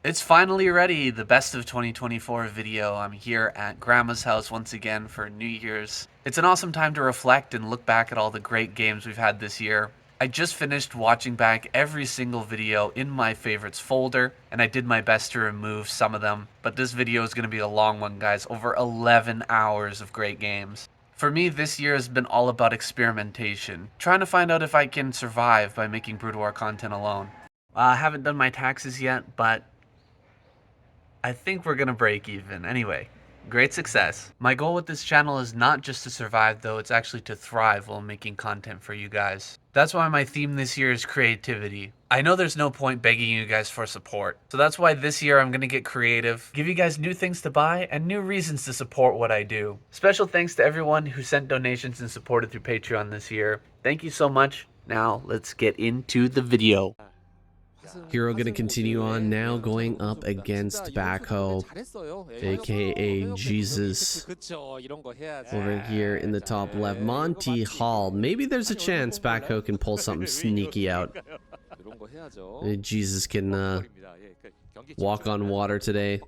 It's finally ready, the best of 2024 video. I'm here at Grandma's house once again for New Year's. It's an awesome time to reflect and look back at all the great games we've had this year. I just finished watching back every single video in my favorites folder, and I did my best to remove some of them, but this video is going to be a long one, guys. Over 11 hours of great games. For me, this year has been all about experimentation, trying to find out if I can survive by making Broodwar content alone. I haven't done my taxes yet, but I think we're gonna break even. Anyway, great success. My goal with this channel is not just to survive though, it's actually to thrive while making content for you guys. That's why my theme this year is creativity. I know there's no point begging you guys for support, so that's why this year I'm gonna get creative, give you guys new things to buy and new reasons to support what I do. Special thanks to everyone who sent donations and supported through Patreon this year. Thank you so much. Now let's get into the video. Hero gonna continue on now, going up against Backhoe, aka Jesus, over here in the top left. Monty Hall. Maybe there's a chance Backhoe can pull something sneaky out. Jesus can walk on water today.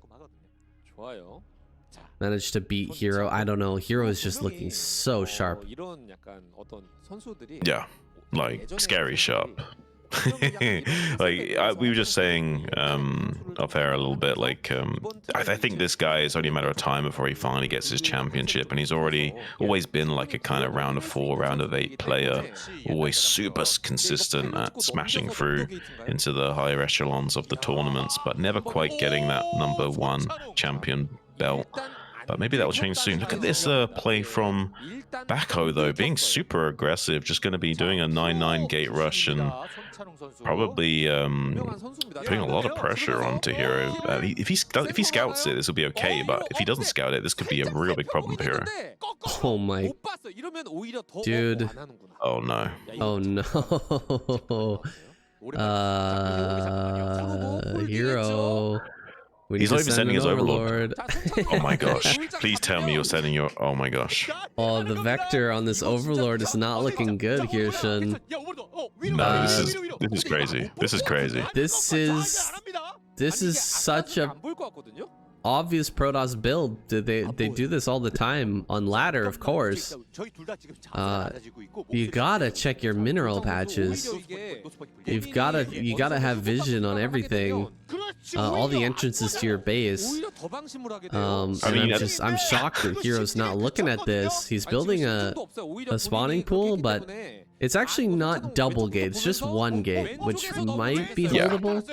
Managed to beat Hero. I don't know. Hero is just looking so sharp. Yeah, like scary sharp. We were just saying off air a little bit, like I think this guy is only a matter of time before he finally gets his championship, and he's always been like a kind of round of 4, round of 8 player, always super consistent at smashing through into the higher echelons of the tournaments, but never quite getting that #1 champion belt. But maybe that will change soon. Look at this play from Backhoe, though, being super aggressive, just going to be doing a 9-9 gate rush and probably putting a lot of pressure onto Hero. If he scouts it, this will be okay, but if he doesn't scout it, this could be a real big problem for Hero. Oh my... Dude. Oh no. Oh no. Hero. He's not even sending his Overlord. Oh my gosh. Please tell me you're sending your... Oh my gosh. Oh, the vector on this Overlord is not looking good here, Shun. No, this is crazy. This is crazy. This is such a obvious Protoss build. They do this all the time on ladder, of course. You gotta check your mineral patches. You gotta have vision on everything. All the entrances to your base. I'm shocked that Hero's not looking at this. He's building a spawning pool, but it's actually not double gate. It's just 1 gate, which might be holdable.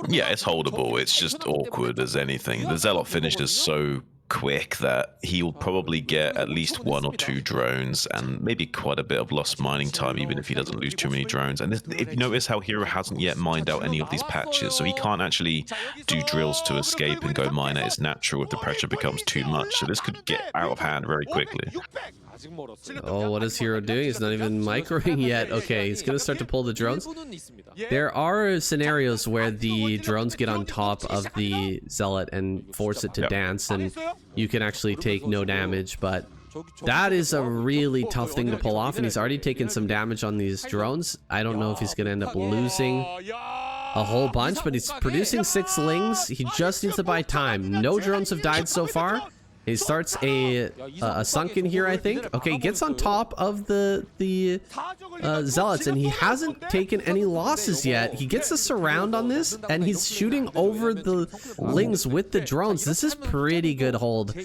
Yeah, it's holdable. It's just awkward as anything. The Zealot finish is so quick that he'll probably get at least 1 or 2 drones and maybe quite a bit of lost mining time, even if he doesn't lose too many drones. And if you notice how Hero hasn't yet mined out any of these patches, so he can't actually do drills to escape and go mine at his natural if the pressure becomes too much. So this could get out of hand very quickly. Oh, what is Hero doing? He's not even microing yet. Okay, he's gonna start to pull the drones. There are scenarios where the drones get on top of the Zealot and force it to dance, and you can actually take no damage, but that is a really tough thing to pull off, and he's already taken some damage on these drones. I don't know if he's gonna end up losing a whole bunch, but he's producing 6 lings. He just needs to buy time. No drones have died so far. He starts a sunken here, I think. Okay, gets on top of the Zealots, and he hasn't taken any losses yet. He gets a surround on this, and he's shooting over the lings with the drones. This is pretty good hold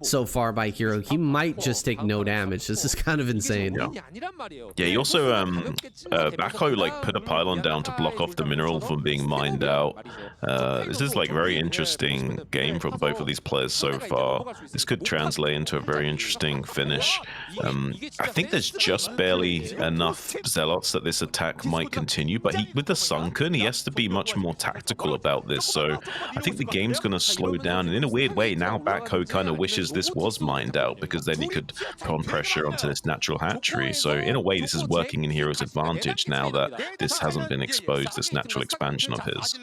so far by Hero. He might just take no damage. This is kind of insane. Yeah, he also Backhoe like put a pylon down to block off the mineral from being mined out. This is like very interesting game from both of these players so far. This could translate into a very interesting finish. I think there's just barely enough Zealots that this attack might continue, but with the sunken, he has to be much more tactical about this. So I think the game's going to slow down, and in a weird way, now Backhoe kind of wishes this was mined out, because then he could put on pressure onto this natural hatchery. So in a way, this is working in Hero's advantage now that this hasn't been exposed, this natural expansion of his.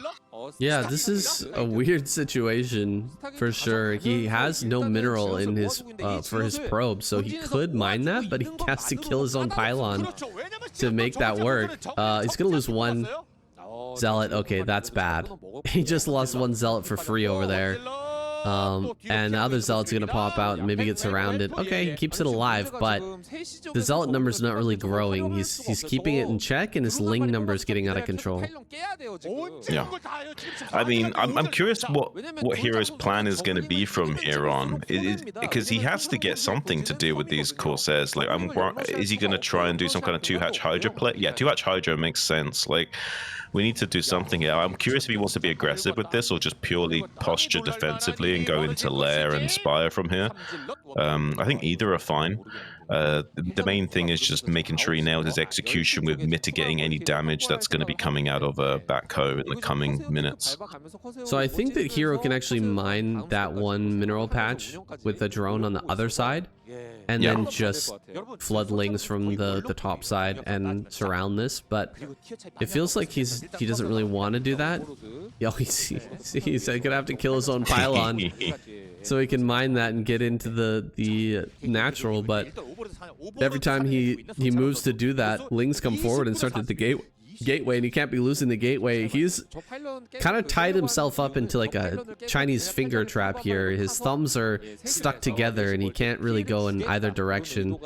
Yeah, this is a weird situation for sure. He has no mineral in his for his probe, so he could mine that, but he has to kill his own pylon to make that work. He's gonna lose one Zealot, okay, that's bad. He just lost one Zealot for free over there. And the other Zealot's gonna pop out and maybe get surrounded. Okay, he keeps it alive, but the Zealot number's not really growing. He's keeping it in check, and his Ling number's getting out of control. Yeah. I mean, I'm curious what Hero's plan is going to be from here on. Because he has to get something to do with these Corsairs. Like, is he going to try and do some kind of 2-hatch Hydra play? Yeah, 2-hatch Hydra makes sense. Like, we need to do something here. I'm curious if he wants to be aggressive with this or just purely posture defensively and go into Lair and Spire from here. I think either are fine. The main thing is just making sure he nails his execution with mitigating any damage that's going to be coming out of Backhoe in the coming minutes. So I think that Hero can actually mine that one mineral patch with the drone on the other side, and then just flood Lings from the top side and surround this, but it feels like he doesn't really want to do that. Yo, he's gonna have to kill his own pylon so he can mine that and get into the natural, but every time he moves to do that, Lings come forward and start at the gateway, and he can't be losing the gateway. He's kind of tied himself up into like a Chinese finger trap here. His thumbs are stuck together and he can't really go in either direction.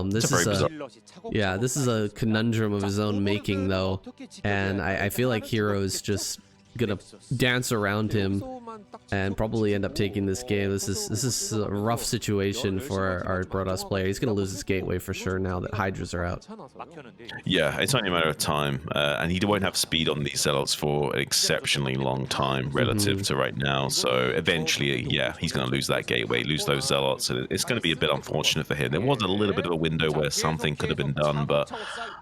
This is a conundrum of his own making though, and I feel like Hero is just gonna dance around him and probably end up taking this game. This is a rough situation for our Protoss player. He's gonna lose his gateway for sure now that Hydras are out. Yeah, it's only a matter of time, and he won't have speed on these Zealots for an exceptionally long time relative to right now. So eventually, yeah, he's going to lose that gateway, lose those Zealots, and it's going to be a bit unfortunate for him. There was a little bit of a window where something could have been done, but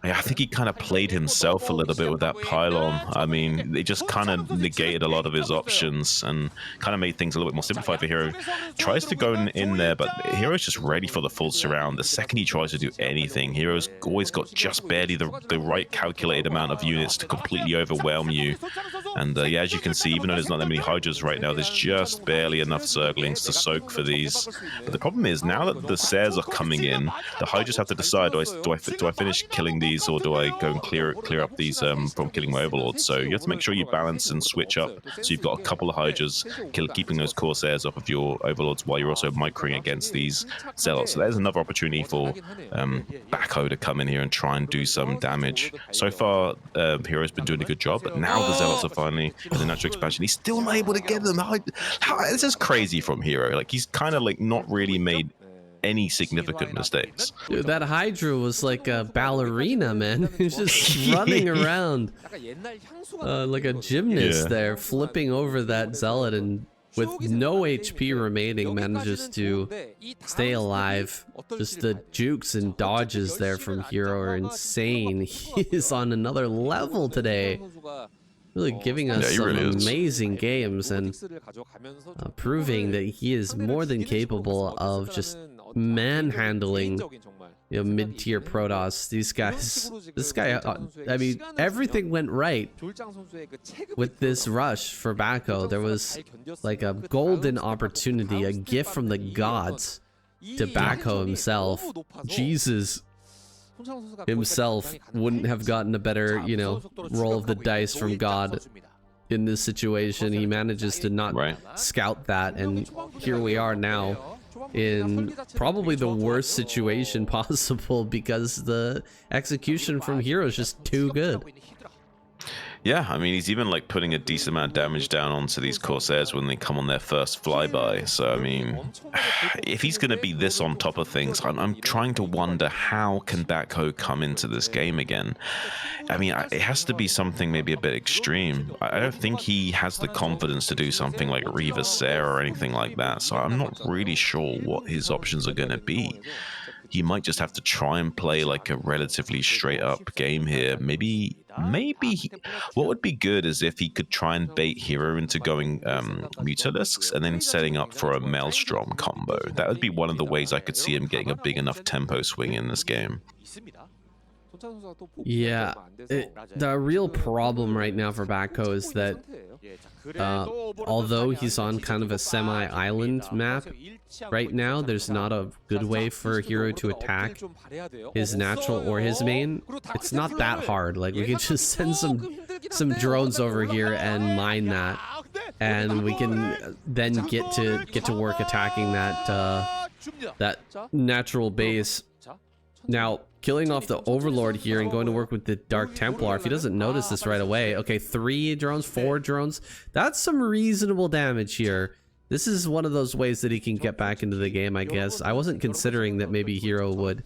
I think he kind of played himself a little bit with that pylon. I mean, they just kind of negated a lot of his options and kind of made things a little bit more simplified for Hero. Tries to go in there, but Hero's just ready for the full surround. The second he tries to do anything, Hero's always got just barely the right calculated amount of units to completely overwhelm you. And yeah, as you can see, even though there's not that many Hydras right now, there's just barely enough Zerglings to soak for these. But the problem is, now that the Sairs are coming in, the Hydras have to decide, do I finish killing these, or do I go and clear up these from killing my Overlords? So you have to make sure you balance and switch up, so you've got a couple of Hydras keeping those Corsairs off of your Overlords while you're also microing against these Zealots. So there's another opportunity for Backhoe to come in here and try and do some damage. So far, Hero's been doing a good job, but now the Zealots are finally in the natural expansion. He's still not able to get them. This is crazy from Hero. Like, he's kind of like not really made any significant mistakes. Dude, that Hydra was like a ballerina, man. He's just running around like a gymnast there, flipping over that Zealot, and with no HP remaining manages to stay alive. Just the jukes and dodges there from Hero are insane. He is on another level today. Really giving us some amazing games and proving that he is more than capable of just manhandling mid-tier Protoss. This guy, I mean, everything went right with this rush for Backhoe. There was like a golden opportunity, a gift from the gods to Backhoe himself. Jesus himself wouldn't have gotten a better, roll of the dice from God in this situation. He manages to not scout that, and here we are now in probably the worst situation possible because the execution from Hero is just too good. Yeah, I mean, he's even like putting a decent amount of damage down onto these Corsairs when they come on their first flyby. So, I mean, if he's going to be this on top of things, I'm trying to wonder, how can Backhoe come into this game again? I mean, it has to be something maybe a bit extreme. I don't think he has the confidence to do something like Reaver Sarah or anything like that. So I'm not really sure what his options are going to be. He might just have to try and play like a relatively straight up game here. Maybe what would be good is if he could try and bait Hero into going Mutalisks and then setting up for a Maelstrom combo. That would be one of the ways I could see him getting a big enough tempo swing in this game. Yeah, the real problem right now for Backho is that although he's on kind of a semi-island map right now, there's not a good way for Hero to attack his natural or his main. It's not that hard. Like, we can just send some drones over here and mine that, and we can then get to work attacking that natural base. Now, killing off the Overlord here and going to work with the Dark Templar, if he doesn't notice this right away. Okay, 3 drones, 4 drones. That's some reasonable damage here. This is one of those ways that he can get back into the game, I guess. I wasn't considering that maybe Hero would,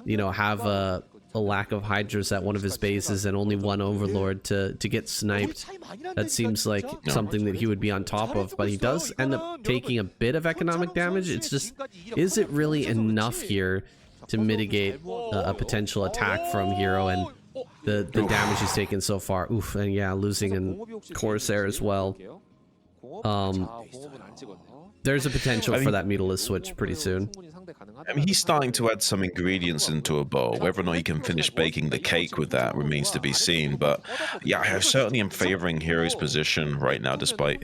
you know, have a lack of Hydras at one of his bases and only 1 Overlord to get sniped. That seems like something that he would be on top of, but he does end up taking a bit of economic damage. It's just, is it really enough here to mitigate a potential attack from Hero and the damage he's taken so far? Oof, and yeah, losing in Corsair as well. There's a potential for that Mutalisk switch pretty soon. I mean, he's starting to add some ingredients into a bowl. Whether or not he can finish baking the cake with that remains to be seen. But yeah, I certainly am favoring Hero's position right now, despite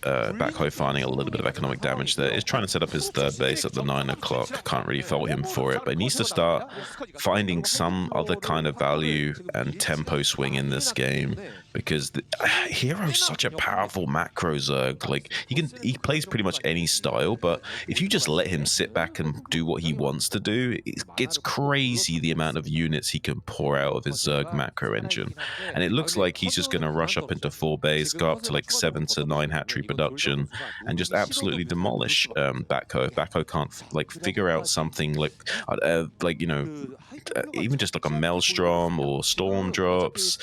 Backho finding a little bit of economic damage there. Is trying to set up his third base at the 9 o'clock. Can't really fault him for it, but he needs to start finding some other kind of value and tempo swing in this game, because Hero's such a powerful macro Zerg. Like, he plays pretty much any style, but if you just let him sit back and do what he wants to do, it's crazy the amount of units he can pour out of his Zerg macro engine. And it looks like he's just going to rush up into 4 base, go up to like 7 to 9 hatchery production, and just absolutely demolish Backho. Backho can't like figure out something like you know, even just like a Maelstrom or Storm drops,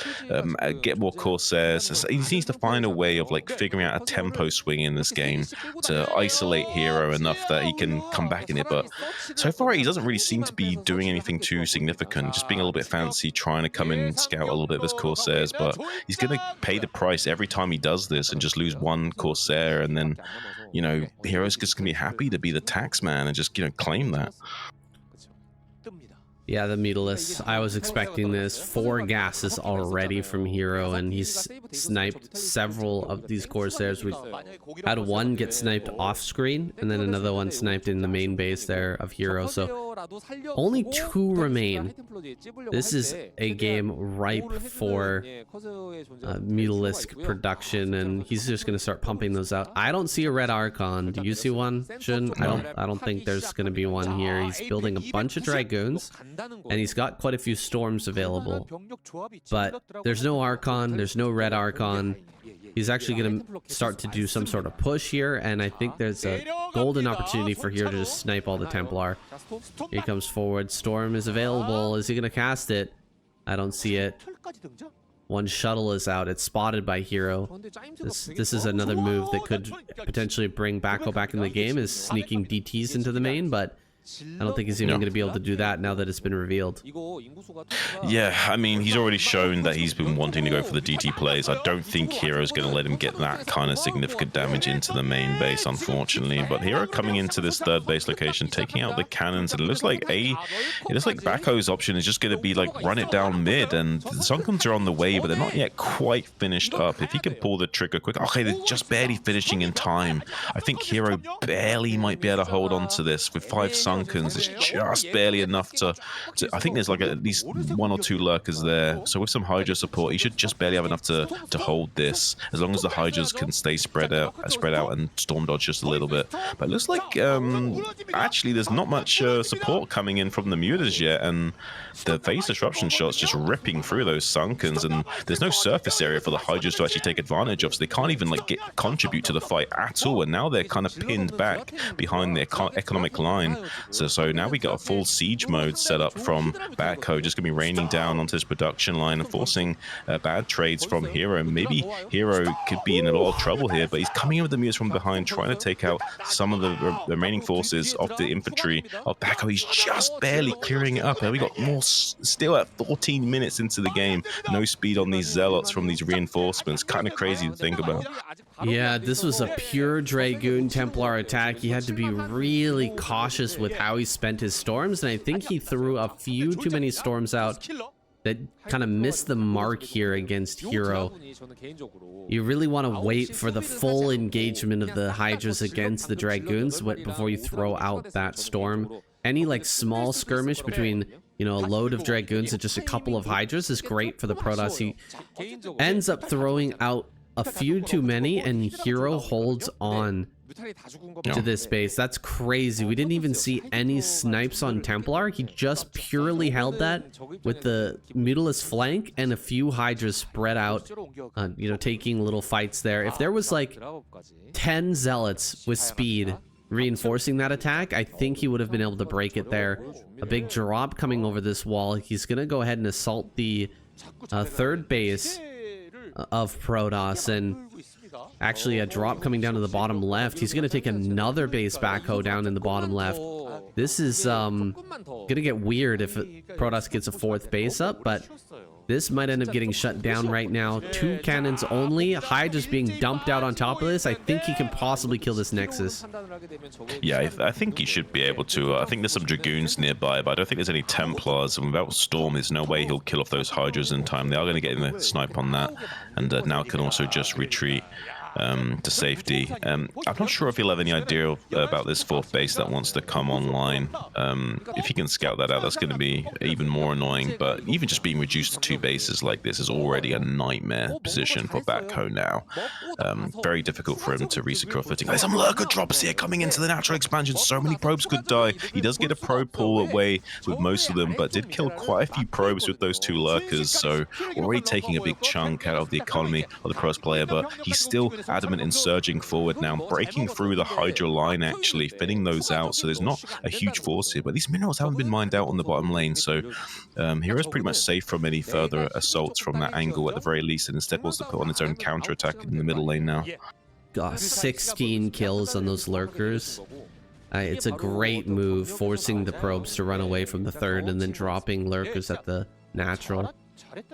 get more Corsairs. He needs to find a way of like figuring out a tempo swing in this game to isolate Hero enough that he can come back in it. But so far he doesn't really seem to be doing anything too significant, just being a little bit fancy, trying to come in and scout a little bit of his Corsairs. But he's going to pay the price every time he does this and just lose 1 Corsair, and then, you know, Hero's just going to be happy to be the tax man and just, you know, claim that. Yeah, the Mutalisk. I was expecting this. 4 gases already from Hero, and he's sniped several of these Corsairs. We had 1 get sniped off screen, and then another one sniped in the main base there of Hero. So only 2 remain. This is a game ripe for Mutalisk production, and he's just going to start pumping those out. I don't see a red Archon. Do you see one, Jun? I don't think there's going to be one here. He's building a bunch of Dragoons, and he's got quite a few Storms available, but there's no Archon, there's no red Archon. He's actually going to start to do some sort of push here, and I think there's a golden opportunity for Hero to just snipe all the Templar. Here he comes forward. Storm is available. Is he going to cast it? I don't see it. 1 shuttle is out. It's spotted by Hero. This is another move that could potentially bring Backho back in the game, is sneaking DTs into the main, but I don't think he's even going to be able to do that now that it's been revealed. Yeah, I mean, he's already shown that he's been wanting to go for the DT plays. I don't think Hero's going to let him get that kind of significant damage into the main base, unfortunately. But Hero coming into this 3rd base location, taking out the cannons, and it looks like Backho's option is just going to be like run it down mid, and the Sunkens are on the way, but they're not yet quite finished up. If he can pull the trigger quick, okay, they're just barely finishing in time. I think Hero barely might be able to hold on to this with 5 Sunkens. It's just barely enough to I think there's like at least 1 or 2 lurkers there, so with some Hydra support he should just barely have enough to hold this, as long as the Hydras can stay spread out and storm dodge just a little bit. But it looks like actually there's not much support coming in from the Mutas yet, and the phase disruption shots just ripping through those Sunkens, and there's no surface area for the Hydras to actually take advantage of, so they can't even like contribute to the fight at all, and now they're kind of pinned back behind their economic line. So now we got a full siege mode set up from Backho, just gonna be raining down onto this production line and forcing bad trades from Hero. Maybe Hero could be in a lot of trouble here, but he's coming in with the Mutas from behind, trying to take out some of the remaining forces of the infantry of Backho. He's just barely clearing it up, and we got more still at 14 minutes into the game. No speed on these zealots from these reinforcements. Kind of crazy to think about. Yeah, this was a pure Dragoon Templar attack. He had to be really cautious with how he spent his storms, and I think he threw a few too many storms out that kind of missed the mark here against Hero. You really want to wait for the full engagement of the Hydras against the Dragoons before you throw out that storm. Any like small skirmish between, you know, a load of Dragoons and just a couple of Hydras is great for the Protoss. He ends up throwing out a few too many, and Hero holds on to this base. That's crazy. We didn't even see any snipes on Templar. He just purely held that with the Mutilus flank and a few Hydras spread out, you know, taking little fights there. If there was like 10 Zealots with speed reinforcing that attack, I think he would have been able to break it there. A big drop coming over this wall. He's gonna go ahead and assault the third base of Protoss, and actually a drop coming down to the bottom left. He's gonna take another base backhoe down in the bottom left. This is gonna get weird if Protoss gets a fourth base up, but this might end up getting shut down right now. 2 cannons only. Hydra's being dumped out on top of this. I think he can possibly kill this Nexus. Yeah, I think he should be able to. I think there's some Dragoons nearby, but I don't think there's any Templars. And without Storm, there's no way he'll kill off those Hydras in time. They are going to get in the snipe on that. And now can also just retreat to safety. I'm not sure if he'll have any idea about this fourth base that wants to come online. If he can scout that out, that's going to be even more annoying. But even just being reduced to 2 bases like this is already a nightmare position for backhoe now. Very difficult for him to resecure footing. There's some lurker drops here coming into the natural expansion. So many probes could die. He does get a probe pull away with most of them, but did kill quite a few probes with those 2 lurkers. So already taking a big chunk out of the economy of the Protoss player, but he's still adamant in surging forward now, breaking through the Hydra line, actually thinning those out. So there's not a huge force here, but these minerals haven't been mined out on the bottom lane, so Hero's pretty much safe from any further assaults from that angle at the very least, and instead wants to put on its own counterattack in the middle lane now. Got 16 kills on those lurkers. It's a great move, forcing the probes to run away from the third and then dropping lurkers at the natural.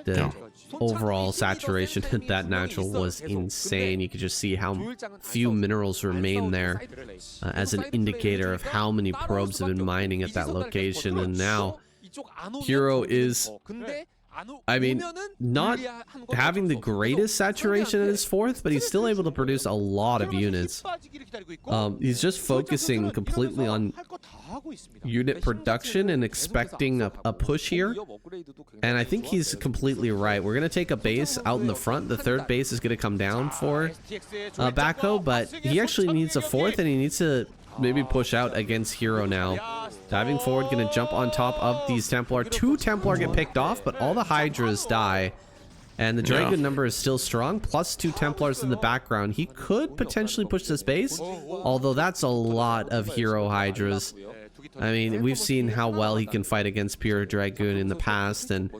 The overall saturation at that natural was insane. You could just see how few minerals remain there as an indicator of how many probes have been mining at that location. And now Hero is, I mean, not having the greatest saturation at his fourth, but he's still able to produce a lot of units. He's just focusing completely on unit production and expecting a push here. And I think he's completely right. We're going to take a base out in the front. The third base is going to come down for backhoe, but he actually needs a fourth, and he needs to maybe push out against Hero now. Diving forward, gonna jump on top of these Templar. 2 Templar get picked off, but all the Hydras die. And the Dragon number is still strong, plus 2 Templars in the background. He could potentially push this base, although that's a lot of Hero Hydras. I mean, we've seen how well he can fight against pure Dragoon in the past, and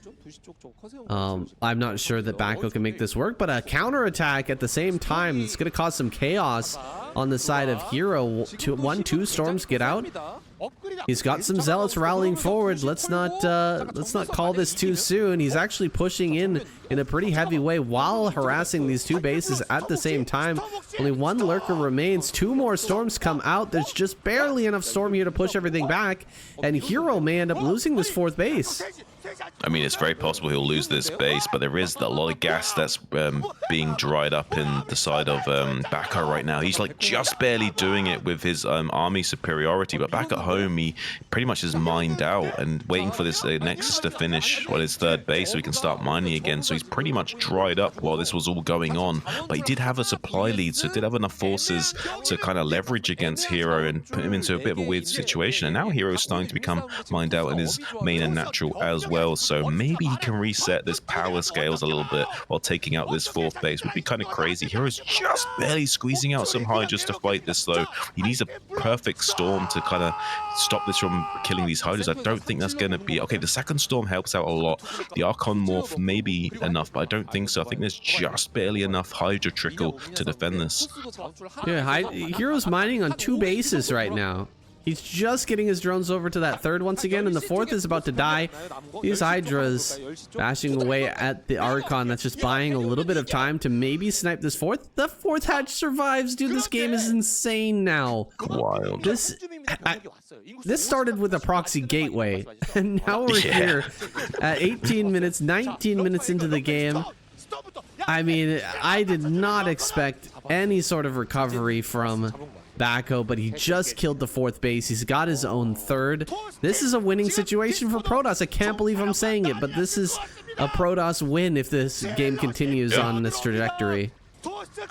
I'm not sure that backhoe can make this work, but a counterattack at the same time is going to cause some chaos on the side of Hero. 2 storms get out. He's got some zealots rallying forward. Let's not call this too soon. He's actually pushing in a pretty heavy way while harassing these 2 bases at the same time. Only 1 lurker remains. 2 more storms come out. There's just barely enough storm here to push everything back, and Hero may end up losing this 4th base. I mean, it's very possible he'll lose this base, but there is a lot of gas that's being dried up in the side of backhoe right now. He's like just barely doing it with his army superiority, but back at home he pretty much is mined out and waiting for this Nexus to finish on his 3rd base so he can start mining again. So he's pretty much dried up while this was all going on, but he did have a supply lead, so did have enough forces to kind of leverage against Hero and put him into a bit of a weird situation. And now Hero is starting to become mined out in his main and natural as well, so maybe he can reset this power scales a little bit while taking out this 4th base. Would be kind of crazy. Hero's just barely squeezing out some Hydras to fight this, though. He needs a perfect storm to kind of stop this from killing these Hydras. I don't think that's going to be... Okay, the 2nd storm helps out a lot. The Archon Morph may be enough, but I don't think so. I think there's just barely enough Hydra trickle to defend this. Yeah, Hero's mining on 2 bases right now. He's just getting his drones over to that third once again, and the fourth is about to die. These Hydras bashing away at the Archon. That's just buying a little bit of time to maybe snipe this fourth. The fourth hatch survives. Dude, this game is insane now. Wild. This started with a proxy gateway, and now we're here at 18 minutes, 19 minutes into the game. I mean, I did not expect any sort of recovery from Backo, but he just killed the fourth base. He's got his own third. This is a winning situation for Protoss. I can't believe I'm saying it, but this is a Protoss win if this game continues on this trajectory.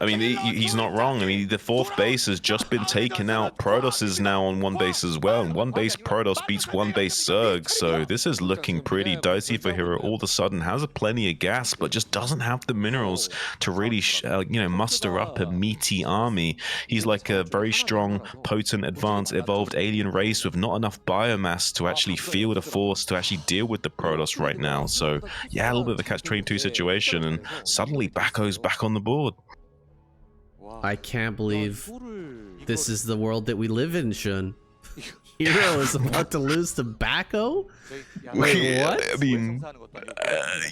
I mean, he's not wrong. I mean, the fourth base has just been taken out. Protoss is now on one base as well. And one base Protoss beats one base Zerg. So this is looking pretty dicey for Hero. All of a sudden has plenty of gas, but just doesn't have the minerals to really, muster up a meaty army. He's like a very strong, potent, advanced, evolved alien race with not enough biomass to actually feel the force to actually deal with the Protoss right now. So yeah, a little bit of a catch-22 situation, and suddenly Backo's back on the board. I can't believe this is the world that we live in, Shun. Hero is about to lose to Backo? Wait, what? I mean,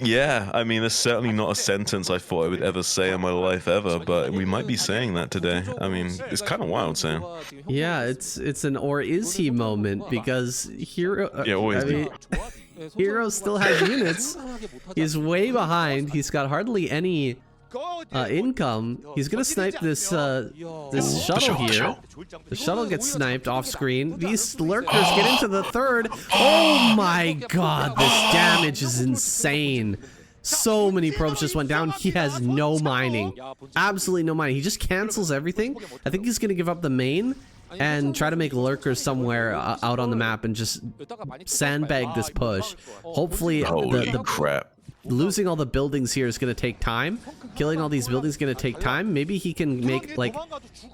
yeah, I mean, that's certainly not a sentence I thought I would ever say in my life ever, but we might be saying that today. I mean, it's kind of wild, Sam. Yeah, it's an or is he moment, because Hero... Hero still has units. He's way behind. He's got hardly any income. He's gonna snipe this shuttle here. The shuttle gets sniped off screen. These lurkers get into the third. Oh my god, this damage is insane. So many probes just went down. He has no mining. Absolutely no mining. He just cancels everything. I think he's gonna give up the main and try to make lurkers somewhere out on the map and just sandbag this push. Hopefully the crap. Losing all the buildings here is going to take time. Killing all these buildings is going to take time. Maybe he can make like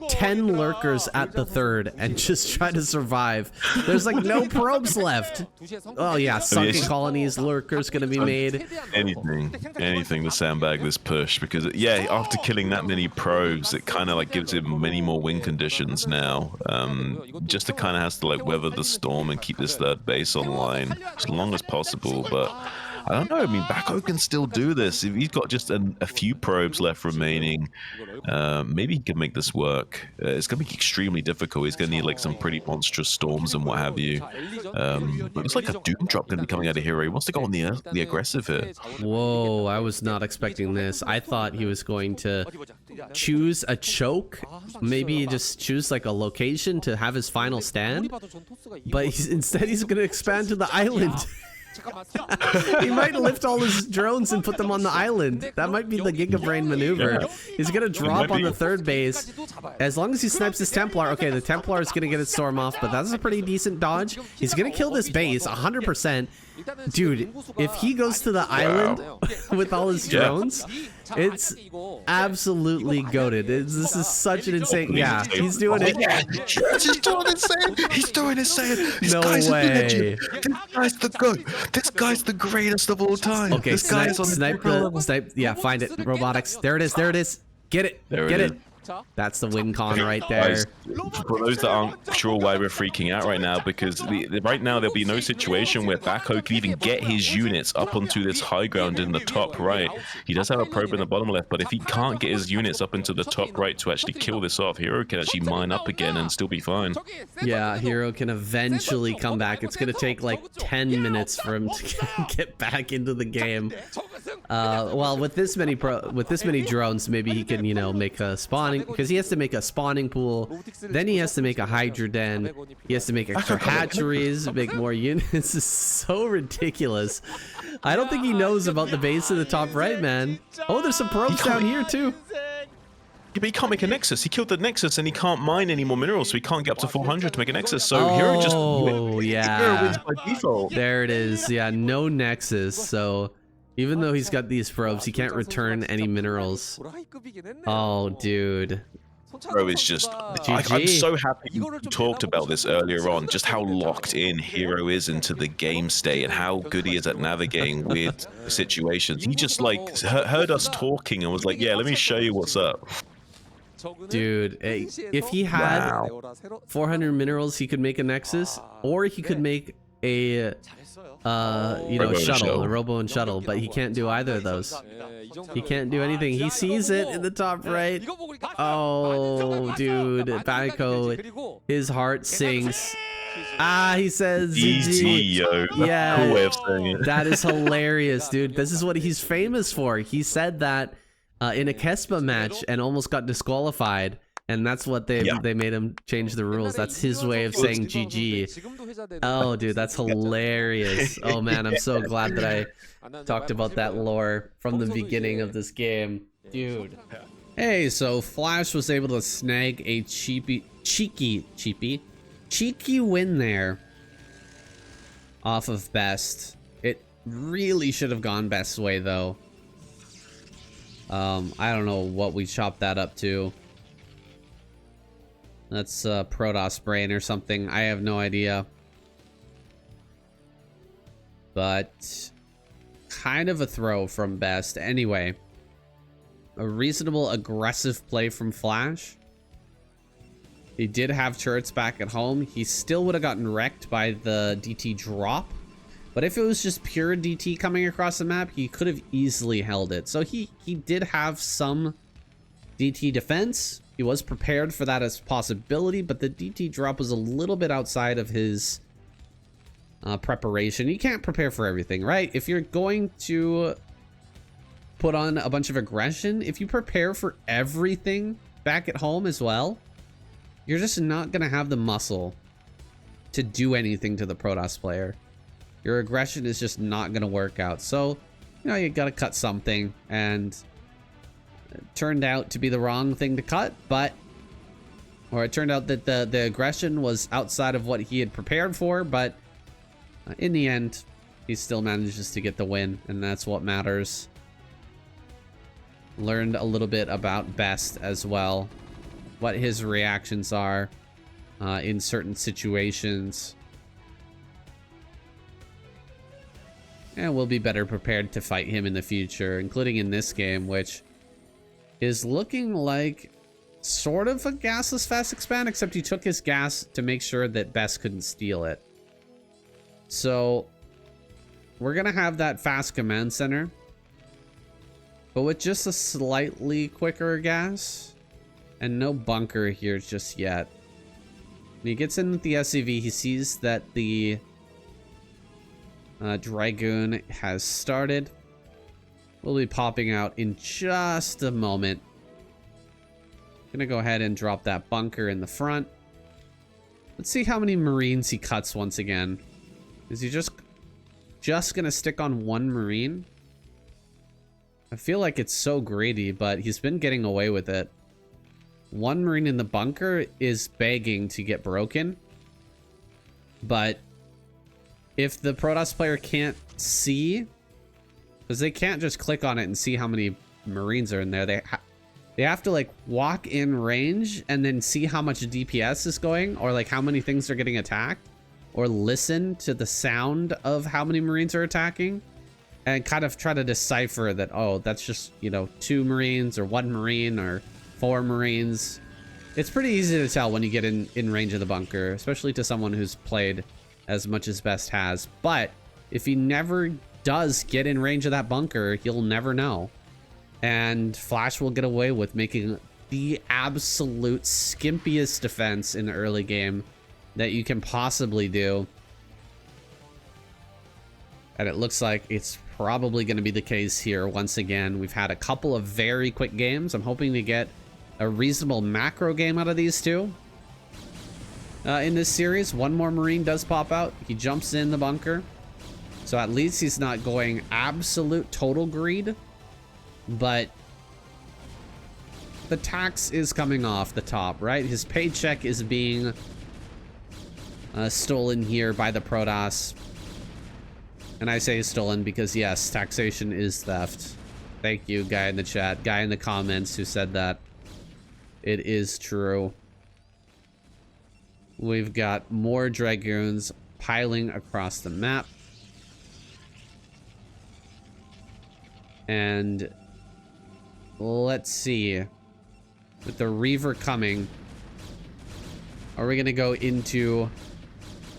10 lurkers at the third and just try to survive. There's like no probes left. Oh yeah, sunken colonies, lurkers going to be made. Anything to sandbag this push, because yeah, after killing that many probes, it kind of like gives him many more win conditions now. Just to kind of has to like weather the storm and keep this third base online as long as possible, but I don't know. I mean, Backo can still do this. If he's got just a few probes left remaining, maybe he can make this work. It's going to be extremely difficult. He's going to need like some pretty monstrous storms and what have you. But it's like a Doom drop going to be coming out of Hero. He wants to go on the aggressive here. Whoa, I was not expecting this. I thought he was going to choose a choke. Maybe just choose like a location to have his final stand. But instead he's going to expand to the island. He might lift all his drones and put them on the island. That might be the Gigabrain maneuver. He's gonna drop on the third base. As long as he snipes his Templar. Okay, the Templar is gonna get its storm off, but that's a pretty decent dodge. He's gonna kill this base 100%. Dude, if he goes to the island with all his drones, it's absolutely goated. This is such an insane... Yeah, he's doing it. He's doing insane. He's doing insane. No way. This guy's the goat. This guy's the greatest of all time. Okay, this guy is on snipe. Yeah, find it. Robotics. There it is. There it is. Get it. Get it. That's the win con right there. For those that aren't sure why we're freaking out right now, because right now there'll be no situation where Backo can even get his units up onto this high ground in the top right. He does have a probe in the bottom left, but if he can't get his units up into the top right to actually kill this off, Hero can actually mine up again and still be fine. Yeah, Hero can eventually come back. It's gonna take like 10 minutes for him to get back into the game. Well, with this many drones, maybe he can, make a spawning, because he has to make a spawning pool, then he has to make a Hydra den, he has to make extra hatcheries, make more units. This is so ridiculous. I don't think he knows about the base in the top right, man. Oh, there's some probes down here too. Yeah, but he can't make a Nexus. He killed the Nexus and he can't mine any more minerals, so he can't get up to 400 to make a Nexus. So Hero just Hero wins by default. There it is. Yeah, no Nexus. So even though he's got these probes, he can't return any minerals. Oh, dude. Bro, it's just... I'm so happy you talked about this earlier on, just how locked in Hero is into the game state and how good he is at navigating weird situations. He just, like, heard us talking and was like, yeah, let me show you what's up. Dude, if he had 400 minerals, he could make a Nexus, or he could make a shuttle, a robo and shuttle, but he can't do either of those. He can't do anything. He sees it in the top right. Oh, dude, Baniko, his heart sinks. He says GG. yo. Yeah, Cool way of saying it. that is hilarious, dude. This is what he's famous for. He said that in a Kespa match and almost got disqualified. And that's what they made him change the rules. That's his way of saying GG. Oh, dude, that's hilarious. Oh, man, I'm so glad that I talked about that lore from the beginning of this game. Dude. Hey, so Flash was able to snag a cheeky win there off of Best. It really should have gone Best's way, though. I don't know what we chopped that up to. That's Protoss brain or something. I have no idea. But kind of a throw from Best. Anyway, a reasonable aggressive play from Flash. He did have turrets back at home. He still would have gotten wrecked by the DT drop. But if it was just pure DT coming across the map, he could have easily held it. So he did have some DT defense. He was prepared for that as a possibility, but the DT drop was a little bit outside of his preparation. You can't prepare for everything, right? If you're going to put on a bunch of aggression, if you prepare for everything back at home as well, you're just not going to have the muscle to do anything to the Protoss player. Your aggression is just not going to work out. So, you got to cut something, and it turned out to be the wrong thing to cut, or it turned out that the aggression was outside of what he had prepared for, but in the end, he still manages to get the win, and that's what matters. Learned a little bit about Best as well, what his reactions are in certain situations. And we'll be better prepared to fight him in the future, including in this game, which is looking like sort of a gasless fast expand, except he took his gas to make sure that Best couldn't steal it. So we're gonna have that fast command center, but with just a slightly quicker gas and no bunker here just yet. When he gets in with the SCV, he sees that the Dragoon has started. We'll be popping out in just a moment. Gonna go ahead and drop that bunker in the front. Let's see how many Marines he cuts once again. Is he just gonna stick on one Marine? I feel like it's so greedy, but he's been getting away with it. One Marine in the bunker is begging to get broken. But if the Protoss player can't see, because they can't just click on it and see how many Marines are in there, they have to like walk in range and then see how much DPS is going, or like how many things are getting attacked, or listen to the sound of how many Marines are attacking, and kind of try to decipher that, oh, that's just, 2 Marines or 1 Marine or 4 Marines. It's pretty easy to tell when you get in range of the bunker, especially to someone who's played as much as Best has. But if he never does get in range of that bunker, he'll never know. And Flash will get away with making the absolute skimpiest defense in the early game that you can possibly do. And it looks like it's probably going to be the case here once again. We've had a couple of very quick games. I'm hoping to get a reasonable macro game out of these two. In this series, one more Marine does pop out. He jumps in the bunker. So at least he's not going absolute total greed. But the tax is coming off the top, right? His paycheck is being stolen here by the Protoss. And I say stolen because, yes, taxation is theft. Thank you, guy in the chat, guy in the comments who said that. It is true. We've got more Dragoons piling across the map. And let's see. with the Reaver coming, are we gonna go into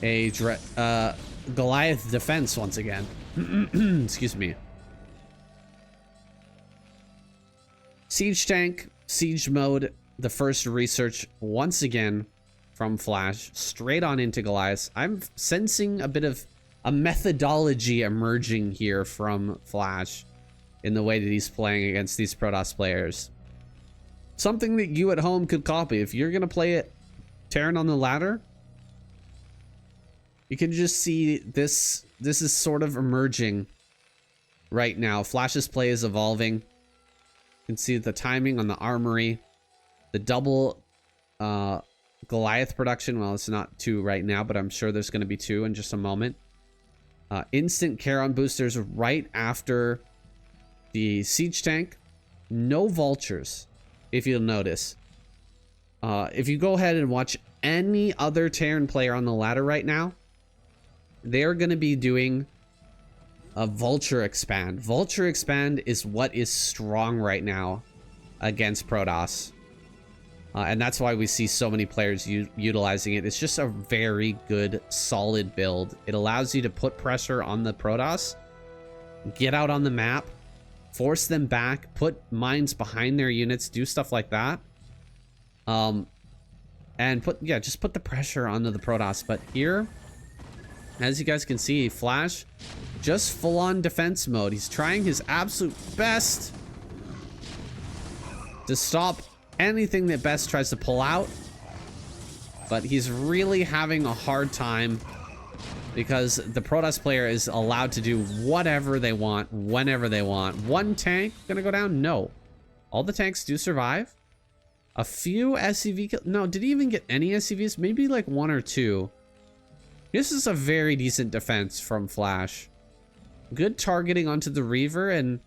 a Goliath defense once again? Excuse me. Siege tank, siege mode, the first research once again from Flash, straight on into Goliath. I'm sensing a bit of a methodology emerging here from Flash in the way that he's playing against these Protoss players. Something that you at home could copy. If you're gonna play it Terran on the ladder, you can just see this is sort of emerging right now. Flash's play is evolving. You can see the timing on the armory, the double Goliath production. Well, it's not 2 right now, but I'm sure there's going to be 2 in just a moment. Instant Charon boosters right after the siege tank. No vultures, if you'll notice. If you go ahead and watch any other Terran player on the ladder right now, they're going to be doing a Vulture Expand. Vulture Expand is what is strong right now against Protoss. And that's why we see so many players utilizing it. It's just a very good, solid build. It allows you to put pressure on the Protoss, get out on the map, force them back, put mines behind their units, do stuff like that. And just put the pressure onto the Protoss. But here, as you guys can see, Flash, just full-on defense mode. He's trying his absolute best to stop anything that Best tries to pull out. But he's really having a hard time because the Protoss player is allowed to do whatever they want, whenever they want. One tank gonna go down? No. All the tanks do survive. A few SCV kills. No, did he even get any SCVs? Maybe like 1 or 2. This is a very decent defense from Flash. Good targeting onto the Reaver and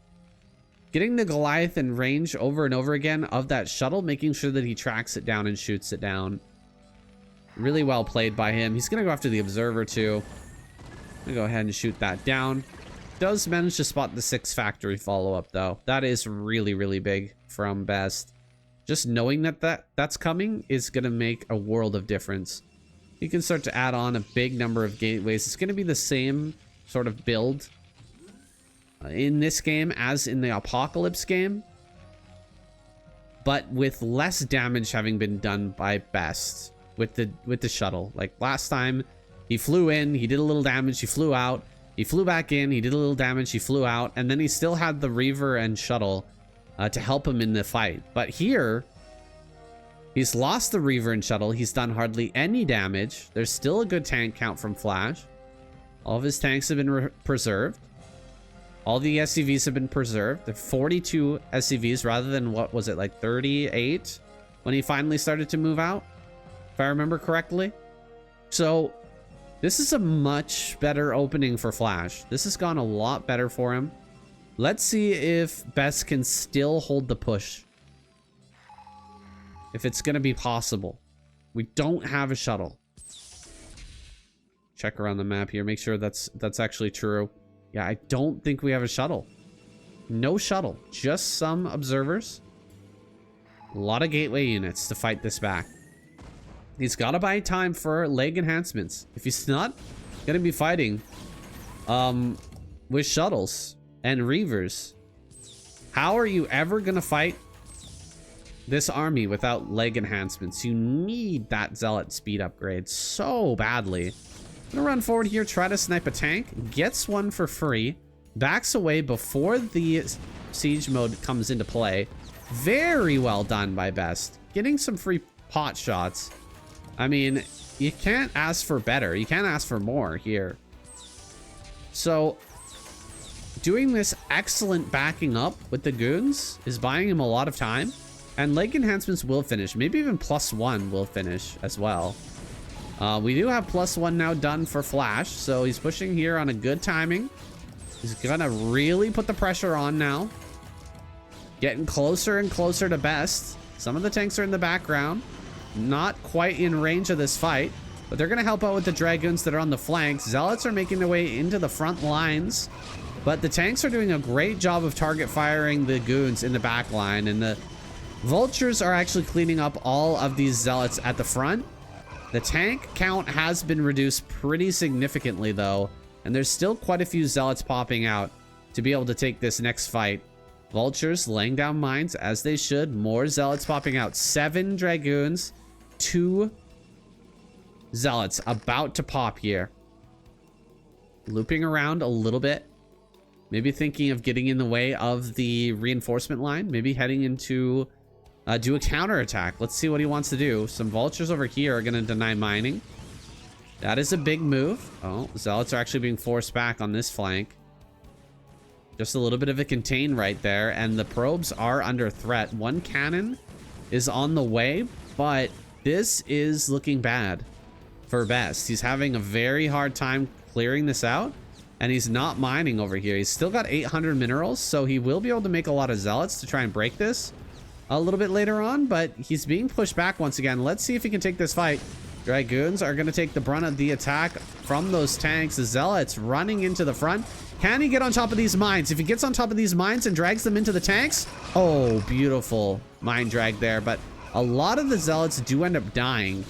getting the Goliath in range over and over again of that shuttle, making sure that he tracks it down and shoots it down. Really well played by him. He's going to go after the Observer too. I'm going to go ahead and shoot that down. Does manage to spot the 6 factory follow-up though. That is really, really big from Best. Just knowing that that's coming is going to make a world of difference. You can start to add on a big number of gateways. It's going to be the same sort of build in this game as in the Apocalypse game, but with less damage having been done by Best with the shuttle. Like last time, he flew in, he did a little damage, he flew out, he flew back in, he did a little damage, he flew out, and then he still had the Reaver and shuttle to help him in the fight. But here, he's lost the Reaver and shuttle. He's done hardly any damage. There's still a good tank count from Flash. All of his tanks have been preserved. All the SCVs have been preserved. There are 42 SCVs rather than, what was it, like 38 when he finally started to move out, if I remember correctly. So this is a much better opening for Flash. This has gone a lot better for him. Let's see if Best can still hold the push. If it's going to be possible. We don't have a shuttle. Check around the map here. Make sure that's actually true. Yeah, I don't think we have a shuttle. No shuttle. Just some observers. A lot of gateway units to fight this back. He's got to buy time for leg enhancements. If he's not going to be fighting with shuttles and Reavers, how are you ever going to fight this army without leg enhancements? You need that Zealot speed upgrade so badly. I'm gonna run forward here, try to snipe a tank, gets one for free, backs away before the siege mode comes into play. Very well done by Best. Getting some free pot shots. I mean, you can't ask for better. You can't ask for more here. So, doing this excellent backing up with the goons is buying him a lot of time. And leg enhancements will finish. Maybe even +1 will finish as well. We do have +1 now done for Flash, so he's pushing here on a good timing. He's gonna really put the pressure on now. Getting closer and closer to Best. Some of the tanks are in the background. Not quite in range of this fight, but they're gonna help out with the Dragoons that are on the flanks. Zealots are making their way into the front lines, but the tanks are doing a great job of target firing the goons in the back line, and the Vultures are actually cleaning up all of these zealots at the front. The tank count has been reduced pretty significantly though, and there's still quite a few zealots popping out to be able to take this next fight. Vultures laying down mines as they should. More zealots popping out. 7 dragoons, 2 zealots about to pop here. Looping around a little bit. Maybe thinking of getting in the way of the reinforcement line. Maybe heading into do a counterattack. Let's see what he wants to do. Some vultures over here are going to deny mining. That is a big move. Oh, zealots are actually being forced back on this flank. Just a little bit of a contain right there, and the probes are under threat. 1 cannon is on the way, but this is looking bad for Best. He's having a very hard time clearing this out, and he's not mining over here. He's still got 800 minerals, so he will be able to make a lot of zealots to try and break this a little bit later on, but he's being pushed back once again. Let's see if he can take this fight. Dragoons are going to take the brunt of the attack from those tanks. The zealots running into the front. Can he get on top of these mines? If he gets on top of these mines and drags them into the tanks, oh, beautiful mine drag there. But a lot of the zealots do end up dying.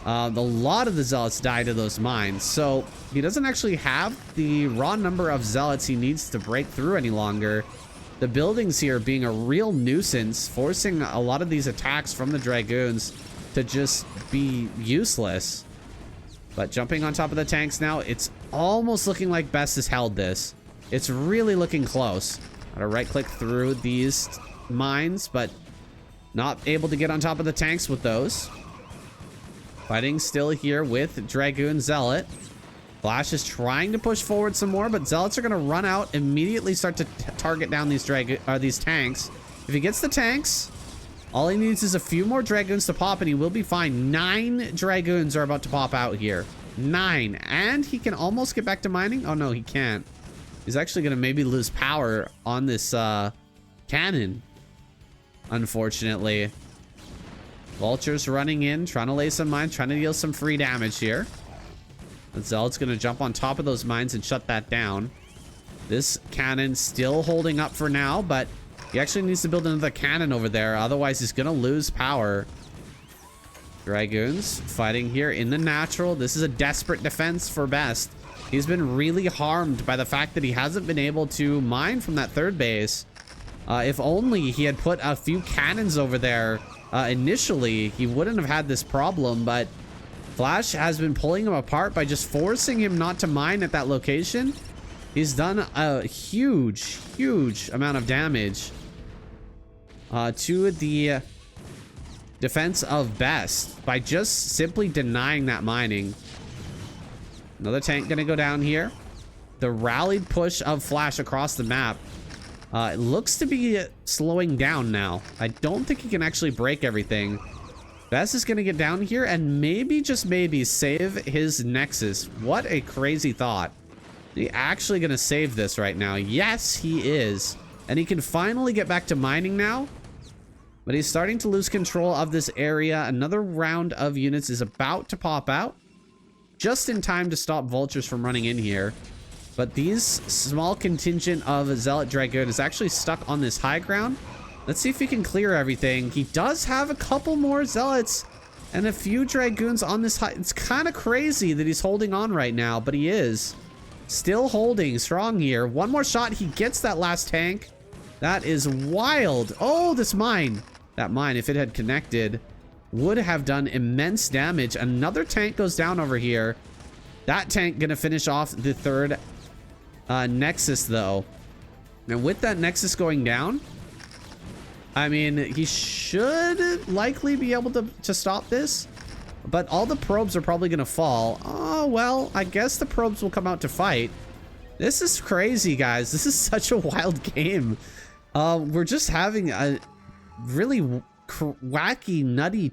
A lot of the zealots die to those mines, so he doesn't actually have the raw number of zealots he needs to break through any longer. The buildings here being a real nuisance, forcing a lot of these attacks from the dragoons to just be useless. But jumping on top of the tanks now, it's almost looking like Best has held this. It's really looking close. Gotta right click through these mines, but not able to get on top of the tanks with those. Fighting still here with Dragoon Zealot. Flash is trying to push forward some more, but Zealots are going to run out, immediately start to target down these tanks. If he gets the tanks, all he needs is a few more Dragoons to pop, and he will be fine. 9 Dragoons are about to pop out here. 9. And he can almost get back to mining. Oh, no, he can't. He's actually going to maybe lose power on this cannon, unfortunately. Vultures running in, trying to lay some mines, trying to deal some free damage here. The Zealot's going to jump on top of those mines and shut that down. This cannon still holding up for now, but he actually needs to build another cannon over there. Otherwise, he's going to lose power. Dragoons fighting here in the natural. This is a desperate defense for Best. He's been really harmed by the fact that he hasn't been able to mine from that third base. If only he had put a few cannons over there initially, he wouldn't have had this problem, but Flash has been pulling him apart by just forcing him not to mine at that location. He's done a huge amount of damage to the defense of Best by just simply denying that mining. Another tank gonna go down here. The rallied push of Flash across the map it looks to be slowing down now. I don't think he can actually break everything. Best is going to get down here and maybe, just maybe, save his Nexus. What a crazy thought. Is he actually going to save this right now? Yes, he is. And he can finally get back to mining now. But he's starting to lose control of this area. Another round of units is about to pop out. Just in time to stop vultures from running in here. But these small contingent of Zealot Dragoon is actually stuck on this high ground. Let's see if he can clear everything. He does have a couple more Zealots and a few Dragoons on this high. It's kind of crazy that he's holding on right now, but he is still holding strong here. One more shot. He gets that last tank. That is wild. Oh, this mine. That mine, if it had connected, would have done immense damage. Another tank goes down over here. That tank gonna finish off the third Nexus, though. And with that Nexus going down, I mean, he should likely be able to stop this, but all the probes are probably going to fall. Oh, well, I guess the probes will come out to fight. This is crazy, guys. This is such a wild game. We're just having a really wacky, nutty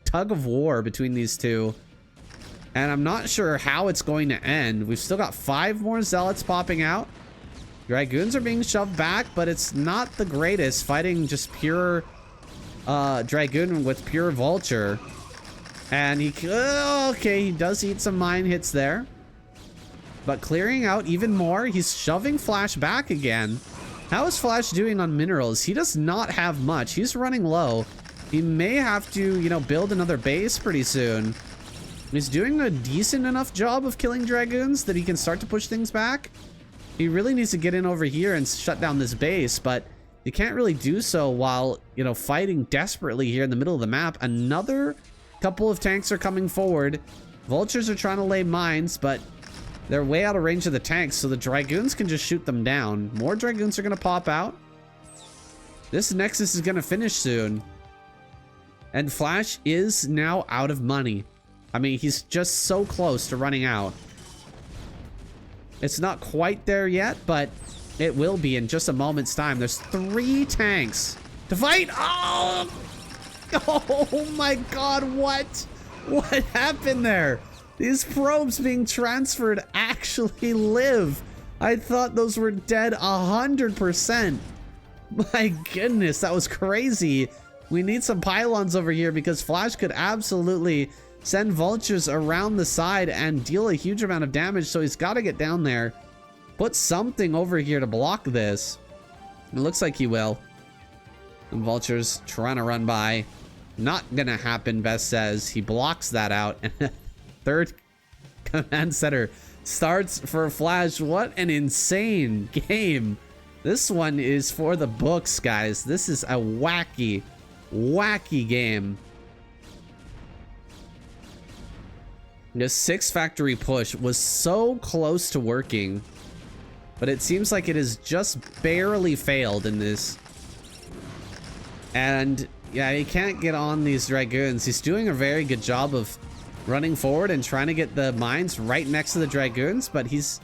tug of war between these two, and I'm not sure how it's going to end. We've still got 5 more Zealots popping out. Dragoons are being shoved back, but it's not the greatest. Fighting just pure Dragoon with pure Vulture. And he... okay, he does eat some mine hits there. But clearing out even more. He's shoving Flash back again. How is Flash doing on minerals? He does not have much. He's running low. He may have to, you know, build another base pretty soon. He's doing a decent enough job of killing dragoons that he can start to push things back. He really needs to get in over here and shut down this base, but you can't really do so while, you know, fighting desperately here in the middle of the map. Another couple of tanks are coming forward. Vultures are trying to lay mines, but they're way out of range of the tanks, so the dragoons can just shoot them down. More dragoons are going to pop out. This Nexus is going to finish soon. And Flash is now out of money. I mean, he's just so close to running out. It's not quite there yet, but it will be in just a moment's time. There's 3 tanks to fight. Oh! Oh my god, what? What happened there? These probes being transferred actually live. I thought those were dead 100%. My goodness, that was crazy. We need some pylons over here because Flash could absolutely send vultures around the side and deal a huge amount of damage, so he's got to get down there. Put something over here to block this. It looks like he will. And vultures trying to run by. Not gonna happen, Best says. He blocks that out. And third command center starts for Flash. What an insane game. This one is for the books, guys. This is a wacky, wacky game. The 6 factory push was so close to working, but it seems like it has just barely failed in this. And yeah, he can't get on these dragoons. He's doing a very good job of running forward and trying to get the mines right next to the dragoons, but he's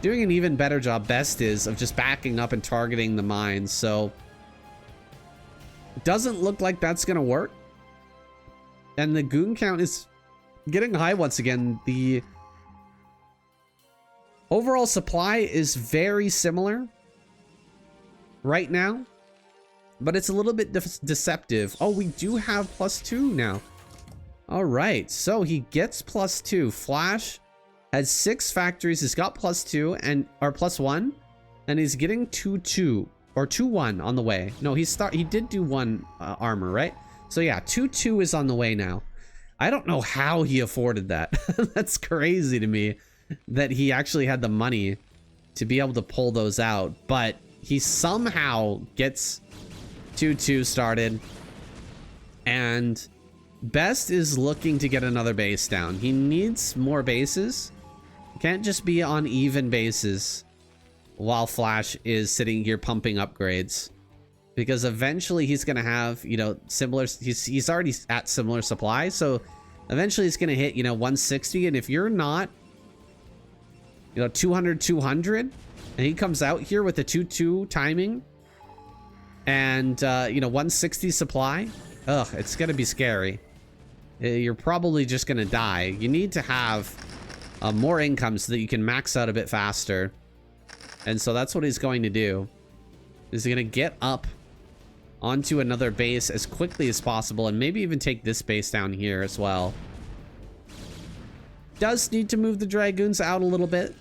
doing an even better job, Best is, of just backing up and targeting the mines. So it doesn't look like that's gonna work. And the goon count is getting high once again. The overall supply is very similar right now, but it's a little bit deceptive. Oh, we do have +2 now. All right, so he gets +2. Flash has 6 factories. He's got +2 and or +1, and he's getting 2-2 or 2-1 on the way. No, he did do 1 armor, right? So yeah, 2-2 is on the way now. I don't know how he afforded that. That's crazy to me that he actually had the money to be able to pull those out, but he somehow gets 2-2 started, and Best is looking to get another base down. He needs more bases. Can't just be on even bases while Flash is sitting here pumping upgrades, because eventually he's gonna have, you know, similar, he's already at similar supply, so eventually he's gonna hit, you know, 160, and if you're not, you know, 200 and he comes out here with a 2-2 timing and you know, 160 supply, ugh, it's gonna be scary. You're probably just gonna die. You need to have more income so that you can max out a bit faster, and so that's what he's going to do. He's gonna get up onto another base as quickly as possible, and maybe even take this base down here as well. Does need to move the dragoons out a little bit.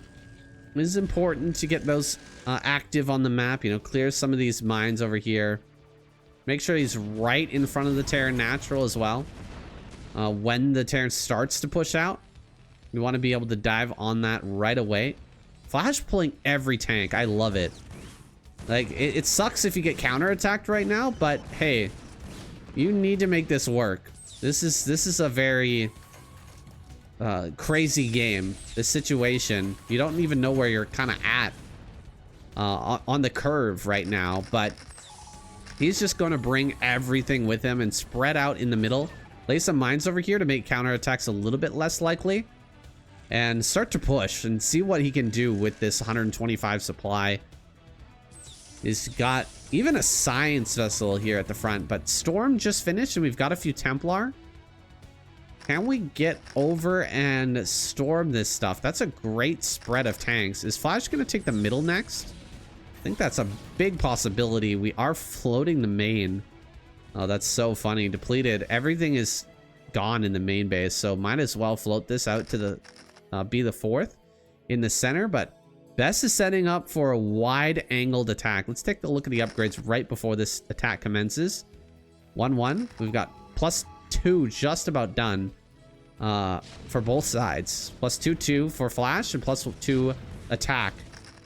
It is important to get those active on the map, you know, clear some of these mines over here. Make sure he's right in front of the Terran Natural as well. When the Terran starts to push out, we want to be able to dive on that right away. Flash pulling every tank. I love it. Like, it sucks if you get counterattacked right now, but hey, you need to make this work. This is a very crazy game. This situation, you don't even know where you're kind of at on the curve right now, but he's just going to bring everything with him and spread out in the middle. Lay some mines over here to make counterattacks a little bit less likely, and start to push and see what he can do with this 125 supply. He's got even a science vessel here at the front, but Storm just finished and we've got a few Templar. Can we get over and storm this stuff? That's a great spread of tanks. Is Flash going to take the middle next? I think that's a big possibility. We are floating the main. Oh, that's so funny. Depleted. Everything is gone in the main base, so might as well float this out to the be the 4th in the center, but Best is setting up for a wide-angled attack. Let's take a look at the upgrades right before this attack commences. 1-1. We've got +2 just about done for both sides. +2/2 for Flash and +2 attack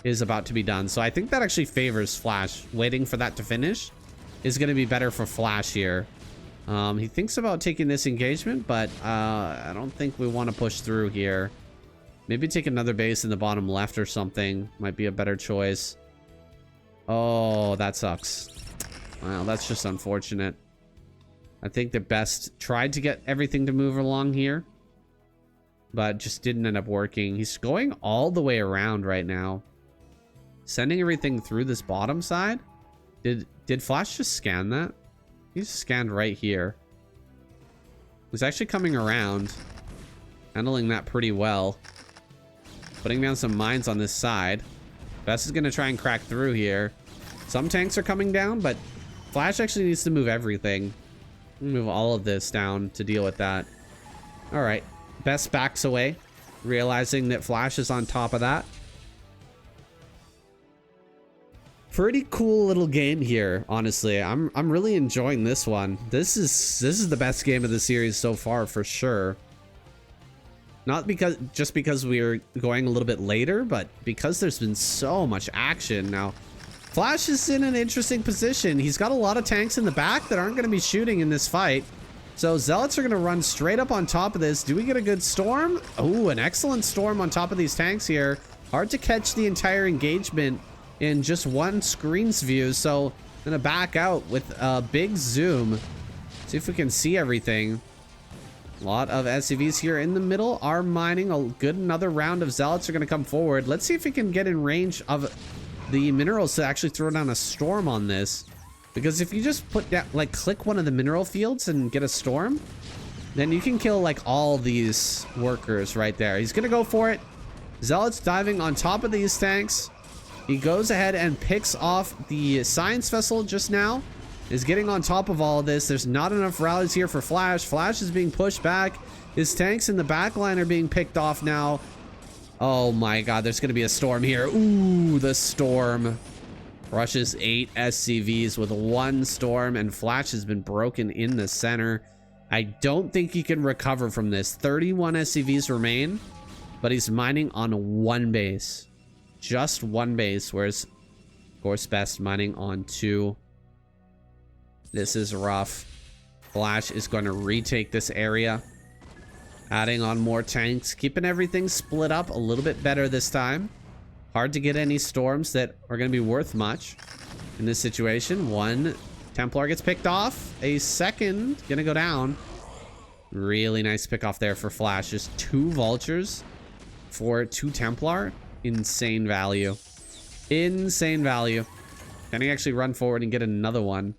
is about to be done. So I think that actually favors Flash. Waiting for that to finish is going to be better for Flash here. He thinks about taking this engagement, but I don't think we want to push through here. Maybe take another base in the bottom left or something. Might be a better choice. Oh, that sucks. Wow, that's just unfortunate. I think the best tried to get everything to move along here, but just didn't end up working. He's going all the way around right now, sending everything through this bottom side. Did Flash just scan that? He just scanned right here. He's actually coming around, handling that pretty well. Putting down some mines on this side. Best is going to try and crack through here. Some tanks are coming down, but Flash actually needs to move everything. Move all of this down to deal with that. All right. Best backs away, realizing that Flash is on top of that. Pretty cool little game here, honestly. I'm really enjoying this one. This is the best game of the series so far for sure. Not just because we're going a little bit later, but because there's been so much action. Now, Flash is in an interesting position. He's got a lot of tanks in the back that aren't going to be shooting in this fight. So Zealots are going to run straight up on top of this. Do we get a good storm? Oh, an excellent storm on top of these tanks here. Hard to catch the entire engagement in just one screen's view. So I'm going to back out with a big zoom. See if we can see everything. A lot of SCVs here in the middle are mining. A good another round of Zealots are going to come forward. Let's see if we can get in range of the minerals to actually throw down a storm on this. Because if you just put down, like, click one of the mineral fields and get a storm, then you can kill, like, all these workers right there. He's going to go for it. Zealots diving on top of these tanks. He goes ahead and picks off the science vessel just now. Is getting on top of all of this. There's not enough rallies here for Flash. Flash is being pushed back. His tanks in the back line are being picked off now. Oh my god, there's going to be a storm here. Ooh, the storm. Rushes 8 SCVs with 1 storm, and Flash has been broken in the center. I don't think he can recover from this. 31 SCVs remain, but he's mining on 1 base. Just 1 base, whereas, of course, Best mining on 2. This is rough. Flash is going to retake this area. Adding on more tanks. Keeping everything split up a little bit better this time. Hard to get any storms that are going to be worth much in this situation. 1 Templar gets picked off. A second going to go down. Really nice pick off there for Flash. Just 2 Vultures for 2 Templar. Insane value. Insane value. Can he actually run forward and get another one?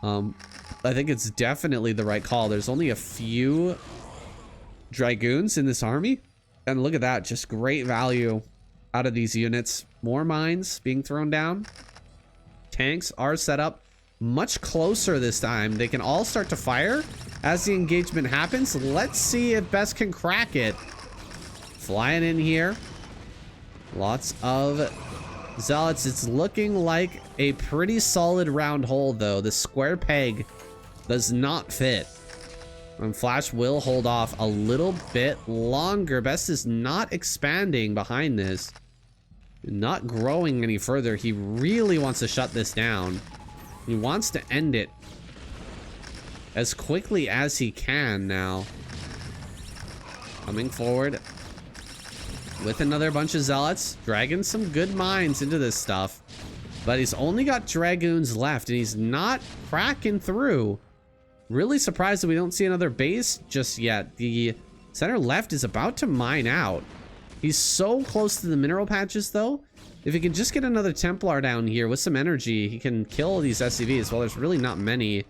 I think it's definitely the right call. There's only a few Dragoons in this army. And look at that. Just great value out of these units. More mines being thrown down. Tanks are set up much closer this time. They can all start to fire as the engagement happens. Let's see if Best can crack it. Flying in here. Lots of Zealots. It's looking like a pretty solid round hole, though. The square peg does not fit. And Flash will hold off a little bit longer. Best is not expanding behind this. Not growing any further. He really wants to shut this down. He wants to end it as quickly as he can now. Coming forward with another bunch of Zealots, dragging some good mines into this stuff. But he's only got Dragoons left, and he's not cracking through. Really surprised that we don't see another base just yet. The center left is about to mine out. He's so close to the mineral patches, though. If he can just get another Templar down here with some energy, he can kill these SCVs. Well, there's really not many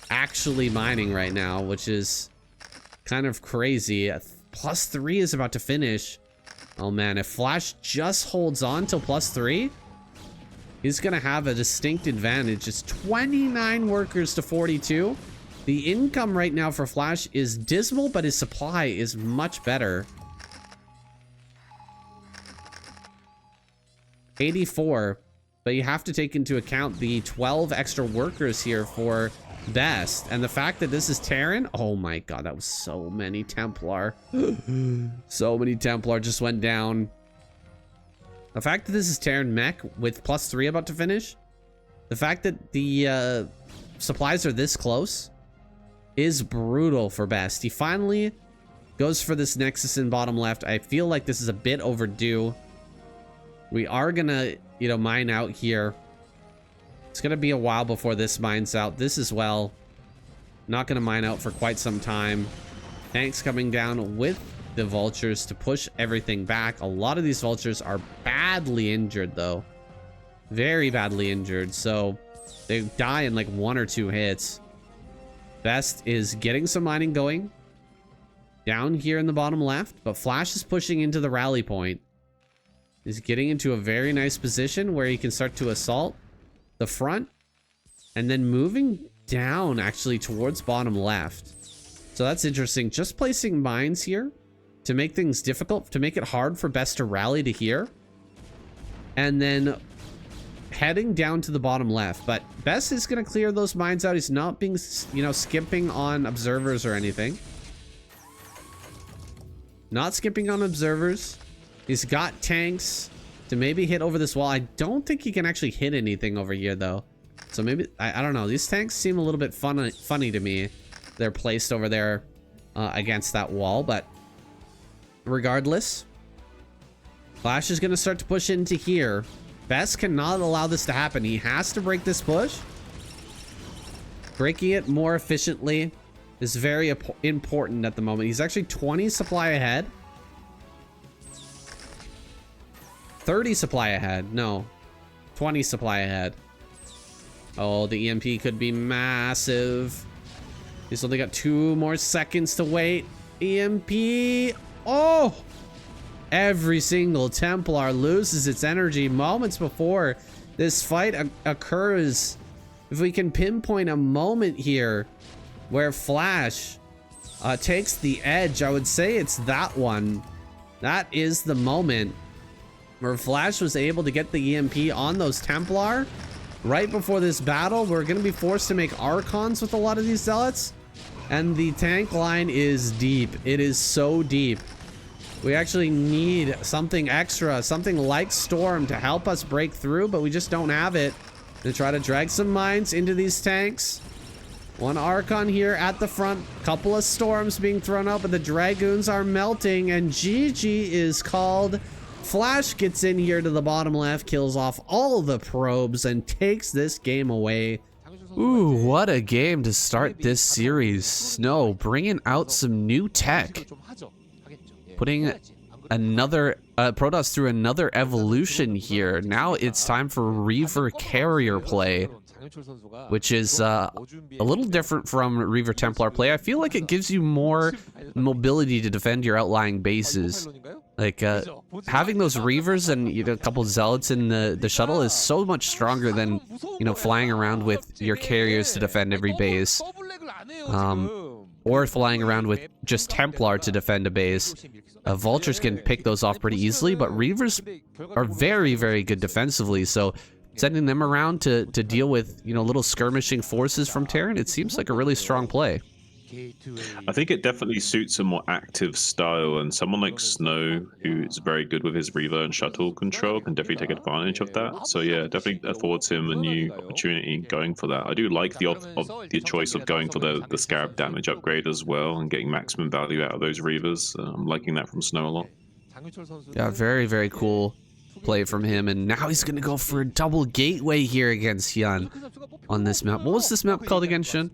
actually mining right now, which is kind of crazy. +3 is about to finish. Oh man, if Flash just holds on till +3, he's gonna have a distinct advantage. It's 29 workers to 42. The income right now for Flash is dismal, but his supply is much better. 84. But you have to take into account the 12 extra workers here for best. And the fact that this is Terran. Oh my god, that was so many Templar. So many Templar just went down. The fact that this is Terran mech with +3 about to finish. The fact that the supplies are this close is brutal for best. He finally goes for this Nexus in bottom left. I feel like this is a bit overdue. We are gonna, you know, mine out here. It's gonna be a while before this mines out. This as well. Not gonna mine out for quite some time. Tanks coming down with the vultures to push everything back. A lot of these vultures are badly injured though. Very badly injured. So they die in like 1 or 2 hits. Best is getting some mining going down here in the bottom left, but Flash is pushing into the rally point. He's getting into a very nice position where he can start to assault the front and then moving down actually towards bottom left. So that's interesting. Just placing mines here to make things difficult, to make it hard for Best to rally to here. And then heading down to the bottom left. But Best is going to clear those mines out. He's not being, you know, skimping on observers or anything. Not skipping on observers. He's got tanks to maybe hit over this wall. I don't think he can actually hit anything over here though. So maybe, I don't know. These tanks seem a little bit funny to me. They're placed over there against that wall, but regardless, Flash is going to start to push into here. Best cannot allow this to happen. He has to break this push. Breaking it more efficiently is very important at the moment. He's actually 20 supply ahead. 30 supply ahead. No. 20 supply ahead. Oh, the EMP could be massive. He's only got 2 more seconds to wait. EMP. Oh! Every single Templar loses its energy moments before this fight occurs. If we can pinpoint a moment here where Flash takes the edge, I would say it's that one. That is the moment where Flash was able to get the EMP on those Templar. Right before this battle, we're going to be forced to make Archons with a lot of these Zealots. And the tank line is deep. It is so deep. We actually need something extra, something like Storm to help us break through, but we just don't have it. To try to drag some mines into these tanks. 1 Archon here at the front. Couple of Storms being thrown out, but the Dragoons are melting, and GG is called. Flash gets in here to the bottom left, kills off all the probes, and takes this game away. Ooh, what a game to start this series. Snow bringing out some new tech. Putting another Protoss through another evolution here. Now it's time for Reaver carrier play, which is a little different from Reaver Templar play. I feel like it gives you more mobility to defend your outlying bases. Like having those Reavers and, you know, a couple Zealots in the shuttle is so much stronger than, you know, flying around with your carriers to defend every base. Or flying around with just Templar to defend a base. Vultures can pick those off pretty easily, but Reavers are very, very good defensively, so sending them around to deal with, you know, little skirmishing forces from Terran, it seems like a really strong play. I think it definitely suits a more active style, and someone like Snow, who's very good with his Reaver and shuttle control, can definitely take advantage of that. So yeah, definitely affords him a new opportunity going for that. I do like the choice of going for the Scarab damage upgrade as well and getting maximum value out of those Reavers. I'm liking that from Snow a lot. Yeah, very, very cool play from him, and now he's gonna go for a double gateway here against Hyun on this map. What was this map called again, Shun?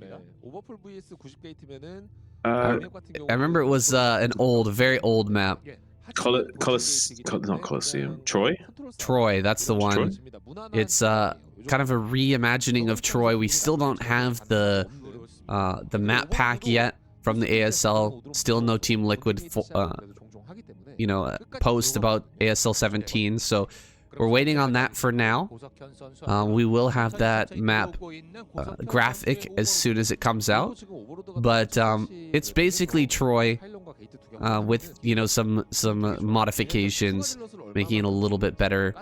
I remember it was an very old map. Not Colosseum. Troy? Troy, that's the one. Troy? It's kind of a reimagining of Troy. We still don't have the map pack yet from the ASL. Still no Team Liquid you know, post about ASL 17, so we're waiting on that for now. We will have that map graphic as soon as it comes out, but it's basically Troy. with, you know, some modifications, making it a little bit better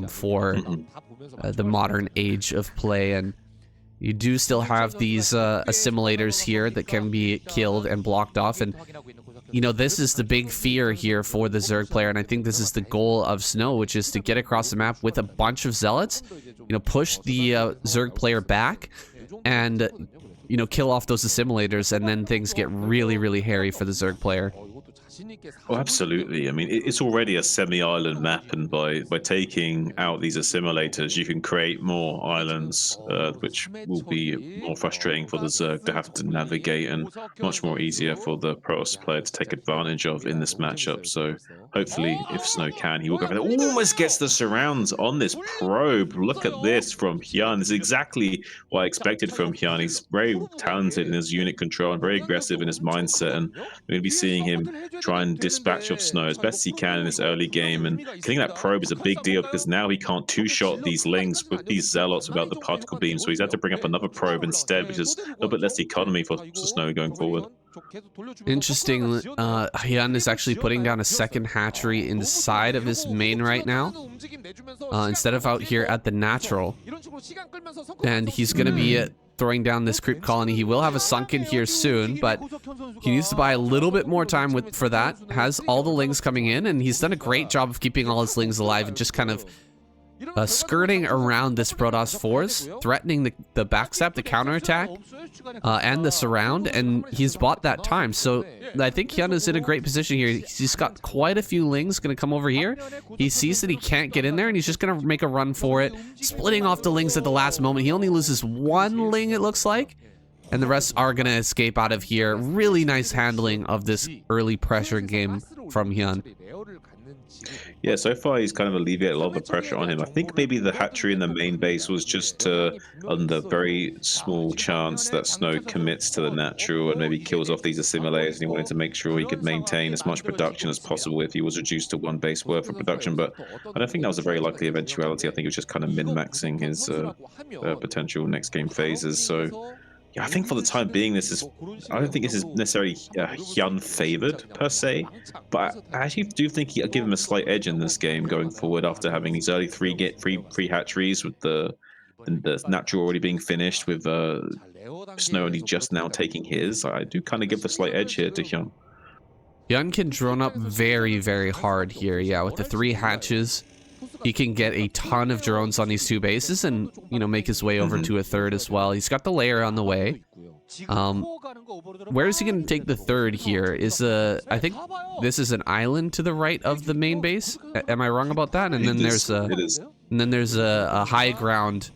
for the modern age of play. And you do still have these assimilators here that can be killed and blocked off. And, you know, this is the big fear here for the Zerg player. And I think this is the goal of Snow, which is to get across the map with a bunch of zealots, you know, push the Zerg player back and, you know, kill off those assimilators. And then things get really, really hairy for the Zerg player. Oh, absolutely. I mean, it's already a semi-island map, and by taking out these assimilators, you can create more islands, which will be more frustrating for the Zerg to have to navigate, and much more easier for the Protoss player to take advantage of in this matchup. So hopefully, if Snow can, he will go for that. Almost gets the surrounds on this probe. Look at this from Hyun. This is exactly what I expected from Hyun. He's very talented in his unit control and very aggressive in his mindset, and we're going to be seeing him try and dispatch of Snow as best he can in this early game. And killing that probe is a big deal because now he can't two-shot these lings with these zealots without the particle beam, so he's had to bring up another probe instead, which is a little bit less economy for Snow going forward. Interesting, Hyun is actually putting down a second hatchery inside of his main right now, instead of out here at the natural. And he's going to be throwing down this creep colony. He will have a sunken here soon, but he needs to buy a little bit more time for that. Has all the lings coming in, and he's done a great job of keeping all his lings alive and just kind of skirting around this Protoss force, threatening the backstab, the counterattack, and the surround, and he's bought that time. So I think Hyun is in a great position here. He's got quite a few lings going to come over here. He sees that he can't get in there, and he's just going to make a run for it, splitting off the lings at the last moment. He only loses one ling, it looks like, and the rest are going to escape out of here. Really nice handling of this early pressure game from Hyun. Yeah, so far he's kind of alleviated a lot of the pressure on him. I think maybe the hatchery in the main base was just on the very small chance that Snow commits to the natural and maybe kills off these assimilators, and he wanted to make sure he could maintain as much production as possible if he was reduced to one base worth of production. But I don't think that was a very likely eventuality. I think he was just kind of min-maxing his potential next game phases. So yeah, I think for the time being, I don't think this is necessarily Hyun favored per se, but I actually do think I'll give him a slight edge in this game going forward after having these early three hatcheries with the natural already being finished, with Snow only just now taking his. I do kind of give a slight edge here to Hyun. Hyun can drone up very, very hard here. Yeah, with the 3 hatches, he can get a ton of drones on these 2 bases and, you know, make his way over to a 3rd as well. He's got the layer on the way. Where is he going to take the 3rd here? I think this is an island to the right of the main base. Am I wrong about that? And then there's a high ground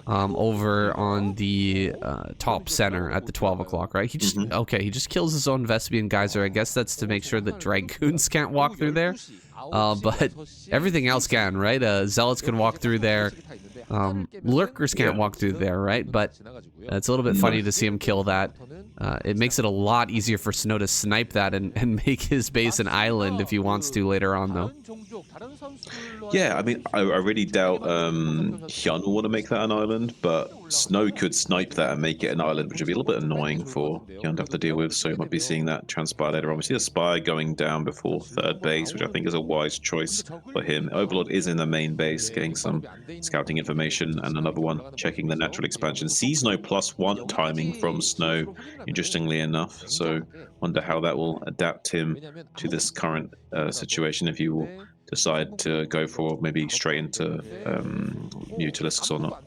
over on the top center at the 12 o'clock, right? He just kills his own Vespian geyser. I guess that's to make sure that Dragoons can't walk through there. But everything else can, right? Zealots can walk through there. Lurkers can't walk through there, right? But it's a little bit funny to see him kill that. It makes it a lot easier for Snow to snipe that and make his base an island if he wants to later on, though. Yeah, I mean, I really doubt Hyun will want to make that an island, but Snow could snipe that and make it an island, which would be a little bit annoying for Hyun to have to deal with, so you might be seeing that transpire later on. We see the Spire going down before 3rd base, which I think is a wise choice for him. Overlord is in the main base, getting some scouting information, and another one checking the natural expansion. Sees no +1 timing from Snow, interestingly enough, so wonder how that will adapt him to this current situation, if he will decide to go for maybe straight into Mutalisks or not.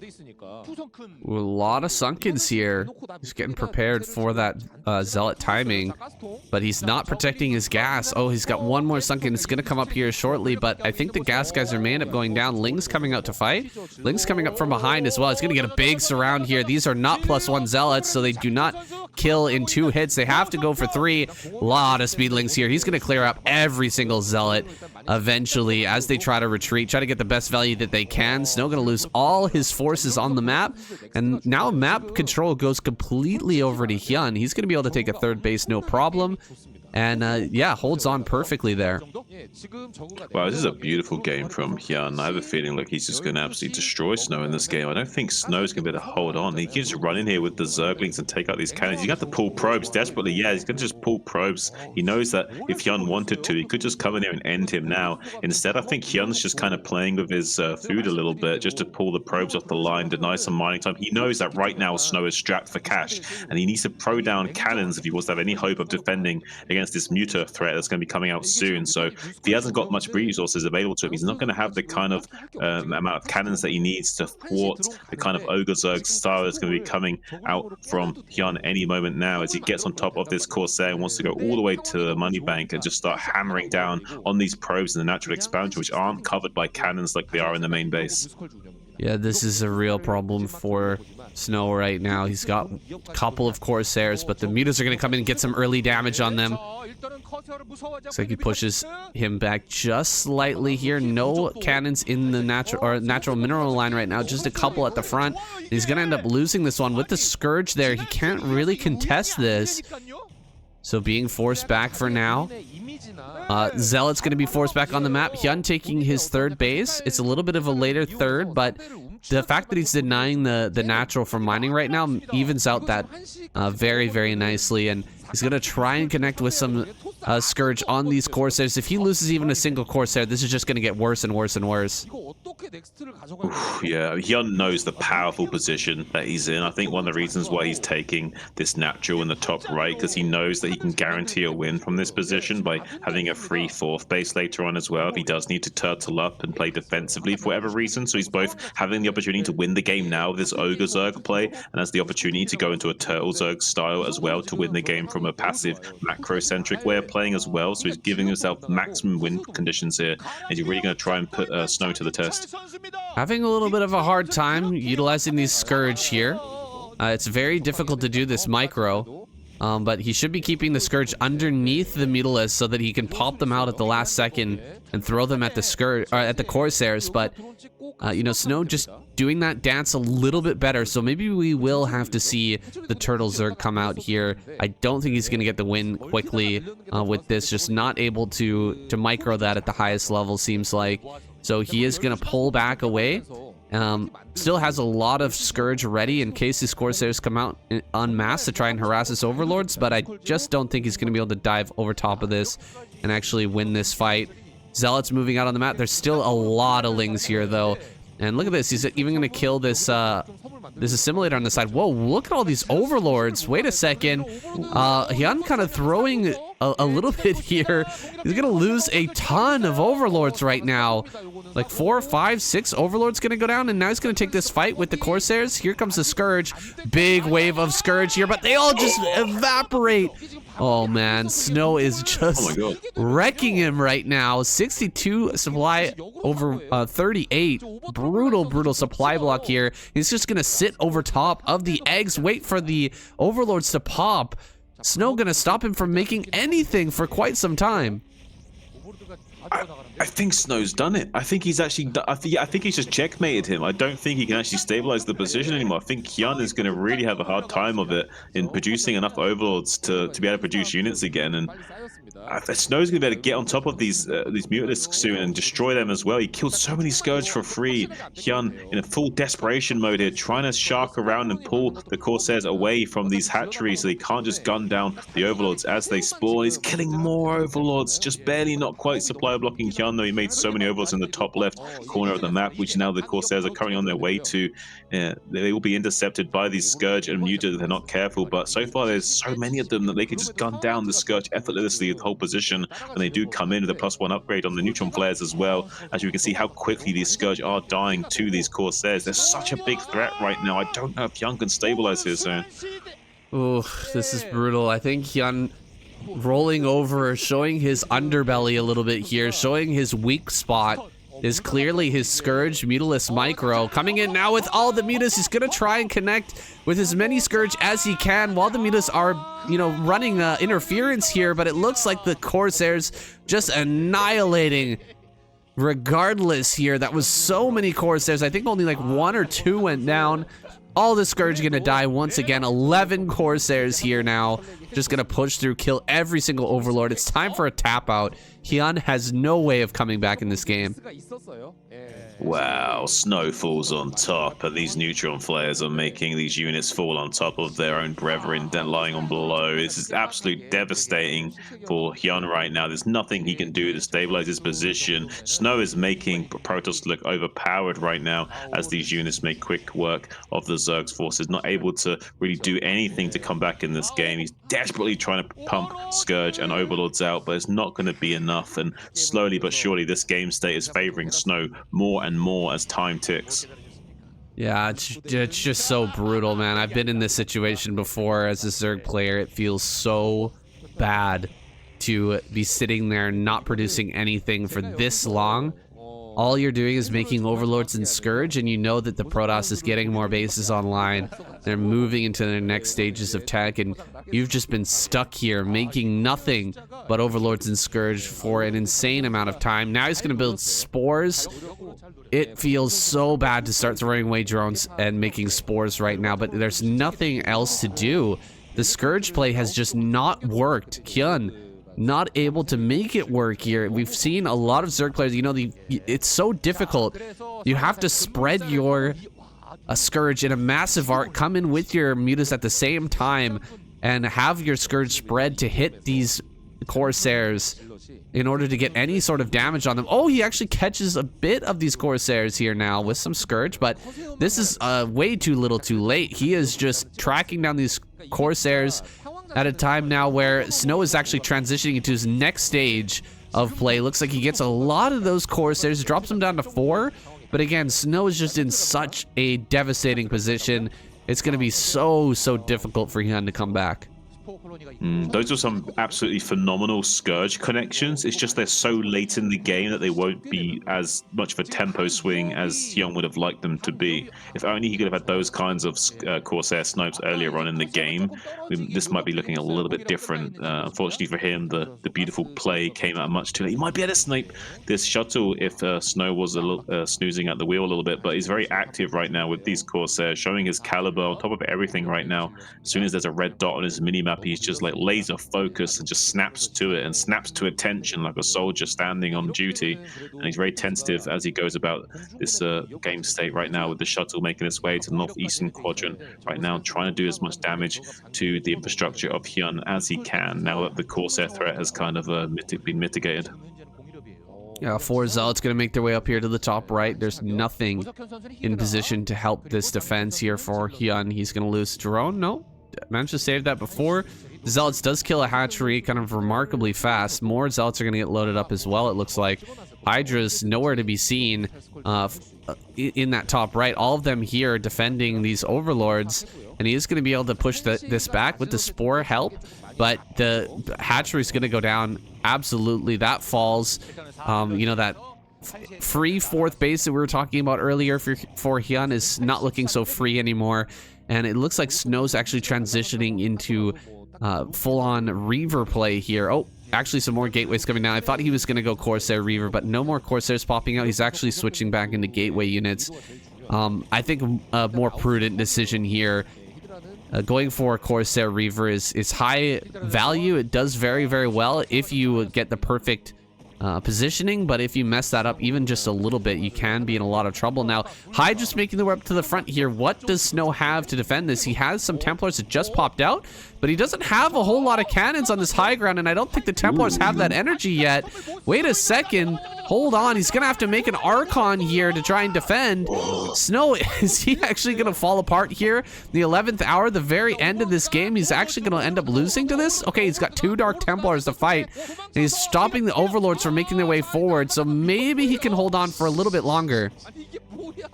A lot of Sunkens here. He's getting prepared for that Zealot timing, but he's not protecting his gas. Oh, he's got one more Sunken. It's going to come up here shortly, but I think the gas guys may end up going down. Ling's coming out to fight. Ling's coming up from behind as well. He's going to get a big surround here. These are not +1 Zealots, so they do not kill in 2 hits. They have to go for 3. A lot of Speedlings here. He's going to clear up every single Zealot eventually as they try to retreat, try to get the best value that they can. Snow going to lose all his forces on the map, and now map control goes completely over to Hyun. He's going to be able to take a 3rd base, no problem. And yeah, holds on perfectly there. Wow, this is a beautiful game from Hyun. I have a feeling like he's just going to absolutely destroy Snow in this game. I don't think Snow's going to be able to hold on. He can just run in here with the Zerglings and take out these cannons. You have to pull probes desperately. Yeah, he's going to just pull probes. He knows that if Hyun wanted to, he could just come in here and end him now. Instead, I think Hyun's just kind of playing with his food a little bit just to pull the probes off the line, deny some mining time. He knows that right now Snow is strapped for cash, and he needs to pro down cannons if he wants to have any hope of defending against this Muta threat that's going to be coming out soon. So if he hasn't got much resources available to him, he's not going to have the kind of amount of cannons that he needs to thwart the kind of Ogre Zerg style that's going to be coming out from Hyun any moment now, as he gets on top of this Corsair and wants to go all the way to the money bank and just start hammering down on these probes in the natural expansion, which aren't covered by cannons like they are in the main base. Yeah, this is a real problem for Snow right now. He's got a couple of Corsairs, but the Mutas are going to come in and get some early damage on them. Looks like he pushes him back just slightly here. No cannons in the natural mineral line right now, just a couple at the front. He's going to end up losing this one with the Scourge there. He can't really contest this. So being forced back for now. Zealot's going to be forced back on the map. Hyun taking his third base. It's a little bit of a later third, but the fact that he's denying the natural from mining right now evens out that very, very nicely. And he's going to try and connect with some Scourge on these Corsairs. If he loses even a single Corsair, this is just going to get worse and worse and worse. Oof, yeah, Hyun knows the powerful position that he's in. I think one of the reasons why he's taking this natural in the top right, because he knows that he can guarantee a win from this position by having a free fourth base later on as well. If he does need to turtle up and play defensively for whatever reason, so he's both having the opportunity to win the game now with this Ogre Zerg play, and has the opportunity to go into a Turtle Zerg style as well to win the game from a passive macro-centric way of playing as well. So he's giving himself maximum win conditions here, and he's really going to try and put Snow to the test. Having a little bit of a hard time utilizing these Scourge here. It's very difficult to do this micro, but he should be keeping the Scourge underneath the Mutalisk so that he can pop them out at the last second and throw them at the Scourge or at the Corsairs. But you know, Snow just doing that dance a little bit better, so maybe we will have to see the Turtle Zerg come out here. I don't think he's going to get the win quickly with this, just not able to micro that at the highest level, seems like. So he is going to pull back away. Still has a lot of Scourge ready in case his Corsairs come out en masse to try and harass his Overlords, but I just don't think he's going to be able to dive over top of this and actually win this fight. Zealot's moving out on the map. There's still a lot of Lings here, though. And look at this. He's even going to kill this this assimilator on the side. Whoa, look at all these Overlords. Wait a second. Hyun kind of throwing a little bit here. He's going to lose a ton of Overlords right now. Like 4, 5, 6 Overlords going to go down, and now he's going to take this fight with the Corsairs. Here comes the Scourge. Big wave of Scourge here, but they all just evaporate. Oh man, Snow is just wrecking him right now. 62 supply over 38. Brutal supply block here. He's just gonna sit over top of the eggs, wait for the Overlords to pop. Snow gonna stop him from making anything for quite some time. I think Snow's done it. I think he's actually. I think he's just checkmated him. I don't think he can actually stabilize the position anymore. I think Hyun is going to really have a hard time of it in producing enough Overlords to be able to produce units again. And Snow's going to be able to get on top of these Mutalisks soon and destroy them as well. He killed so many Scourge for free. Hyun in a full desperation mode here, trying to shark around and pull the Corsairs away from these hatcheries so they can't just gun down the Overlords as they spawn. He's killing more Overlords, just barely not quite supply blocking Hyun, though he made so many Overlords in the top left corner of the map, which now the Corsairs are currently on their way to. They will be intercepted by these Scourge and Muta if they're not careful, but so far there's so many of them that they can just gun down the Scourge effortlessly the whole position when they do come in with a +1 upgrade on the neutron flares as well. As you can see how quickly these Scourge are dying to these Corsairs. They're such a big threat right now. I don't know if Hyun can stabilize here soon. Ooh, this is brutal. I think Hyun rolling over, showing his underbelly a little bit here, showing his weak spot is clearly his Scourge Mutalisk micro. Coming in now with all the Mutas. He's going to try and connect with as many Scourge as he can while the Mutas are, you know, running interference here, but it looks like the Corsairs just annihilating regardless here. That was so many Corsairs. I think only like 1 or 2 went down. All the Scourge going to die once again. 11 Corsairs here now. just gonna push through, kill every single Overlord. It's time for a tap out. Hyun has no way of coming back in this game. Wow, Snow falls on top, and these neutron flares are making these units fall on top of their own brethren lying on below. This is absolutely devastating for Hyun right now. There's nothing he can do to stabilize his position. Snow is making Protoss look overpowered right now as these units make quick work of the Zerg's forces, not able to really do anything to come back in this game. He's desperately trying to pump Scourge and Overlords out, but it's not going to be enough, and slowly but surely this game state is favoring Snow more and more as time ticks. Yeah, it's just so brutal, man. I've been in this situation before as a Zerg player. It feels so bad to be sitting there not producing anything for this long. All you're doing is making Overlords and Scourge, and you know that the Protoss is getting more bases online. They're moving into their next stages of tech, and you've just been stuck here making nothing but Overlords and Scourge for an insane amount of time. Now he's going to build Spores. It feels so bad to start throwing away drones and making Spores right now, but there's nothing else to do. The Scourge play has just not worked. Hyun not able to make it work here. We've seen a lot of Zerg players, you know, it's so difficult. You have to spread your Scourge in a massive arc, come in with your Mutas at the same time, and have your Scourge spread to hit these Corsairs in order to get any sort of damage on them. Oh, he actually catches a bit of these Corsairs here now with some Scourge, but this is way too little too late. He is just tracking down these Corsairs at a time now where Snow is actually transitioning into his next stage of play. Looks like he gets a lot of those Corsairs, drops them down to 4, but again, Snow is just in such a devastating position. It's going to be so difficult for Hyun to come back. Those are some absolutely phenomenal Scourge connections. It's just they're so late in the game that they won't be as much of a tempo swing as Hyun would have liked them to be. If only he could have had those kinds of Corsair snipes earlier on in the game, this might be looking a little bit different. Unfortunately for him, the beautiful play came out much too late. He might be able to snipe this shuttle if Snow was a little, snoozing at the wheel a little bit, but he's very active right now with these Corsairs, showing his caliber on top of everything right now. As soon as there's a red dot on his minimap, he's just like laser focused and just snaps to it and snaps to attention like a soldier standing on duty. And he's very tentative as he goes about this game state right now, with the shuttle making its way to the northeastern quadrant right now, trying to do as much damage to the infrastructure of Hyun as he can now that the Corsair threat has kind of been mitigated. Yeah, 4 Zealots going to make their way up here to the top right. There's nothing in position to help this defense here for Hyun. He's going to lose drone. No, managed to save that before. Zealots does kill a hatchery kind of remarkably fast. More Zealots are going to get loaded up as well, it looks like. Hydra's nowhere to be seen in that top right. All of them here defending these Overlords, and he is going to be able to push this back with the Spore help, but the hatchery is going to go down. Absolutely, that falls. You know, that free 4th base that we were talking about earlier for Hyun is not looking so free anymore, and it looks like Snow's actually transitioning into full-on Reaver play here. Oh, actually some more gateways coming down. I thought he was going to go Corsair Reaver, but no more Corsairs popping out. He's actually switching back into gateway units. I think a more prudent decision here. Going for Corsair Reaver is high value. It does very well if you get the perfect positioning, but if you mess that up even just a little bit, you can be in a lot of trouble. Now, Hydra's making the way up to the front here. What does Snow have to defend this? He has some Templars that just popped out, but he doesn't have a whole lot of cannons on this high ground, and I don't think the Templars have that energy yet. Wait a second. Hold on. He's going to have to make an Archon here to try and defend. Snow, is he actually going to fall apart here? The 11th hour, the very end of this game, he's actually going to end up losing to this? Okay, he's got 2 Dark Templars to fight, and he's stopping the Overlords from making their way forward, so maybe he can hold on for a little bit longer.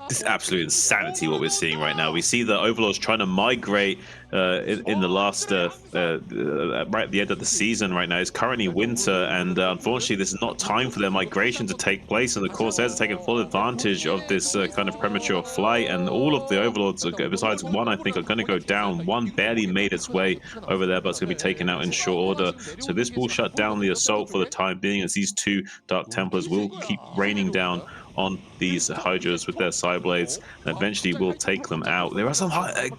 This is absolute insanity what we're seeing right now. We see the Overlords trying to migrate in the last right at the end of the season right now. It's currently winter, and unfortunately this is not time for their migration to take place, and the Corsairs are taking full advantage of this kind of premature flight, and all of the Overlords, besides one I think, are going to go down. One barely made its way over there, but it's going to be taken out in short order. So this will shut down the assault for the time being, as these 2 Dark Templars will keep raining down on these Hydras with their side blades, and eventually will take them out. There are some high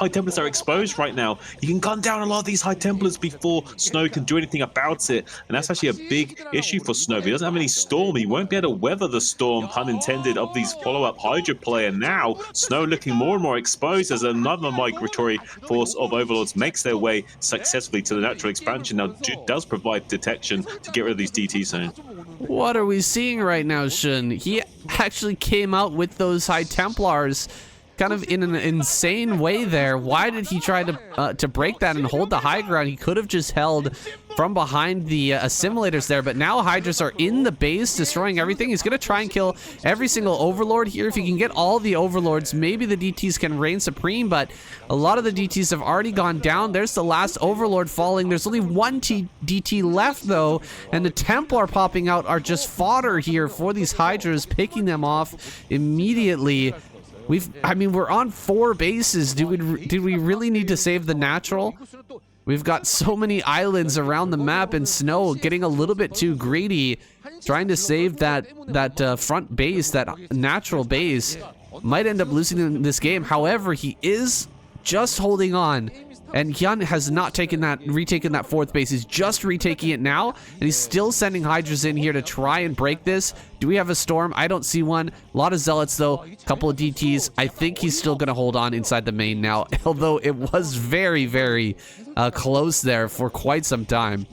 Templars that are exposed right now. You can gun down a lot of these High Templars before Snow can do anything about it, and that's actually a big issue for Snow. If he doesn't have any storm, he won't be able to weather the storm, pun intended, of these follow-up Hydra play. And now Snow looking more and more exposed as another migratory force of Overlords makes their way successfully to the natural expansion. Now does provide detection to get rid of these DT zones. What are we seeing right now, Shun? He actually came out with those High Templars kind of in an insane way there. Why did he try to break that and hold the high ground? He could have just held from behind the assimilators there, but now Hydras are in the base, destroying everything. He's going to try and kill every single Overlord here. If he can get all the Overlords, maybe the DTs can reign supreme, but a lot of the DTs have already gone down. There's the last Overlord falling. There's only one DT left, though, and the Templar popping out are just fodder here for these Hydras, picking them off immediately. We're on 4 bases. Did we really need to save the natural? We've got so many islands around the map, and Snow getting a little bit too greedy, trying to save that front base, that natural base. Might end up losing in this game. However, he is just holding on, and Hyun has not retaken that 4th base. He's just retaking it now, and he's still sending Hydras in here to try and break this. Do we have a storm? I don't see one. A lot of Zealots, though. A couple of DTs. I think he's still going to hold on inside the main now, although it was very, very close there for quite some time.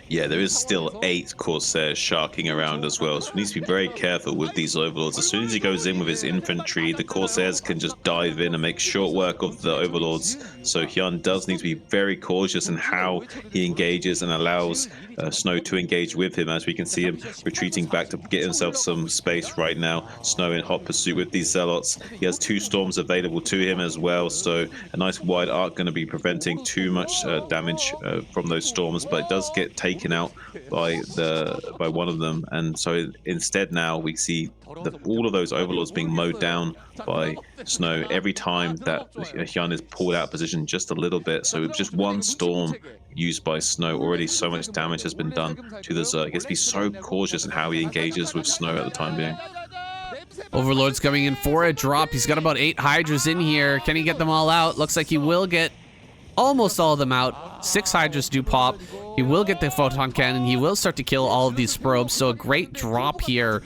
Yeah, there is still 8 Corsairs sharking around as well, so he needs to be very careful with these Overlords. As soon as he goes in with his infantry, the Corsairs can just dive in and make short work of the Overlords. So Hyun does need to be very cautious in how he engages and allows Snow to engage with him, as we can see him retreating back to get himself some space right now. Snow in hot pursuit with these Zealots. He has 2 storms available to him as well, so a nice wide arc going to be preventing too much damage from those storms, but it does get taken out by one of them, and so instead now we see all of those Overlords being mowed down by Snow every time that Hyun is pulled out of position just a little bit. So just one storm used by Snow, already so much damage has been done to the Zerg. He has to be so cautious in how he engages with Snow at the time being. Overlord's coming in for a drop. He's got about 8 Hydras in here. Can he get them all out? Looks like he will get almost all of them out. 6 Hydras do pop. He will get the photon cannon. He will start to kill all of these probes. So a great drop here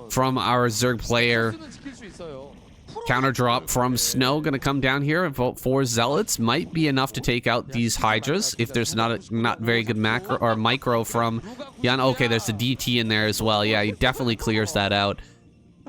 from our Zerg player. Counter drop from Snow going to come down here. About 4 Zealots might be enough to take out these Hydras if there's not very good macro or micro from Hyun. Okay, there's the DT in there as well. Yeah, he definitely clears that out.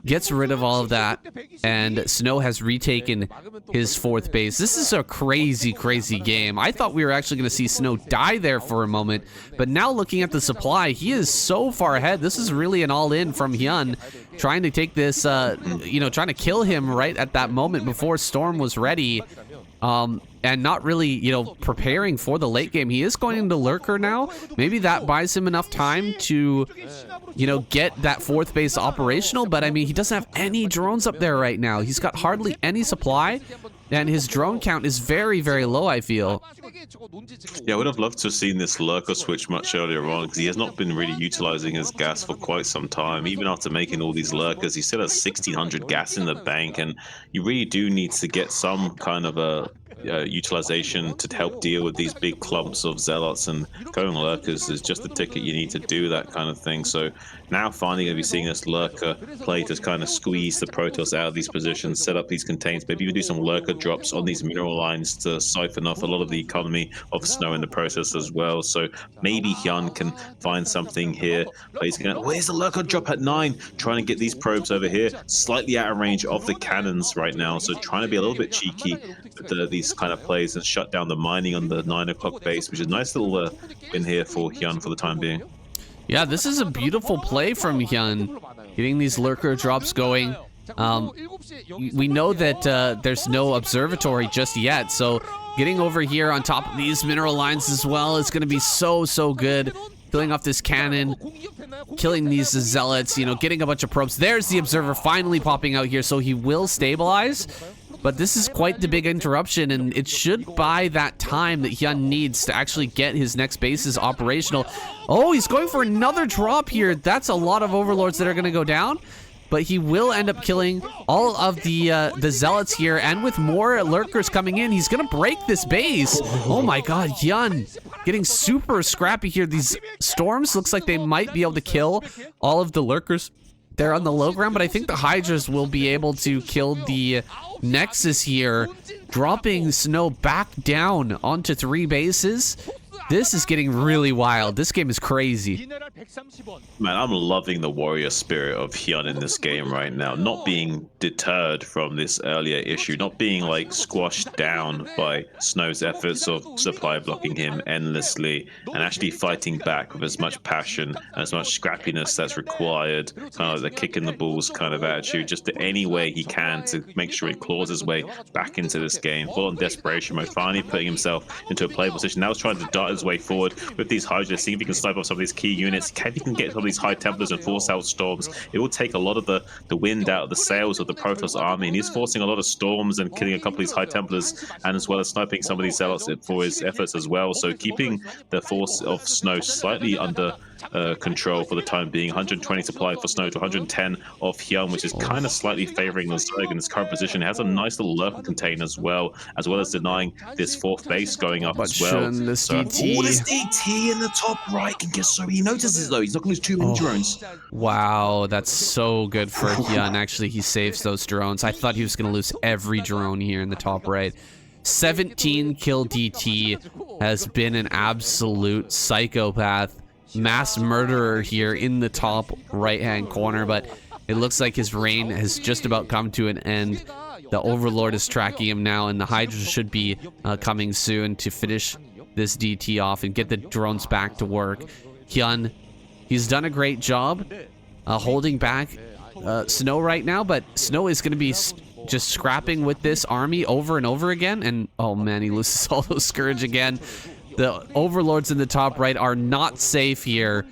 Gets rid of all of that, and Snow has retaken his 4th base. This is a crazy, crazy game. I thought we were actually going to see Snow die there for a moment, but now looking at the supply, he is so far ahead. This is really an all-in from Hyun, trying to take this, trying to kill him right at that moment before Storm was ready. And not really, preparing for the late game. He is going into Lurker now. Maybe that buys him enough time to, get that 4th base operational. But, I mean, he doesn't have any drones up there right now. He's got hardly any supply. And his drone count is very, very low, I feel. Yeah, I would have loved to have seen this Lurker switch much earlier on, because he has not been really utilizing his gas for quite some time. Even after making all these Lurkers, he still has 1,600 gas in the bank, and you really do need to get some kind of a utilization to help deal with these big clumps of Zealots, and going Lurkers is just the ticket you need to do that kind of thing. So now finally going to be seeing this Lurker play to kind of squeeze the Protoss out of these positions, set up these contains, maybe even do some Lurker drops on these mineral lines to siphon off a lot of the economy of Snow in the process as well. So maybe Hyun can find something here. But he's going, where's the Lurker drop at 9? Trying to get these probes over here, slightly out of range of the cannons right now. So trying to be a little bit cheeky with these kind of plays and shut down the mining on the 9 o'clock base, which is a nice little win here for Hyun for the time being. Yeah, this is a beautiful play from Hyun, getting these Lurker drops going. We know that there's no observatory just yet, so getting over here on top of these mineral lines as well is going to be so good. Killing off this cannon, killing these Zealots, getting a bunch of probes. There's the observer finally popping out here, so he will stabilize. But this is quite the big interruption, and it should buy that time that Hyun needs to actually get his next bases operational. Oh, he's going for another drop here. That's a lot of overlords that are going to go down. But he will end up killing all of the zealots here, and with more lurkers coming in, he's gonna break this base. Oh my god, Hyun getting super scrappy here. These storms looks like they might be able to kill all of the lurkers there on the low ground, but I think the Hydras will be able to kill the Nexus here, dropping Snow back down onto 3 bases. This is getting really wild. This game is crazy. Man, I'm loving the warrior spirit of Hyun in this game right now. Not being deterred from this earlier issue, not being like squashed down by Snow's efforts of supply blocking him endlessly, and actually fighting back with as much passion and as much scrappiness that's required, kind of like the kick in the balls kind of attitude, just any way he can to make sure he claws his way back into this game. Full on desperation mode, finally putting himself into a playable position. Now he's trying to dart his way forward with these Hydras, see if he can snipe off some of these key units. If he can get some of these High Templars and force out storms, it will take a lot of the wind out of the sails of the Protoss army, and he's forcing a lot of storms and killing a couple of these High Templars, and as well as sniping some of these zealots for his efforts as well. So keeping the force of Snow slightly under control for the time being. 120 supply for Snow to 110 of Hyun, which is kind of slightly favoring the Zerg in his current position. It has a nice little lurker contain as well as denying this 4th base going up as well. This So, DT. this DT in the top right can get so he notices though. He's not going to lose too many drones. Wow, that's so good for Hyun. Actually, he saves those drones. I thought he was going to lose every drone here in the top right. 17 kill DT has been an absolute psychopath. Mass murderer here in the top right-hand corner, but it looks like his reign has just about come to an end. The Overlord is tracking him now, and the Hydra should be coming soon to finish this DT off and get the drones back to work. Hyun, he's done a great job holding back Snow right now, but Snow is going to be just scrapping with this army over and over again, and oh man, he loses all those Scourge again. The Overlords in the top right are not safe here.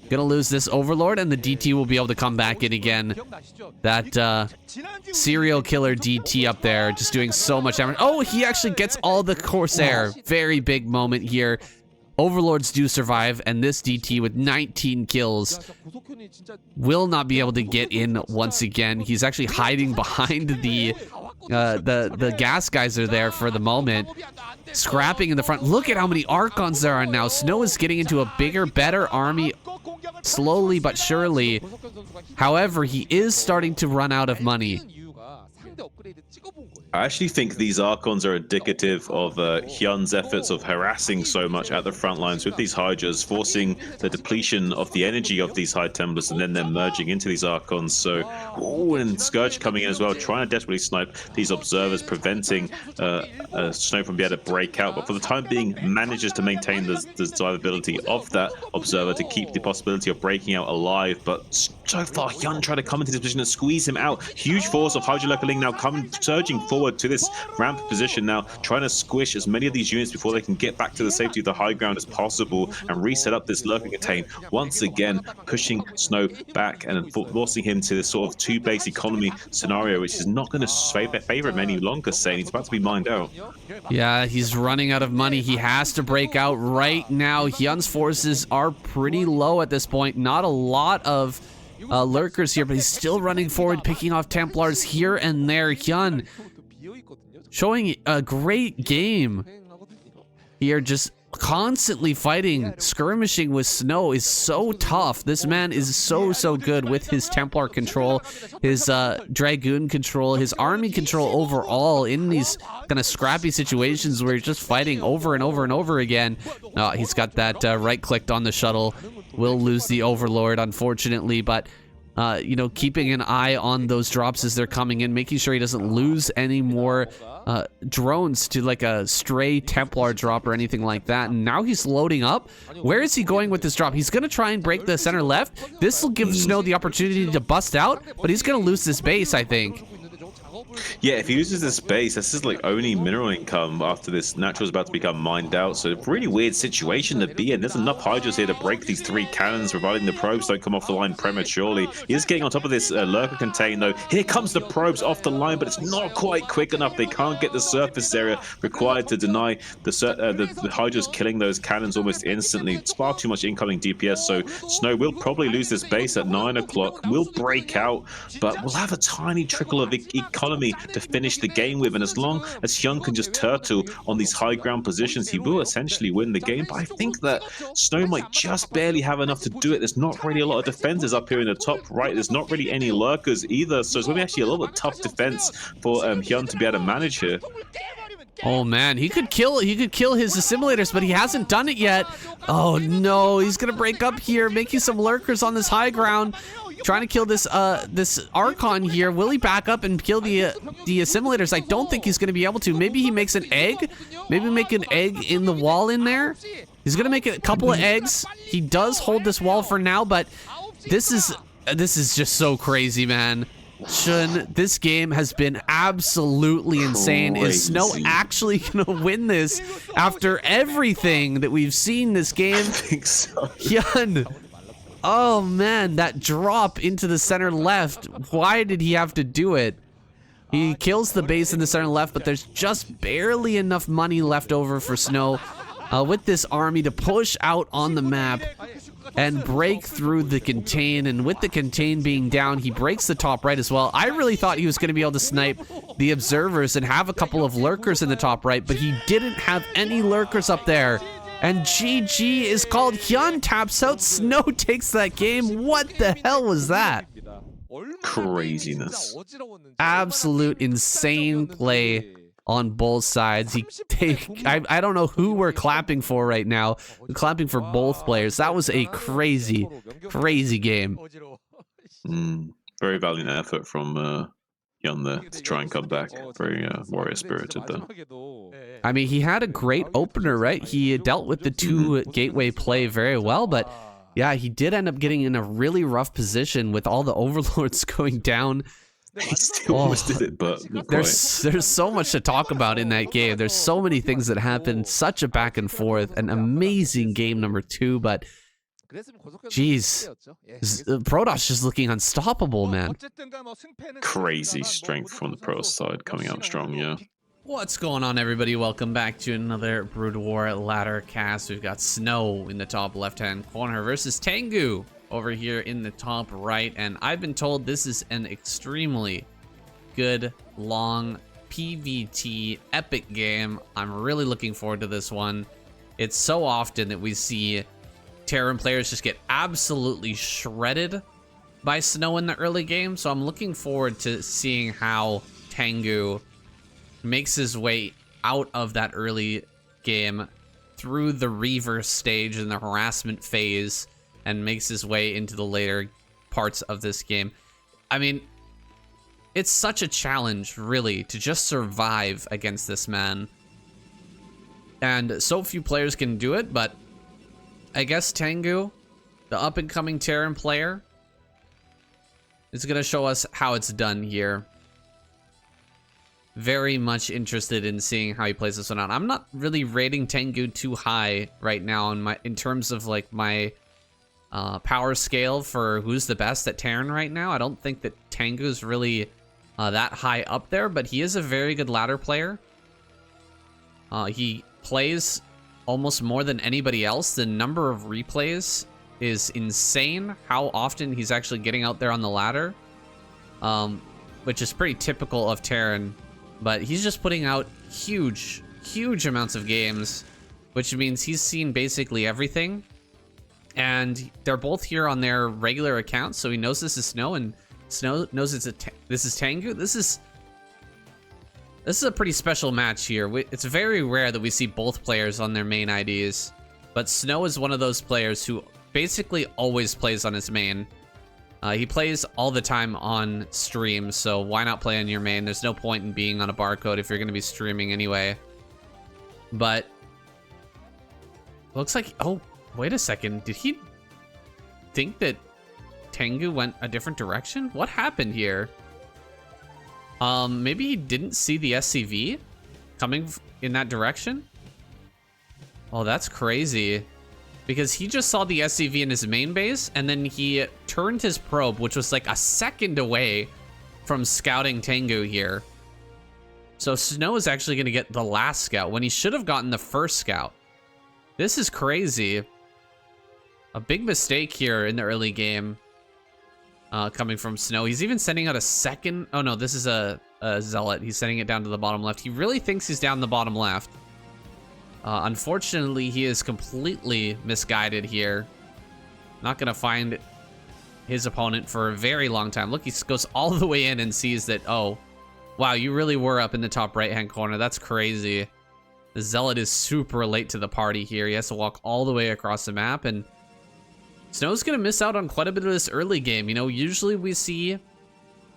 Gonna lose this Overlord, and the DT will be able to come back in again. That serial killer DT up there just doing so much damage. Oh, he actually gets all the Corsair. Very big moment here. Overlords do survive, and this DT with 19 kills will not be able to get in once again. He's actually hiding behind the gas geyser there for the moment. Scrapping in the front. Look at how many Archons there are now. Snow is getting into a bigger, better army slowly but surely. However, he is starting to run out of money. I actually think these Archons are indicative of Hyun's efforts of harassing so much at the front lines with these Hydras, forcing the depletion of the energy of these High Templars, and then they're merging into these Archons. So, and Scourge coming in as well, trying to desperately snipe these observers, preventing Snow from being able to break out. But for the time being, manages to maintain the survivability of that observer to keep the possibility of breaking out alive. But so far, Hyun trying to come into this position and squeeze him out. Huge force of Hydra Lurkerling now coming, surging forward to this ramp position now, trying to squish as many of these units before they can get back to the safety of the high ground as possible and reset up this lurking contain. Once again, pushing Snow back and forcing him to this sort of 2-base economy scenario, which is not going to favor him any longer, saying he's about to be mined out. Yeah, he's running out of money. He has to break out right now. Hyun's forces are pretty low at this point. Not a lot of lurkers here, but he's still running forward, picking off Templars here and there. Hyun showing a great game here, just constantly fighting. Skirmishing with Snow is so tough. This man is so good with his Templar control, his Dragoon control, his army control overall in these kind of scrappy situations where he's just fighting over and over and over again. He's got that right-clicked on the shuttle. Will lose the Overlord, unfortunately, but you know, keeping an eye on those drops as they're coming in, making sure he doesn't lose any more drones to like a stray Templar drop or anything like that. And now he's loading up. Where is he going with this drop? He's going to try and break the center left. This will give Snow the opportunity to bust out, but he's going to lose this base, I think. Yeah, if he uses this base, this is like only mineral income after this natural is about to become mined out. So a really weird situation to be in. There's enough Hydras here to break these 3 cannons, providing the probes don't come off the line prematurely. He is getting on top of this lurker contain though. Here comes the probes off the line, but it's not quite quick enough. They can't get the surface area required to deny the Hydras killing those cannons almost instantly. It's far too much incoming DPS, so Snow will probably lose this base at 9 o'clock. We'll break out, but we'll have a tiny trickle of economy to finish the game with, and as long as Hyun can just turtle on these high ground positions, he will essentially win the game. But I think that Snow might just barely have enough to do it. There's not really a lot of defenses up here in the top right. There's not really any lurkers either, so it's going to be actually a little bit tough defense for Hyun to be able to manage here. Oh man, he could kill his assimilators, but he hasn't done it yet. Oh no, he's gonna break up here, making some lurkers on this high ground, trying to kill this this Archon here. Will he back up and kill the assimilators? I don't think he's gonna be able to. Maybe he makes an egg. Maybe make an egg in the wall in there. He's gonna make a couple of eggs. He does hold this wall for now, but this is just so crazy, man. Shun, this game has been absolutely insane. Crazy. Is Snow actually gonna win this after everything that we've seen this game? I think so. Hyun. Oh man, that drop into the center left. Why did he have to do it? He kills the base in the center left, but there's just barely enough money left over for Snow with this army to push out on the map and break through the contain. And with the contain being down, he breaks the top right as well. I really thought he was going to be able to snipe the observers and have a couple of lurkers in the top right, but he didn't have any lurkers up there. And GG is called. Hyun taps out. Snow takes that game. What the hell was that? Craziness. Absolute insane play on both sides. I don't know who we're clapping for right now. We're clapping for both players. That was a crazy game. Very valiant effort from Hyun there to try and come back. Very warrior spirited though. I mean, he had a great opener, right? He dealt with the 2 gateway play very well, but yeah, he did end up getting in a really rough position with all the overlords going down. He still almost did it, but there's so much to talk about in that game. There's so many things that happened. Such a back and forth. An amazing game number 2, but jeez, Protoss just looking unstoppable, man. Crazy strength from the pro side coming out strong, yeah. What's going on, everybody? Welcome back to another Broodwar ladder cast. We've got Snow in the top left-hand corner versus Tengu over here in the top right, and I've been told this is an extremely good, long PvT epic game. I'm really looking forward to this one. It's so often that we see Terran players just get absolutely shredded by Snow in the early game, so I'm looking forward to seeing how Tengu makes his way out of that early game through the reverse stage and the harassment phase and makes his way into the later parts of this game. I mean, it's such a challenge, really, to just survive against this man. And so few players can do it, but I guess Tengu, the up-and-coming Terran player, is going to show us how it's done here. Very much interested in seeing how he plays this one out. I'm not really rating Tengu too high right now in terms of like my power scale for who's the best at Terran right now. I don't think that Tengu's really that high up there, but he is a very good ladder player. He plays almost more than anybody else. The number of replays is insane. How often he's actually getting out there on the ladder, which is pretty typical of Terran. But he's just putting out huge amounts of games, which means he's seen basically everything. And they're both here on their regular accounts, so he knows this is Snow, and Snow knows this is Tengu. This is a pretty special match here. It's very rare that we see both players on their main IDs, but Snow is one of those players who basically always plays on his main. He plays all the time on stream, so why not play on your main? There's no point in being on a barcode if you're going to be streaming anyway. But looks like, oh, wait a second. Did he think that Tengu went a different direction? What happened here? Maybe he didn't see the SCV coming in that direction. Oh, that's crazy. Because he just saw the SCV in his main base, and then he turned his probe, which was like a second away from scouting Tengu here. So Snow is actually going to get the last scout when he should have gotten the first scout. This is crazy. A big mistake here in the early game coming from Snow. He's even sending out a second. Oh no, this is a Zealot. He's sending it down to the bottom left. He really thinks he's down the bottom left. Unfortunately, he is completely misguided here. Not going to find his opponent for a very long time. Look, he goes all the way in and sees that, oh, wow, you really were up in the top right-hand corner. That's crazy. The Zealot is super late to the party here. He has to walk all the way across the map, and Snow's going to miss out on quite a bit of this early game. You know, usually we see...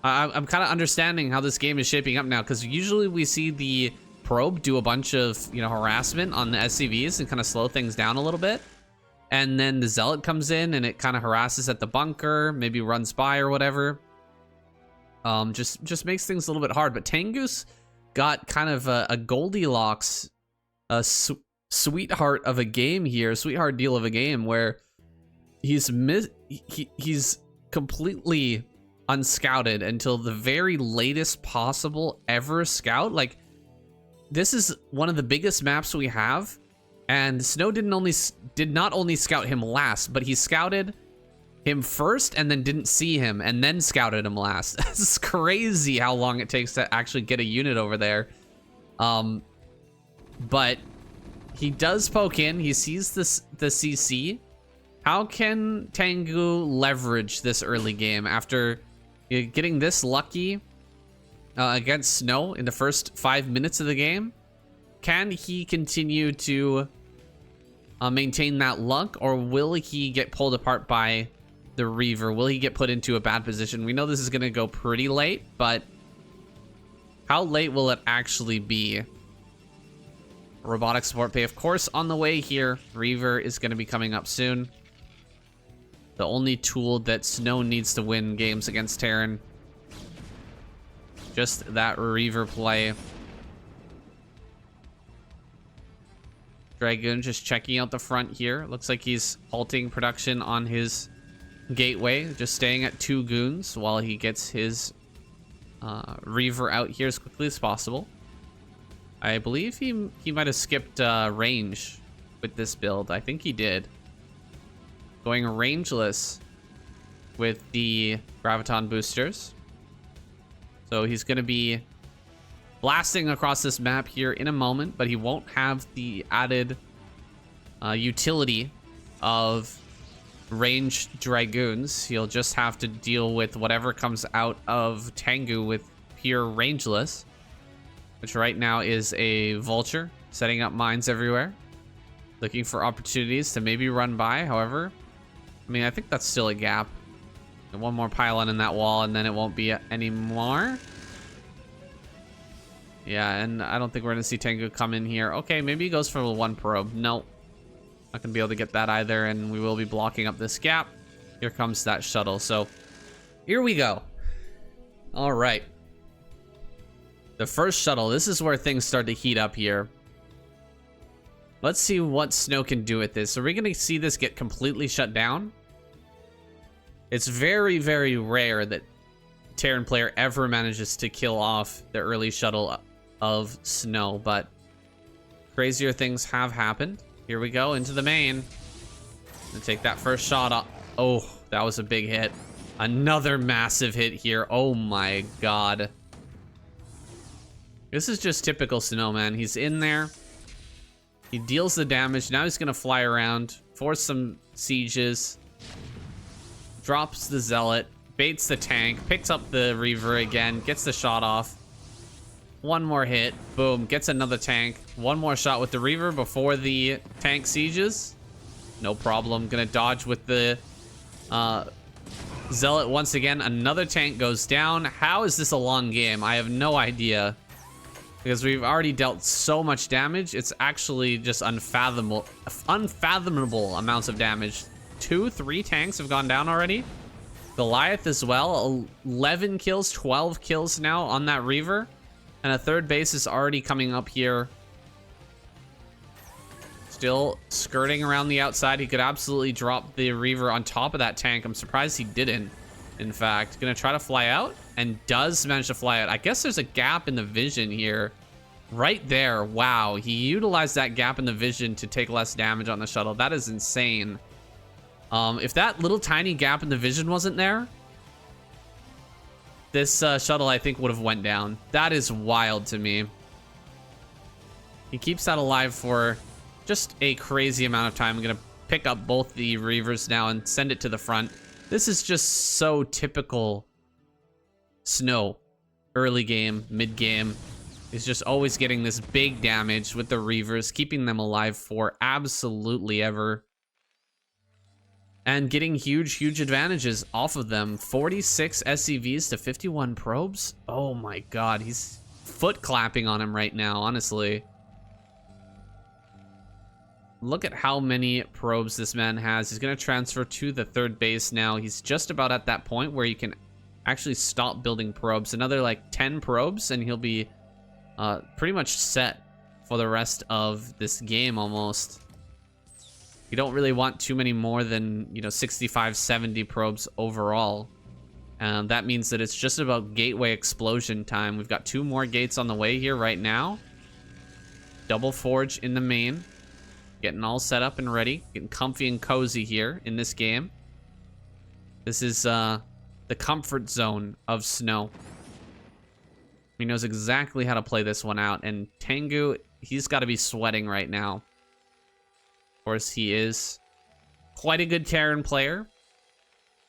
I'm kind of understanding how this game is shaping up now, because usually we see the probe do a bunch of, you know, harassment on the SCVs and kind of slow things down a little bit. And then the Zealot comes in and it kind of harasses at the bunker, maybe runs by or whatever. Just makes things a little bit hard. But Tengu's got kind of a Goldilocks, sweetheart of a game here, sweetheart deal of a game where he's completely unscouted until the very latest possible ever scout. Like, this is one of the biggest maps we have, and Snow did not only scout him last, but he scouted him first and then didn't see him and then scouted him last. This is crazy how long it takes to actually get a unit over there. But he does poke in. He sees the CC. How can Tengu leverage this early game after getting this lucky against Snow in the first 5 minutes of the game? Can he continue to maintain that luck, or will he get pulled apart by the Reaver? Will he get put into a bad position? We know this is going to go pretty late, but how late will it actually be? Robotic support pay, of course, on the way here. Reaver is going to be coming up soon. The only tool that Snow needs to win games against Terran. Just that Reaver play. Dragoon just checking out the front here. Looks like he's halting production on his gateway. Just staying at 2 goons while he gets his Reaver out here as quickly as possible. I believe he might have skipped range with this build. I think he did. Going rangeless with the Graviton boosters. So he's going to be blasting across this map here in a moment, but he won't have the added utility of ranged Dragoons. He'll just have to deal with whatever comes out of Tengu with pure rangeless, which right now is a Vulture, setting up mines everywhere, looking for opportunities to maybe run by. However, I mean, I think that's still a gap. One more pylon in that wall, and then it won't be any more. Yeah, and I don't think we're going to see Tengu come in here. Okay, maybe he goes for 1 probe. Nope. Not going to be able to get that either, and we will be blocking up this gap. Here comes that shuttle. So, here we go. All right. The first shuttle. This is where things start to heat up here. Let's see what Snow can do with this. Are we going to see this get completely shut down? It's very, very rare that Terran player ever manages to kill off the early shuttle of Snow, but crazier things have happened. Here we go into the main. Gonna take that first shot off. Oh, that was a big hit. Another massive hit here. Oh my god. This is just typical Snow, man. He's in there. He deals the damage. Now he's gonna fly around, force some sieges. Drops the Zealot, baits the tank, picks up the Reaver again, gets the shot off. 1 more hit, boom, gets another tank. 1 more shot with the Reaver before the tank sieges. No problem, gonna dodge with the Zealot once again. Another tank goes down. How is this a long game? I have no idea. Because we've already dealt so much damage, it's actually just unfathomable amounts of damage. 2, 3 tanks have gone down already. Goliath as well. 11 kills, 12 kills now on that Reaver. And a third base is already coming up here. Still skirting around the outside. He could absolutely drop the Reaver on top of that tank. I'm surprised he didn't. In fact, gonna try to fly out and does manage to fly out. I guess there's a gap in the vision here. Right there. Wow. He utilized that gap in the vision to take less damage on the shuttle. That is insane. If that little tiny gap in the vision wasn't there, this shuttle, I think, would have went down. That is wild to me. He keeps that alive for just a crazy amount of time. I'm going to pick up both the Reavers now and send it to the front. This is just so typical Snow. Early game, mid game. He's just always getting this big damage with the Reavers, keeping them alive for absolutely ever. And getting huge advantages off of them. 46 SCVs to 51 probes. Oh my god, he's foot clapping on him right now, honestly. Look at how many probes this man has. He's going to transfer to the third base now. He's just about at that point where you can actually stop building probes. Another like 10 probes and he'll be pretty much set for the rest of this game almost. You don't really want too many more than, you know, 65, 70 probes overall. And that means that it's just about gateway explosion time. We've got 2 more gates on the way here right now. Double forge in the main. Getting all set up and ready. Getting comfy and cozy here in this game. This is the comfort zone of Snow. He knows exactly how to play this one out. And Tengu, he's got to be sweating right now. Of course, he is quite a good Terran player.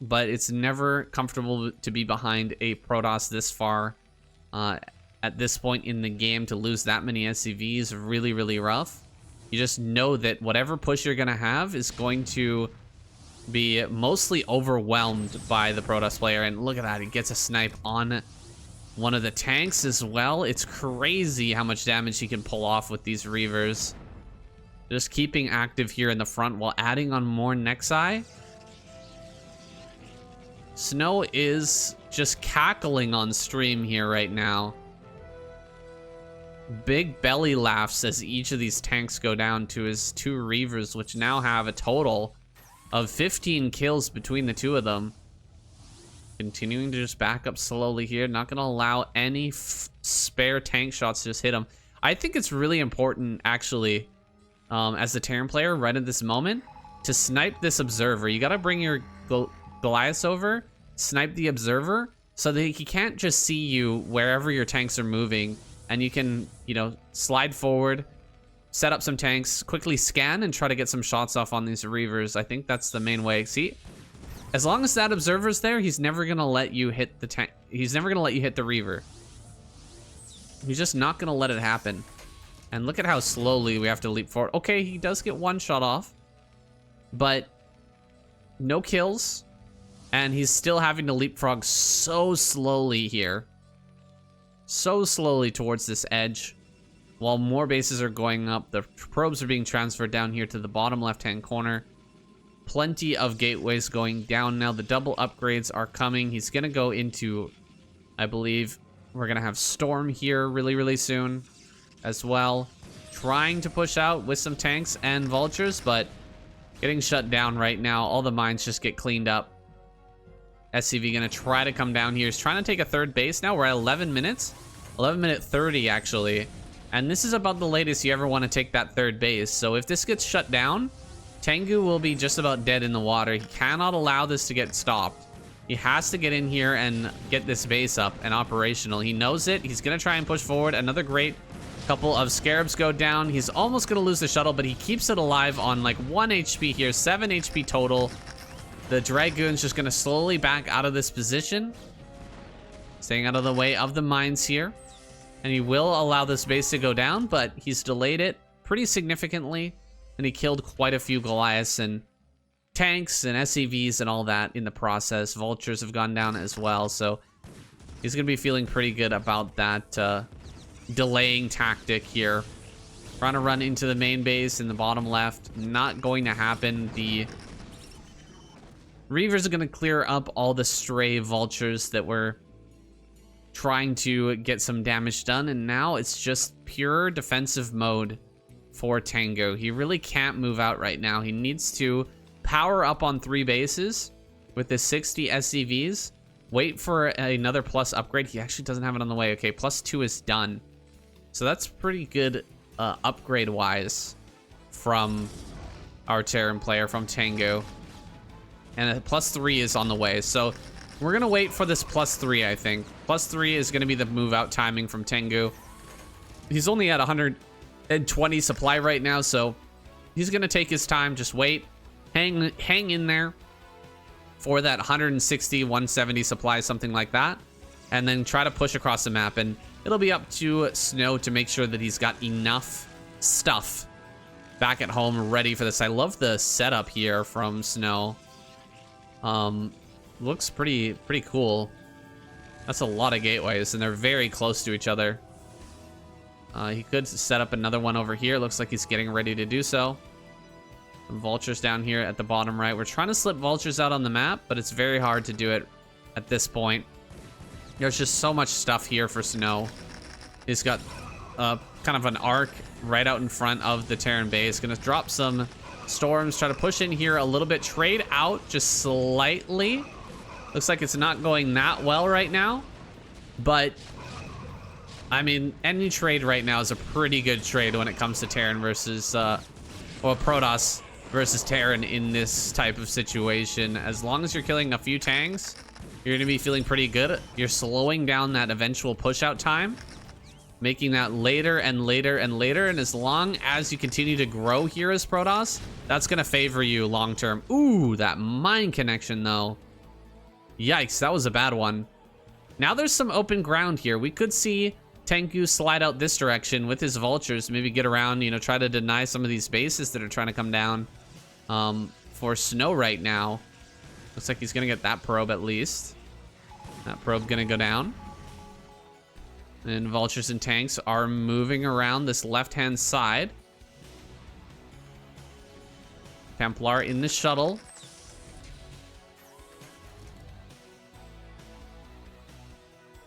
But it's never comfortable to be behind a Protoss this far. At this point in the game, to lose that many SCVs, really rough. You just know that whatever push you're going to have is going to be mostly overwhelmed by the Protoss player. And look at that, he gets a snipe on one of the tanks as well. It's crazy how much damage he can pull off with these Reavers. Just keeping active here in the front while adding on more Nexi. Snow is just cackling on stream here right now. Big belly laughs as each of these tanks go down to his 2 Reavers, which now have a total of 15 kills between the 2 of them. Continuing to just back up slowly here. Not going to allow any spare tank shots to just hit him. I think it's really important, actually, as a Terran player right at this moment, to snipe this Observer. You got to bring your Goliath over, snipe the Observer, so that he can't just see you wherever your tanks are moving. And you can, you know, slide forward, set up some tanks, quickly scan, and try to get some shots off on these Reavers. I think that's the main way. See, as long as that Observer's there, he's never going to let you hit the tank. He's never going to let you hit the Reaver. He's just not going to let it happen. And look at how slowly we have to leap forward. Okay, he does get 1 shot off, but no kills. And he's still having to leapfrog so slowly here. So slowly towards this edge. While more bases are going up, the probes are being transferred down here to the bottom left-hand corner. Plenty of gateways going down now. The double upgrades are coming. He's going to go into, I believe, we're going to have Storm here really soon as well. Trying to push out with some tanks and vultures, but getting shut down right now. All the mines just get cleaned up. SCV going to try to come down here. He's trying to take a third base now. We're at 11 minutes. 11 minute 30, actually. And this is about the latest you ever want to take that third base. So if this gets shut down, Tengu will be just about dead in the water. He cannot allow this to get stopped. He has to get in here and get this base up and operational. He knows it. He's going to try and push forward. Another great couple of Scarabs go down. He's almost going to lose the shuttle, but he keeps it alive on like 1 HP here. 7 HP total. The Dragoon's just going to slowly back out of this position. Staying out of the way of the mines here. And he will allow this base to go down, but he's delayed it pretty significantly. And he killed quite a few Goliaths and tanks and SCVs and all that in the process. Vultures have gone down as well, so he's going to be feeling pretty good about that delaying tactic here. Trying to run into the main base in the bottom left. Not going to happen. The Reavers are going to clear up all the stray vultures that were trying to get some damage done, and now it's just pure defensive mode for Tango. He really can't move out right now. He needs to power up on 3 bases with the 60 SCVs, wait for another plus upgrade. He actually doesn't have it on the way. Okay, +2 is done. So that's pretty good upgrade-wise from our Terran player, from Tango. And a +3 is on the way. So we're going to wait for this +3, I think. +3 is going to be the move-out timing from Tengu. He's only at 120 supply right now, so he's going to take his time. Just wait. Hang in there for that 160, 170 supply, something like that. And then try to push across the map. And it'll be up to Snow to make sure that he's got enough stuff back at home ready for this. I love the setup here from Snow. Looks pretty cool. That's a lot of gateways, and they're very close to each other. He could set up another one over here. Looks like he's getting ready to do so. Some vultures down here at the bottom right. We're trying to slip vultures out on the map, but it's very hard to do it at this point. There's just so much stuff here for Snow. He's got kind of an arc right out in front of the Terran base. Gonna drop some storms, try to push in here a little bit. Trade out just slightly. Looks like it's not going that well right now. But, I mean, any trade right now is a pretty good trade when it comes to Terran versus, or Protoss versus Terran in this type of situation. As long as you're killing a few tanks, you're going to be feeling pretty good. You're slowing down that eventual push-out time, making that later and later and later. And as long as you continue to grow here as Protoss, that's going to favor you long-term. Ooh, that mine connection, though. Yikes, that was a bad one. Now there's some open ground here. We could see Tengu slide out this direction with his vultures, maybe get around, you know, try to deny some of these bases that are trying to come down for Snow right now. Looks like he's going to get that probe at least. That probe going to go down. And vultures and tanks are moving around this left-hand side. Templar in the shuttle.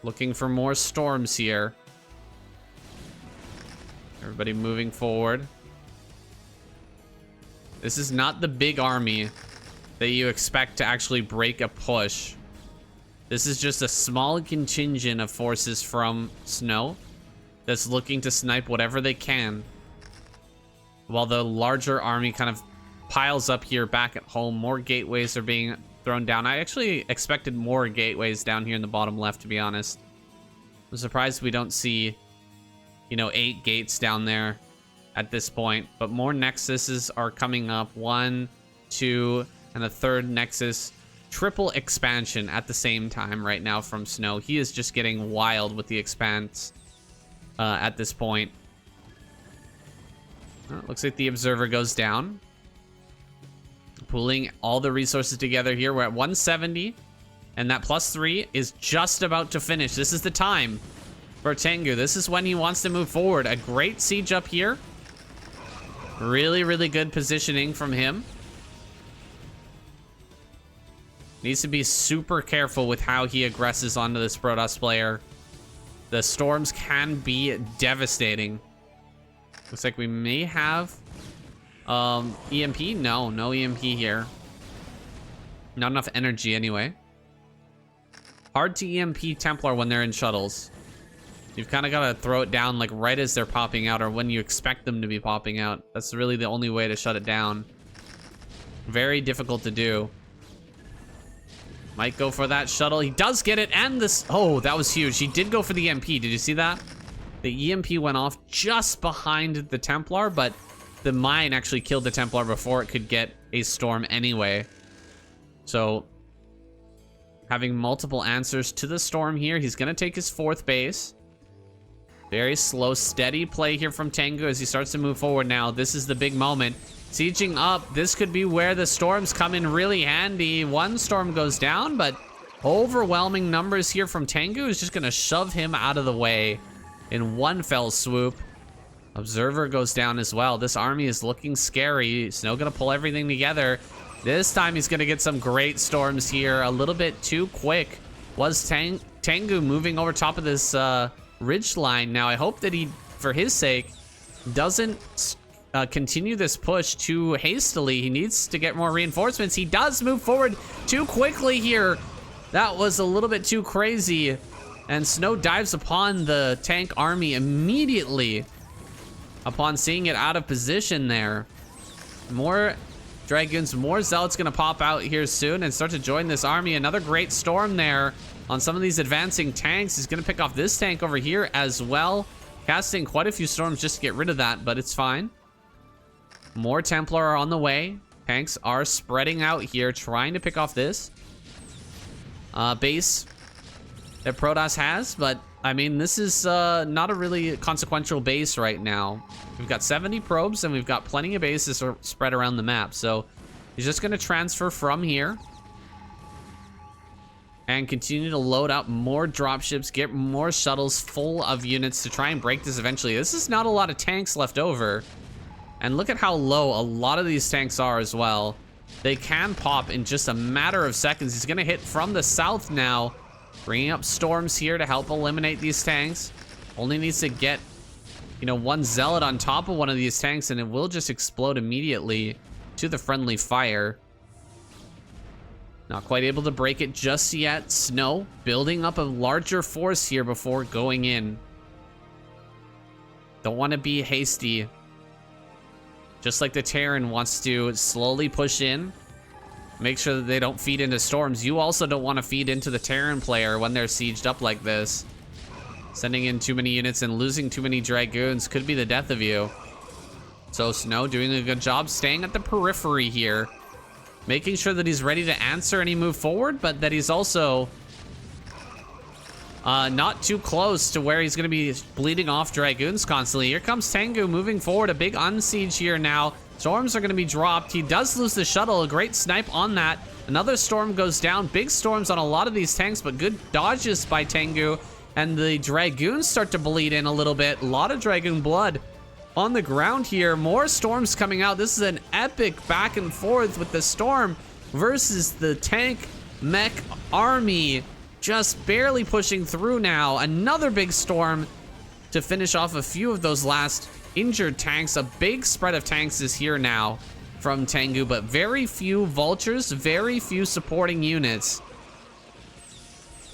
Looking for more storms here. Everybody moving forward. This is not the big army that you expect to actually break a push. This is just a small contingent of forces from Snow that's looking to snipe whatever they can, while the larger army kind of piles up here back at home. More gateways are being thrown down. I actually expected more gateways down here in the bottom left, to be honest. I'm surprised we don't see, you know, 8 gates down there at this point, but more nexuses are coming up. 1, 2, and a third nexus. Triple expansion at the same time right now from Snow. He is just getting wild with the expanse at this point. Looks like the observer goes down. Pulling all the resources together here. We're at 170, and that +3 is just about to finish. This is the time for Tengu. This is when he wants to move forward. A great siege up here. Really, really good positioning from him. Needs to be super careful with how he aggresses onto this Protoss player. The storms can be devastating. Looks like we may have EMP. No EMP here. Not enough energy anyway. Hard to EMP Templar when they're in shuttles. You've kind of got to throw it down like right as they're popping out, or when you expect them to be popping out. That's really the only way to shut it down. Very difficult to do. Might go for that shuttle. He does get it, and this... Oh, that was huge. He did go for the EMP. Did you see that? The EMP went off just behind the Templar, but the mine actually killed the Templar before it could get a storm anyway. So, having multiple answers to the storm here. He's going to take his 4th base. Very slow, steady play here from Tengu as he starts to move forward now. This is the big moment. Sieging up, this could be where the storms come in really handy. 1 storm goes down, but overwhelming numbers here from Tengu is just going to shove him out of the way in one fell swoop. Observer goes down as well. This army is looking scary. Snow going to pull everything together. This time he's gonna get some great storms here. A little bit too quick. Was Tengu moving over top of this ridge line. Now I hope that he, for his sake, doesn't continue this push too hastily. He needs to get more reinforcements. He does move forward too quickly here. That was a little bit too crazy. And Snow dives upon the tank army immediately upon seeing it out of position there. More Dragoons, more Zealots gonna pop out here soon and start to join this army. Another great storm there on some of these advancing tanks. He's gonna pick off this tank over here as well. Casting quite a few storms just to get rid of that, but it's fine. More Templar are on the way. Tanks are spreading out here, trying to pick off this base that Protoss has, but I mean, this is not a really consequential base right now. We've got 70 probes and we've got plenty of bases spread around the map. So he's just gonna transfer from here and continue to load up more dropships, get more shuttles full of units to try and break this eventually. This is not a lot of tanks left over. And look at how low a lot of these tanks are as well. They can pop in just a matter of seconds. He's gonna hit from the south now, bringing up storms here to help eliminate these tanks. Only needs to get, you know, one Zealot on top of one of these tanks and it will just explode immediately to the friendly fire. Not quite able to break it just yet. Snow building up a larger force here before going in. Don't want to be hasty. Just like the Terran wants to slowly push in. Make sure that they don't feed into storms. You also don't want to feed into the Terran player when they're sieged up like this. Sending in too many units and losing too many Dragoons could be the death of you. So Snow doing a good job staying at the periphery here. Making sure that he's ready to answer any move forward, but that he's also not too close to where he's going to be bleeding off Dragoons constantly. Here comes Tengu moving forward. A big unsiege here now. Storms are going to be dropped. He does lose the shuttle. A great snipe on that. Another storm goes down. Big storms on a lot of these tanks, but good dodges by Tengu. And the Dragoons start to bleed in a little bit. A lot of Dragoon blood on the ground here. More storms coming out. This is an epic back and forth with the storm versus the tank mech army. Just barely pushing through now. Another big storm to finish off a few of those last injured tanks. A big spread of tanks is here now from Tengu, but very few vultures, very few supporting units.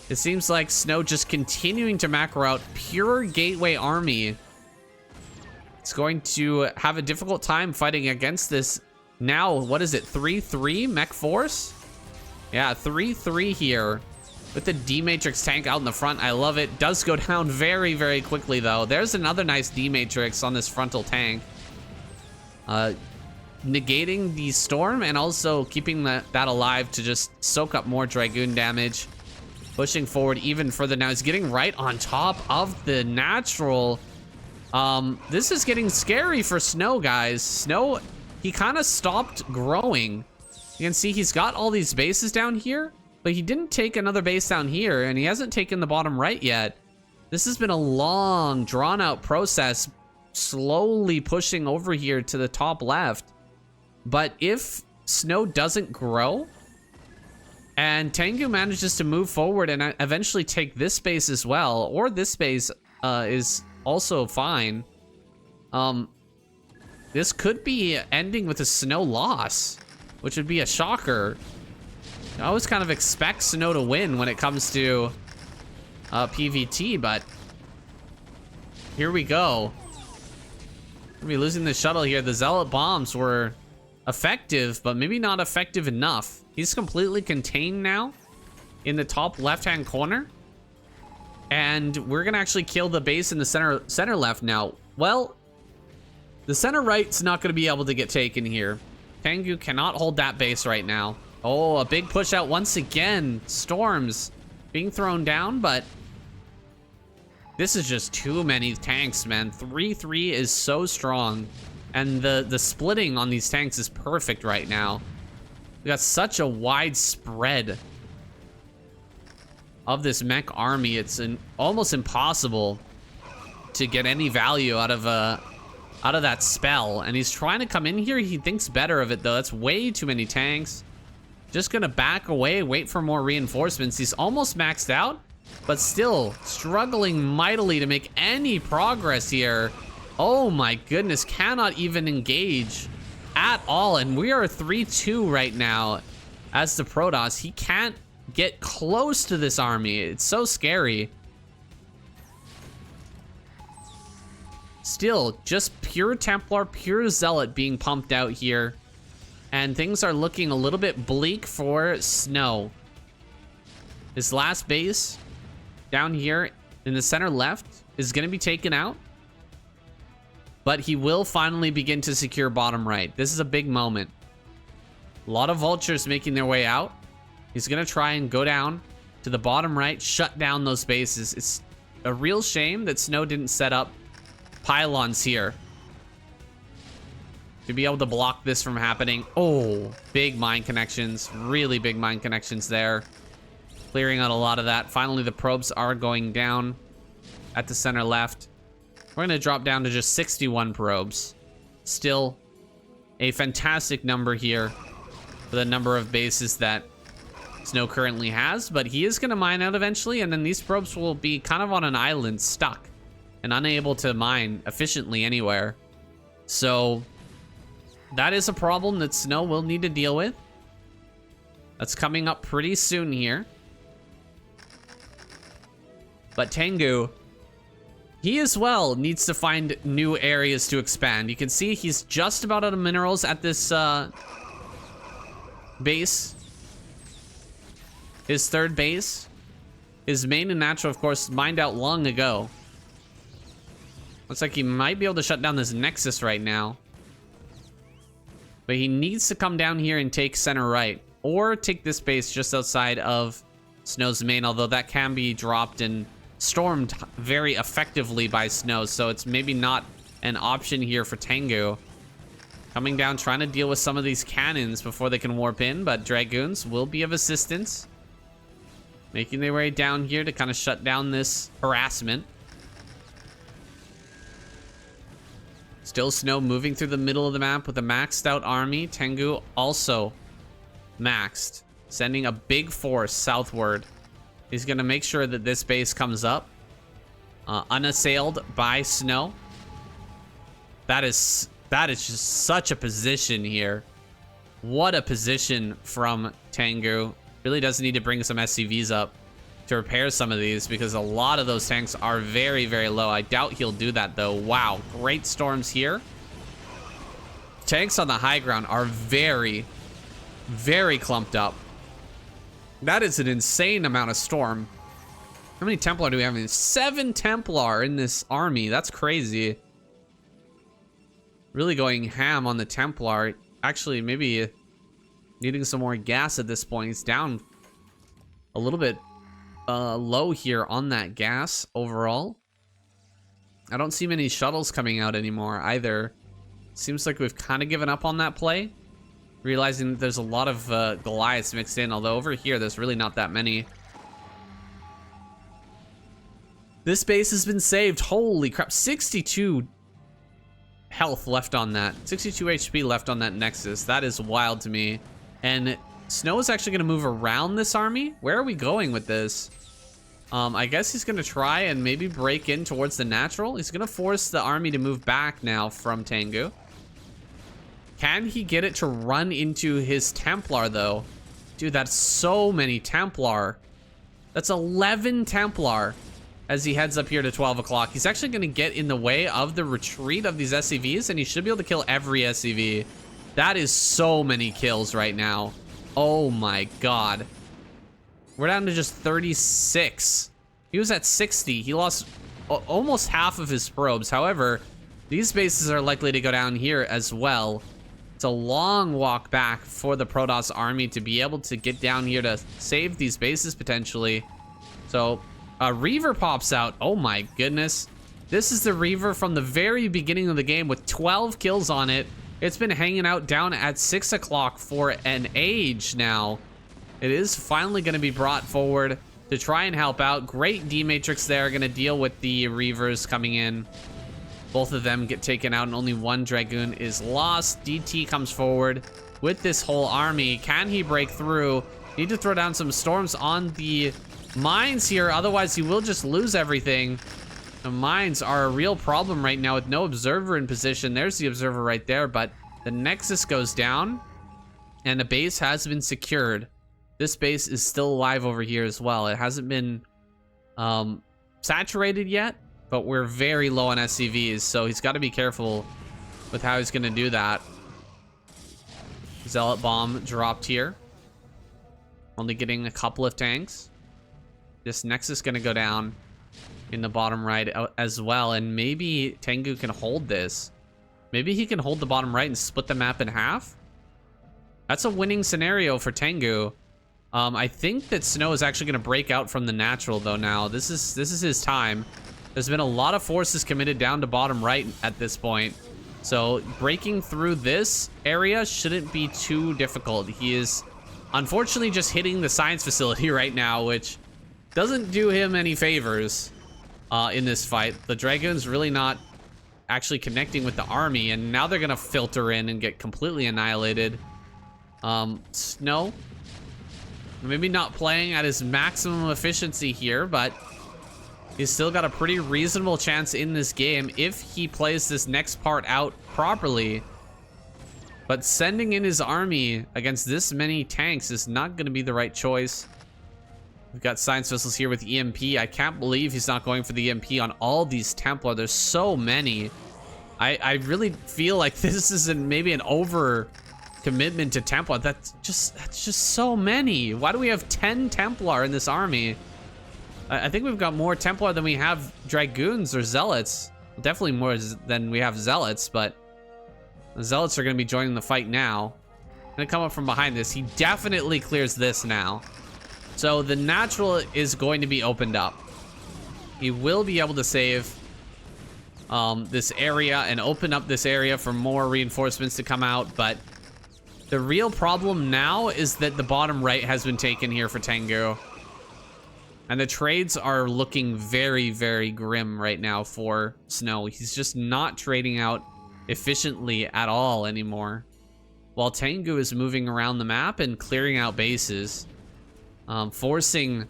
It seems like Snow just continuing to macro out pure gateway army. It's going to have a difficult time fighting against this. Now, what is it? 3-3 mech force? Yeah, 3-3 here with the D-Matrix tank out in the front. I love it. Does go down very, very quickly, though. There's another nice D-Matrix on this frontal tank. Negating the storm and also keeping that alive to just soak up more Dragoon damage. Pushing forward even further now. He's getting right on top of the natural. This is getting scary for Snow, guys. Snow, he kind of stopped growing. You can see he's got all these bases down here, but he didn't take another base down here, and he hasn't taken the bottom right yet. This has been a long, drawn-out process, slowly pushing over here to the top left. But if Snow doesn't grow, and Tengu manages to move forward and eventually take this base as well, or this base is also fine, this could be ending with a Snow loss, which would be a shocker. I always kind of expect Snow to win when it comes to PvT, but here we go. We'll be losing the shuttle here. The Zealot bombs were effective, but maybe not effective enough. He's completely contained now in the top left-hand corner. And we're gonna actually kill the base in the center left now. Well, the center right's not gonna be able to get taken here. Tengu cannot hold that base right now. Oh, a big push out once again. Storms being thrown down, but this is just too many tanks, man. 3-3 is so strong. And the splitting on these tanks is perfect right now. We got such a wide spread of this mech army. It's almost impossible to get any value out of out of that spell, and he's trying to come in here. He thinks better of it, though. That's way too many tanks. Just gonna back away, wait for more reinforcements. He's almost maxed out, but still struggling mightily to make any progress here. Oh my goodness, cannot even engage at all. And we are 3-2 right now as the Protoss. He can't get close to this army. It's so scary. Still, just pure Templar, pure Zealot being pumped out here. And things are looking a little bit bleak for Snow. His last base down here in the center left is going to be taken out. But he will finally begin to secure bottom right. This is a big moment. A lot of vultures making their way out. He's going to try and go down to the bottom right, shut down those bases. It's a real shame that Snow didn't set up pylons here to be able to block this from happening. Oh, big mine connections. Really big mine connections there. Clearing out a lot of that. Finally, the probes are going down at the center left. We're going to drop down to just 61 probes. Still a fantastic number here for the number of bases that Snow currently has, but he is going to mine out eventually, and then these probes will be kind of on an island, stuck and unable to mine efficiently anywhere. So that is a problem that Snow will need to deal with. That's coming up pretty soon here. But Tengu, he as well needs to find new areas to expand. You can see he's just about out of minerals at this base. His third base. His main and natural, of course, mined out long ago. Looks like he might be able to shut down this Nexus right now. But he needs to come down here and take center right. Or take this base just outside of Snow's main, although that can be dropped and stormed very effectively by Snow, so it's maybe not an option here for Tengu. Coming down, trying to deal with some of these cannons before they can warp in, but Dragoons will be of assistance. Making their way down here to kind of shut down this harassment. Still Snow moving through the middle of the map with a maxed out army. Tengu also maxed, sending a big force southward. He's going to make sure that this base comes up unassailed by Snow. That is just such a position here. What a position from Tengu. Really does need to bring some SCVs up to repair some of these, because a lot of those tanks are very, very low. I doubt he'll do that, though. Wow, great storms here. Tanks on the high ground are very, very clumped up. That is an insane amount of storm. How many Templar do we have? 7 Templar in this army. That's crazy. Really going ham on the Templar. Actually, maybe needing some more gas at this point. He's down a little bit low here on that gas overall. I don't see many shuttles coming out anymore either. Seems like we've kind of given up on that play. Realizing that there's a lot of Goliaths mixed in, although over here there's really not that many. This base has been saved. Holy crap, 62 health left on that. 62 HP left on that Nexus. That is wild to me. And Snow is actually going to move around this army. Where are we going with this? I guess he's going to try and maybe break in towards the natural. He's going to force the army to move back now from Tengu. Can he get it to run into his Templar, though? Dude, that's so many Templar. That's 11 Templar as he heads up here to 12 o'clock. He's actually going to get in the way of the retreat of these SCVs, and he should be able to kill every SCV. That is so many kills right now. Oh my god. We're down to just 36. He was at 60. He lost almost half of his probes. However, these bases are likely to go down here as well. It's a long walk back for the Protoss army to be able to get down here to save these bases potentially. So a Reaver pops out. Oh my goodness. This is the Reaver from the very beginning of the game with 12 kills on it. It's been hanging out down at 6 o'clock for an age now. It is finally going to be brought forward to try and help out. Great D-Matrix there, going to deal with the Reavers coming in. Both of them get taken out and only one Dragoon is lost. DT comes forward with this whole army. Can he break through? Need to throw down some storms on the mines here, otherwise he will just lose everything. The mines are a real problem right now with no observer in position. There's the observer right there, but the Nexus goes down and a base has been secured. This base is still alive over here as well. It hasn't been saturated yet, but we're very low on SCVs, so he's got to be careful with how he's going to do that. Zealot bomb dropped here. Only getting a couple of tanks. This Nexus going to go down in the bottom right as well, and maybe Tengu can hold this. Maybe he can hold the bottom right and split the map in half. That's a winning scenario for Tengu. I think that Snow is actually going to break out from the natural though now. This is his time. There's been a lot of forces committed down to bottom right at this point. So breaking through this area shouldn't be too difficult. He is unfortunately just hitting the science facility right now, which doesn't do him any favors in this fight. The Dragoon's really not actually connecting with the army, and now they're gonna filter in and get completely annihilated. Snow, maybe not playing at his maximum efficiency here, but he's still got a pretty reasonable chance in this game if he plays this next part out properly. But sending in his army against this many tanks is not going to be the right choice. We've got science vessels here with EMP. I can't believe he's not going for the EMP on all these Templar. There's so many. I really feel like this is maybe an over commitment to Templar. That's just so many. Why do we have 10 Templar in this army? I think we've got more Templar than we have Dragoons or Zealots. Definitely more than we have Zealots, but the Zealots are going to be joining the fight now. Gonna come up from behind this. He definitely clears this now. So the natural is going to be opened up. He will be able to save this area and open up this area for more reinforcements to come out, but the real problem now is that the bottom right has been taken here for Tengu. And the trades are looking very, very grim right now for Snow. He's just not trading out efficiently at all anymore. While Tengu is moving around the map and clearing out bases, forcing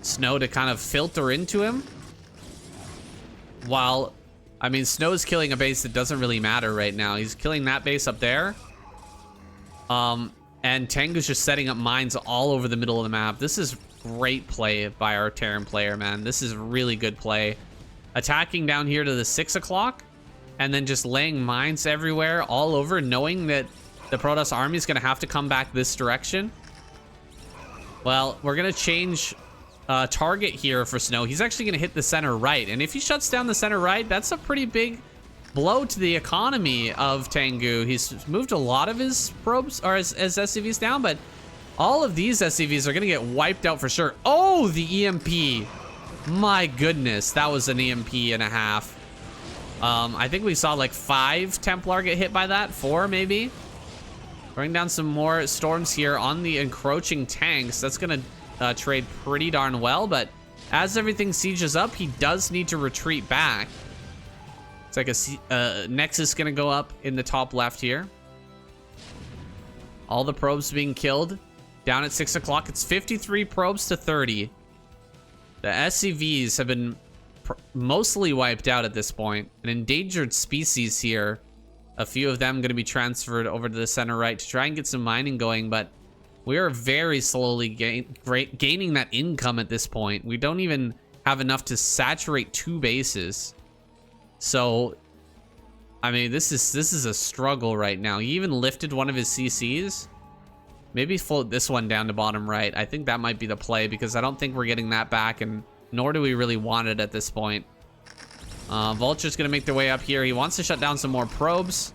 Snow to kind of filter into him. While, I mean, Snow's killing a base that doesn't really matter right now. He's killing that base up there. And Tengu's just setting up mines all over the middle of the map. This is great play by our Terran player, man. This is really good play. Attacking down here to the 6 o'clock and then just laying mines everywhere all over, knowing that the Protoss army is going to have to come back this direction. Well, we're going to change target here for Snow. He's actually going to hit the center right. And if he shuts down the center right, that's a pretty big blow to the economy of Tengu. He's moved a lot of his probes or his SCVs down, but all of these SCVs are going to get wiped out for sure. Oh, the EMP. My goodness, that was an EMP and a half. I think we saw like 5 Templar get hit by that. 4 maybe. Bring down some more storms here on the encroaching tanks. That's going to trade pretty darn well, but as everything sieges up, he does need to retreat back. It's like a Nexus going to go up in the top left here. All the probes being killed. Down at 6 o'clock, it's 53 probes to 30. The SCVs have been mostly wiped out at this point. An endangered species here. A few of them going to be transferred over to the center right to try and get some mining going, but we are very slowly gaining that income at this point. We don't even have enough to saturate 2 bases. So, I mean, this is a struggle right now. He even lifted one of his CCs. Maybe float this one down to bottom right. I think that might be the play because I don't think we're getting that back, and nor do we really want it at this point. Vulture's gonna make their way up here. He wants to shut down some more probes.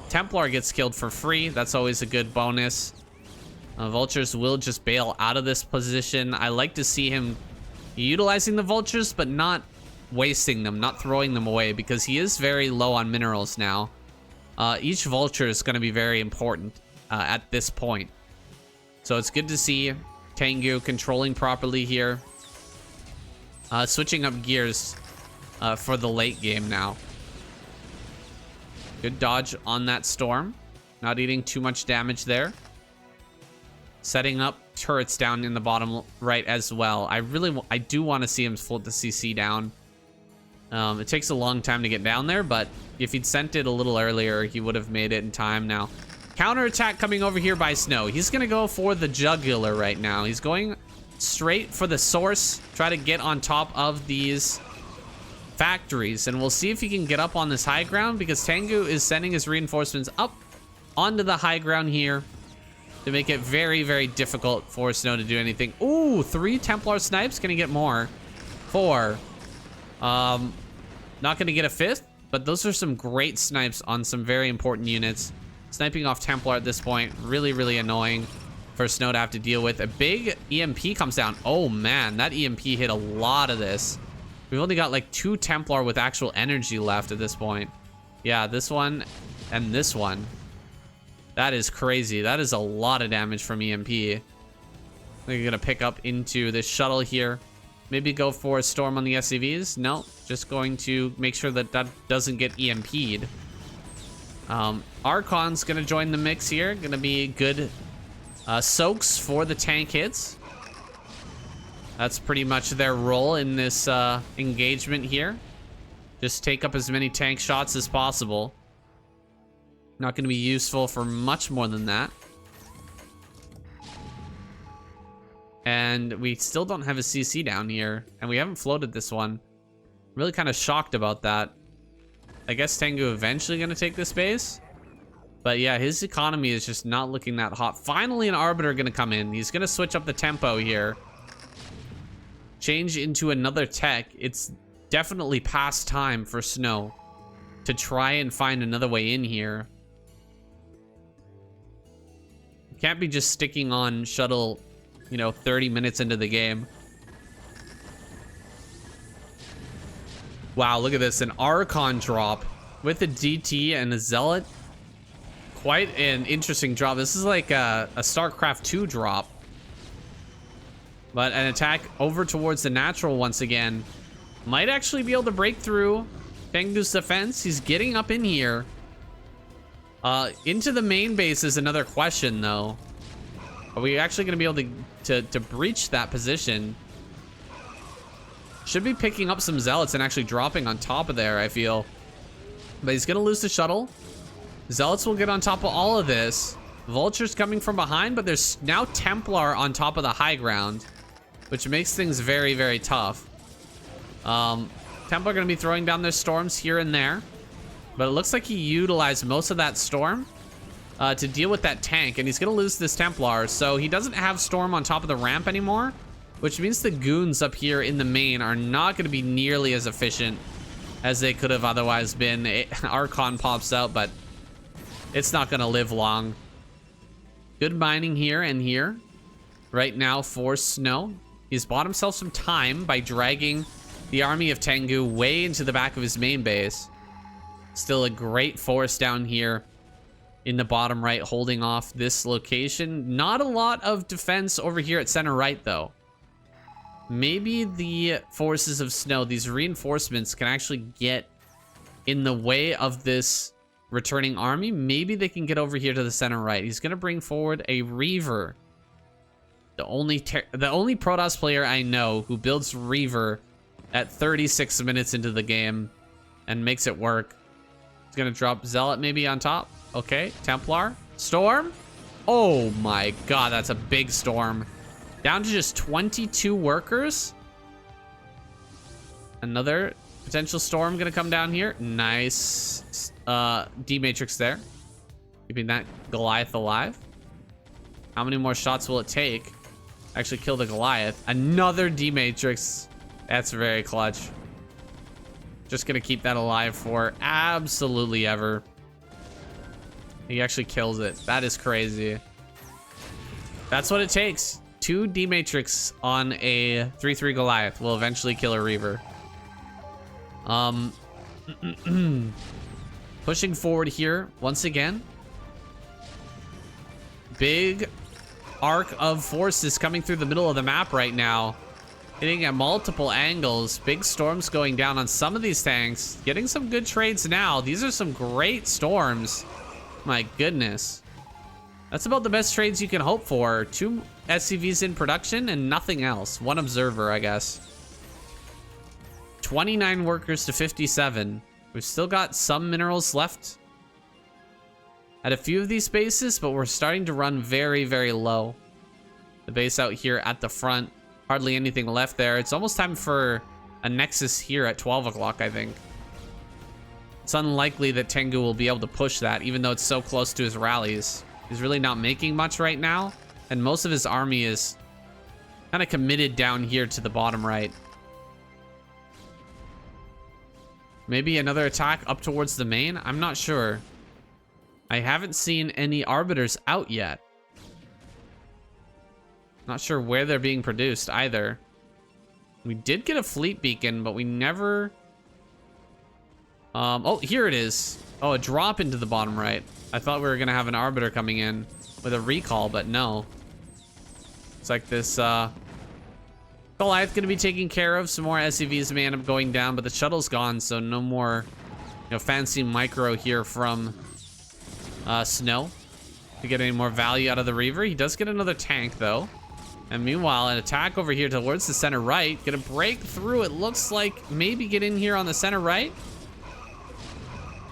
Templar gets killed for free. That's always a good bonus. Vultures will just bail out of this position. I like to see him utilizing the Vultures, but not wasting them, not throwing them away, because he is very low on minerals now. Each Vulture is going to be very important at this point. So it's good to see Tengu controlling properly here. Switching up gears. for the late game now. Good dodge on that storm. Not eating too much damage there. Setting up turrets down in the bottom right as well. I do want to see him float the CC down. It takes a long time to get down there, but if he'd sent it a little earlier, he would have made it in time now. Counterattack coming over here by Snow. He's going to go for the jugular right now. He's going straight for the source. Try to get on top of these factories. And we'll see if he can get up on this high ground, because Tengu is sending his reinforcements up onto the high ground here to make it very, very difficult for Snow to do anything. Ooh, 3 Templar snipes. Can he get more? 4. Not going to get a 5th, but those are some great snipes on some very important units. Sniping off Templar at this point, really, really annoying for Snow to have to deal with. A big EMP comes down. Oh man, that EMP hit a lot of this. We've only got like 2 Templar with actual energy left at this point. Yeah, this one and this one. That is crazy. That is a lot of damage from EMP. I think you're gonna pick up into this shuttle here. Maybe go for a storm on the SCVs. No, just going to make sure that that doesn't get EMP'd. Archon's gonna join the mix here. Gonna be good soaks for the tank hits. That's pretty much their role in this engagement here. Just take up as many tank shots as possible. Not gonna be useful for much more than that. And we still don't have a CC down here, and we haven't floated this one. Really kind of shocked about that. I guess Tengu eventually gonna take this base. But yeah, his economy is just not looking that hot. Finally, an Arbiter gonna come in. He's gonna switch up the tempo here. Change into another tech. It's definitely past time for Snow to try and find another way in here. Can't be just sticking on shuttle, you know, 30 minutes into the game. Wow, look at this. An Archon drop with a DT and a Zealot. Quite an interesting drop. This is like a Starcraft 2 drop. But an attack over towards the natural once again. Might actually be able to break through Tengu's defense. He's getting up in here. Into the main base is another question, though. Are we actually going to be able to breach that position? Should be picking up some Zealots and actually dropping on top of there, I feel. But he's going to lose the shuttle. Zealots will get on top of all of this. Vulture's coming from behind, but there's now Templar on top of the high ground, which makes things very, very tough. Templar going to be throwing down their storms here and there. But it looks like he utilized most of that storm to deal with that tank, and he's going to lose this Templar. So he doesn't have storm on top of the ramp anymore, which means the goons up here in the main are not going to be nearly as efficient as they could have otherwise been. Archon pops out, but it's not going to live long. Good mining here and here right now for Snow. He's bought himself some time by dragging the army of Tengu way into the back of his main base. Still a great force down here in the bottom right, holding off this location. Not a lot of defense over here at center right, though. Maybe the forces of Snow, these reinforcements, can actually get in the way of this returning army. Maybe they can get over here to the center right. He's going to bring forward a Reaver. The only Protoss player I know who builds Reaver at 36 minutes into the game and makes it work. He's going to drop Zealot maybe on top. Okay, Templar. Storm. Oh my god, that's a big storm. Down to just 22 workers. Another potential storm going to come down here. Nice D-Matrix there. Keeping that Goliath alive. How many more shots will it take? Actually kill the Goliath. Another D-Matrix. That's very clutch. Just going to keep that alive for absolutely ever. He actually kills it. That is crazy. That's what it takes. 2 D-Matrix on a 3-3 Goliath will eventually kill a Reaver. Pushing forward here once again. Big arc of forces coming through the middle of the map right now. Hitting at multiple angles. Big storms going down on some of these tanks. Getting some good trades now. These are some great storms. My goodness. That's about the best trades you can hope for. 2 SCVs in production and nothing else. 1 observer, I guess. 29 workers to 57. We've still got some minerals left at a few of these bases, but we're starting to run very, very low. The base out here at the front. Hardly anything left there. It's almost time for a nexus here at 12 o'clock, I think. It's unlikely that Tengu will be able to push that, even though it's so close to his rallies. He's really not making much right now, and most of his army is kind of committed down here to the bottom right. Maybe another attack up towards the main? I'm not sure. I haven't seen any arbiters out yet. Not sure where they're being produced either. We did get a fleet beacon, but we never... oh, here it is. Oh, a drop into the bottom right. I thought we were gonna have an arbiter coming in with a recall, but no. It's like this, Goliath gonna be taken care of. Some more SCVs may end up going down, but the shuttle's gone, so no more, fancy micro here from, Snow to get any more value out of the Reaver. He does get another tank, though. And meanwhile, an attack over here towards the center right. Gonna break through, it looks like. Maybe get in here on the center right.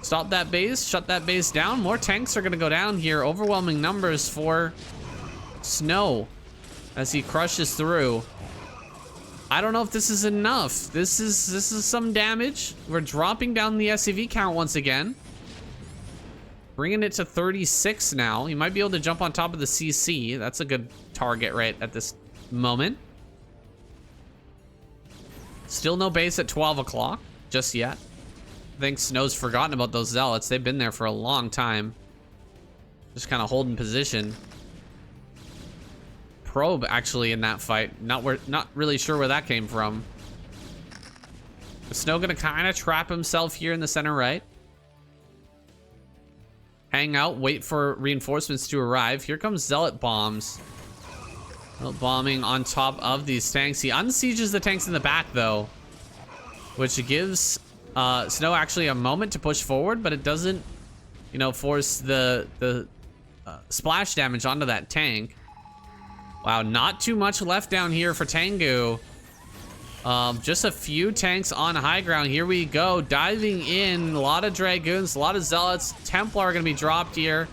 Stop that base, shut that base down. More tanks are gonna go down here. Overwhelming numbers for Snow as he crushes through. I don't know if this is enough. This is some damage. We're dropping down the SCV count once again. Bringing it to 36 now. He might be able to jump on top of the CC. That's a good target right at this moment. Still no base at 12 o'clock just yet. I think Snow's forgotten about those zealots. They've been there for a long time. Just kind of holding position. Probe actually in that fight. Not really sure where that came from. Is Snow gonna kind of trap himself here in the center right? Hang out, wait for reinforcements to arrive. Here comes Zealot bombs. Bombing on top of these tanks. He unsieges the tanks in the back though, which gives Snow actually a moment to push forward, but it doesn't, force the splash damage onto that tank. Wow, not too much left down here for Tengu. Just a few tanks on high ground. Here we go, diving in. A lot of Dragoons, a lot of Zealots. Templar are gonna be dropped here.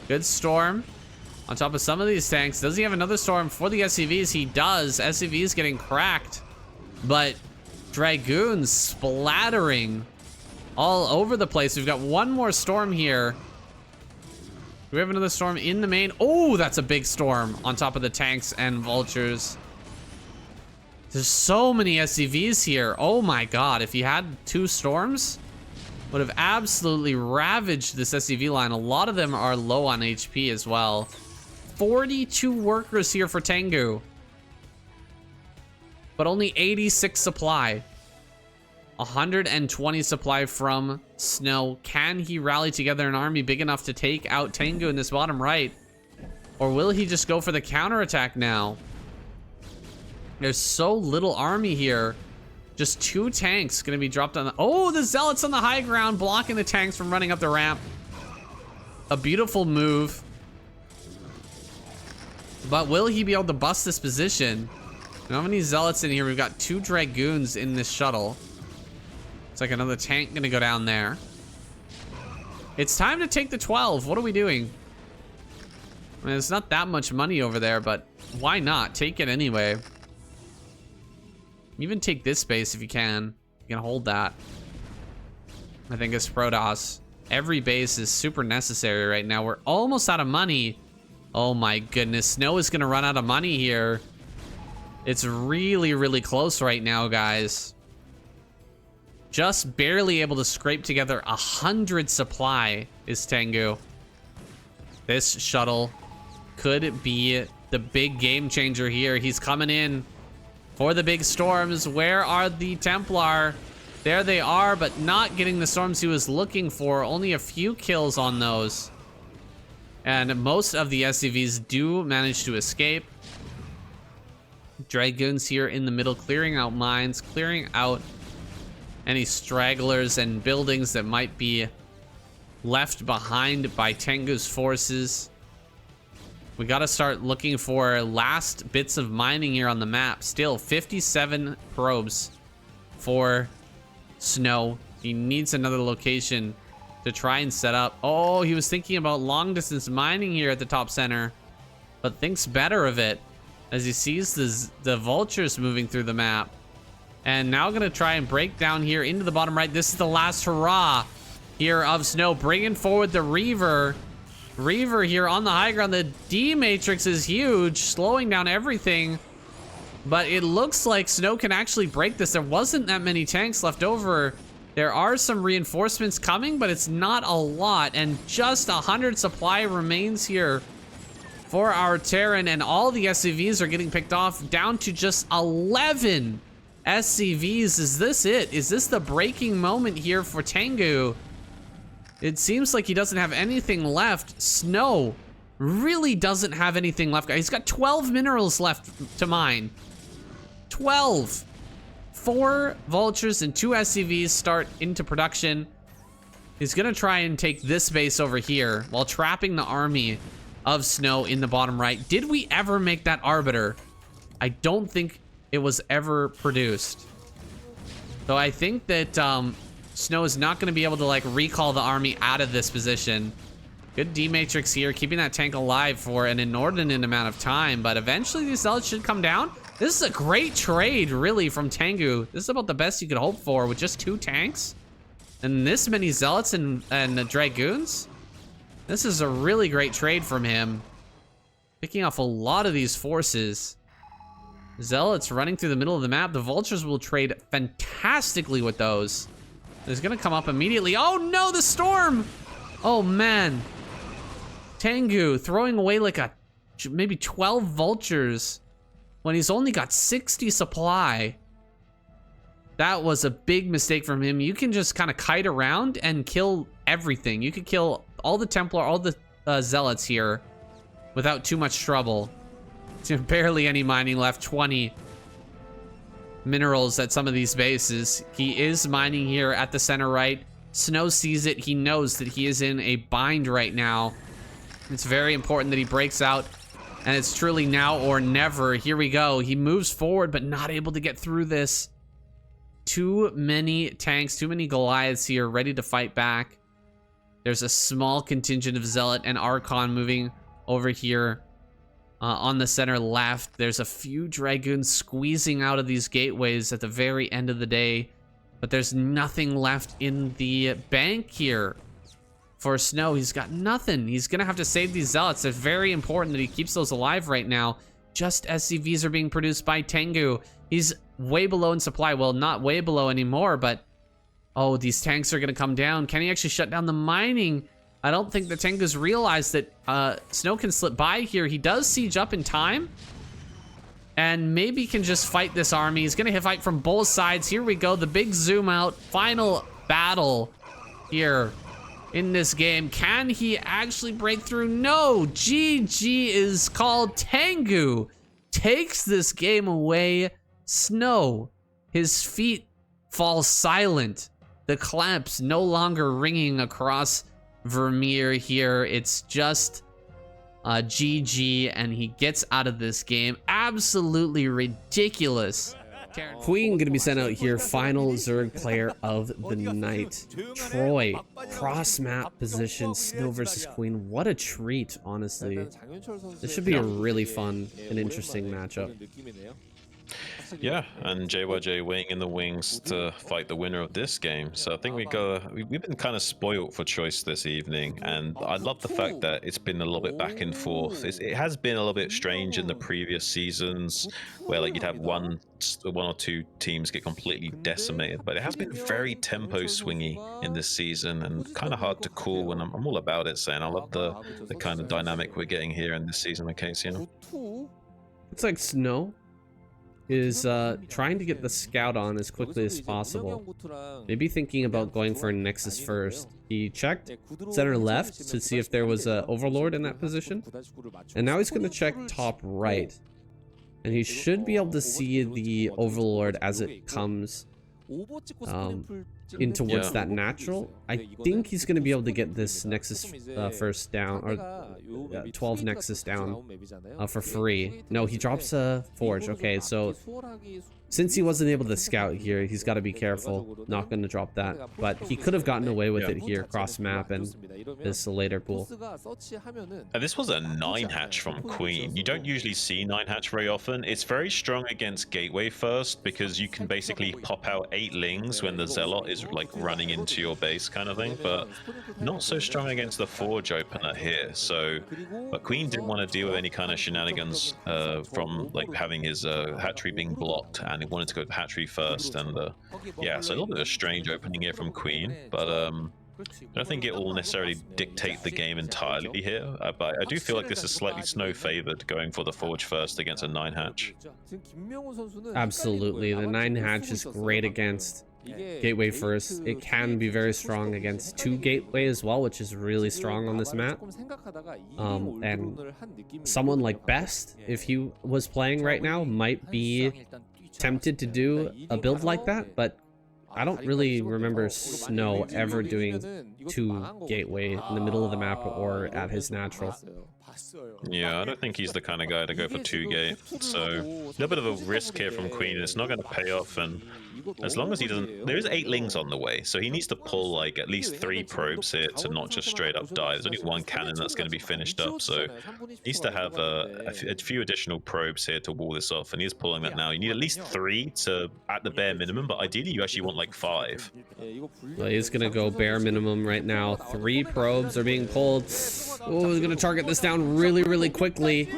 Good storm on top of some of these tanks. Does he have another storm for the SCVs? He does. SCVs getting cracked, but Dragoons splattering all over the place. We've got one more storm here. Do we have another storm in the main? Oh, that's a big storm on top of the tanks and vultures. There's so many SCVs here. Oh my god, if he had 2 storms, would have absolutely ravaged this SCV line. A lot of them are low on HP as well. 42 workers here for Tengu, but only 86 supply. 120 supply from Snow. Can he rally together an army big enough to take out Tengu in this bottom right? Or will he just go for the counterattack now? There's so little army here. Just 2 tanks gonna be dropped on the... Oh, the Zealots on the high ground blocking the tanks from running up the ramp. A beautiful move. But will he be able to bust this position? How many Zealots in here? We've got 2 Dragoons in this shuttle. It's like another tank gonna go down there. It's time to take the 12. What are we doing? I mean, it's not that much money over there, but why not? Take it anyway. Even take this base if you can. You can hold that. I think it's Protoss. Every base is super necessary right now. We're almost out of money. Oh my goodness. Snow is gonna run out of money here. It's really, really close right now, guys. Just barely able to scrape together 100 supply is Tengu. This shuttle could be the big game changer here. He's coming in for the big storms. Where are the Templar? There they are, but not getting the storms he was looking for. Only a few kills on those. And most of the SCVs do manage to escape. Dragoons here in the middle, clearing out mines, clearing out any stragglers and buildings that might be left behind by Tengu's forces. We got to start looking for last bits of mining here on the map. Still 57 probes for Snow. He needs another location to try and set up. Oh, he was thinking about long distance mining here at the top center, but thinks better of it as he sees the vultures moving through the map. And now gonna try and break down here into the bottom right. This is the last hurrah here of Snow, bringing forward the Reaver. Reaver here on the high ground. The D matrix is huge, slowing down everything. But it looks like Snow can actually break this. There wasn't that many tanks left over. There are some reinforcements coming, but it's not a lot. And just 100 supply remains here for our Terran. And all the SCVs are getting picked off down to just 11 SCVs. Is this it? Is this the breaking moment here for Tengu? It seems like he doesn't have anything left. Snow really doesn't have anything left. He's got 12 minerals left to mine. 12. 4 vultures and 2 SCVs start into production. He's gonna try and take this base over here while trapping the army of Snow in the bottom right. Did we ever make that Arbiter? I don't think it was ever produced. So I think that Snow is not going to be able to like recall the army out of this position. Good D-Matrix here, keeping that tank alive for an inordinate amount of time, but eventually these zealots should come down. This is a great trade, really, from Tengu. This is about the best you could hope for with just 2 tanks and this many zealots and dragoons. This is a really great trade from him, picking off a lot of these forces. Zealots running through the middle of the map. The vultures will trade fantastically with those. It's gonna come up immediately. Oh no, the storm! Oh man. Tengu throwing away like maybe 12 vultures when he's only got 60 supply. That was a big mistake from him. You can just kind of kite around and kill everything. You could kill all the Templar, all the zealots here without too much trouble. Barely any mining left, 20 minerals at some of these bases. He is mining here at the center right. Snow sees it. He knows that he is in a bind right now. It's very important that he breaks out, and it's truly now or never. Here we go. He moves forward, but not able to get through this. Too many tanks, too many Goliaths here ready to fight back. There's a small contingent of Zealot and Archon moving over here. On the center left, there's a few Dragoons squeezing out of these gateways at the very end of the day, but there's nothing left in the bank here for Snow. He's got nothing. He's gonna have to save these Zealots. It's very important that he keeps those alive right now. Just SCVs are being produced by Tengu. He's way below in supply. Well, not way below anymore, but oh, these tanks are gonna come down. Can he actually shut down the mining? I don't think the Tengu's realized that Snow can slip by here. He does siege up in time and maybe can just fight this army. He's gonna fight from both sides. Here we go, the big zoom out, final battle here in this game. Can he actually break through? No, GG is called. Tengu takes this game away. Snow, his feet fall silent. The claps no longer ringing across Vermeer here. It's just GG, and he gets out of this game. Absolutely ridiculous. Queen gonna be sent out here. Final Zerg player of the night. Troy, cross map position, Snow versus Queen. What a treat, honestly. This should be a really fun and interesting matchup. Yeah, and JYJ waiting in the wings to fight the winner of this game. So I think we've been kind of spoiled for choice this evening, and I love the fact that it's been a little bit back and forth. It has been a little bit strange in the previous seasons, where like you'd have one or two teams get completely decimated, but it has been very tempo swingy in this season and kind of hard to call. And I'm all about it, saying I love the kind of dynamic we're getting here in this season with KCM. It's like Snow is trying to get the scout on as quickly as possible. Maybe thinking about going for a Nexus first. He checked center left to see if there was a Overlord in that position, and now he's going to check top right. And he should be able to see the Overlord as it comes in towards that natural. I think he's going to be able to get this Nexus first down, or 12 Nexus down for free. No, he drops a Forge. Okay, so since he wasn't able to scout here, he's got to be careful. Not going to drop that. But he could have gotten away with it here, cross map and this later pool. And this was a 9-hatch from Queen. You don't usually see 9-hatch very often. It's very strong against Gateway first, because you can basically pop out 8 Lings when the Zealot is like running into your base kind of thing, but not so strong against the Forge opener here. So, but Queen didn't want to deal with any kind of shenanigans from like having his hatchery being blocked, and he wanted to go to hatchery first. And yeah, so a little bit of a strange opening here from Queen, but I don't think it will necessarily dictate the game entirely here, but I do feel like this is slightly Snow favored, going for the Forge first against a 9-hatch. Absolutely, the 9-hatch is great against Gateway first. It can be very strong against 2 Gateway as well, which is really strong on this map. And someone like Best, if he was playing right now, might be tempted to do a build like that, but I don't really remember Snow ever doing 2 Gateway in the middle of the map or at his natural. Yeah, I don't think he's the kind of guy to go for 2 gate. So a little bit of a risk here from Queen. It's not going to pay off, and as long as he doesn't, there is 8 Lings on the way, so he needs to pull like at least 3 probes here to not just straight up die. There's only 1 cannon that's going to be finished up, so he needs to have a few additional probes here to wall this off, and he's pulling that now. You need at least 3 to at the bare minimum, but ideally you actually want like 5. Well, he's gonna go bare minimum right now. 3 probes are being pulled. Oh, he's gonna target this down really quickly.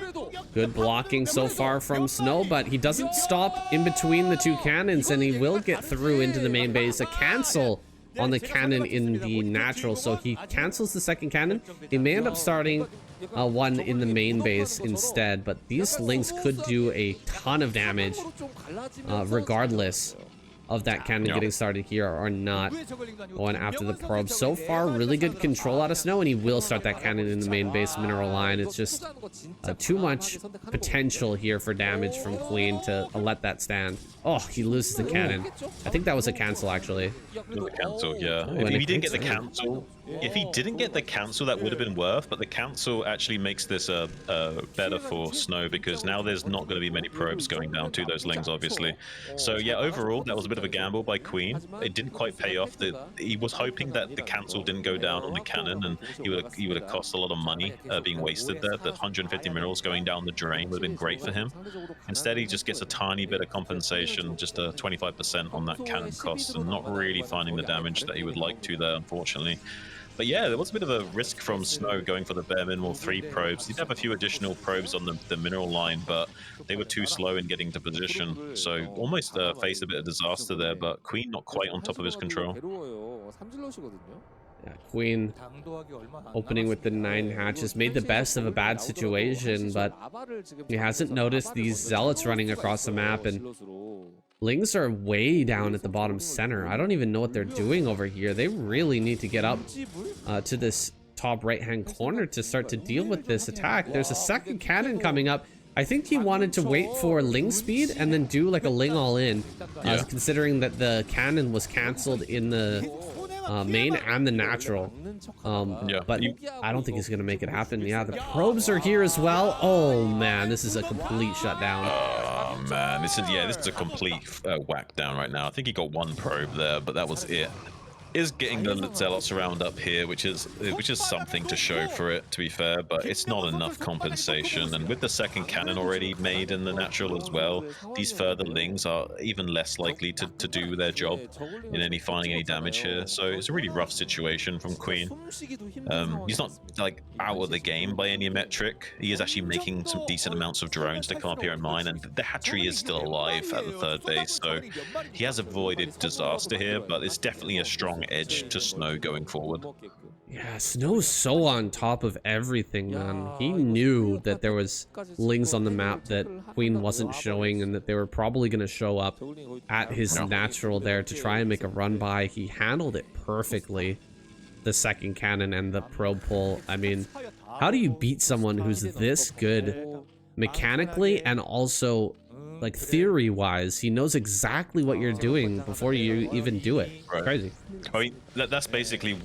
Good blocking so far from Snow, but he doesn't stop in between the 2 cannons, and he will get through into the main base. A cancel on the cannon in the natural, so he cancels the second cannon. He may end up starting one in the main base instead, but these Lings could do a ton of damage regardless of that cannon getting started here or not going after the probe. So far, really good control out of Snow, and he will start that cannon in the main base mineral line. It's just too much potential here for damage from Queen to let that stand. Oh, he loses the cannon. I think that was a cancel, actually. The cancel, yeah. If he didn't get the cancel, that would have been worth, but the cancel actually makes this better for Snow, because now there's not going to be many probes going down to those Lings, obviously. So yeah, overall, that was a bit of a gamble by Queen. It didn't quite pay off. He was hoping that the cancel didn't go down on the cannon, and he would have cost a lot of money being wasted there. The 150 minerals going down the drain would have been great for him. Instead, he just gets a tiny bit of compensation, just a 25% on that cannon cost, and not really finding the damage that he would like to there, unfortunately. But yeah, there was a bit of a risk from Snow going for the bare minimal 3 probes. He did have a few additional probes on the mineral line, but they were too slow in getting to position. So almost faced a bit of disaster there, but Queen not quite on top of his control. Yeah, Queen opening with the 9 hatches made the best of a bad situation, but he hasn't noticed these Zealots running across the map, and Lings are way down at the bottom center. I don't even know what they're doing over here. They really need to get up to this top right-hand corner to start to deal with this attack. There's a second cannon coming up. I think he wanted to wait for Ling speed and then do like a Ling all-in, considering that the cannon was canceled in the main and the natural. But I don't think he's gonna make it happen. Yeah, the probes are here as well. Oh man, this is a complete shutdown. Oh man, this is a complete whack down right now. I think he got 1 probe there, but that was it. Is getting the Zealots around up here, which is something to show for it, to be fair, but it's not enough compensation. And with the second cannon already made in the natural as well, these further Lings are even less likely to do their job in finding any damage here. So it's a really rough situation from Queen. He's not like out of the game by any metric. He is actually making some decent amounts of drones to come up here and mine, and the hatchery is still alive at the 3rd base, so he has avoided disaster here, but it's definitely a strong edge to Snow going forward. Yeah, Snow's so on top of everything, man. He knew that there was Lings on the map that Queen wasn't showing, and that they were probably going to show up at his natural there to try and make a run by. He handled it perfectly, the second cannon and the probe pull. I mean, how do you beat someone who's this good mechanically and also like theory-wise. He knows exactly what you're doing before you even do it. Right. Crazy. I mean, that's basically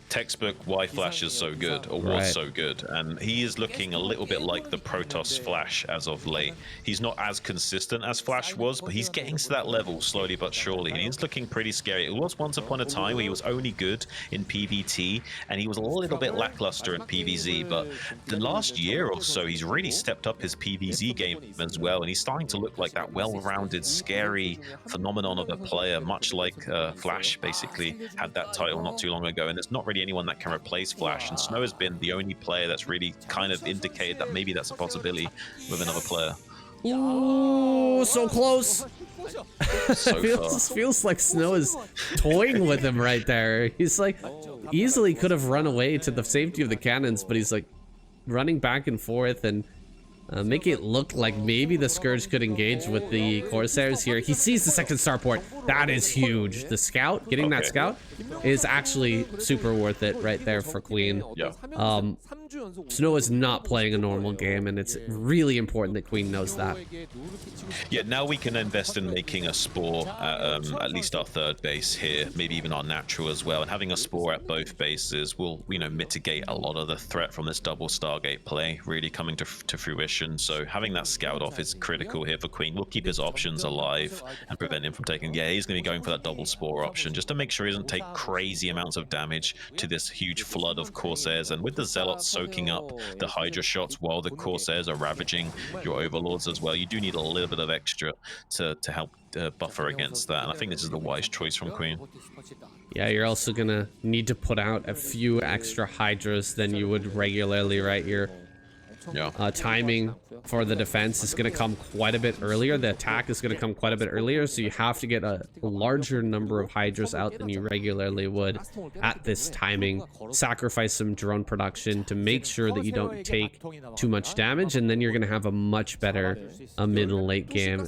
textbook why Flash is so good, or was so good, and he is looking a little bit like the Protoss Flash as of late. He's not as consistent as Flash was, but he's getting to that level slowly but surely, and he's looking pretty scary. It was once upon a time where he was only good in PvT, and he was a little bit lackluster in PvZ, but the last year or so, he's really stepped up his PvZ game as well, and he's starting to look like that well-rounded, scary phenomenon of a player, much like Flash basically had that title not too long ago, and there's not really anyone that can replace Flash, and Snow has been the only player that's really kind of indicated that maybe that's a possibility with another player. Ooh, so close. So feels like Snow is toying with him right there. He's like easily could have run away to the safety of the cannons, but he's like running back and forth and making it look like maybe the Scourge could engage with the Corsairs here. He sees the second starport. That is huge. The scout, getting that scout is actually super worth it right there for Queen. Yeah. Snow is not playing a normal game, and it's really important that Queen knows that. Yeah, now we can invest in making a Spore at least our third base here, maybe even our natural as well, and having a Spore at both bases will, you know, mitigate a lot of the threat from this double Stargate play really coming to fruition. So having that scout off is critical here for Queen. We'll keep his options alive and prevent him from taking, yeah, he's going to be going for that double Spore option just to make sure he doesn't take crazy amounts of damage to this huge flood of Corsairs, and with the Zealots soaking up the Hydra shots while the Corsairs are ravaging your Overlords as well, you do need a little bit of extra to help buffer against that, and I think this is the wise choice from Queen. Yeah, you're also gonna need to put out a few extra Hydras than you would regularly, right? Your timing for the defense is going to come quite a bit earlier. The attack is going to come quite a bit earlier, so you have to get a larger number of Hydras out than you regularly would at this timing. Sacrifice some drone production to make sure that you don't take too much damage, and then you're going to have a much better mid and late game.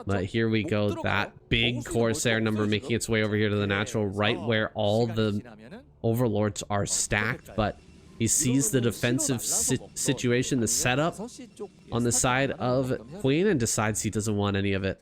But here we go, that big Corsair number making its way over here to the natural, right where all the Overlords are stacked, but he sees the defensive situation, the setup on the side of Queen, and decides he doesn't want any of it.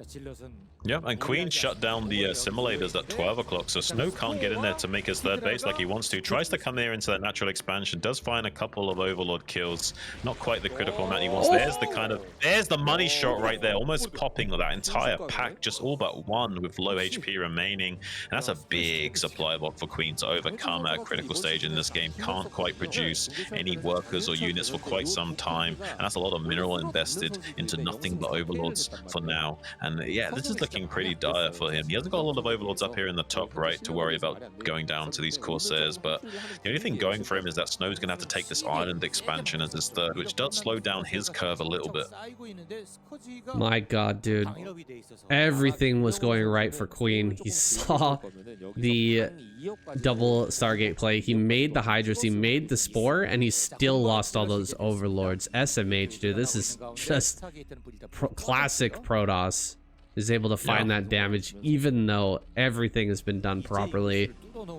Yeah, and Queen shut down the simulators at 12 o'clock, so Snow can't get in there to make his third base like he wants to. Tries to come there into that natural expansion, does find a couple of Overlord kills. Not quite the critical amount he wants. There's the money shot right there, almost popping that entire pack, just all but one with low HP remaining. And that's a big supply block for Queen to overcome at a critical stage in this game. Can't quite produce any workers or units for quite some time, and that's a lot of mineral invested into nothing but Overlords for now. And yeah, this is looking pretty dire for him. He hasn't got a lot of Overlords up here in the top right to worry about going down to these Corsairs, but the only thing going for him is that Snow's gonna have to take this island expansion as his third, which does slow down his curve a little bit. My god, dude. Everything was going right for Queen. He saw the double Stargate play. He made the Hydras, he made the Spore, and he still lost all those Overlords. SMH, dude, this is just classic Protoss. Is able to find that damage even though everything has been done properly.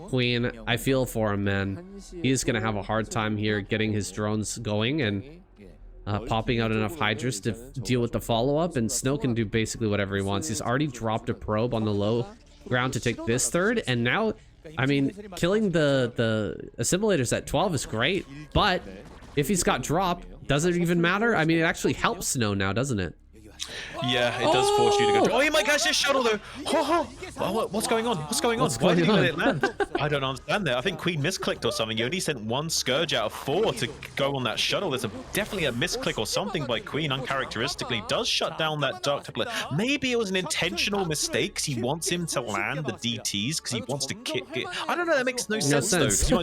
Queen, I feel for him, man. He's gonna have a hard time here getting his drones going and popping out enough Hydras to deal with the follow-up, and Snow can do basically whatever he wants. He's already dropped a probe on the low ground to take this third, and now, I mean, killing the assimilators at 12 is great, but if he's got dropped, does it even matter? I mean, it actually helps Snow now, doesn't it? Yeah, it does force you to go. Oh, he might catch this shuttle though. What's going on? What's going on? Why didn't he let it land? I don't understand that. I think Queen misclicked or something. You only sent one Scourge out of 4 to go on that shuttle. There's definitely a misclick or something by Queen, uncharacteristically. Does shut down that Dark Templar. Maybe it was an intentional mistake because he wants him to land the DTs because he wants to kick it. I don't know. That makes no sense though.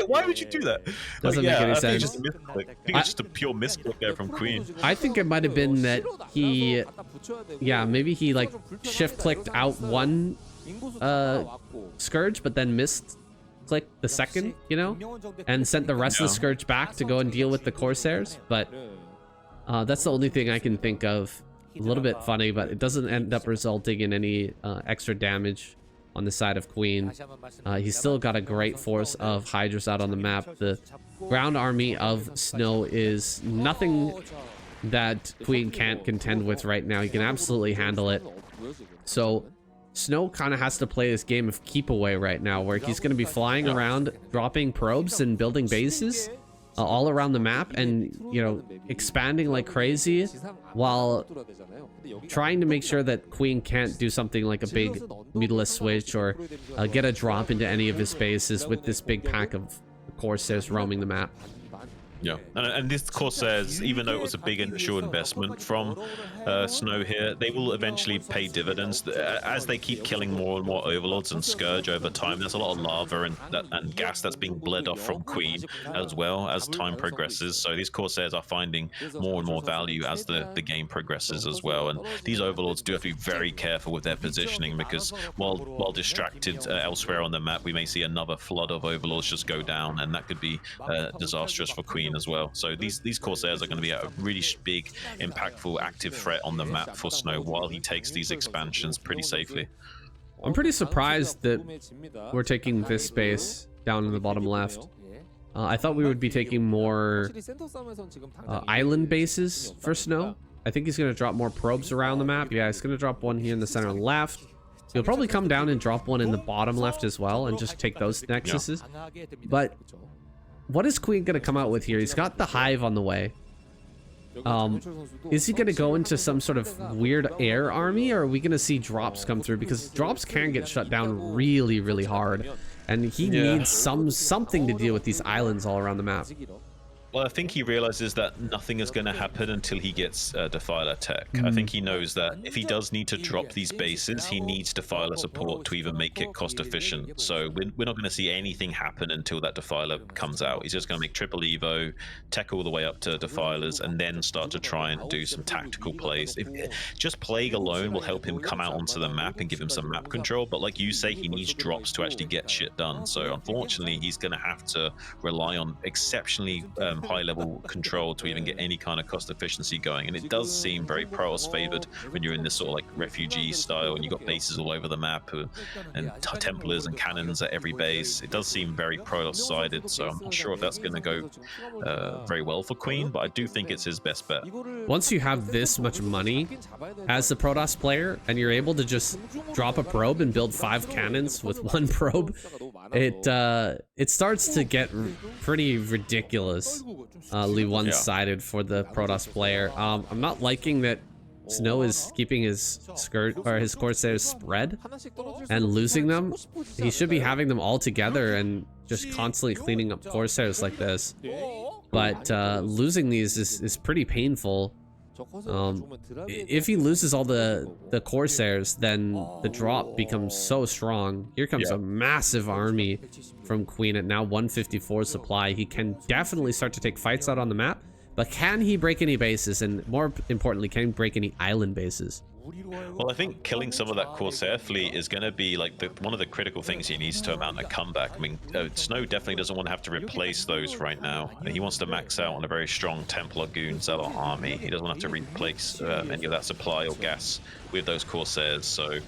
Why would you do that? Doesn't make any sense. It's just a misclick. I think it's just a pure misclick there from Queen. I think it might have been that he, maybe he like shift clicked out one Scourge, but then missed click the second, you know, and sent the rest of the Scourge back to go and deal with the Corsairs. But that's the only thing I can think of. A little bit funny, but it doesn't end up resulting in any extra damage on the side of Queen. He's still got a great force of Hydras out on the map. The ground army of Snow is nothing that Queen can't contend with right now. He can absolutely handle it. So Snow kind of has to play this game of keep away right now, where he's going to be flying around, dropping probes and building bases all around the map, and, you know, expanding like crazy while trying to make sure that Queen can't do something like a big meatless switch or get a drop into any of his bases with this big pack of Corsairs roaming the map. Yeah, and this Corsairs, even though it was a big initial investment from Snow here, they will eventually pay dividends as they keep killing more and more Overlords and Scourge over time. There's a lot of lava and gas that's being bled off from Queen as well as time progresses. So these Corsairs are finding more and more value as the game progresses as well. And these Overlords do have to be very careful with their positioning, because while distracted elsewhere on the map, we may see another flood of Overlords just go down, and that could be disastrous for Queen as well. So these Corsairs are going to be a really big, impactful, active threat on the map for Snow while he takes these expansions pretty safely. I'm pretty surprised that we're taking this space down in the bottom left. I thought we would be taking more island bases for Snow. I think he's going to drop more probes around the map. Yeah, he's going to drop one here in the center left. He'll probably come down and drop one in the bottom left as well and just take those nexuses. But what is Queen going to come out with here? He's got the hive on the way. Is he going to go into some sort of weird air army, or are we going to see drops come through? Because drops can get shut down really, really hard. And he needs something to deal with these islands all around the map. Well, I think he realizes that nothing is going to happen until he gets Defiler tech. I think he knows that if he does need to drop these bases, he needs Defiler support to even make it cost efficient. So we're not going to see anything happen until that Defiler comes out. He's just going to make triple Evo, tech all the way up to Defilers, and then start to try and do some tactical plays. Just Plague alone will help him come out onto the map and give him some map control. But like you say, he needs drops to actually get shit done. So unfortunately, he's going to have to rely on exceptionally high-level control to even get any kind of cost efficiency going, and it does seem very Protoss favored when you're in this sort of like refugee style and you've got bases all over the map and Templars and cannons at every base. It does seem very Protoss sided, so I'm not sure if that's going to go very well for Queen, but I do think it's his best bet. Once you have this much money as a Protoss player and you're able to just drop a probe and build 5 cannons with 1 probe, it starts to get pretty ridiculous. One-sided for the Protoss player. I'm not liking that Snow is keeping his his Corsairs spread and losing them. He should be having them all together and just constantly cleaning up Corsairs like this. But losing these is pretty painful. If he loses all the Corsairs, then the drop becomes so strong. Here comes a massive army from Queen at now 154 supply. He can definitely start to take fights out on the map, but can he break any bases? And more importantly, can he break any island bases? Well, I think killing some of that Corsair fleet is going to be like one of the critical things he needs to mount a comeback. I mean, Snow definitely doesn't want to have to replace those right now. He wants to max out on a very strong Templar Goon Zealot army. He doesn't want to have to replace any of that supply or gas with those Corsairs, so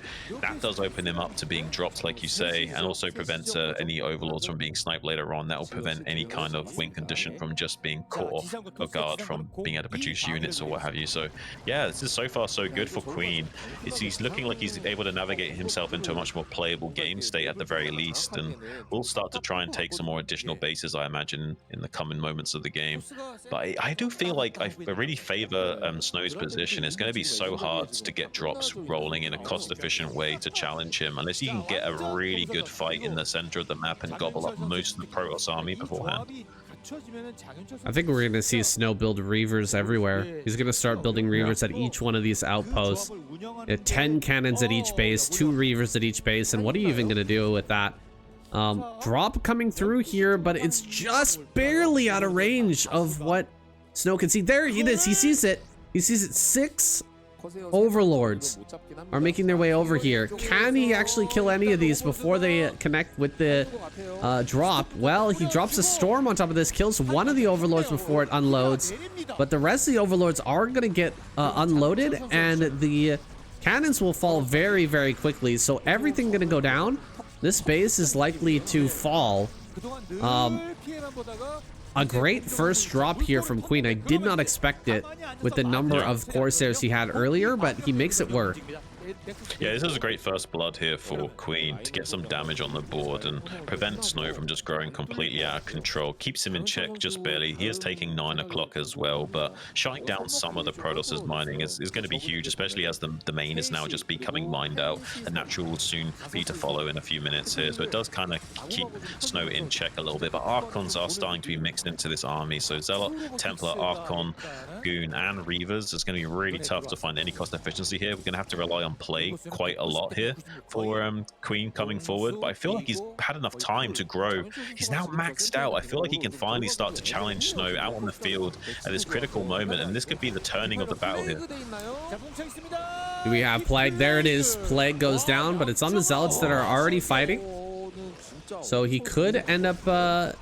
that does open him up to being dropped, like you say, and also prevents any Overlords from being sniped later on. That will prevent any kind of win condition from just being caught off guard from being able to produce units or what have you. So yeah, this is so far so good for Queen. He's looking like he's able to navigate himself into a much more playable game state at the very least, and we'll start to try and take some more additional bases, I imagine, in the coming moments of the game. But I do feel like I really favor Snow's position. It's going to be so hard to get drops rolling in a cost-efficient way to challenge him, unless you can get a really good fight in the center of the map and gobble up most of the Protoss army beforehand. I think we're going to see Snow build Reavers everywhere. He's going to start building Reavers at each one of these outposts. 10 cannons at each base, 2 Reavers at each base, and what are you even going to do with that? Drop coming through here, but it's just barely out of range of what Snow can see. There it is. He sees it. He sees it. 6 Overlords are making their way over here. Can he actually kill any of these before they connect with the drop? Well, he drops a storm on top of this, kills one of the Overlords before it unloads, but the rest of the Overlords are going to get unloaded, and the cannons will fall very, very quickly. So everything going to go down. This base is likely to fall. a great first drop here from Queen. I did not expect it with the number of Corsairs he had earlier, but he makes it work. Yeah, this is a great first blood here for Queen to get some damage on the board and prevent Snow from just growing completely out of control. Keeps him in check just barely. He is taking 9 o'clock as well, but shutting down some of the Protoss's mining is going to be huge, especially as the main is now just becoming mined out. The natural will soon be to follow in a few minutes here, so it does kind of keep Snow in check a little bit, but Archons are starting to be mixed into this army, so Zealot, Templar, Archon, Goon, and Reavers is going to be really tough to find any cost efficiency here. We're going to have to rely on Plague quite a lot here for Queen coming forward, but I feel like he's had enough time to grow. He's now maxed out. I feel like he can finally start to challenge Snow out on the field at this critical moment, and this could be the turning of the battle here. Do we have Plague? There it is. Plague goes down, but it's on the Zealots that are already fighting, so he could end up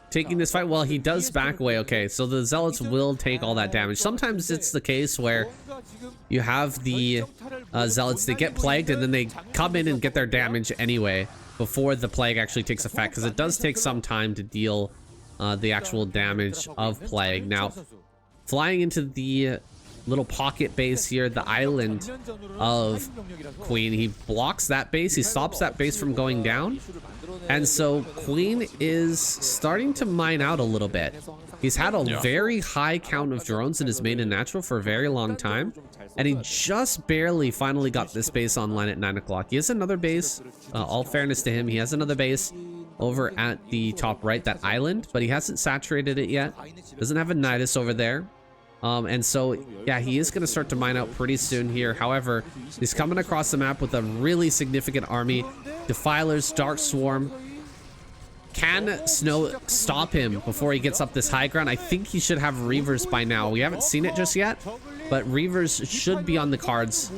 taking this fight. Well, he does back away. Okay, so the Zealots will take all that damage. Sometimes it's the case where you have the Zealots, they get plagued and then they come in and get their damage anyway before the plague actually takes effect, because it does take some time to deal the actual damage of plague. Now, flying into the little pocket base here, the island of Queen, he blocks that base, he stops that base from going down, and so Queen is starting to mine out a little bit. He's had a very high count of drones in his main and natural for a very long time, and he just barely finally got this base online at 9 o'clock. He has another base, all fairness to him, he has another base over at the top right, that island, but he hasn't saturated it yet. Doesn't have a Nidus over there. And so, yeah, he is going to start to mine out pretty soon here. However, he's coming across the map with a really significant army. Defilers, Dark Swarm. Can Snow stop him before he gets up this high ground? I think he should have Reavers by now. We haven't seen it just yet, but Reavers should be on the cards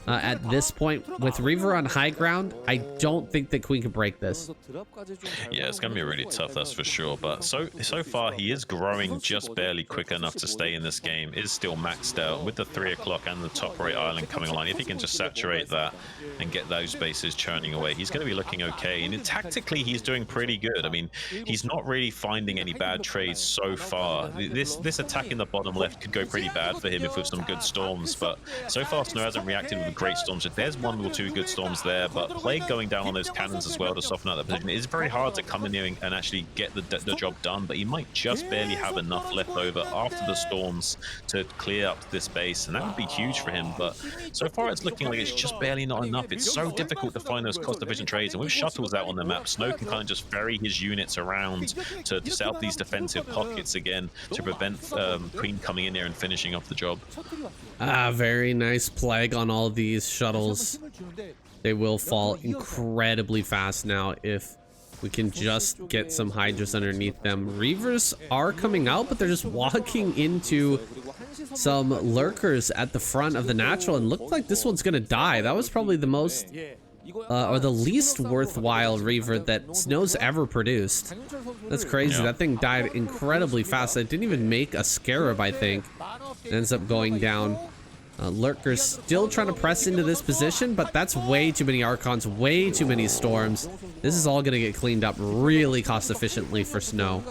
at this point. With Reaver on high ground, I don't think that Queen can break this. Yeah, it's going to be really tough, that's for sure. But so far, he is growing just barely quick enough to stay in this game. Is still maxed out with the 3 o'clock and the top right island coming online. If he can just saturate that and get those bases churning away, he's going to be looking okay. And tactically, he's doing pretty good. I mean, he's not really finding any bad trades so far. This attack in the bottom left could go pretty bad for him if with some good storms, but so far Snow hasn't reacted with great storms. There's 1 or 2 good storms there, but Plague going down on those cannons as well to soften out that position. It is very hard to come in here and actually get the job done, but he might just barely have enough left over after the storms to clear up this base, and that would be huge for him. But so far it's looking like it's just barely not enough. It's so difficult to find those cost-efficient trades, and with shuttles out on the map, Snow can kind of just ferry his units around to set up these defensive pockets again to prevent Queen coming in there and finishing off the job. Very nice Plague on all these shuttles. They will fall incredibly fast now if we can just get some Hydras underneath them. Reavers are coming out, but they're just walking into some lurkers at the front of the natural, and looked like this one's gonna die. That was probably the most or the least worthwhile Reaver that Snow's ever produced. That's crazy. That thing died incredibly fast. It didn't even make a Scarab, I think. It ends up going down. Lurkers still trying to press into this position, but that's way too many Archons, way too many Storms. This is all going to get cleaned up really cost efficiently for Snow.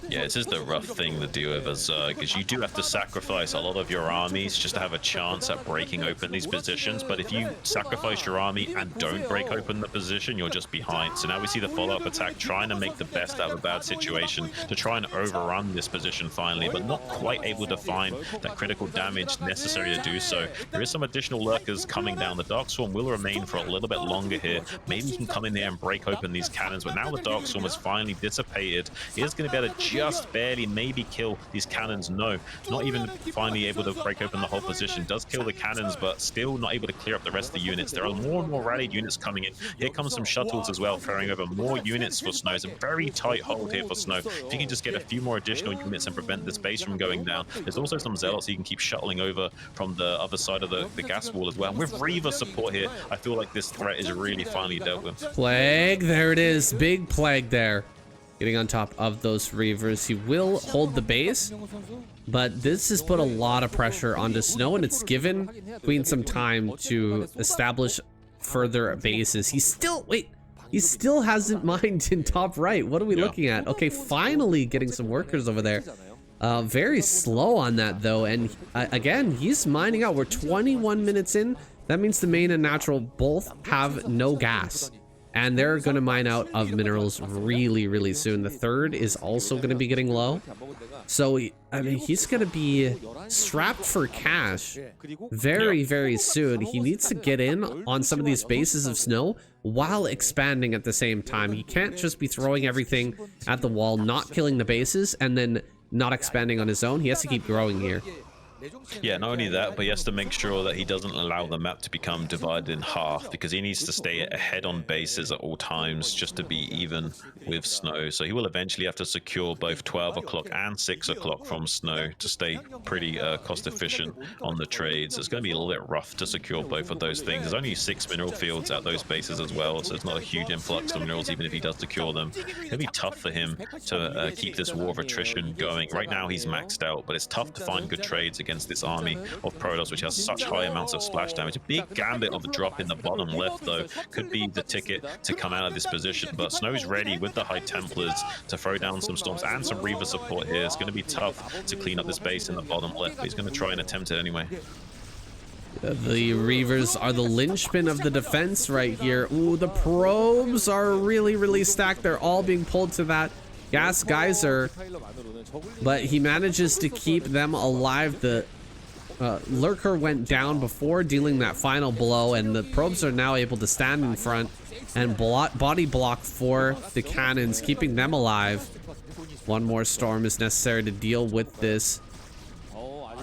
Yeah, this is the rough thing to deal with, as because you do have to sacrifice a lot of your armies just to have a chance at breaking open these positions. But if you sacrifice your army and don't break open the position, you're just behind. So now we see the follow-up attack trying to make the best out of a bad situation to try and overrun this position finally, but not quite able to find that critical damage necessary to do so. There is some additional lurkers coming down. The Dark Swarm will remain for a little bit longer here. Maybe he can come in there and break open these cannons, but now the Dark Swarm has finally dissipated. He is going to be able to just barely maybe kill these cannons. No, not even finally able to break open the whole position. Does kill the cannons, but still not able to clear up the rest of the units. There are more and more rallied units coming in. Here comes some shuttles as well, carrying over more units for Snow. It's a very tight hold here for Snow. If he can just get a few more additional units and prevent this base from going down. There's also some Zealots he can keep shuttling over from the other side of the gas wall as well. And with Reaver support here, I feel like this threat is really finally dealt with. Plague, there it is. Big Plague there. Getting on top of those Reavers. He will hold the base, but this has put a lot of pressure onto Snow, and it's given Queen some time to establish further bases. He's still, wait, He still hasn't mined in top right. What are we looking at? Okay, finally getting some workers over there. Very slow on that though, and again, he's mining out. We're 21 minutes in. That means the main and natural both have no gas, and they're gonna mine out of minerals really soon. The third is also gonna be getting low, so I mean, he's gonna be strapped for cash very soon. He needs to get in on some of these bases of snow while expanding at the same time. He can't just be throwing everything at the wall, not killing the bases, and then not expanding on his own. He has to keep growing here. Yeah, not only that, but he has to make sure that he doesn't allow the map to become divided in half, because he needs to stay ahead on bases at all times just to be even with Snow. So he will eventually have to secure both 12 o'clock and 6 o'clock from Snow to stay pretty cost efficient on the trades. It's going to be a little bit rough to secure both of those things. There's only 6 mineral fields at those bases as well, so it's not a huge influx of minerals even if he does secure them. It'll be tough for him to keep this war of attrition going. Right now he's maxed out, but it's tough to find good trades against this army of Protoss, which has such high amounts of splash damage. A big gambit of a drop in the bottom left, though, could be the ticket to come out of this position. But Snow's ready with the High Templars to throw down some storms and some Reaver support here. It's going to be tough to clean up this base in the bottom left, but he's going to try and attempt it anyway. The Reavers are the linchpin of the defense right here. Ooh, the probes are really stacked. They're all being pulled to that gas geyser, but he manages to keep them alive. The Lurker went down before dealing that final blow, and the probes are now able to stand in front and body block for the cannons, keeping them alive. One more storm is necessary to deal with this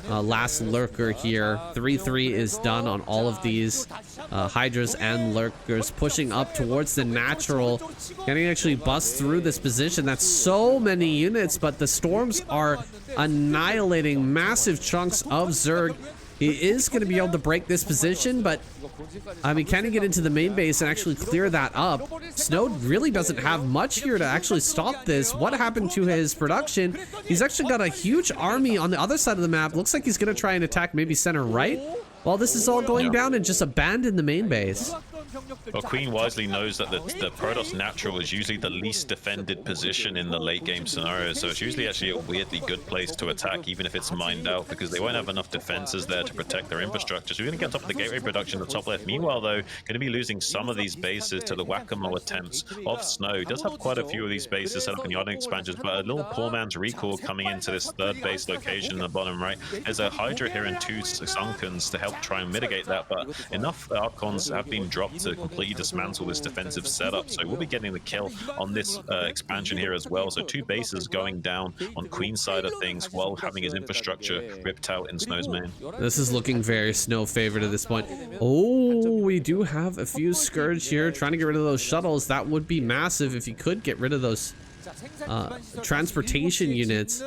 last Lurker here. 3-3 is done on all of these Hydras and Lurkers, pushing up towards the natural. Can he actually bust through this position? That's so many units, but the storms are annihilating massive chunks of Zerg. He is going to be able to break this position, but I mean, can he get into the main base and actually clear that up? Snow really doesn't have much here to actually stop this. What happened to his production? He's actually got a huge army on the other side of the map. Looks like he's going to try and attack maybe center right while this is all going down and just abandon the main base. Well, Queen wisely knows that the Protoss natural is usually the least defended position in the late game scenario, so it's usually actually a weirdly good place to attack, even if it's mined out, because they won't have enough defenses there to protect their infrastructure. So we're going to get on top of the gateway production at the top left. Meanwhile, though, going to be losing some of these bases to the whack-a-mole attempts of Snow. He does have quite a few of these bases set up in yard expansions, but a little poor man's recall coming into this third base location in the bottom right. There's a Hydra here and 2 Sunkens to help try and mitigate that, but enough Archons have been dropped to completely dismantle this defensive setup, so we'll be getting the kill on this expansion here as well. So 2 bases going down on Queen's side of things while having his infrastructure ripped out in Snow's main. This is looking very Snow favored at this point. Oh, we do have a few Scourge here trying to get rid of those shuttles. That would be massive if you could get rid of those transportation units.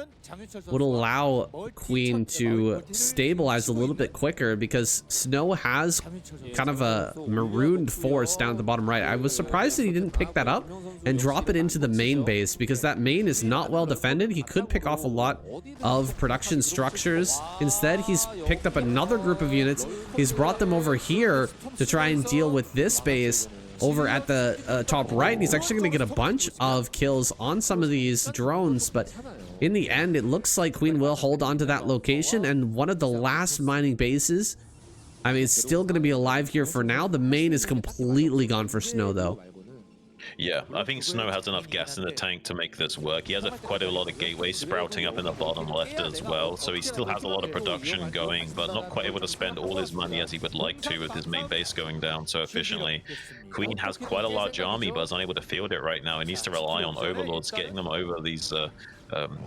Would allow Queen to stabilize a little bit quicker, because Snow has kind of a marooned force down at the bottom right. I was surprised that he didn't pick that up and drop it into the main base, because that main is not well defended. He could pick off a lot of production structures. Instead, he's picked up another group of units. He's brought them over here to try and deal with this base over at the top right, and he's actually going to get a bunch of kills on some of these drones, but in the end, it looks like Queen will hold on to that location, and one of the last mining bases, I mean, it's still going to be alive here for now. The main is completely gone for Snow, though. Yeah, I think Snow has enough gas in the tank to make this work. He has quite a lot of gateways sprouting up in the bottom left as well, so he still has a lot of production going, but not quite able to spend all his money as he would like to with his main base going down so efficiently. Queen has quite a large army, but is unable to field it right now. He needs to rely on overlords, getting them over these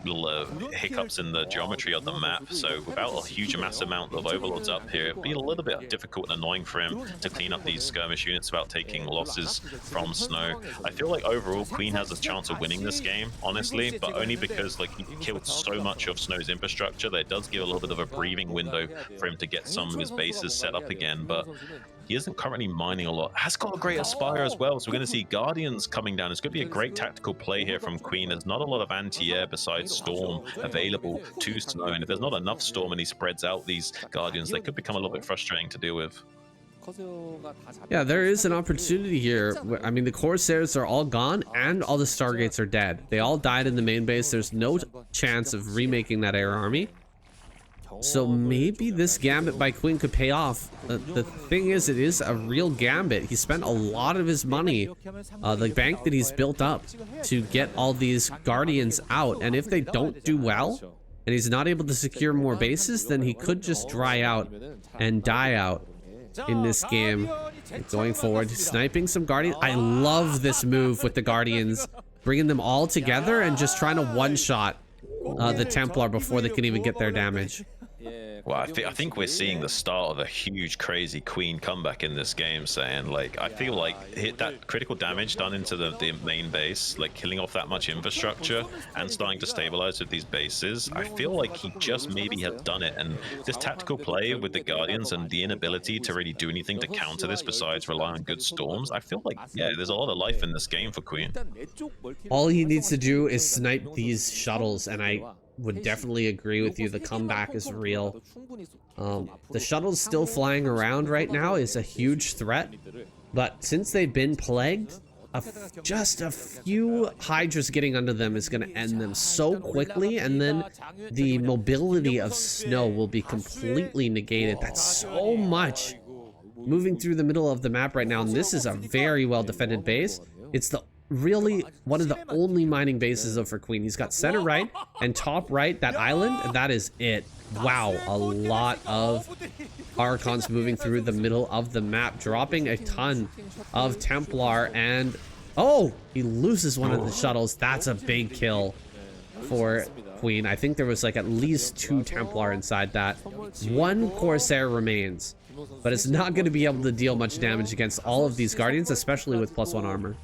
little hiccups in the geometry of the map. So without a huge mass amount of overlords up here, it'd be a little bit difficult and annoying for him to clean up these skirmish units without taking losses from Snow. I feel like overall Queen has a chance of winning this game, honestly, but only because like he killed so much of Snow's infrastructure that it does give a little bit of a breathing window for him to get some of his bases set up again. But he isn't currently mining a lot. Has got a great Aspire as well, so we're going to see Guardians coming down. It's going to be a great tactical play here from Queen. There's not a lot of anti-air besides Storm available to Snow, and if there's not enough Storm and he spreads out these Guardians, they could become a little bit frustrating to deal with. Yeah, there is an opportunity here. I mean, the Corsairs are all gone and all the Stargates are dead. They all died in the main base. There's no chance of remaking that air army. So maybe this gambit by Queen could pay off. The thing is, it is a real gambit. He spent a lot of his money, the bank that he's built up, to get all these Guardians out. And if they don't do well, and he's not able to secure more bases, then he could just dry out and die out in this game. Going forward, sniping some Guardians. I love this move with the Guardians, bringing them all together and just trying to one-shot the Templar before they can even get their damage. Well, I think we're seeing the start of a huge, crazy Queen comeback in this game, saying, like, I feel like hit that critical damage done into the main base, like killing off that much infrastructure and starting to stabilize with these bases. I feel like he just maybe has done it, and this tactical play with the Guardians and the inability to really do anything to counter this besides rely on good storms, I feel like, yeah, there's a lot of life in this game for Queen. All he needs to do is snipe these shuttles, and I would definitely agree with you. The comeback is real. The shuttles still flying around right now is a huge threat, but since they've been plagued, just a few Hydras getting under them is going to end them so quickly, and then the mobility of snow will be completely negated. That's so much moving through the middle of the map right now, and this is a very well defended base. It's really one of the only mining bases of for Queen. He's got center right and top right, that island, and that is it. Wow, a lot of Archons moving through the middle of the map, dropping a ton of Templar, and oh, he loses one of the shuttles. That's a big kill for Queen. I think there was like at least 2 Templar inside that. 1 Corsair remains, but it's not going to be able to deal much damage against all of these Guardians, especially with +1 armor.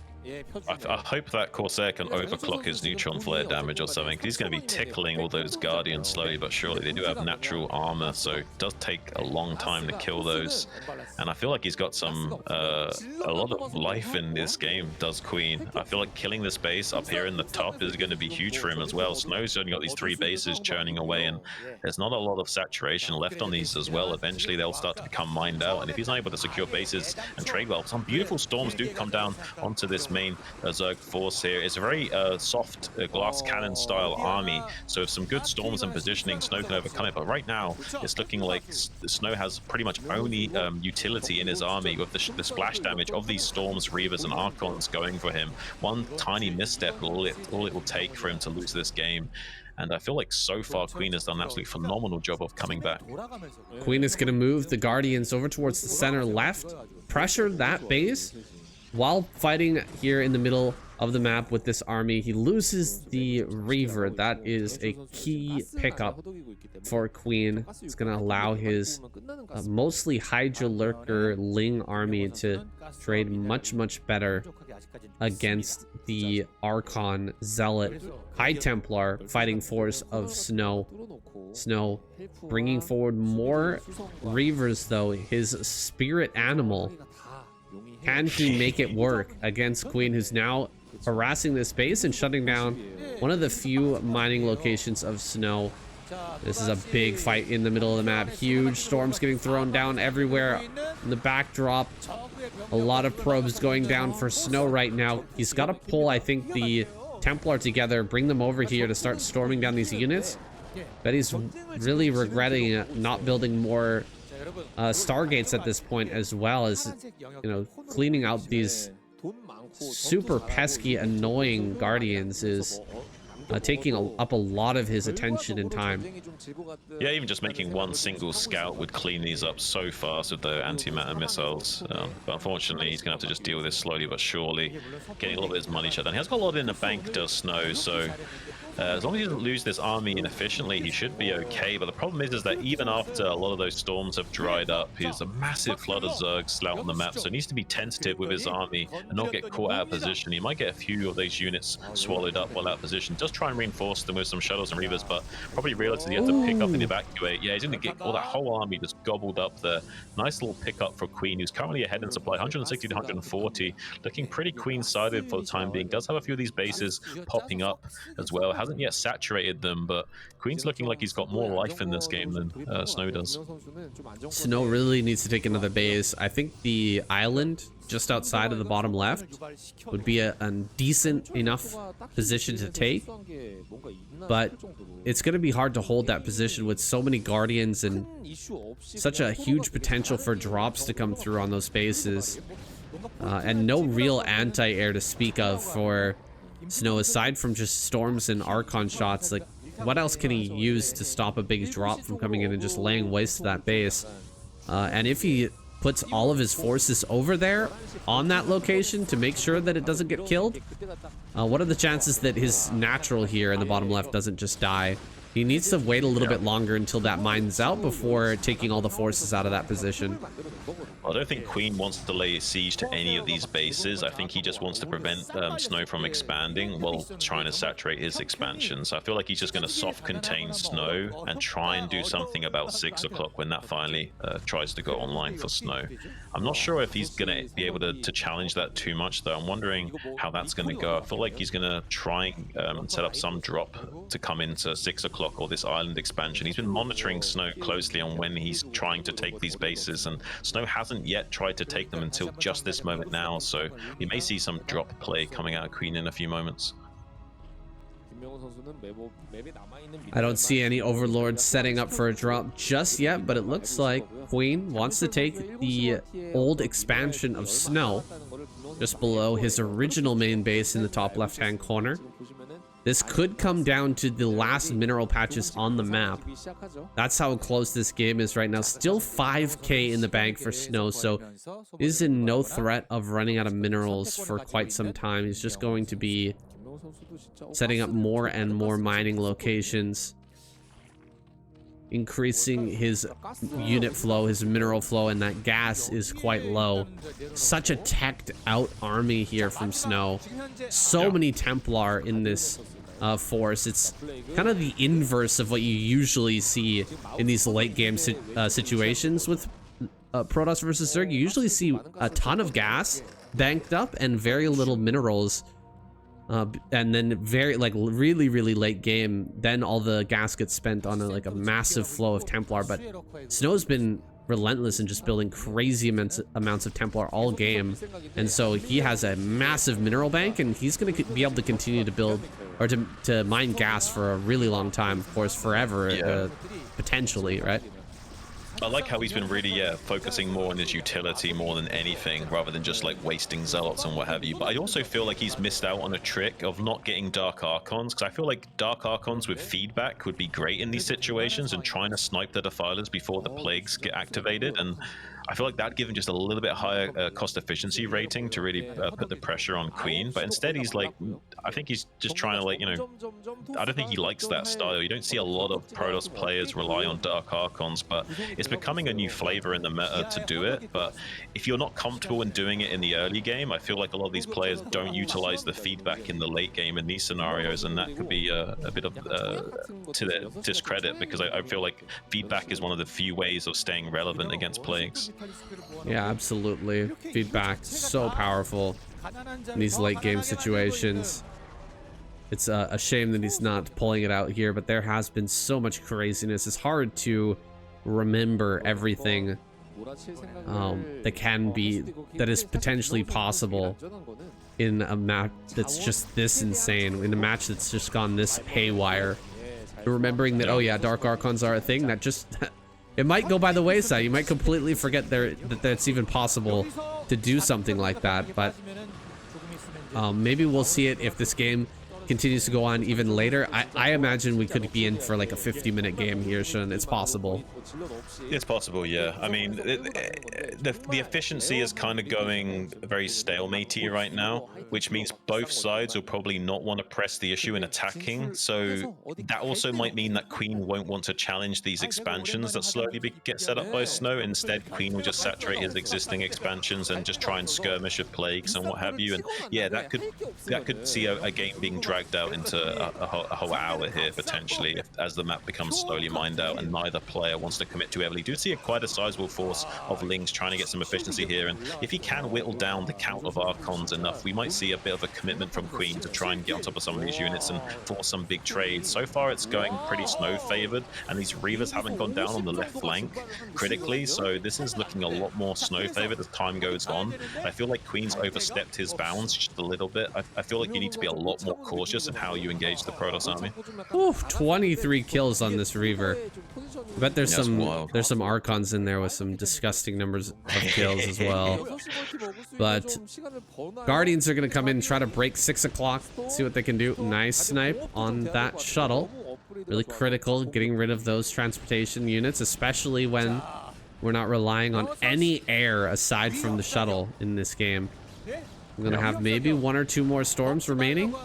I hope that Corsair can overclock his neutron flare damage or something, because he's going to be tickling all those Guardians slowly but surely. They do have natural armor, so it does take a long time to kill those. And I feel like he's got some a lot of life in this game, does Queen. I feel like killing this base up here in the top is going to be huge for him as well. Snow's only got these 3 bases churning away, and there's not a lot of saturation left on these as well. Eventually they'll start to become mined out, and if he's not able to secure bases and trade well, some beautiful storms do come down onto this main Zerg force here. It's a very soft glass cannon style army, so with some good storms and positioning, Snow can overcome it. But right now it's looking like Snow has pretty much only utility in his army, with the splash damage of these storms, reavers, and archons going for him. One tiny misstep, all it will take for him to lose this game. And I feel like so far Queen has done an absolutely phenomenal job of coming back. Queen is going to move the Guardians over towards the center left, pressure that base while fighting here in the middle of the map with this army. He loses the Reaver. That is a key pickup for Queen. It's going to allow his mostly Hydra Lurker Ling army to trade much better against the Archon Zealot High Templar fighting force of Snow. Snow bringing forward more Reavers though. His spirit animal, can he make it work against Queen, who's now harassing this base and shutting down one of the few mining locations of Snow? This is a big fight in the middle of the map. Huge storms getting thrown down everywhere in the backdrop. A lot of probes going down for Snow right now. He's got to pull, I think, the Templar together, bring them over here to start storming down these units. But he's really regretting not building more Stargates at this point, as well as, you know, cleaning out these super pesky, annoying Guardians is taking up a lot of his attention and time. Yeah, even just making one single scout would clean these up so fast with the anti-matter missiles. But unfortunately, he's going to have to just deal with this slowly but surely, getting a little bit of his money shut down. He has got a lot in the bank, does Snow, so as long as he doesn't lose this army inefficiently, he should be okay. But the problem is that even after a lot of those storms have dried up, he's a massive flood of Zergs out on the map, so he needs to be tentative with his army and not get caught out of position. He might get a few of those units swallowed up while out of position. Just try and reinforce them with some shuttles and reavers, but probably realizes he has to pick up and evacuate. Yeah, he's going to get all that whole army just gobbled up there. Nice little pickup for Queen, who's currently ahead in supply, 160 to 140, looking pretty Queen-sided for the time being. Does have a few of these bases popping up as well. Has hasn't yet saturated them, but Queen's looking like he's got more life in this game than Snow does. Snow really needs to take another base. I think the island just outside of the bottom left would be a decent enough position to take, but it's going to be hard to hold that position with so many guardians and such a huge potential for drops to come through on those bases, and no real anti-air to speak of for Snow aside from just storms and Archon shots. Like, what else can he use to stop a big drop from coming in and just laying waste to that base? And if he puts all of his forces over there on that location to make sure that it doesn't get killed, what are the chances that his natural here in the bottom left doesn't just die? He needs to wait a little bit longer until that mine's out before taking all the forces out of that position. I don't think Queen wants to lay siege to any of these bases. I think he just wants to prevent Snow from expanding while trying to saturate his expansion. So I feel like he's just going to soft contain Snow and try and do something about 6 o'clock when that finally tries to go online for Snow. I'm not sure if he's going to be able to challenge that too much, though. I'm wondering how that's going to go. I feel like he's going to try and set up some drop to come into 6 o'clock or this island expansion. He's been monitoring Snow closely on when he's trying to take these bases, and Snow hasn't yet tried to take them until just this moment now, so we may see some drop play coming out of Queen in a few moments. I don't see any overlords setting up for a drop just yet, but it looks like Queen wants to take the old expansion of Snow just below his original main base in the top left-hand corner. This could come down to the last mineral patches on the map. That's how close this game is right now. Still 5k in the bank for Snow, so is in no threat of running out of minerals for quite some time. He's just going to be setting up more and more mining locations, increasing his unit flow, his mineral flow, and that gas is quite low. Such a teched out army here from Snow. So many Templar in this force. It's kind of the inverse of what you usually see in these late game situations with Protoss versus Zerg. You usually see a ton of gas banked up and very little minerals, and then very really late game, then all the gas gets spent on a massive flow of Templar. But Snow's been relentless in just building crazy amounts of Templar all game, and so he has a massive mineral bank, and he's going to be able to continue to build or to mine gas for a really long time, of course, forever, potentially, right? I like how he's been really, focusing more on his utility more than anything, rather than just like wasting zealots and what have you. But I also feel like he's missed out on a trick of not getting Dark Archons, because I feel like Dark Archons with feedback would be great in these situations, and trying to snipe the Defilers before the Plagues get activated. And I feel like that'd give him just a little bit higher cost efficiency rating to really put the pressure on Queen. But instead, he's like, I think he's just trying to, like, you know, I don't think he likes that style. You don't see a lot of Protoss players rely on Dark Archons, but it's becoming a new flavor in the meta to do it. But if you're not comfortable in doing it in the early game, I feel like a lot of these players don't utilize the feedback in the late game in these scenarios, and that could be a bit of to their discredit, because I feel like feedback is one of the few ways of staying relevant against Plagues. Yeah, absolutely. Feedback, so powerful in these late game situations. It's a shame that he's not pulling it out here, but there has been so much craziness. It's hard to remember everything that is potentially possible in a map that's just this insane, in a match that's just gone this haywire. Remembering that, oh yeah, Dark Archons are a thing, that just it might go by the wayside. You might completely forget that that's even possible to do something like that. But maybe we'll see it if this game continues to go on even later. I imagine we could be in for like a 50-minute game here, Shun. It's possible. It's possible, yeah. I mean, the efficiency is kind of going very stalematey right now, which means both sides will probably not want to press the issue in attacking. So that also might mean that Queen won't want to challenge these expansions that slowly get set up by Snow. Instead, Queen will just saturate his existing expansions and just try and skirmish with Plagues and what have you. And yeah, that could see a game being dragged dragged out into a whole hour here potentially as the map becomes slowly mined out and neither player wants to commit too heavily. Do see quite a sizable force of Lings trying to get some efficiency here, and if he can whittle down the count of Archons enough, we might see a bit of a commitment from Queen to try and get on top of some of these units and force some big trades. So far it's going pretty Snow favored, and these Reavers haven't gone down on the left flank critically, so this is looking a lot more Snow favored as time goes on. I feel like Queen's overstepped his bounds just a little bit. I feel like you need to be a lot more cautious in how you engage the Protoss army. Oof, 23 kills on this Reaver. I bet there's some Archons in there with some disgusting numbers of kills as well. But Guardians are going to come in and try to break 6 o'clock, see what they can do. Nice snipe on that shuttle. Really critical, getting rid of those transportation units, especially when we're not relying on any air aside from the shuttle in this game. I'm going to have maybe 1 or 2 more storms remaining,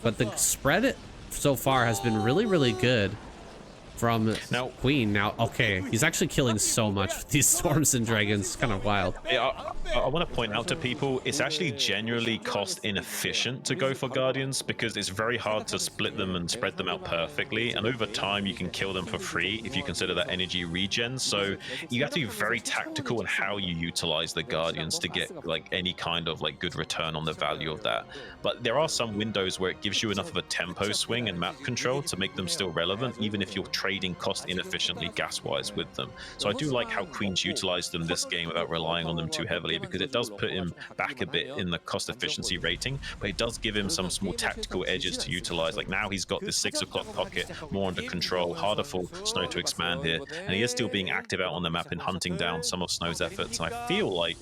but the spread so far has been really, really good from Queen. Now, okay, he's actually killing so much with these storms and dragons. It's kind of wild. I want to point out to people, it's actually generally cost inefficient to go for Guardians because it's very hard to split them and spread them out perfectly, and over time you can kill them for free if you consider that energy regen. So you have to be very tactical in how you utilize the Guardians to get like any kind of like good return on the value of that. But there are some windows where it gives you enough of a tempo swing and map control to make them still relevant, even if you're trading cost inefficiently gas-wise with them. So I do like how Queen's utilized them this game without relying on them too heavily, because it does put him back a bit in the cost efficiency rating, but it does give him some small tactical edges to utilize. Like now he's got this 6 o'clock pocket more under control, harder for Snow to expand here, and he is still being active out on the map and hunting down some of Snow's efforts. And I feel like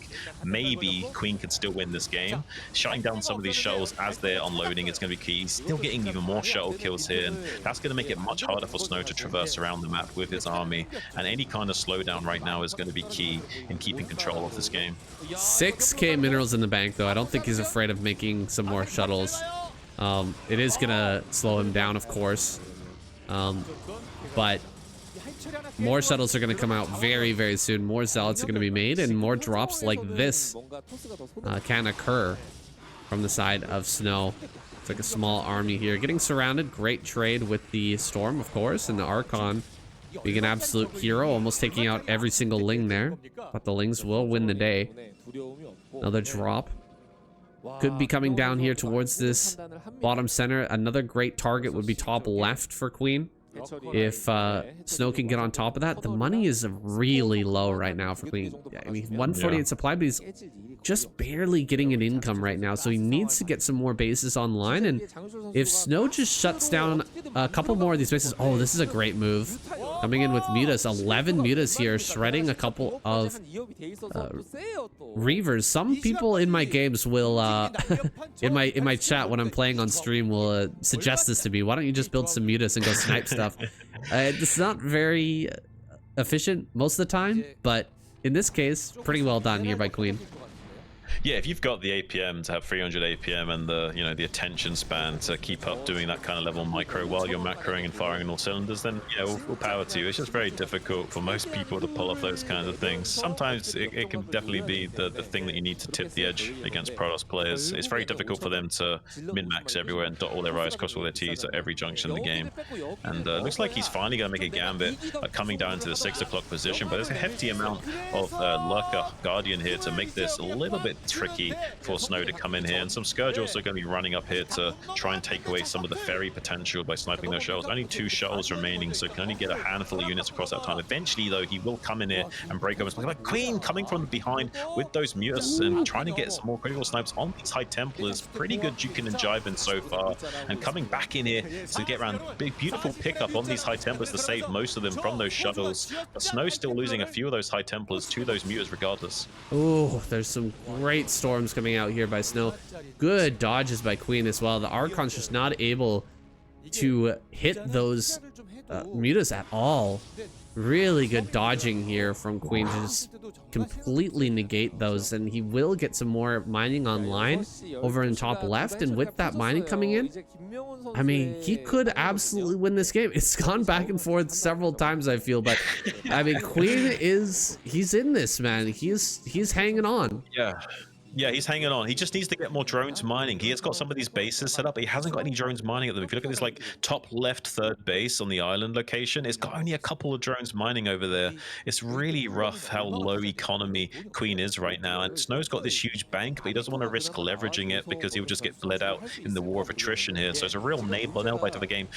maybe Queen could still win this game. Shutting down some of these shuttles as they're unloading is going to be key. He's still getting even more shuttle kills here, and that's going to make it much harder for Snow to traverse around the map with his army, and any kind of slowdown right now is going to be key in keeping control of this game. 6k minerals in the bank, though. I don't think he's afraid of making some more shuttles. It is gonna slow him down, of course, but more shuttles are going to come out very, very soon. More zealots are going to be made, and more drops like this can occur from the side of Snow. It's like a small army here getting surrounded. Great trade with the Storm, of course, and the Archon being an absolute hero, almost taking out every single Ling there. But the Lings will win the day. Another drop could be coming down here towards this bottom center. Another great target would be top left for Queen. If Snow can get on top of that. The money is really low right now for Queen. I mean, 148 supply, but he's just barely getting an income right now, so he needs to get some more bases online. And if Snow just shuts down a couple more of these bases, oh, this is a great move. Coming in with mutas, 11 mutas here, shredding a couple of Reavers. Some people in my games will in my chat when I'm playing on stream will suggest this to me. Why don't you just build some mutas and go snipe stuff? It's not very efficient most of the time, but in this case, pretty well done here by Queen. Yeah, if you've got the APM to have 300 APM and the the attention span to keep up doing that kind of level micro while you're macroing and firing on all cylinders, then yeah, we'll power to you. It's just very difficult for most people to pull off those kinds of things. Sometimes it can definitely be the thing that you need to tip the edge against Protoss players. It's very difficult for them to min-max everywhere and dot all their I's, cross all their T's at every junction in the game. And looks like he's finally going to make a gambit coming down into the 6 o'clock position, but there's a hefty amount of Lurker Guardian here to make this a little bit tricky for Snow to come in here, and some Scourge also going to be running up here to try and take away some of the ferry potential by sniping those shuttles. Only 2 shuttles remaining, so can only get a handful of units across that time. Eventually, though, he will come in here and break over. But Queen coming from behind with those mutas and trying to get some more critical snipes on these High Templars. Pretty good juking and jiving so far, and coming back in here to get around. Big, beautiful pickup on these High Templars to save most of them from those shuttles. But Snow's still losing a few of those High Templars to those mutas regardless. Oh, there's some great storms coming out here by Snow. Good dodges by Queen as well. The Archon's just not able to hit those mutas at all. Really good dodging here from Queen to just completely negate those, and he will get some more mining online over in top left. And with that mining coming in, I mean, he could absolutely win this game. It's gone back and forth several times, I feel, but I mean, Queen he's in this, man. He's hanging on. Yeah. Yeah, he's hanging on. He just needs to get more drones mining. He has got some of these bases set up, but he hasn't got any drones mining at them. If you look at this like top left third base on the island location, it's got only a couple of drones mining over there. It's really rough how low economy Queen is right now. And Snow's got this huge bank, but he doesn't want to risk leveraging it because he'll just get bled out in the war of attrition here. So it's a real nail bite of the game.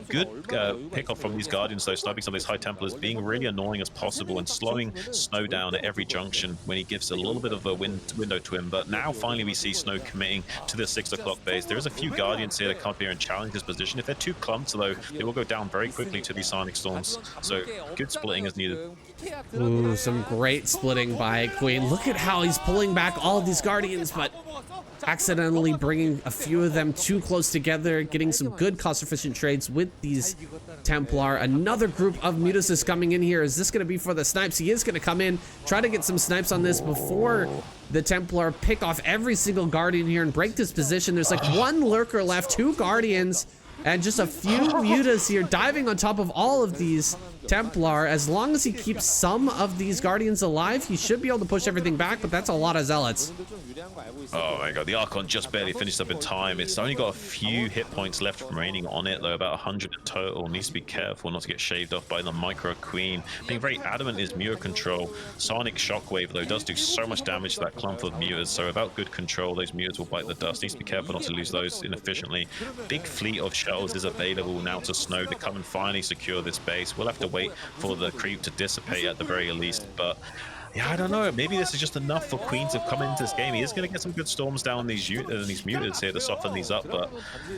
Good pick-off from these Guardians, though, sniping some of these High Templars, being really annoying as possible and slowing Snow down at every junction when he gives a little bit of a window to him. But now finally we see Snow committing to the 6 o'clock base. There is a few Guardians here that come up here and challenge his position. If they're too clumped, though, they will go down very quickly to these Sonic Storms. So good splitting is needed. Ooh, some great splitting by Queen. Look at how he's pulling back all of these Guardians, but accidentally bringing a few of them too close together, getting some good cost-efficient trades with these Templar. Another group of Mutas is coming in here. Is this going to be for the snipes? He is going to come in, try to get some snipes on this before the Templar pick off every single Guardian here and break this position. There's like one Lurker left, 2 Guardians, and just a few Mutas here diving on top of all of these Templar. As long as he keeps some of these Guardians alive, he should be able to push everything back, but that's a lot of Zealots. Oh my god, the Archon just barely finished up in time. It's only got a few hit points left remaining on it, though, about 100 in total. Needs to be careful not to get shaved off by the Micro Queen. Being very adamant is Muta control. Sonic Shockwave, though, does do so much damage to that clump of Mutas, so without good control, those Mutas will bite the dust. Needs to be careful not to lose those inefficiently. Big fleet of shells is available now to Snow to come and finally secure this base. We'll have to wait for the creep to dissipate at the very least, but yeah, I don't know. Maybe this is just enough for Queen to come into this game. He is going to get some good storms down these Mutas here to soften these up. But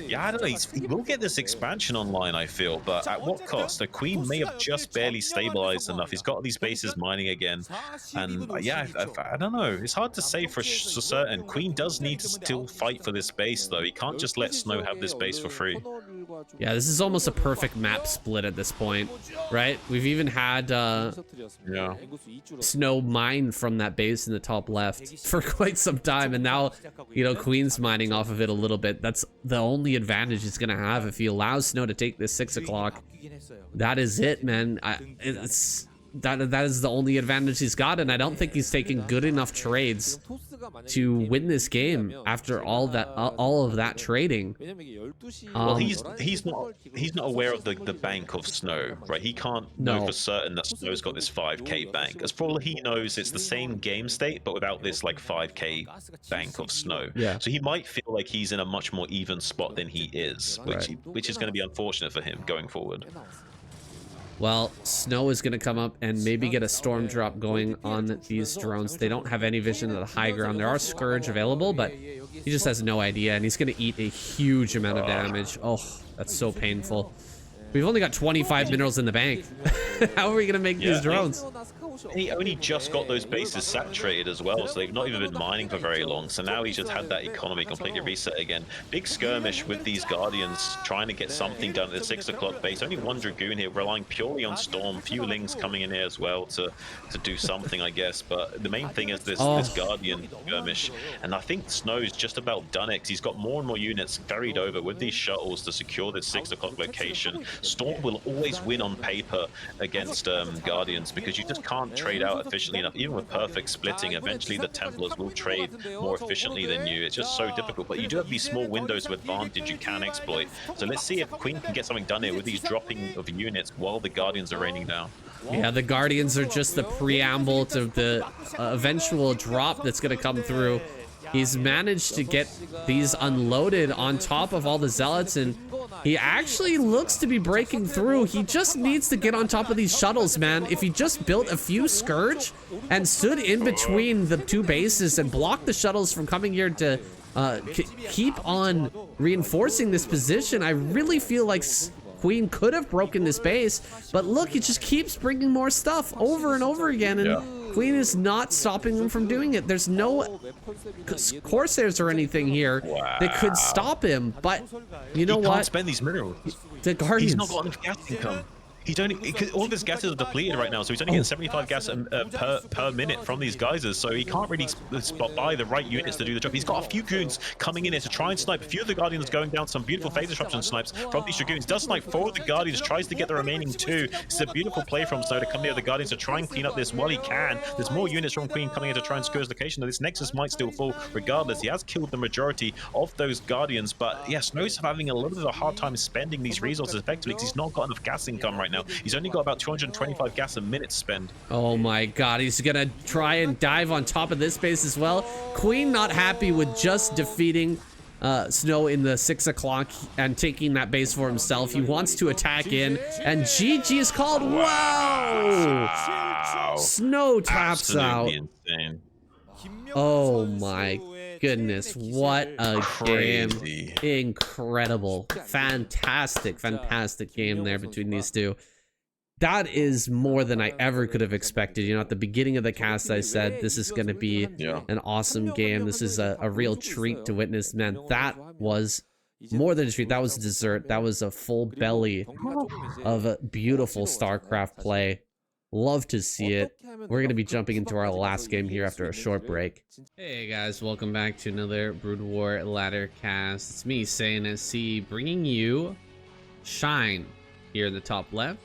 yeah, I don't know. He will get this expansion online, I feel. But at what cost? The Queen may have just barely stabilized enough. He's got these bases mining again. And yeah, I don't know. It's hard to say for certain. Queen does need to still fight for this base, though. He can't just let Snow have this base for free. Yeah, this is almost a perfect map split at this point, right? We've even had Snow mine from that base in the top left for quite some time, and now, you know, Queen's mining off of it a little bit. That's the only advantage he's gonna have if he allows Snow to take this 6 o'clock. That is it, man. That is the only advantage he's got, and I don't think he's taking good enough trades to win this game after all of that trading. Well, he's not aware of the bank of Snow, right? He can't know for certain that Snow's got this 5k bank. As for all he knows, it's the same game state but without this like 5k bank of Snow. Yeah. So he might feel like he's in a much more even spot than he is, which is going to be unfortunate for him going forward. Well, Snow is going to come up and maybe get a storm drop going on these drones. They don't have any vision of the high ground. There are Scourge available, but he just has no idea, and he's going to eat a huge amount of damage. Oh, that's so painful. We've only got 25 minerals in the bank. How are we going to make these drones? He only just got those bases saturated as well, so they've not even been mining for very long. So now he's just had that economy completely reset again. Big skirmish with these Guardians trying to get something done at the 6 o'clock base. Only one Dragoon here, relying purely on Storm. Few Lings coming in here as well to do something, I guess. But the main thing is this Guardian skirmish. And I think Snow's just about done it, 'cause he's got more and more units carried over with these shuttles to secure this 6 o'clock location. Storm will always win on paper against Guardians, because you just can't trade out efficiently enough. Even with perfect splitting, eventually the Templars will trade more efficiently than you. It's just so difficult, but you do have these small windows of advantage you can exploit. So let's see if Queen can get something done here with these dropping of units while the Guardians are raining down. Yeah, the Guardians are just the preamble to the eventual drop that's going to come through. He's managed to get these unloaded on top of all the Zealots, and he actually looks to be breaking through. He just needs to get on top of these shuttles, man. If he just built a few Scourge and stood in between the two bases and blocked the shuttles from coming here to keep on reinforcing this position, I really feel like Queen could have broken this base. But look, he just keeps bringing more stuff over and over again, and Queen is not stopping him from doing it. There's no Corsairs or anything here that could stop him. But you know what? He can't spend these minerals. The Guardians. He's not got enough gas income. He's only all of his gases are depleted right now, so he's only getting 75 gas per minute from these geysers, so he can't really spot by the right units to do the job. He's got a few goons coming in here to try and snipe. A few of the Guardians going down, some beautiful phase disruption snipes from these Dragoons. Does snipe 4 of the Guardians, tries to get the remaining 2. It's a beautiful play from Snow to come near the Guardians to try and clean up this while he can. There's more units from Queen coming in to try and secure his location. This Nexus might still fall regardless. He has killed the majority of those Guardians, but yeah, Snow's having a little bit of a hard time spending these resources effectively because he's not got enough gas income right now. He's only got about 225 gas a minute to spend. Oh my god, he's gonna try and dive on top of this base as well. Queen not happy with just defeating Snow in the 6 o'clock and taking that base for himself. He wants to attack in, and GG is called. Wow! Snow taps Absolutely out. Insane. Oh my goodness, what a Crazy. game. Incredible. Fantastic game there between these two. That is more than I ever could have expected. You know, at the beginning of the cast, I said this is going to be an awesome game. This is a real treat to witness. Man, that was more than a treat. That was dessert. That was a full belly of a beautiful StarCraft play. Love to see it. We're going to be jumping into our last game here after a short break. Hey guys, welcome back to another Broodwar ladder cast. It's me, Saiyan SC, bringing you Shine here in the top left.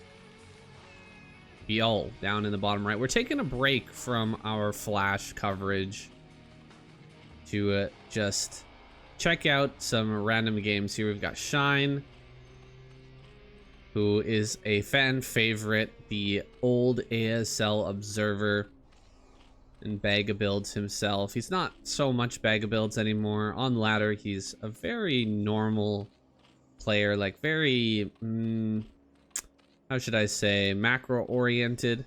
Biol down in the bottom right. We're taking a break from our Flash coverage to just check out some random games here. We've got Shine, who is a fan favorite, the old ASL observer and bag-a-builds himself. He's not so much bag-a-builds anymore. On ladder, he's a very normal player, like very, how should I say, macro-oriented,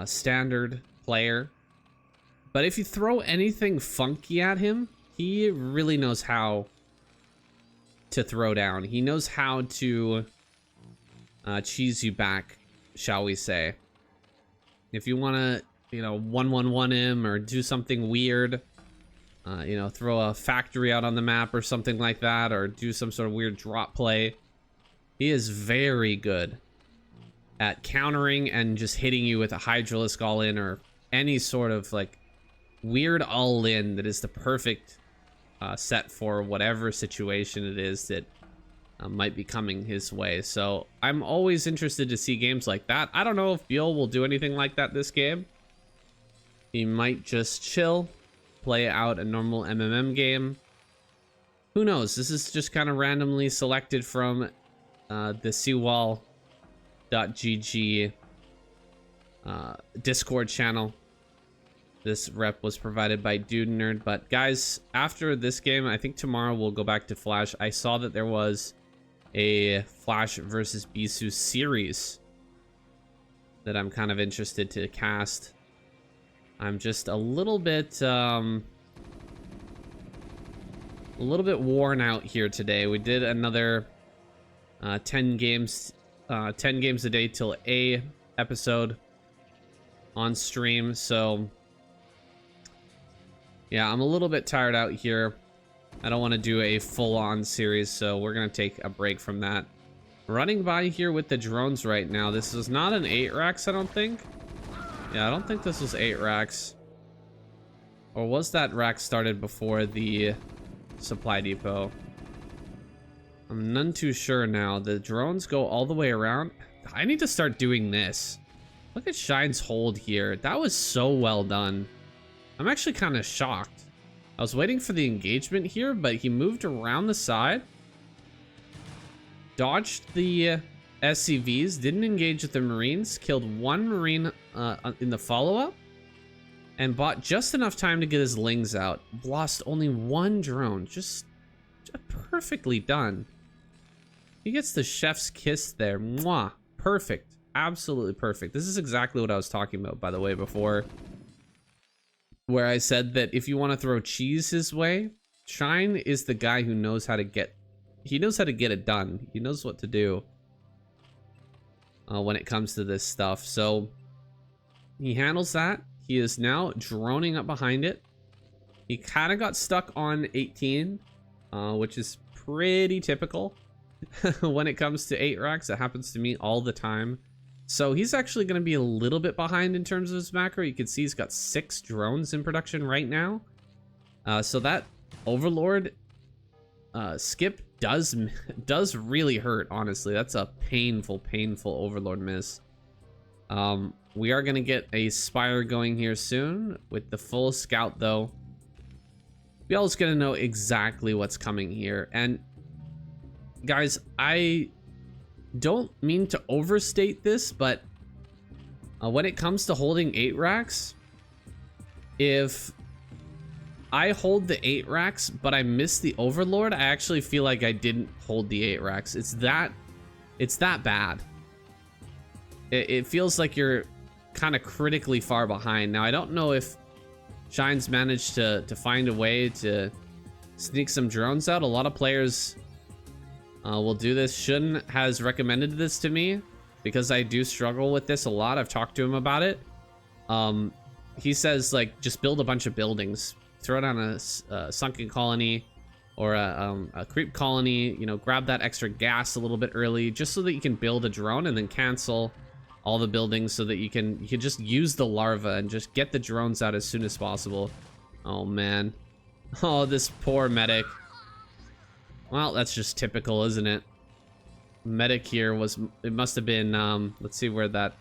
standard player. But if you throw anything funky at him, he really knows how to throw down. He knows how to cheese you back, shall we say. If you want to, you know, 1-1-1 him or do something weird, you know, throw a factory out on the map or something like that, or do some sort of weird drop play, he is very good at countering and just hitting you with a Hydralisk all-in or any sort of like weird all-in that is the perfect set for whatever situation it is that might be coming his way. So I'm always interested to see games like that. I don't know if Biol will do anything like that this game. He might just chill, play out a normal MMM game. Who knows? This is just kind of randomly selected from the seawall.gg Discord channel. This rep was provided by Dude Nerd. But guys, after this game, I think tomorrow we'll go back to Flash. I saw that there was a Flash versus Bisu series that I'm kind of interested to cast. I'm just a little bit worn out here today. We did another 10 games a day till A episode on stream, so yeah, I'm a little bit tired out here. I don't want to do a full-on series, so we're gonna take a break from that. Running by here with the drones right now. This is not an 8 racks, I don't think. Yeah, I don't think this was 8 racks. Or was that rack started before the supply depot? I'm none too sure now. The drones go all the way around. I need to start doing this. Look at Shine's hold here. That was so well done. I'm actually kind of shocked. I was waiting for the engagement here, but he moved around the side, dodged the SCVs, didn't engage with the Marines, killed one Marine in the follow-up, and bought just enough time to get his Lings out. Lost only one drone. Just perfectly done. He gets the chef's kiss there. Mwah. Perfect. Absolutely perfect. This is exactly what I was talking about, by the way, before, where I said that if you want to throw cheese his way, Shine is the guy who knows how to get, he knows how to get it done. He knows what to do when it comes to this stuff. So he handles that. He is now droning up behind it. He kind of got stuck on 18, which is pretty typical. when it comes to 8 racks. It happens to me all the time. So he's actually going to be a little bit behind in terms of his macro. You can see he's got 6 drones in production right now. So that Overlord skip does really hurt, honestly. That's a painful Overlord miss. We are going to get a Spire going here soon with the full scout, though. Y'all's going to know exactly what's coming here. And guys, I don't mean to overstate this, but when it comes to holding 8 racks, if I hold the 8 racks but I miss the Overlord, I actually feel like I didn't hold the 8 racks. It's that bad. It feels like you're kind of critically far behind. Now, I don't know if Shine's managed to find a way to sneak some drones out. A lot of players will do this. Shun has recommended this to me because I do struggle with this a lot. I've talked to him about it. He says, like, just build a bunch of buildings, throw down a sunken colony or a creep colony, you know, grab that extra gas a little bit early just so that you can build a drone and then cancel all the buildings so that you can just use the larva and just get the drones out as soon as possible. Oh man. Oh, this poor medic. Well, that's just typical, isn't it? Medic here it must have been let's see where that,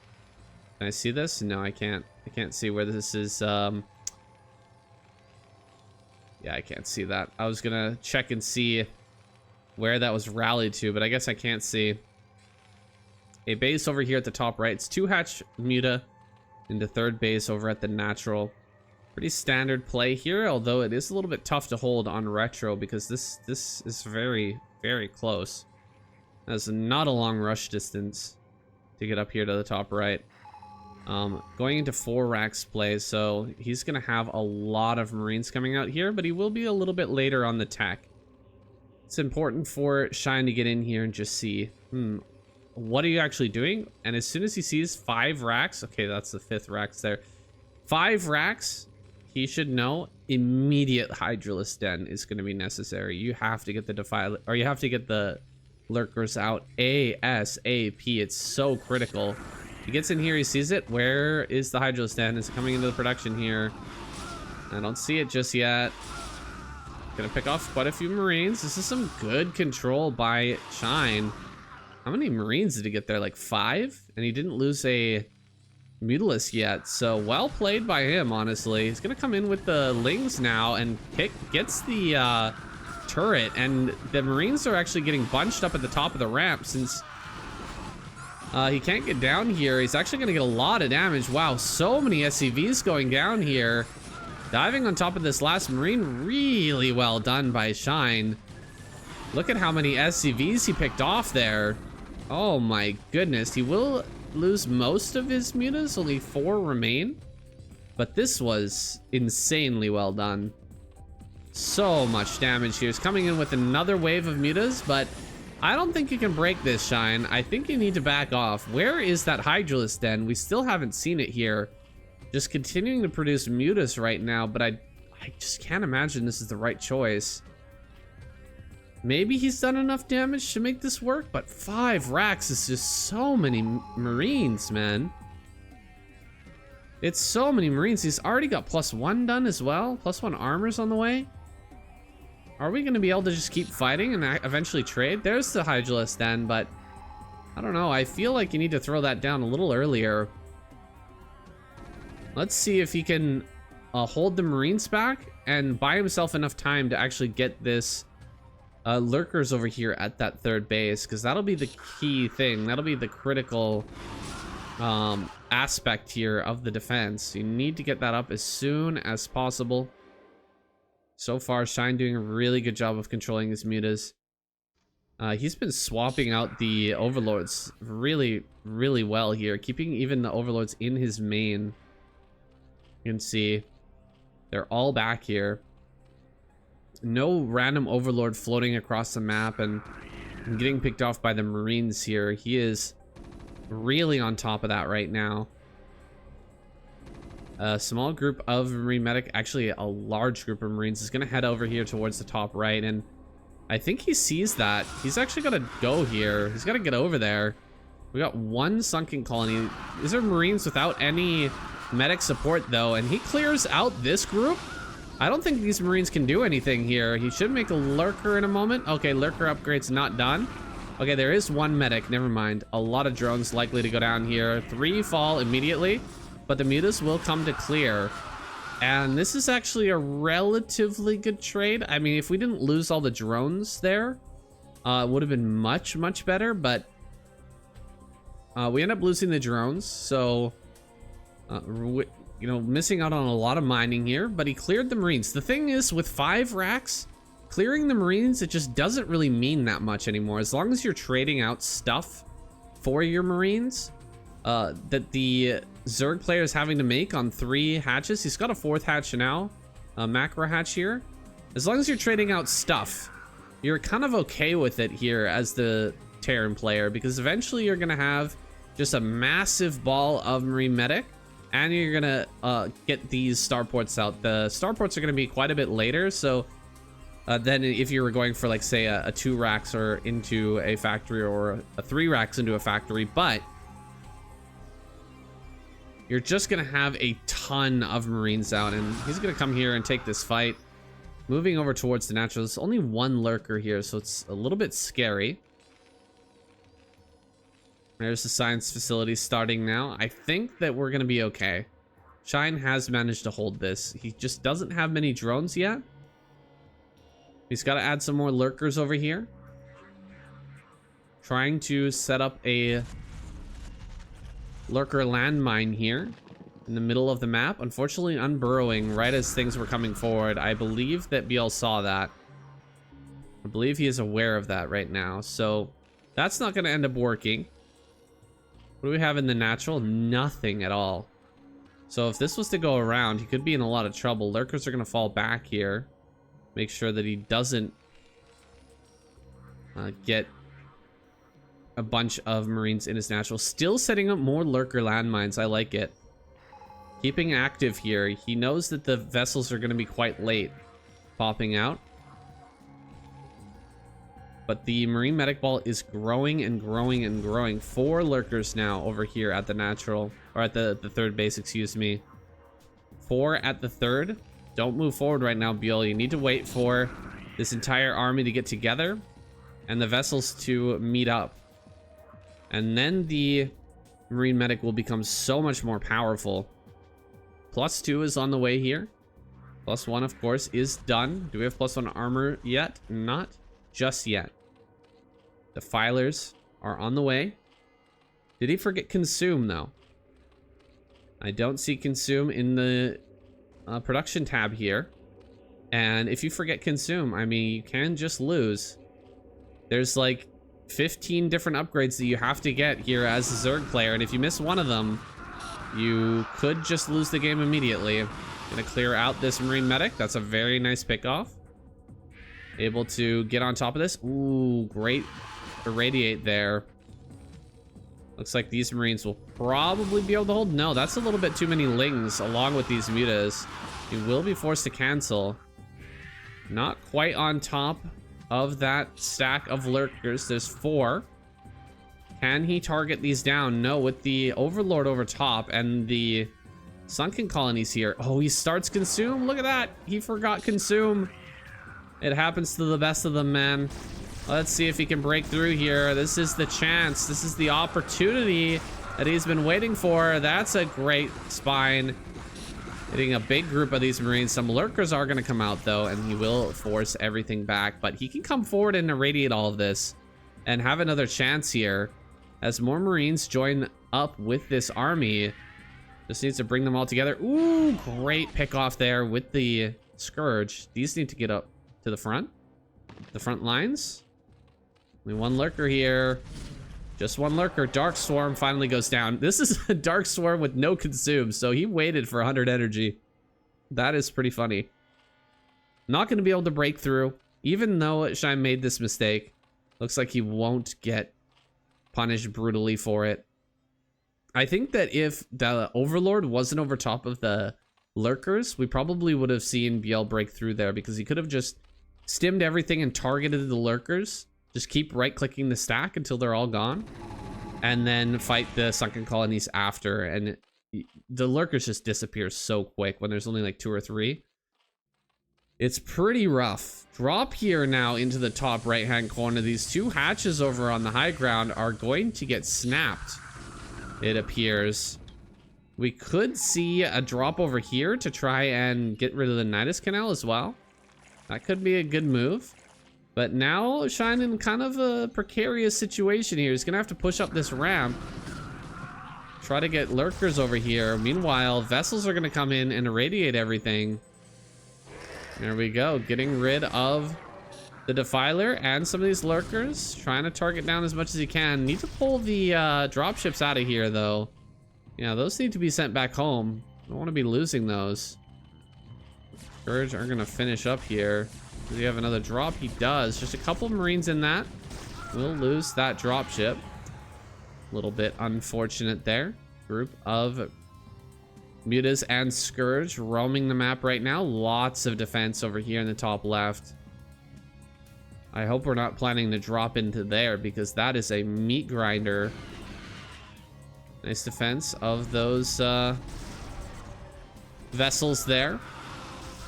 can I see this? No, I can't see where this is. Yeah, I can't see that. I was gonna check and see where that was rallied to, but I guess I can't see. A base over here at the top right. It's 2 hatch muta into 3rd base over at the natural. Pretty standard play here, although it is a little bit tough to hold on retro because this is very close. That's not a long rush distance to get up here to the top right. Going into 4 racks play, so he's gonna have a lot of Marines coming out here, but he will be a little bit later on the tech. It's important for Shine to get in here and just see, what are you actually doing? And as soon as he sees 5 racks, okay, that's the 5th racks there. 5 racks, he should know immediate Hydralisk Den is going to be necessary. You have to get the Defiler, or you have to get the Lurkers out ASAP. It's so critical. He gets in here, he sees it. Where is the Hydralisk Den? It's coming into the production here. I don't see it just yet. Gonna pick off quite a few Marines. This is some good control by Shine. How many Marines did he get there? Like 5? And he didn't lose a Mutalisk yet. So well played by him, honestly. He's going to come in with the Lings now and gets the turret. And the Marines are actually getting bunched up at the top of the ramp since he can't get down here. He's actually going to get a lot of damage. Wow, so many SCVs going down here. Diving on top of this last Marine. Really well done by Shine. Look at how many SCVs he picked off there. Oh my goodness. He will lose most of his mutas. Only 4 remain. But this was insanely well done. So much damage here. He's coming in with another wave of mutas, but I don't think you can break this, Shine. I think you need to back off. Where is that Hydralisk Den? We still haven't seen it here. Just continuing to produce mutas right now, but I just can't imagine this is the right choice. Maybe he's done enough damage to make this work, but 5 racks is just so many Marines, man. It's so many Marines. He's already got +1 done as well. +1 armor's on the way. Are we going to be able to just keep fighting and eventually trade? There's the Hydralisk Den, but I don't know. I feel like you need to throw that down a little earlier. Let's see if he can hold the Marines back and buy himself enough time to actually get this Lurkers over here at that 3rd base, because that'll be the key thing. That'll be the critical aspect here of the defense. You need to get that up as soon as possible. So far, Shine doing a really good job of controlling his mutas. He's been swapping out the Overlords really well here, keeping even the Overlords in his main. You can see they're all back here. No random Overlord floating across the map and getting picked off by the Marines here. He is really on top of that right now. A small group of Marine medic, actually a large group of Marines, is going to head over here towards the top right. And I think he sees that. He's actually got to go here. He's got to get over there. We got one sunken colony. These are Marines without any medic support, though, and he clears out this group. I don't think these Marines can do anything here. He should make a lurker in a moment. Okay, lurker upgrade's not done. Okay, there is one medic. Never mind. A lot of drones likely to go down here. 3 fall immediately, but the mutas will come to clear. And this is actually a relatively good trade. I mean, if we didn't lose all the drones there, it would have been much, much better, but we end up losing the drones, so you know, missing out on a lot of mining here, but he cleared the Marines. The thing is, with 5 racks, clearing the Marines, it just doesn't really mean that much anymore. As long as you're trading out stuff for your Marines that the Zerg player is having to make on 3 hatches. He's got a 4th hatch now, a macro hatch here. As long as you're trading out stuff, you're kind of okay with it here as the Terran player, because eventually you're gonna have just a massive ball of Marine medic, and you're gonna get these starports out. The starports are gonna be quite a bit later, so then if you were going for, like, say a 2 racks or into a factory, or a 3 racks into a factory, but you're just gonna have a ton of Marines out, and he's gonna come here and take this fight. Moving over towards the natural. There's only 1 lurker here, so it's a little bit scary. There's the science facility starting now. I think that we're gonna be okay. Shine has managed to hold this. He just doesn't have many drones yet. He's got to add some more lurkers over here. Trying to set up a lurker landmine here in the middle of the map. Unfortunately, unburrowing right as things were coming forward. I believe that BL saw that. I believe he is aware of that right now. So that's not going to end up working. What do we have in the natural? Nothing at all. So if this was to go around, he could be in a lot of trouble. Lurkers are going to fall back here. Make sure that he doesn't get a bunch of Marines in his natural. Still setting up more lurker landmines. I like it. Keeping active here. He knows that the vessels are going to be quite late popping out. But the Marine medic ball is growing and growing and growing. 4 lurkers now over here at the natural, or at the third base, excuse me. 4 at the third. Don't move forward right now, BL. You need to wait for this entire army to get together and the vessels to meet up. And then the Marine medic will become so much more powerful. +2 is on the way here. +1, of course, is done. Do we have +1 armor yet? Not just yet. The filers are on the way. Did he forget consume, though? I don't see consume in the production tab here. And if you forget consume, I mean, you can just lose. There's like 15 different upgrades that you have to get here as a Zerg player, and if you miss one of them, you could just lose the game immediately. Gonna clear out this Marine medic. That's a very nice pickoff. Able to get on top of this. Ooh, great irradiate there. Looks like these Marines will probably be able to hold. No, that's a little bit too many lings along with these mutas. He will be forced to cancel. Not quite on top of that stack of lurkers. There's 4. Can he target these down? No, with the Overlord over top and the sunken colonies here. Oh, he starts consume. Look at that. He forgot consume. It happens to the best of them, man. Let's see if he can break through here. This is the chance. This is the opportunity that he's been waiting for. That's a great spine. Hitting a big group of these Marines. Some lurkers are going to come out, though, and he will force everything back. But he can come forward and irradiate all of this and have another chance here as more Marines join up with this army. Just needs to bring them all together. Ooh, great pick off there with the Scourge. These need to get up to the front lines. Only 1 lurker here. Just 1 lurker. Dark Swarm finally goes down. This is a Dark Swarm with no consume, so he waited for 100 energy. That is pretty funny. Not going to be able to break through, even though Shine made this mistake. Looks like he won't get punished brutally for it. I think that if the Overlord wasn't over top of the lurkers, we probably would have seen BL break through there, because he could have just stimmed everything and targeted the lurkers. Just keep right-clicking the stack until they're all gone. And then fight the sunken colonies after. And the lurkers just disappear so quick when there's only like 2 or 3. It's pretty rough. Drop here now into the top right-hand corner. These 2 hatches over on the high ground are going to get snapped, it appears. We could see a drop over here to try and get rid of the Nidus Canal as well. That could be a good move. But now Shine in kind of a precarious situation here. He's gonna have to push up this ramp. Try to get lurkers over here. Meanwhile, vessels are gonna come in and irradiate everything. There we go, getting rid of the Defiler and some of these lurkers. Trying to target down as much as he can. Need to pull the dropships out of here though. Yeah, those need to be sent back home. Don't want to be losing those. Scourge are gonna finish up here. Does he have another drop? He does. Just a couple Marines in that. We'll lose that dropship. A little bit unfortunate there. Group of Mutas and Scourge roaming the map right now. Lots of defense over here in the top left. I hope we're not planning to drop into there because that is a meat grinder. Nice defense of those vessels there.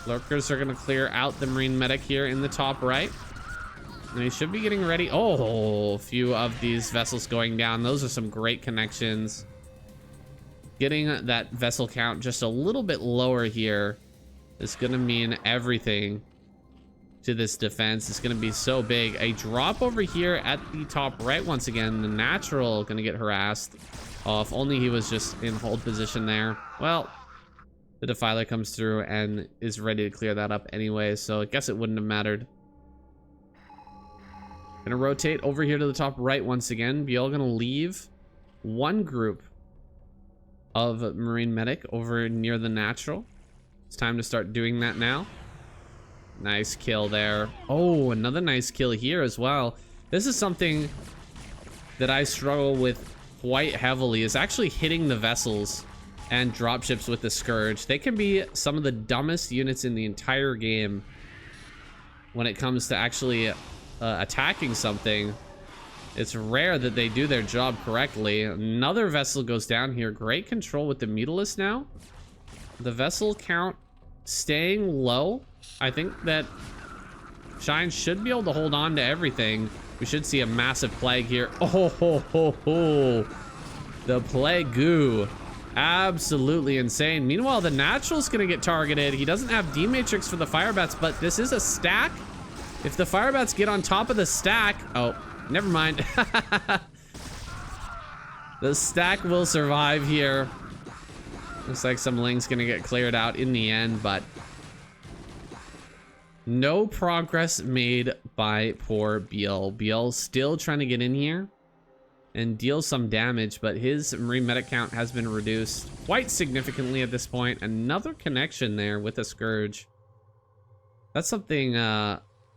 Lurkers are going to clear out the Marine medic here in the top right. And he should be getting ready. Oh, a few of these vessels going down. Those are some great connections. Getting that vessel count just a little bit lower here is going to mean everything to this defense. It's going to be so big. A drop over here at the top right once again. The natural going to get harassed. Oh, if only he was just in hold position there. Well, the Defiler comes through and is ready to clear that up anyway, so I guess it wouldn't have mattered. Gonna rotate over here to the top right once again. Biel gonna leave one group of Marine Medic over near the natural. It's time to start doing that now. Nice kill there. Oh, another nice kill here as well. This is something that I struggle with quite heavily, is actually hitting the vessels and dropships with the Scourge. They can be some of the dumbest units in the entire game when it comes to actually attacking something. It's rare that they do their job correctly. Another vessel goes down here. Great control with the Mutalisk now. The vessel count staying low. I think that Shine should be able to hold on to everything. We should see a massive plague here. Oh, ho, ho, ho. The plague goo. Absolutely insane. Meanwhile, the natural's gonna get targeted. He doesn't have D-Matrix for the Firebats, but this is a stack. If the Firebats get on top of the stack... Oh, never mind. The stack will survive here. Looks like some Ling's gonna get cleared out in the end, but... no progress made by poor Biel. Biel still trying to get in here and deal some damage, but his Marine medic count has been reduced quite significantly at this point. Another connection there with a Scourge. That's something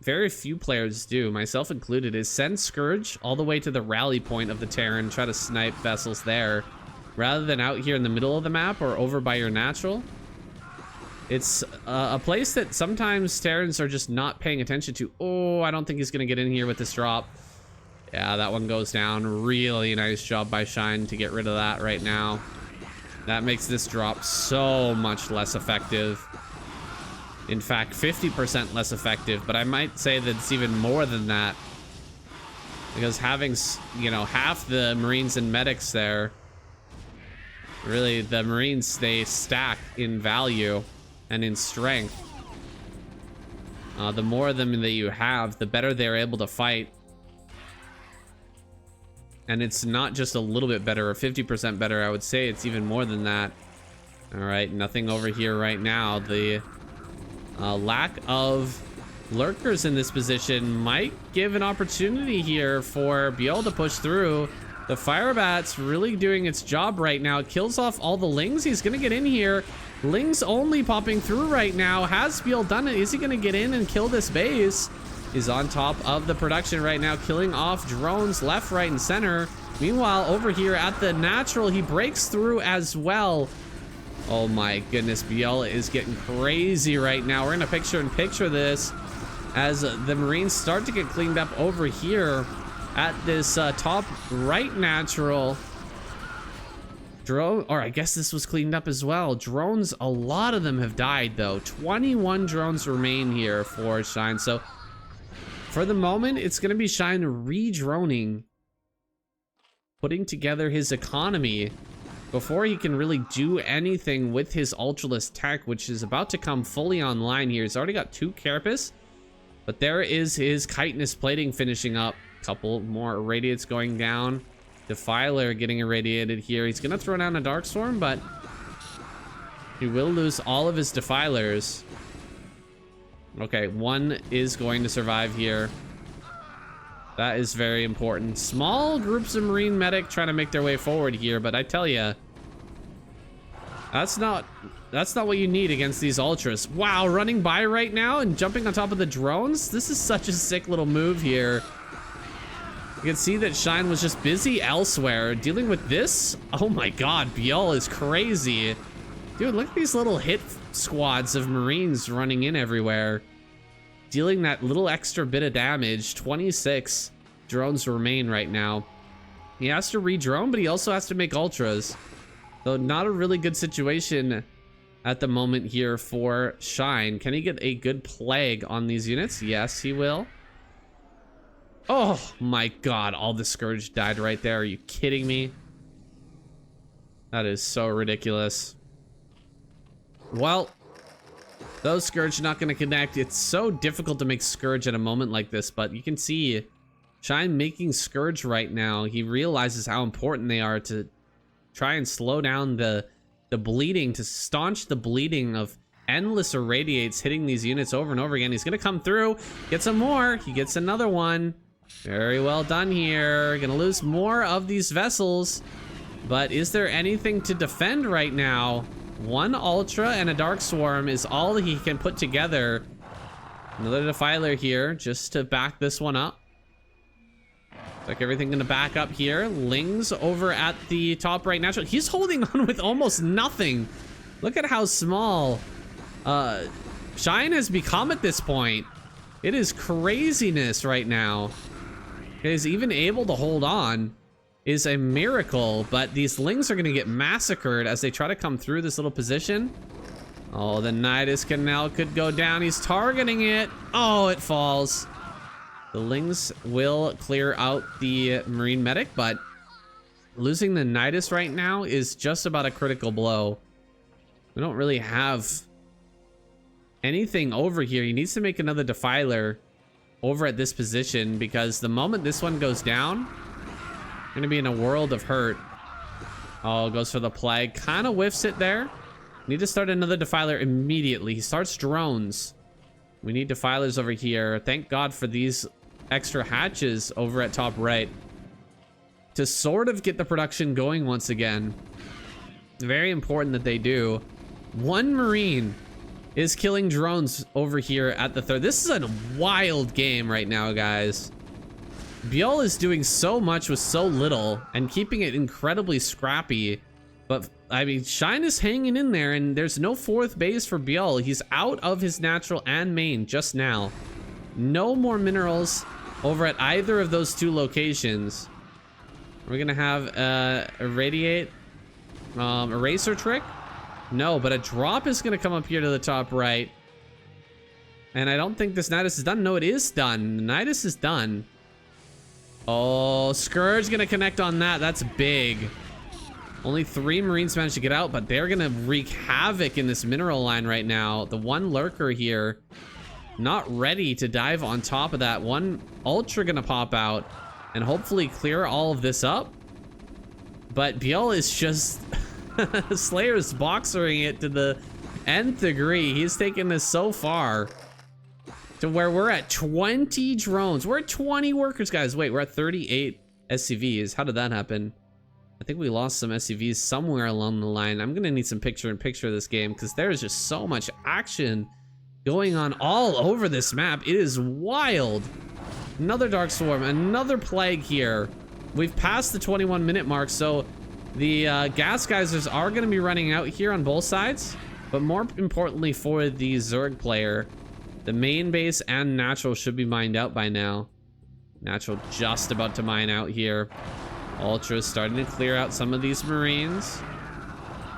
very few players do, myself included, is send Scourge all the way to the rally point of the Terran, try to snipe vessels there, rather than out here in the middle of the map or over by your natural. It's a place that sometimes Terrans are just not paying attention to. Oh, I don't think he's gonna get in here with this drop. Yeah, that one goes down. Really nice job by Shine to get rid of that right now. That makes this drop so much less effective. In fact, 50% less effective, but I might say that it's even more than that. Because having, you know, half the Marines and medics there, really, the Marines, they stack in value and in strength. The more of them that you have, the better they're able to fight. And it's not just a little bit better or 50% better. I would say it's even more than that. All right, nothing over here right now. The lack of lurkers in this position might give an opportunity here for Biel to push through. The Firebat's really doing its job right now. It kills off all the Lings. He's gonna get in here. Lings only popping through right now. Has Biel done it? Is he gonna get in and kill this base? Is on top of the production right now, killing off drones left, right, and center. Meanwhile, over here at the natural, he breaks through as well. Oh my goodness, Biel is getting crazy right now. We're gonna picture-in-picture this as the Marines start to get cleaned up over here at this top right natural. Drone, or I guess this was cleaned up as well. Drones, a lot of them have died though. 21 drones remain here for Shine. So for the moment, it's gonna be Shine re-droning, putting together his economy before he can really do anything with his Ultralist tech, which is about to come fully online here. He's already got 2 Carapace, but there is his chitinous plating finishing up. Couple more irradiates going down. Defiler getting irradiated here. He's gonna throw down a Darkstorm, but he will lose all of his Defilers. Okay, 1 is going to survive here. That is very important. Small groups of Marine Medic trying to make their way forward here, but I tell you, that's not what you need against these Ultras. Wow, running by right now and jumping on top of the drones? This is such a sick little move here. You can see that Shine was just busy elsewhere dealing with this. Oh my god, Biel is crazy. Dude, look at these little hit squads of Marines running in everywhere, dealing that little extra bit of damage. 26 drones remain right now. He has to re-drone, but he also has to make Ultras. So not a really good situation at the moment here for Shine. Can he get a good plague on these units? Yes, he will. Oh my god, all the Scourge died right there. Are you kidding me? That is so ridiculous. Well, those Scourge are not going to connect. It's so difficult to make Scourge at a moment like this, but you can see Shine making Scourge right now. He realizes how important they are to try and slow down the bleeding, to staunch the bleeding of endless irradiates hitting these units over and over again. He's going to come through, get some more. He gets another one. Very well done here. Gonna lose more of these vessels, but is there anything to defend right now? 1 Ultra and a Dark Swarm is all he can put together. Another Defiler here just to back this one up. Looks like everything gonna back up here. Ling's over at the top right natural. He's holding on with almost nothing. Look at how small Shine has become at this point. It is craziness right now. He's even able to hold on is a miracle, but these Lings are gonna get massacred as they try to come through this little position. Oh, the Nidus Canal could go down. He's targeting it. Oh, it falls. The Lings will clear out the Marine Medic, but losing the Nidus right now is just about a critical blow. We don't really have anything over here. He needs to make another Defiler over at this position, because the moment this one goes down, gonna be in a world of hurt. Oh, goes for the plague. Kind of whiffs it there. Need to start another Defiler immediately. He starts drones. We need Defilers over here. Thank God for these extra hatches over at top right to sort of get the production going once again. Very important that they do. 1 Marine is killing drones over here at the 3rd. This is a wild game right now, guys. Biel is doing so much with so little and keeping it incredibly scrappy. But, I mean, Shine is hanging in there, and there's no 4th base for Biel. He's out of his natural and main just now. No more minerals over at either of those 2 locations. We're gonna have Irradiate, Eraser Trick. No, but a drop is gonna come up here to the top right. And I don't think this Nidus is done. No, it is done. The Nidus is done. Oh, Scourge gonna connect on that. That's big. Only 3 Marines managed to get out, but they're gonna wreak havoc in this mineral line right now. The 1 Lurker here, not ready to dive on top of that. 1 Ultra gonna pop out and hopefully clear all of this up. But Biel is just... Slayer's boxering it to the nth degree. He's taken this so far to where we're at 20 drones. We're at 20 workers, guys. Wait, we're at 38 SCVs. How did that happen? I think we lost some SCVs somewhere along the line. I'm gonna need some picture-in-picture of this game, because there is just so much action going on all over this map. It is wild. Another Dark Swarm, another Plague here. We've passed the 21-minute mark, so the gas geysers are going to be running out here on both sides, but more importantly for the Zerg player, The main base and natural should be mined out by now. Natural just about to mine out here. Ultra starting to clear out some of these Marines.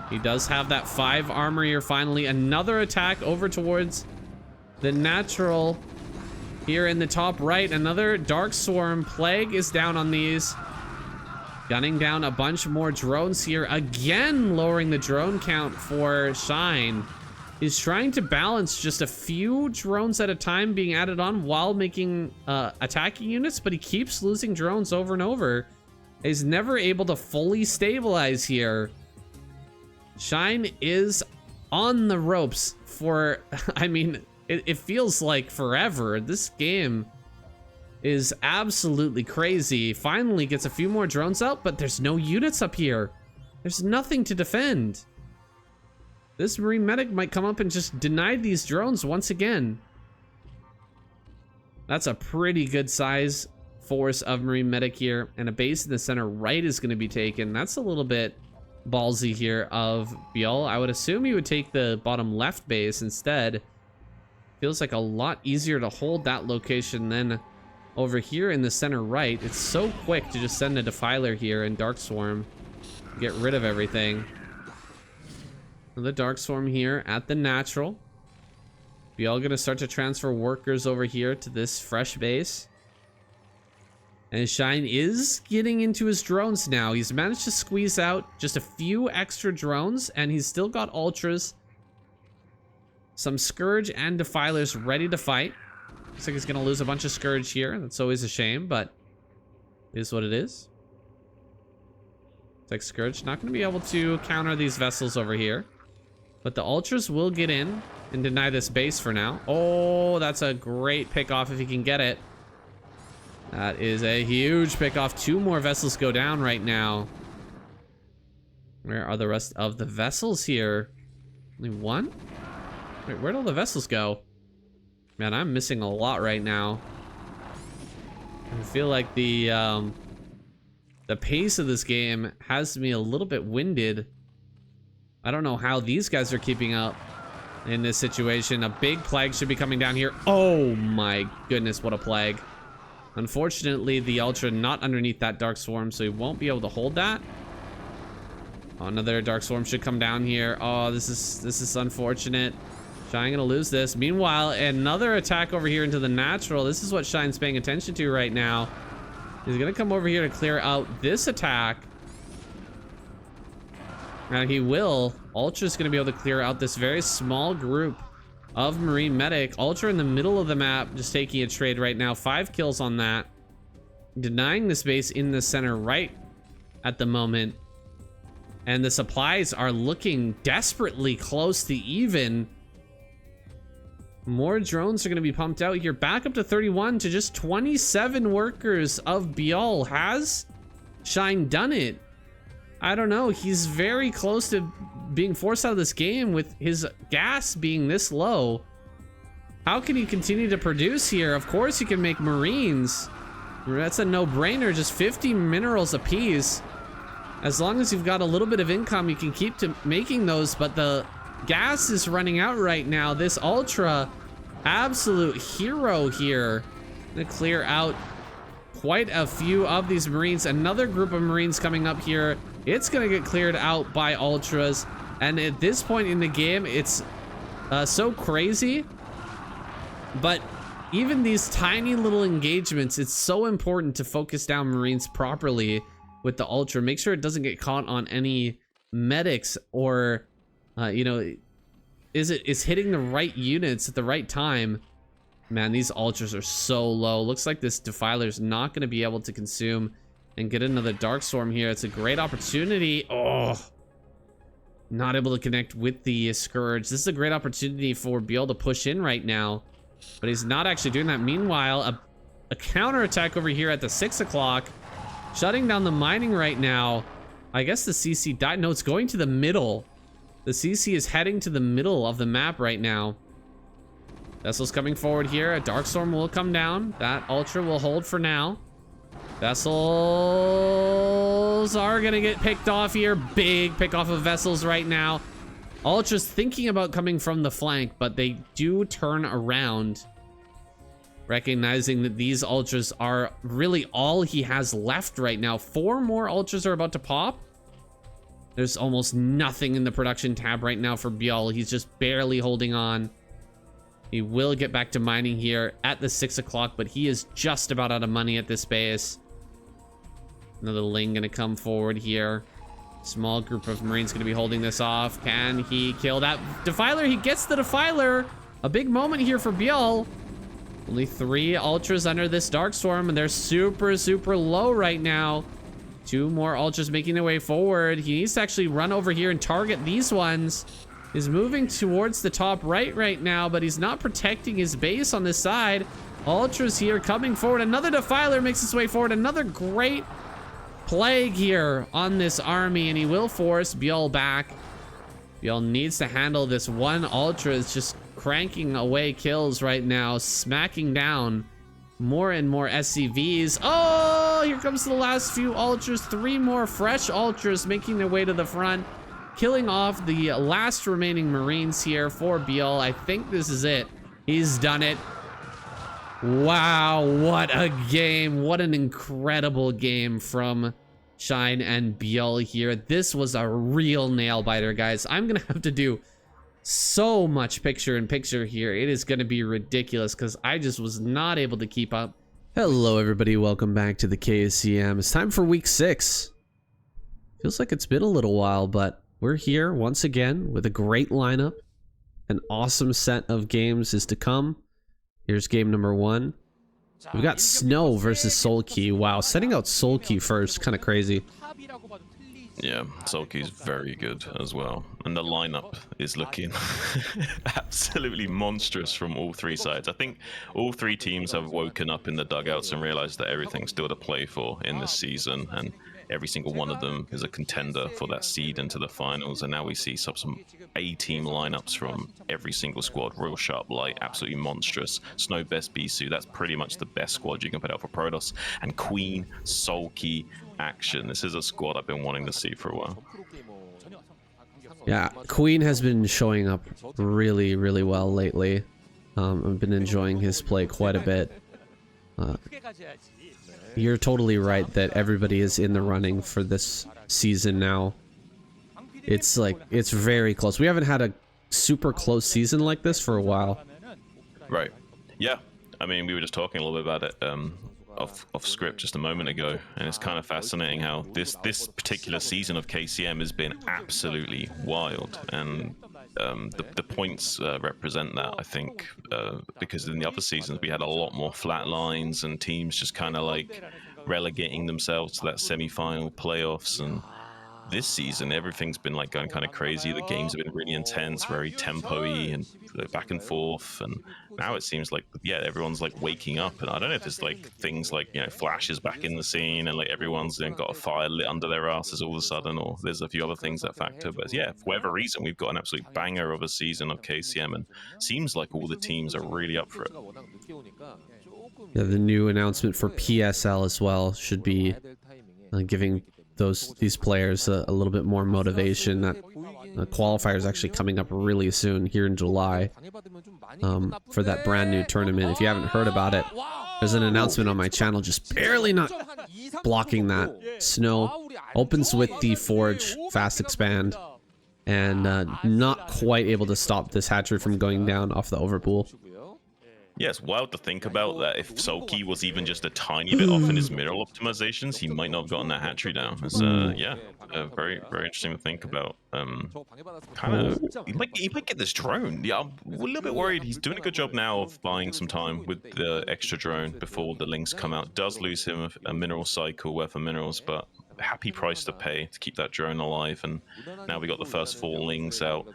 He does have that 5 armor here finally. Another attack over towards the natural here in the top right. Another Dark Swarm. Plague is down on these. Gunning down a bunch more drones here. Again, lowering the drone count for Shine. He's trying to balance just a few drones at a time being added on while making attacking units, but he keeps losing drones over and over. He's never able to fully stabilize here. Shine is on the ropes for, I mean, it feels like forever. This game is absolutely crazy. Finally gets a few more drones out, but there's no units up here. There's nothing to defend. This Marine medic might come up and just deny these drones once again. That's a pretty good size force of Marine medic here, and a base in the center right is going to be taken. That's a little bit ballsy here of Biel. I would assume he would take the bottom left base instead. Feels like a lot easier to hold that location than over here in the center right. It's so quick to just send a Defiler here and Dark Swarm. Get rid of everything. The Dark Swarm here at the natural. Biel gonna start to transfer workers over here to this fresh base. And Shine is getting into his drones now. He's managed to squeeze out just a few extra drones, and he's still got Ultras, some Scourge and Defilers ready to fight. Looks like he's gonna lose a bunch of Scourge here. That's always a shame, but it is what it is. It's like Scourge not gonna be able to counter these vessels over here. But the Ultras will get in and deny this base for now. Oh, that's a great pick off if he can get it. That is a huge pick off. 2 more vessels go down right now. Where are the rest of the vessels here? Only 1? Wait, where'd all the vessels go? Man, I'm missing a lot right now. I feel like the pace of this game has me a little bit winded. I don't know how these guys are keeping up in this situation. A big plague should be coming down here. Oh my goodness, what a plague. Unfortunately, the Ultra not underneath that Dark Swarm, so he won't be able to hold that. Oh, another Dark Swarm should come down here. Oh, this is unfortunate. Shine gonna lose this. Meanwhile, another attack over here into the natural. This is what Shine's paying attention to right now. He's gonna come over here to clear out this attack. And he will. Ultra's gonna be able to clear out this very small group of Marine medic. Ultra in the middle of the map, just taking a trade right now. 5 kills on that. Denying this base in the center right at the moment. And the supplies are looking desperately close to even. More drones are going to be pumped out here. Back up to 31 to just 27 workers of Biel. Has Shine done it? I don't know. He's very close to being forced out of this game with his gas being this low. How can he continue to produce here? Of course he can make Marines. That's a no-brainer. Just 50 minerals apiece. As long as you've got a little bit of income, you can keep to making those, but the gas is running out right now. This Ultra, absolute hero here. Gonna clear out quite a few of these Marines. Another group of Marines coming up here. It's gonna get cleared out by Ultras. And at this point in the game, it's so crazy. But even these tiny little engagements, it's so important to focus down Marines properly with the Ultra. Make sure it doesn't get caught on any medics or, you know, is hitting the right units at the right time. Man, these Ultras are so low. Looks like this Defiler's not going to be able to consume and get another Dark Storm here. It's a great opportunity. Oh, not able to connect with the Scourge. This is a great opportunity for Biel to push in right now, but he's not actually doing that. Meanwhile, a counterattack over here at the 6 o'clock, shutting down the mining right now. I guess the CC died. No, it's going to the middle. The CC is heading to the middle of the map right now. Vessels coming forward here. A Dark Storm will come down. That Ultra will hold for now. Vessels are gonna get picked off here. Big pick off of vessels right now. Ultra's thinking about coming from the flank, but they do turn around, recognizing that these Ultras are really all he has left right now. 4 more Ultras are about to pop. There's almost nothing in the production tab right now for Bjol. He's just barely holding on. He will get back to mining here at the 6 o'clock, but he is just about out of money at this base. Another Ling gonna come forward here. Small group of Marines gonna be holding this off. Can he kill that Defiler? He gets the Defiler. A big moment here for Bjol. Only 3 Ultras under this Darkstorm, and they're super, super low right now. 2 more Ultras making their way forward. He needs to actually run over here and target these ones. He's moving towards the top right now, but he's not protecting his base on this side. Ultras here coming forward. Another Defiler makes his way forward. Another great plague here on this army, and he will force Bjol back. Bjol needs to handle this. 1 Ultra is just cranking away kills right now, smacking down more and more SCVs. Oh, here comes the last few Ultras. 3 more fresh Ultras making their way to the front, killing off the last remaining Marines here for Bjol. I think this is it. He's done it. Wow, what a game. What an incredible game from Shine and Bjol here. This was a real nail biter, guys. I'm gonna have to do so much picture-in-picture here. It is gonna be ridiculous because I just was not able to keep up. Hello, everybody. Welcome back to the KSCM. It's time for week 6. Feels like it's been a little while, but we're here once again with a great lineup. An awesome set of games is to come. Here's game number 1. We've got Snow versus Sulky. Wow, setting out Sulky first, kind of crazy. Yeah, Sulky's very good as well. And the lineup is looking absolutely monstrous from all 3 sides. I think all 3 teams have woken up in the dugouts and realized that everything's still to play for in this season. And every single one of them is a contender for that seed into the finals. And now we see some A-team lineups from every single squad. Real sharp light, absolutely monstrous. Snow best Bisu, that's pretty much the best squad you can put out for Protoss. And Queen, Sulky, action. This is a squad I've been wanting to see for a while. Yeah, Queen has been showing up really, really well lately. I've been enjoying his play quite a bit. You're totally right that everybody is in the running for this season now. It's like, it's very close. We haven't had a super close season like this for a while. Right. Yeah. I mean, we were just talking a little bit about it off script just a moment ago, and it's kind of fascinating how this particular season of KCM has been absolutely wild, and the points represent that, I think, because in the other seasons we had a lot more flat lines and teams just kind of like relegating themselves to that semi-final playoffs, and this season everything's been like going kind of crazy. The games have been really intense, very tempo-y and back and forth, and now it seems like, yeah, everyone's like waking up, and I don't know if it's like things like, you know, Flash is back in the scene and like everyone's got a fire lit under their asses all of a sudden, or there's a few other things that factor. But yeah, for whatever reason, we've got an absolute banger of a season of KCM, and seems like all the teams are really up for it. Yeah, the new announcement for PSL as well should be giving these players a little bit more motivation. That qualifier is actually coming up really soon here in July for that brand new tournament. If you haven't heard about it, there's an announcement on my channel just barely not blocking that. Snow opens with the Forge fast expand and not quite able to stop this hatchery from going down off the overpool. Yeah, it's wild to think about that if Sulky was even just a tiny bit off in his mineral optimizations, he might not have gotten that hatchery down. It's yeah, very, very interesting to think about. Kind of, he might get this drone. Yeah, I'm a little bit worried. He's doing a good job now of buying some time with the extra drone before the links come out. Does lose him a mineral cycle worth of minerals, but happy price to pay to keep that drone alive. And now we got the first 4 lings out.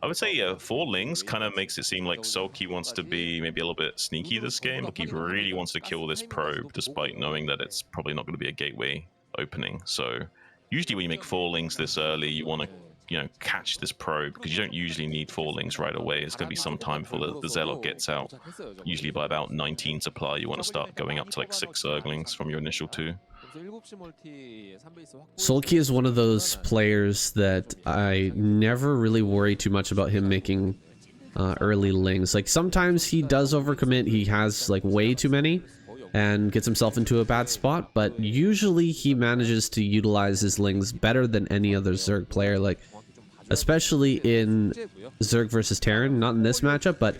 I would say 4 lings kind of makes it seem like Sulky wants to be maybe a little bit sneaky this game. Like he really wants to kill this probe despite knowing that it's probably not going to be a gateway opening. So usually when you make 4 lings this early, you want to, you know, catch this probe, because you don't usually need 4 lings right away. It's going to be some time before the Zealot gets out. Usually by about 19 supply, you want to start going up to like 6 Zerglings from your initial 2. Sulky is one of those players that I never really worry too much about him making early lings. Like sometimes he does overcommit, he has like way too many and gets himself into a bad spot, but usually he manages to utilize his lings better than any other Zerg player, like especially in Zerg versus Terran, not in this matchup, but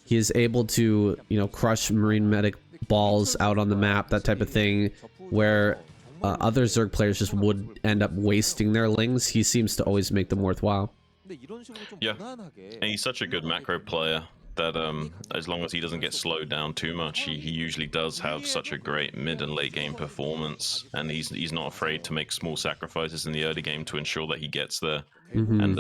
he is able to, you know, crush Marine Medic balls out on the map, that type of thing, where other Zerg players just would end up wasting their lings. He seems to always make them worthwhile. Yeah, and he's such a good macro player that as long as he doesn't get slowed down too much, he usually does have such a great mid and late game performance, and he's not afraid to make small sacrifices in the early game to ensure that he gets there. And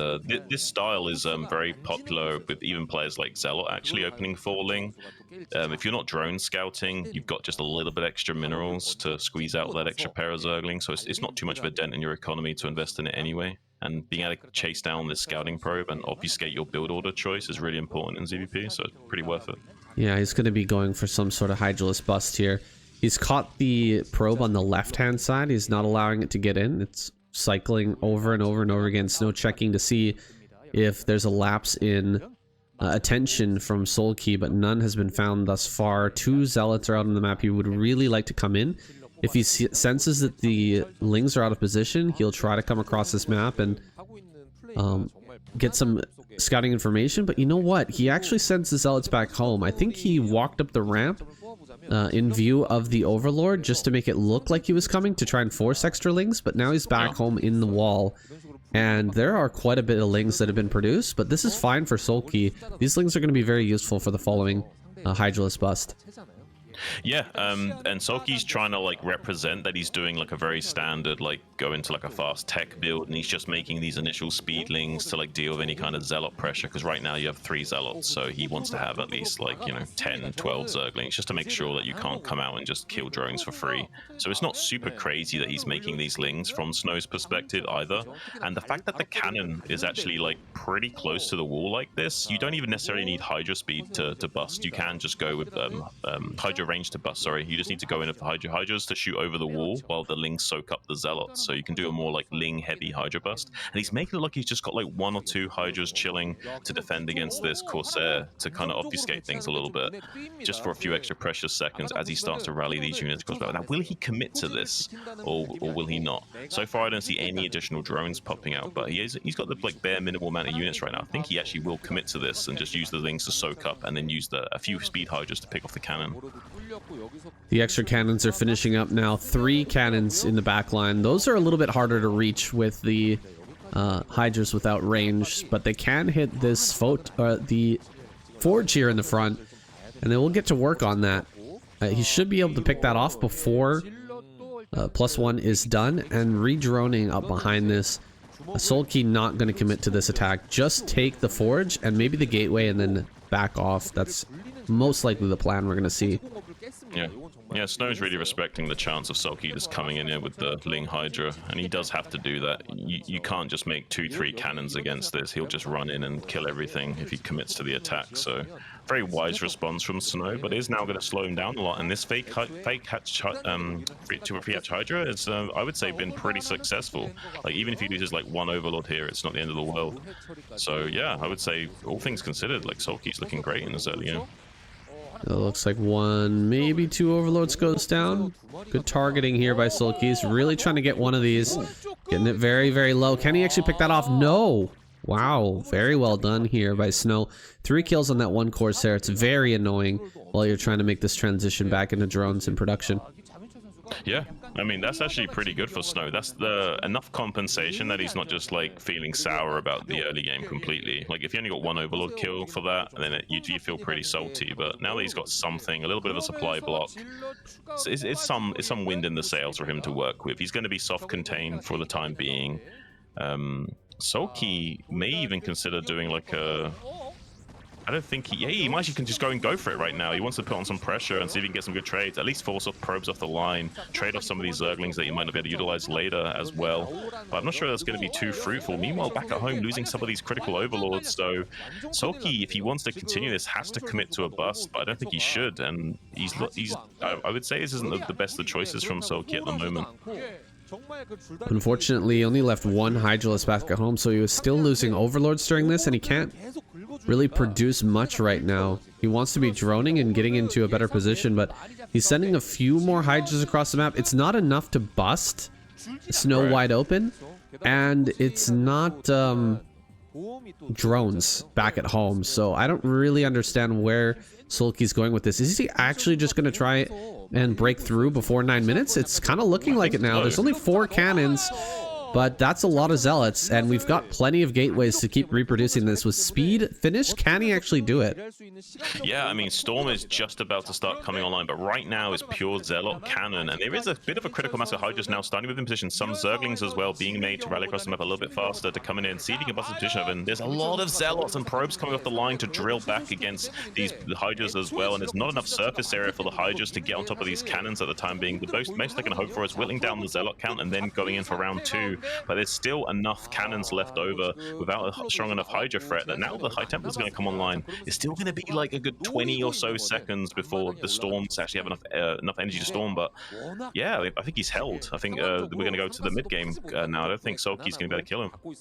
this style is very popular with even players like Zealot actually opening falling. If you're not drone scouting, you've got just a little bit extra minerals to squeeze out that extra pair of Zergling, so it's not too much of a dent in your economy to invest in it anyway. And being able to chase down this scouting probe and obfuscate your build order choice is really important in ZVP, so it's pretty worth it. Yeah, he's going to be going for some sort of Hydralisk bust here. He's caught the probe on the left-hand side. He's not allowing it to get in. It's cycling over and over and over again. Snow checking to see if there's a lapse in attention from Sulky, but none has been found thus far. 2 Zealots are out on the map. He would really like to come in. If he senses that the lings are out of position, he'll try to come across this map and get some scouting information. But you know what? He actually sends the Zealots back home. I think he walked up the ramp in view of the Overlord just to make it look like he was coming to try and force extra lings, but now he's back home in the wall. And there are quite a bit of lings that have been produced, but this is fine for Sulky. These lings are going to be very useful for the following Hydralisk bust. Yeah, and Sulky's trying to like represent that he's doing like a very standard like go into like a fast tech build, and he's just making these initial speedlings to like deal with any kind of zealot pressure, because right now you have 3 zealots, so he wants to have at least like, you know, 10 12 zerglings just to make sure that you can't come out and just kill drones for free. So it's not super crazy that he's making these lings from Snow's perspective either, and the fact that the cannon is actually like pretty close to the wall like this, you don't even necessarily need Hydra speed to bust. You can just go with Hydra range to bust, sorry. You just need to go in with the Hydras to shoot over the wall while the Lings soak up the Zealots. So you can do a more like Ling heavy Hydra bust. And he's making it look like he's just got like 1 or 2 Hydras chilling to defend against this Corsair to kind of obfuscate things a little bit, just for a few extra precious seconds as he starts to rally these units across battle. Now, will he commit to this or will he not? So far, I don't see any additional drones popping out, but he's got the like bare minimal amount of units right now. I think he actually will commit to this and just use the Lings to soak up and then use a few speed Hydras to pick off the cannon. The extra cannons are finishing up now. 3 cannons in the back line. Those are a little bit harder to reach with the Hydras without range, but they can hit this the forge here in the front, and then we'll get to work on that. He should be able to pick that off before +1 is done, and re-droning up behind this. Sulky not going to commit to this attack. Just take the forge and maybe the gateway and then back off. That's most likely the plan we're going to see. Yeah, Snow's really respecting the chance of Sulky just coming in here with the Ling Hydra, and he does have to do that. You can't just make 2-3 cannons against this. He'll just run in and kill everything if he commits to the attack. So very wise response from Snow, but it is now going to slow him down a lot. And this fake hatch Hydra is, I would say, been pretty successful. Like even if he loses like 1 Overlord here, it's not the end of the world. So yeah, I would say all things considered, like Sulky's looking great in this early game. It looks like 1, maybe 2 Overlords goes down. Good targeting here by Sulky. He's really trying to get one of these. Getting it very, very low. Can he actually pick that off? No! Wow, very well done here by Snow. 3 kills on that 1 Corsair. It's very annoying while you're trying to make this transition back into drones in production. Yeah, I mean, that's actually pretty good for Snow. That's enough compensation that he's not just like feeling sour about the early game completely. Like if you only got 1 Overlord kill for that, then you feel pretty salty. But now that he's got something, a little bit of a supply block, it's some wind in the sails for him to work with. He's going to be soft-contained for the time being. Sulky may even consider doing like a I don't think he might can just go for it right now. He wants to put on some pressure and see if he can get some good trades. At least force off probes off the line, trade off some of these Zerglings that he might not be able to utilize later as well. But I'm not sure that's going to be too fruitful. Meanwhile, back at home, losing some of these critical overlords. So Sulky, if he wants to continue this, has to commit to a bust. But I don't think he should. And I would say this isn't the best of choices from Sulky at the moment. Unfortunately, he only left one Hydralisk back at home, so he was still losing overlords during this, and he can't really produce much right now. He wants to be droning and getting into a better position, but he's sending a few more Hydras across the map. It's not enough to bust Snow wide open, and it's not drones back at home, so I don't really understand where Sulky's going with this. Is he actually just going to try and break through before 9 minutes? It's kind of looking like it now. There's only 4 cannons, but that's a lot of zealots, and we've got plenty of gateways to keep reproducing this. With speed finished, can he actually do it? Yeah, I mean, Storm is just about to start coming online, but right now is pure Zealot cannon, and there is a bit of a critical mass of Hydras now starting with in position. Some Zerglings as well being made to rally across the map a little bit faster to come in and see if he can bust the position of, and there's a lot of Zealots and probes coming off the line to drill back against the Hydras as well, and there's not enough surface area for the Hydras to get on top of these cannons at the time being. The most they can hope for is whittling down the Zealot count and then going in for round 2, but there's still enough cannons left over without a strong enough Hydra threat that now the High Templar is going to come online. It's still going to be like a good 20 or so seconds before the Storms actually have enough energy to storm, but yeah, I think he's held. I think we're going to go to the mid game now. I don't think Sulky's going to be able to kill him.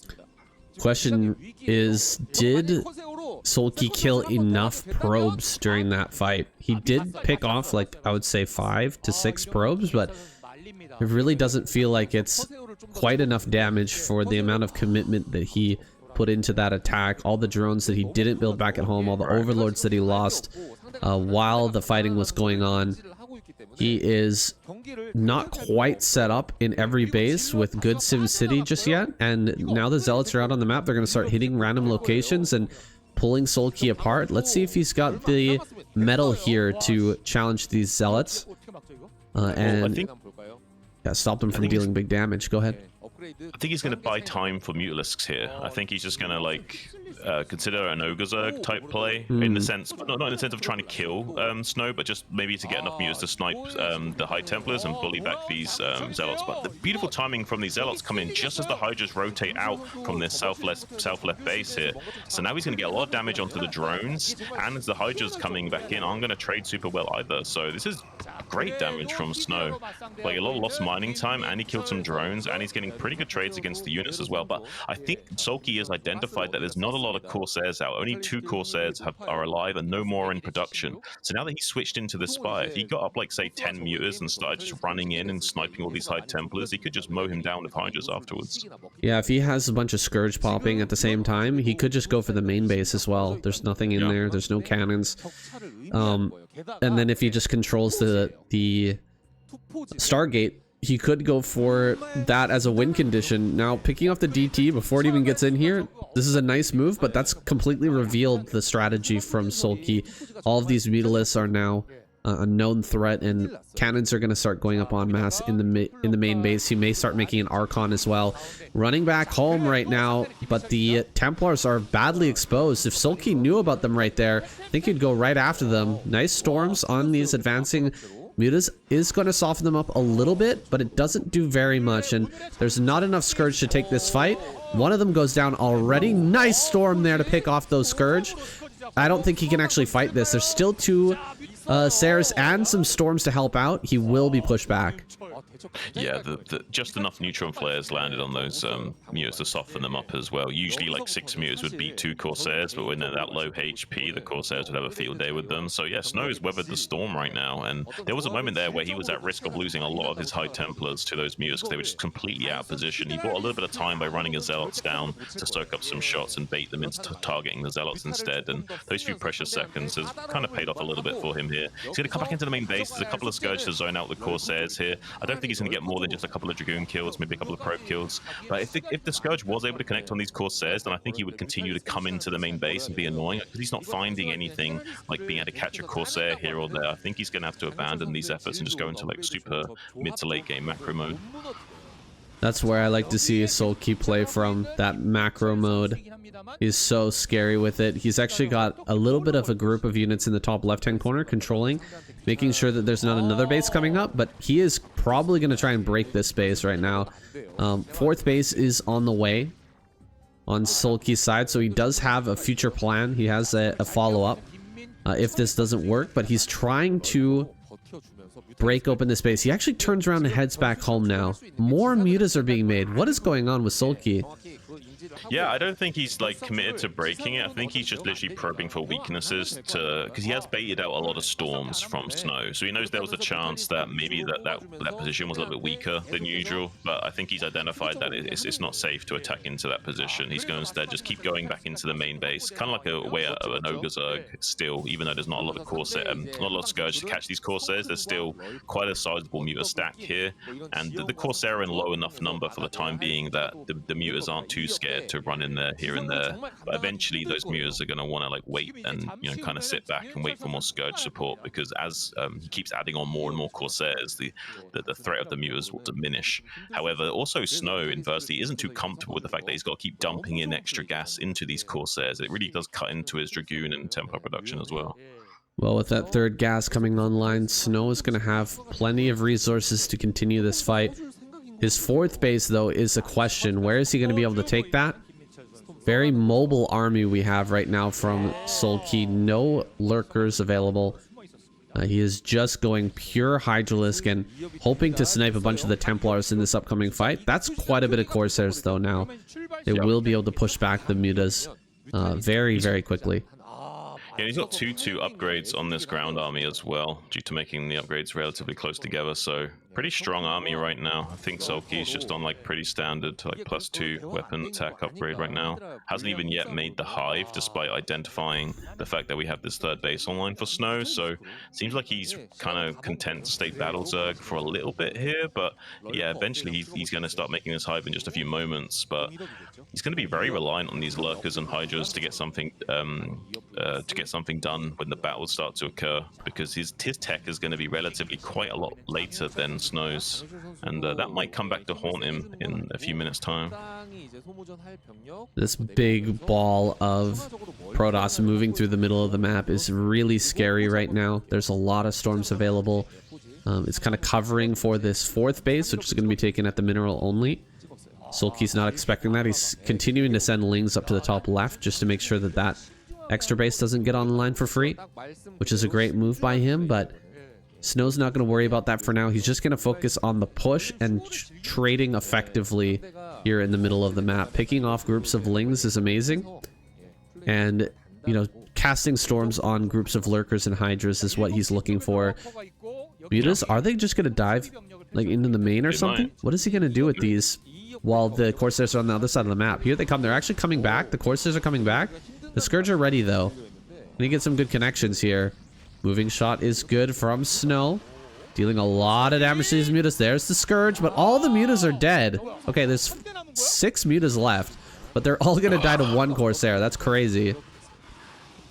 Question is, did Sulky kill enough probes during that fight? He did pick off, like, I would say 5 to 6 probes, but it really doesn't feel like it's quite enough damage for the amount of commitment that he put into that attack. All the drones that he didn't build back at home, all the overlords that he lost while the fighting was going on. He is not quite set up in every base with good Sim City just yet, and now the Zealots are out on the map. They're going to start hitting random locations and pulling Sulky apart. Let's see if he's got the metal here to challenge these Zealots and stop them from dealing big damage. Go ahead. I think he's going to buy time for Mutalisks here. I think he's just going to like consider an Ogre Zerg type play in the sense, not in the sense of trying to kill Snow, but just maybe to get enough Mutas to snipe the High Templars and bully back these Zealots. But the beautiful timing from these Zealots come in just as the Hydras rotate out from this south-left base here. So now he's going to get a lot of damage onto the drones, and as the Hydras coming back in, aren't going to trade super well either. So this is great damage from Snow. Like a lot of lost mining time, and he killed some drones, and he's getting pretty good trades against the units as well. But I think Sulky has identified that there's not a lot of Corsairs out. Only 2 Corsairs are alive and no more in production. So now that he's switched into this spy, if he got up like say 10 Mutas and started just running in and sniping all these High Templars, he could just mow him down with Hydras afterwards. Yeah, if he has a bunch of Scourge popping at the same time, he could just go for the main base as well. There's nothing in there. There's no cannons. And then if he just controls the Stargate, he could go for that as a win condition. Now, picking off the DT before it even gets in here, this is a nice move, but that's completely revealed the strategy from Sulky. All of these Mutalisks are now a known threat, and cannons are going to start going up en masse in the main base. He may start making an Archon as well. Running back home right now, but the Templars are badly exposed. If Sulky knew about them right there, I think he'd go right after them. Nice storms on these advancing Mutas is going to soften them up a little bit, but it doesn't do very much, and there's not enough Scourge to take this fight. One of them goes down already. Nice storm there to pick off those Scourge. I don't think he can actually fight this. There's still 2 Sares and some storms to help out. He will be pushed back. Yeah, just enough neutron flares landed on those Mutas to soften them up as well. Usually like 6 Mutas would beat 2 Corsairs, but when they're that low HP, the Corsairs would have a field day with them. So yeah, Snow's weathered the storm right now, and there was a moment there where he was at risk of losing a lot of his High Templars to those Mutas because they were just completely out of position. He bought a little bit of time by running his Zealots down to soak up some shots and bait them into targeting the Zealots instead, and those few precious seconds has kind of paid off a little bit for him here. He's going to come back into the main base. There's a couple of Scourge to zone out the Corsairs here. I don't think he's going to get more than just a couple of Dragoon kills, maybe a couple of probe kills. But if the Scourge was able to connect on these Corsairs, then I think he would continue to come into the main base and be annoying, because he's not finding anything like being able to catch a Corsair here or there. I think he's going to have to abandon these efforts and just go into like super mid to late game macro mode. That's where I like to see Sulky play from, that macro mode. He's so scary with it. He's actually got a little bit of a group of units in the top left-hand corner controlling, making sure that there's not another base coming up, but he is probably going to try and break this base right now. Fourth base is on the way on Sulky's side, so he does have a future plan. He has a follow-up if this doesn't work, but he's trying to break open this base. He actually turns around and heads back home now. More mutas are being made. What is going on with Sulky? Yeah, I don't think he's like committed to breaking it. I think he's just literally probing for weaknesses because he has baited out a lot of storms from Snow, so he knows there was a chance that maybe that position was a little bit weaker than usual. But I think he's identified that it's not safe to attack into that position. He's going to instead just keep going back into the main base, kind of like a way of an Ogre Zerg still, even though there's not a lot of Corsair, not a lot of Scourge to catch these Corsairs. There's still quite a sizable muta stack here, and the Corsair are in low enough number for the time being that the mutas aren't too scared to run in there here and there. But eventually those mutas are going to want to like wait and kind of sit back and wait for more Scourge support, because as he keeps adding on more and more Corsairs, the threat of the mutas will diminish. However, also Snow inversely isn't too comfortable with the fact that he's got to keep dumping in extra gas into these Corsairs. It really does cut into his Dragoon and Templar production as well. Well, with that third gas coming online, Snow is going to have plenty of resources to continue this fight. His fourth base, though, is a question. Where is he going to be able to take that? Very mobile army we have right now from Sulky. No lurkers available. He is just going pure Hydralisk and hoping to snipe a bunch of the Templars in this upcoming fight. That's quite a bit of Corsairs, though, now. They will be able to push back the mutas very, very quickly. Yeah, he's got 2/2 upgrades on this ground army as well, due to making the upgrades relatively close together, so pretty strong army right now. I think Sulky's just on like pretty standard like +2 weapon attack upgrade right now. Hasn't even yet made the Hive, despite identifying the fact that we have this third base online for Snow, so seems like he's kind of content to stay Battle Zerg for a little bit here, but yeah, eventually he's going to start making this Hive in just a few moments, but he's going to be very reliant on these Lurkers and Hydras to get something done when the battles start to occur, because his tech is going to be relatively quite a lot later than Snow's, and that might come back to haunt him in a few minutes' time. This big ball of Protoss moving through the middle of the map is really scary right now. There's a lot of storms available. It's kind of covering for this fourth base, which is going to be taken at the mineral only. Sulky's not expecting that. He's continuing to send Lings up to the top left just to make sure that that extra base doesn't get online for free, which is a great move by him, but Snow's not going to worry about that for now. He's just going to focus on the push and trading effectively here in the middle of the map. Picking off groups of Lings is amazing, and casting storms on groups of Lurkers and Hydras is what he's looking for. Mutas, are they just going to dive like into the main or something? What is he going to do with these while the Corsairs are on the other side of the map? Here they come. They're actually coming back. The Corsairs are coming back. The Scourge are ready, though. We get some good connections here. Moving shot is good from Snow. Dealing a lot of damage to these mutas. There's the Scourge, but all the mutas are dead. Okay, there's 6 mutas left, but they're all going to die to 1 Corsair. That's crazy.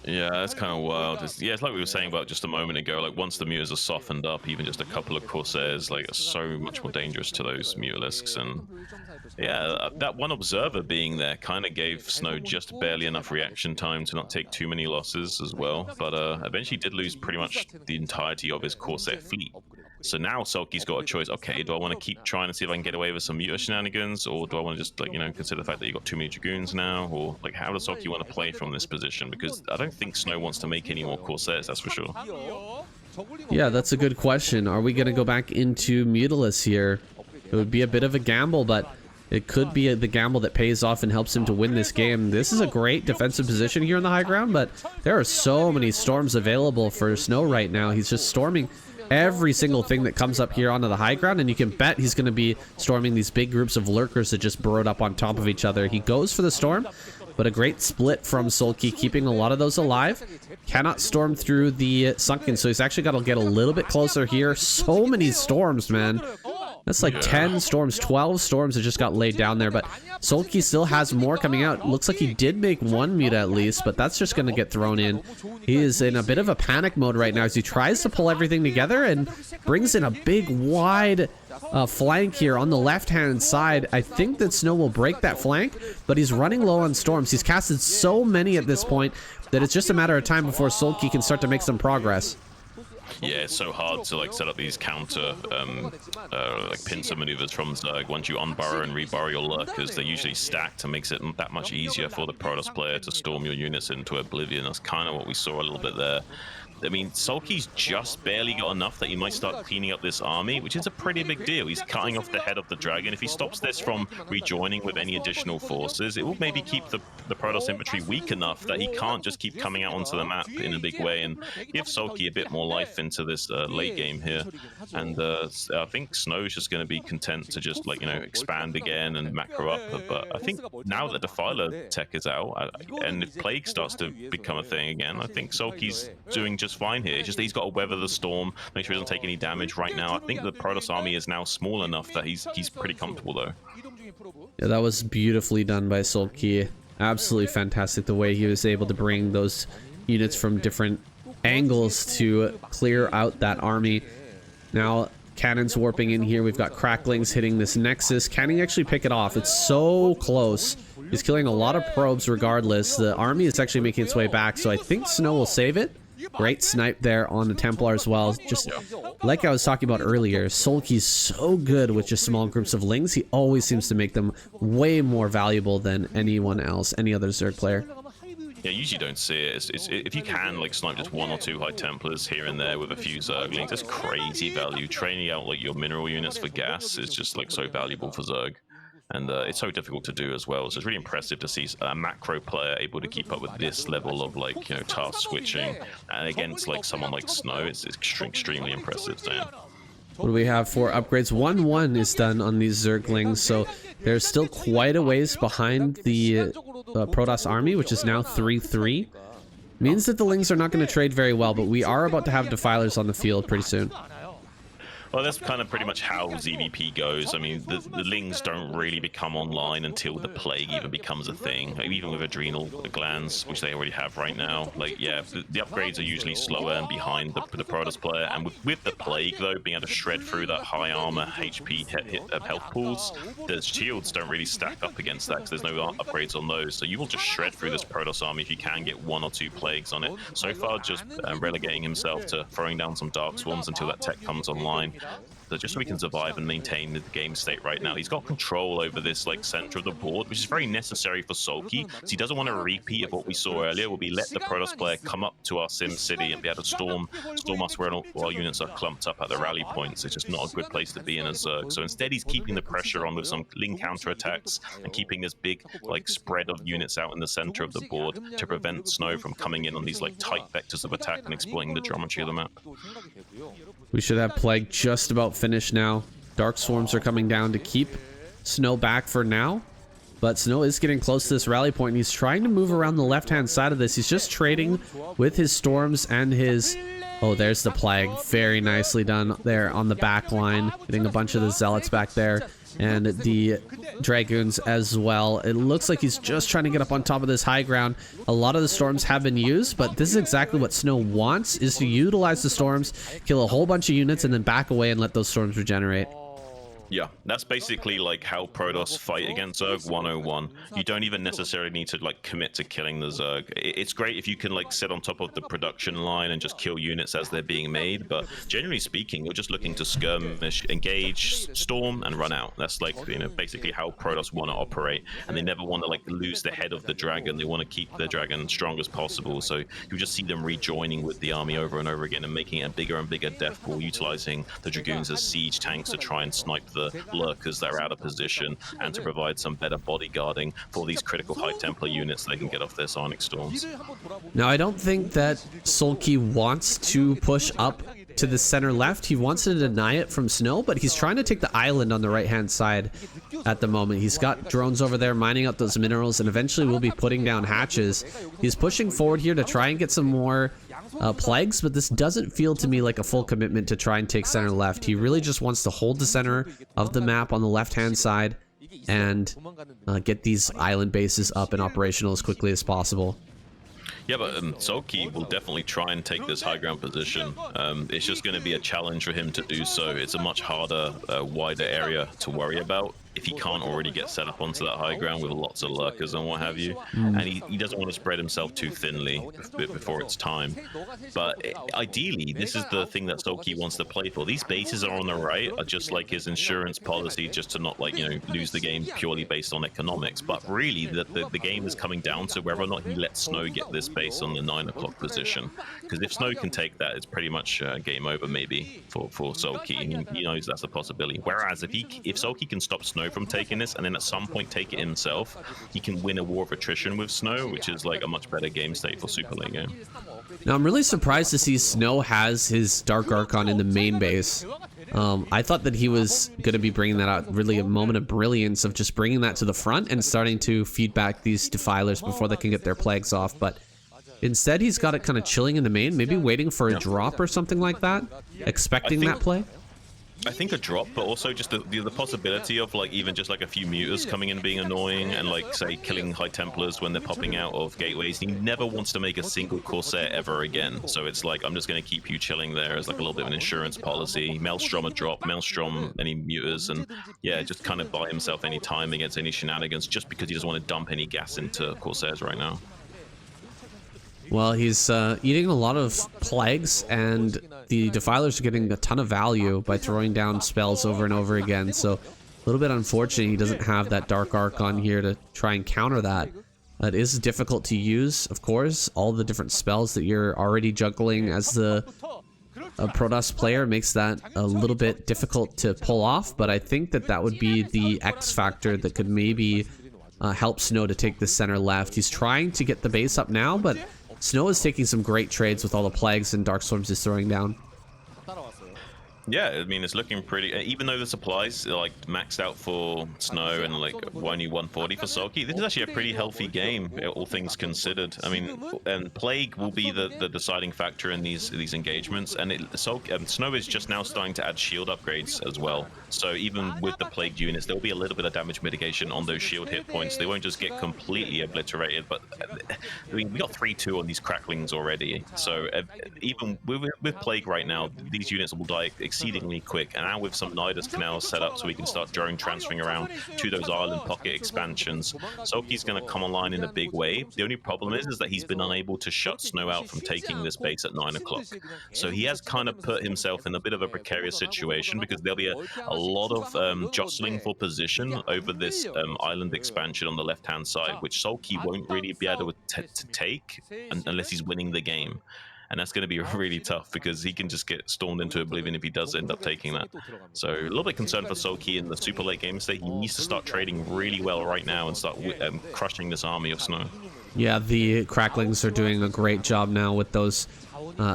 Yeah, that's kind of wild. It's like we were saying about just a moment ago, like once the mutas are softened up, even just a couple of Corsairs, like, are so much more dangerous to those Mutalisks. And yeah, that one observer being there kind of gave Snow just barely enough reaction time to not take too many losses as well, but eventually did lose pretty much the entirety of his Corsair fleet. So now Sulky's got a choice. Okay, do I want to keep trying to see if I can get away with some muta shenanigans, or do I want to just consider the fact that you got too many Dragoons now, or like how does Sulky want to play from this position? Because I don't think Snow wants to make any more Corsairs, that's for sure. Yeah, that's a good question. Are we going to go back into Mutalisk here? It would be a bit of a gamble, but it could be the gamble that pays off and helps him to win this game. This is a great defensive position here on the high ground, but there are so many storms available for Snow right now. He's just storming every single thing that comes up here onto the high ground, and you can bet he's going to be storming these big groups of Lurkers that just burrowed up on top of each other. He goes for the storm, but a great split from Sulky, keeping a lot of those alive. Cannot storm through the sunken, so he's actually got to get a little bit closer here. So many storms, man. That's like 10 storms, 12 storms that just got laid down there, but Sulky still has more coming out. Looks like he did make 1 muta at least, but that's just going to get thrown in. He is in a bit of a panic mode right now as he tries to pull everything together and brings in a big, wide flank here on the left-hand side. I think that Snow will break that flank, but he's running low on storms. He's casted so many at this point that it's just a matter of time before Sulky can start to make some progress. Yeah, it's so hard to like set up these counter like pincer maneuvers from Zerg once you unburrow and reburrow your lurkers. They're usually stacked and makes it that much easier for the Protoss player to storm your units into oblivion. That's kind of what we saw a little bit there. I mean, Sulky's just barely got enough that he might start cleaning up this army, which is a pretty big deal. He's cutting off the head of the dragon. If he stops this from rejoining with any additional forces, it will maybe keep the Protoss infantry weak enough that he can't just keep coming out onto the map in a big way and give Sulky a bit more life into this late game here. And I think Snow's just going to be content to just, like, you know, expand again and macro up. But I think now that Defiler tech is out, and if Plague starts to become a thing again, I think Sulky's doing just fine here. It's just that he's got to weather the storm, make sure he doesn't take any damage right now. I think the Protoss army is now small enough that he's pretty comfortable though. Yeah, that was beautifully done by Sulky. Absolutely fantastic the way he was able to bring those units from different angles to clear out that army. Now cannons warping in here. We've got cracklings hitting this nexus. Can he actually pick it off? It's so close. He's killing a lot of probes regardless. The army is actually making its way back, so I think Snow will save it. Great snipe there on the Templar as well. Just like I was talking about earlier, Sulky's so good with just small groups of Lings. He always seems to make them way more valuable than anyone else, any other Zerg player. Yeah, usually don't see it. If you can like snipe just 1 or 2 High Templars here and there with a few Zerglings, that's crazy value. Training out like your mineral units for gas is just like so valuable for Zerg. And it's so difficult to do as well, so it's really impressive to see a macro player able to keep up with this level of, like, you know, task switching, and against like someone like Snow, it's extremely impressive. Damn. What do we have for upgrades? 1-1 is done on these Zerglings, so they're still quite a ways behind the Protoss army, which is now 3-3. Means that the Lings are not going to trade very well, but we are about to have Defilers on the field pretty soon. Well, that's kind of pretty much how ZVP goes. I mean, the Lings don't really become online until the Plague even becomes a thing. Even with Adrenal Glands, which they already have right now. Like, yeah, the upgrades are usually slower and behind the Protoss player. And with the Plague, though, being able to shred through that high armor HP health pools, the shields don't really stack up against that because there's no upgrades on those. So you will just shred through this Protoss army if you can get 1 or 2 Plagues on it. So far, just relegating himself to throwing down some Dark Swarms until that tech comes online. So just so we can survive and maintain the game state right now. He's got control over this like center of the board, which is very necessary for Sulky, because he doesn't want a repeat of what we saw earlier, where we let the Protoss player come up to our Sim City and be able to storm us where all our units are clumped up at the rally points. It's just not a good place to be in a Zerg. So instead he's keeping the pressure on with some Ling counter attacks and keeping this big like spread of units out in the center of the board to prevent Snow from coming in on these like tight vectors of attack and exploiting the geometry of the map. We should have Plague just about finished now. Dark Swarms are coming down to keep Snow back for now. But Snow is getting close to this rally point, and he's trying to move around the left-hand side of this. He's just trading with his Storms and his... Oh, there's the Plague. Very nicely done there on the back line. Getting a bunch of the Zealots back there. And the Dragoons as well. It looks like he's just trying to get up on top of this high ground. A lot of the Storms have been used, but this is exactly what Snow wants, is to utilize the Storms, kill a whole bunch of units, and then back away and let those Storms regenerate. Yeah, that's basically like how Protoss fight against Zerg 101. You don't even necessarily need to like commit to killing the Zerg. It's great if you can like sit on top of the production line and just kill units as they're being made, but generally speaking, you're just looking to skirmish, engage, storm, and run out. That's like, you know, basically how Protoss want to operate, and they never want to like lose the head of the dragon. They want to keep the dragon strong as possible, so you just see them rejoining with the army over and over again and making it a bigger and bigger death pool, utilizing the Dragoons as siege tanks to try and snipe the lurkers that are out of position and to provide some better bodyguarding for these critical High Templar units so they can get off their Sonic Storms. Now, I don't think that Sulky wants to push up to the center left. He wants to deny it from Snow, but he's trying to take the island on the right-hand side at the moment. He's got drones over there mining up those minerals, and eventually we'll be putting down hatches. He's pushing forward here to try and get some more plagues, but this doesn't feel to me like a full commitment to try and take center left. He really just wants to hold the center of the map on the left-hand side and get these island bases up and operational as quickly as possible. Yeah, but Sulky will definitely try and take this high ground position. It's just going to be a challenge for him to do so. It's a much harder, wider area to worry about if he can't already get set up onto that high ground with lots of lurkers and what have you. And he doesn't want to spread himself too thinly before it's time. But ideally, this is the thing that Sulky wants to play for. These bases are on the right are just like his insurance policy, just to not like, lose the game purely based on economics. But really, the game is coming down to whether or not he lets Snow get this base on the 9 o'clock position. Because if Snow can take that, it's pretty much game over maybe for Sulky. He knows that's a possibility. Whereas if Sulky can stop Snow from taking this and then at some point take it himself, he can win a war of attrition with Snow, which is like a much better game state for Super Late Game. Now, I'm really surprised to see Snow has his Dark Archon in the main base. I thought that he was going to be bringing that out, really a moment of brilliance of just bringing that to the front and starting to feed back these Defilers before they can get their plagues off. But instead, he's got it kind of chilling in the main, maybe waiting for a drop or something like that, expecting that play. I think a drop, but also just the possibility of like even just like a few muters coming in being annoying and like say killing High Templars when they're popping out of gateways. He never wants to make a single Corsair ever again. So it's like, I'm just going to keep you chilling there as like a little bit of an insurance policy. Maelstrom a drop, Maelstrom any muters, and yeah, just kind of buy himself any time against any shenanigans just because he doesn't want to dump any gas into Corsairs right now. Well, he's eating a lot of plagues, and the Defilers are getting a ton of value by throwing down spells over and over again. So a little bit unfortunate he doesn't have that Dark Archon here to try and counter that. It is difficult to use, of course. All the different spells that you're already juggling as the Protoss player makes that a little bit difficult to pull off, but I think that that would be the X factor that could maybe help Snow to take the center left. He's trying to get the base up now, but Snow is taking some great trades with all the plagues and Dark Storms he's throwing down. Yeah, I mean, it's looking pretty, even though the supplies are like maxed out for Snow and like only 140 for Sulky, this is actually a pretty healthy game, all things considered. I mean, and Plague will be the deciding factor in these engagements, and Snow is just now starting to add shield upgrades as well. So even with the Plagued units, there'll be a little bit of damage mitigation on those shield hit points. They won't just get completely obliterated, but I mean, we got 3-2 on these cracklings already. So even with Plague right now, these units will die exceedingly quick, and now with some Nidus canals set up so we can start drone transferring around to those island pocket expansions, Sulky's going to come online in a big way. The only problem is that he's been unable to shut Snow out from taking this base at 9 o'clock. So he has kind of put himself in a bit of a precarious situation because there'll be a lot of jostling for position over this island expansion on the left-hand side, which Sulky won't really be able to take unless he's winning the game. And that's going to be really tough because he can just get stormed into oblivion if he does end up taking that. So a little bit concerned for Sulky in the super late game state. He needs to start trading really well right now and start crushing this army of Snow. Yeah, the Cracklings are doing a great job now with those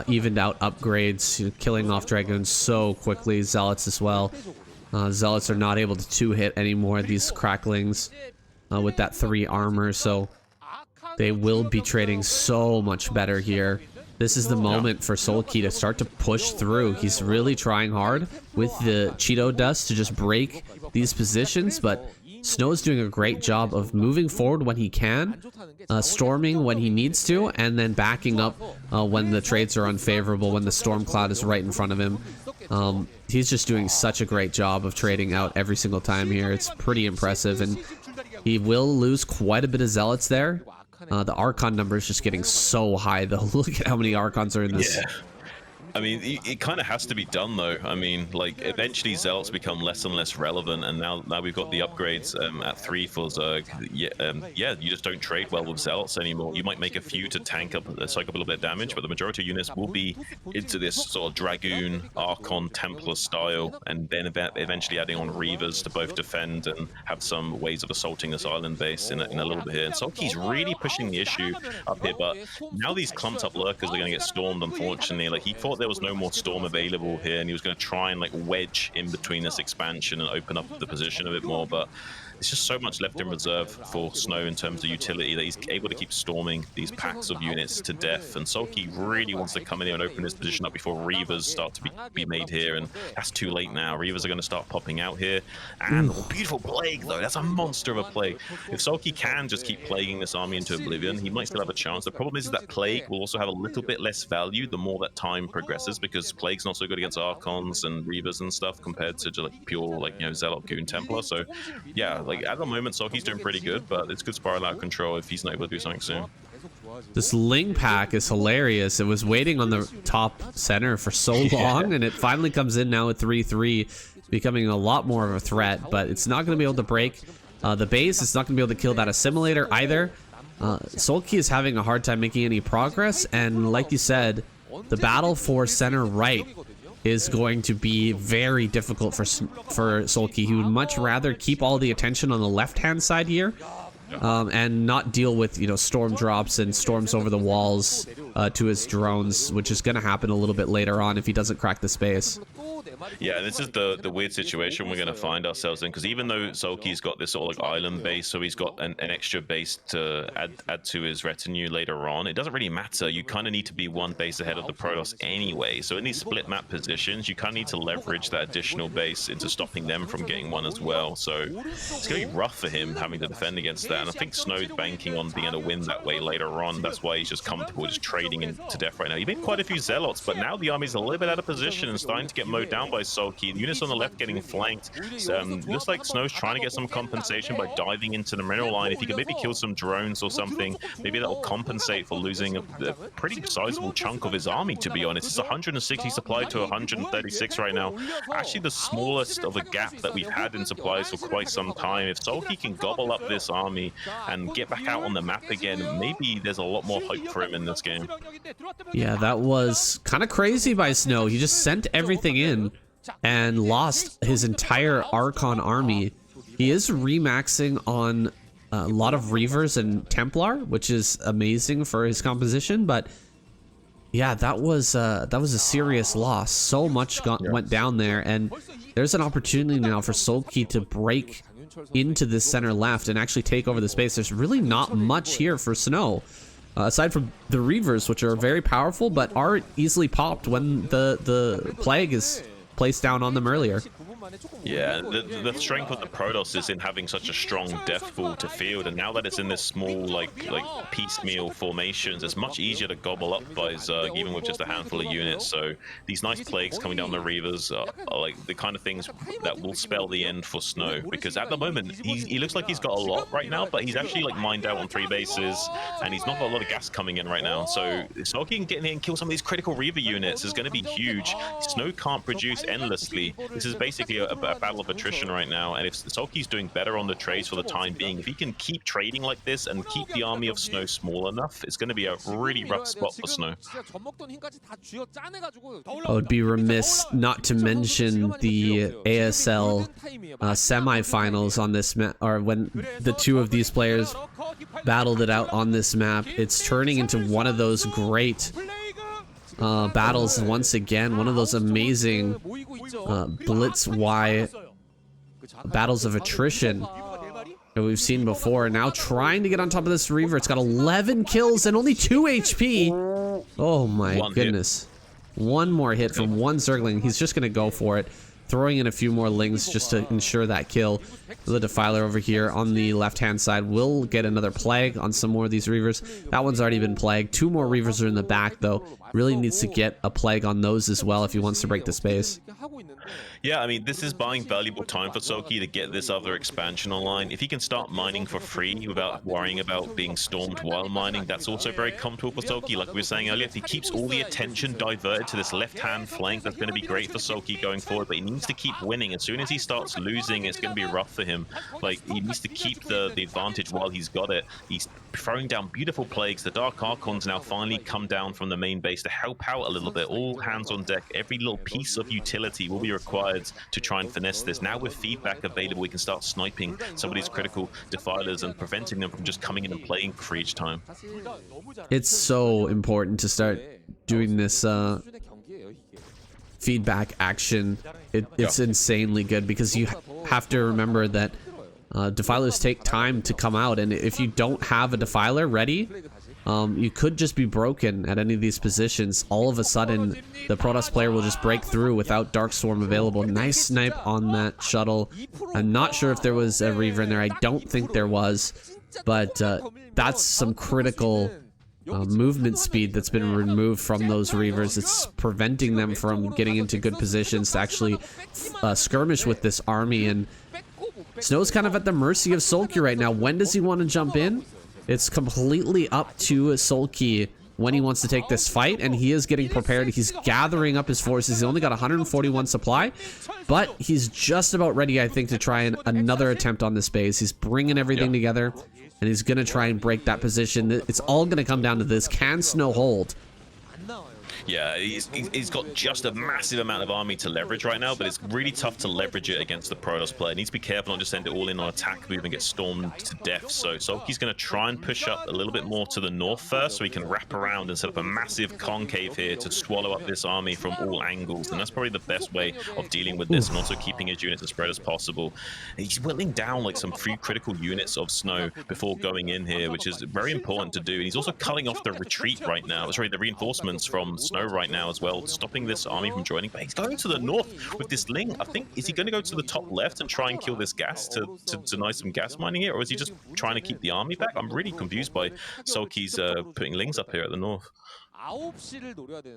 evened out upgrades, killing off Dragoons so quickly. Zealots as well. Zealots are not able to 2-hit anymore, these Cracklings, with that 3 armor. So they will be trading so much better here. This is the moment for Sulky to start to push through. He's really trying hard with the Cheeto Dust to just break these positions, but Snow is doing a great job of moving forward when he can, storming when he needs to, and then backing up when the trades are unfavorable, when the storm cloud is right in front of him. He's just doing such a great job of trading out every single time here. It's pretty impressive, and he will lose quite a bit of Zealots there. The Archon number is just getting so high, though. Look at how many Archons are in this. Yeah. I mean, it kind of has to be done, though. I mean, like, eventually Zealots become less and less relevant, and now we've got the upgrades at 3 for Zerg. Yeah, you just don't trade well with Zealots anymore. You might make a few to soak up a little bit of damage, but the majority of units will be into this sort of Dragoon, Archon, Templar style, and then eventually adding on Reavers to both defend and have some ways of assaulting this island base in a little bit here. And Sulky's really pushing the issue up here, but now these clumped up lurkers are going to get stormed, unfortunately. Like, he thought there was no more storm available here, and he was going to try and like wedge in between this expansion and open up the position a bit more, but there's just so much left in reserve for Snow in terms of utility that he's able to keep storming these packs of units to death. And Sulky really wants to come in here and open his position up before Reavers start to be made here, and that's too late now. Reavers are going to start popping out here. And beautiful Plague, though. That's a monster of a Plague. If Sulky can just keep plaguing this army into oblivion, he might still have a chance. The problem is that Plague will also have a little bit less value the more that time progresses, because Plague's not so good against Archons and Reavers and stuff compared to just like pure, like, you know, Zealot, Goon, Templar. So yeah, like at the moment Sulky's doing pretty good, but it's good spiral out of control if he's not able to do something soon. This Ling pack is hilarious. It was waiting on the top center for so long, and it finally comes in now at 3-3, becoming a lot more of a threat, but it's not going to be able to break the base. It's not going to be able to kill that assimilator either. Sulky is having a hard time making any progress, and like you said, the battle for center right is going to be very difficult for Sulky. He would much rather keep all the attention on the left-hand side here, and not deal with, you know, storm drops and storms over the walls to his drones, which is going to happen a little bit later on if he doesn't crack the space. Yeah, this is the weird situation we're going to find ourselves in, because even though Sulky's got this sort of like island base, so he's got an extra base to add to his retinue later on, it doesn't really matter. You kind of need to be one base ahead of the Protoss anyway. So in these split map positions, you kind of need to leverage that additional base into stopping them from getting one as well. So it's going to be rough for him having to defend against that. And I think Snow's banking on being able to win that way later on. That's why he's just comfortable just trading into death right now. He made quite a few Zealots, but now the army's a little bit out of position and starting to get mowed down by Sulky. The units on the left getting flanked. Looks like Snow's trying to get some compensation by diving into the mineral line. If he could maybe kill some drones or something, maybe that'll compensate for losing a pretty sizable chunk of his army, to be honest. It's 160 supply to 136 right now. Actually the smallest of a gap that we've had in supplies for quite some time. If Sulky can gobble up this army and get back out on the map again, maybe there's a lot more hope for him in this game. Yeah, that was kind of crazy by Snow. He just sent everything in and lost his entire Archon army. He is remaxing on a lot of Reavers and Templar, which is amazing for his composition, but yeah, that was a serious loss. So much went down there, and there's an opportunity now for Sulky to break into this center left and actually take over the space. There's really not much here for Snow, aside from the Reavers, which are very powerful but are easily popped when the plague is placed down on them earlier. Yeah, the strength of the Protoss is in having such a strong death pool to field, and now that it's in this small like piecemeal formations, it's much easier to gobble up by Zerg, even with just a handful of units. So these nice plagues coming down the Reavers are like the kind of things that will spell the end for Snow, because at the moment he looks like he's got a lot right now, but he's actually like mined out on 3 bases, and he's not got a lot of gas coming in right now. So Sulky can get in here and kill some of these critical Reaver units is going to be huge. Snow can't produce endlessly. This is basically a battle of attrition right now, and if Sulky's doing better on the trades for the time being, if he can keep trading like this and keep the army of Snow small enough, it's going to be a really rough spot for Snow. I would be remiss not to mention the ASL semifinals on this map, or when the two of these players battled it out on this map. It's turning into one of those great battles once again, one of those amazing Blitz Y battles of attrition that we've seen before. Now trying to get on top of this Reaver. It's got 11 kills and only 2 HP. Oh my goodness. One more hit from one Zergling. He's just going to go for it, throwing in a few more Lings just to ensure that kill. The Defiler over here on the left-hand side will get another Plague on some more of these Reavers. That one's already been plagued. 2 more Reavers are in the back, though. Really needs to get a Plague on those as well if he wants to break the space. Yeah, I mean, this is buying valuable time for Sulky to get this other expansion online. If he can start mining for free without worrying about being stormed while mining, that's also very comfortable for Sulky. Like we were saying earlier, if he keeps all the attention diverted to this left-hand flank, that's going to be great for Sulky going forward, but he needs to keep winning. As soon as he starts losing, it's going to be rough for him. Like, he needs to keep the advantage while he's got it. He's throwing down beautiful plagues. The Dark Archons now finally come down from the main base to help out a little bit. All hands on deck. Every little piece of utility will be required to try and finesse this. Now with feedback available, we can start sniping some of these critical defilers and preventing them from just coming in and playing for free each time. It's so important to start doing this feedback action. It's insanely good, because you have to remember that Defilers take time to come out, and if you don't have a Defiler ready, you could just be broken at any of these positions. All of a sudden, the Protoss player will just break through without Darkstorm available. Nice snipe on that shuttle. I'm not sure if there was a Reaver in there. I don't think there was, but that's some critical movement speed that's been removed from those Reavers. It's preventing them from getting into good positions to actually skirmish with this army, and Snow's kind of at the mercy of Sulky right now. When does he want to jump in? It's completely up to Sulky when he wants to take this fight, and he is getting prepared. He's gathering up his forces. He's only got 141 supply, but he's just about ready, I think, to try another attempt on this base. He's bringing everything together, and he's going to try and break that position. It's all going to come down to this. Can Snow hold? Yeah, he's got just a massive amount of army to leverage right now, but it's really tough to leverage it against the Protoss player. He needs to be careful not just send it all in on attack move and get stormed to death. So Sulky's going to try and push up a little bit more to the north first, so he can wrap around and set up a massive concave here to swallow up this army from all angles. And that's probably the best way of dealing with this, and also keeping his units as spread as possible. He's whittling down like some few critical units of Snow before going in here, which is very important to do. And he's also cutting off the retreat right now. Sorry, the reinforcements from Snow right now as well, stopping this army from joining. But he's going to the north with this Ling. I think, is he going to go to the top left and try and kill this gas to deny some gas mining here, or is he just trying to keep the army back? I'm really confused by Sulky's putting Lings up here at the north.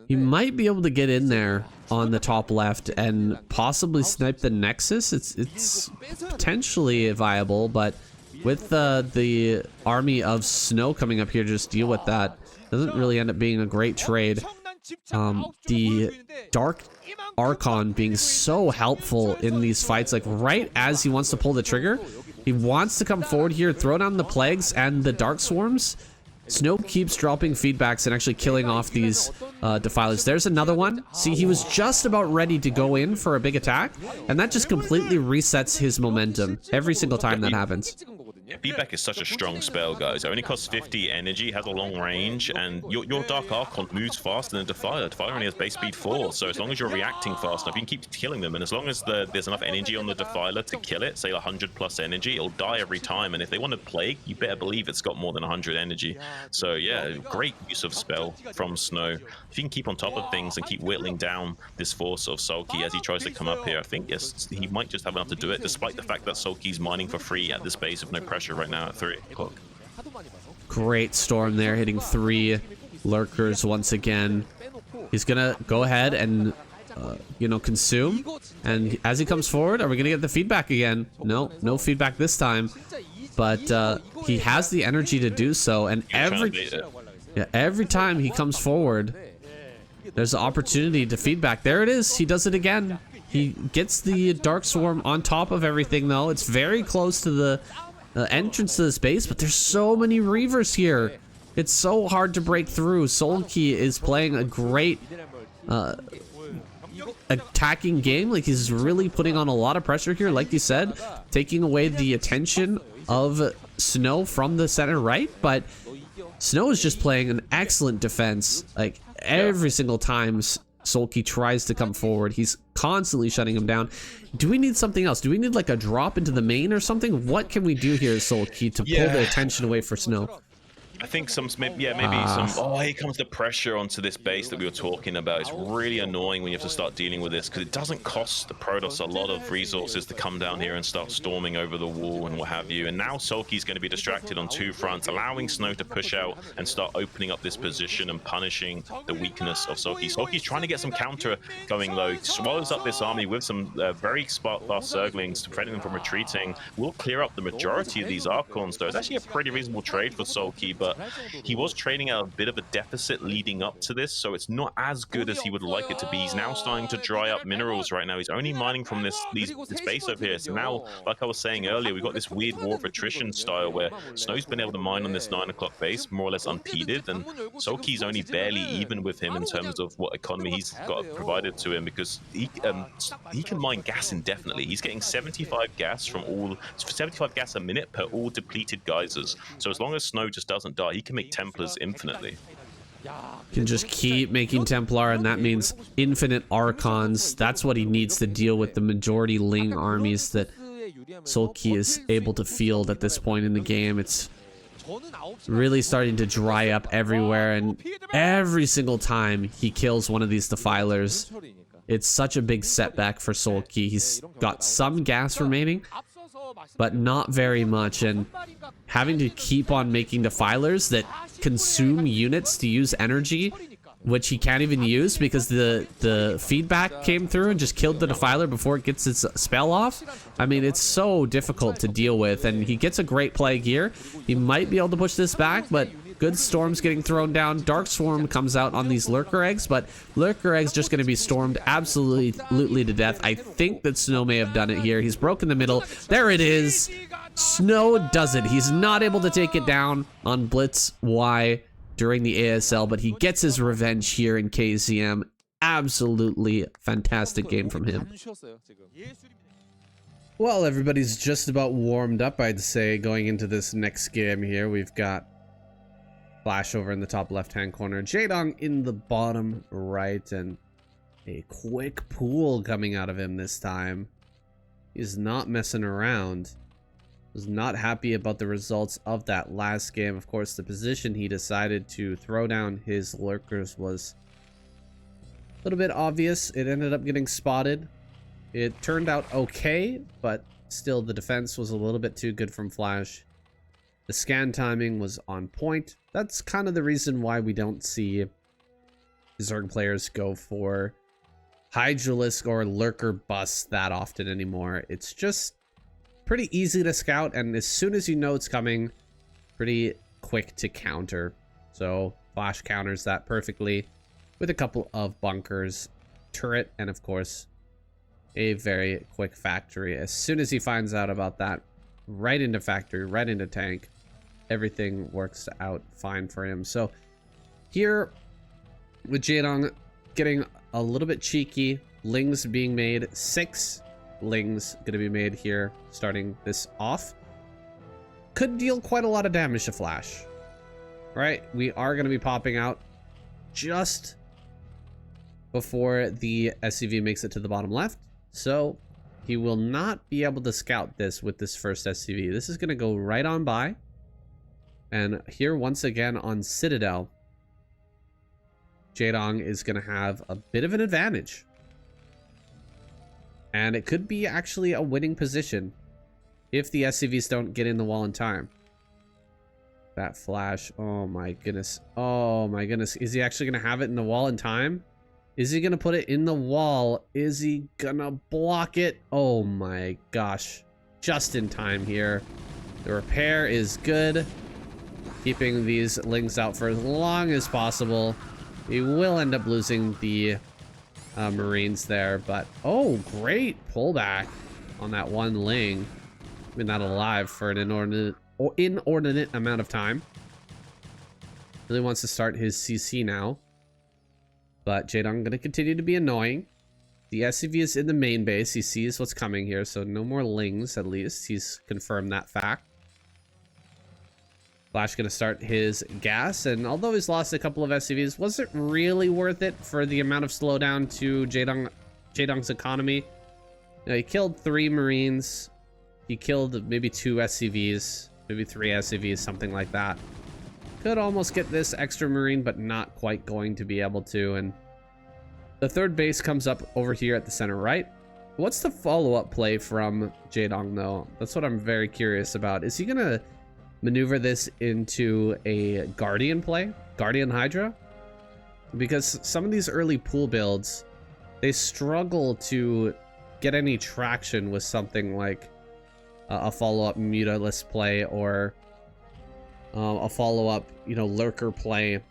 He might be able to get in there on the top left and possibly snipe the Nexus. It's potentially viable, but with the army of Snow coming up here to just deal with that, doesn't really end up being a great trade. The Dark Archon being so helpful in these fights, like right as he wants to pull the trigger, he wants to come forward here, throw down the Plagues and the Dark Swarms. Snow keeps dropping feedbacks and actually killing off these Defilers. There's another one. See, he was just about ready to go in for a big attack, and that just completely resets his momentum every single time that happens. Yeah, feedback is such a strong spell, guys. It only costs 50 energy, has a long range, and your Dark Archon moves faster than Defiler. Defiler only has base speed 4, so as long as you're reacting fast enough, you can keep killing them, and as long as there's enough energy on the Defiler to kill it, say 100 plus energy, it'll die every time, and if they want to Plague, you better believe it's got more than 100 energy. So yeah, great use of spell from Snow. If you can keep on top of things and keep whittling down this force of Sulky as he tries to come up here, I think, yes, he might just have enough to do it, despite the fact that Sulky's mining for free at this base with no pressure right now at 3 o'clock. Great storm there, hitting 3 lurkers once again. He's gonna go ahead and consume, and as he comes forward, are we gonna get the feedback again? No feedback this time, but he has the energy to do so, and every time he comes forward, there's an opportunity to feedback. There it is, he does it again. He gets the Dark Swarm on top of everything, though. It's very close to the entrance to this base, but there's so many Reavers here. It's so hard to break through. Sulky is playing a great attacking game. Like, he's really putting on a lot of pressure here, like you said, taking away the attention of Snow from the center right, but Snow is just playing an excellent defense. Like, every single time Sulky tries to come forward, he's constantly shutting him down. Do we need something else? Do we need like a drop into the main or something? What can we do here, Sulky, to pull the attention away for Snow? I think maybe some. Oh, here comes the pressure onto this base that we were talking about. It's really annoying when you have to start dealing with this, because it doesn't cost the Protoss a lot of resources to come down here and start storming over the wall and what have you. And now Sulky's going to be distracted on 2 fronts, allowing Snow to push out and start opening up this position and punishing the weakness of Sulky. Sulky's trying to get some counter going though. Swallows up this army with some very fast Zerglings, preventing them from retreating. Will clear up the majority of these Archons though. It's actually a pretty reasonable trade for Sulky, but he was trading at a bit of a deficit leading up to this, so it's not as good as he would like it to be. He's now starting to dry up minerals right now. He's only mining from this base over here. So now, like I was saying earlier, we've got this weird war of attrition style where Snow's been able to mine on this 9 o'clock base, more or less unimpeded, and Sulky's only barely even with him in terms of what economy he's got provided to him, because he can mine gas indefinitely. He's getting 75 gas a minute per all depleted geysers. So as long as Snow just doesn't die, he can make Templars infinitely. Can just keep making Templar, and that means infinite Archons. That's what he needs to deal with the majority Ling armies that Soul Key is able to field at this point in the game. It's really starting to dry up everywhere, and every single time he kills one of these defilers, it's such a big setback for Soul Key. He's got some gas remaining, but not very much, and having to keep on making defilers that consume units to use energy, which he can't even use because the feedback came through and just killed the defiler before it gets its spell off. I mean, it's so difficult to deal with, and he gets a great plague here. He might be able to push this back, but good storms getting thrown down. Dark Swarm comes out on these lurker eggs, but lurker eggs just going to be stormed absolutely to death. I think that Snow may have done it here. He's broken the middle. There it is. Snow does it. He's not able to take it down on Blitz Y during the ASL, but he gets his revenge here in KZM. Absolutely fantastic game from him. Well, everybody's just about warmed up, I'd say, going into this next game here. We've got Flash over in the top left-hand corner, Jaedong in the bottom right, and a quick pool coming out of him this time. He's not messing around. Was not happy about the results of that last game. Of course, the position he decided to throw down his lurkers was a little bit obvious. It ended up getting spotted. It turned out okay, but still the defense was a little bit too good from Flash. The scan timing was on point. That's kind of the reason why we don't see Zerg players go for Hydralisk or Lurker busts that often anymore. It's just pretty easy to scout, and as soon as you know it's coming, pretty quick to counter. So Flash counters that perfectly with a couple of bunkers, turret, and of course a very quick factory. As soon as he finds out about that, right into factory, right into tank, everything works out fine for him. So here with Jaedong getting a little bit cheeky, Lings being made, 6 Lings gonna be made here starting this off. Could deal quite a lot of damage to Flash. Right, we are gonna be popping out just before the SCV makes it to the bottom left, so he will not be able to scout this with this first SCV. This is gonna go right on by, and here once again on Citadel, Jaedong is gonna have a bit of an advantage. And it could be actually a winning position if the SCVs don't get in the wall in time. That Flash, oh my goodness. Oh my goodness. Is he actually going to have it in the wall in time? Is he going to put it in the wall? Is he going to block it? Oh my gosh. Just in time here. The repair is good. Keeping these Lings out for as long as possible. He will end up losing the Marines there, but oh, great pullback on that one Ling. Been not alive for an inordinate amount of time. Really wants to start his CC now, but Jaedong going to continue to be annoying. The SCV is in the main base. He sees what's coming here, so no more Lings. At least he's confirmed that fact. Flash going to start his gas, and although he's lost a couple of SCVs, was it really worth it for the amount of slowdown to Jaedong's economy? You know, he killed 3 Marines. He killed maybe 2 SCVs, maybe 3 SCVs, something like that. Could almost get this extra Marine, but not quite going to be able to. And the third base comes up over here at the center right. What's the follow-up play from Jaedong, though? That's what I'm very curious about. Is he going to maneuver this into a Guardian play? Guardian Hydra? Because some of these early pool builds, they struggle to get any traction with something like a follow-up Mutalist play or a follow-up, you know, Lurker play.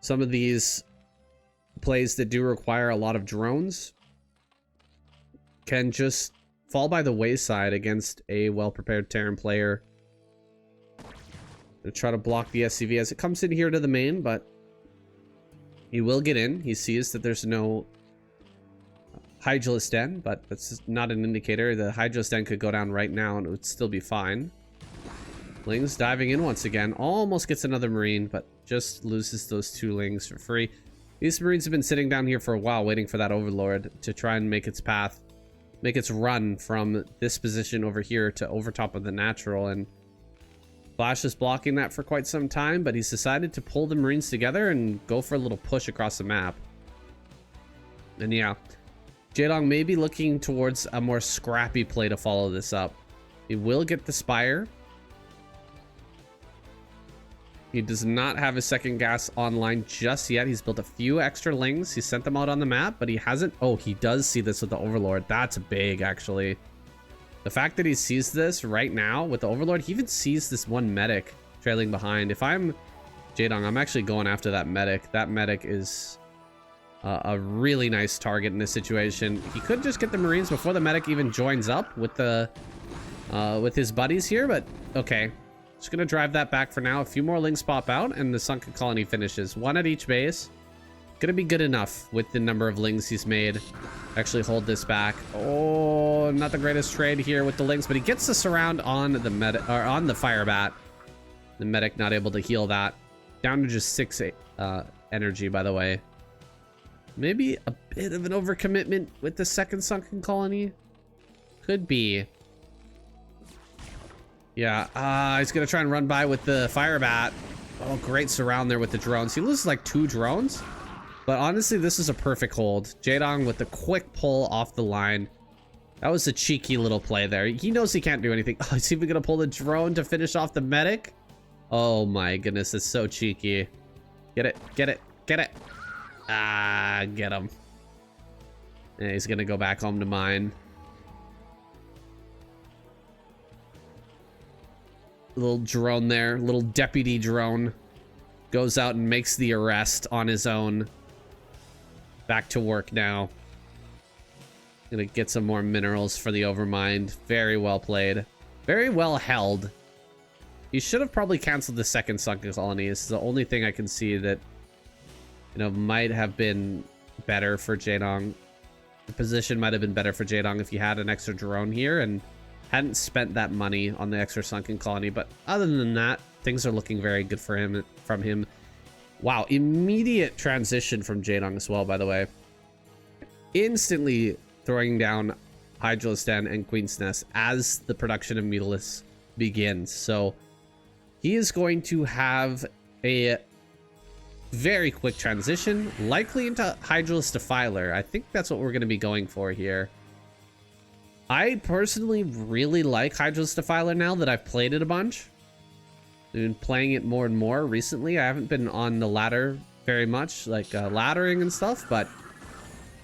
Some of these plays that do require a lot of drones can just fall by the wayside against a well-prepared Terran player. To try to block the SCV as it comes in here to the main, but he will get in. He sees that there's no Hydralisk Den, but that's not an indicator. The Hydralisk Den could go down right now and it would still be fine. Lings diving in once again. Almost gets another Marine, but just loses those 2 Lings for free. These Marines have been sitting down here for a while waiting for that Overlord to try and make its path make its run from this position over here to over top of the natural, and Flash is blocking that for quite some time, but he's decided to pull the Marines together and go for a little push across the map. And yeah, Jaedong may be looking towards a more scrappy play to follow this up. He will get the Spire. He does not have his second gas online just yet. He's built a few extra lings. He sent them out on the map, but he hasn't. Oh, he does see this with the Overlord. That's big, actually. The fact that he sees this right now with the Overlord, he even sees this one medic trailing behind. If I'm Jaedong, I'm actually going after that medic. That medic is a really nice target in this situation. He could just get the Marines before the medic even joins up with the with his buddies here, but okay. Just gonna drive that back for now. A few more lings pop out and the sunken colony finishes. One at each base. Gonna be good enough with the number of lings he's made. Actually hold this back. Oh, not the greatest trade here with the lings, but he gets the surround on the medic, or on the fire bat. The medic not able to heal that. Down to just 6 energy, by the way. Maybe a bit of an overcommitment with the second sunken colony. Could be. Yeah, he's gonna try and run by with the fire bat. Oh, great surround there with the drones. He loses like 2 drones. But honestly, this is a perfect hold. Jaedong with the quick pull off the line. That was a cheeky little play there. He knows he can't do anything. Oh, he's even gonna pull the drone to finish off the medic. Oh my goodness, it's so cheeky. Get it, get it, get it. Ah, get him. Yeah, he's gonna go back home to mine. Little drone there, little deputy drone. Goes out and makes the arrest on his own. Back to work now. Gonna get some more minerals for the Overmind. Very well played. Very well held. He should have probably canceled the second sunken colony. This is the only thing I can see that, you know, might have been better for Jaedong. The position might have been better for Jaedong if he had an extra drone here and hadn't spent that money on the extra sunken colony. But other than that, things are looking very good for him. From him. Wow, immediate transition from Jaedong as well, by the way. Instantly throwing down Hydralisk Den and Queen's Nest as the production of Mutalisk begins. So he is going to have a very quick transition, likely into Hydralisk Defiler. I think that's what we're going to be going for here. I personally really like Hydralisk Defiler now that I've played it a bunch. I've been playing it more and more recently. I haven't been on the ladder very much, like laddering and stuff, but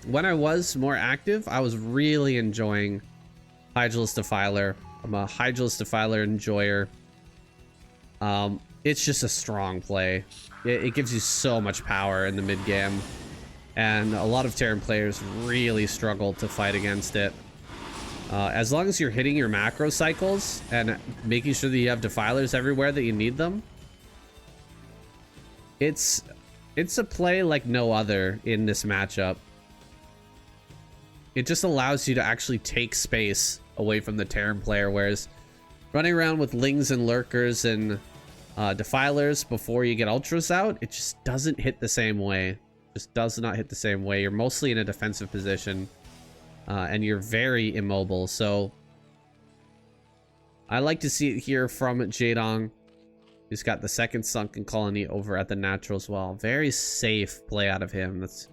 when I was more active, I was really enjoying Hydralisk Defiler. I'm a Hydralisk Defiler enjoyer. It's just a strong play. It gives you so much power in the mid game, and a lot of Terran players really struggle to fight against it. As long as you're hitting your macro cycles and making sure that you have defilers everywhere that you need them, it's a play like no other in this matchup. It just allows you to actually take space away from the Terran player, whereas running around with lings and lurkers and defilers before you get ultras out, it just doesn't hit the same way. Just does not hit the same way. You're mostly in a defensive position. And you're very immobile, so I like to see it here from Jaedong. He's got the second sunken colony over at the natural as well. Very safe play out of him. That's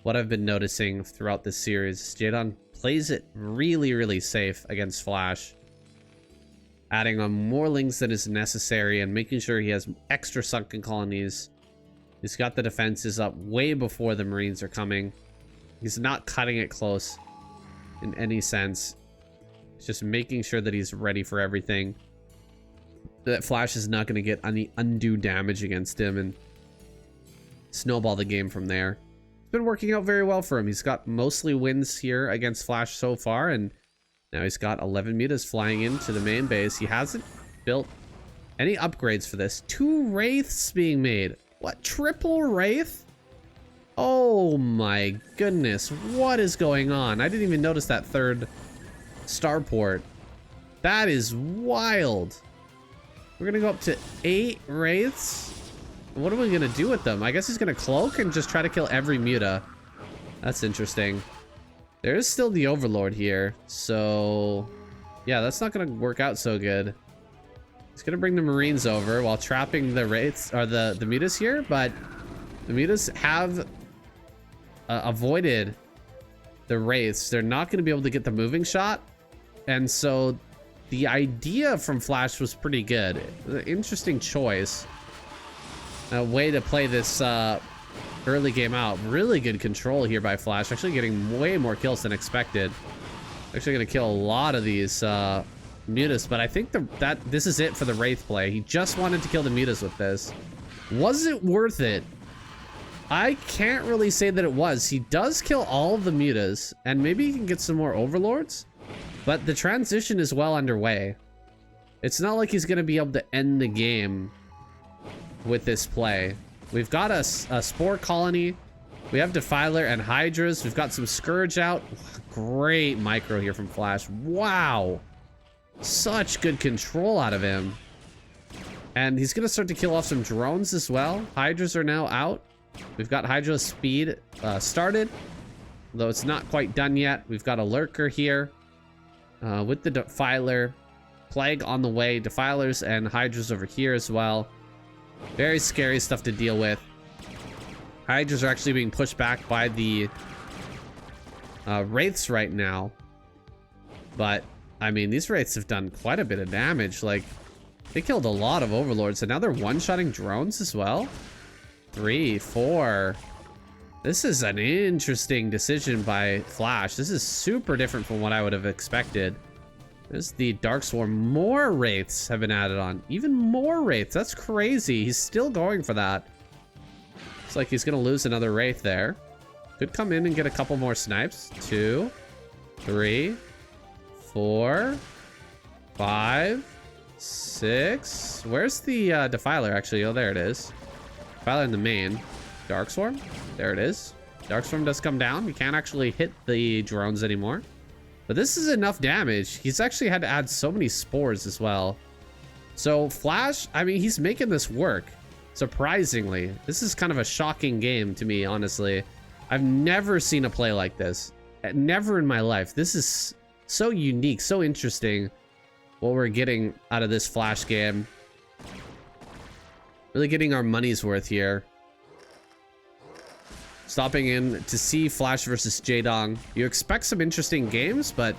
what I've been noticing throughout this series. Jaedong plays it really, really safe against Flash, adding on more lings than is necessary and making sure he has extra sunken colonies. He's got the defenses up way before the Marines are coming. He's not cutting it close in any sense. It's just making sure that he's ready for everything. That Flash is not going to get any undue damage against him and snowball the game from there. It's been working out very well for him. He's got mostly wins here against Flash so far, and now he's got 11 mutas flying into the main base. He hasn't built any upgrades for this. 2 Wraiths being made. What? Triple Wraith? Oh my goodness, what is going on? I didn't even notice that third starport. That is wild. We're gonna go up to 8 Wraiths. What are we gonna do with them? I guess he's gonna cloak and just try to kill every muta. That's interesting. There is still the Overlord here, so yeah, that's not gonna work out so good. He's gonna bring the Marines over while trapping the Wraiths or the mutas here, but the mutas have avoided the Wraiths. They're not gonna be able to get the moving shot, and so the idea from Flash was pretty good. Interesting choice. A way to play this early game out. Really good control here by Flash. Actually getting way more kills than expected. Actually gonna kill a lot of these mutas, but I think this is it for the Wraith play. He just wanted to kill the mutas with this. Was it worth it? I can't really say that it was. He does kill all of the mutas, and maybe he can get some more Overlords, but the transition is well underway. It's not like he's gonna be able to end the game with this play. We've got a Spore Colony. We have Defiler and Hydras. We've got some Scourge out. Great micro here from Flash. Wow. Such good control out of him. And he's gonna start to kill off some drones as well. Hydras are now out. We've got Hydra speed started, though it's not quite done yet. We've got a Lurker here with the Defiler. Plague on the way. Defilers and Hydras over here as well. Very scary stuff to deal with. Hydras are actually being pushed back by the Wraiths right now. But, I mean, these Wraiths have done quite a bit of damage. Like, they killed a lot of Overlords, and now they're one-shotting drones as well. 3, 4. This is an interesting decision by Flash. This is super different from what I would have expected. There's the Dark Swarm. More Wraiths have been added on. Even more Wraiths. That's crazy. He's still going for that. Looks like he's going to lose another Wraith there. Could come in and get a couple more snipes. 2, 3, 4, 5, 6. Where's the Defiler, actually? Oh, there it is. Defiler in the main. Dark Swarm. There it is. Dark Swarm does come down. You can't actually hit the drones anymore. But this is enough damage. He's actually had to add so many spores as well. So Flash, I mean, he's making this work. Surprisingly. This is kind of a shocking game to me, honestly. I've never seen a play like this. Never in my life. This is so unique, so interesting what we're getting out of this Flash game. Really getting our money's worth here. Stopping in to see Flash versus Jaedong. You expect some interesting games, but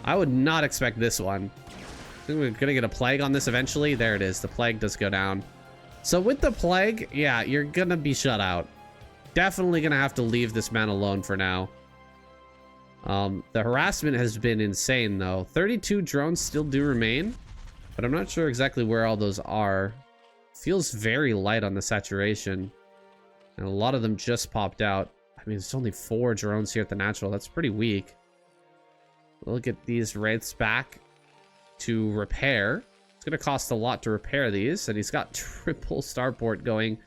I would not expect this one. I think we're gonna get a Plague on this eventually. There it is. The Plague does go down. So with the Plague, yeah, you're gonna be shut out. Definitely gonna have to leave this man alone for now. The harassment has been insane though. 32 drones still do remain, but I'm not sure exactly where all those are. Feels very light on the saturation. And a lot of them just popped out. I mean, there's only 4 drones here at the natural. That's pretty weak. We'll get these Wraiths back to repair. It's going to cost a lot to repair these. And he's got triple starport going.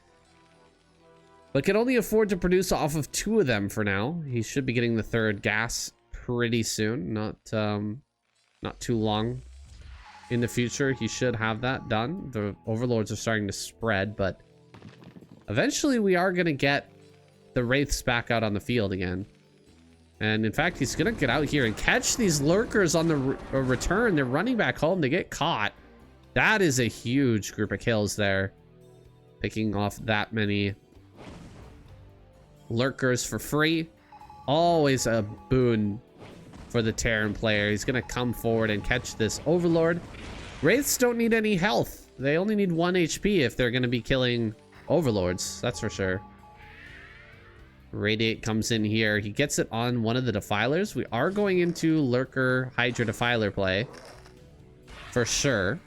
But can only afford to produce off of 2 of them for now. He should be getting the 3rd gas pretty soon. Not too long in the future. He should have that done. The Overlords are starting to spread, but eventually we are going to get the Wraiths back out on the field again. And in fact, he's going to get out here and catch these Lurkers on the return. They're running back home. They get caught. That is a huge group of kills there. Picking off that many Lurkers for free. Always a boon for the Terran player. He's going to come forward and catch this Overlord. Wraiths don't need any health. They only need 1 HP if they're going to be killing Overlords, that's for sure. Radiate comes in here. He gets it on one of the Defilers. We are going into Lurker Hydra Defiler play for sure.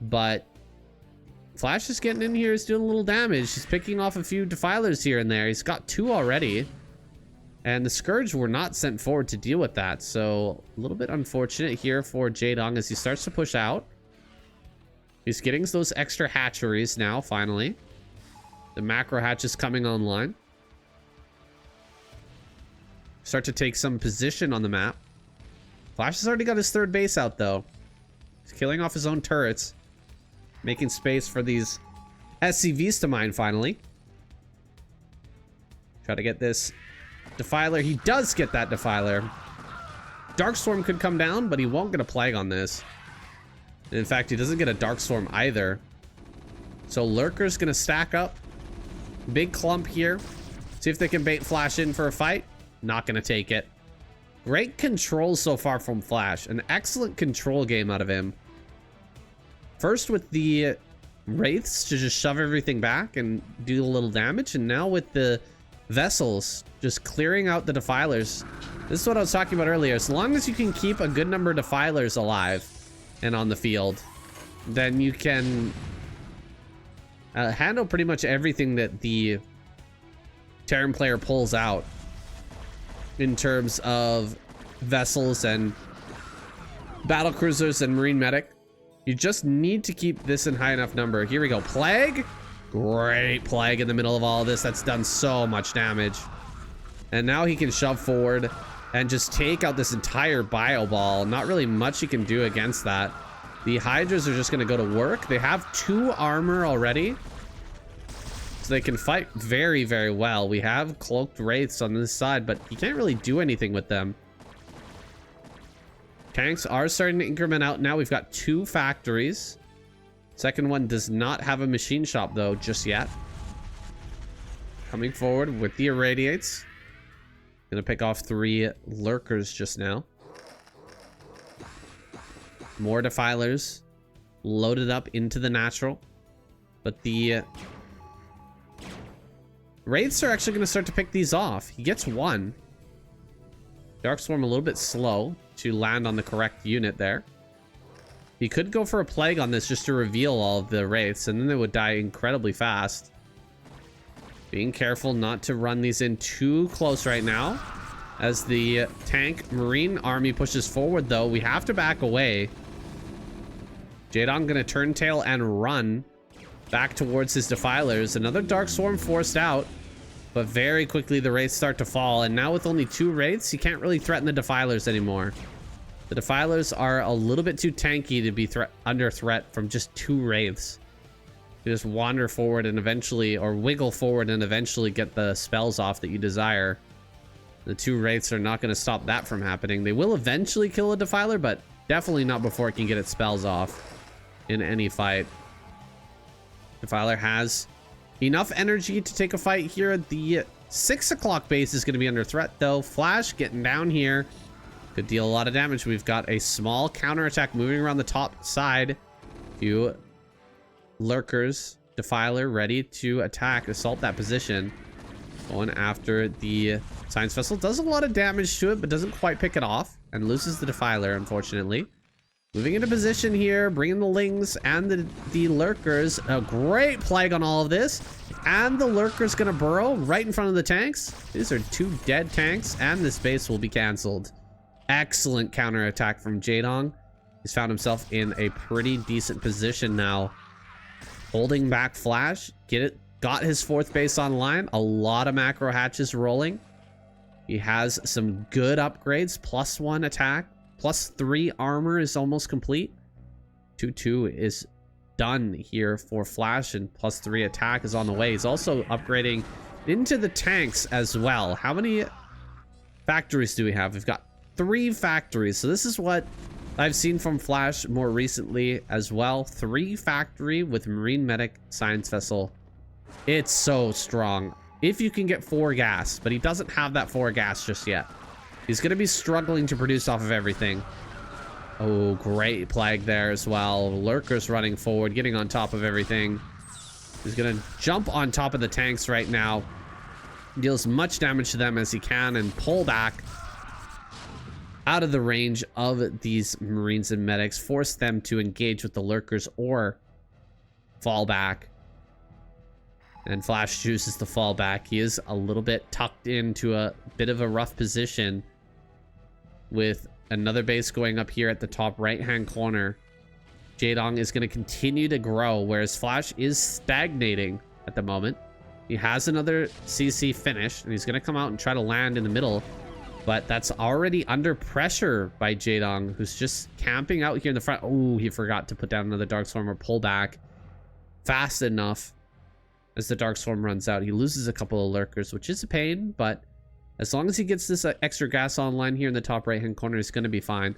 But Flash is getting in here. He's doing a little damage. He's picking off a few Defilers here and there. He's got 2 already. And the Scourge were not sent forward to deal with that. So a little bit unfortunate here for Jaedong as he starts to push out. He's getting those extra hatcheries now, finally. The macro hatch is coming online. Start to take some position on the map. Flash has already got his 3rd base out, though. He's killing off his own turrets. Making space for these SCVs to mine, finally. Try to get this Defiler. He does get that Defiler. Darkstorm could come down, but he won't get a Plague on this. And in fact, he doesn't get a Darkstorm either. So Lurker's gonna stack up. Big clump here. See if they can bait Flash in for a fight. Not gonna take it. Great control so far from Flash. An excellent control game out of him. First with the Wraiths to just shove everything back and do a little damage. And now with the Vessels just clearing out the Defilers. This is what I was talking about earlier. As long as you can keep a good number of Defilers alive and on the field, then you can handle pretty much everything that the Terran player pulls out in terms of Vessels and battle cruisers and Marine Medic. You just need to keep this in high enough number. Here we go. Plague. Great Plague in the middle of all of this. That's done so much damage. And now he can shove forward and just take out this entire Bio Ball. Not really much he can do against that. The Hydras are just going to go to work. They have 2 armor already, so they can fight very, very well. We have Cloaked Wraiths on this side, but you can't really do anything with them. Tanks are starting to increment out. Now we've got 2 factories. Second one does not have a machine shop, though, just yet. Coming forward with the Irradiates. Gonna pick off 3 Lurkers just now. More Defilers loaded up into the natural. But the Wraiths are actually gonna start to pick these off. He gets 1. Darkstorm a little bit slow to land on the correct unit there. He could go for a Plague on this just to reveal all of the Wraiths, and then they would die incredibly fast. Being careful not to run these in too close right now. As the tank Marine army pushes forward, though, we have to back away. Jadon gonna turn tail and run back towards his Defilers. Another Dark Swarm forced out, but very quickly the Wraiths start to fall, and now with only 2 Wraiths, you can't really threaten the Defilers anymore. The Defilers are a little bit too tanky to be under threat from just 2 Wraiths. You just wander forward and eventually, or wiggle forward and eventually get the spells off that you desire. The 2 Wraiths are not going to stop that from happening. They will eventually kill a Defiler, but definitely not before it can get its spells off in any fight. Defiler has enough energy to take a fight here. The 6 o'clock base is going to be under threat, though. Flash getting down here could deal a lot of damage. We've got a small counterattack moving around the top side. Few Lurkers, Defiler ready to attack, assault that position. Going after the Science Vessel. Does a lot of damage to it, but doesn't quite pick it off. And loses the Defiler, unfortunately. Moving into position here, bringing the Lings and the Lurkers. A great Plague on all of this. And the Lurker's gonna burrow right in front of the tanks. These are 2 dead tanks, and this base will be cancelled. Excellent counterattack from Jadong. He's found himself in a pretty decent position now. Holding back Flash. Got his 4th base online. A lot of macro hatches rolling. He has some good upgrades. +1 attack. +3 armor is almost complete. 2/2 is done here for Flash, and +3 attack is on the way. He's also upgrading into the tanks as well. How many factories do we have? We've got 3 factories. So this is what I've seen from Flash more recently as well. 3 factory with Marine Medic, Science Vessel. It's so strong. If you can get 4 gas, but he doesn't have that 4 gas just yet. He's going to be struggling to produce off of everything. Oh, great Plague there as well. Lurkers running forward, getting on top of everything. He's going to jump on top of the tanks right now. Deal as much damage to them as he can and pull back out of the range of these Marines and Medics. Force them to engage with the Lurkers or fall back. And Flash chooses to fall back. He is a little bit tucked into a bit of a rough position with another base going up here at the top right-hand corner. Jadong is going to continue to grow, whereas Flash is stagnating at the moment. He has another CC finished, and he's going to come out and try to land in the middle. But that's already under pressure by Jadong, who's just camping out here in the front. Oh, he forgot to put down another Darkstorm or pull back fast enough. As the Darkstorm runs out, he loses a couple of Lurkers, which is a pain, but As long as he gets this extra gas online here in the top right-hand corner, he's going to be fine.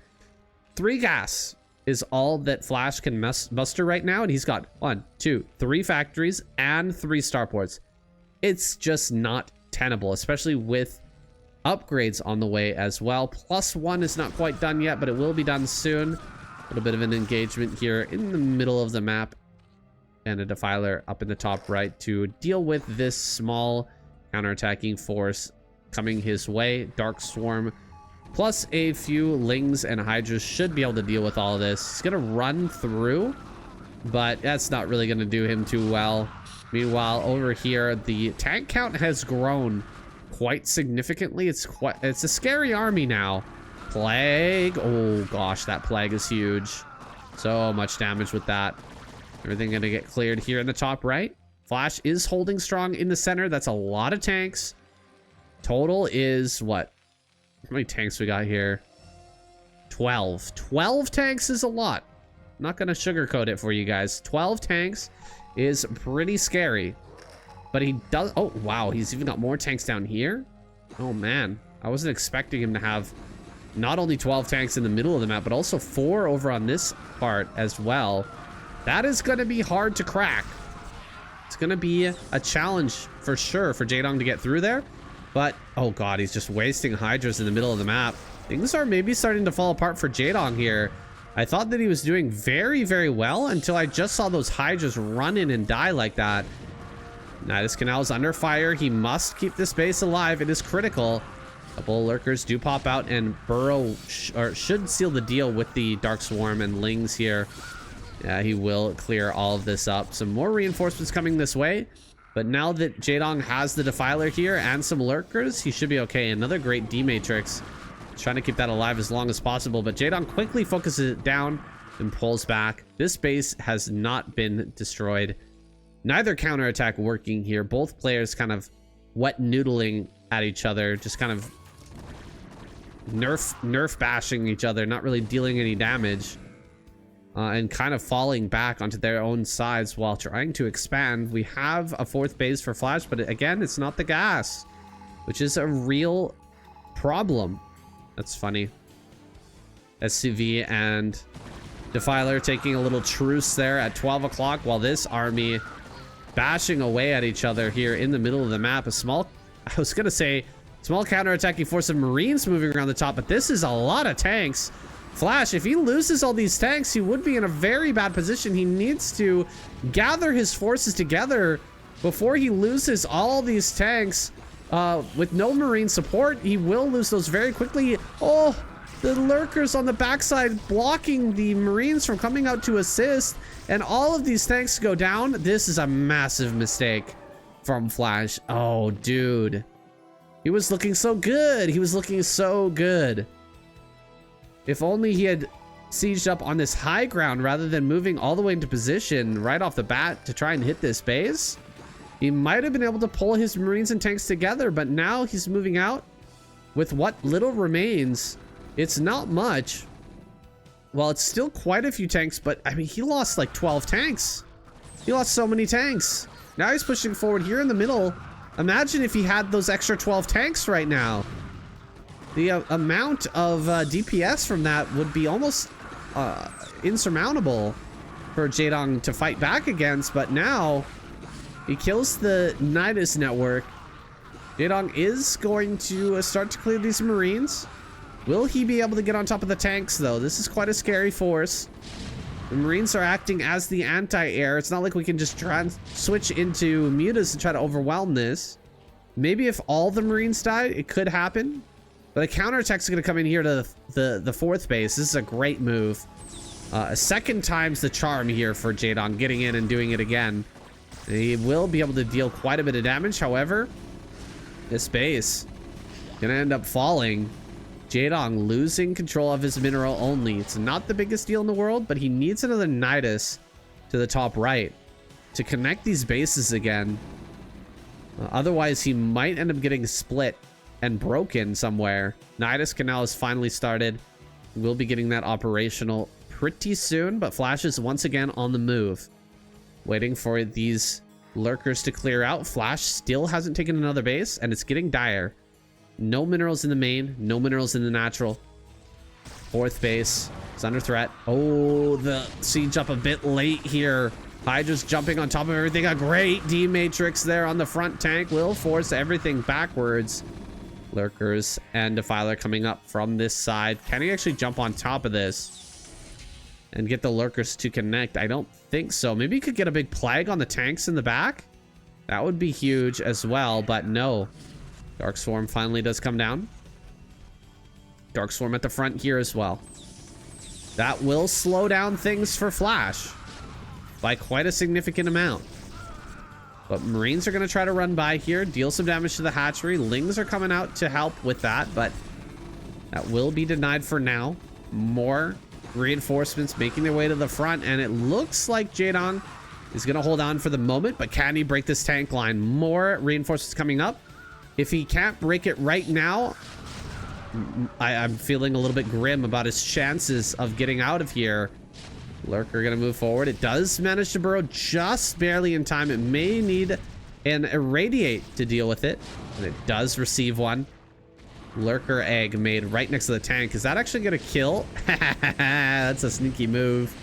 3 gas is all that Flash can muster right now, and he's got 1, 2, 3 factories and 3 starports. It's just not tenable, especially with upgrades on the way as well. +1 is not quite done yet, but it will be done soon. A little bit of an engagement here in the middle of the map, and a defiler up in the top right to deal with this small counterattacking force coming his way. Dark Swarm plus a few Lings and Hydras should be able to deal with all of this. He's gonna run through, but that's not really gonna do him too well. Meanwhile, over here, the tank count has grown quite significantly. It's a scary army now. Plague. Oh gosh, that plague is huge. So much damage with that. Everything gonna get cleared here in the top right. Flash is holding strong in the center. That's a lot of tanks. Total is what? How many tanks we got here? 12. 12 tanks is a lot. Not gonna sugarcoat it for you guys. 12 tanks is pretty scary. But he does... Oh, wow. He's even got more tanks down here. Oh, man. I wasn't expecting him to have not only 12 tanks in the middle of the map, but also 4 over on this part as well. That is going to be hard to crack. It's going to be a challenge for sure for Jaedong to get through there. But, oh god, he's just wasting Hydras in the middle of the map. Things are maybe starting to fall apart for Jaedong here. I thought that he was doing very, very well until I just saw those Hydras run in and die like that. Nidus Canal is under fire. He must keep this base alive. It is critical. A couple of lurkers do pop out, and Burrow should seal the deal with the Dark Swarm and Lings here. Yeah, he will clear all of this up. Some more reinforcements coming this way. But now that Jaedong has the Defiler here and some lurkers, he should be okay. Another great D-Matrix. Trying to keep that alive as long as possible. But Jaedong quickly focuses it down and pulls back. This base has not been destroyed. Neither counterattack working here. Both players kind of wet noodling at each other. Just kind of nerf bashing each other. Not really dealing any damage. And kind of falling back onto their own sides while trying to expand. We have a 4th base for Flash, but again, it's not the gas, which is a real problem. That's funny. SCV and Defiler taking a little truce there at 12 o'clock while this army bashing away at each other here in the middle of the map. I was gonna say small counterattacking force of Marines moving around the top, but this is a lot of tanks. Flash, if he loses all these tanks, he would be in a very bad position. He needs to gather his forces together before he loses all these tanks. With no Marine support, he will lose those very quickly. Oh, the lurkers on the backside blocking the Marines from coming out to assist, and all of these tanks go down. This is a massive mistake from Flash. Oh, dude. He was looking so good. He was looking so good. If only he had sieged up on this high ground rather than moving all the way into position right off the bat to try and hit this base, he might have been able to pull his Marines and tanks together, but now he's moving out with what little remains. It's not much. Well, it's still quite a few tanks, but I mean, he lost like 12 tanks. He lost so many tanks. Now he's pushing forward here in the middle. Imagine if he had those extra 12 tanks right now. The amount of DPS from that would be almost insurmountable for Jaedong to fight back against, but now he kills the Nidus network. Jaedong is going to start to clear these Marines. Will he be able to get on top of the tanks, though? This is quite a scary force. The Marines are acting as the anti-air. It's not like we can just try and switch into mutas and try to overwhelm this. Maybe if all the Marines die, it could happen. But the counterattack's going to come in here to the 4th base. This is a great move. A second time's the charm here for Jaedong, getting in and doing it again. He will be able to deal quite a bit of damage. However, this base going to end up falling. Jaedong losing control of his mineral only. It's not the biggest deal in the world, but he needs another Nidus to the top right to connect these bases again. Otherwise, he might end up getting split and broken somewhere. Nidus Canal is finally started. We'll be getting that operational pretty soon, but Flash is once again on the move. Waiting for these lurkers to clear out. Flash still hasn't taken another base, and it's getting dire. No minerals in the main, no minerals in the natural. Fourth base is under threat. Oh, the siege up a bit late here. Hydra's jumping on top of everything. A great D-Matrix there on the front tank will force everything backwards. Lurkers and Defiler coming up from this side. Can he actually jump on top of this and get the Lurkers to connect? I don't think so. Maybe he could get a big plague on the tanks in the back. That would be huge as well, but no. Dark Swarm finally does come down. Dark Swarm at the front here as well. That will slow down things for Flash by quite a significant amount. But Marines are going to try to run by here, deal some damage to the hatchery. Lings are coming out to help with that, but that will be denied for now. More reinforcements making their way to the front, and it looks like Jaedong is going to hold on for the moment, but can he break this tank line? More reinforcements coming up. If he can't break it right now, I'm feeling a little bit grim about his chances of getting out of here. Lurker gonna move forward. It does manage to burrow just barely in time. It may need an irradiate to deal with it, and it does receive one. Lurker egg made right next to the tank. Is that actually gonna kill? That's a sneaky move.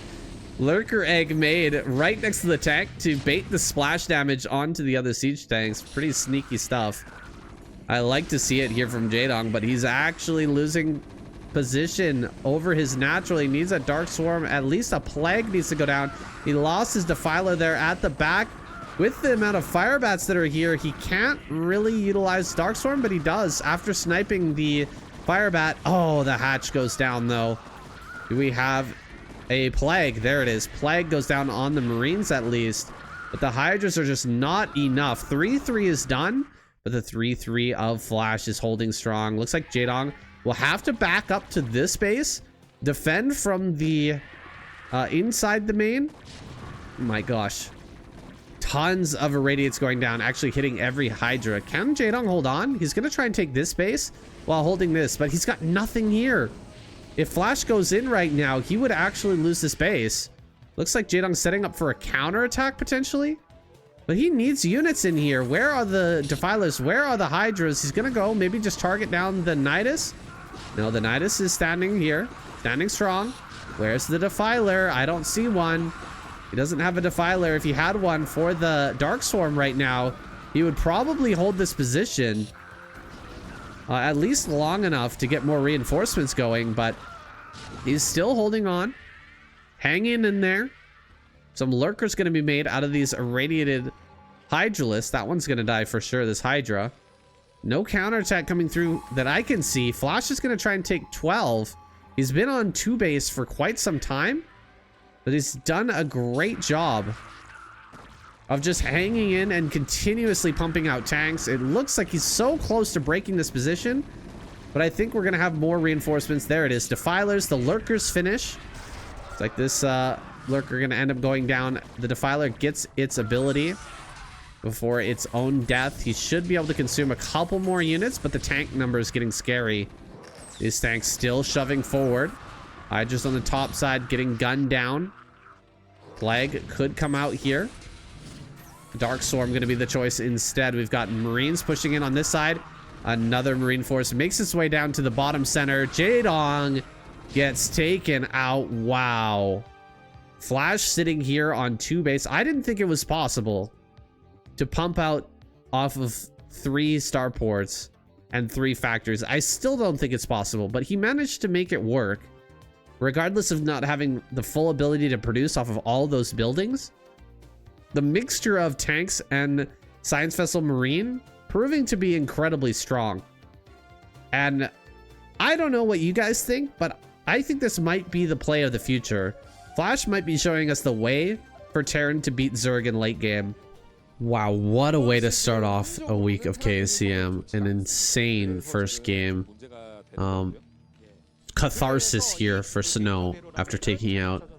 Lurker egg made right next to the tank to bait the splash damage onto the other siege tanks. Pretty sneaky stuff. I like to see it here from Jaedong, but he's actually losing position over his natural. He needs a Dark Swarm. At least a plague needs to go down. He lost his Defiler there at the back. With the amount of fire bats that are here, he can't really utilize Dark Swarm, but he does after sniping the fire bat. Oh, the hatch goes down though. Do we have a plague? There it is. Plague goes down on the Marines at least, but the Hydras are just not enough. 3-3 is done, but the 3-3 of Flash is holding strong. Looks like Jaedong will have to back up to this base, defend from the inside the main. My gosh, tons of irradiates going down, actually hitting every Hydra. Can Jaedong hold on? He's gonna try and take this base while holding this, but he's got nothing here. If Flash goes in right now, he would actually lose this base. Looks like Jaedong's setting up for a counter attack potentially, but he needs units in here. Where are the Defilers? Where are the Hydras? He's gonna go maybe just target down the Nidus. No, the Nidus is standing here, standing strong. Where's the Defiler? I don't see one. He doesn't have a Defiler. If he had one for the Dark Swarm right now, he would probably hold this position at least long enough to get more reinforcements going, but he's still holding on, hanging in there. Some Lurkers going to be made out of these irradiated Hydralists. That one's going to die for sure, this Hydra. No counterattack coming through that I can see. Flash is going to try and take 12. He's been on 2 base for quite some time, but he's done a great job of just hanging in and continuously pumping out tanks. It looks like he's so close to breaking this position, but I think we're going to have more reinforcements. There it is. Defilers, the Lurkers finish. It's like this Lurker going to end up going down. The Defiler gets its ability before its own death. He should be able to consume a couple more units, but the tank number is getting scary. These tanks still shoving forward. Just on the top side getting gunned down. Plague could come out here. Dark Swarm going to be the choice instead. We've got Marines pushing in on this side. Another Marine force makes its way down to the bottom center. Jaedong gets taken out. Wow. Flash sitting here on 2 base. I didn't think it was possible to pump out off of 3 starports and 3 factories. I still don't think it's possible, but he managed to make it work, regardless of not having the full ability to produce off of all those buildings. The mixture of tanks and Science Vessel Marine proving to be incredibly strong. And I don't know what you guys think, but I think this might be the play of the future. Flash might be showing us the way for Terran to beat Zerg in late game. Wow, what a way to start off a week of KSCM. An insane first game. Catharsis here for Snow after taking out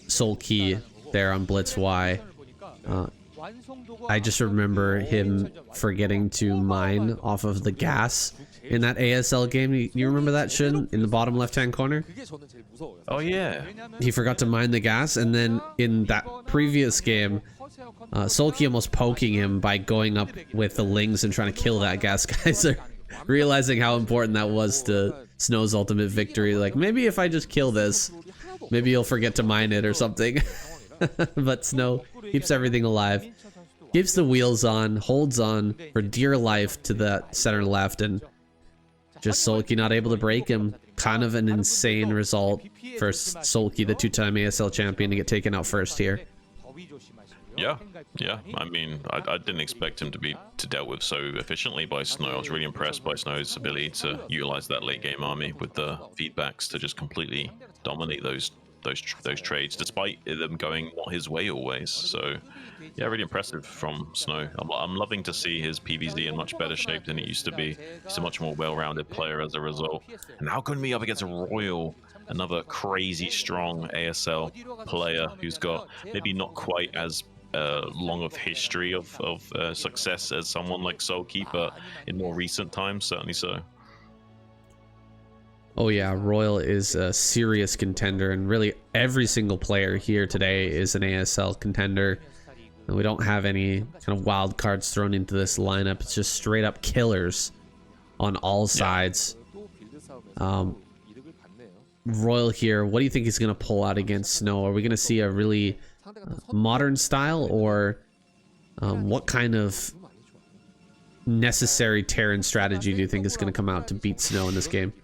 Soul Key there on Blitz Y. I just remember him forgetting to mine off of the gas in that ASL game. You remember that, Shin, in the bottom left-hand corner? Oh yeah. He forgot to mine the gas, and then in that previous game, Sulky almost poking him by going up with the Lings and trying to kill that gas geyser. Realizing how important that was to Snow's ultimate victory. Like, maybe if I just kill this, maybe you'll forget to mine it or something. But Snow keeps everything alive. Keeps the wheels on, holds on for dear life to that center left, and just Sulky not able to break him. Kind of an insane result for Sulky, the two-time ASL champion, to get taken out first here. Yeah. I mean, I didn't expect him to be dealt with so efficiently by Snow. I was really impressed by Snow's ability to utilize that late game army with the feedbacks to just completely dominate those trades, despite them going not his way always. So yeah, really impressive from Snow. I'm loving to see his PvZ in much better shape than it used to be. He's a much more well-rounded player as a result. And now going to be up against a Royal, another crazy strong ASL player who's got maybe not quite as long of history of success as someone like Sulky, but in more recent times, certainly so. Oh yeah, Royal is a serious contender, and really every single player here today is an ASL contender. And we don't have any kind of wild cards thrown into this lineup. It's just straight up killers on all sides. Royal here, what do you think he's going to pull out against Snow? Are we going to see a really modern style, or what kind of necessary Terran strategy do you think is going to come out to beat Snow in this game?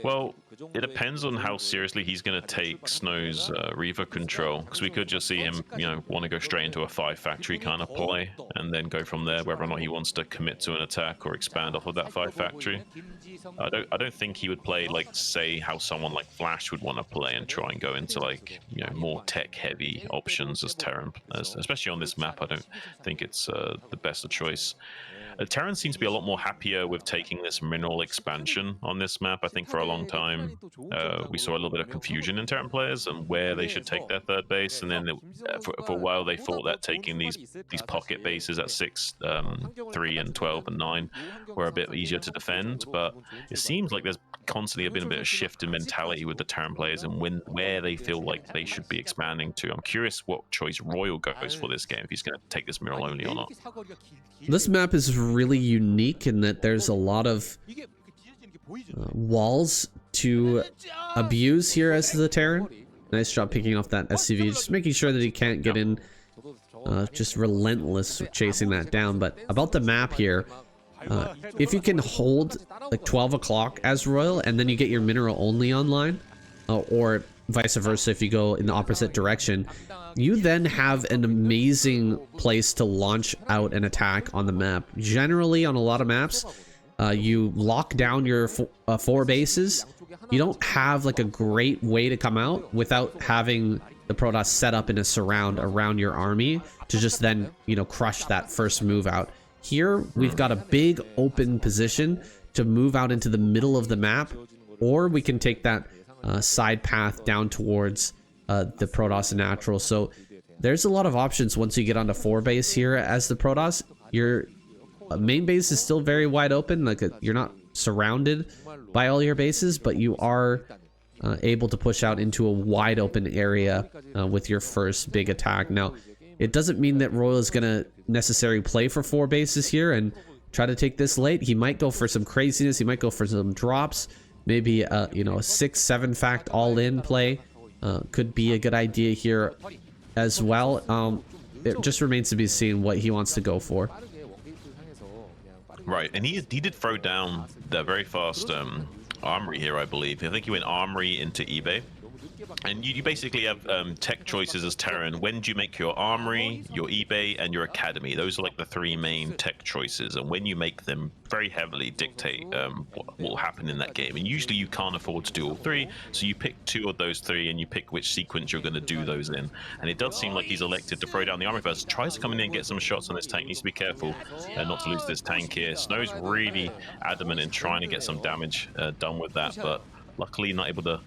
Well, it depends on how seriously he's going to take Snow's Reaver control, because we could just see him, want to go straight into a 5-factory kind of play, and then go from there, whether or not he wants to commit to an attack or expand off of that 5-factory. I don't think he would play like, say, how someone like Flash would want to play and try and go into like, more tech-heavy options as Terran, especially on this map. I don't think it's the best of choice. Terran seems to be a lot more happier with taking this mineral expansion on this map. I think for a long time, we saw a little bit of confusion in Terran players and where they should take their third base. And then for a while, they thought that taking these pocket bases at 6, 3, and 12, and 9 were a bit easier to defend. But it seems like there's constantly been a bit of shift in mentality with the Terran players and where they feel like they should be expanding to. I'm curious what choice Royal goes for this game, if he's going to take this mineral only or not. This map is really unique in that there's a lot of walls to abuse here as the Terran. Nice job picking off that SCV, just making sure that he can't get in. Just relentless chasing that down. But about the map here, if you can hold like 12 o'clock as Royal and then you get your mineral only online, or vice versa if you go in the opposite direction, you then have an amazing place to launch out an attack on the map. Generally, on a lot of maps, you lock down your 4 bases. You don't have like a great way to come out without having the Protoss set up in a surround around your army to just then, crush that first move out. Here, we've got a big open position to move out into the middle of the map, or we can take that side path down towards the Protoss natural. So there's a lot of options once you get onto 4 base here as the Protoss. Your main base is still very wide open, like you're not surrounded by all your bases, but you are able to push out into a wide open area with your first big attack. Now, it doesn't mean that Royal is going to necessarily play for 4 bases here and try to take this late. He might go for some craziness. He might go for some drops. Maybe a 6-7 fact all-in play could be a good idea here as well. It just remains to be seen what he wants to go for. Right, and he did throw down the very fast armory here, I believe. I think he went armory into eBay. And you basically have tech choices as Terran. When do you make your armory, your eBay, and your academy? Those are like the 3 main tech choices. And when you make them, very heavily dictate what will happen in that game. And usually you can't afford to do all 3, so you pick 2 of those 3 and you pick which sequence you're going to do those in. And it does seem like he's elected to throw down the armory first. Tries to come in and get some shots on this tank. Needs to be careful not to lose this tank here. Snow's really adamant in trying to get some damage done with that, but luckily not able to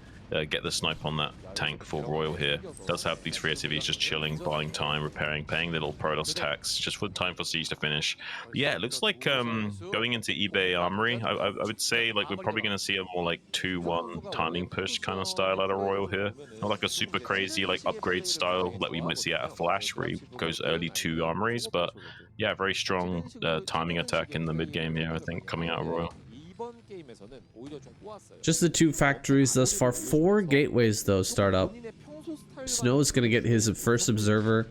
get the snipe on that tank for Royal here. Does have these 3 SCVs just chilling, buying time, repairing, paying little Protoss attacks, just for time for Siege to finish. But yeah, it looks like going into eBay Armory, I would say like we're probably going to see a more like 2-1 timing push kind of style out of Royal here. Not like a super crazy like upgrade style like we might see out of Flash where he goes early 2 Armories, but yeah, very strong timing attack in the mid game here, I think, coming out of Royal. Just the 2 factories thus far. 4 gateways though start up. Snow is going to get his first observer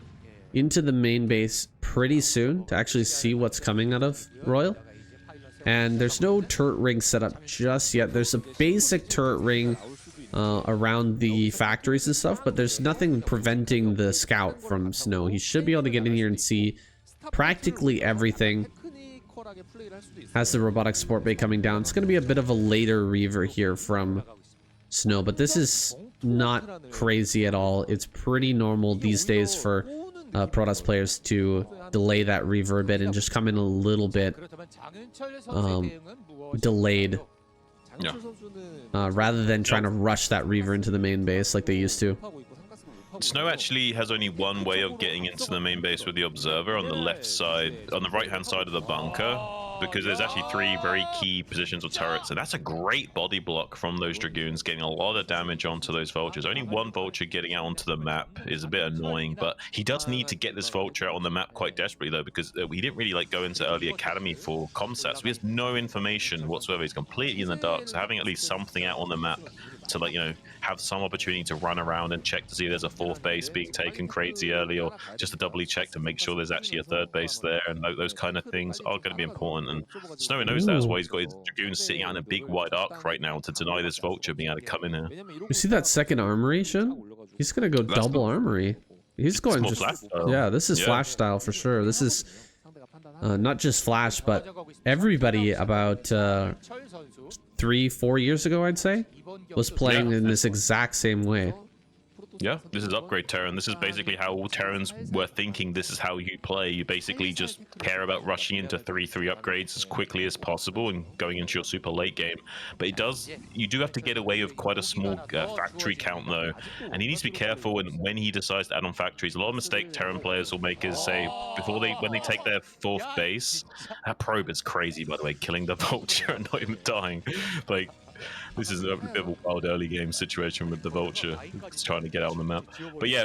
into the main base pretty soon to actually see what's coming out of Royal. And there's no turret ring set up just yet. There's a basic turret ring around the factories and stuff, but there's nothing preventing the scout from Snow. He should be able to get in here and see practically everything. Has the robotic support bay coming down. It's going to be a bit of a later Reaver here from Snow, but this is not crazy at all. It's pretty normal these days for Protoss players to delay that Reaver a bit and just come in a little bit delayed. Yeah. Rather than trying to rush that Reaver into the main base like they used to. Snow actually has only one way of getting into the main base with the observer on the left side, on the right hand side of the bunker, because there's actually 3 very key positions of turrets, and that's a great body block from those Dragoons, getting a lot of damage onto those Vultures. Only 1 Vulture getting out onto the map is a bit annoying, but he does need to get this Vulture out on the map quite desperately though, because we didn't really like go into early academy for comsats. So he has no information whatsoever. He's completely in the dark, so having at least something out on the map to, like, you know, have some opportunity to run around and check to see if there's a 4th base being taken crazy early, or just to doubly check to make sure there's actually a 3rd base there, and those kind of things are going to be important. And Snow knows that. That's why he's got his Dragoons sitting out in a big wide arc right now to deny this Vulture being able to come in here. You see that second armory, Shin? He's going to go double armory. He's going just... Yeah, this is Flash style for sure. This is not just Flash, but everybody about 3-4 years ago, I'd say, was playing in this exact same way. Yeah, this is upgrade Terran. This is basically how all Terrans were thinking. This is how you play. You basically just care about rushing into 3-3 upgrades as quickly as possible and going into your super late game. But you do have to get away with quite a small factory count though, and he needs to be careful when he decides to add on factories. A lot of mistake Terran players will make is say when they take their 4th base. That probe is crazy, by the way, killing the Vulture and not even dying. Like, this is a bit of a wild early game situation with the Vulture. It's trying to get out on the map. But yeah,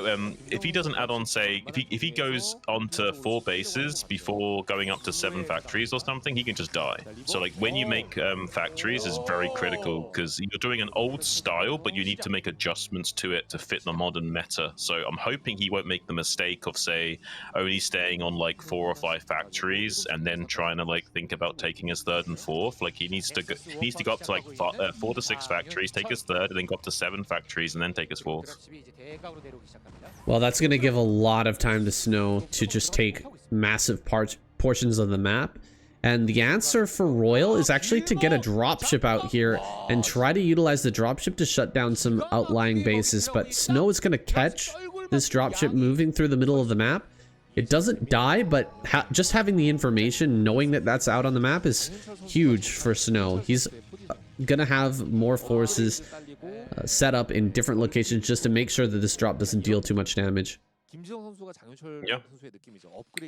if he doesn't add on, say, if he goes on to 4 bases before going up to 7 factories or something, he can just die. So like when you make factories is very critical, because you're doing an old style, but you need to make adjustments to it to fit the modern meta. So I'm hoping he won't make the mistake of, say, only staying on like 4 or 5 factories and then trying to like think about taking his 3rd and 4th. Like he needs to go up to like 4 to 6 factories, take his 3rd, and then go up to 7 factories, and then take his 4th. Well, that's going to give a lot of time to Snow to just take massive portions of the map. And the answer for Royal is actually to get a dropship out here and try to utilize the dropship to shut down some outlying bases. But Snow is going to catch this dropship moving through the middle of the map. It doesn't die, but just having the information, knowing that that's out on the map is huge for Snow. He's gonna have more forces set up in different locations just to make sure that this drop doesn't deal too much damage. Yeah,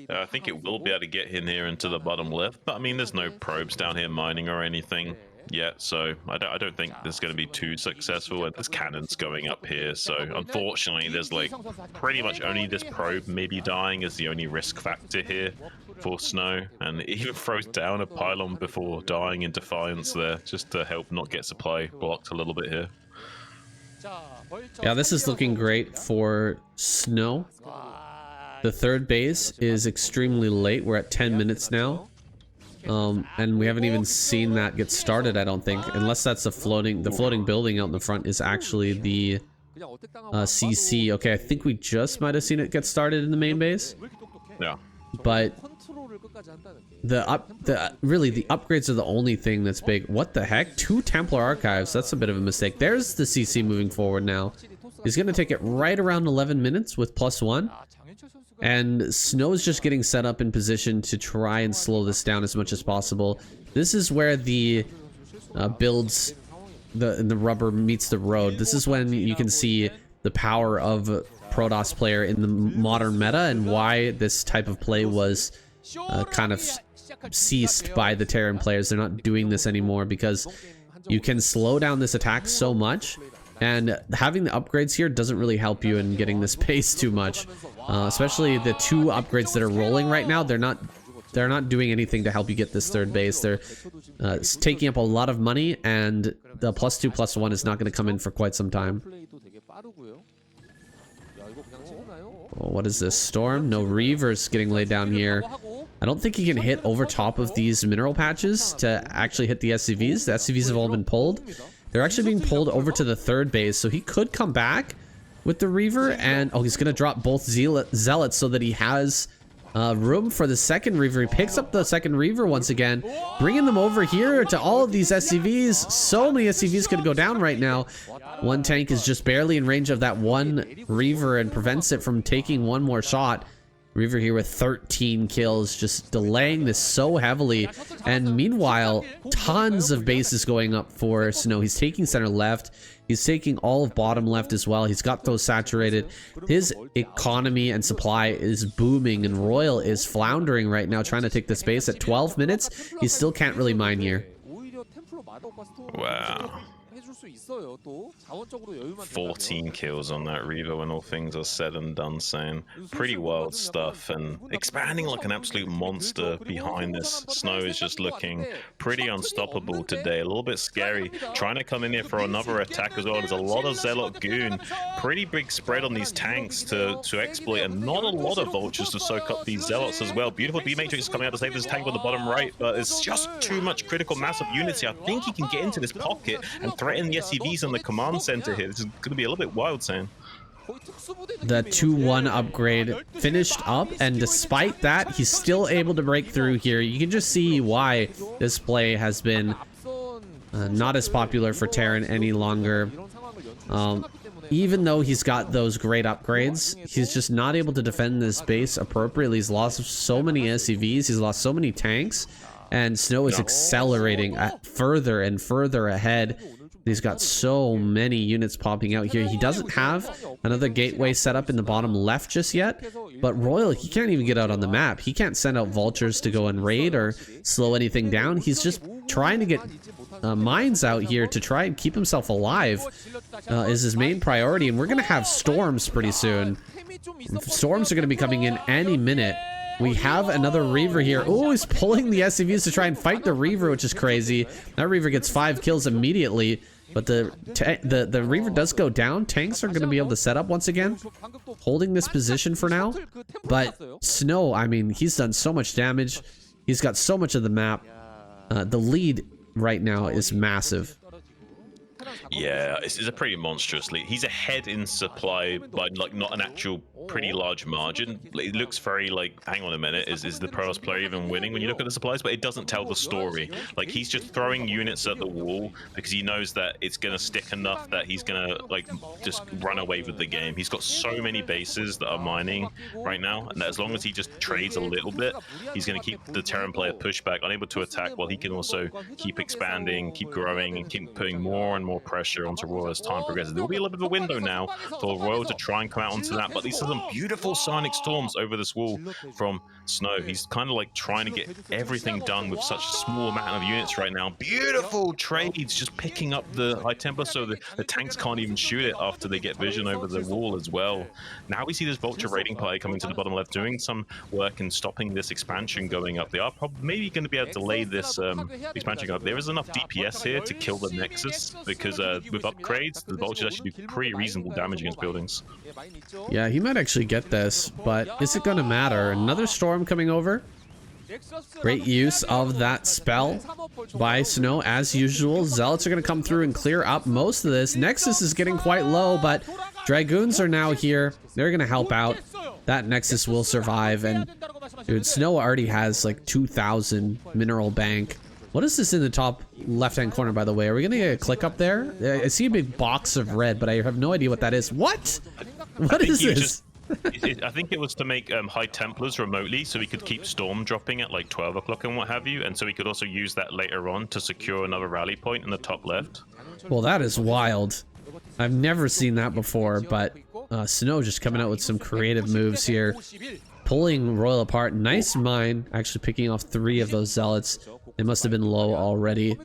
I think it will be able to get in here into the bottom left, but I mean there's no probes down here mining or anything yet, so I don't think this is going to be too successful. And there's cannons going up here, so unfortunately there's like pretty much only this probe maybe dying is the only risk factor here for Snow, and it even throws down a pylon before dying in defiance there just to help not get supply blocked a little bit here. Yeah, this is looking great for Snow. The 3rd base is extremely late. We're at 10 minutes now. And we haven't even seen that get started, I don't think, unless that's the floating building out in the front is actually the CC. Okay, I think we just might have seen it get started in the main base. Yeah. But really the upgrades are the only thing that's big. What the heck? 2 Templar archives. That's a bit of a mistake. There's the CC moving forward now. He's going to take it right around 11 minutes with +1. And Snow's just getting set up in position to try and slow this down as much as possible. This is where the builds the rubber meets the road. This is when you can see the power of Protoss player in the modern meta and why this type of play was kind of ceased by the Terran players. They're not doing this anymore because you can slow down this attack so much, and having the upgrades here doesn't really help you in getting this pace too much. Especially the 2 upgrades that are rolling right now, they're not doing anything to help you get this 3rd base. They're taking up a lot of money, and the +2/+1 is not going to come in for quite some time. Oh, what is this? Storm? No, Reaver's getting laid down here. I don't think he can hit over top of these mineral patches to actually hit the SCVs. The SCVs have all been pulled. They're actually being pulled over to the 3rd base, so he could come back with the Reaver, and oh, he's gonna drop both Zealots so that he has room for the 2nd Reaver. He picks up the 2nd Reaver once again, bringing them over here to all of these SCVs. So many SCVs could go down right now. One tank is just barely in range of that 1 Reaver and prevents it from taking 1 more shot. Reaver here with 13 kills, just delaying this so heavily. And meanwhile, tons of bases going up for Snow. He's taking center left. He's taking all of bottom left as well. He's got those saturated. His economy and supply is booming, and Royal is floundering right now, trying to take the space at 12 minutes. He still can't really mine here. Wow. 14 kills on that Reaver when all things are said and done, saying pretty wild stuff, and expanding like an absolute monster behind this. Snow is just looking pretty unstoppable today, a little bit scary, trying to come in here for another attack as well. There's a lot of Zealot goon, pretty big spread on these tanks to exploit, and not a lot of vultures to soak up these Zealots as well. Beautiful B Matrix coming out to save this tank on the bottom right, but it's just too much critical mass of units here. I think he can get into this pocket and threaten the SCVs in the command center here. This is going to be a little bit wild, Sam. The 2-1 upgrade finished up, and despite that, he's still able to break through here. You can just see why this play has been not as popular for Terran any longer. Even though he's got those great upgrades, he's just not able to defend this base appropriately. He's lost so many SCVs, he's lost so many tanks, and Snow is accelerating further and further ahead. He's got so many units popping out here. He doesn't have another gateway set up in the bottom left just yet, but Royal, he can't even get out on the map. He can't send out vultures to go and raid or slow anything down. He's just trying to get mines out here to try and keep himself alive is his main priority, and we're gonna have storms pretty soon. Storms are gonna be coming in any minute. We have another Reaver here. Oh, he's pulling the SCVs to try and fight the Reaver, which is crazy. That Reaver gets 5 kills immediately, but the Reaver does go down. Tanks are going to be able to set up once again, holding this position for now. But Snow, I mean, he's done so much damage. He's got so much of the map. The lead right now is massive. Yeah, it's a pretty monstrous lead. He's ahead in supply by like not an actual pretty large margin. It looks very like, hang on a minute, is the Protoss player even winning when you look at the supplies? But it doesn't tell the story. Like, he's just throwing units at the wall because he knows that it's gonna stick enough that he's gonna like just run away with the game. He's got so many bases that are mining right now, and that as long as he just trades a little bit, he's gonna keep the Terran player pushed back, unable to attack, while he can also keep expanding, keep growing, and keep putting more and more pressure onto Royal as time progresses. There will be a little bit of a window now for Royal to try and come out onto that, but these are some beautiful sonic storms over this wall from Snow. He's kind of like trying to get everything done with such a small amount of units right now. Beautiful trades, just picking up the high tempo so the tanks can't even shoot it after they get vision over the wall as well. Now we see this Vulture raiding party coming to the bottom left, doing some work and stopping this expansion going up. They are probably maybe going to be able to delay this expansion up. There is enough DPS here to kill the Nexus, because with upgrades, the Vultures actually do pretty reasonable damage against buildings. Yeah, he might actually get this, but is it going to matter? Another storm coming over. Great use of that spell by Snow as usual. Zealots are going to come through and clear up most of this. Nexus is getting quite low, but Dragoons are now here. They're going to help out. That Nexus will survive, and dude, Snow already has like 2,000 mineral bank. What is this in the top left-hand corner, by the way? Are we going to get a click up there? I see a big box of red, but I have no idea what that is. What? What is this? I think it was to make High Templars remotely, so he could keep Storm dropping at like 12 o'clock and what have you, and so he could also use that later on to secure another rally point in the top left. Well, that is wild. I've never seen that before, but Snow just coming out with some creative moves here. Pulling Royal apart. Nice mine, actually picking off 3 of those Zealots. They must have been low already.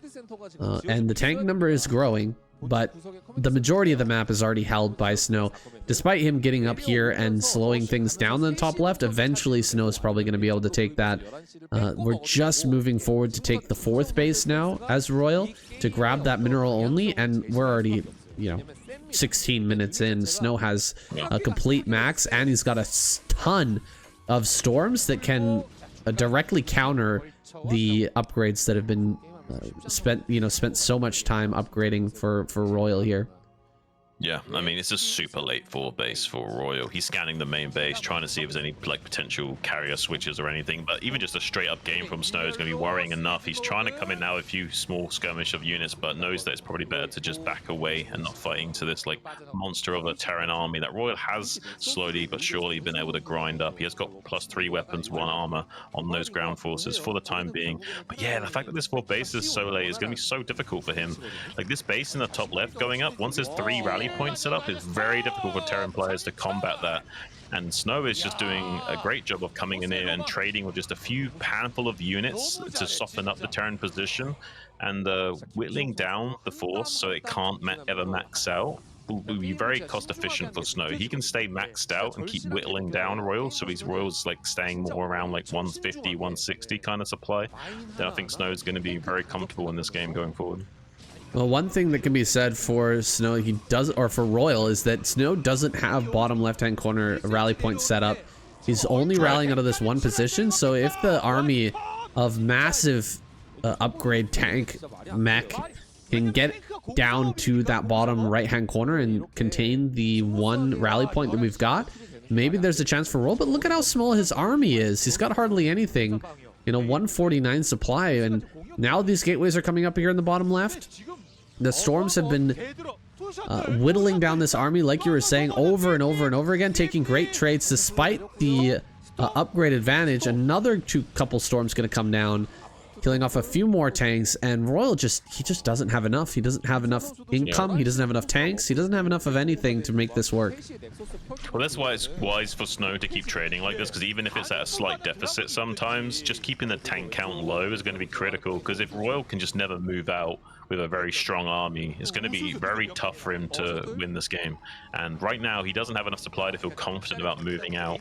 And the tank number is growing, but the majority of the map is already held by Snow. Despite him getting up here and slowing things down in the top left, eventually Snow is probably going to be able to take that. We're just moving forward to take the 4th base now as Royal to grab that mineral only, and we're already, you know, 16 minutes in. Snow has a complete max, and he's got a ton of storms that can directly counter the upgrades that have been spent so much time upgrading for Royal here. Yeah, I mean, it's a super late 4 base for Royal. He's scanning the main base, trying to see if there's any like potential carrier switches or anything, but even just a straight up game from Snow is going to be worrying enough. He's trying to come in now with a few small skirmish of units, but knows that it's probably better to just back away and not fight into this like monster of a Terran army that Royal has slowly but surely been able to grind up. He has got +3 weapons, 1 armor on those ground forces for the time being. But yeah, the fact that this 4 base is so late is going to be so difficult for him. Like this base in the top left going up, once there's 3 rally point set up, it's very difficult for Terran players to combat that. And Snow is just doing a great job of coming in here and trading with just a few handful of units to soften up the Terran position and whittling down the force so it can't ever max out. Will be very cost efficient for Snow. He can stay maxed out and keep whittling down Royal, so his Royal's like staying more around like 150, 160 kind of supply. Then I think Snow is going to be very comfortable in this game going forward. Well, one thing that can be said for Snow, or for Royal, is that Snow doesn't have bottom left-hand corner rally point set up. He's only rallying out of this one position, so if the army of massive upgrade tank mech can get down to that bottom right-hand corner and contain the one rally point that we've got, maybe there's a chance for Royal. But look at how small his army is. He's got hardly anything. 149 supply, and now these gateways are coming up here in the bottom left. The storms have been whittling down this army, like you were saying, over and over and over again, taking great trades despite the upgrade advantage. Another couple storms going to come down, killing off a few more tanks, and Royal he just doesn't have enough. He doesn't have enough income. He doesn't have enough tanks. He doesn't have enough of anything to make this work. Well, that's why it's wise for Snow to keep trading like this, because even if it's at a slight deficit sometimes, just keeping the tank count low is going to be critical, because if Royal can just never move out with a very strong army, it's going to be very tough for him to win this game. And right now, he doesn't have enough supply to feel confident about moving out.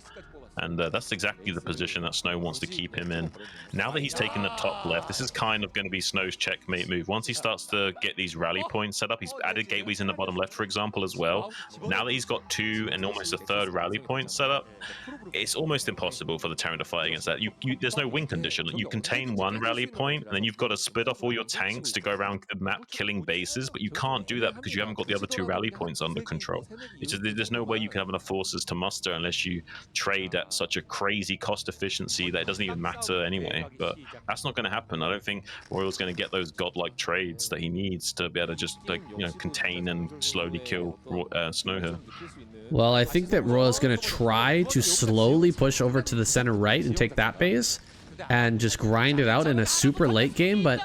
And that's exactly the position that Snow wants to keep him in. Now that he's taken the top left, this is kind of going to be Snow's checkmate move. Once he starts to get these rally points set up, he's added gateways in the bottom left, for example, as well. Now that he's got 2 and almost a 3rd rally point set up, it's almost impossible for the Terran to fight against that. There's no win condition. You contain 1 rally point, and then you've got to split off all your tanks to go around the map killing bases, but you can't do that because you haven't got the other 2 rally points under control. There's no way you can have enough forces to muster unless you trade at such a crazy cost efficiency that it doesn't even matter anyway. But that's not going to happen. I don't think Royal's going to get those godlike trades that he needs to be able to just contain and slowly kill Snow here. Well, I think that Royal's going to try to slowly push over to the center right and take that base and just grind it out in a super late game, but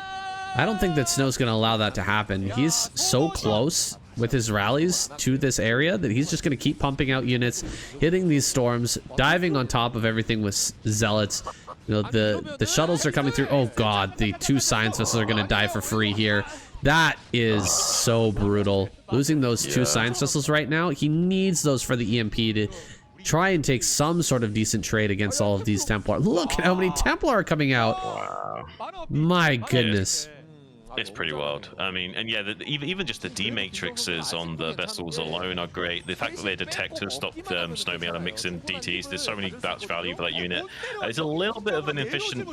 I don't think that Snow's going to allow that to happen. He's so close with his rallies to this area that he's just going to keep pumping out units, hitting these storms, diving on top of everything with zealots. The shuttles are coming through. Oh god, the 2 science vessels are going to die for free here. That is so brutal. Losing those 2 science vessels right now. He needs those for the EMP to try and take some sort of decent trade against all of these Templar. Look at how many Templar are coming out. Wow. My goodness. It's pretty wild. I mean, and yeah, even just the D-matrixes on the vessels alone are great. The fact that their detectors stop Snow being able to mix in DTs, there's so many batch value for that unit. It's a little bit of an inefficient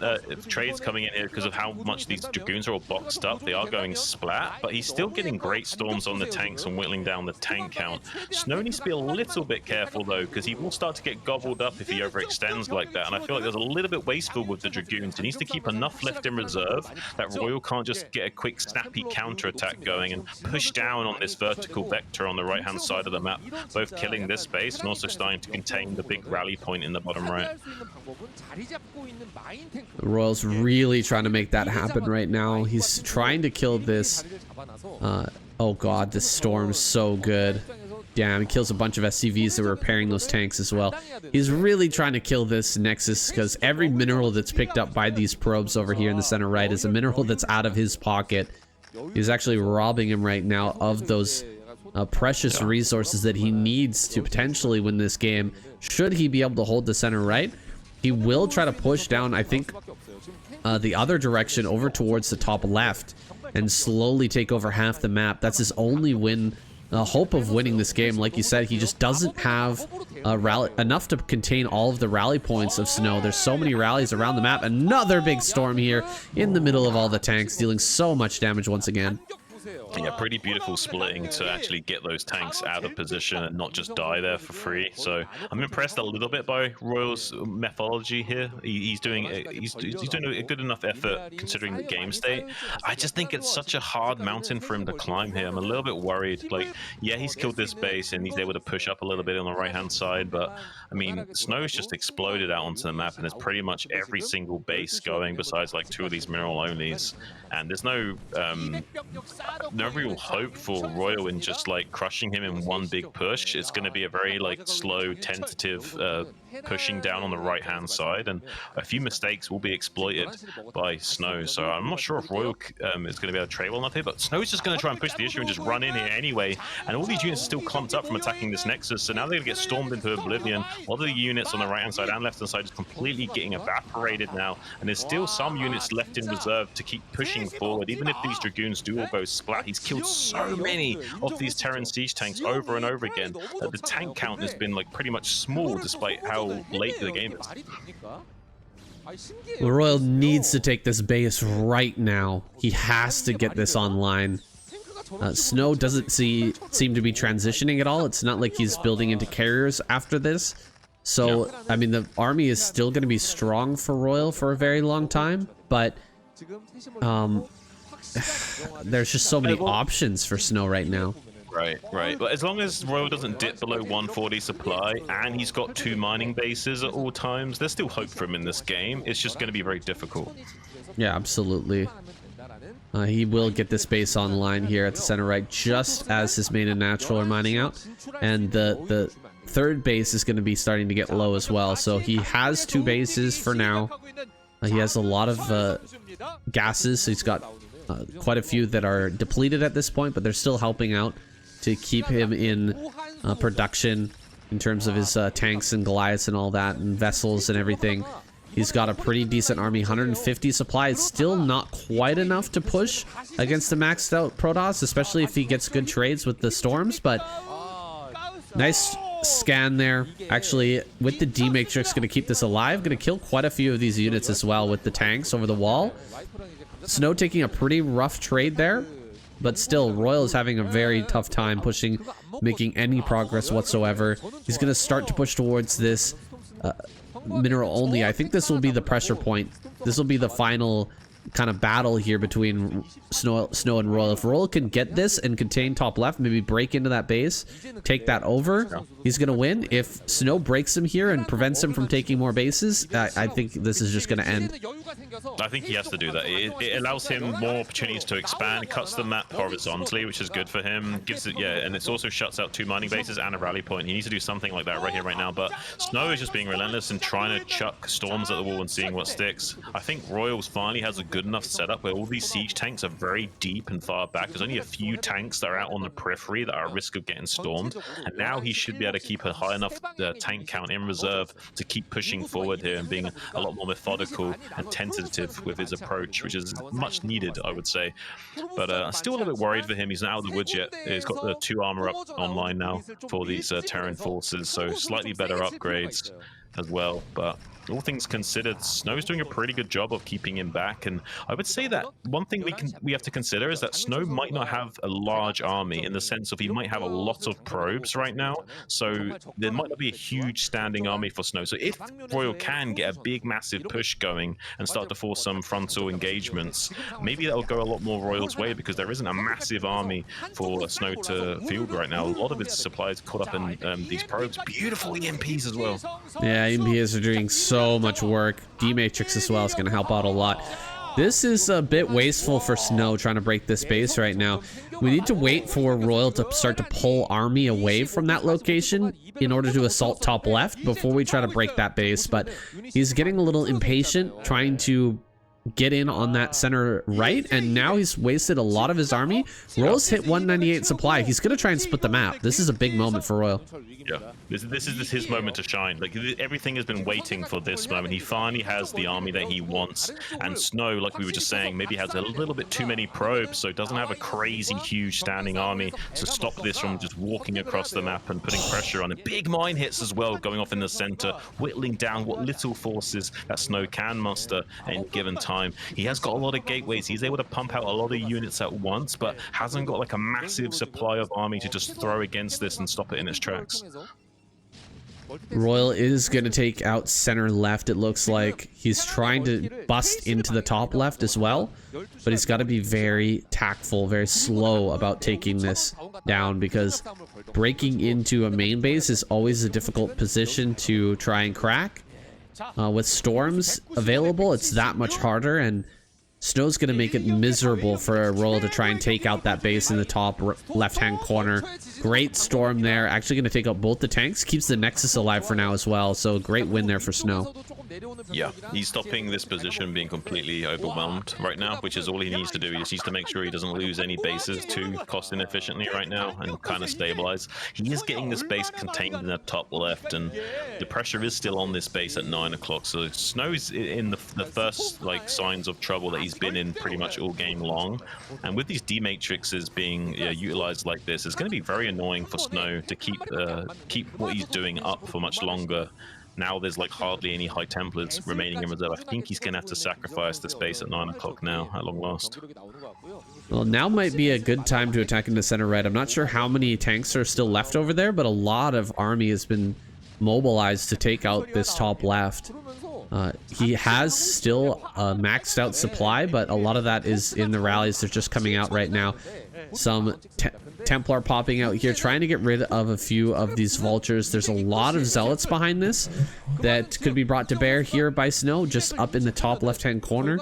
trades coming in here because of how much these Dragoons are all boxed up. They are going splat, but he's still getting great storms on the tanks and whittling down the tank count. Snow needs to be a little bit careful though, because he will start to get gobbled up if he overextends like that. And I feel like there's a little bit wasteful with the Dragoons. He needs to keep enough left in reserve that Royal can't just get a quick snappy counter-attack going and push down on this vertical vector on the right-hand side of the map, both killing this base and also starting to contain the big rally point in the bottom right. Royal's really trying to make that happen right now. He's trying to kill this. Oh god, this storm's so good. Damn, he kills a bunch of SCVs that were repairing those tanks as well. He's really trying to kill this Nexus because every mineral that's picked up by these probes over here in the center right is a mineral that's out of his pocket. He's actually robbing him right now of those precious resources that he needs to potentially win this game. Should he be able to hold the center right, he will try to push down, I think, the other direction over towards the top left and slowly take over half the map. That's his only win. Hope of winning this game. Like you said, he just doesn't have enough to contain all of the rally points of Snow. There's so many rallies around the map. Another big storm here in the middle of all the tanks, dealing so much damage once again. Yeah, pretty beautiful splitting to actually get those tanks out of position and not just die there for free. So I'm impressed a little bit by Royal's methodology here. He's doing a good enough effort considering the game state. I just think it's such a hard mountain for him to climb here. I'm a little bit worried. Like, yeah, he's killed this base and he's able to push up a little bit on the right-hand side, but I mean, Snow's just exploded out onto the map and there's pretty much every single base going besides like 2 of these mineral onlys. And there's no real hope for Royal in just like crushing him in one big push. It's going to be a very like slow, tentative pushing down on the right hand side, and a few mistakes will be exploited by Snow. So I'm not sure if Royal is going to be able to trade well enough here, but Snow's just going to try and push the issue and just run in here anyway. And all these units are still clumped up from attacking this Nexus, so now they're going to get stormed into oblivion. All the units on the right hand side and left hand side is completely getting evaporated now, and there's still some units left in reserve to keep pushing forward. Even if these Dragoons do all go splat, he's killed so many of these Terran siege tanks over and over again that the tank count has been like pretty much small despite how late the game is. Royal needs to take this base right now. He has to get this online. Snow doesn't seem to be transitioning at all. It's not like he's building into carriers after this. So, I mean, the army is still going to be strong for Royal for a very long time, but there's just so many options for Snow right now. Right. But as long as Royal doesn't dip below 140 supply and he's got 2 mining bases at all times, there's still hope for him in this game. It's just going to be very difficult. Yeah, absolutely. He will get this base online here at the center right, just as his main and natural are mining out. And the third base is going to be starting to get low as well. So he has 2 bases for now. He has a lot of gases, so he's got quite a few that are depleted at this point, but they're still helping out to keep him in production in terms of his tanks and Goliaths and all that, and vessels and everything. He's got a pretty decent army, 150 supply. It's still not quite enough to push against the maxed out Protoss, especially if he gets good trades with the storms, but nice scan there. Actually, with the D Matrix, going to keep this alive. Going to kill quite a few of these units as well with the tanks over the wall. Snow taking a pretty rough trade there, but still, Royal is having a very tough time making any progress whatsoever. He's going to start to push towards this mineral only. I think this will be the pressure point. This will be the final kind of battle here between Snow and Royal. If Royal can get this and contain top left, maybe break into that base, take that over, he's gonna win. If Snow breaks him here and prevents him from taking more bases, I think this is just gonna end. I think he has to do that. It allows him more opportunities to expand, cuts the map horizontally, which is good for him. Gives it, and it also shuts out 2 mining bases and a rally point. He needs to do something like that right here, right now. But Snow is just being relentless and trying to chuck storms at the wall and seeing what sticks. I think Royals finally has a good enough setup where all these siege tanks are very deep and far back. There's only a few tanks that are out on the periphery that are at risk of getting stormed, and now he should be able to keep a high enough tank count in reserve to keep pushing forward here and being a lot more methodical and tentative with his approach, which is much needed, I would say. But I'm still a little bit worried for him. He's not out of the woods yet. He's got the 2 armor up online now for these Terran forces, so slightly better upgrades. as well. But all things considered, Snow's doing a pretty good job of keeping him back. And I would say that one thing we have to consider is that Snow might not have a large army, in the sense of he might have a lot of probes right now. So there might not be a huge standing army for Snow. So if Royal can get a big, massive push going and start to force some frontal engagements, maybe that'll go a lot more Royal's way, because there isn't a massive army for Snow to field right now. A lot of its supplies caught up in these probes. Beautiful EMPs as well. Yeah, EMPs are doing so much work. D-Matrix as well is going to help out a lot. This is a bit wasteful for Snow trying to break this base right now. We need to wait for Royal to start to pull army away from that location in order to assault top left before we try to break that base. But he's getting a little impatient trying to get in on that center right, and now he's wasted a lot of his army. Royal's hit 198 supply. He's gonna try and split the map. This is a big moment for Royal. Yeah, this is his moment to shine. Like, everything has been waiting for this moment. He finally has the army that he wants, and Snow, like we were just saying, maybe has a little bit too many probes, so doesn't have a crazy huge standing army to stop this from just walking across the map and putting pressure on it. Big mine hits as well going off in the center, whittling down what little forces that Snow can muster at any given time. He has got a lot of gateways. He's able to pump out a lot of units at once, but hasn't got like a massive supply of army to just throw against this and stop it in its tracks. Royal is going to take out center left, it looks like. He's trying to bust into the top left as well, but he's got to be very tactful, very slow about taking this down, because breaking into a main base is always a difficult position to try and crack. With storms available, it's that much harder, and Snow's going to make it miserable for Royal to try and take out that base in the top left-hand corner. Great storm there. Actually going to take out both the tanks. Keeps the Nexus alive for now as well. So great win there for Snow. Yeah, he's stopping this position being completely overwhelmed right now, which is all he needs to do. He just needs to make sure he doesn't lose any bases too cost inefficiently right now and kind of stabilize. He is getting this base contained in the top left, and the pressure is still on this base at 9 o'clock. So Snow's in the first like signs of trouble that he's been in pretty much all game long. And with these D-matrixes being utilized like this, it's going to be very annoying for Snow to keep what he's doing up for much longer. Now there's like hardly any High Templars remaining in reserve. I think he's going to have to sacrifice the space at 9 o'clock now, at long last. Well, now might be a good time to attack into center right. I'm not sure how many tanks are still left over there, but a lot of army has been mobilized to take out this top left. He has still a maxed out supply, but a lot of that is in the rallies. They're just coming out right now. Some Templar popping out here, trying to get rid of a few of these vultures. There's a lot of zealots behind this that could be brought to bear here by Snow, just up in the top left-hand corner,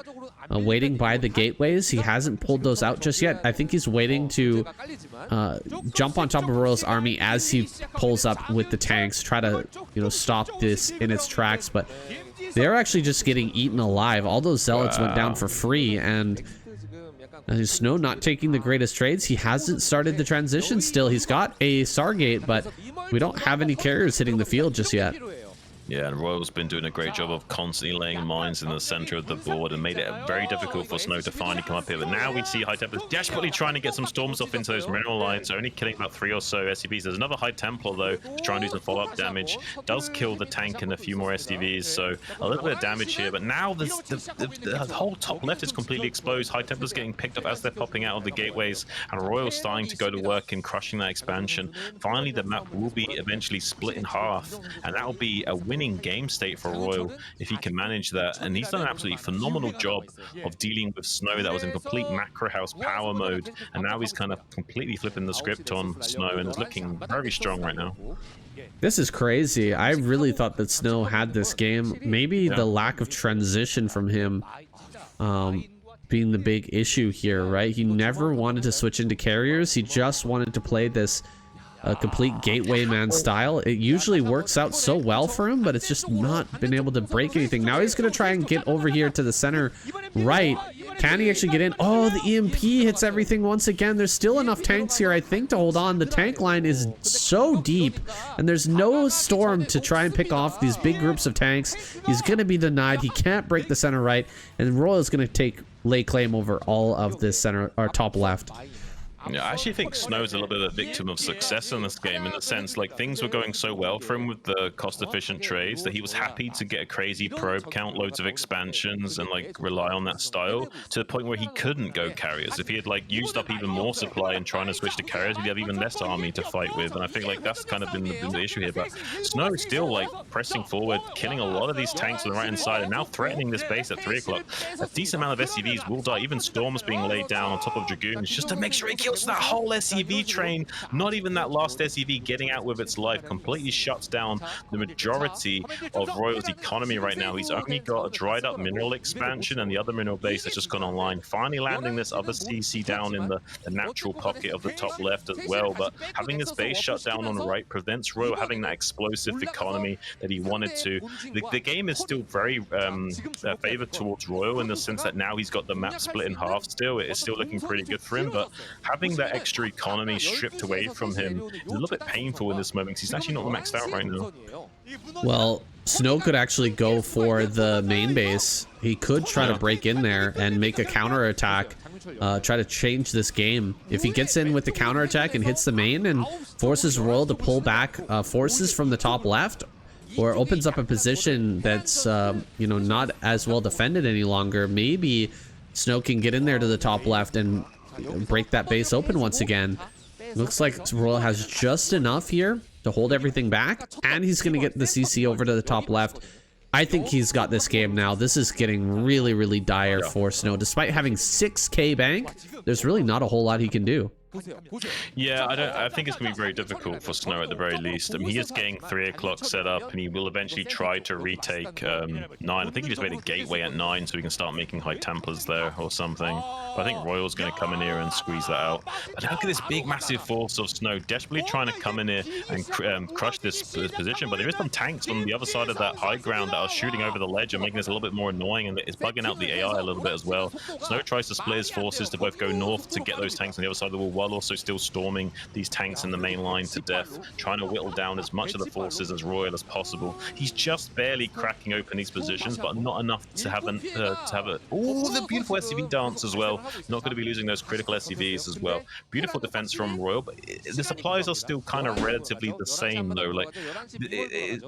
waiting by the gateways. He hasn't pulled those out just yet. I think he's waiting to jump on top of Royal's army as he pulls up with the tanks, try to, you know, stop this in its tracks, but they're actually just getting eaten alive. All those zealots went down for free, and Snow not taking the greatest trades. He hasn't started the transition still. He's got a Stargate, but we don't have any carriers hitting the field just yet. Yeah, and Royal's been doing a great job of constantly laying mines in the center of the board and made it very difficult for Snow to finally come up here. But now we see High Templars desperately trying to get some storms off into those mineral lines, only killing about 3 or so SCVs. There's another High Templar, though, to try and do some follow-up damage. Does kill the tank and a few more SCVs, so a little bit of damage here. But now the whole top left is completely exposed. High Templars getting picked up as they're popping out of the gateways, and Royal's starting to go to work in crushing that expansion. Finally, the map will be eventually split in half, and that will be a winning game state for Royal if he can manage that. And he's done an absolutely phenomenal job of dealing with Snow that was in complete macro house power mode, and now he's kind of completely flipping the script on Snow and is looking very strong right now. This is crazy. I really thought that Snow had this game. Maybe the lack of transition from him being the big issue here, right? He never wanted to switch into carriers. He just wanted to play this complete gateway man style. It usually works out so well for him, but it's just not been able to break anything. Now he's gonna try and get over here to the center right. Can he actually get in? Oh, the EMP hits everything once again. There's still enough tanks here, I think, to hold on. The tank line is so deep, and there's no storm to try and pick off these big groups of tanks. He's gonna be denied. He can't break the center right, and Royal is gonna lay claim over all of this center or top left. Yeah, I actually think Snow's a little bit of a victim of success in this game, in the sense like things were going so well for him with the cost-efficient trades that he was happy to get a crazy probe count, loads of expansions, and like rely on that style to the point where he couldn't go carriers. If he had like used up even more supply and trying to switch to carriers, he'd have even less army to fight with. And I think like that's kind of been the issue here. But Snow is still like pressing forward, killing a lot of these tanks on the right hand side, and now threatening this base at 3 o'clock. A decent amount of SCVs will die, even Storms being laid down on top of Dragoons just to make sure he kills that whole SCV train. Not even that last SCV getting out with its life completely shuts down the majority of Royal's economy right now. He's only got a dried up mineral expansion and the other mineral base that's just gone online. Finally landing this other CC down in the natural pocket of the top left as well. But having his base shut down on the right prevents Royal having that explosive economy that he wanted to. The game is still very favored towards Royal in the sense that now he's got the map split in half still. It is still looking pretty good for him, but having that extra economy stripped away from him is a little bit painful in this moment because he's actually not maxed out right now. Well, Snow could actually go for the main base. He could try to break in there and make a counterattack, try to change this game. If he gets in with the counterattack and hits the main and forces Royal to pull back forces from the top left, or opens up a position that's you know, not as well defended any longer, maybe Snow can get in there to the top left and break that base open once again. Looks like Royal has just enough here to hold everything back, and he's going to get the CC over to the top left. I think he's got this game now. This is getting really, really dire for Snow. Despite having 6k bank, there's really not a whole lot he can do. Yeah, I think it's going to be very difficult for Snow at the very least. I mean, he is getting 3 o'clock set up, and he will eventually try to retake 9. I think he just made a gateway at 9 so he can start making High Templars there or something. But I think Royal's going to come in here and squeeze that out. But look at this big, massive force of Snow desperately trying to come in here and crush this position. But there is some tanks on the other side of that high ground that are shooting over the ledge and making this a little bit more annoying, and it's bugging out the AI a little bit as well. Snow tries to split his forces to both go north to get those tanks on the other side of the wall, while also still storming these tanks in the main line to death, trying to whittle down as much of the forces as Royal as possible. He's just barely cracking open these positions, but not enough to have a oh, the beautiful SCV dance as well. Not going to be losing those critical SCVs as well. Beautiful defense from Royal, but the supplies are still kind of relatively the same though. Like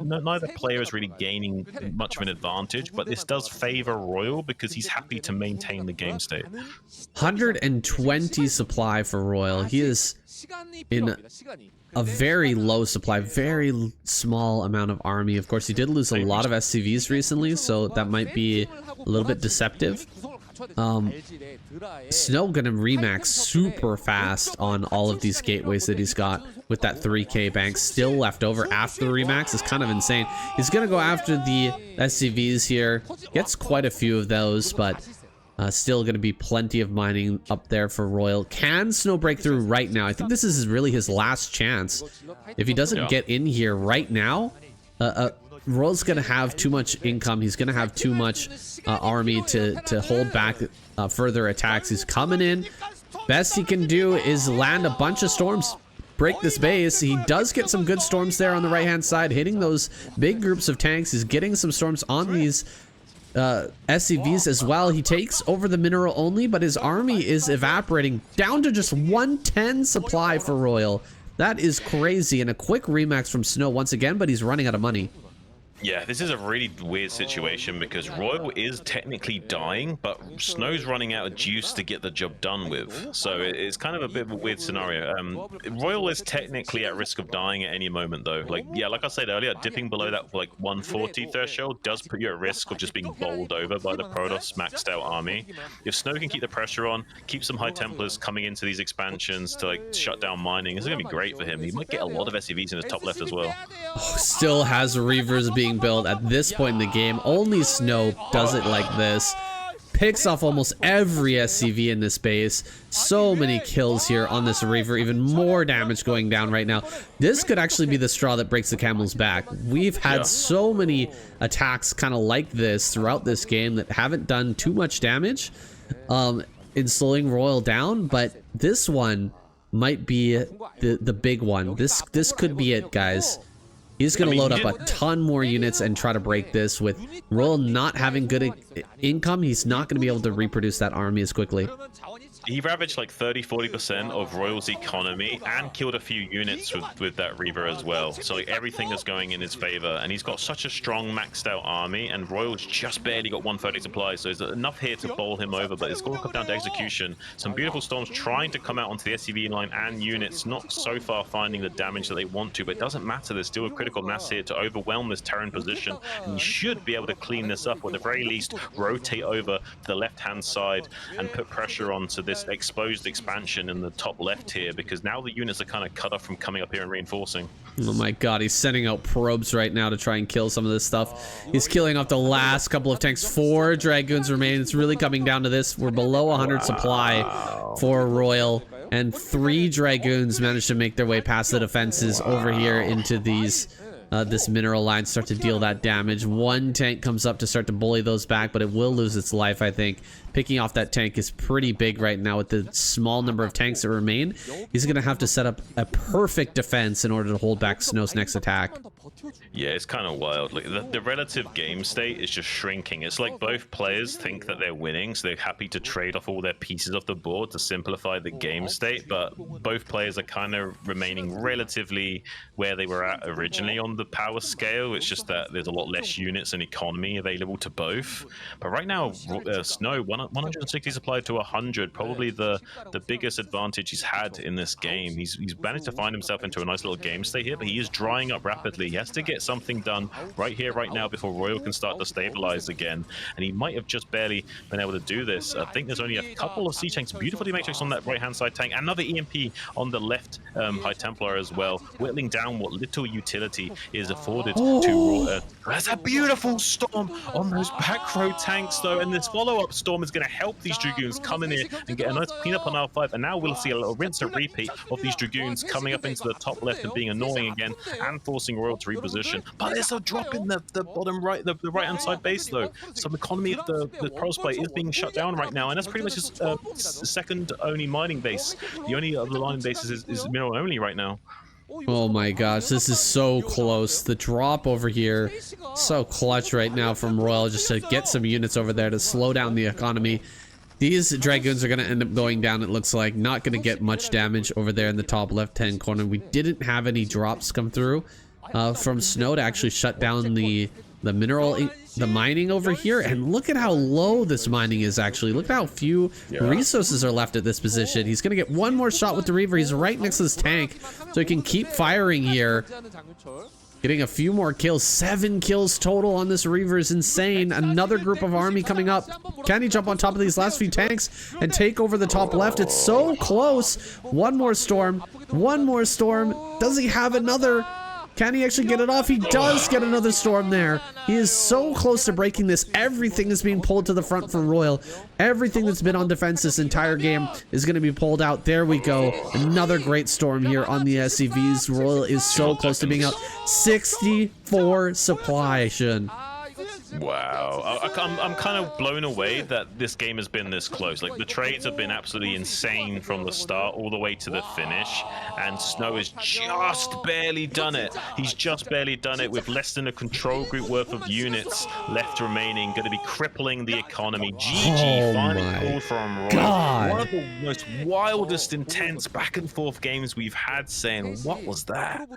neither player is really gaining much of an advantage, but this does favor Royal because he's happy to maintain the game state. 120 supply for Royal. He is in a very low supply, very small amount of army. Of course, he did lose a lot of SCVs recently, so that might be a little bit deceptive. Snow gonna remax super fast on all of these gateways that he's got with that 3k bank still left over after the remax. Is kind of insane. He's gonna go after the SCVs here, gets quite a few of those, but still going to be plenty of mining up there for Royal. Can Snow break through right now? I think this is really his last chance. If he doesn't get in here right now, Royal's going to have too much income. He's going to have too much army to hold back further attacks. He's coming in. Best he can do is land a bunch of storms, break this base. He does get some good storms there on the right-hand side, hitting those big groups of tanks. He's getting some storms on these SCVs as well. He takes over the mineral only, but his army is evaporating down to just 110 supply for Royal. That is crazy, and a quick remax from Snow once again, but he's running out of money. Yeah, this is a really weird situation because Royal is technically dying, but Snow's running out of juice to get the job done with. So it's kind of a bit of a weird scenario. Royal is technically at risk of dying at any moment, though. Like I said earlier, dipping below that like 140 threshold does put you at risk of just being bowled over by the Protoss maxed out army. If Snow can keep the pressure on, keep some High Templars coming into these expansions to like shut down mining, it's going to be great for him. He might get a lot of SCVs in his top left as well. Oh, still has Reavers being built at this point in the game. Only Snow does it like this. Picks off almost every SCV in this base. So many kills here on this Reaver. Even more damage going down right now. This could actually be the straw that breaks the camel's back. We've had so many attacks kind of like this throughout this game that haven't done too much damage in slowing Royal down, but this one might be the big one. This could be it, guys. He's going to load up a ton more units and try to break this. With Royal not having good income, he's not going to be able to reproduce that army as quickly. He ravaged like 30-40% of Royal's economy and killed a few units with that Reaver as well. So like everything is going in his favor, and he's got such a strong maxed out army, and Royal's just barely got 130 supplies, so there's enough here to bowl him over, but it's going to come down to execution. Some beautiful storms trying to come out onto the SCV line, and units not so far finding the damage that they want to, but it doesn't matter. There's still a critical mass here to overwhelm this Terran position, and he should be able to clean this up, or at the very least rotate over to the left hand side and put pressure onto this exposed expansion in the top left here, because now the units are kind of cut off from coming up here and reinforcing. Oh my god, he's sending out probes right now to try and kill some of this stuff. He's killing off the last couple of tanks. 4 Dragoons remain. It's really coming down to this. We're below 100 supply for Royal, and 3 Dragoons managed to make their way past the defenses over here into these this mineral line, start to deal that damage. 1 tank comes up to start to bully those back, but it will lose its life, I think. Picking off that tank is pretty big right now with the small number of tanks that remain. He's going to have to set up a perfect defense in order to hold back Snow's next attack. Yeah, it's kind of wild. Like the relative game state is just shrinking. It's like both players think that they're winning, so they're happy to trade off all their pieces off the board to simplify the game state, but both players are kind of remaining relatively where they were at originally on the power scale. It's just that there's a lot less units and economy available to both. But right now, Snow, 160 supplied to 100, probably the biggest advantage he's had in this game. He's managed to find himself into a nice little game state here, but he is drying up rapidly. He has to get something done right here, right now, before Royal can start to stabilize again. And he might have just barely been able to do this. I think there's only a couple of siege tanks, beautifully matrix on that right-hand side tank, another EMP on the left High Templar as well, whittling down what little utility is afforded to That's a beautiful storm on those back row tanks, though, and this follow-up storm is going to help these Dragoons come in here and get a nice cleanup on R5, and now we'll see a little rinse and repeat of these Dragoons coming up into the top left and being annoying again and forcing Royal to reposition. But there's a drop in the bottom right, the right-hand side base, though. Some economy of the crossplay is being shut down right now, and that's pretty much his second-only mining base. The only other mining base is mineral-only right now. Oh my gosh, this is so close. The drop over here, so clutch right now from Royal just to get some units over there to slow down the economy. These Dragoons are going to end up going down, it looks like. Not going to get much damage over there in the top left-hand corner. We didn't have any drops come through from Snow to actually shut down the mining over here, and look at how low this mining is. Actually, look at how few resources are left at this position. He's gonna get one more shot with the Reaver. He's right next to this tank, so he can keep firing here, getting a few more kills. 7 kills total on this Reaver is insane. Another group of army coming up. Can he jump on top of these last few tanks and take over the top left? It's so close. One more storm, does he have another? Can he actually get it off? He does get another storm there. He is so close to breaking this. Everything is being pulled to the front for Royal. Everything that's been on defense this entire game is going to be pulled out. There we go. Another great storm here on the SCVs. Royal is so close to being out. 64 supply, Shun. Wow, I'm kind of blown away that this game has been this close. Like, the trades have been absolutely insane from the start all the way to the finish, and Snow has just barely done it. He's just barely done it with less than a control group worth of units left remaining, going to be crippling the economy. GG, final call from Royal. One of the most wildest, intense back and forth games we've had, saying, what was that?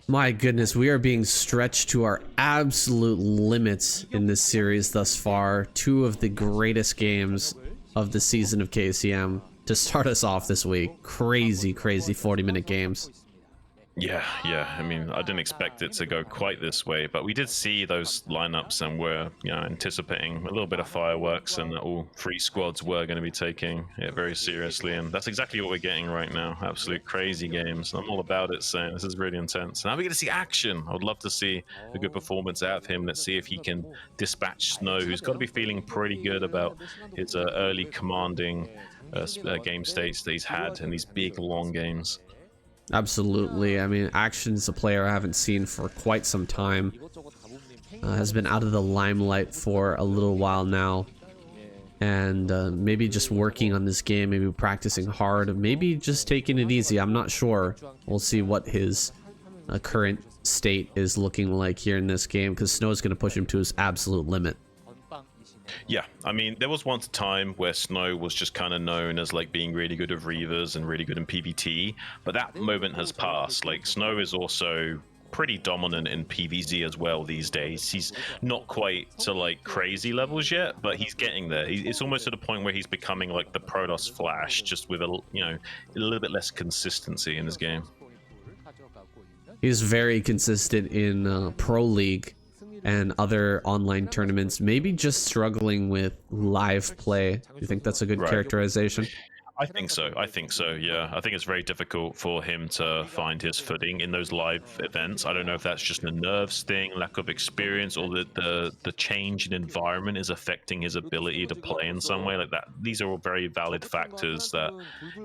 My goodness, we are being stretched to our absolute limits in this series thus far. 2 of the greatest games of the season of KCM to start us off this week. Crazy 40-minute games. Yeah. I mean, I didn't expect it to go quite this way, but we did see those lineups and were, anticipating a little bit of fireworks, and that all 3 squads were going to be taking it very seriously, and that's exactly what we're getting right now. Absolute crazy games. I'm all about it, saying this is really intense. Now we're going to see action. I would love to see a good performance out of him. Let's see if he can dispatch Snow, who's got to be feeling pretty good about his early commanding game states that he's had in these big, long games. Absolutely. I mean, Action's a player I haven't seen for quite some time. Has been out of the limelight for a little while now. And maybe just working on this game, maybe practicing hard, maybe just taking it easy. I'm not sure. We'll see what his current state is looking like here in this game, because Snow's going to push him to his absolute limit. Yeah, I mean, there was once a time where Snow was just kind of known as like being really good with Reavers and really good in PvT, but that moment has passed. Like, Snow is also pretty dominant in PvZ as well these days. He's not quite to like crazy levels yet, but he's getting there. It's almost at a point where he's becoming like the Protoss Flash, just with a a little bit less consistency in his game. He's very consistent in Pro League and other online tournaments, maybe just struggling with live play. Do you think that's a good characterization? I think so. I think so. Yeah, I think it's very difficult for him to find his footing in those live events. I don't know if that's just a nerves thing, lack of experience, or that the change in environment is affecting his ability to play in some way like that. These are all very valid factors that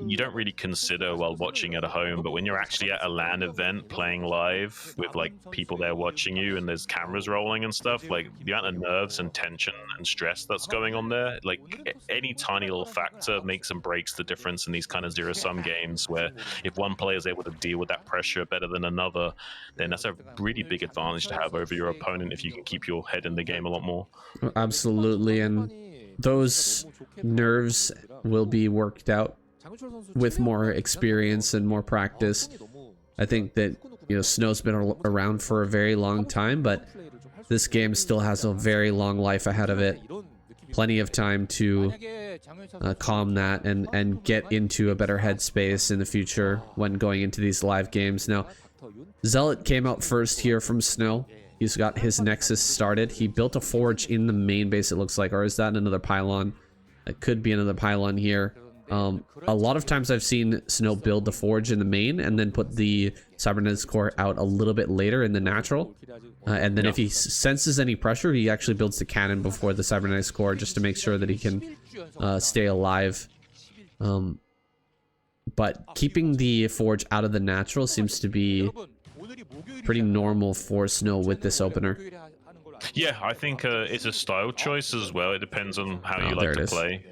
you don't really consider while watching at home. But when you're actually at a LAN event playing live with like people there watching you and there's cameras rolling and stuff, like the amount of nerves and tension and stress that's going on there, like any tiny little factor makes and breaks the difference in these kind of zero-sum games, where if one player is able to deal with that pressure better than another, then that's a really big advantage to have over your opponent if you can keep your head in the game a lot more. Absolutely, and those nerves will be worked out with more experience and more practice. I think that, Snow's been around for a very long time, but this game still has a very long life ahead of it. Plenty of time to calm that and get into a better headspace in the future when going into these live games. Now, Zealot came out first here from Snow. He's got his Nexus started. He built a forge in the main base, it looks like. Or is that another pylon? It could be another pylon here. A lot of times I've seen Snow build the forge in the main and then put the Cybernetics core out a little bit later in the natural. And then if he senses any pressure, he actually builds the cannon before the Cybernetics core just to make sure that he can stay alive. But keeping the forge out of the natural seems to be pretty normal for Snow with this opener. Yeah, I think it's a style choice as well. It depends on how you like to play.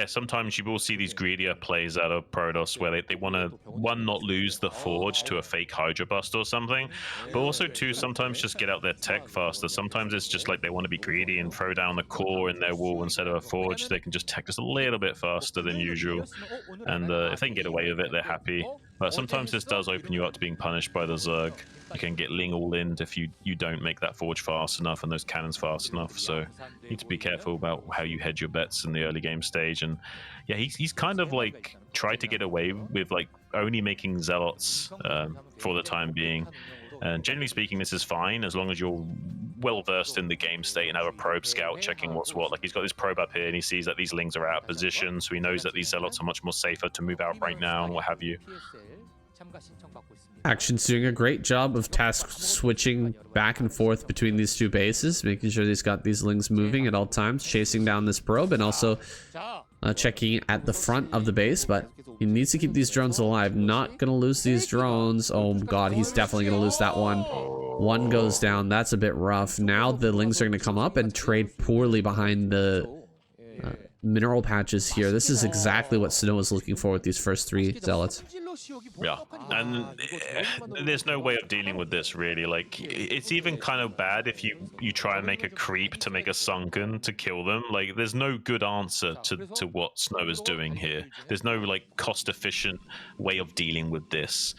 Sometimes you will see these greedier plays out of Protoss where they want to, one, not lose the forge to a fake Hydra bust or something, but also, two, sometimes just get out their tech faster. Sometimes it's just like they want to be greedy and throw down the core in their wall instead of a forge. They can just tech just a little bit faster than usual, and if they can get away with it, they're happy. But sometimes this does open you up to being punished by the Zerg. You can get Ling all in if you don't make that forge fast enough and those cannons fast enough. So you need to be careful about how you hedge your bets in the early game stage. And yeah, he's kind of like tried to get away with like only making Zealots for the time being. And generally speaking, this is fine as long as you're well versed in the game state and have a probe scout checking what's what. Like, he's got this probe up here and he sees that these Lings are out of position, so he knows that these Zealots are much more safer to move out right now and what have you. Action's doing a great job of task switching back and forth between these two bases, making sure he's got these Lings moving at all times, chasing down this probe, and also checking at the front of the base, but he needs to keep these drones alive. Not gonna lose these drones. Oh god, he's definitely gonna lose that one. One goes down. That's a bit rough. Now the Lings are gonna come up and trade poorly behind the mineral patches here. This is exactly what Snow is looking for with these first three Zealots. Yeah, and there's no way of dealing with this really. Like, it's even kind of bad if you try and make a creep to make a sunken to kill them. Like, there's no good answer to what Snow is doing here. There's no like cost efficient way of dealing with this.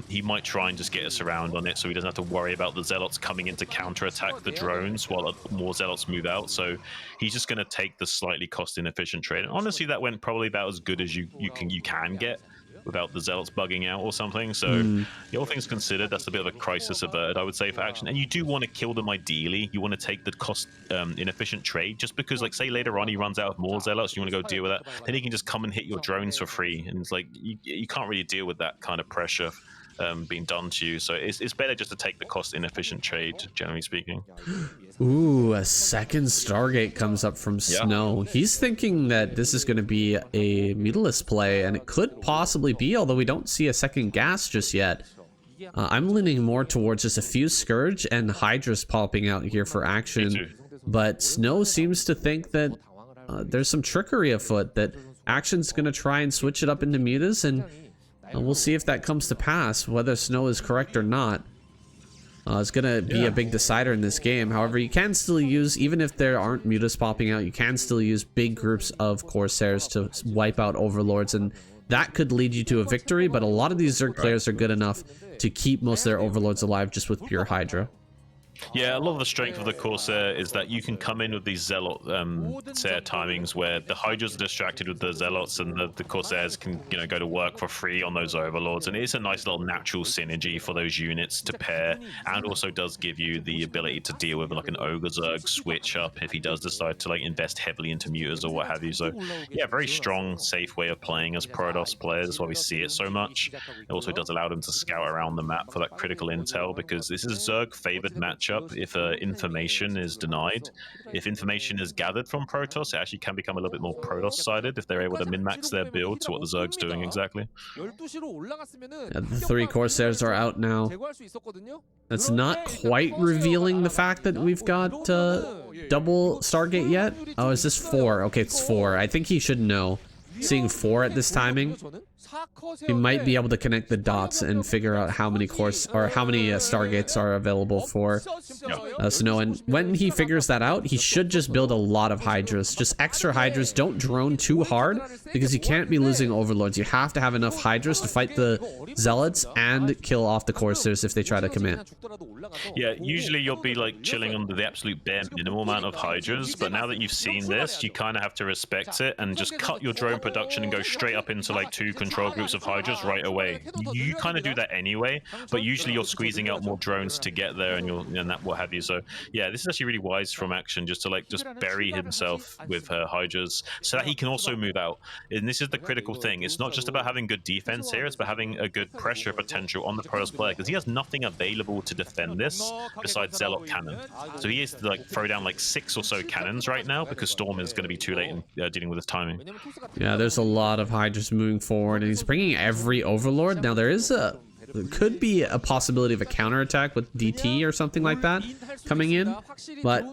He might try and just get us around on it so he doesn't have to worry about the Zealots coming in to counterattack the drones while more Zealots move out. So he's just going to take the slightly cost inefficient trade. And honestly, that went probably about as good as you can get without the Zealots bugging out or something. So all things considered, that's a bit of a crisis averted, I would say, for Action. And you do want to kill them ideally. You want to take the cost inefficient trade, just because, like, say later on he runs out of more Zealots, you want to go deal with that, then he can just come and hit your drones for free. And it's like, you can't really deal with that kind of pressure being done to you. So it's better just to take the cost inefficient trade, generally speaking. Ooh, a second Stargate comes up from Snow. He's thinking that this is going to be a Mutalisk play, and it could possibly be, although we don't see a second gas just yet. I'm leaning more towards just a few Scourge and Hydras popping out here for Action. But Snow seems to think that there's some trickery afoot, that Action's going to try and switch it up into Mutas, and we'll see if that comes to pass, whether Snow is correct or not. Is going to be a big decider in this game. However, you can still use, even if there aren't mutas popping out, you can still use big groups of Corsairs to wipe out Overlords, and that could lead you to a victory, but a lot of these Zerg players are good enough to keep most of their Overlords alive just with pure Hydra. Yeah, a lot of the strength of the Corsair is that you can come in with these Zealot Sair timings where the Hydras are distracted with the Zealots and the Corsairs can, go to work for free on those Overlords, and it's a nice little natural synergy for those units to pair, and also does give you the ability to deal with like an Ogre Zerg switch up if he does decide to like invest heavily into mutas or what have you. So yeah, very strong, safe way of playing as Protoss players. That's why we see it so much. It also does allow them to scout around the map for that critical intel, because this is a Zerg favored matchup if information is denied. If information is gathered from Protoss, it actually can become a little bit more Protoss-sided if they're able to min-max their build to what the Zerg's doing exactly. Yeah, the 3 Corsairs are out now. That's not quite revealing the fact that we've got double Stargate yet. Oh, is this 4? Okay, it's 4. I think he should know. Seeing 4 at this timing, he might be able to connect the dots and figure out how many Stargates are available for Snow. And when he figures that out, he should just build a lot of Hydras. Just extra Hydras. Don't drone too hard, because you can't be losing Overlords. You have to have enough Hydras to fight the Zealots and kill off the Corsairs if they try to commit. Yeah, usually you'll be like chilling under the absolute bare minimal amount of Hydras, but now that you've seen this, you kind of have to respect it and just cut your drone production and go straight up into like 2 control groups of Hydras right away. You kind of do that anyway, but usually you're squeezing out more drones to get there and that what have you. So yeah, this is actually really wise from Action, just to like just bury himself with Hydras so that he can also move out. And this is the critical thing. It's not just about having good defense here, it's about having a good pressure potential on the Protoss player, because he has nothing available to defend this besides Zealot Cannon. So he has to like throw down like 6 or so cannons right now, because Storm is going to be too late in dealing with his timing. Yeah, there's a lot of Hydras moving forward, and he's bringing every Overlord. Now there could be a possibility of a counterattack with DT or something like that coming in, but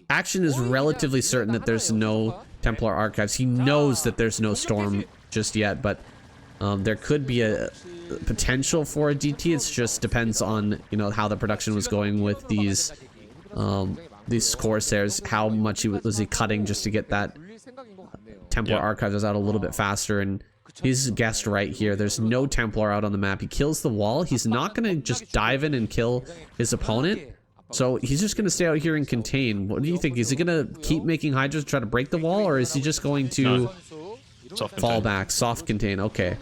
Action is relatively certain that there's no Templar Archives. He knows that there's no Storm just yet, but there could be a potential for a DT. It just depends on how the production was going with these Corsairs, how much was he cutting just to get that Templar Archives out a little bit faster. And he's guessed right here. There's no Templar out on the map. He kills the wall. He's not going to just dive in and kill his opponent. So he's just going to stay out here and contain. What do you think? Is he going to keep making Hydras try to break the wall, or is he just going to fall back, soft contain? Okay.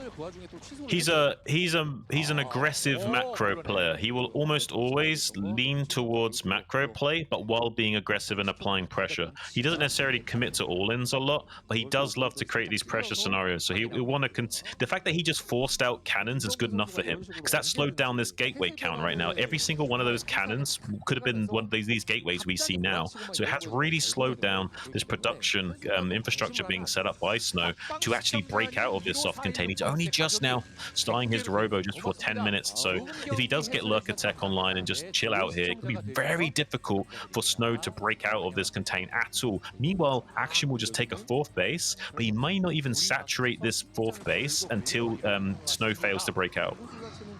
He's an aggressive macro player. He will almost always lean towards macro play, but while being aggressive and applying pressure. He doesn't necessarily commit to all-ins a lot, but he does love to create these pressure scenarios. So he'll want to. The fact that he just forced out cannons is good enough for him, because that slowed down this gateway count right now. Every single one of those cannons could have been one of these gateways we see now. So it has really slowed down this production infrastructure being set up by Snow to actually break out of this soft contain. He's only just now starting his robo just for 10 minutes. So if he does get Lurker Tech online and just chill out here, it can be very difficult for Snow to break out of this contain at all. Meanwhile, Action will just take a 4th base, but he may not even saturate this 4th base until Snow fails to break out.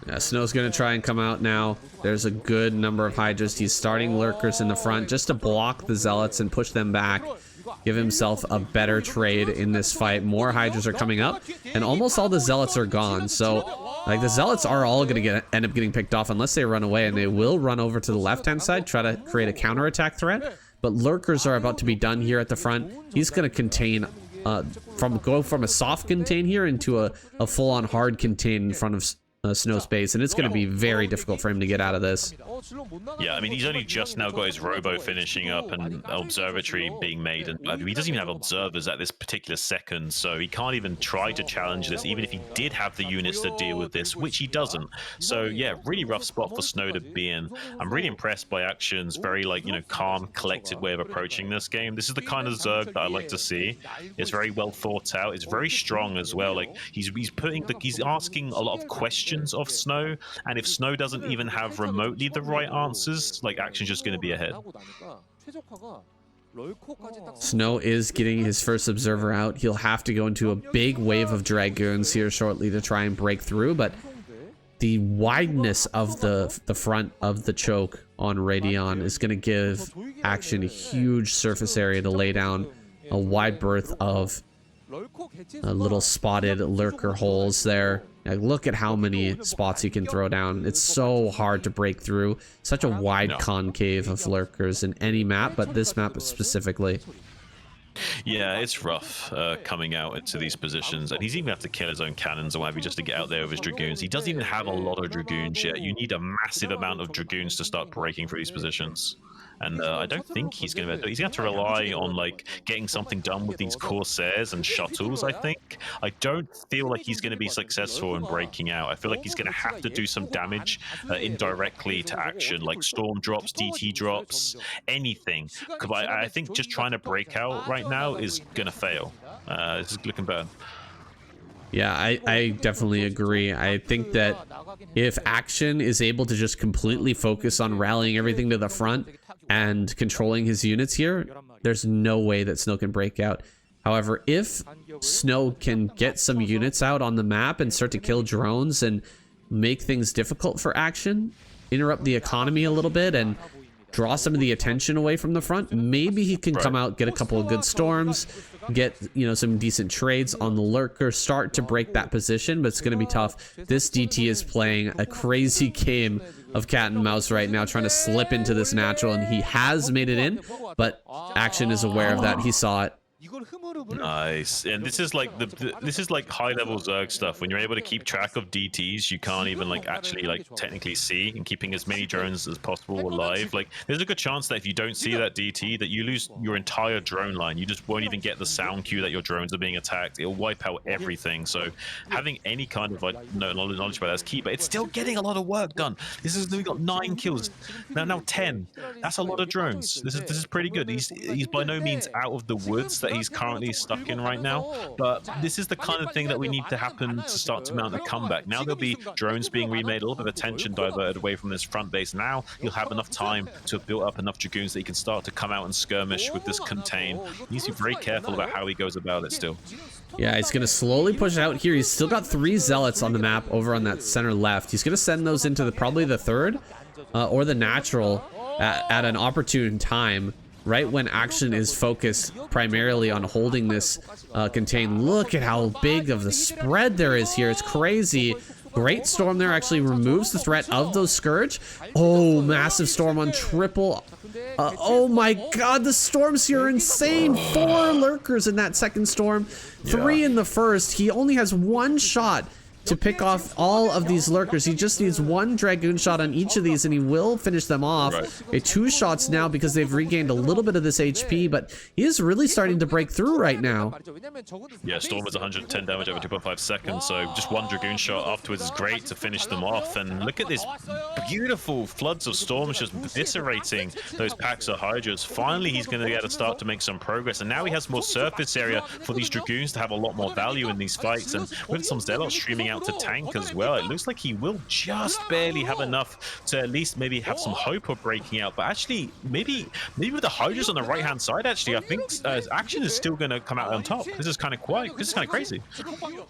Yeah, Snow's going to try and come out now. There's a good number of Hydras. He's starting Lurkers in the front just to block the Zealots and push them back. Give himself a better trade in this fight. More Hydras are coming up, and almost all the Zealots are gone. So, like, the Zealots are all going to end up getting picked off unless they run away, and they will run over to the left-hand side, try to create a counterattack threat. But Lurkers are about to be done here at the front. He's going to contain, go from a soft contain here into a full-on hard contain in front of Snow space, and it's going to be very difficult for him to get out of this. Yeah, I mean, he's only just now got his robo finishing up and observatory being made, and he doesn't even have observers at this particular second, so he can't even try to challenge this, even if he did have the units to deal with this, which he doesn't. So yeah, really rough spot for Snow to be in. I'm really impressed by Action's very, like, calm, collected way of approaching this game. This is the kind of Zerg that I like to see. It's very well thought out. It's very strong as well. Like, he's asking a lot of questions of Snow, and if Snow doesn't even have remotely the right answers, like, Action's just going to be ahead. Snow is getting his first observer out. He'll have to go into a big wave of Dragoons here shortly to try and break through, but the wideness of the front of the choke on Radeon is going to give Action a huge surface area to lay down a wide berth of little spotted lurker holes there. Like, look at how many spots you can throw down. It's so hard to break through. Such a wide concave of lurkers in any map, but this map specifically. Yeah, it's rough coming out into these positions, and he's even have to kill his own cannons or whatever just to get out there with his dragoons. He doesn't even have a lot of dragoons yet. You need a massive amount of dragoons to start breaking through these positions. And I don't think he's going to. He's going to have to rely on like getting something done with these corsairs and shuttles. I think. I don't feel like he's going to be successful in breaking out. I feel like he's going to have to do some damage indirectly to Action, like storm drops, DT drops, anything. Because I think just trying to break out right now is going to fail. This is looking bad. Yeah, I definitely agree. I think that if Action is able to just completely focus on rallying everything to the front and controlling his units here, there's no way that Snow can break out. However, if Snow can get some units out on the map and start to kill drones and make things difficult for Action, interrupt the economy a little bit and draw some of the attention away from the front, maybe he can come out, get a couple of good storms, get, you know, some decent trades on the lurker, start to break that position, but it's going to be tough. This DT is playing a crazy game of cat and mouse right now, trying to slip into this natural, and he has made it in, but Action is aware of that. He saw it. Nice. And this is like this is like high level Zerg stuff. When you're able to keep track of DTs, you can't even like actually like technically see, and keeping as many drones as possible alive. Like there's a good chance that if you don't see that DT, that you lose your entire drone line. You just won't even get the sound cue that your drones are being attacked. It'll wipe out everything. So having any kind of like knowledge about that is key, but it's still getting a lot of work done. We got 9 kills now 10. That's a lot of drones. This is pretty good. He's by no means out of the woods that he's currently stuck in right now, but this is the kind of thing that we need to happen to start to mount a comeback. Now there'll be drones being remade, a little bit of attention diverted away from this front base. Now he'll have enough time to have built up enough dragoons that he can start to come out and skirmish with this contain. He needs to be very careful about how he goes about it still. Yeah, he's going to slowly push out here. He's still got 3 zealots on the map over on that center left. He's going to send those into probably the third or the natural at an opportune time, right when Action is focused primarily on holding this contain. Look at how big of the spread there is here. It's crazy. Great storm there actually removes the threat of those Scourge. Oh, massive storm on triple. Oh my god, the storms here are insane. 4 lurkers in that second storm, 3 in the first. He only has 1 shot to pick off all of these lurkers. He just needs 1 dragoon shot on each of these and he will finish them off. Okay, 2 shots now because they've regained a little bit of this HP, but he is really starting to break through right now. Yeah, Storm is 110 damage over 2.5 seconds, so just 1 dragoon shot afterwards is great to finish them off. And look at this beautiful floods of storms just eviscerating those packs of hydras. Finally, he's going to get to start to make some progress, and now he has more surface area for these dragoons to have a lot more value in these fights. And with some zealots streaming out to tank as well, it looks like he will just barely have enough to at least maybe have some hope of breaking out. But actually, maybe with the hydras on the right hand side, actually I think Action is still going to come out on top. This is kind of crazy.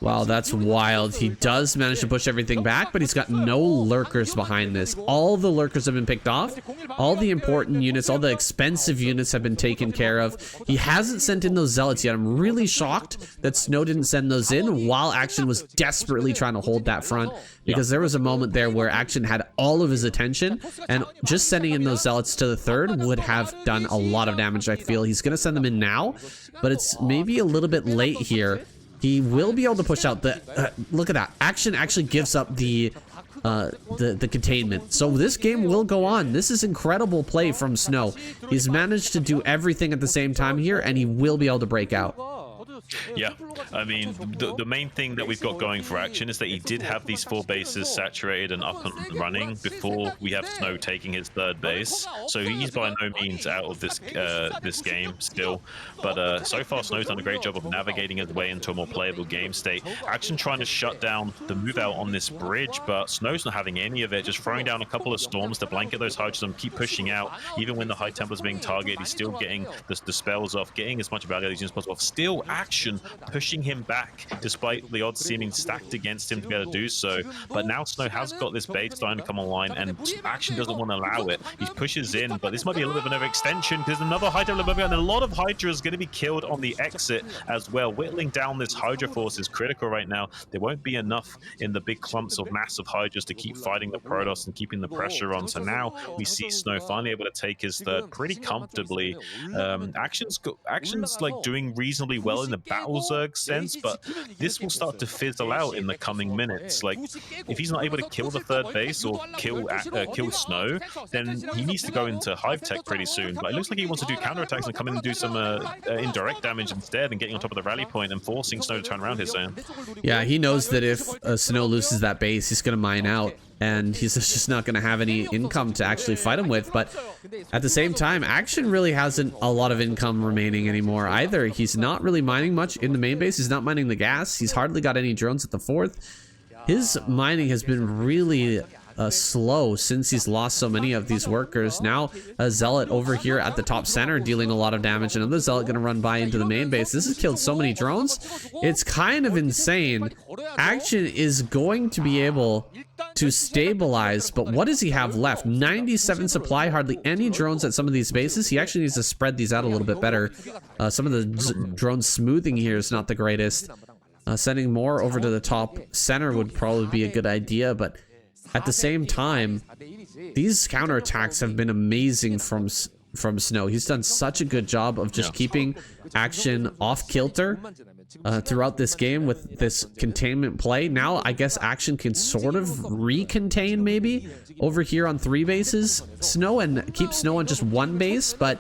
Wow, that's wild. He does manage to push everything back, but he's got no lurkers behind this. All the lurkers have been picked off. All the important units, all the expensive units have been taken care of. He hasn't sent in those zealots yet. I'm really shocked that Snow didn't send those in while Action was desperately trying to hold that front, because there was a moment there where Action had all of his attention, and just sending in those zealots to the third would have done a lot of damage. I feel he's going to send them in now, but it's maybe a little bit late here. He will be able to push out the look at that. Action actually gives up the containment, so this game will go on. This is incredible play from Snow. He's managed to do everything at the same time here, and he will be able to break out. Yeah, I mean, the main thing that we've got going for Action is that he did have these 4 bases saturated and up and running before we have Snow taking his 3rd base. So he's by no means out of this game still. But so far, Snow's done a great job of navigating his way into a more playable game state. Action trying to shut down the move out on this bridge, but Snow's not having any of it. Just throwing down a couple of storms to blanket those hydras and keep pushing out. Even when the High Templar's being targeted, he's still getting the spells off, getting as much value as possible. Still, Action Action, pushing him back despite the odds seeming stacked against him to be able to do so. But now Snow has got this base starting to come online, and Action doesn't want to allow it. He pushes in, but this might be a little bit of an overextension because another Hydra moving on, and a lot of Hydra is going to be killed on the exit as well. Whittling down this Hydra force is critical right now. There won't be enough in the big clumps of massive Hydras to keep fighting the Protoss and keeping the pressure on. So now we see Snow finally able to take his third pretty comfortably. Action's like doing reasonably well in the battle Zerg sense, but this will start to fizzle out in the coming minutes. Like, if he's not able to kill the third base or kill Snow, then he needs to go into Hive Tech pretty soon. But it looks like he wants to do counterattacks and come in and do some indirect damage instead, and getting on top of the rally point and forcing Snow to turn around here, Sam. Yeah, he knows that if Snow loses that base, he's going to mine out, and he's just not going to have any income to actually fight him with. But at the same time, Action really hasn't a lot of income remaining anymore either. He's not really mining much in the main base. He's not mining the gas. He's hardly got any drones at the fourth. His mining has been really slow since he's lost so many of these workers. Now a Zealot over here at the top center dealing a lot of damage. Another Zealot gonna run by into the main base. This has killed so many drones. It's kind of insane. Action is going to be able to stabilize, but what does he have left? 97 supply, hardly any drones at some of these bases. He actually needs to spread these out a little bit better. Some of the drone smoothing here is not the greatest. Sending more over to the top center would probably be a good idea, but at the same time, these counterattacks have been amazing from Snow. He's done such a good job of just keeping Action off kilter throughout this game with this containment play. Now I guess Action can sort of recontain maybe over here on 3 bases Snow and keep Snow on just 1 base, but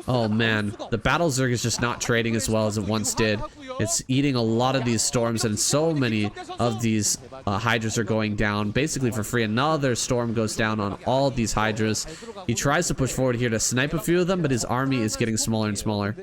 oh man, the Battle Zerg is just not trading as well as it once did. It's eating a lot of these storms, and so many of these Hydras are going down basically for free. Another storm goes down on all these Hydras. He tries to push forward here to snipe a few of them, but his army is getting smaller and smaller.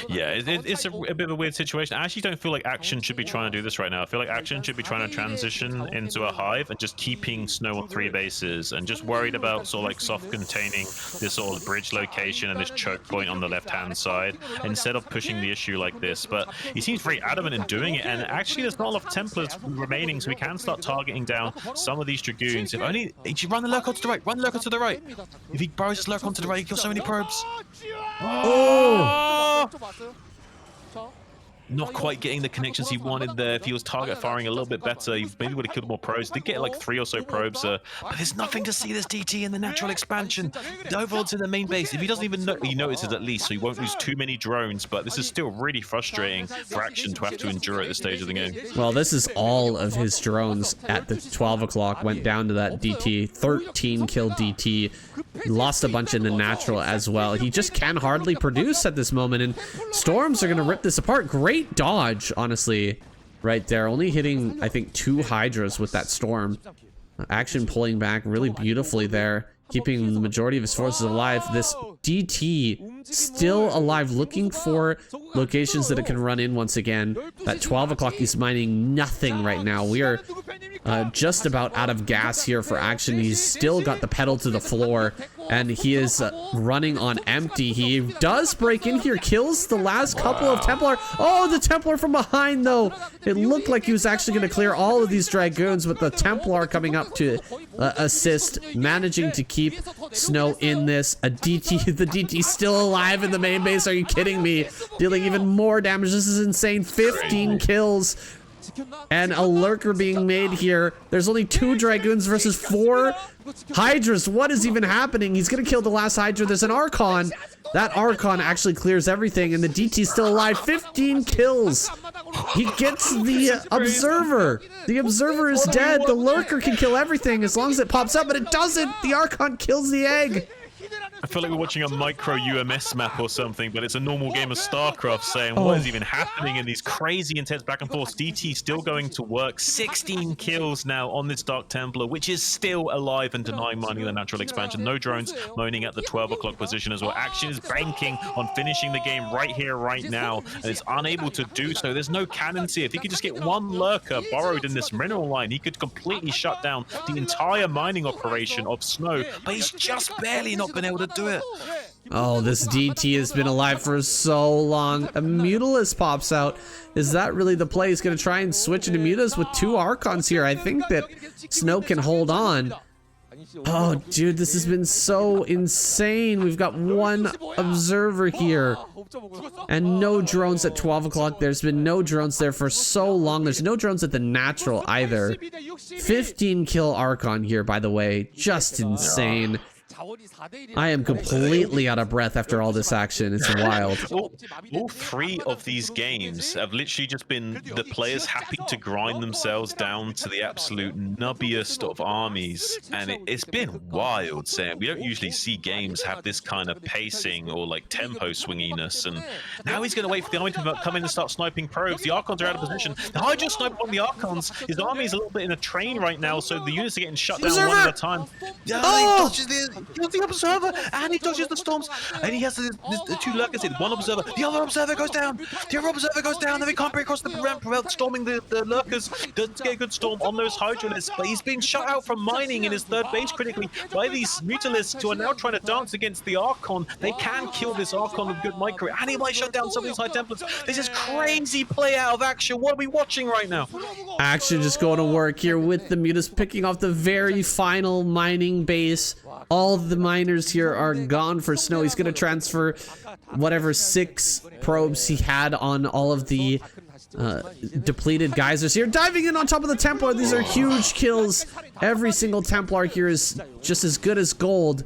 Yeah, it's a bit of a weird situation. I actually don't feel like Action should be trying to do this right now. I feel like Action should be trying to transition into a Hive and just keeping Snow on 3 bases and just worried about sort of like soft containing this sort of bridge location and this choke point on the left-hand side instead of pushing the issue like this. But he seems very adamant in doing it, and actually there's not a lot of Templars remaining, so we can start targeting down some of these Dragoons. If only he should run the Lurker to the right, run the Lurker to the right. If he burrows his Lurker onto the right, he kills so many probes. Oh! Not quite getting the connections he wanted there. If he was target firing a little bit better, he maybe would have killed more probes. Did get like 3 or so probes, but there's nothing to see this DT in the natural expansion. Overlord's in the main base. If he doesn't even know, he notices at least, so he won't lose too many drones. But this is still really frustrating for Action to have to endure at this stage of the game. Well, this is all of his drones at the 12 o'clock went down to that DT. 13 kill DT. Lost a bunch in the natural as well. He just can hardly produce at this moment, and storms are going to rip this apart. Great dodge, honestly, right there. Only hitting, I think, 2 Hydras with that storm. Action pulling back really beautifully there, keeping the majority of his forces alive. This DT still alive, looking for locations that it can run in once again. At 12 o'clock, he's mining nothing right now. We are just about out of gas here for Action. He's still got the pedal to the floor, and he is running on empty. He does break in here, kills the last couple of Templar. Oh, the Templar from behind, though. It looked like he was actually going to clear all of these Dragoons, with the Templar coming up to assist, managing to keep Snow in this. A DT, the DT still alive in the main base. Are you kidding me? Dealing even more damage. This is insane. 15 kills. And a Lurker being made here. There's only 2 Dragoons versus 4 Hydras. What is even happening? He's gonna kill the last Hydra. There's an Archon. That Archon actually clears everything, and the DT's still alive. 15 kills. He gets the Observer. The Observer is dead. The Lurker can kill everything as long as it pops up, but it doesn't. The Archon kills the egg. I feel like we're watching a micro UMS map or something, but it's a normal game of Starcraft, saying what is even happening in these crazy intense back and forth. DT still going to work. 16 kills now on this Dark Templar, which is still alive and denying mining the natural expansion. No drones moaning at the 12 o'clock position as well. Action is banking on finishing the game right here, right now, and it's unable to do so. There's no cannons here. If he could just get 1 Lurker borrowed in this mineral line, he could completely shut down the entire mining operation of Snow, but he's just barely not been able to do it. Oh, this DT has been alive for so long. A Mutalisk pops out. Is that really the play? He's going to try and switch into Mutas with 2 Archons here. I think that Snow can hold on. Oh, dude, this has been so insane. We've got 1 Observer here. And no drones at 12 o'clock. There's been no drones there for so long. There's no drones at the natural either. 15 kill Archon here, by the way. Just insane. I am completely out of breath after all this action. It's wild. All 3 of these games have literally just been the players happy to grind themselves down to the absolute nubbiest of armies, and it's been wild, Sam. We don't usually see games have this kind of pacing or like tempo swinginess, and now he's going to wait for the army to come in and start sniping probes. The Archons are out of position. The Hydra snipe on the Archons. His army is a little bit in a train right now, so the units are getting shut down one at a time. Oh! He kills the Observer, and he dodges the storms, and he has the 2 lurkers in. 1 Observer, the other Observer goes down. The other Observer goes down, and they can't break across the ramp without storming the lurkers. Doesn't get a good storm on those Hydralisks, but he's being shut out from mining in his 3rd base critically by these Mutalisks who are now trying to dance against the Archon. They can kill this Archon with good micro, and he might shut down some of these High Templars. This is crazy play out of Action. What are we watching right now? Action just going to work here with the Mutas picking off the very final mining base. All the miners here are gone for Snow. He's going to transfer whatever 6 probes he had on all of the depleted geysers here. Diving in on top of the Templar. These are huge kills. Every single Templar here is just as good as gold.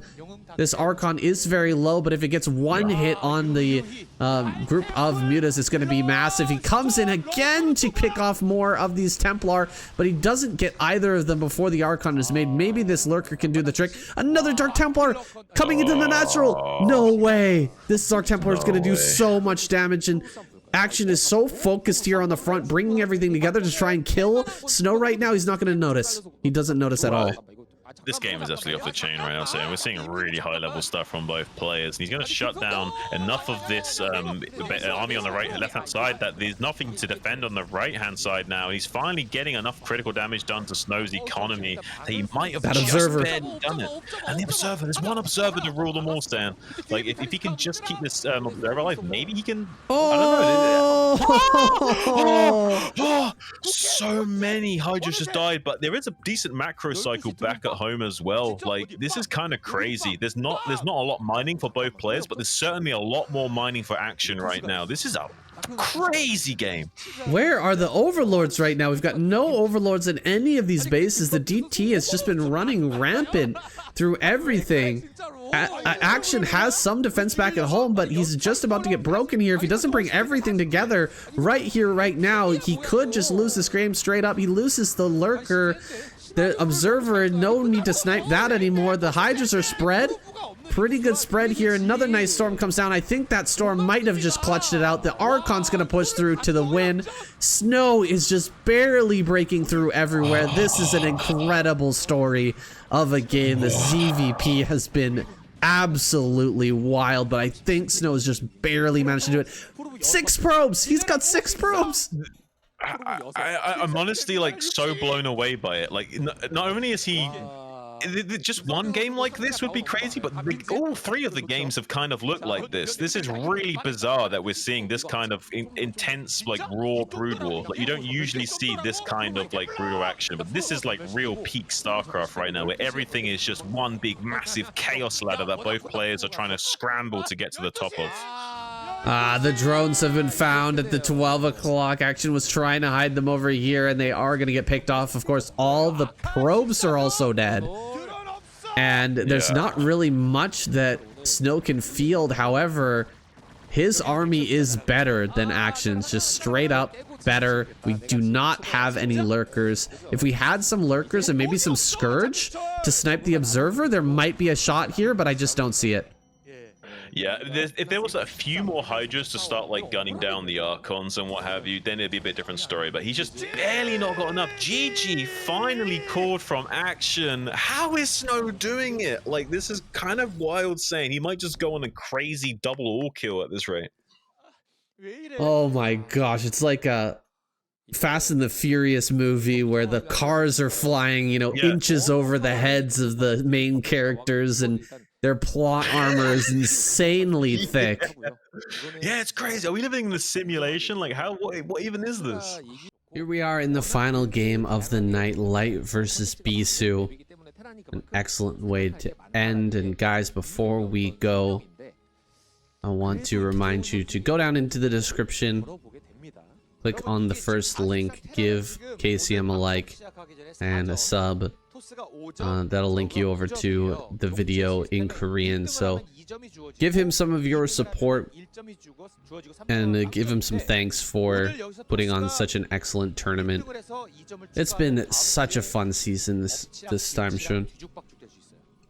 This Archon is very low, but if it gets 1 hit on the group of Mutas, it's going to be massive. He comes in again to pick off more of these Templar, but he doesn't get either of them before the Archon is made. Maybe this Lurker can do the trick. Another Dark Templar coming into the natural. No way. This Dark Templar is going to do so much damage, and Action is so focused here on the front, bringing everything together to try and kill Snow right now. He's not going to notice. He doesn't notice at all. This game is absolutely off the chain right now, so we're seeing really high-level stuff from both players. And he's going to shut down enough of this army on the left-hand side that there's nothing to defend on the right-hand side now. He's finally getting enough critical damage done to Snow's economy that he might have just barely done it. And the Observer, there's 1 Observer to rule them all, Stan. Like, if he can just keep this Observer alive, maybe he can... I don't know. So many Hydras just died, but there is a decent macro cycle back at home as well. Like, this is kind of crazy. There's not a lot mining for both players, but there's certainly a lot more mining for Action right now. This is a crazy game. Where are the Overlords right now? We've got no Overlords in any of these bases. The DT has just been running rampant through everything. Action has some defense back at home, but he's just about to get broken here. If he doesn't bring everything together right here, right now, he could just lose this game straight up. He loses the Lurker. The Observer, no need to snipe that anymore. The Hydras are spread. Pretty good spread here. Another nice storm comes down. I think that storm might have just clutched it out. The Archon's going to push through to the win. Snow is just barely breaking through everywhere. This is an incredible story of a game. The ZVP has been absolutely wild, but I think Snow has just barely managed to do it. 6 probes! He's got 6 probes! I'm honestly like so blown away by it. Like, not only is he just one game like this would be crazy, but all 3 of the games have kind of looked like this. This is really bizarre that we're seeing this kind of intense, like, raw Brood War. Like, you don't usually see this kind of like brutal action, but this is like real peak Starcraft right now, where everything is just one big massive chaos ladder that both players are trying to scramble to get to the top of. The drones have been found at the 12 o'clock. Action was trying to hide them over here, and they are going to get picked off. Of course, all the probes are also dead. And there's not really much that Snow can field. However, his army is better than Action's. Just straight up better. We do not have any Lurkers. If we had some Lurkers and maybe some Scourge to snipe the Observer, there might be a shot here, but I just don't see it. Yeah, if there was a few more Hydras to start like gunning down the Archons and what have you, then it'd be a bit different story. But he's just barely not got enough. GG finally called from Action. How is Snow doing it? Like, this is kind of wild saying. He might just go on a crazy double all kill at this rate. Oh my gosh, it's like a Fast and the Furious movie where the cars are flying, you know, inches over the heads of the main characters, and Their plot armor is insanely thick. Yeah, it's crazy. Are we living in a simulation? Like, what even is this? Here we are in the final game of the night, Light versus Bisu. An excellent way to end. And guys, before we go, I want to remind you to go down into the description, click on the first link, give KCM a like and a sub. That'll link you over to the video in Korean. So give him some of your support and give him some thanks for putting on such an excellent tournament. It's been such a fun season this time, Shun.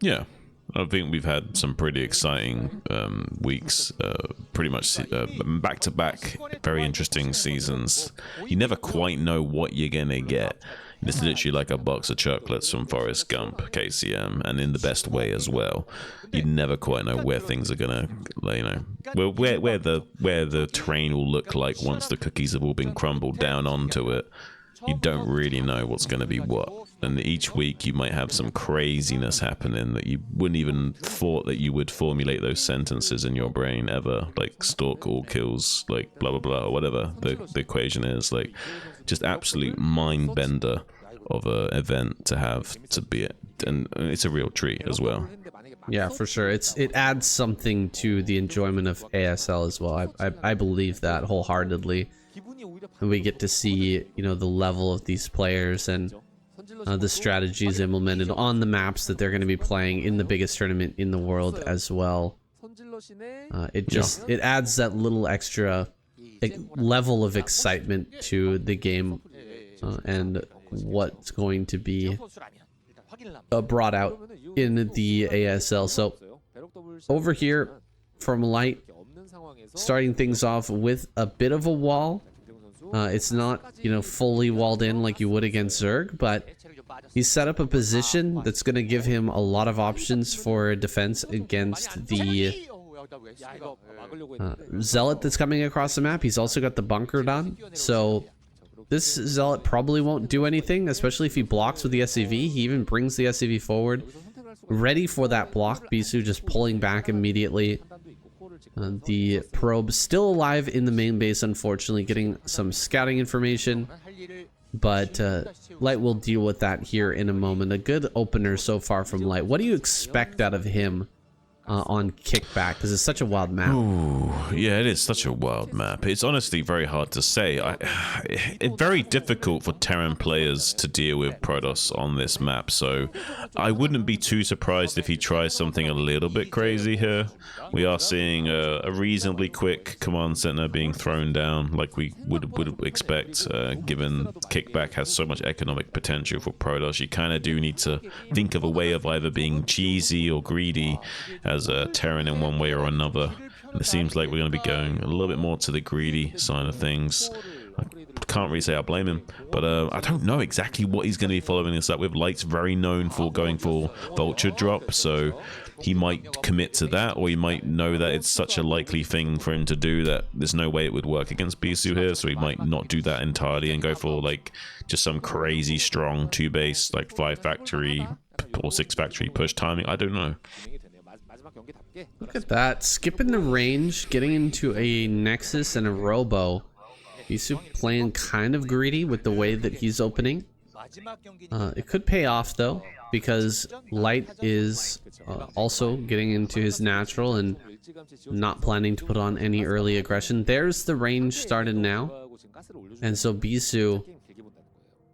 Yeah, I think we've had some pretty exciting weeks, pretty much back to back, very interesting seasons. You never quite know what you're gonna get. It's literally like a box of chocolates from Forrest Gump, KCM, and in the best way as well. You never quite know where things are gonna, you know, where the terrain will look like once the cookies have all been crumbled down onto it. You don't really know what's gonna be what. And each week you might have some craziness happening that you wouldn't even thought that you would formulate those sentences in your brain ever, like stalk all kills, like blah blah blah, or whatever the equation is. Like, just absolute mind bender of a event to have to be it, and it's a real treat as well. Yeah, for sure. It adds something to the enjoyment of ASL as well. I believe that wholeheartedly. And we get to see, you know, the level of these players and the strategies implemented on the maps that they're going to be playing in the biggest tournament in the world as well. It adds that little extra level of excitement to the game and what's going to be brought out in the ASL. So over here from Light, starting things off with a bit of a wall. It's not, you know, fully walled in like you would against Zerg, but he's set up a position that's going to give him a lot of options for defense against the Zealot that's coming across the map. He's also got the bunker done, so this Zealot probably won't do anything, especially if he blocks with the SCV. He even brings the SCV forward, ready for that block. Bisu just pulling back immediately. The probe still alive in the main base, unfortunately, getting some scouting information, but Light will deal with that here in a moment. A good opener so far from Light. What do you expect out of him on kickback? Because it's such a wild map. Ooh, yeah, it is such a wild map. It's honestly very hard to say. It's very difficult for Terran players to deal with Protoss on this map, so I wouldn't be too surprised if he tries something a little bit crazy here. We are seeing a reasonably quick command center being thrown down, like we would expect, given kickback has so much economic potential for Protoss. You kind of do need to think of a way of either being cheesy or greedy as a Terran in one way or another. And it seems like we're going to be going a little bit more to the greedy side of things. I can't really say I blame him, but I don't know exactly what he's going to be following this up with. Light's very known for going for vulture drop, so he might commit to that, or he might know that it's such a likely thing for him to do that there's no way it would work against Bisu here, so he might not do that entirely and go for like just some crazy strong 2-base, like 5 factory or 6 factory push timing. I don't know. Look at that, skipping the range, getting into a Nexus and a Robo. Bisu playing kind of greedy with the way that he's opening. It could pay off though, because Light is also getting into his natural and not planning to put on any early aggression. There's the range started now, and so Bisu,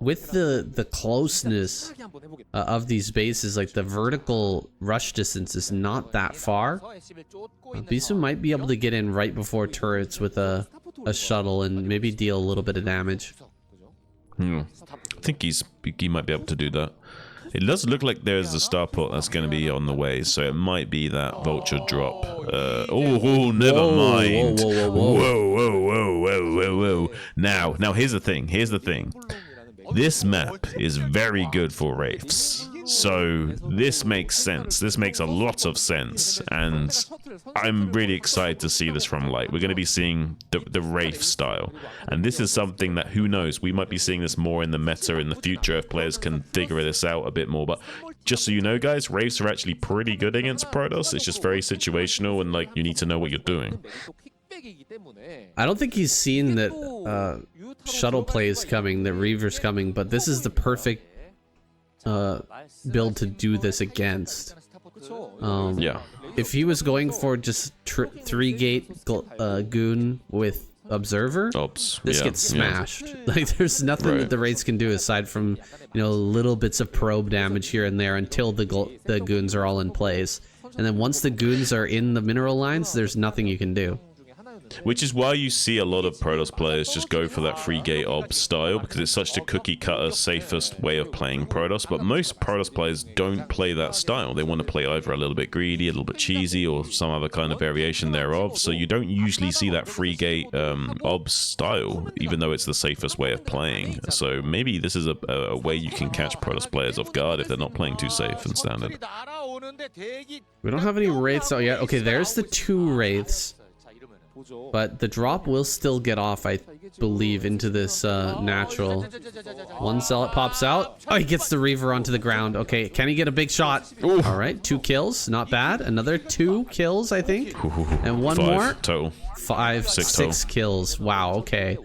with the closeness of these bases, like the vertical rush distance is not that far. Bisu might be able to get in right before turrets with a shuttle and maybe deal a little bit of damage. I think he might be able to do that. It does look like there's a starport that's going to be on the way, so it might be that vulture drop. Never mind. Whoa. Now here's the thing. This map is very good for Wraiths, so this makes sense. This makes a lot of sense, and I'm really excited to see this from Light. We're going to be seeing the Wraith style, and this is something that, who knows, we might be seeing this more in the meta in the future if players can figure this out a bit more, but just so you know, guys, Wraiths are actually pretty good against Protoss. It's just very situational, and like you need to know what you're doing. I don't think he's seen that shuttle play is coming, that Reaver's coming, but this is the perfect build to do this against. Yeah. If he was going for just 3-gate goon with Observer, this gets smashed. Like, there's nothing that the Wraiths can do aside from, you know, little bits of probe damage here and there until the goons are all in place. And then once the goons are in the mineral lines, there's nothing you can do. Which is why you see a lot of Protoss players just go for that free gate ob style, because it's such a cookie cutter, safest way of playing Protoss. But most Protoss players don't play that style. They want to play either a little bit greedy, a little bit cheesy, or some other kind of variation thereof. So you don't usually see that free gate ob style, even though it's the safest way of playing. So maybe this is a way you can catch Protoss players off guard if they're not playing too safe and standard. We don't have any Wraiths out yet. Okay, there's the 2 Wraiths. But the drop will still get off, I believe, into this natural. One Zealot pops out. Oh, he gets the Reaver onto the ground. Okay, can he get a big shot? Ooh. All right, 2 kills. Not bad. Another 2 kills, I think. And one 5 more. Total. 6 kills. Wow, okay.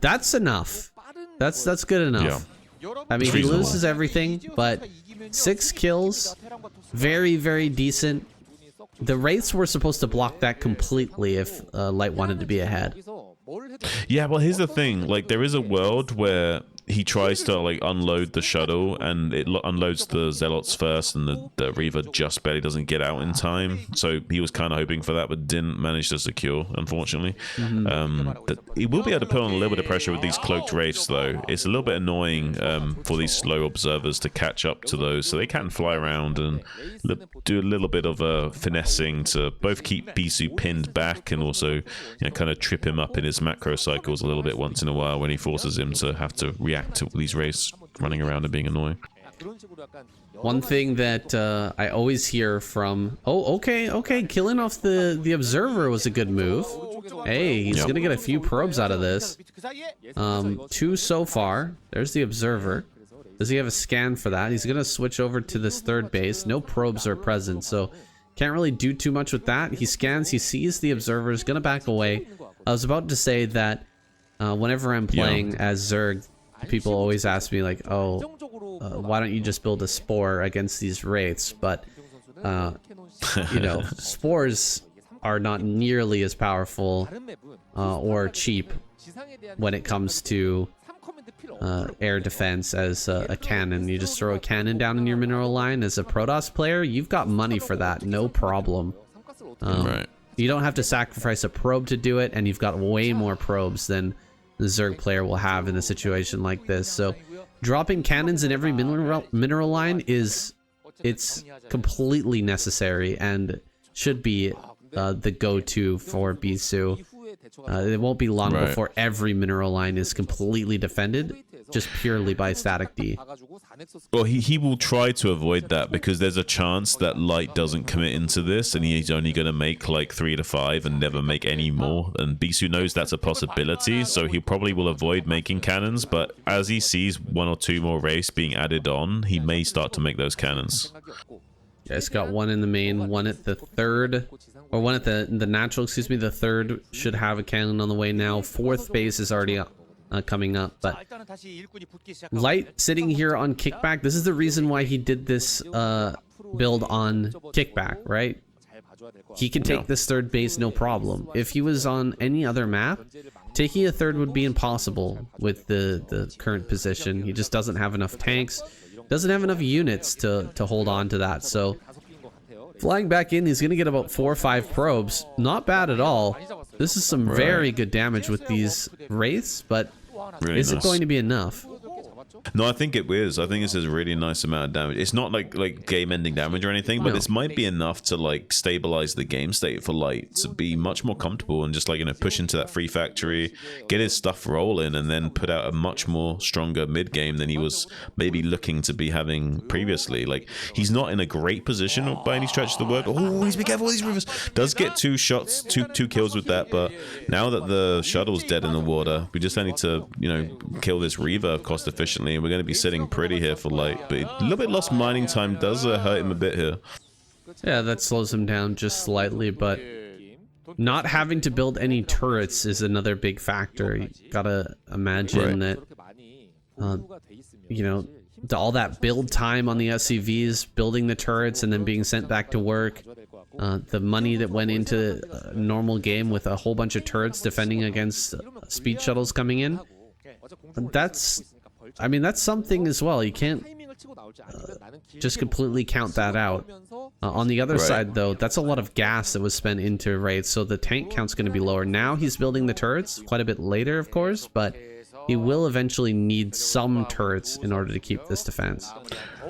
That's enough. That's good enough. Yeah. I mean, he loses everything, but 6 kills. Very, very decent. The Wraiths were supposed to block that completely if Light wanted to be ahead. Yeah, well, here's the thing. Like, there is a world where he tries to, like, unload the shuttle, and it unloads the Zealots first, and the Reaver just barely doesn't get out in time. So he was kind of hoping for that, but didn't manage to secure, unfortunately. He will be able to put on a little bit of pressure with these cloaked Wraiths, though. It's a little bit annoying for these slow observers to catch up to those, so they can fly around and do a little bit of finessing to both keep Bisu pinned back and also, you know, kind of trip him up in his macro cycles a little bit once in a while when he forces him to have to react to these Wraiths running around and being annoying. One thing that I always hear from... Oh, okay. Killing off the Observer was a good move. Hey, he's going to get a few probes out of this. 2 so far. There's the Observer. Does he have a scan for that? He's going to switch over to this 3rd base. No probes are present, so can't really do too much with that. He scans, he sees the Observer, is going to back away. I was about to say that whenever I'm playing as Zerg, people always ask me, like, oh, why don't you just build a Spore against these Wraiths? But, you know, Spores are not nearly as powerful or cheap when it comes to air defense as a cannon. You just throw a cannon down in your mineral line. As a Protoss player, you've got money for that, no problem. Right. You don't have to sacrifice a probe to do it, and you've got way more probes than the Zerg player will have in a situation like this. So dropping cannons in every mineral line it's completely necessary and should be the go-to for Bisu. It won't be long before every mineral line is completely defended, just purely by static D. Well, he will try to avoid that because there's a chance that Light doesn't commit into this and he's only going to make like 3 to 5 and never make any more. And Bisu knows that's a possibility, so he probably will avoid making cannons. But as he sees 1 or 2 more Wraiths being added on, he may start to make those cannons. Yeah, it's got 1 in the main, 1 at the 3rd, or 1 at the natural, excuse me. The 3rd should have a cannon on the way now. 4th base is already coming up, but Light sitting here on kickback. This is the reason why he did this build on kickback, right? He can take this 3rd base no problem. If he was on any other map, taking a 3rd would be impossible with the current position. He just doesn't have enough tanks, doesn't have enough units to hold on to that. So flying back in, he's going to get about 4 or 5 probes. Not bad at all. This is some very good damage with these Wraiths, but really is it going to be enough? No, I think it is. I think this is a really nice amount of damage. It's not like game-ending damage or anything, but this might be enough to like stabilize the game state for Light to be much more comfortable and just like, you know, push into that free factory, get his stuff rolling, and then put out a much more stronger mid game than he was maybe looking to be having previously. Like, he's not in a great position by any stretch of the word. Oh, he's be careful with these rivers. Does get 2 shots, two kills with that, but now that the shuttle's dead in the water, we just need to, you know, kill this Reaver cost efficiently. unfortunately, we're going to be sitting pretty here for Light. But a little bit lost mining time does hurt him a bit here. Yeah, that slows him down just slightly, but not having to build any turrets is another big factor. You gotta imagine that, you know, all that build time on the SCVs, building the turrets and then being sent back to work, the money that went into a normal game with a whole bunch of turrets defending against speed shuttles coming in. That's, I mean, that's something as well. You can't just completely count that out. On the other side, though, that's a lot of gas that was spent into raids, so the tank count's going to be lower. Now he's building the turrets quite a bit later, of course, but he will eventually need some turrets in order to keep this defense.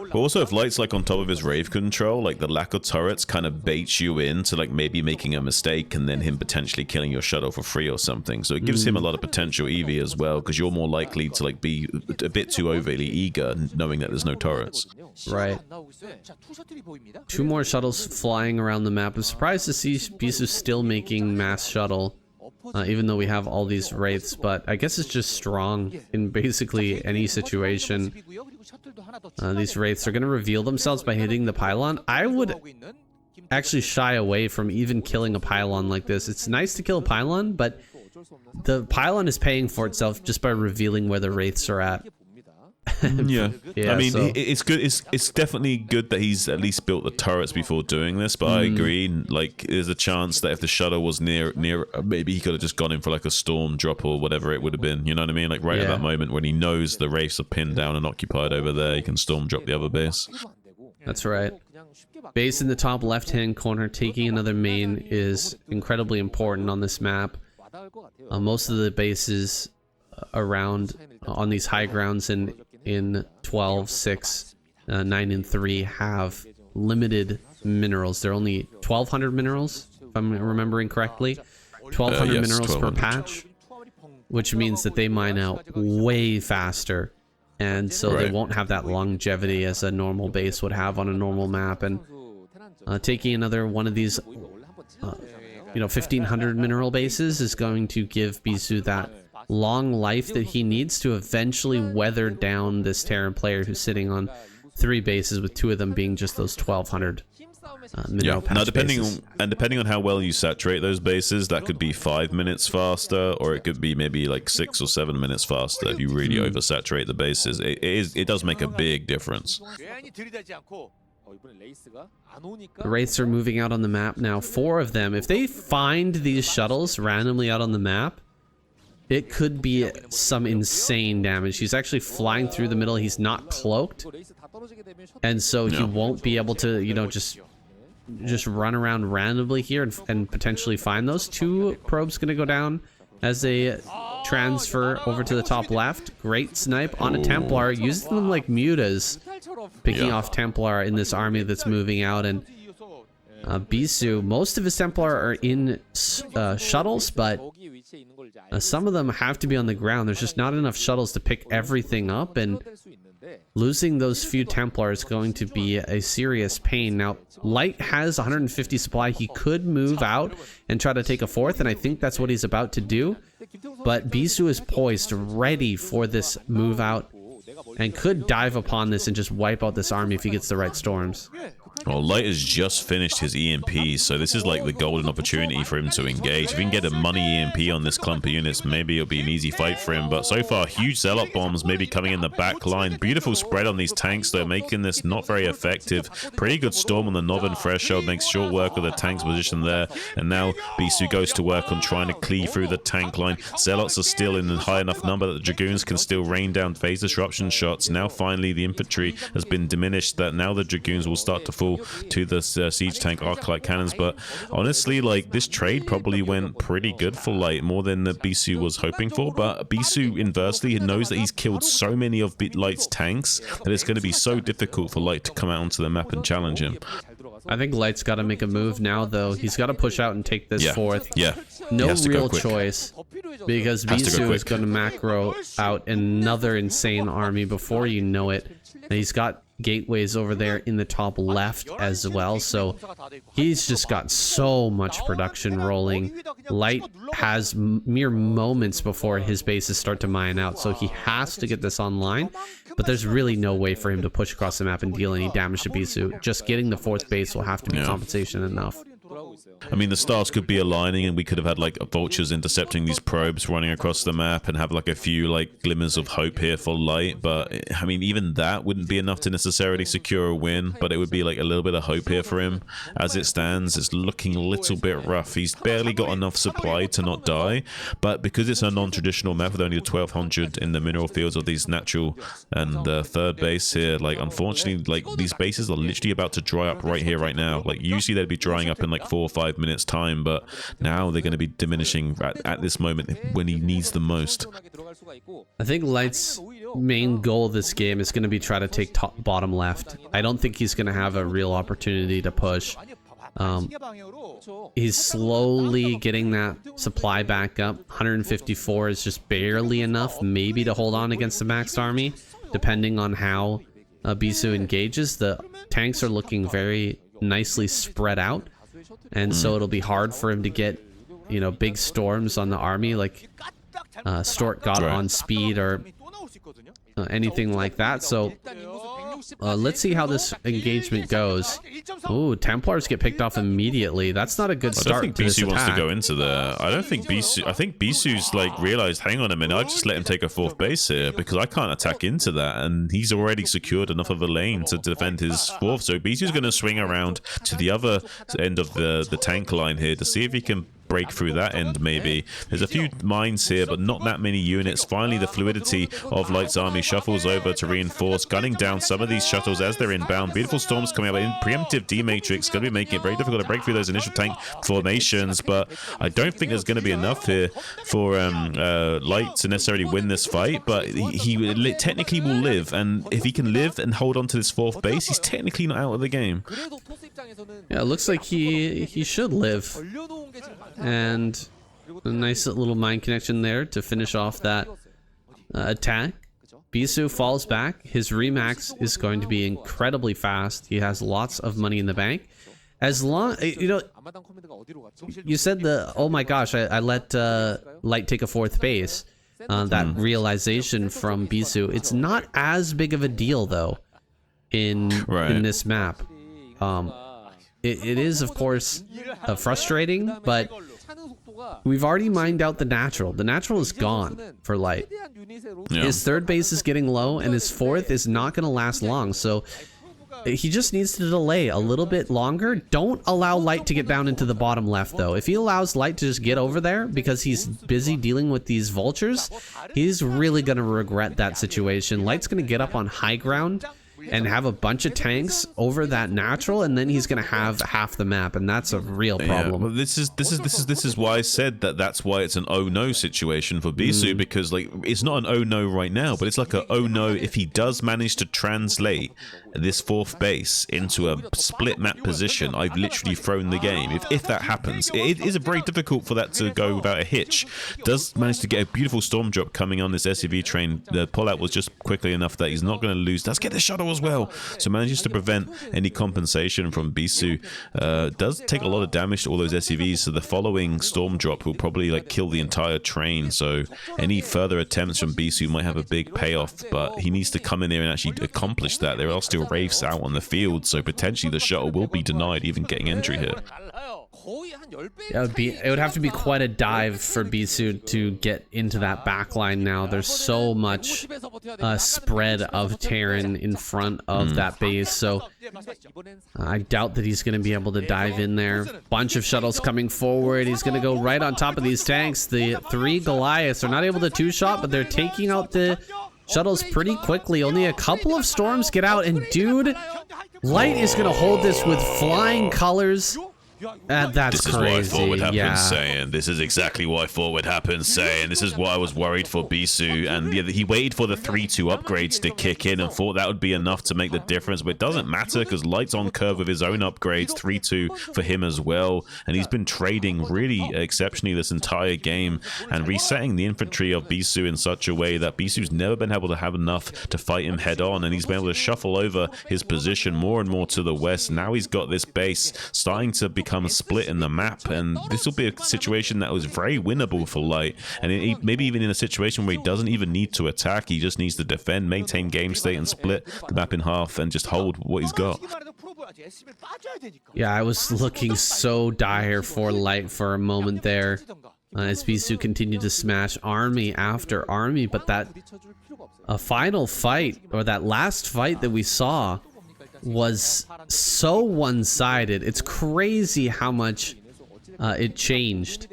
But also, if Light's like on top of his rave control, like the lack of turrets kind of baits you into like maybe making a mistake and then him potentially killing your shuttle for free or something. So it gives him a lot of potential EV as well, because you're more likely to like be a bit too overly eager knowing that there's no turrets. Right. 2 more shuttles flying around the map. I'm surprised to see Bisu still making mass shuttle, even though we have all these wraiths, but I guess it's just strong in basically any situation. These wraiths are going to reveal themselves by hitting the pylon. I would actually shy away from even killing a pylon like this. It's nice to kill a pylon, but the pylon is paying for itself just by revealing where the wraiths are at. Yeah, I mean, so it's good. It's definitely good that he's at least built the turrets before doing this. But I agree, like, there's a chance that if the shuttle was near, maybe he could have just gone in for like a storm drop or whatever it would have been. You know what I mean? Like right at that moment when he knows the wraiths are pinned down and occupied over there, he can storm drop the other base. That's right. Base in the top left-hand corner, taking another main is incredibly important on this map. Most of the bases around on these high grounds in 12, 6, 9, and 3 have limited minerals. They're only 1,200 minerals, if I'm remembering correctly. 1,200 yes, minerals 1,200. per patch, which means that they mine out way faster. And so they won't have that longevity as a normal base would have on a normal map. And taking another one of these, 1,500 mineral bases is going to give Bisu that long life that he needs to eventually weather down this Terran player who's sitting on 3 bases, with 2 of them being just those 1,200 mineral patch now depending bases. on how well you saturate those bases, that could be 5 minutes faster, or it could be maybe like 6 or 7 minutes faster if you really oversaturate the bases. It does make a big difference. The wraiths are moving out on the map now. 4 of them. If they find these shuttles randomly out on the map, it could be some insane damage. He's actually flying through the middle. He's not cloaked, and so he won't be able to, just run around randomly here and potentially find those. 2 probes going to go down as they transfer over to the top left. Great snipe on a Templar, using them like mutas, picking off Templar in this army that's moving out. And Bisu, most of his Templar are in shuttles, but some of them have to be on the ground. There's just not enough shuttles to pick everything up, and losing those few Templar is going to be a serious pain. Now, Light has 150 supply. He could move out and try to take a 4th, and I think that's what he's about to do. But Bisu is poised, ready for this move out, and could dive upon this and just wipe out this army if he gets the right storms. Well, Light has just finished his EMP, so this is like the golden opportunity for him to engage. If he can get a money EMP on this clump of units, maybe it'll be an easy fight for him. But so far, huge Zealot bombs maybe coming in the back line. Beautiful spread on these tanks, though, making this not very effective. Pretty good storm on the northern threshold, makes short work of the tank's position there. And now Bisu goes to work on trying to cleave through the tank line. Zealots are still in a high enough number that the Dragoons can still rain down phase disruption shots. Now finally the infantry has been diminished, that now the Dragoons will start to fall to the siege tank arc-light cannons. But honestly, like, this trade probably went pretty good for Light, more than the Bisu was hoping for. But Bisu inversely knows that he's killed so many of Light's tanks that it's going to be so difficult for Light to come out onto the map and challenge him. I think Light's got to make a move now, though. He's got to push out and take this 4th. Yeah. No real choice, because Bisu is going to macro out another insane army before you know it. And he's got gateways over there in the top left as well. So he's just got so much production rolling. Light has mere moments before his bases start to mine out, so he has to get this online. But there's really no way for him to push across the map and deal any damage to Bisu. Just getting the 4th base will have to be compensation enough. I mean, the stars could be aligning and we could have had like vultures intercepting these probes running across the map and have like a few like glimmers of hope here for Light, but I mean, even that wouldn't be enough to necessarily secure a win, but it would be like a little bit of hope here for him. As it stands, it's looking a little bit rough. He's barely got enough supply to not die, but because it's a non-traditional map with only 1200 in the mineral fields of these natural and the 3rd base here, like unfortunately, like these bases are literally about to dry up right here, right now. Like usually they'd be drying up in like 4 or 5 minutes time, but now they're going to be diminishing at this moment when he needs them most. I think Light's main goal this game is going to be try to take top bottom left. I don't think he's going to have a real opportunity to push. He's slowly getting that supply back up. 154 is just barely enough maybe to hold on against the maxed army, depending on how Bisu engages. The tanks are looking very nicely spread out, and so it'll be hard for him to get, you know, big storms on the army like Stork got on speed or anything like that. So let's see how this engagement goes. Ooh, Templars get picked off immediately. That's not a good start. I don't think Bisu wants to go into there. I don't think Bisu. I think Bisu's like realized, hang on a minute, I just let him take a 4th base here because I can't attack into that, and he's already secured enough of a lane to defend his 4th. So Bisu's going to swing around to the other end of the tank line here to see if he can break through that end. Maybe there's a few mines here, but not that many units. Finally, the fluidity of Light's army shuffles over to reinforce, gunning down some of these shuttles as they're inbound. Beautiful storms coming up in preemptive D-matrix, going to be making it very difficult to break through those initial tank formations, but I don't think there's going to be enough here for Light to necessarily win this fight, but he technically will live, and if he can live and hold on to this 4th base, he's technically not out of the game. Yeah, it looks like he should live. And a nice little mine connection there to finish off that attack. Bisu falls back. His remax is going to be incredibly fast. He has lots of money in the bank. As long, you know, you said oh my gosh, I let Light take a 4th base. That realization from Bisu. It's not as big of a deal though in this map. It is, of course, frustrating, but we've already mined out the natural. The natural is gone for Light. Yeah. His 3rd base is getting low, and his 4th is not going to last long, so he just needs to delay a little bit longer. Don't allow Light to get down into the bottom left, though. If he allows Light to just get over there because he's busy dealing with these vultures, he's really going to regret that situation. Light's going to get up on high ground and have a bunch of tanks over that natural, and then he's going to have half the map, and that's a real problem. Yeah, well, this is why I said that's why it's an oh no situation for Bisu, because like it's not an oh no right now, but it's like a oh no if he does manage to translate this 4th base into a split map position. I've literally thrown the game. If that happens, it is very difficult for that to go without a hitch. Does manage to get a beautiful storm drop coming on this SUV train. The pullout was just quickly enough that he's not going to lose. Does get the shuttle as well, so manages to prevent any compensation from Bisu. Does take a lot of damage to all those SUVs, so the following storm drop will probably like kill the entire train, so any further attempts from Bisu might have a big payoff, but he needs to come in there and actually accomplish that. There are still wraiths out on the field, so potentially the shuttle will be denied even getting entry here. It would have to be quite a dive for Bisu to get into that backline now. There's so much spread of Terran in front of that base, so I doubt that he's going to be able to dive in there. Bunch of shuttles coming forward. He's going to go right on top of these tanks. The 3 Goliaths are not able to 2-shot, but they're taking out the shuttles pretty quickly. Only a couple of storms get out, and dude, Light is going to hold this with flying colors. That's This is what I thought would crazy. happen, Yeah. saying. This is exactly what I thought would happen, saying. This is why I was worried for Bisu. And yeah, he waited for the 3-2 upgrades to kick in and thought that would be enough to make the difference. But it doesn't matter because Light's on curve with his own upgrades. 3-2 for him as well. And he's been trading really exceptionally this entire game and resetting the infantry of Bisu in such a way that Bisu's never been able to have enough to fight him head on. And he's been able to shuffle over his position more and more to the west. Now he's got this base starting to become a split in the map, and this will be a situation that was very winnable for Light, and maybe even in a situation where he doesn't even need to attack, he just needs to defend, maintain game state, and split the map in half and just hold what he's got. Yeah, I was looking so dire for Light for a moment there as Bisu continued to smash army after army, but that final fight, or that last fight that we saw, was so one-sided. It's crazy how much it changed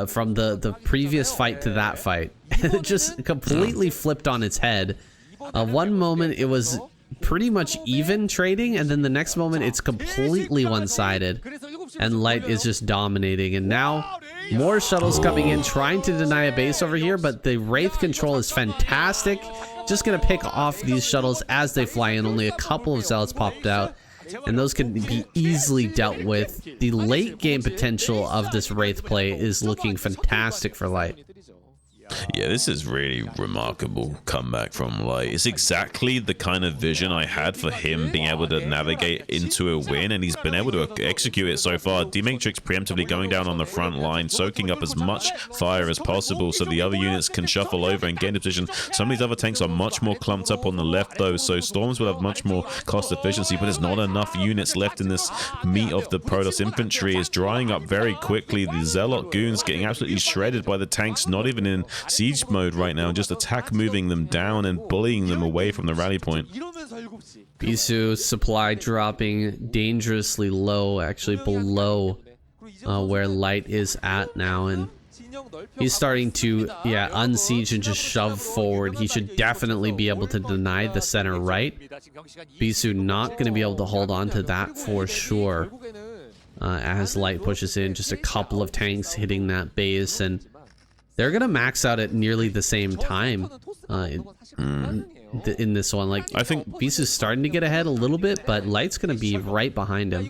from the previous fight to that fight. It just completely flipped on its head. One moment it was pretty much even trading, and then the next moment it's completely one-sided and Light is just dominating. And now more shuttles coming in trying to deny a base over here, but the Wraith control is fantastic. Just gonna pick off these shuttles as they fly in. Only a couple of zealots popped out, and those can be easily dealt with. The late game potential of this Wraith play is looking fantastic for Light. Yeah, this is really remarkable comeback from Light. It's exactly the kind of vision I had for him being able to navigate into a win, and he's been able to execute it so far. D-Matrix preemptively going down on the front line, soaking up as much fire as possible so the other units can shuffle over and get into position. Some of these other tanks are much more clumped up on the left though, so Storms will have much more cost efficiency, but there's not enough units left in this meat of the Protoss infantry. Is drying up very quickly. The Zealot goons getting absolutely shredded by the tanks, not even in siege mode right now, just attack moving them down and bullying them away from the rally point. Bisu supply dropping dangerously low, actually below where Light is at now, and he's starting to unsiege and just shove forward. He should definitely be able to deny the center right. Bisu not going to be able to hold on to that for sure. As Light pushes in, just a couple of tanks hitting that base, and they're gonna max out at nearly the same time in this one. Like, I think Bisu's starting to get ahead a little bit, but Light's gonna be right behind him.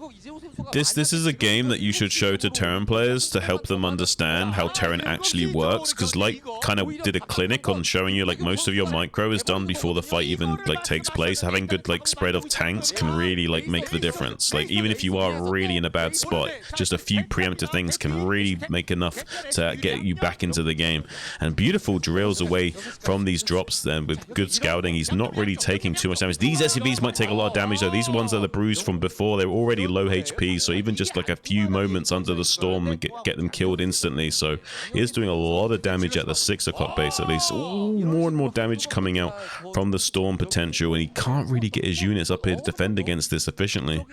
This is a game that you should show to Terran players to help them understand how Terran actually works, because Light kind of did a clinic on showing you like most of your micro is done before the fight even like takes place. Having good like spread of tanks can really like make the difference. Like, even if you are really in a bad spot, just a few preemptive things can really make enough to get you back into the game. And beautiful drills away from these drops then with good scouting. He's not really taking too much damage. These SCVs might take a lot of damage though. These ones are the bruised from before. They were already low HP. So even just like a few moments under the storm and get them killed instantly. So he is doing a lot of damage at the 6 o'clock base at least. Ooh, more and more damage coming out from the storm potential, and he can't really get his units up here to defend against this efficiently.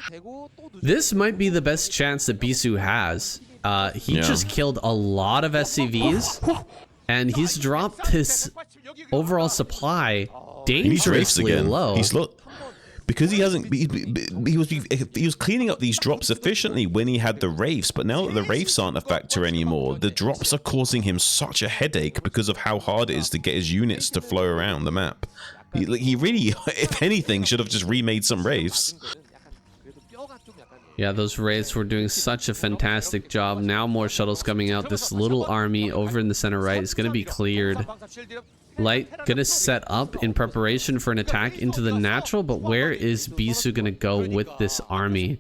This might be the best chance that Bisu has. He just killed a lot of SCVs, and he's dropped his overall supply dangerously low. Because he hasn't, he was cleaning up these drops efficiently when he had the Wraiths, but now that the Wraiths aren't a factor anymore, the drops are causing him such a headache because of how hard it is to get his units to flow around the map. He really, if anything, should have just remade some Wraiths. Yeah, those Wraiths were doing such a fantastic job. Now more shuttles coming out. This little army over in the center right is going to be cleared. Light gonna set up in preparation for an attack into the natural, but where is Bisu gonna go with this army?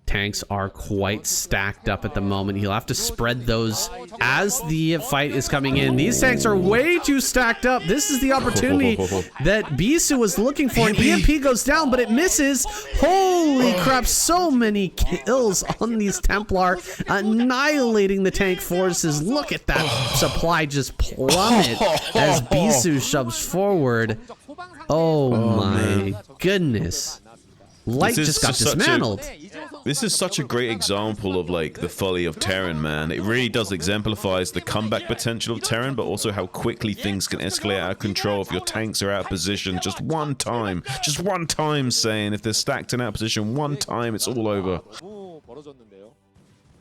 Tanks are quite stacked up at the moment. He'll have to spread those as the fight is coming in. These tanks are way too stacked up. This is the opportunity that Bisu was looking for. An EMP goes down, but it misses. Holy crap, so many kills on these Templar, annihilating the tank forces. Look at that supply just plummet as Bisu shoves forward. Oh my goodness. Light just got dismantled. This is such a great example of like the folly of Terran, man. It really does exemplifies the comeback potential of Terran, but also how quickly things can escalate out of control if your tanks are out of position just one time, saying if they're stacked and out of position one time, it's all over.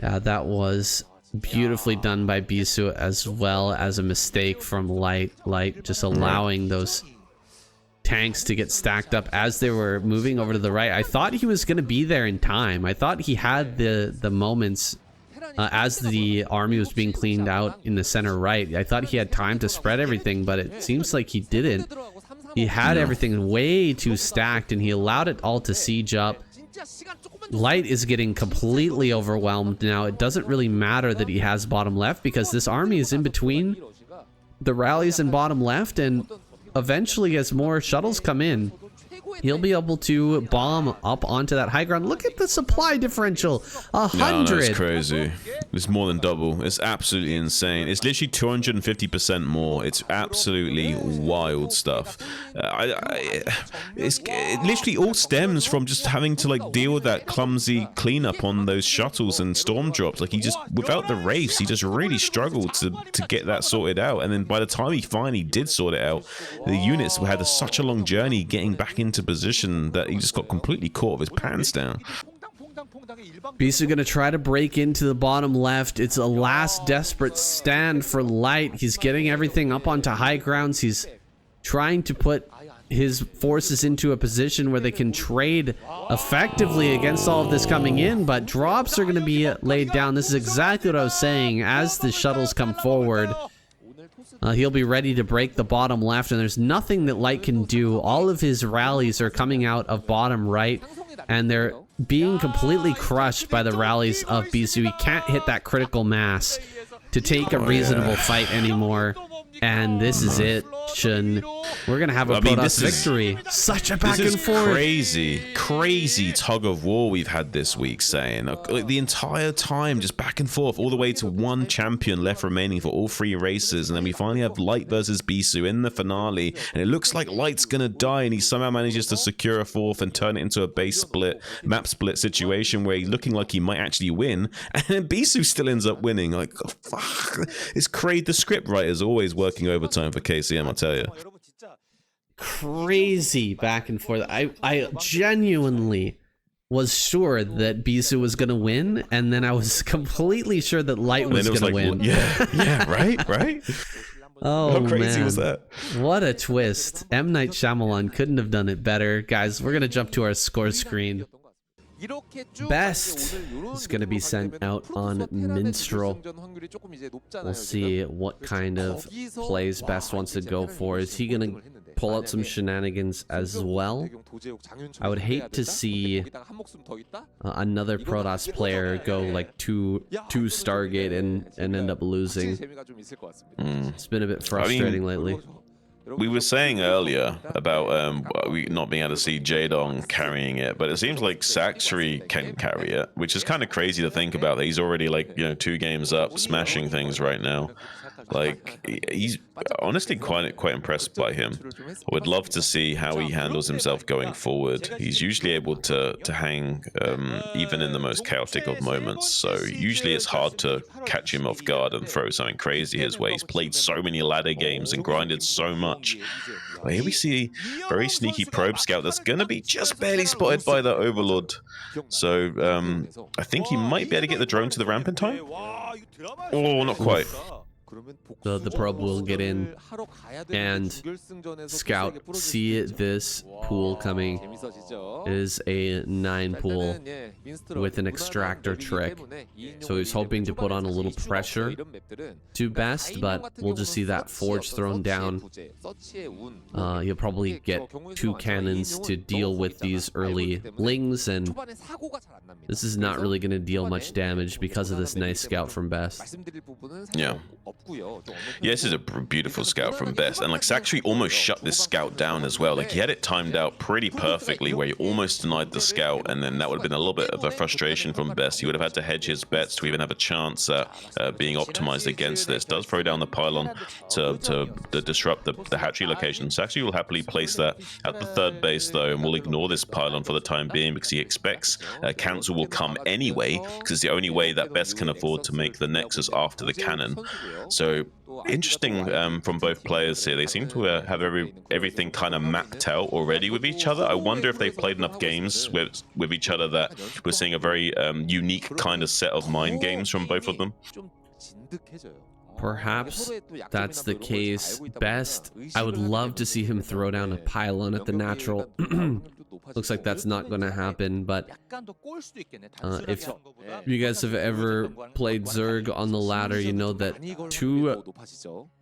Yeah, that was beautifully done by Bisu, as well as a mistake from Light. Light just allowing those tanks to get stacked up as they were moving over to the right. I thought he was going to be there in time. I thought he had the moments as the army was being cleaned out in the center right. I thought he had time to spread everything, but it seems like he didn't. He had everything way too stacked, and he allowed it all to siege up. Light is getting completely overwhelmed now. It doesn't really matter that he has bottom left, because this army is in between the rallies and bottom left, and eventually as more shuttles come in, he'll be able to bomb up onto that high ground. Look at the supply differential, 100. No, it's crazy. It's more than double. It's absolutely insane. It's literally 250% more. It's absolutely wild stuff. It literally all stems from just having to like deal with that clumsy cleanup on those shuttles and storm drops. Like he just, without the wraiths, he just really struggled to get that sorted out. And then by the time he finally did sort it out, the units had such a long journey getting back into position that he just got completely caught with his pants down. Bisu gonna try to break into the bottom left. It's a last desperate stand for Light. He's getting everything up onto high grounds. He's trying to put his forces into a position where they can trade effectively against all of this coming in, but drops are going to be laid down. This is exactly what I was saying. As the shuttles come forward, he'll be ready to break the bottom left, and there's nothing that Light can do. All of his rallies are coming out of bottom right, and they're being completely crushed by the rallies of Bisu. He can't hit that critical mass to take a reasonable fight anymore. And this is it, Shun. We're gonna have a Protoss victory. Such a back and forth. Crazy tug of war we've had this week, saying like the entire time, just back and forth, all the way to one champion left remaining for all three races, and then we finally have Light versus Bisu in the finale, and it looks like Light's gonna die, and he somehow manages to secure a fourth and turn it into a base split, map split situation where he's looking like he might actually win, and then Bisu still ends up winning. Like, oh, fuck, it's crazy. The script writers always working overtime for KCM, I tell you. Crazy back and forth. I genuinely was sure that Bisu was gonna win, and then I was completely sure that Light was gonna win. Yeah, right. Oh, how crazy man. was that? What a twist. M. Night Shyamalan couldn't have done it better. Guys, we're gonna jump to our score screen. Best is going to be sent out on Minstrel. We'll see what kind of plays Best wants to go for. Is he going to pull out some shenanigans as well? I would hate to see another Protoss player go like two Stargate and end up losing. It's been a bit frustrating lately. We were saying earlier about we not being able to see Jaedong carrying it, but it seems like Saxry can carry it, which is kind of crazy to think about. That he's already like 2 games up, smashing things right now. Like, he's honestly quite impressed by him. I would love to see how he handles himself going forward. He's usually able to hang even in the most chaotic of moments, so usually it's hard to catch him off guard and throw something crazy his way. He's played so many ladder games and grinded so much. But here we see a very sneaky probe scout that's going to be just barely spotted by the Overlord. So I think he might be able to get the drone to the ramp in time. Oh, not quite. The probe will get in and scout. See this pool coming. It is a 9 pool with an extractor trick. So he's hoping to put on a little pressure to Best, but we'll just see that forge thrown down. He'll probably get 2 cannons to deal with these early lings, and this is not really going to deal much damage because of this nice scout from Best. Yeah. Yeah, this is a beautiful scout from Best, and like Saxry almost shut this scout down as well. Like, he had it timed out pretty perfectly where he almost denied the scout, and then that would have been a little bit of a frustration from Best. He would have had to hedge his bets to even have a chance at being optimized against this. Does throw down the pylon to disrupt the hatchery location. Saxry will happily place that at the 3rd base though, and will ignore this pylon for the time being because he expects Council will come anyway, because it's the only way that Best can afford to make the Nexus after the cannon. So interesting from both players here. They seem to have everything kind of mapped out already with each other. I wonder if they've played enough games with each other that we're seeing a very unique kind of set of mind games from both of them. Perhaps that's the case. Best, I would love to see him throw down a pylon at the natural. Looks like that's not going to happen, but if you guys have ever played Zerg on the ladder, you know that 2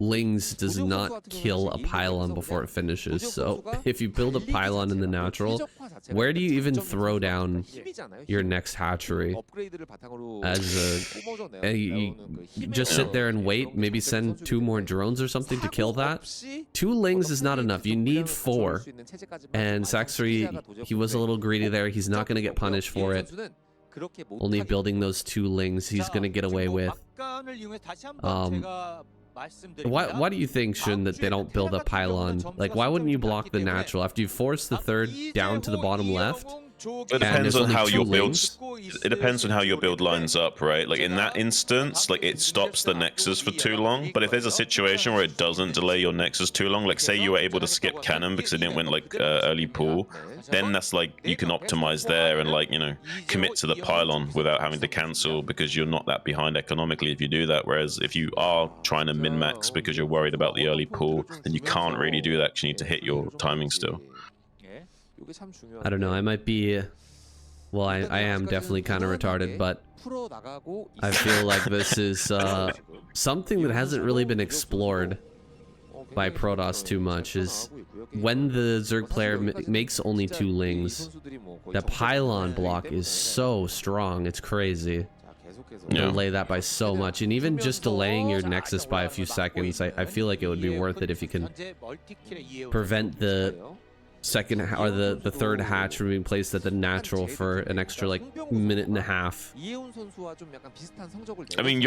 lings does not kill a pylon before it finishes. So if you build a pylon in the natural, where do you even throw down your next hatchery? You just sit there and wait, maybe send 2 more drones or something to kill that. 2 lings is not enough, you need 4. And Saxry, he was a little greedy there, he's not going to get punished for it. Only building those 2 lings he's going to get away with. Why do you think, Shun, that they don't build a pylon? Like, why wouldn't you block the natural after you force the 3rd down to the bottom left? It depends on how your build. It depends on how your build lines up, right? Like in that instance, like it stops the nexus for too long. But if there's a situation where it doesn't delay your nexus too long, like say you were able to skip cannon because it didn't win like early pool, then that's like you can optimize there and like, you know, commit to the pylon without having to cancel because you're not that behind economically if you do that. Whereas if you are trying to min max because you're worried about the early pool, then you can't really do that because you need to hit your timing still. I don't know, I might be... Well, I am definitely kind of retarded, but I feel like this is something that hasn't really been explored by Protoss too much, is when the Zerg player makes only 2 lings, the pylon block is so strong, it's crazy. Yeah. Delay that by so much, and even just delaying your nexus by a few seconds, I feel like it would be worth it if you can prevent the second or the 3rd hatch from being placed at the natural for an extra like minute and a half. I mean,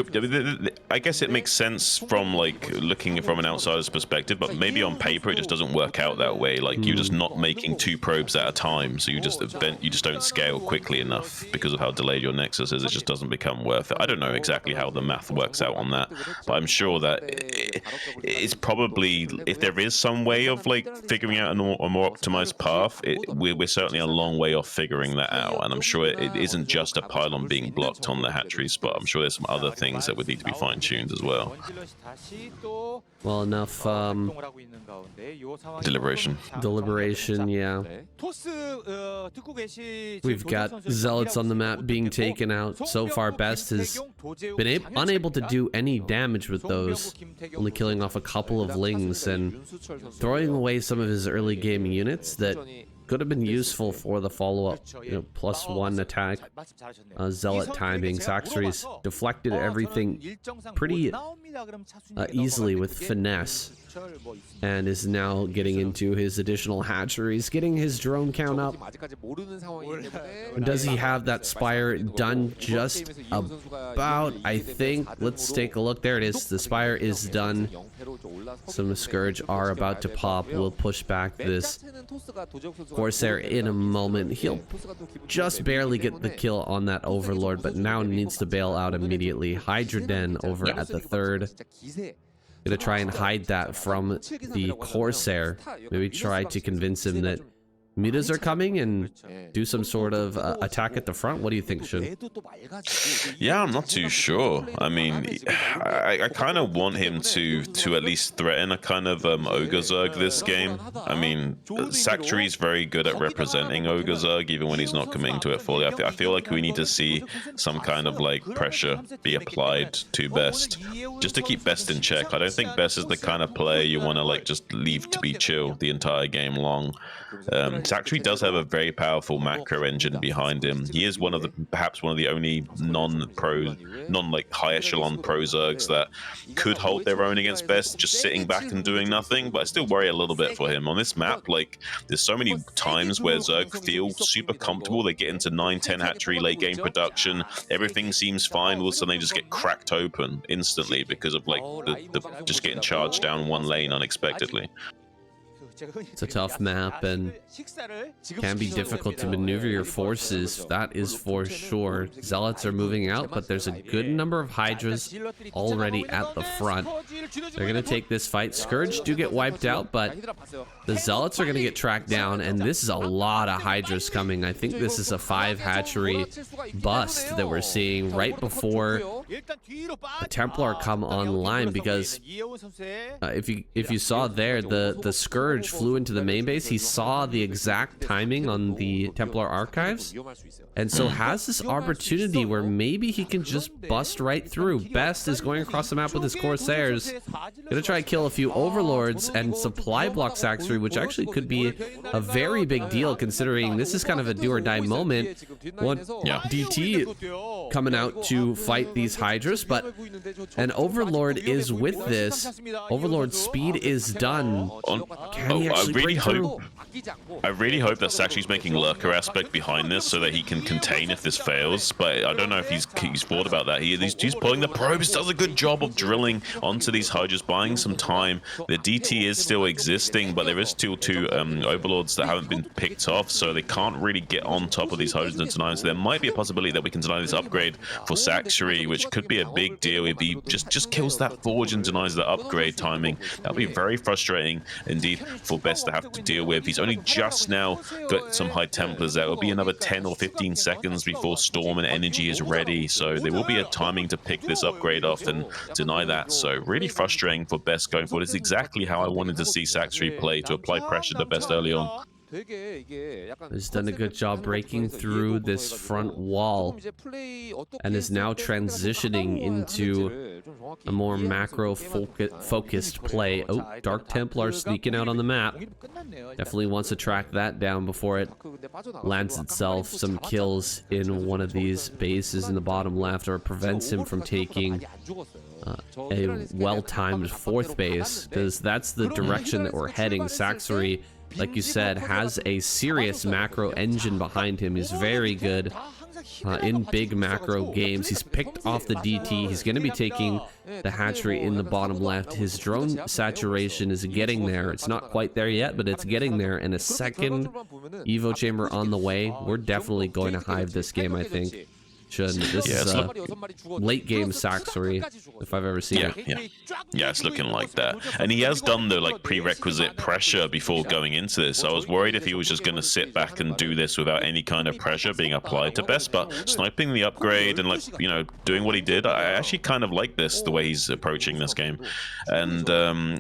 I guess it makes sense from like looking from an outsider's perspective, but maybe on paper it just doesn't work out that way. Like you're just not making 2 probes at a time, so you just don't scale quickly enough because of how delayed your nexus is. It just doesn't become worth it. I don't know exactly how the math works out on that, but I'm sure that it's probably, if there is some way of like figuring out a more optimized path, we're certainly a long way off figuring that out, and I'm sure it isn't just a pylon being blocked on the hatchery spot. I'm sure there's some other things that would need to be fine-tuned as well. Well, enough deliberation, yeah. We've got zealots on the map being taken out. So far, Best has been unable to do any damage with those, only killing off a couple of lings and throwing away some of his early game units that could have been useful for the follow-up, you know, +1 attack. Zealot timing. Saxry's deflected everything pretty easily with finesse, and is now getting into his additional hatcheries, getting his drone count up. Does he have that spire done just about? I think. Let's take a look. There it is. The spire is done. Some Scourge are about to pop. We'll push back this Corsair in a moment. He'll just barely get the kill on that Overlord, but now needs to bail out immediately. Hydra Den over at the 3rd. Gonna try and hide that from the Corsair. Maybe try to convince him that mutas are coming and do some sort of attack at the front. What do you think, Shun? Yeah, I'm not too sure. I mean, I kind of want him to at least threaten a kind of Ogre Zerg this game. I mean, Sanctuary's very good at representing Ogre Zerg, even when he's not committing to it fully. I feel like we need to see some kind of like pressure be applied to Best, just to keep Best in check. I don't think Best is the kind of player you want to like just leave to be chill the entire game long. Sanctuary does have a very powerful macro engine behind him. He is perhaps one of the only non like high echelon pro Zergs that could hold their own against Best, just sitting back and doing nothing. But I still worry a little bit for him on this map. Like, there's so many times where Zerg feel super comfortable. They get into 9-10 hatchery late game production. Everything seems fine. All of a sudden, they just get cracked open instantly because of like the just getting charged down one lane unexpectedly. It's a tough map and can be difficult to maneuver your forces, that is for sure. Zealots are moving out, but there's a good number of Hydras already at the front. They're gonna take this fight. Scourge do get wiped out, but the Zealots are gonna get tracked down, and this is a lot of Hydras coming. I think this is a 5 hatchery bust that we're seeing right before the Templar come online, because if you saw there, the Scourge flew into the main base. He saw the exact timing on the Templar archives, and so has this opportunity where maybe he can just bust right through. Best is going across the map with his Corsairs, gonna try to kill a few Overlords and supply block Saxory, which actually could be a very big deal considering this is kind of a do or die moment. One DT coming out to fight these Hydras, but an Overlord is with this. Overlord's speed is done. Can he actually break through? I really hope that Saxory's making lurker aspect behind this so that he can contain if this fails, but I don't know if he's thought about that. He's pulling the probes, does a good job of drilling onto these Hydras, buying some time. The DT is still existing, but there is still 2 Overlords that haven't been picked off, so they can't really get on top of these Hydras and deny. So there might be a possibility that we can deny this upgrade for Saxory, which could be a big deal if he just kills that Forge and denies the upgrade timing. That'll be very frustrating indeed for Best to have to deal with. He's only just now got some High Templars there. It'll be another 10 or 15 seconds before Storm and Energy is ready, so there will be a timing to pick this upgrade off and deny that. So really frustrating for Best going forward. It's exactly how I wanted to see Saxory play, to apply pressure to Best early on. Has done a good job breaking through this front wall and is now transitioning into a more macro focused play. Oh, Dark Templar sneaking out on the map. Definitely wants to track that down before it lands itself some kills in one of these bases in the bottom left, or prevents him from taking a well-timed 4th base, because that's the direction that we're heading. Saxory, like you said, has a serious macro engine behind him. He's very good in big macro games. He's picked off the DT. He's going to be taking the hatchery in the bottom left. His drone saturation is getting there. It's not quite there yet, but it's getting there. And a second Evo chamber on the way. We're definitely going to hive this game, I think. This is a late game Saxory, if I've ever seen it. Yeah, it's looking like that. And he has done the prerequisite pressure before going into this. I was worried if he was just going to sit back and do this without any kind of pressure being applied to Best, but sniping the upgrade and doing what he did, I actually kind of like this, the way he's approaching this game. And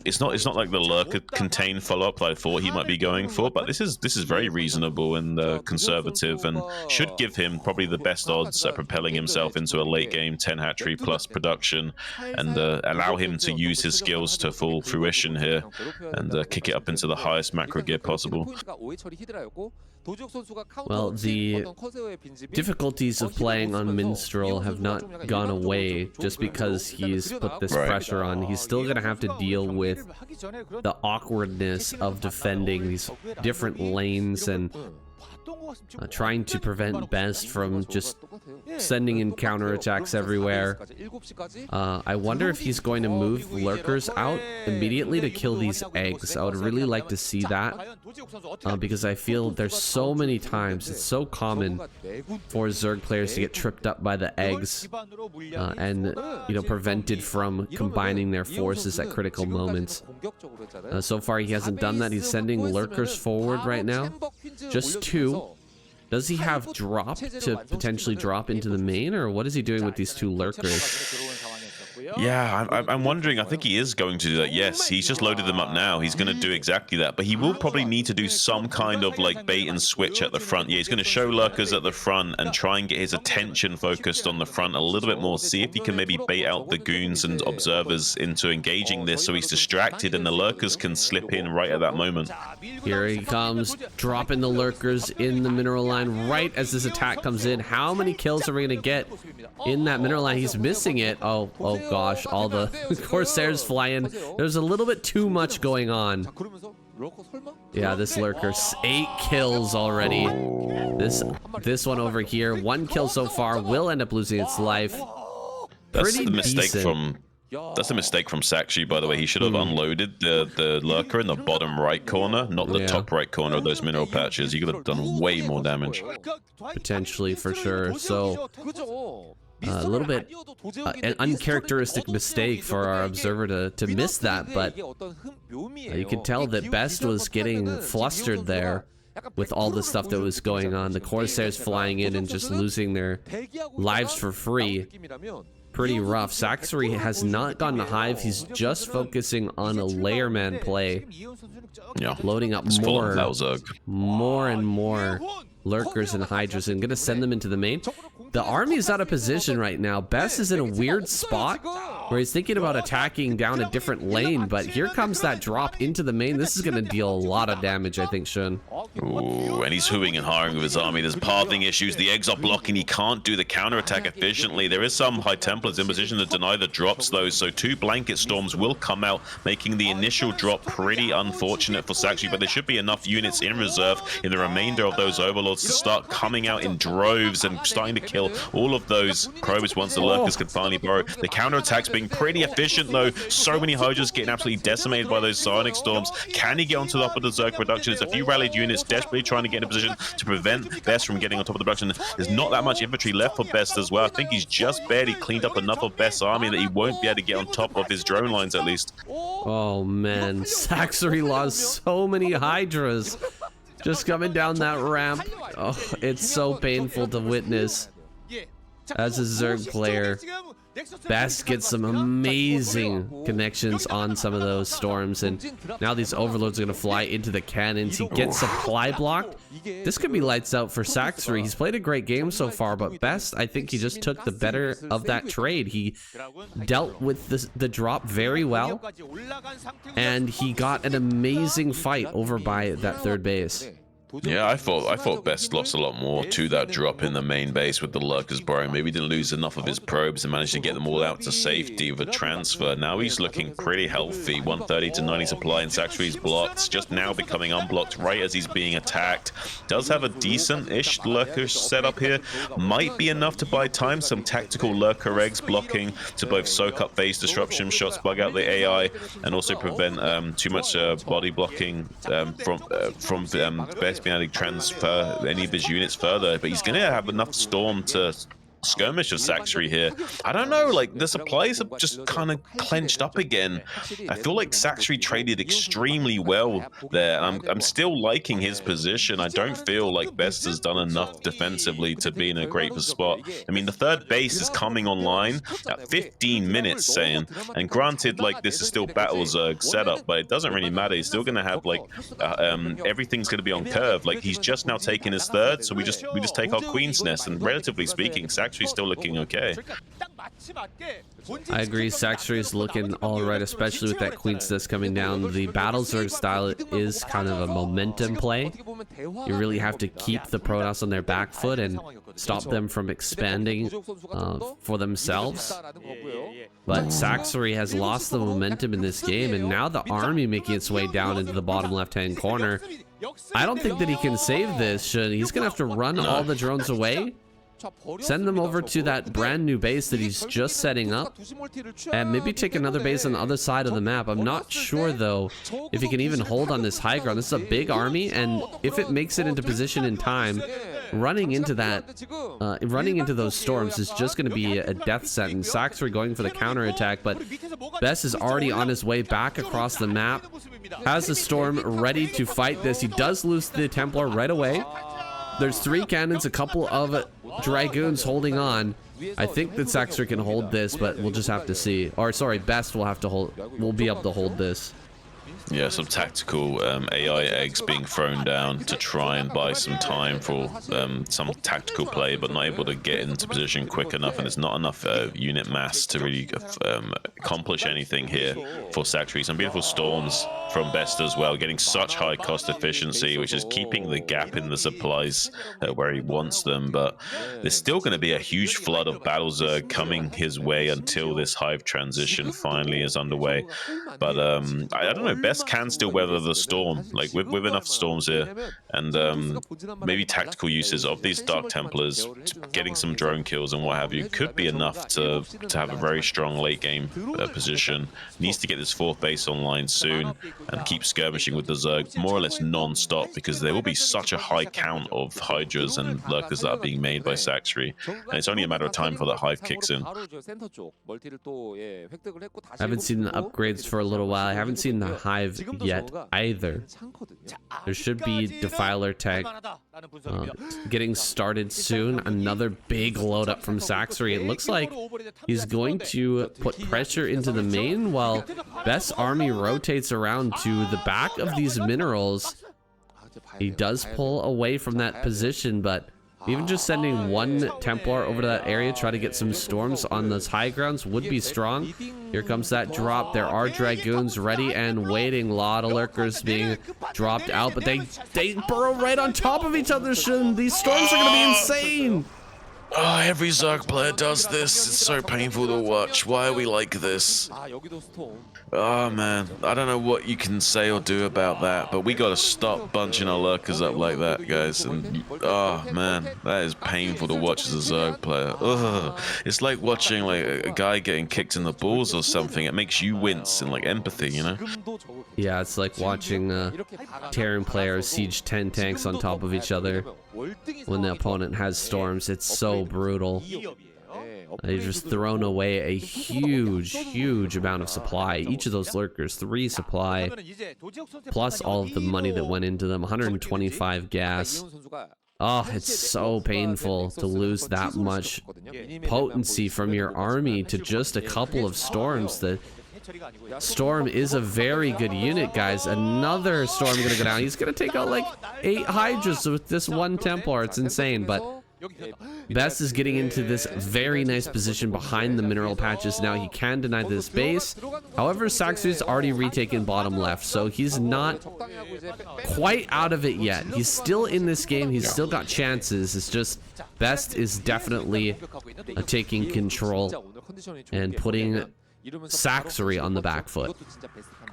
it's not like the lurker contained follow-up that I thought he might be going for, but this is very reasonable and conservative, and should give him probably the best odds at propelling himself into a late game 10 hatchery plus production, and allow him to use his skills to full fruition here and kick it up into the highest macro gear possible. Well, the difficulties of playing on Minstrel have not gone away just because he's put this pressure on. He's still going to have to deal with the awkwardness of defending these different lanes and trying to prevent Best from just sending in counterattacks everywhere. I wonder if he's going to move lurkers out immediately to kill these eggs. I would really like to see that, because I feel there's so many times, it's so common for Zerg players to get tripped up by the eggs and prevented from combining their forces at critical moments. So far he hasn't done that. He's sending lurkers forward right now, just 2. Does he have drop to potentially drop into the main, or what is he doing with these 2 lurkers? Yeah, I'm wondering. I think he is going to do that. Yes, he's just loaded them up now. He's going to do exactly that. But he will probably need to do some kind of bait and switch at the front. Yeah, he's going to show lurkers at the front and try and get his attention focused on the front a little bit more. See if he can maybe bait out the goons and observers into engaging this, so he's distracted and the lurkers can slip in right at that moment. Here he comes, dropping the lurkers in the mineral line right as this attack comes in. How many kills are we going to get in that mineral line? He's missing it. Oh gosh, all the Corsairs flying. There's a little bit too much going on. Yeah, this lurker, 8 kills already. This one over here, 1 kill so far, will end up losing its life. That's Pretty the mistake decent. from That's a mistake from Sakshi, by the way. He should have unloaded the lurker in the bottom right corner, not the top right corner of those mineral patches. He could have done way more damage. Potentially, for sure. So, a little bit an uncharacteristic mistake for our observer to miss that, but you could tell that Best was getting flustered there with all the stuff that was going on. The Corsairs flying in and just losing their lives for free. Pretty rough. Saxory has not gotten a hive. He's just focusing on a layerman play. Yeah. Loading up more and more lurkers and hydras and gonna send them into the main. The army is out of position right now. Best is in a weird spot where he's thinking about attacking down a different lane, but here comes that drop into the main. This is gonna deal a lot of damage, I think, Shun. Ooh, and he's hooing and hawing with his army. There's pathing issues. The eggs are blocking. He can't do the counterattack efficiently. There is some High Templars in position to deny the drops, though, so 2 blanket storms will come out, making the initial drop pretty unfortunate for Sakshi, but there should be enough units in reserve in the remainder of those overlords to start coming out in droves and starting to kill all of those probes once the lurkers can finally burrow. The counterattack's being pretty efficient, though. So many Hydras getting absolutely decimated by those Psionic Storms. Can he get onto the top of the Zerg production? There's a few rallied units desperately trying to get in a position to prevent Best from getting on top of the production. There's not that much infantry left for Best as well. I think he's just barely cleaned up enough of Best's army that he won't be able to get on top of his drone lines, at least. Oh man, Saxory lost so many Hydras just coming down that ramp. Oh, it's so painful to witness. As a Zerg player, Best gets some amazing connections on some of those storms, and now these overlords are going to fly into the cannons. He gets supply blocked. This could be lights out for Saxory. He's played a great game so far, but Best, I think he just took the better of that trade. He dealt with the drop very well, and he got an amazing fight over by that third base. Yeah, I thought Best lost a lot more to that drop in the main base with the lurkers burrowing. Maybe he didn't lose enough of his probes and managed to get them all out to safety with a transfer. Now he's looking pretty healthy. 130 to 90 supply, and Saxory's blocked, just now becoming unblocked right as he's being attacked. Does have a decent-ish lurker setup here. Might be enough to buy time. Some tactical lurker eggs blocking to both soak up phase disruption shots, bug out the AI, and also prevent too much body blocking from Best being able to transfer any of his units further, but he's going to have enough storm to skirmish of Saxory here. I don't know, like the supplies have just kind of clenched up again. I feel like Saxory traded extremely well there. I'm still liking his position. I don't feel like Best has done enough defensively to be in a great spot. I mean, the third base is coming online at 15 minutes, saying, and granted, like this is still Battle Zerg setup, but it doesn't really matter. He's still going to have like everything's going to be on curve. Like he's just now taking his third, so we just take our Queen's Nest, and relatively speaking, Saxory's still looking okay. I agree, Saxory is looking all right, especially with that Queen's Nest coming down. The Battle Zerg style is kind of a momentum play. You really have to keep the Protoss on their back foot and stop them from expanding for themselves. But Saxory has lost the momentum in this game, and now the army making its way down into the bottom left-hand corner. I don't think that he can save this. He's gonna have to run all the drones away, send them over to that brand new base that he's just setting up, and maybe take another base on the other side of the map. I'm not sure though if he can even hold on this high ground. This is a big army, and if it makes it into position in time, running into those storms is just going to be a death sentence. Saxory going for the counter attack, but Best is already on his way back across the map, has the storm ready to fight this. He does lose the Templar right away. There's 3 cannons, a couple of Dragoons holding on. I think that Saxory can hold this, but we'll just have to see. Or sorry, Best will have to hold. We'll be able to hold this. Yeah, some tactical AI eggs being thrown down to try and buy some time for some tactical play, but not able to get into position quick enough, and there's not enough unit mass to really accomplish anything here for Saxory. Some beautiful storms from Best as well, getting such high cost efficiency, which is keeping the gap in the supplies where he wants them, but there's still going to be a huge flood of Battle Zerg coming his way until this hive transition finally is underway. But I don't know, Best Best can still weather the storm. Like with enough storms here, and maybe tactical uses of these Dark Templars, getting some drone kills and what have you, could be enough to have a very strong late game position. Needs to get this 4th base online soon and keep skirmishing with the Zerg more or less non-stop, because there will be such a high count of Hydras and Lurkers that are being made by Saxry, and it's only a matter of time for the Hive kicks in. I haven't seen the upgrades for a little while. I haven't seen the Hive yet either. There should be Defiler tech getting started soon. Another big load up from Saxry. It looks like he's going to put pressure into the main while Best's army rotates around to the back of these minerals. He does pull away from that position, but even just sending one Templar over to that area, try to get some storms on those high grounds would be strong. Here comes that drop. There are Dragoons ready and waiting. A lot of Lurkers being dropped out, but they burrow right on top of each other. These storms are going to be insane. Oh, every Zerg player does this. It's so painful to watch. Why are we like this? Oh man, I don't know what you can say or do about that, but we gotta stop bunching our Lurkers up like that, guys. And oh man, that is painful to watch as a Zerg player. Ugh. It's like watching like a guy getting kicked in the balls or something. It makes you wince and like empathy, you know? Yeah, it's like watching Terran players siege 10 tanks on top of each other when the opponent has storms. It's so brutal. They've just thrown away a huge amount of supply. Each of those Lurkers, 3 supply, plus all of the money that went into them, 125 gas. Oh, it's so painful to lose that much potency from your army to just a couple of storms. The Storm is a very good unit, guys. Another Storm gonna go down. He's gonna take out like 8 Hydras with this one Templar. It's insane, but Best is getting into this very nice position behind the mineral patches. Now he can deny this base. However, Saxry's already retaken bottom left, so he's not quite out of it yet. He's still in this game. He's still got chances. It's just Best is definitely taking control and putting Saxry on the back foot.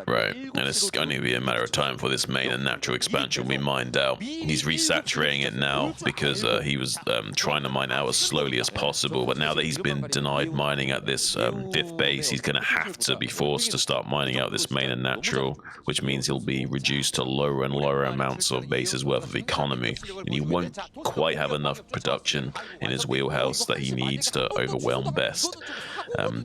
Right, and it's going to be a matter of time for this main and natural expansion we mined out. He's resaturating it now because he was trying to mine out as slowly as possible, but now that he's been denied mining at this 5th base, he's going to have to be forced to start mining out this main and natural, which means he'll be reduced to lower and lower amounts of bases worth of economy, and he won't quite have enough production in his wheelhouse that he needs to overwhelm Best.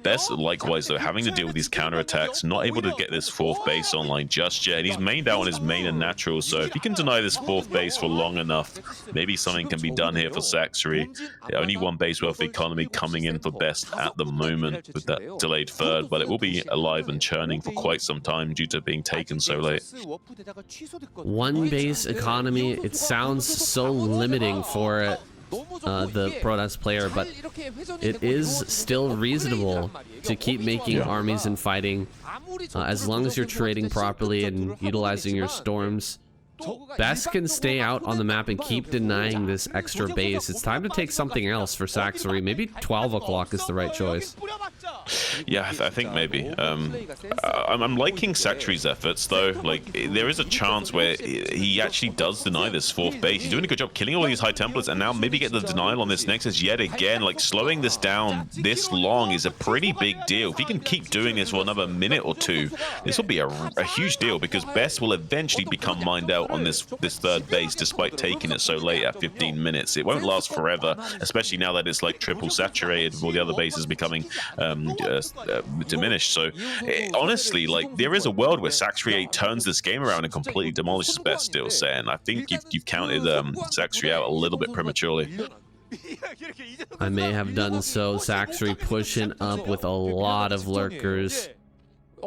Best, likewise, though, having to deal with these counterattacks, not able to get this 4th base online just yet. He's mained out on his main and natural, so if he can deny this 4th base for long enough, maybe something can be done here for Saxry. Only 1 base worth of economy coming in for Best at the moment with that delayed 3rd, but it will be alive and churning for quite some time due to being taken so late. 1 base economy, it sounds so limiting for the Protoss player, but it is still reasonable to keep making armies and fighting as long as you're trading properly and utilizing your storms. Best can stay out on the map and keep denying this extra base. It's time to take something else for Saxry. Maybe 12 o'clock is the right choice. Yeah, I think maybe. I'm liking Saxry's efforts, though. Like, there is a chance where he actually does deny this 4th base. He's doing a good job killing all these High Templars, and now maybe get the denial on this Nexus yet again. Like, slowing this down this long is a pretty big deal. If he can keep doing this for another minute or 2, this will be a huge deal, because Best will eventually become mined out on this 3rd base, despite taking it so late at 15 minutes. It won't last forever, especially now that it's like triple saturated with all the other bases becoming diminished. So honestly, like, there is a world where Saxry 8 turns this game around and completely demolishes Best still, saying I think you've counted Saxry out a little bit prematurely. I may have done so. Saxry pushing up with a lot of Lurkers.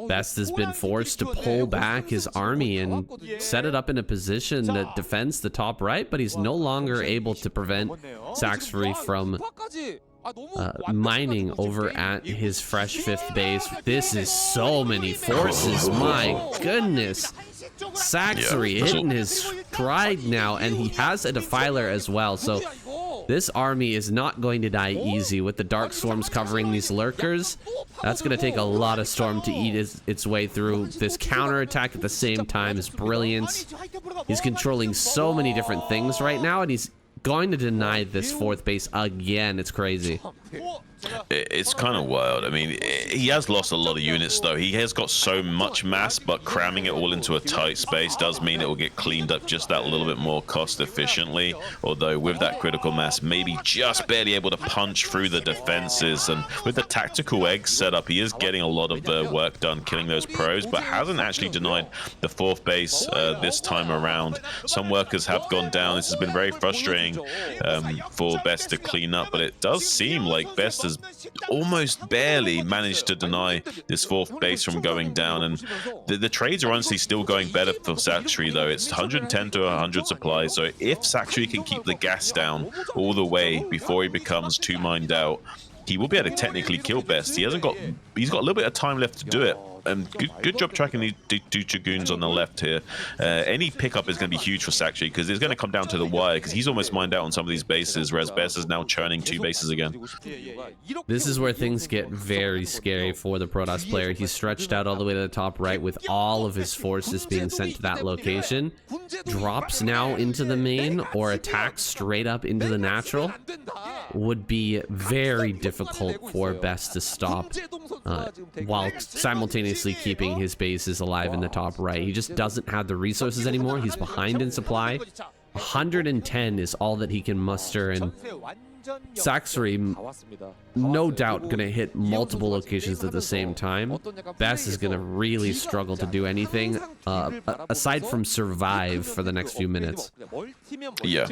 Best has been forced to pull back his army and set it up in a position that defends the top right, but he's no longer able to prevent Saxry from mining over at his fresh 5th base. This is so many forces, my goodness. Saxry hitting his stride now, and he has a Defiler as well, so This army is not going to die easy with the Dark Storms covering these lurkers. That's going to take a lot of Storm to eat its way through. This counterattack at the same time is brilliance. He's controlling so many different things right now, and he's going to deny this 4th base again. It's crazy. It's kind of wild. I mean, he has lost a lot of units, though. He has got so much mass, but cramming it all into a tight space does mean it will get cleaned up just that little bit more cost efficiently. Although with that critical mass, maybe just barely able to punch through the defenses. And with the tactical eggs set up, he is getting a lot of the work done, killing those pros, but hasn't actually denied the 4th base this time around. Some workers have gone down. This has been very frustrating for Best to clean up, but it does seem like Best has almost barely managed to deny this 4th base from going down, and the trades are honestly still going better for Saxry, though. It's 110 to 100 supplies, so if Saxry can keep the gas down all the way before he becomes too mined out, he will be able to technically kill Best. He's got a little bit of time left to do it. Good job tracking the two Dragoons on the left here. Any pickup is going to be huge for Saxry because it's going to come down to the wire, because he's almost mined out on some of these bases, whereas Best is now churning 2 bases again. This is where things get very scary for the Protoss player. He's stretched out all the way to the top right with all of his forces being sent to that location. Drops now into the main or attacks straight up into the natural would be very difficult for Best to stop while simultaneously keeping his bases alive in the top right. He just doesn't have the resources anymore. He's behind in supply. 110 is all that he can muster, and Saxry, no doubt, going to hit multiple locations at the same time. Best is going to really struggle to do anything aside from survive for the next few minutes. Yeah,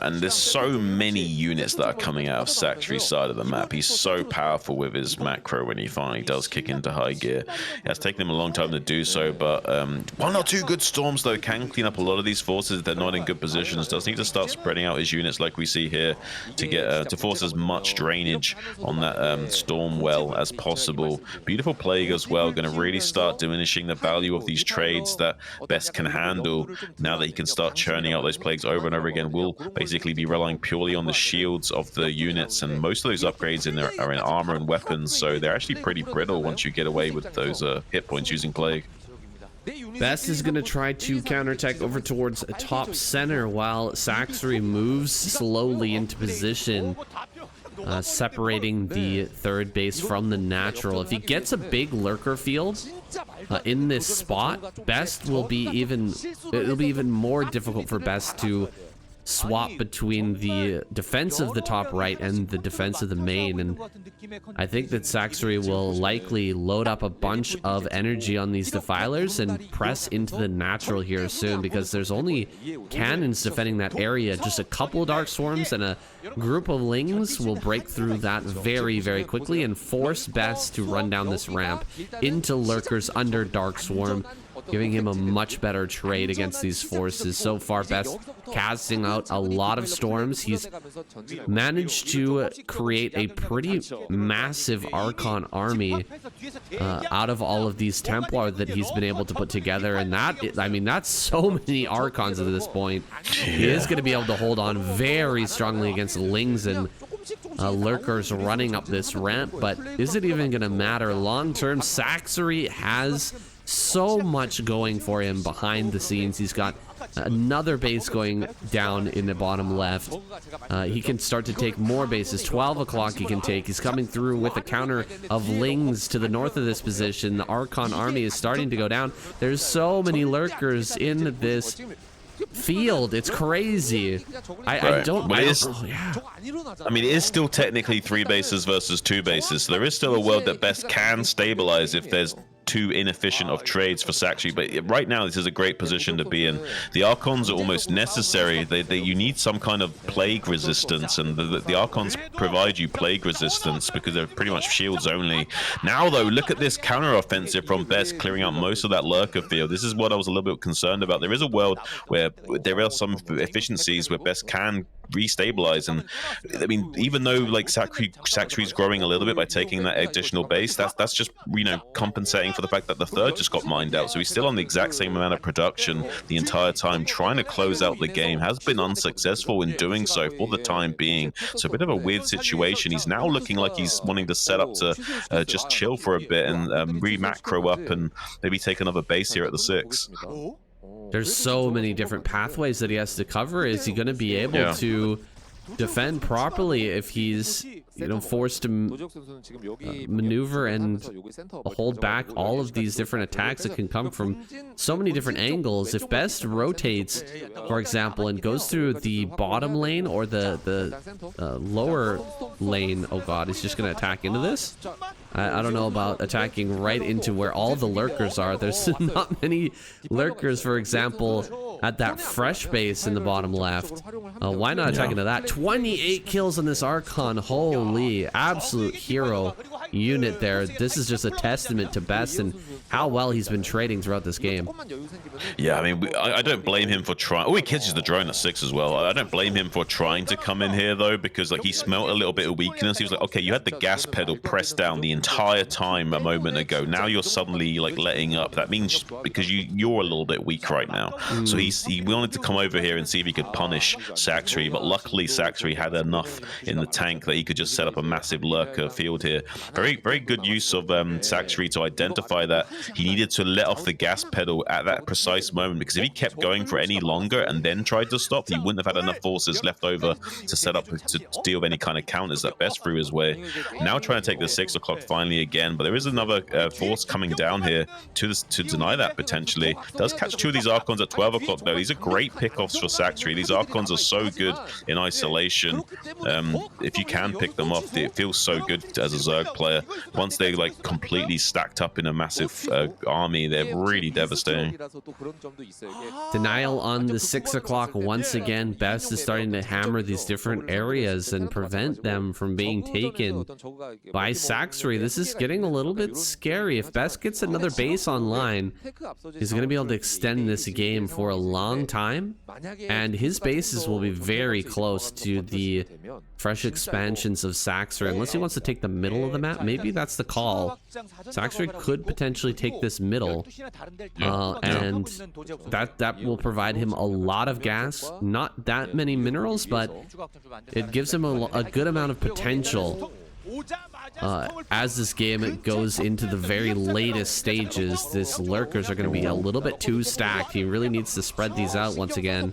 and there's so many units that are coming out of Saxry's side of the map. He's so powerful with his macro when he finally does kick into high gear. It has taken him a long time to do so, but 1 or 2 good storms, though, can clean up a lot of these forces if they're not in good positions. Does need to start spreading out his units like we see here to get to force as much drainage on that storm well as possible. Beautiful plague as well, going to really start diminishing the value of these trades that Best can handle now that he can start churning out those plagues over and over again. Will basically be relying purely on the shields of the units, and most of those upgrades in there are in armor and weapons, so they're actually pretty brittle once you get away with those hit points using plague. Best is going to try to counterattack over towards top center while Saxry moves slowly into position, separating the 3rd base from the natural. If he gets a big lurker field in this spot, Best will be it'll be even more difficult for Best to swap between the defense of the top right and the defense of the main, and I think that Saxry will likely load up a bunch of energy on these defilers and press into the natural here soon, because there's only cannons defending that area. Just a couple of Dark Swarms and a group of Lings will break through that very, very quickly and force Best to run down this ramp into lurkers under Dark Swarm, giving him a much better trade against these forces. So far, Best casting out a lot of storms. He's managed to create a pretty massive Archon army out of all of these Templar that he's been able to put together, and I mean, that's so many Archons at this point. He is going to be able to hold on very strongly against Lings and lurkers running up this ramp, but is it even going to matter long term? Saxry has so much going for him behind the scenes. He's got another base going down in the bottom left. He can start to take more bases. 12 o'clock he can take. He's coming through with a counter of Lings to the north of this position. The Archon army is starting to go down. There's so many lurkers in this field. It's crazy. I don't But yeah. I mean, it is still technically 3 bases versus 2 bases, so there is still a world that Best can stabilize if there's too inefficient of trades for Saxry, but right now this is a great position to be in. The Archons are almost necessary. You need some kind of plague resistance, and the Archons provide you plague resistance because they're pretty much shields only. Now though, look at this counter-offensive from Best, clearing out most of that lurker field. This is what I was a little bit concerned about. There is a world where there are some efficiencies where Best can restabilize. And I mean, even though like Saxry's growing a little bit by taking that additional base, that's just, you know, compensating for the fact that the third just got mined out. So he's still on the exact same amount of production the entire time, trying to close out the game. Has been unsuccessful in doing so for the time being. So a bit of a weird situation. He's now looking like he's wanting to set up to just chill for a bit and re-macro up and maybe take another base here at the 6. There's so many different pathways that he has to cover. Is he going to be able to defend properly if he's, you know, forced to maneuver and hold back all of these different attacks that can come from so many different angles? If Best rotates, for example, and goes through the bottom lane or the lower lane, oh god, he's just going to attack into this? I don't know about attacking right into where all the lurkers are. There's not many lurkers, for example, at that fresh base in the bottom left. Why not attack into that? 28 kills on this Archon. Holy, absolute hero unit there. This is just a testament to Best and how well he's been trading throughout this game. Yeah, I mean, I don't blame him for trying. Oh, he catches the drone at 6 as well. I don't blame him for trying to come in here, though, because like he smelt a little bit of weakness. He was like, okay, you had the gas pedal pressed down the entire time a moment ago. Now you're suddenly like letting up. That means because you're a little bit weak right now. So he wanted to come over here and see if he could punish Saxry, but luckily Saxry had enough in the tank that he could just set up a massive lurker field here. Very, very good use of Saxry to identify that he needed to let off the gas pedal at that precise moment, because if he kept going for any longer and then tried to stop, he wouldn't have had enough forces left over to set up to deal with any kind of counters that Best threw his way. Now trying to take the 6 o'clock finally again, but there is another force coming down here to deny that potentially. Does catch 2 of these Archons at 12 o'clock though. These are great pickoffs for Saxry. These Archons are so good in isolation. If you can pick them off, it feels so good as a Zerg player. Once they like completely stacked up in a massive army, they're really devastating. Denial on the 6 o'clock once again. Best is starting to hammer these different areas and prevent them from being taken by Saxry. This is getting a little bit scary. If Best gets another base online, he's going to be able to extend this game for a long time, and his bases will be very close to the fresh expansions of Saxry, unless he wants to take the middle of the map. Maybe that's the call. Saxry could potentially take this middle, and that will provide him a lot of gas. Not that many minerals, but it gives him a good amount of potential. As this game goes into the very latest stages, this lurkers are going to be a little bit too stacked. He really needs to spread these out once again.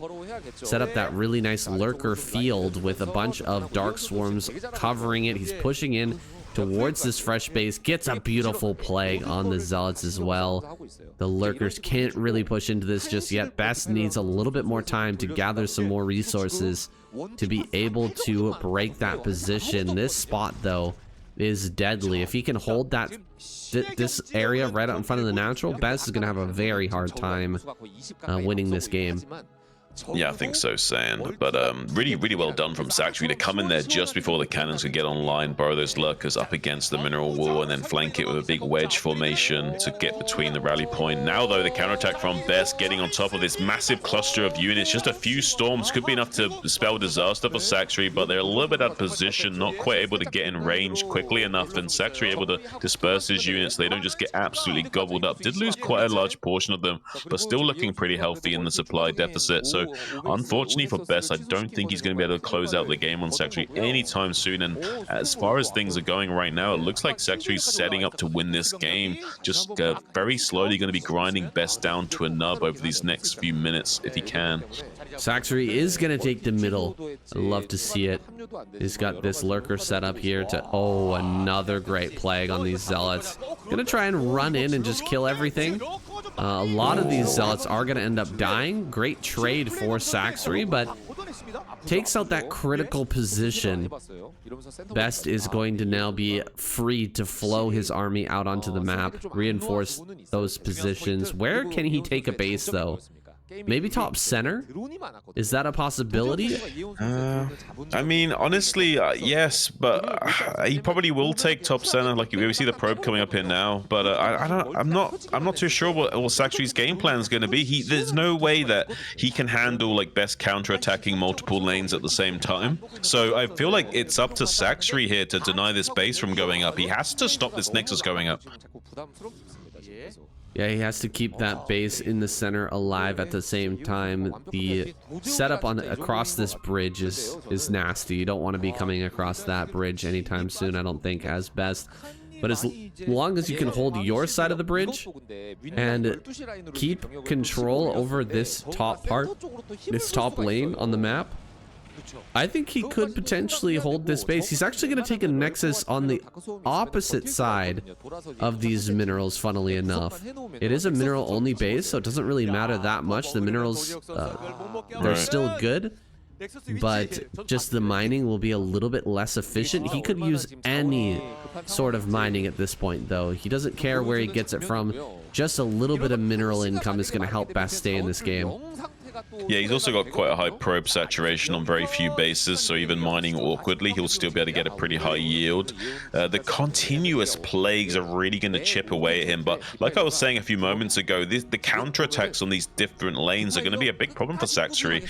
Set up that really nice lurker field with a bunch of dark swarms covering it. He's pushing in towards this fresh base, gets a beautiful plague on the zealots as well. The lurkers can't really push into this just yet. Best needs a little bit more time to gather some more resources to be able to break that position. This spot though is deadly. If he can hold that this area right out in front of the natural, Best is gonna have a very hard time winning this game. Yeah, I think so, Sam. But really, really well done from Saxry to come in there just before the cannons could get online, borrow those lurkers up against the mineral wall, and then flank it with a big wedge formation to get between the rally point. Now, though, the counterattack from Best getting on top of this massive cluster of units. Just a few storms could be enough to spell disaster for Saxry, but they're a little bit out of position, not quite able to get in range quickly enough, and Saxry able to disperse his units. They don't just get absolutely gobbled up. Did lose quite a large portion of them, but still looking pretty healthy in the supply deficit. So unfortunately for Best, I don't think he's going to be able to close out the game on Saxry anytime soon. And as far as things are going right now, it looks like Saxry's setting up to win this game. Just very slowly going to be grinding Best down to a nub over these next few minutes if he can. Saxry is going to take the middle. I love to see it. He's got this lurker set up here to... Oh, another great plague on these zealots. Gonna try and run in and just kill everything. A lot of these zealots are going to end up dying. Great trade for Saxry, but takes out that critical position. Best is going to now be free to flow his army out onto the map, reinforce those positions. Where can he take a base, though? Maybe top center? Is that a possibility? I mean, honestly, yes, but he probably will take top center. Like we see the probe coming up here now, but I'm not too sure what Saxry's game plan is going to be. There's no way that he can handle like best counter-attacking multiple lanes at the same time. So I feel like it's up to Saxry here to deny this base from going up. He has to stop this Nexus going up. Yeah, he has to keep that base in the center alive at the same time. The setup on across this bridge is nasty. You don't want to be coming across that bridge anytime soon, I don't think, as best. But as long as you can hold your side of the bridge and keep control over this top part, this top lane on the map, I think he could potentially hold this base. He's actually going to take a Nexus on the opposite side of these minerals, funnily enough. It is a mineral-only base, so it doesn't really matter that much. The minerals, they're still good, but just the mining will be a little bit less efficient. He could use any sort of mining at this point, though. He doesn't care where he gets it from. Just a little bit of mineral income is going to help Best stay in this game. Yeah, he's also got quite a high probe saturation on very few bases, so even mining awkwardly, he'll still be able to get a pretty high yield. The continuous plagues are really going to chip away at him, but like I was saying a few moments ago, the counterattacks on these different lanes are going to be a big problem for Saxry.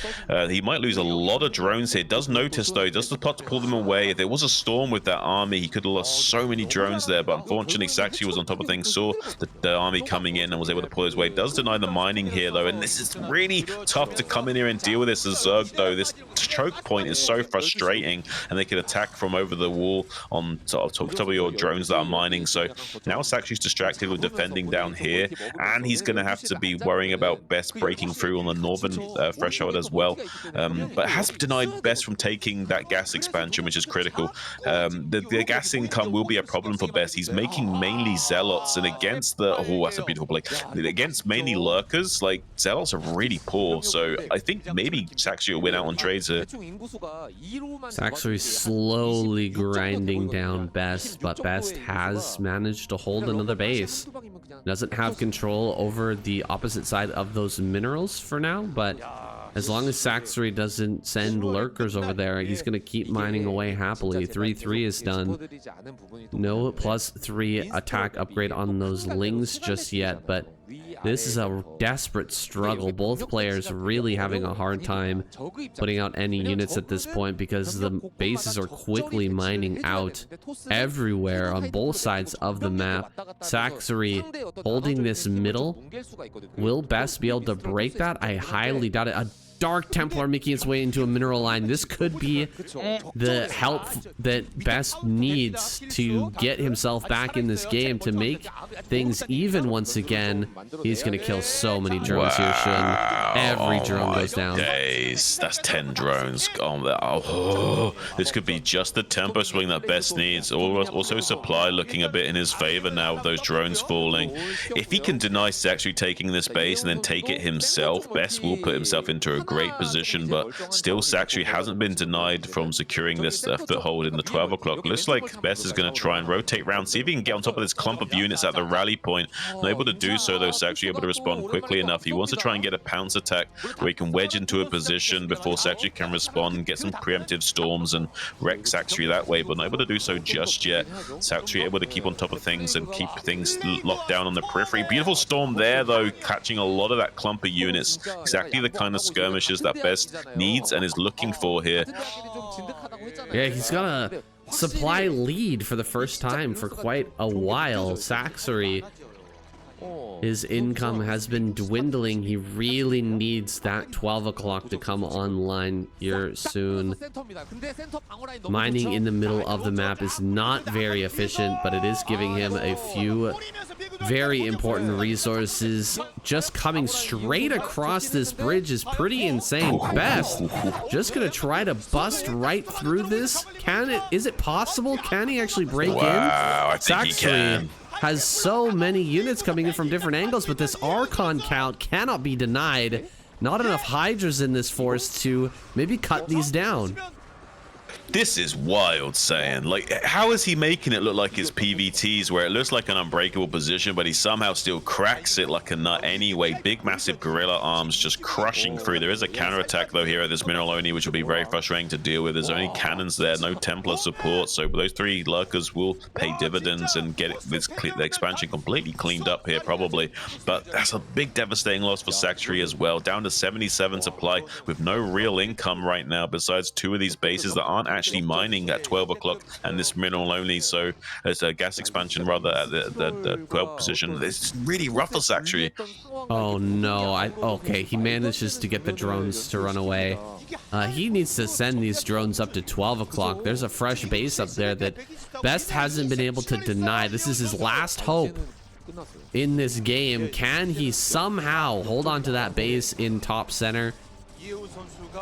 He might lose a lot of drones here. Does notice, though, does start to pull them away. If there was a storm with that army, he could have lost so many drones there, but unfortunately, Saxry was on top of things, saw the army coming in and was able to pull his way. Does deny the mining here, though, and this is really tough to come in here and deal with this as Zerg, though. This choke point is so frustrating, and they can attack from over the wall on top of your drones that are mining. So now Saxry's distracted with defending down here, and he's going to have to be worrying about Best breaking through on the northern threshold as well. But has denied Best from taking that gas expansion, which is critical. The gas income will be a problem for Best. He's making mainly Zealots, and against the... Oh, that's a beautiful play. Against mainly Lurkers, like, Zealots are really poor, so I think maybe Saxry will win out on trades here. Saxry slowly grinding down Best, but Best has managed to hold another base. Doesn't have control over the opposite side of those minerals for now, but as long as Saxry doesn't send lurkers over there, he's going to keep mining away happily. 3-3 is done. No +3 attack upgrade on those lings just yet, but this is a desperate struggle. Both players really having a hard time putting out any units at this point because the bases are quickly mining out everywhere on both sides of the map. Saxry holding this middle. Will Best be able to break that? I highly doubt it. A Dark Templar making its way into a mineral line. This could be the help that Best needs to get himself back in this game to make things even once again. He's going to kill so many drones here, Shun. Every drone goes down. Days. That's 10 drones. Oh, this could be just the tempo swing that Best needs. Also, supply looking a bit in his favor now with those drones falling. If he can deny Saxry taking this base and then take it himself, Best will put himself into a great position, but still Saxry hasn't been denied from securing this foothold in the 12 o'clock. Looks like Best is going to try and rotate round, see if he can get on top of this clump of units at the rally point. Not able to do so, though. Saxry able to respond quickly enough. He wants to try and get a pounce attack where he can wedge into a position before Saxry can respond and get some preemptive storms and wreck Saxry that way, but not able to do so just yet. Saxry able to keep on top of things and keep things locked down on the periphery. Beautiful storm there, though, catching a lot of that clump of units. Exactly the kind of skirmishes that Best needs and is looking for here. Yeah, he's got a supply lead for the first time for quite a while. Saxry, his income has been dwindling. He really needs that 12 o'clock to come online here soon. Mining in the middle of the map is not very efficient, but it is giving him a few very important resources. Just coming straight across this bridge is pretty insane. Best just gonna try to bust right through this. Is it possible? Can he actually break in? I think he can. Has so many units coming in from different angles, but this Archon count cannot be denied. Not enough Hydras in this force to maybe cut these down. This is wild, saying. Like, how is he making it look like it's PVTs where it looks like an unbreakable position, but he somehow still cracks it like a nut anyway? Big, massive gorilla arms just crushing through. There is a counterattack, though, here at this mineral only, which will be very frustrating to deal with. There's only cannons there, no Templar support, so those 3 lurkers will pay dividends and get the expansion completely cleaned up here, probably. But that's a big, devastating loss for Sanctuary as well. Down to 77 supply with no real income right now, besides 2 of these bases that aren't actually mining at 12 o'clock and this mineral only, so there's a gas expansion rather at the 12 position. It's really rough for Sanctuary. Oh no, okay, he manages to get the drones to run away. He needs to send these drones up to 12 o'clock. There's a fresh base up there that Best hasn't been able to deny. This is his last hope in this game. Can he somehow hold on to that base in top center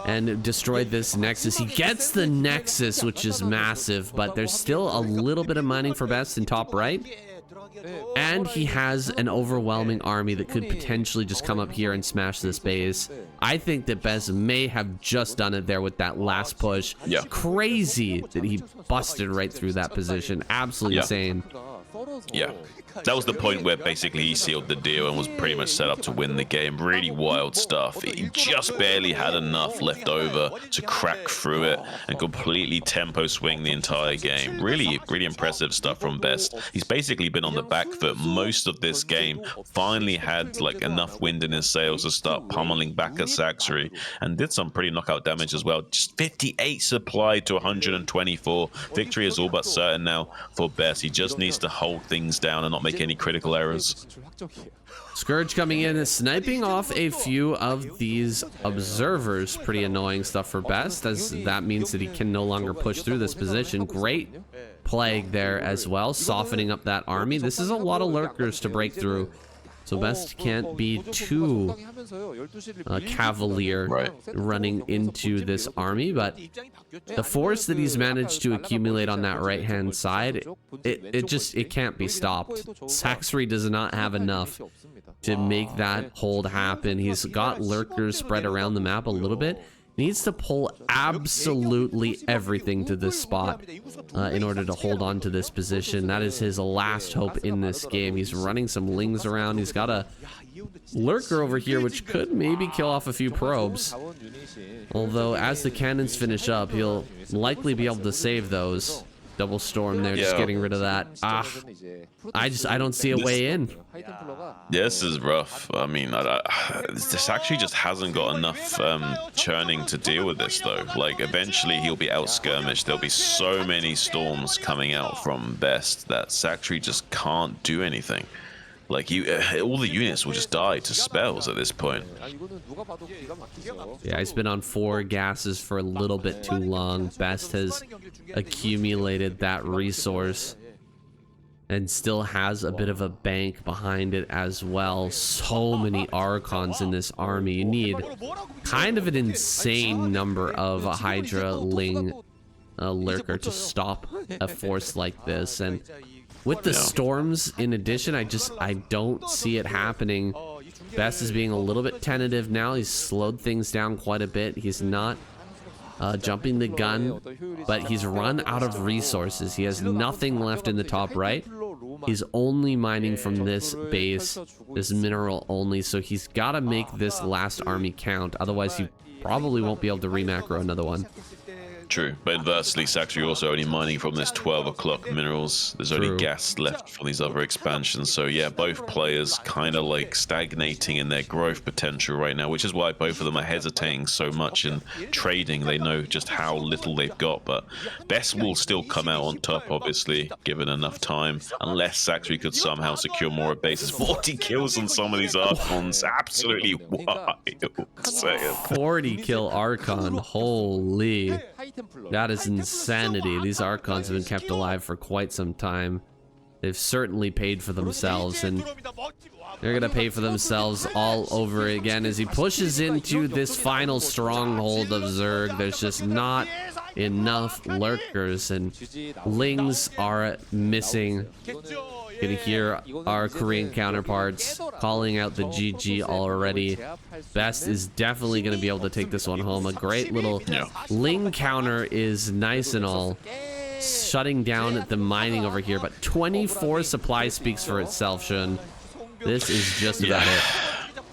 and destroy this Nexus? He gets the Nexus, which is massive, but there's still a little bit of mining for Best in top right. And he has an overwhelming army that could potentially just come up here and smash this base. I think that Bez may have just done it there with that last push. Yeah. Crazy that he busted right through that position. Absolutely insane. Yeah. That was the point where basically he sealed the deal and was pretty much set up to win the game. Really wild stuff. He just barely had enough left over to crack through it and completely tempo swing the entire game. Really, really impressive stuff from Best. He's basically been on the back foot most of this game. Finally had like enough wind in his sails to start pummeling back at Saxury and did some pretty knockout damage as well. Just 58 supply to 124. Victory is all but certain now for Best. He just needs to hold things down and not make any critical errors. Scourge coming in and sniping off a few of these observers. Pretty annoying stuff for Best, as that means that he can no longer push through this position. Great plague there as well, softening up that army. This is a lot of lurkers to break through, so Best can't be too cavalier running into this army, but the force that he's managed to accumulate on that right hand side, it can't be stopped. Saxury does not have enough to make that hold happen. He's got lurkers spread around the map a little bit. Needs to pull absolutely everything to this spot in order to hold on to this position. That is his last hope in this game. He's running some lings around. He's got a lurker over here, which could maybe kill off a few probes. Although, as the cannons finish up, he'll likely be able to save those. Double storm there, just getting rid of that. I don't see a way in. Yeah, this is rough. I mean, this actually just hasn't got enough churning to deal with this, though. Like, eventually he'll be out skirmished. There'll be so many storms coming out from Best that Saxury just can't do anything. Like, all the units will just die to spells at this point. Yeah, he's been on 4 gases for a little bit too long. Best has accumulated that resource and still has a bit of a bank behind it as well. So many Archons in this army. You need kind of an insane number of a Hydra Ling lurker to stop a force like this, and with the storms in addition, I don't see it happening. Best is being a little bit tentative now. He's slowed things down quite a bit. He's not jumping the gun, but he's run out of resources. He has nothing left in the top right. He's only mining from this base, this mineral only, so he's got to make this last army count. Otherwise, he probably won't be able to re-macro another one. True, but inversely, Saxury also only mining from this 12 o'clock minerals. There's only gas left for these other expansions. So yeah, both players kind of like stagnating in their growth potential right now, which is why both of them are hesitating so much in trading. They know just how little they've got, but Best will still come out on top, obviously, given enough time, unless Saxury could somehow secure more bases. 40 kills on some of these Archons, absolutely wild. 40 kill Archon, holy. That is insanity. These Archons have been kept alive for quite some time. They've certainly paid for themselves, and they're gonna pay for themselves all over again as he pushes into this final stronghold of Zerg. There's just not enough lurkers, and lings are missing. can hear our Korean counterparts calling out the GG already. Best is definitely going to be able to take this one home. A great little Ling counter is nice and all, shutting down the mining over here, but 24 supply speaks for itself, Shun. This is just about it.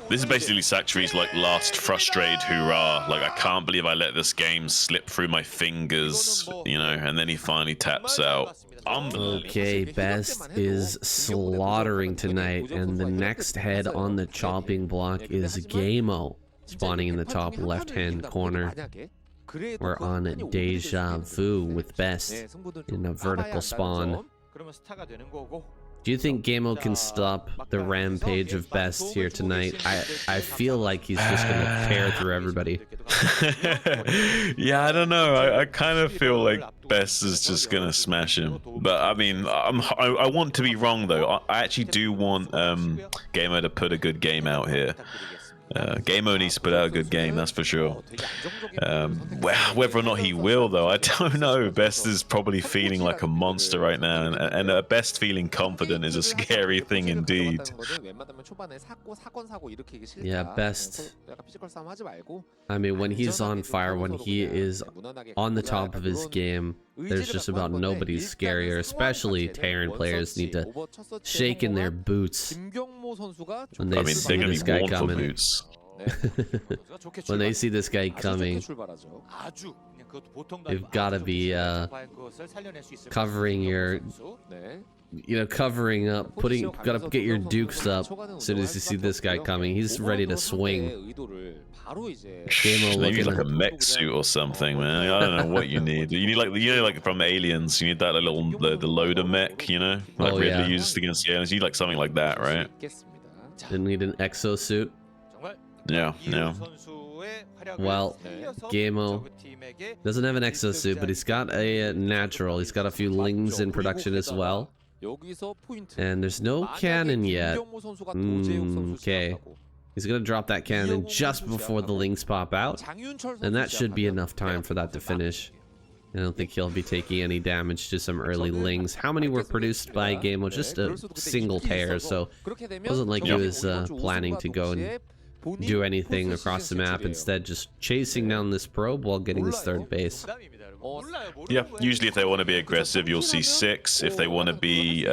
This is basically Sanctuary's like last frustrated hurrah. Like, I can't believe I let this game slip through my fingers, you know, and then he finally taps out. Okay, Best is slaughtering tonight, and the next head on the chopping block is Gameo, spawning in the top left-hand corner. We're on Deja Vu with Best in a vertical spawn. Do you think Gameo can stop the rampage of Best here tonight? I feel like he's just gonna tear through everybody. Yeah, I don't know. I kind of feel like Best is just gonna smash him. But I mean, I want to be wrong though. I actually do want Gameo to put a good game out here. Gameo needs to put out a good game, that's for sure. Well, whether or not he will, though, I don't know. Best is probably feeling like a monster right now, and Best feeling confident is a scary thing indeed. Yeah, Best. I mean, when he's on fire, when he is on the top of his game, there's just about nobody scarier. Especially Terran players need to shake in their boots when they see this guy coming. When they see this guy coming, you've got to be covering your, covering up, gotta get your dukes up as soon as you see this guy coming. He's ready to swing. They need like a mech suit or something, man. I don't know what you need. You need like from Aliens. You need that little the loader mech, you know, like Ridley used against the aliens. You need like something like that, right? Didn't need an exosuit. Yeah. Well, Gameo doesn't have an exosuit, but he's got a natural. He's got a few Lings in production as well. And there's no cannon yet. Okay. He's gonna drop that cannon just before the Lings pop out, and that should be enough time for that to finish. I don't think he'll be taking any damage to some early Lings. How many were produced by Gameo? Just a single pair, so it wasn't like he was planning to go and do anything across the map. Instead, just chasing down this probe while getting his third base. Yeah, usually if they want to be aggressive, you'll see 6. If they want to be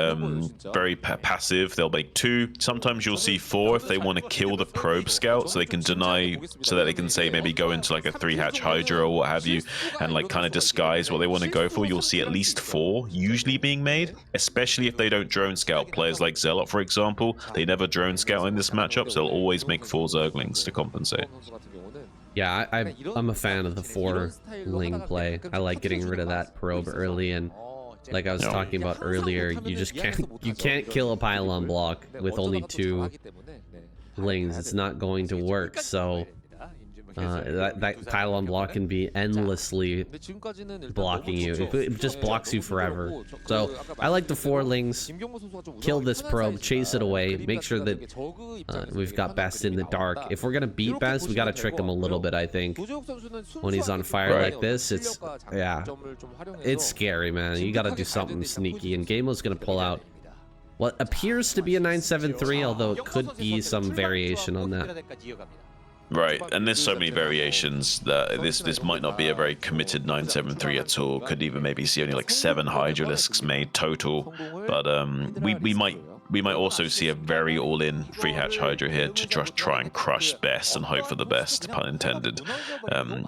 very passive, they'll make 2. Sometimes you'll see 4 if they want to kill the probe scout, so they can deny, so that they can say maybe go into like a 3-hatch Hydra or what have you, and like kind of disguise what they want to go for. You'll see at least 4 usually being made, especially if they don't drone scout. Players like Zealot, for example, they never drone scout in this matchup, so they'll always make 4 Zerglings to compensate. Yeah, I'm a fan of the 4 Ling play. I like getting rid of that probe early, and like I was talking about earlier, you can't kill a pylon block with only 2 Lings. It's not going to work. So that pylon block can be endlessly blocking you. It just blocks you forever. So I like the 4 Lings. Kill this probe, chase it away, make sure that we've got Best in the dark. If we're gonna beat Best, we gotta trick him a little bit, I think. When he's on fire like this, it's scary, man. You gotta do something sneaky, and Gameo's gonna pull out what appears to be a 973, although it could be some variation on that. Right, and there's so many variations that this might not be a very committed 973 at all. Could even maybe see only like 7 Hydralisks made total, but we might also see a very all-in 3-hatch Hydra here to just try and crush Best and hope for the best, pun intended.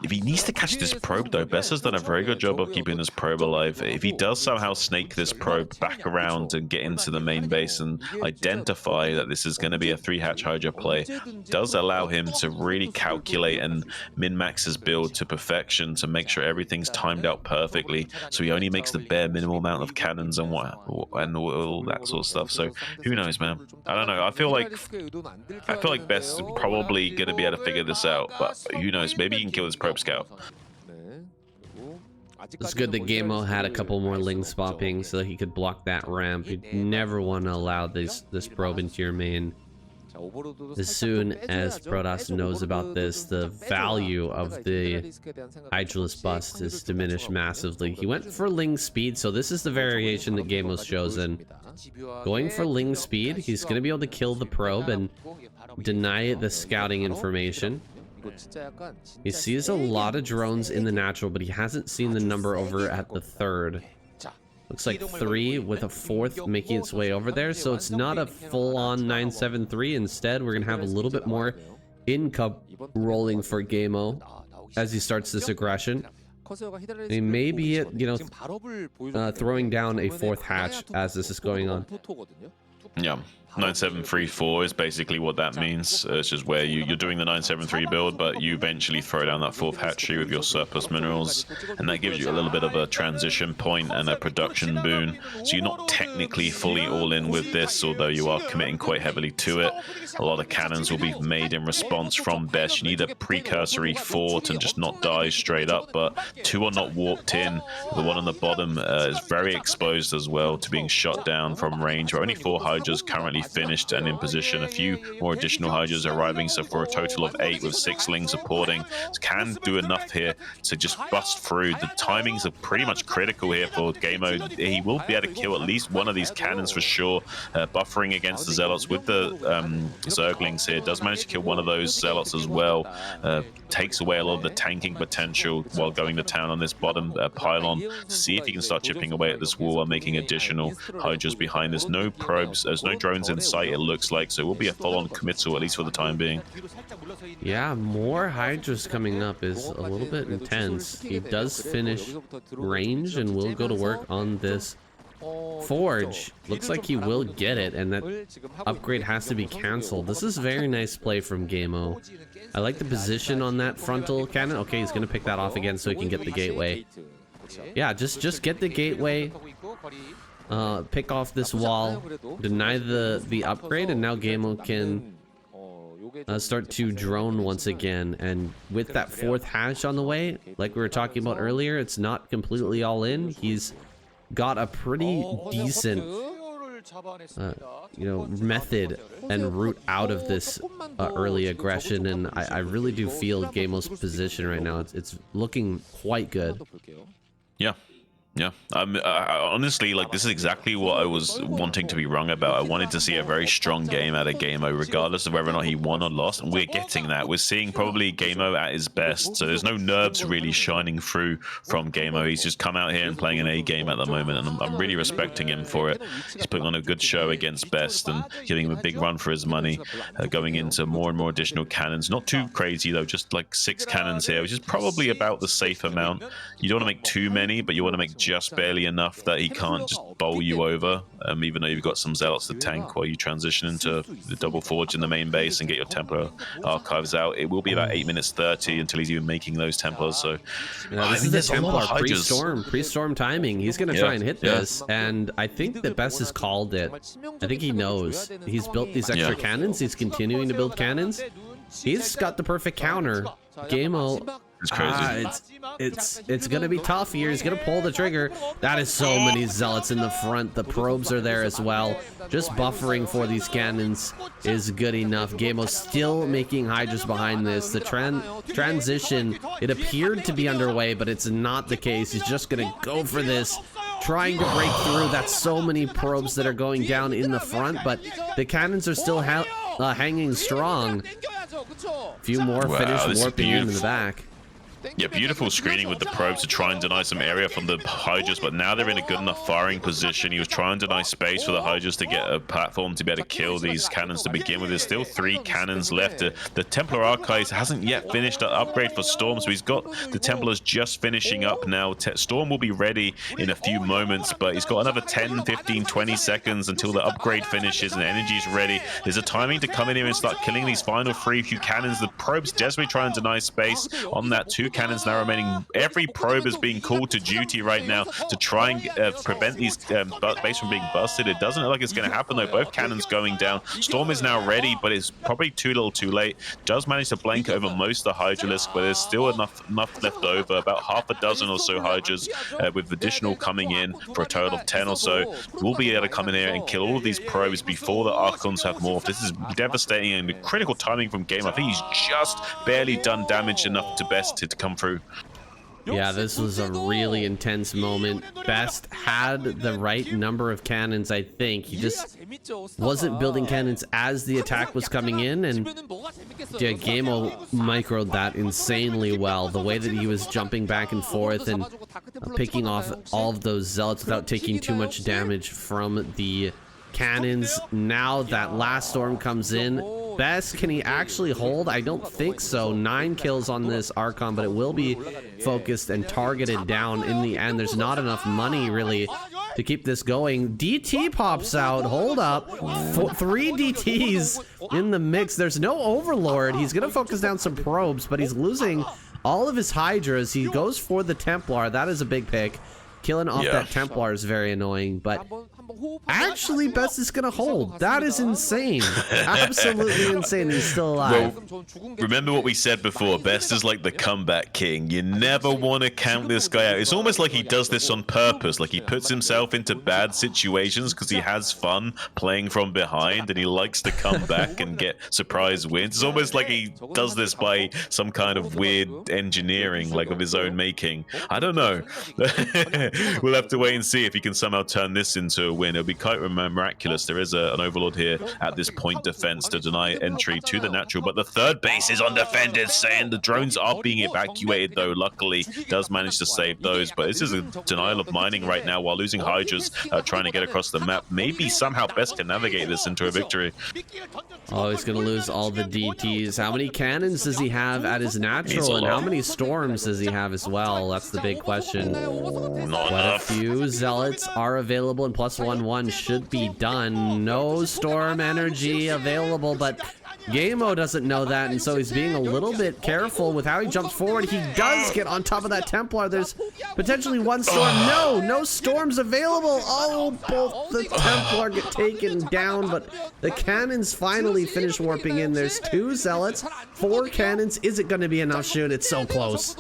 If he needs to catch this probe though, Best has done a very good job of keeping this probe alive. If he does somehow snake this probe back around and get into the main base and identify that this is going to be a 3-hatch Hydra play, does allow him to really calculate and min-max his build to perfection to make sure everything's timed out perfectly, so he only makes the bare minimal amount of cannons and all that sort of stuff. So who knows, man? I don't know. I feel like Best is probably gonna be able to figure this out, but who knows? Maybe he can kill this probe scout. It's good that Gameo had a couple more Ling swapping so that he could block that ramp. You never want to allow this probe into your main. As soon as Protoss knows about this, the value of the Hydralisk bust is diminished massively. He went for Ling speed, so this is the variation that Game was chosen. Going for Ling speed, he's going to be able to kill the probe and deny the scouting information. He sees a lot of drones in the natural, but he hasn't seen the number over at the third. Looks like 3 with a 4th making its way over there, so it's not a full-on 973. Instead, we're going to have a little bit more income rolling for Gameo as he starts this aggression. He may be, throwing down a 4th hatch as this is going on. Yeah, 9734 is basically what that means. It's just where you're doing the 973 build, but you eventually throw down that 4th hatchery with your surplus minerals, and that gives you a little bit of a transition point and a production boon. So you're not technically fully all in with this, although you are committing quite heavily to it. A lot of cannons will be made in response from Best. You need a precursory fort and just not die straight up, but 2 are not warped in. The one on the bottom is very exposed as well to being shot down from range. We're only 4 Hydras currently finished and in position. A few more additional Hydras arriving, so for a total of 8 with 6 Lings supporting. Can do enough here to just bust through. The timings are pretty much critical here for Gameo. He will be able to kill at least one of these cannons for sure. Buffering against the Zealots with the Zerglings here. Does manage to kill one of those Zealots as well. Takes away a lot of the tanking potential while going to town on this bottom pylon to see if he can start chipping away at this wall and making additional Hydras behind. There's no probes, there's no drones in sight, it looks like, so it will be a full-on committal, at least for the time being. Yeah, more Hydras coming up is a little bit intense. He does finish range and will go to work on this Forge. Looks like he will get it, and that upgrade has to be canceled. This is very nice play from Gameo. I like the position on that frontal cannon. Okay, he's gonna pick that off again so he can get the gateway. Yeah, just get the gateway, pick off this wall, deny the upgrade, and now Gameo can start to drone once again. And with that 4th hatch on the way, like we were talking about earlier, it's not completely all in. He's got a pretty decent method and route out of this early aggression, and I really do feel Gameo's position right now. It's looking quite good. Yeah, honestly, like, this is exactly what I was wanting to be wrong about. I wanted to see a very strong game out of Gameo, regardless of whether or not he won or lost, and we're getting that. We're seeing probably Gameo at his best, so there's no nerves really shining through from Gameo. He's just come out here and playing an A game at the moment, and I'm really respecting him for it. He's putting on a good show against Best and giving him a big run for his money, going into more and more additional cannons. Not too crazy, though, just like 6 cannons here, which is probably about the safe amount. You don't want to make too many, but you want to make just barely enough that he can't just bowl you over, even though you've got some Zealots to tank while you transition into the double forge in the main base and get your Templar archives out. It will be about 8 minutes 30 until he's even making those Templars. So yeah, this is the Templar pre-storm timing. He's gonna try and hit this, and I think that Best has called it. I think he knows. He's built these extra cannons. He's continuing to build cannons. He's got the perfect counter. Gameo, it's crazy. It's gonna be tough here. He's gonna pull the trigger. That is so many Zealots in the front. The probes are there as well. Just buffering for these cannons is good enough. Gameo still making Hydras behind this. The transition, it appeared to be underway, but it's not the case. He's just gonna go for this, trying to break through. That's so many probes that are going down in the front, but the cannons are still hanging strong. A few more finish warping into the back. Yeah, beautiful screening with the probes to try and deny some area from the Hydras, but now they're in a good enough firing position. He was trying to deny space for the Hydras to get a platform to be able to kill these cannons to begin with. There's still 3 cannons left. The Templar Archives hasn't yet finished the upgrade for Storm, so he's got the Templars just finishing up now. Storm will be ready in a few moments, but he's got another 10, 15, 20 seconds until the upgrade finishes and energy's ready. There's a timing to come in here and start killing these final few cannons. The probes desperately try and deny space on that 2 2 cannons now remaining. Every probe is being called to duty right now to try and prevent these base from being busted. It doesn't look like it's going to happen, though. Both cannons going down. Storm is now ready, but it's probably too little too late. Does manage to blanket over most of the Hydralisk, but there's still enough left over. About half a dozen or so Hydras, with additional coming in for a total of 10 or so. We'll be able to come in here and kill all of these probes before the Archons have morphed. This is devastating and critical timing from Game. I think he's just barely done damage enough to Best to come through. Yeah, this was a really intense moment. Best had the right number of cannons, I think. He just wasn't building cannons as the attack was coming in, and yeah, Gameo microed that insanely well. The way that he was jumping back and forth and picking off all of those zealots without taking too much damage from the cannons. Now that last storm comes in. Best, can he actually hold? I don't think so. 9 kills on this Archon, but it will be focused and targeted down in the end. There's not enough money, really, to keep this going. DT pops out. Hold up. 3 DTs in the mix. There's no Overlord. He's going to focus down some probes, but he's losing all of his Hydras. He goes for the Templar. That is a big pick. Killing off that Templar is very annoying, but actually Best is gonna hold. That is insane. Absolutely insane. He's still alive. Well, remember what we said before, Best is like the comeback king. You never want to count this guy out. It's almost like he does this on purpose, like he puts himself into bad situations because he has fun playing from behind and he likes to come back and get surprise wins. It's almost like he does this by some kind of weird engineering, like of his own making. I don't know. We'll have to wait and see if he can somehow turn this into a win. It'll be quite miraculous. There is an Overlord here at this point defense to deny entry to the natural, but the third base is undefended, saying the drones are being evacuated, though. Luckily, does manage to save those, but this is a denial of mining right now while losing Hydras, trying to get across the map. Maybe somehow Best can navigate this into a victory. Oh, he's gonna lose all the DTs. How many cannons does he have at his natural, and how many storms does he have as well? That's the big question. Not Quite enough. a few zealots are available, and +1/1 should be done. No storm energy available, but Gameo doesn't know that, and so he's being a little bit careful with how he jumps forward. He does get on top of that Templar. There's potentially one storm. No storms available. Oh, both the Templar get taken down, but the cannons finally finish warping in. There's 2 zealots, 4 cannons. Is it going to be enough? Shoot, it's so close.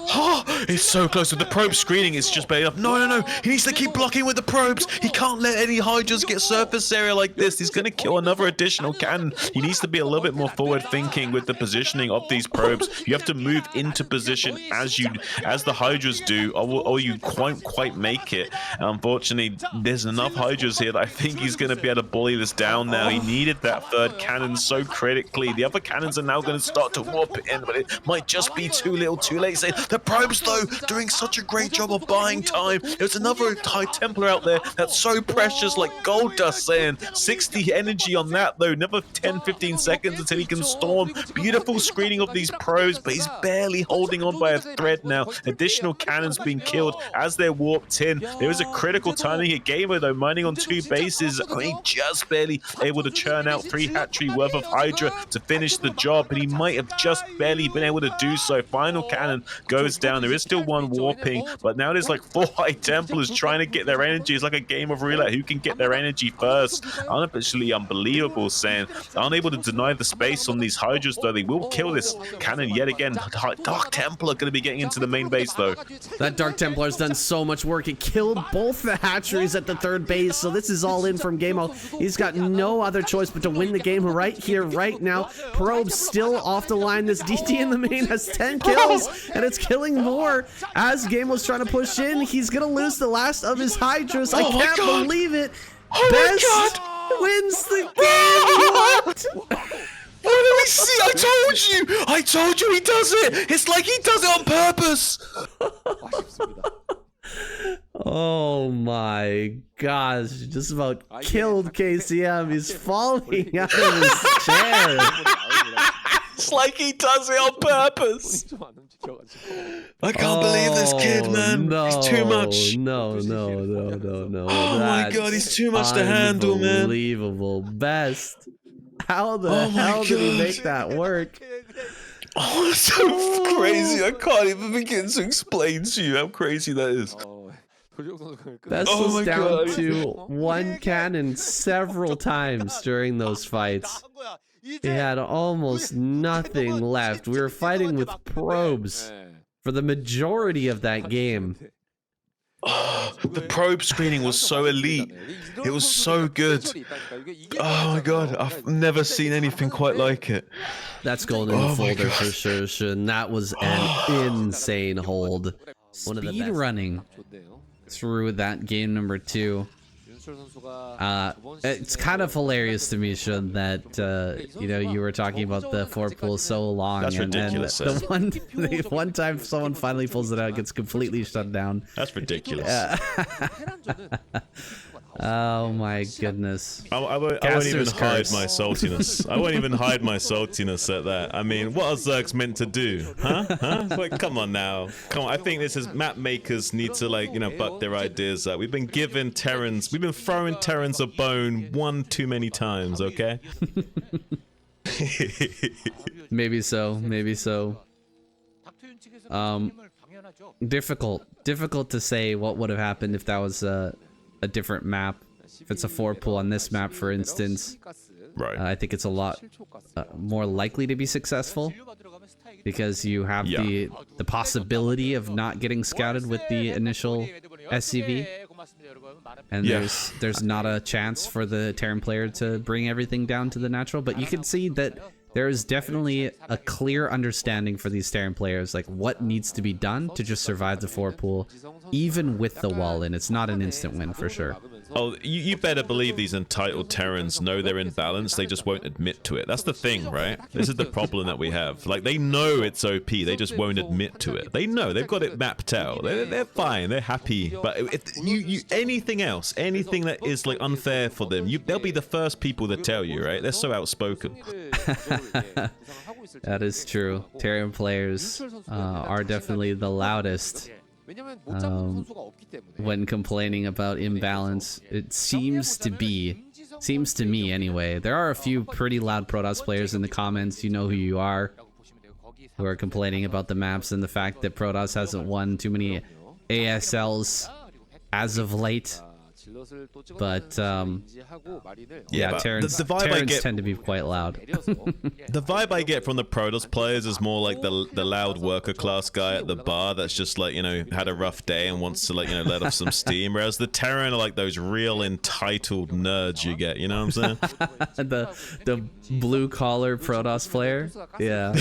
It's so close. With the probe screening, it's just barely up. No. He needs to keep blocking with the probes. He can't let any Hydras get surface area like this. He's going to kill another additional cannon. He needs to be a little bit more forward thinking with the positioning of these probes. You have to move into position as the Hydras do, or you quite make it. Unfortunately, there's enough Hydras here that I think he's going to be able to bully this down now. He needed that 3rd cannon so critically. The other cannons are now going to start to warp in, but it might just be too little too late. The probes, though, doing such a great job of buying time. There's another High Templar out there that's so precious, like gold dust, saying 60 energy on that, though. Another 10-15 seconds until he can storm. Beautiful screening of these probes, but he's barely holding on by a thread now. Additional cannons being killed as they're warped in. There is a critical timing here. Gamer, though, mining on 2 bases. He just barely able to churn out 3 hatchery worth of Hydra to finish the job, but he might have just barely been able to do so. Final cannon goes down. There is still 1 warping, but now there's like 4 High Templars trying to get their energy. It's like a game of roulette. Who can get their energy first? Unofficially unbelievable, saying unable to deny the space on these Hydras, though. They will kill this cannon yet again. Dark Templar going to be getting into the main base, though. That Dark Templar's done so much work. It killed both the hatcheries at the 3rd base, so this is all in from Gameo. He's got no other choice but to win the game right here, right now. Probe still off the line. This DT in the main has 10 kills, and it's killing more as Gameo's trying to push in. He's going to lose the last of his Hydras. I can't believe it. Best wins the game. What do we see? I told you he does it. It's like he does it on purpose. Oh my gosh, just about killed KCM. He's falling out of his chair. It's like he does it on purpose. I can't believe this kid, man. No, he's too much. No. Oh my god, he's too much to handle, man. Unbelievable. Best. How the hell did he make that work? Oh, it's so crazy. I can't even begin to explain to you how crazy that is. Best Oh was my down God. to one cannon several times during those fights. He had almost nothing left. We were fighting with probes for the majority of that game. Oh, the probe screening was so elite. It was so good. Oh my God, I've never seen anything quite like it. That's going in the Oh my folder God. for sure, Shun. That was an insane hold. One of the speed running through that game number 2. It's kind of hilarious to me, Shun, that you know, you were talking about the 4 pull so long. That's and ridiculous, then the one time someone finally pulls it out, it gets completely shut down. That's ridiculous. Oh my goodness. I won't even Caster's hide curse. my saltiness. I won't even hide my saltiness at that. I mean, what are Zergs meant to do? Huh? Like, come on now. Come on. I think this is map makers need to, like, you know, butt their ideas up. We've been giving Terrans, we've been throwing Terrans a bone one too many times, okay? Maybe so. Maybe so. Difficult to say what would have happened if that was a different map. If it's a 4 pull on this map, for instance, Right. I think it's a lot more likely to be successful because you have the possibility of not getting scouted with the initial SCV, and there's not a chance for the Terran player to bring everything down to the natural. But you can see that there is definitely a clear understanding for these Terran players, like what needs to be done to just survive the 4 pool, even with the wall in. It's not an instant win for sure. Oh, you better believe these entitled Terrans know they're in balance. They just won't admit to it. That's the thing, right? This is the problem that we have. Like, they know it's OP. They just won't admit to it. They know. They've got it mapped out. They're fine. They're happy. But if you anything else, anything that is, like, unfair for them, they'll be the first people to tell you, right? They're so outspoken. That is true. Terran players are definitely the loudest when complaining about imbalance. It seems to me anyway. There are a few pretty loud Protoss players in the comments, you know who you are, who are complaining about the maps and the fact that Protoss hasn't won too many ASLs as of late. But yeah, but Terrans tend to be quite loud. The vibe I get from the Protoss players is more like the loud worker class guy at the bar that's just, like, you know, had a rough day and wants to, like, you know, let off some steam. Whereas the Terran are like those real entitled nerds you get, you know what I'm saying? the blue collar Protoss player. Yeah.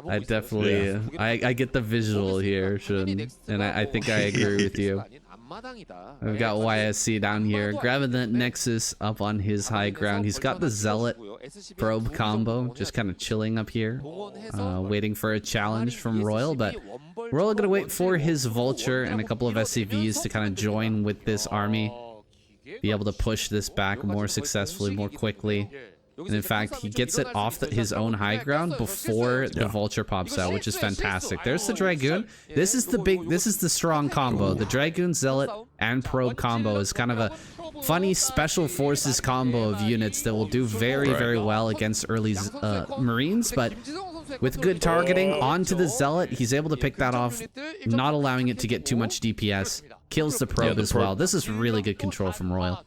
I definitely I get the visual here, Shun, and I think I agree with you. We've got YSC down here, grabbing that Nexus up on his high ground. He's got the Zealot probe combo, just kind of chilling up here, waiting for a challenge from Royal, but Royal gonna wait for his Vulture and a couple of SCVs to kind of join with this army, be able to push this back more successfully, more quickly. And in fact, he gets it off his own high ground before the Vulture pops out, which is fantastic. There's the Dragoon. This is the strong combo. The Dragoon, Zealot, and Probe combo is kind of a funny special forces combo of units that will do very, very well against early Marines, but with good targeting onto the Zealot, he's able to pick that off, not allowing it to get too much DPS. Kills the Probe as well. This is really good control from Royal.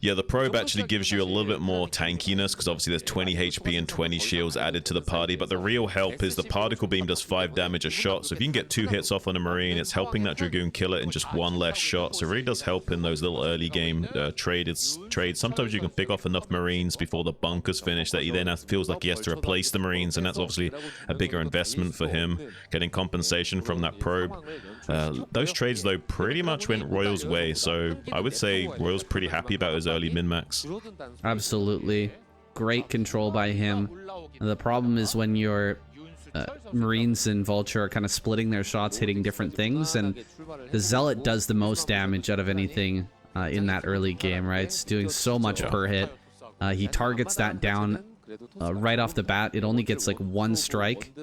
Yeah, the probe actually gives you a little bit more tankiness because obviously there's 20 HP and 20 shields added to the party, but the real help is the particle beam does 5 damage a shot, so if you can get 2 hits off on a Marine, it's helping that Dragoon kill it in just 1 less shot, so it really does help in those little early game trades. Sometimes you can pick off enough Marines before the bunker's finished that he then feels like he has to replace the Marines, and that's obviously a bigger investment for him, getting compensation from that probe. Those trades, though, pretty much went Royal's way, so I would say Royal's pretty happy about his early min-max. Absolutely. Great control by him. The problem is when your Marines and Vulture are kind of splitting their shots, hitting different things, and the Zealot does the most damage out of anything in that early game, right? It's doing so much per hit. He targets that down right off the bat. It only gets like 1 strike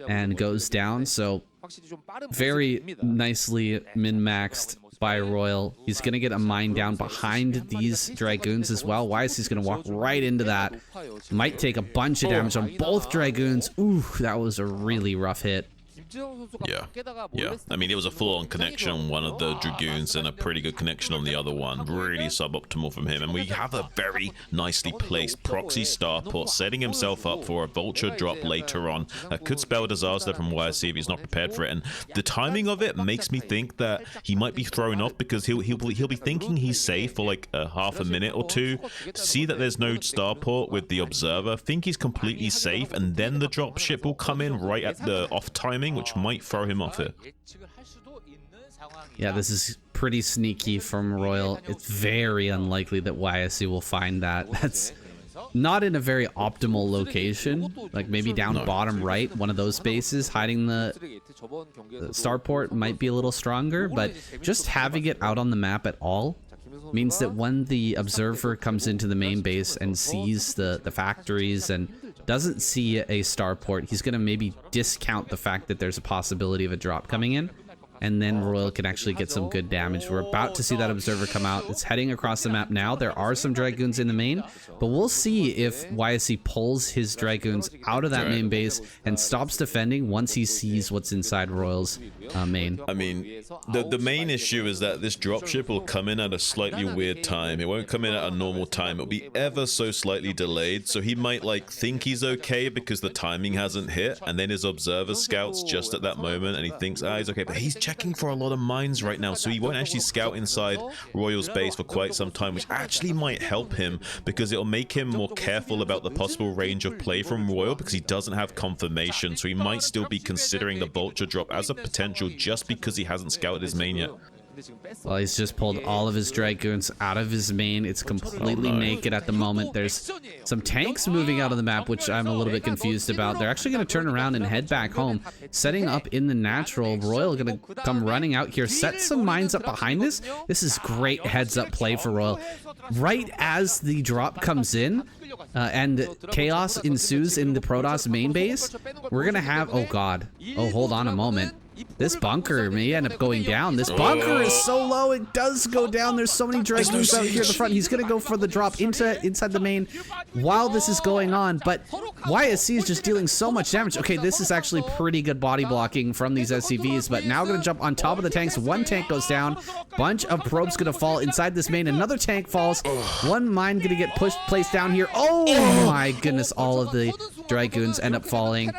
and goes down, so very nicely min-maxed by Royal. He's going to get a mine down behind these Dragoons as well. YSC's going to walk right into that. Might take a bunch of damage on both Dragoons. Ooh, that was a really rough hit. Yeah. I mean, it was a full-on connection on one of the Dragoons and a pretty good connection on the other one. Really suboptimal from him. And we have a very nicely placed proxy starport setting himself up for a vulture drop later on. That could spell disaster from YSC if he's not prepared for it. And the timing of it makes me think that he might be thrown off because he'll be thinking he's safe for like a half a minute or two. See that there's no starport with the observer, think he's completely safe, and then the dropship will come in right at the off timing, which might throw him off it. Yeah, this is pretty sneaky from Royal. It's very unlikely that YSC will find that. That's not in a very optimal location. Like maybe down bottom right, one of those spaces, hiding the starport might be a little stronger, but just having it out on the map at all means that when the observer comes into the main base and sees the factories and doesn't see a starport, he's going to maybe discount the fact that there's a possibility of a drop coming in, and then Royal can actually get some good damage. We're about to see that observer come out. It's heading across the map now. There are some Dragoons in the main, but we'll see if YSC pulls his Dragoons out of that main base and stops defending once he sees what's inside Royal's main. I mean, the main issue is that this dropship will come in at a slightly weird time. It won't come in at a normal time. It'll be ever so slightly delayed, so he might like think he's okay because the timing hasn't hit, and then his observer scouts just at that moment and he thinks, he's okay, but he's checking for a lot of mines right now, so he won't actually scout inside Royal's base for quite some time, which actually might help him because it'll make him more careful about the possible range of play from Royal because he doesn't have confirmation, so he might still be considering the vulture drop as a potential just because he hasn't scouted his main yet. Well, he's just pulled all of his Dragoons out of his main. It's completely naked at the moment. There's some tanks moving out of the map, which I'm a little bit confused about. They're actually going to turn around and head back home, setting up in the natural. Royal going to come running out here, set some mines up behind this. This is great heads-up play for Royal. Right as the drop comes in, and chaos ensues in the Protoss main base, we're going to have... Oh, God. Oh, hold on a moment. This bunker may end up going down. This bunker is so low, it does go down. There's so many Dragoons out here at the front. He's going to go for the drop inside the main while this is going on. But YSC is just dealing so much damage. Okay, this is actually pretty good body blocking from these SCVs. But now going to jump on top of the tanks. One tank goes down. Bunch of probes going to fall inside this main. Another tank falls. One mine going to get placed down here. Oh my goodness, all of the Dragoons end up falling.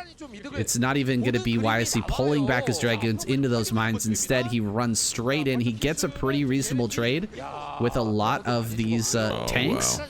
It's not even going to be YSC pulling back his Dragoons into those mines. Instead, he runs straight in. He gets a pretty reasonable trade with a lot of these tanks.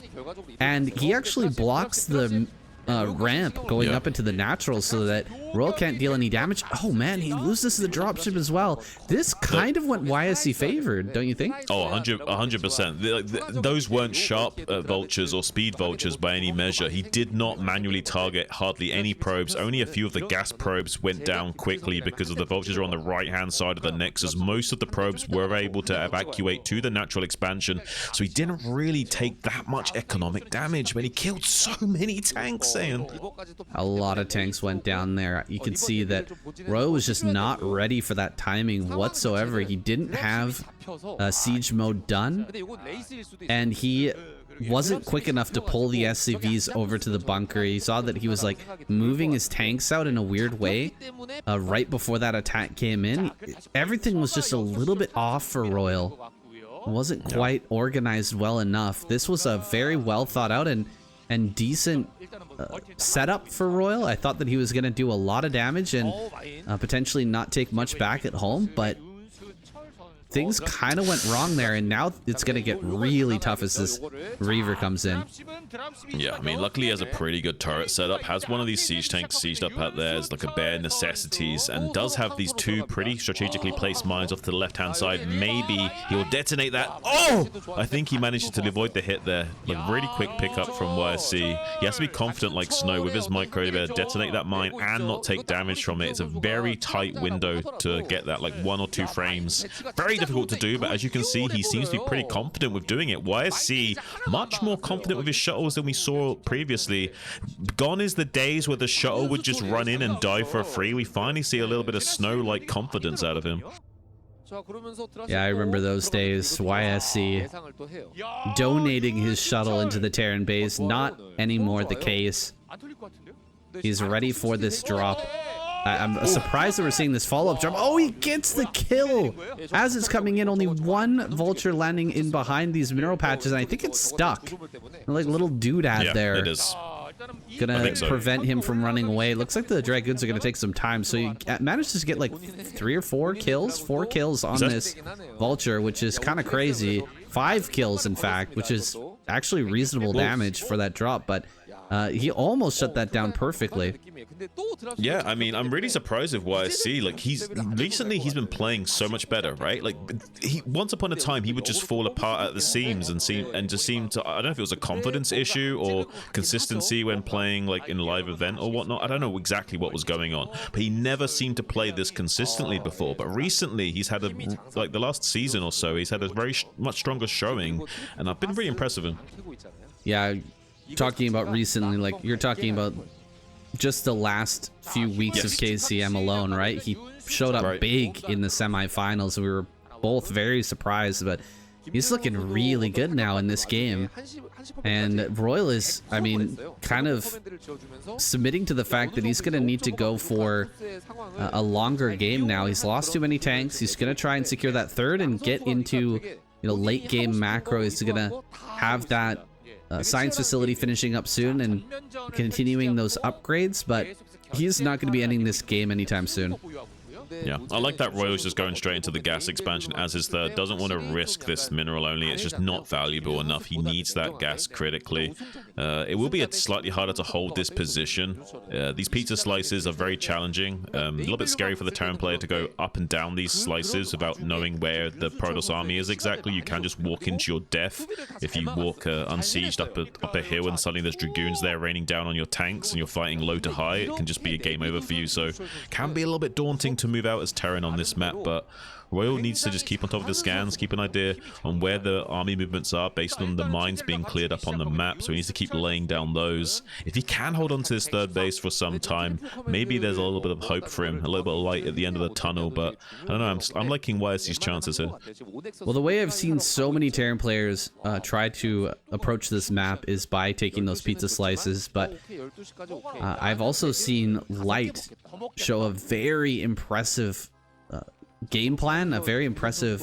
And he actually blocks the ramp going up into the natural so that Royal can't deal any damage. Oh man, he loses the dropship as well. This kind of went YSC favored, don't you think? Oh, 100%. Those weren't sharp vultures or speed vultures by any measure. He did not manually target hardly any probes. Only a few of the gas probes went down quickly because of the vultures are on the right-hand side of the nexus. Most of the probes were able to evacuate to the natural expansion, so he didn't really take that much economic damage, but he killed so many tanks, Saying. A lot of tanks went down there. You can see that Royal was just not ready for that timing whatsoever. He didn't have siege mode done, and he wasn't quick enough to pull the SCVs over to the bunker. He saw that he was like moving his tanks out in a weird way right before that attack came in. Everything was just a little bit off for Royal. It wasn't quite organized well enough. This was a very well thought out and decent setup for Royal. I thought that he was going to do a lot of damage and potentially not take much back at home, but things kind of went wrong there, and now it's going to get really tough as this Reaver comes in. Yeah, I mean, luckily he has a pretty good turret setup, has one of these siege tanks sieged up out there as like a bare necessities, and does have these two pretty strategically placed mines off to the left-hand side. Maybe he'll detonate that. Oh! I think he managed to avoid the hit there. Like, really quick pickup from YSC. He has to be confident like Snow with his micro to be able to detonate that mine and not take damage from it. It's a very tight window to get that, like 1 or 2 frames. Very difficult to do, but as you can see, he seems to be pretty confident with doing it. YSC much more confident with his shuttles than we saw previously. Gone is the days where the shuttle would just run in and die for free. We finally see a little bit of Snow-like confidence out of him. Yeah, I remember those days. YSC donating his shuttle into the Terran base. Not anymore the case. He's ready for this drop. I'm surprised that we're seeing this follow-up drop. Oh, he gets the kill! As it's coming in, only one vulture landing in behind these mineral patches, and I think it's stuck. Like little doodad there. It is. Gonna prevent him from running away. Looks like the Dragoons are gonna take some time, so he manages to get like 3 or 4 kills. 4 kills on this vulture, which is kind of crazy. 5 kills, in fact, which is actually reasonable damage for that drop, but he almost shut that down perfectly. Yeah, I mean, I'm really surprised with YSC. Like, he's been playing so much better, right? Like, once upon a time he would just fall apart at the seams and just seem to, I don't know if it was a confidence issue or consistency when playing like in a live event or whatnot. I don't know exactly what was going on, but he never seemed to play this consistently before. But recently he's had like the last season or so, he's had a very much stronger showing, and I've been really impressed with him. Yeah, talking about recently, like you're talking about just the last few weeks of KCM alone, right? He showed up big in the semifinals, and we were both very surprised, but he's looking really good now in this game. And Royal is, I mean, kind of submitting to the fact that he's going to need to go for a longer game now. He's lost too many tanks. He's going to try and secure that third and get into, late game macro. He's going to have that science facility finishing up soon and continuing those upgrades, but he's not going to be ending this game anytime soon. Yeah, I like that Royal's just going straight into the gas expansion as his third. Doesn't want to risk this mineral only. It's just not valuable enough. He needs that gas critically. It will be slightly harder to hold this position. These pizza slices are very challenging. A little bit scary for the Terran player to go up and down these slices without knowing where the Protoss army is exactly. You can just walk into your death if you walk unsieged up a hill and suddenly there's Dragoons there raining down on your tanks and you're fighting low to high. It can just be a game over for you. So can be a little bit daunting to move out as Terran on this map, but Royal needs to just keep on top of the scans, keep an idea on where the army movements are based on the mines being cleared up on the map, so he needs to keep laying down those. If he can hold on to this third base for some time, maybe there's a little bit of hope for him, a little bit of light at the end of the tunnel, but I don't know, I'm liking YSC's chances here. Well, the way I've seen so many Terran players try to approach this map is by taking those pizza slices, but I've also seen Light show a very impressive game plan, a very impressive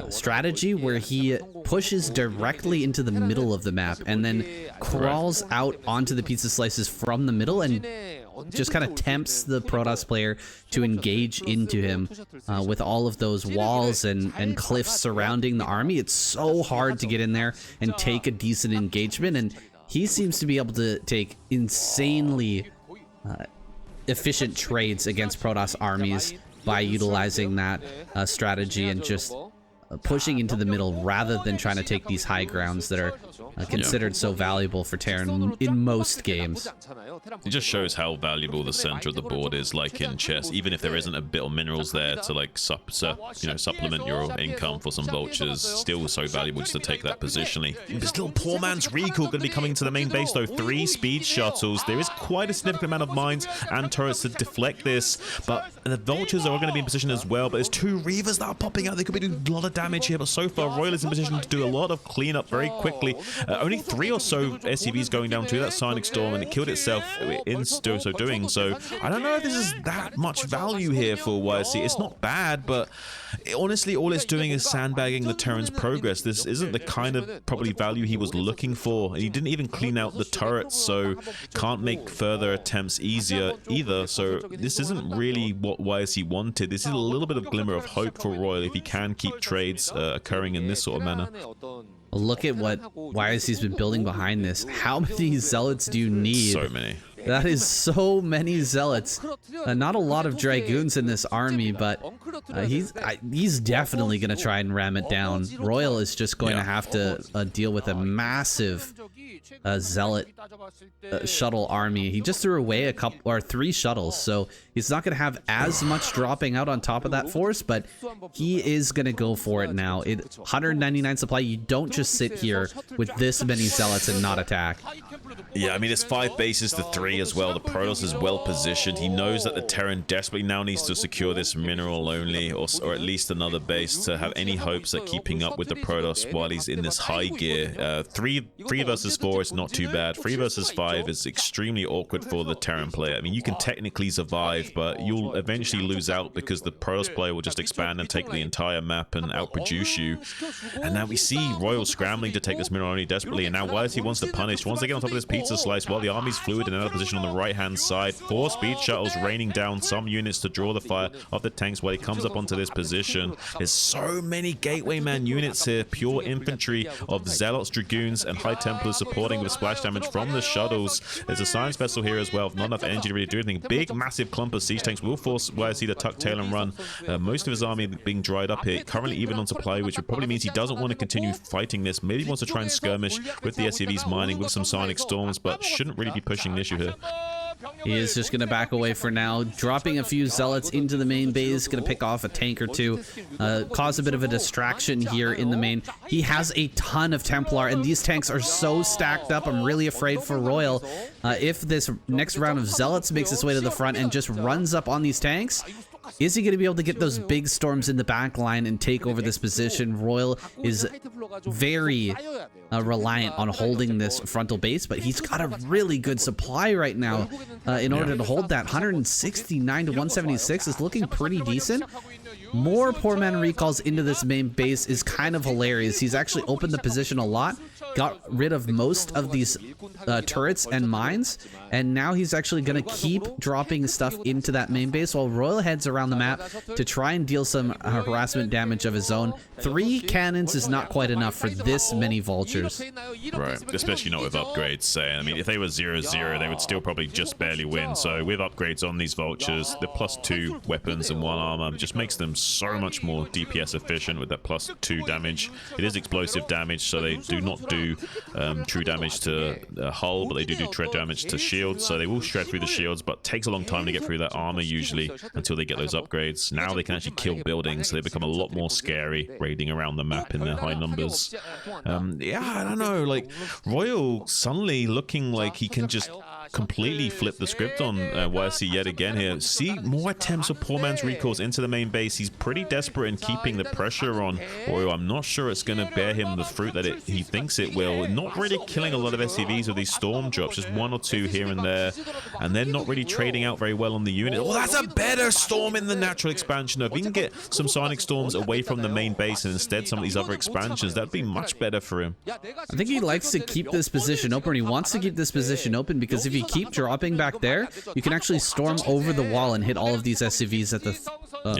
strategy where he pushes directly into the middle of the map and then crawls out onto the pizza slices from the middle and just kind of tempts the Protoss player to engage into him with all of those walls and cliffs surrounding the army. It's so hard to get in there and take a decent engagement, and he seems to be able to take insanely efficient trades against Protoss armies by utilizing that strategy and just pushing into the middle rather than trying to take these high grounds that are considered so valuable for Terran in most games. It just shows how valuable the center of the board is, like in chess. Even if there isn't a bit of minerals there to like supplement your income for some vultures, still so valuable just to take that positionally. This little poor man's recall going to be coming to the main base though. 3 speed shuttles. There is quite a significant amount of mines and turrets to deflect this, but the vultures are going to be in position as well. But there's 2 Reavers that are popping out. They could be doing a lot of damage here, but so far Royal is in position to do a lot of cleanup very quickly. Only 3 or so SCVs going down to that Sonic Storm, and it killed itself in so doing. So I don't know if this is that much value here for YSC. It's not bad, but honestly, all it's doing is sandbagging the Terran's progress. This isn't the kind of probably value he was looking for, and he didn't even clean out the turrets, so can't make further attempts easier either. So this isn't really what YSC wanted. This is a little bit of glimmer of hope for Royal if he can keep trades occurring in this sort of manner. Look at what YSC's been building behind this. How many zealots do you need? So many. That is so many zealots. Not a lot of Dragoons in this army, but he's definitely going to try and ram it down. Royal is just going to have to deal with a massive Zealot shuttle army. He just threw away a couple or 3 shuttles, so he's not going to have as much dropping out on top of that force, but he is going to go for it now. 199 supply. You don't just sit here with this many zealots and not attack. Yeah, I mean, it's 5 bases to 3 as well. The Protoss is well positioned. He knows that the Terran desperately now needs to secure this mineral only, or at least another base, to have any hopes at keeping up with the Protoss while he's in this high gear. 3 versus 4 is not too bad. 3 versus 5 is extremely awkward for the Terran player. I mean, you can technically survive, but you'll eventually lose out because the Protoss player will just expand and take the entire map and outproduce you. And now we see Royal scrambling to take this mineral only desperately, and now YC wants to punish. Wants to get on top of this pizza slice while the army's fluid in another position on the right-hand side. 4 speed shuttles raining down some units to draw the fire of the tanks while he comes up onto this position. There's so many Gateway Man units here, pure infantry of Zealots, Dragoons, and High Templars supporting with splash damage from the shuttles. There's a science vessel here as well, not enough energy to really do anything. Big, massive clump of siege tanks will force YC to tuck tail and run. Most of his army being dried up here, currently even on supply, which probably means he doesn't want to continue fighting this. Maybe he wants to try and skirmish with the SCVs mining with some sonic storms, but shouldn't really be pushing the issue here. He is just going to back away for now, dropping a few zealots into the main base, going to pick off a tank or 2, cause a bit of a distraction here in the main. He has a ton of Templar, and these tanks are so stacked up. I'm really afraid for Royal. If this next round of zealots makes its way to the front and just runs up on these tanks, is he going to be able to get those big storms in the back line and take over this position? Royal is very reliant on holding this frontal base, but he's got a really good supply right now in order to hold that. 169 to 176 is looking pretty decent. More poor man recalls into this main base is kind of hilarious. He's actually opened the position a lot, got rid of most of these turrets and mines, and now he's actually going to keep dropping stuff into that main base while Royal heads around the map to try and deal some harassment damage of his own. 3 cannons is not quite enough for this many vultures. Right, especially not with upgrades, say. I mean, if they were 0-0, they would still probably just barely win. So with upgrades on these vultures, the +2 weapons and 1 armor just makes them so much more DPS efficient with that +2 damage. It is explosive damage, so they do not do true damage to hull, but they do true damage to shields. So they will shred through the shields, but takes a long time to get through that armor usually until they get those upgrades. Now they can actually kill buildings, so they become a lot more scary raiding around the map in their high numbers. Yeah, I don't know, like Royal suddenly looking like he can just completely flip the script on YC yet again here. See more attempts of poor man's recalls into the main base. He's pretty desperate in keeping the pressure on Royal. I'm not sure it's going to bear him the fruit that he thinks it will. Not really killing a lot of SCVs with these storm drops, just 1 or 2 here and there, and then not really trading out very well on the unit. Oh, that's a better storm in the natural expansion. If we can get some sonic storms away from the main base and instead some of these other expansions, that'd be much better for him. I think he likes to keep this position open. He wants to keep this position open because if you keep dropping back there, you can actually storm over the wall and hit all of these SCVs at the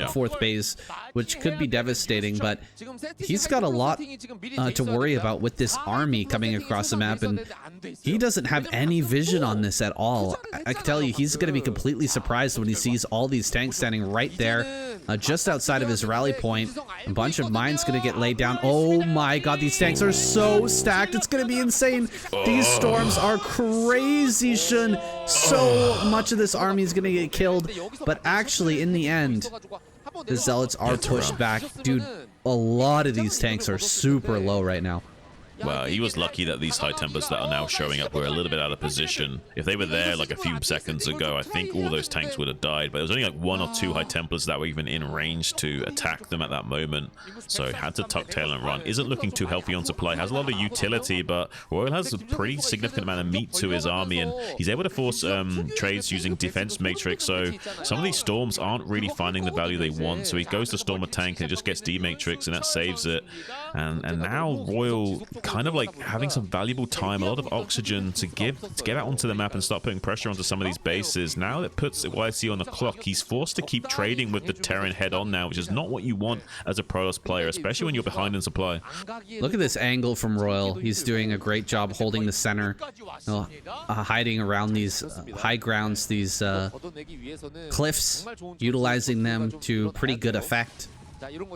4th base, which could be devastating, but he's got a lot to worry about with this army coming across the map, and he doesn't have any vision on this at all. I can tell you, he's going to be completely surprised when he sees all these tanks standing right there, just outside of his rally point. A bunch of mines going to get laid down. Oh my god, these tanks are so stacked. It's going to be insane. These storms are crazy, Shun. So much of this army is going to get killed, but actually, in the end, the Zealots are pushed back. Dude, a lot of these tanks are super low right now. Well, he was lucky that these high tempers that are now showing up were a little bit out of position. If they were there like a few seconds ago, I think all those tanks would have died. But it was only like 1 or 2 high templars that were even in range to attack them at that moment. So had to tuck tail and run. Isn't looking too healthy on supply. Has a lot of utility, but Royal has a pretty significant amount of meat to his army, and he's able to force trades using defense matrix. So some of these storms aren't really finding the value they want. So he goes to storm a tank and it just gets D-matrix, and that saves it. And now Royal kind of like having some valuable time, a lot of oxygen to get out onto the map and start putting pressure onto some of these bases. Now that puts YC on the clock, he's forced to keep trading with the Terran head on now, which is not what you want as a Protoss player, especially when you're behind in supply. Look at this angle from Royal. He's doing a great job holding the center, hiding around these high grounds, these cliffs, utilizing them to pretty good effect.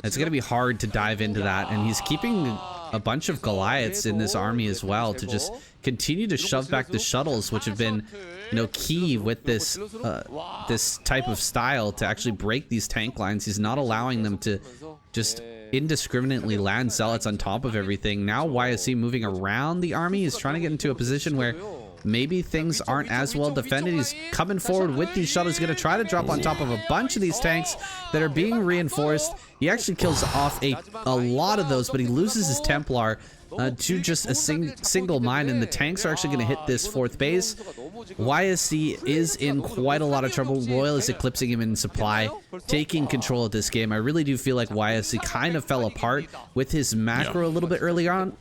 It's going to be hard to dive into that, and he's keeping a bunch of Goliaths in this army as well to just continue to shove back the shuttles, which have been, you know, key with this this type of style to actually break these tank lines. He's not allowing them to just indiscriminately land zealots on top of everything. Now YSC moving around the army is trying to get into a position where maybe things aren't as well defended. He's coming forward with these shuttles, going to try to drop on top of a bunch of these tanks that are being reinforced. He actually kills off a lot of those, but he loses his Templar to just a single mine, and the tanks are actually going to hit this fourth base. YSC is in quite a lot of trouble. Royal is eclipsing him in supply, taking control of this game. I really do feel like YSC kind of fell apart with his macro a little bit earlier on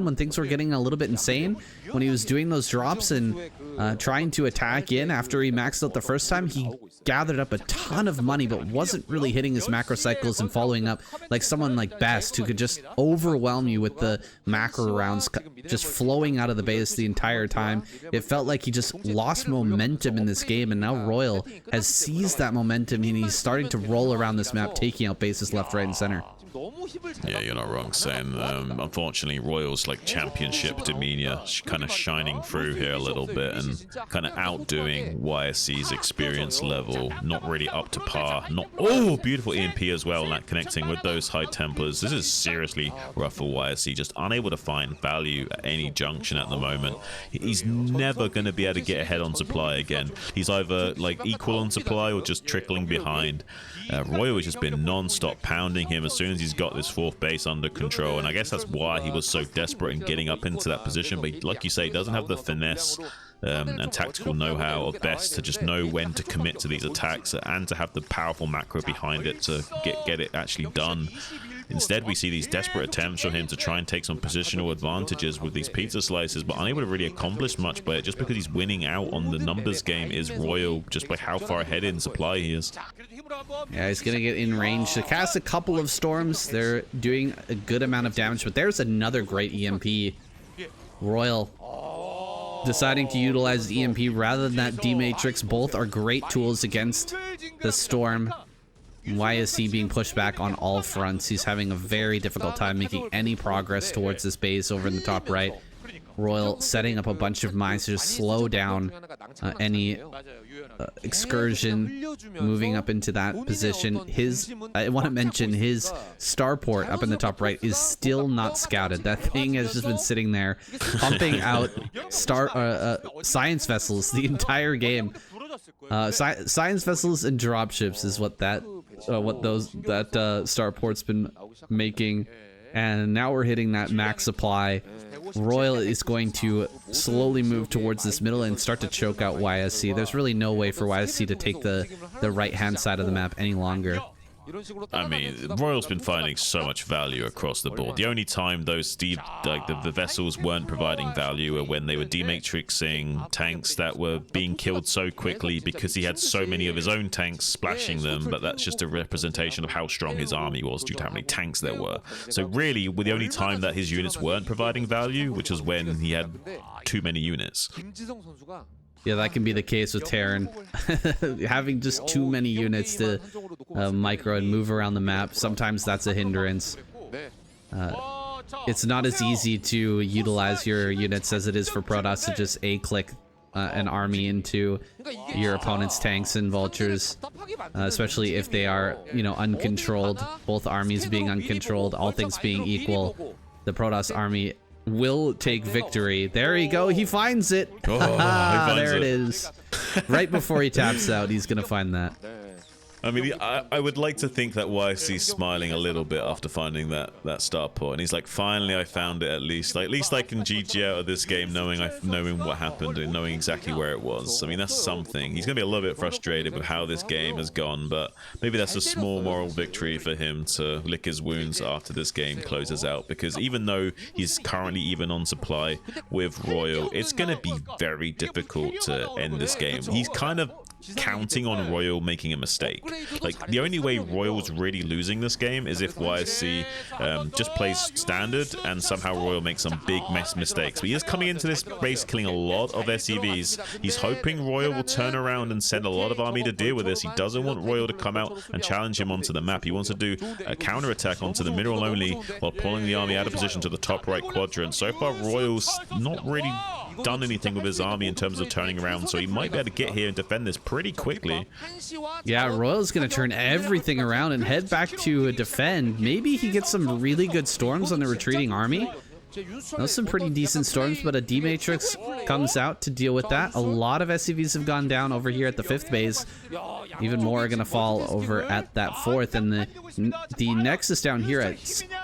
when things were getting a little bit insane. When he was doing those drops and trying to attack in after he maxed out the first time, he gathered up a ton of money but wasn't really hitting his macro cycles and following up like someone like Best, who could just overwhelm you with the macro rounds just flowing out of the base the entire time. It felt like he just lost momentum in this game, and now Royal has seized that momentum and he's starting to roll around this map, taking out bases left, right, and center. Yeah, you're not wrong, Sam. Unfortunately, Royal's like championship demeanor kind of shining through here a little bit and kind of outdoing YSC's experience level. Not really up to par. Oh, beautiful EMP as well, not connecting with those high Templars. This is seriously rough for YSC. Just unable to find value at any junction at the moment. He's never going to be able to get ahead on supply again. He's either like equal on supply or just trickling behind. Royal has just been non-stop pounding him as soon as he's got this fourth base under control, and I guess that's why he was so desperate in getting up into that position. But like you say, he doesn't have the finesse and tactical know-how of Best to just know when to commit to these attacks and to have the powerful macro behind it to get it actually done. Instead, we see these desperate attempts from him to try and take some positional advantages with these pizza slices, but unable to really accomplish much by it just because he's winning out on the numbers game is Royal, just by how far ahead in supply he is. Yeah, he's going to get in range to cast a couple of storms. They're doing a good amount of damage, but there's another great EMP. Royal deciding to utilize the EMP rather than that D-Matrix. Both are great tools against the storm. YSC being pushed back on all fronts. He's having a very difficult time making any progress towards this base over in the top right. Royal setting up a bunch of mines to just slow down any excursion moving up into that position. I want to mention his starport up in the top right is still not scouted. That thing has just been sitting there pumping out science vessels the entire game. Science vessels and dropships is what that starport's been making, and now we're hitting that max supply. Royal is going to slowly move towards this middle and start to choke out YSC. There's really no way for YSC to take the right hand side of the map any longer. I mean, Royal's been finding so much value across the board. The only time those the vessels weren't providing value were when they were dematrixing tanks that were being killed so quickly because he had so many of his own tanks splashing them, but that's just a representation of how strong his army was due to how many tanks there were. So really, the only time that his units weren't providing value, which was when he had too many units. Yeah, that can be the case with Terran. Having just too many units to micro and move around the map, sometimes that's a hindrance. It's not as easy to utilize your units as it is for Protoss to just A-click an army into your opponent's tanks and vultures, especially if they are, you know, uncontrolled. Both armies being uncontrolled, all things being equal, the Protoss army will take victory. There you go. He finds it. Oh, there it is. Right before he taps out, he's gonna find that. I mean, I would like to think that YSC's smiling a little bit after finding that starport, and he's like, finally I found it. At least I can GG out of this game knowing what happened and knowing exactly where it was. I mean, that's something. He's gonna be a little bit frustrated with how this game has gone, but maybe that's a small moral victory for him to lick his wounds after this game closes out, because even though he's currently even on supply with Royal, it's gonna be very difficult to end this game. He's kind of counting on Royal making a mistake. Like, the only way Royal's really losing this game is if YSC just plays standard and somehow Royal makes some big mistakes. But he is coming into this race killing a lot of SCVs. He's hoping Royal will turn around and send a lot of army to deal with this. He doesn't want Royal to come out and challenge him onto the map. He wants to do a counter attack onto the mineral only while pulling the army out of position to the top right quadrant. So far, Royal's not really done anything with his army in terms of turning around, so he might be able to get here and defend this pretty quickly. Yeah, Royal's gonna turn everything around and head back to defend. Maybe he gets some really good storms on the retreating army. Those some pretty decent storms, but a D-Matrix comes out to deal with that. A lot of SCVs have gone down over here at the 5th base. Even more are going to fall over at that 4th, and the Nexus down here at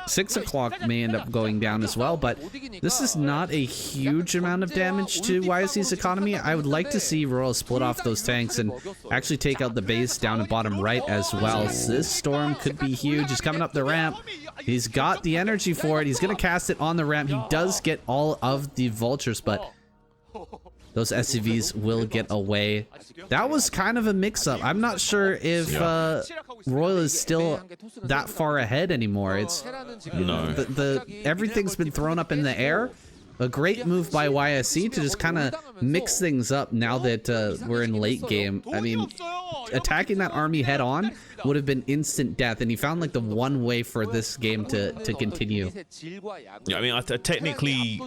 6 o'clock may end up going down as well, but this is not a huge amount of damage to YSC's economy. I would like to see Royal split off those tanks and actually take out the base down at bottom right as well. So this storm could be huge. He's coming up the ramp. He's got the energy for it. He's going to cast it on the ramp. He does get all of the vultures, but those SCVs will get away. That was kind of a mix-up. I'm not sure if Royal is still that far ahead anymore. It's everything's been thrown up in the air. A great move by YSC to just kind of mix things up now that we're in late game. I mean, attacking that army head on would have been instant death, and he found like the one way for this game to continue. Yeah, I mean, technically,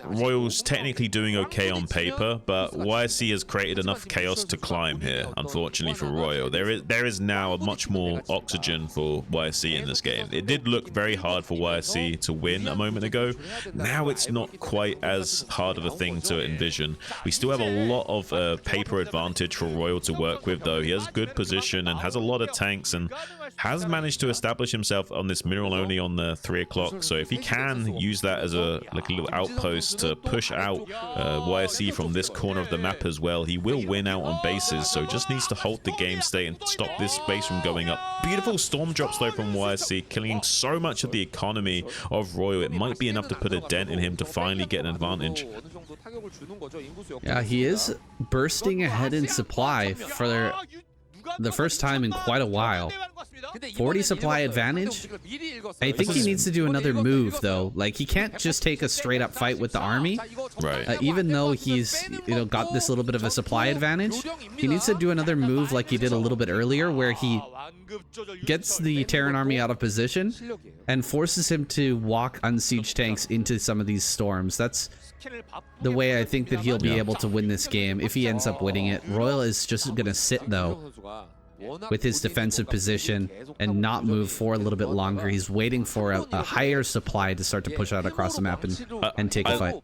Royal's technically doing okay on paper, but YSC has created enough chaos to climb here, unfortunately for Royal. There is now much more oxygen for YSC in this game. It did look very hard for YSC to win a moment ago. Now it's not quite as hard of a thing to envision. We still have a lot of paper advantage for Royal to work with, though. He has good position and has a lot of tanks and has managed to establish himself on this mineral only on the 3 o'clock. So if he can use that as a little outpost to push out YSC from this corner of the map as well, he will win out on bases. So just needs to hold the game state and stop this base from going up. Beautiful storm drops though from YSC, killing so much of the economy of Royal. It might be enough to put a dent in him to finally get an advantage. Yeah, he is bursting ahead in supply for the first time in quite a while. 40 supply advantage. I think he needs to do another move though. Like, he can't just take a straight up fight with the army. Right. Even though he's got this little bit of a supply advantage, he needs to do another move like he did a little bit earlier, where he gets the Terran army out of position and forces him to walk unsieged tanks into some of these storms. That's the way I think that he'll be able to win this game if he ends up winning it. Royal is just gonna sit though with his defensive position and not move for a little bit longer. He's waiting for a higher supply to start to push out across the map and take a fight.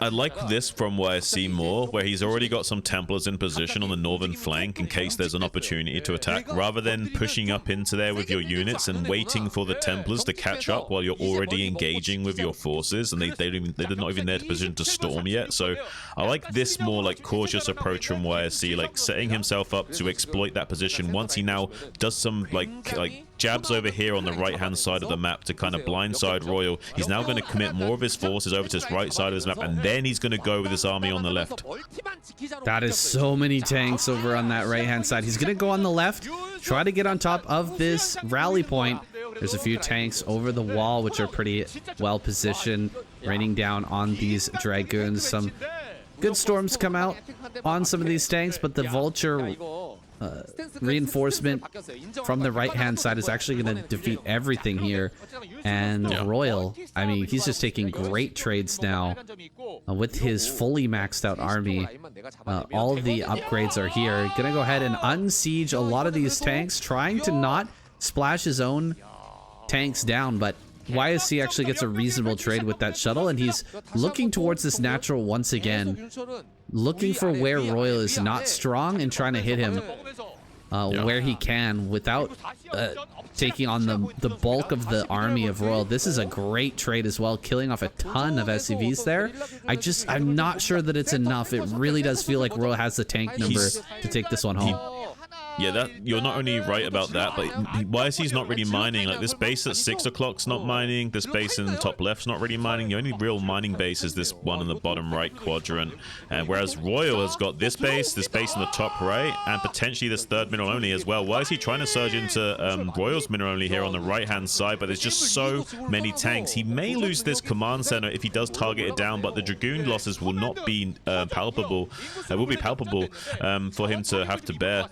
I like this from YSC more, where he's already got some Templars in position on the northern flank in case there's an opportunity to attack, rather than pushing up into there with your units and waiting for the Templars to catch up while you're already engaging with your forces, and they're not even there to position to storm yet. So I like this more like cautious approach from YSC, like setting himself up to exploit that position once he now does some like jabs over here on the right hand side of the map to kind of blindside Royal. He's now going to commit more of his forces over to this right side of his map, and then he's going to go with his army on the left. That is so many tanks over on that right hand side. He's going to go on the left, try to get on top of this rally point. There's a few tanks over the wall which are pretty well positioned, raining down on these dragoons. Some good storms come out on some of these tanks, but the vulture reinforcement from the right hand side is actually going to defeat everything here. And Royal, I mean, he's just taking great trades now with his fully maxed out army. All of the upgrades are here. Gonna go ahead and unsiege a lot of these tanks, trying to not splash his own tanks down, but YSC actually gets a reasonable trade with that shuttle, and he's looking towards this natural once again, looking for where Royal is not strong and trying to hit him where he can without taking on the bulk of the army of Royal. This is a great trade as well, killing off a ton of SCVs there. I'm not sure that it's enough. It really does feel like Royal has the tank number to take this one home. Yeah, that you're not only right about that, but YSC's not really mining. Like this base at 6 o'clock's not mining. This base in the top left's not really mining. The only real mining base is this one in the bottom right quadrant. And whereas Royal has got this base in the top right, and potentially this third mineral only as well. YSC trying to surge into Royal's mineral only here on the right hand side, but there's just so many tanks. He may lose this command center if he does target it down, but the Dragoon losses will not be palpable. It will be palpable for him to have to bear.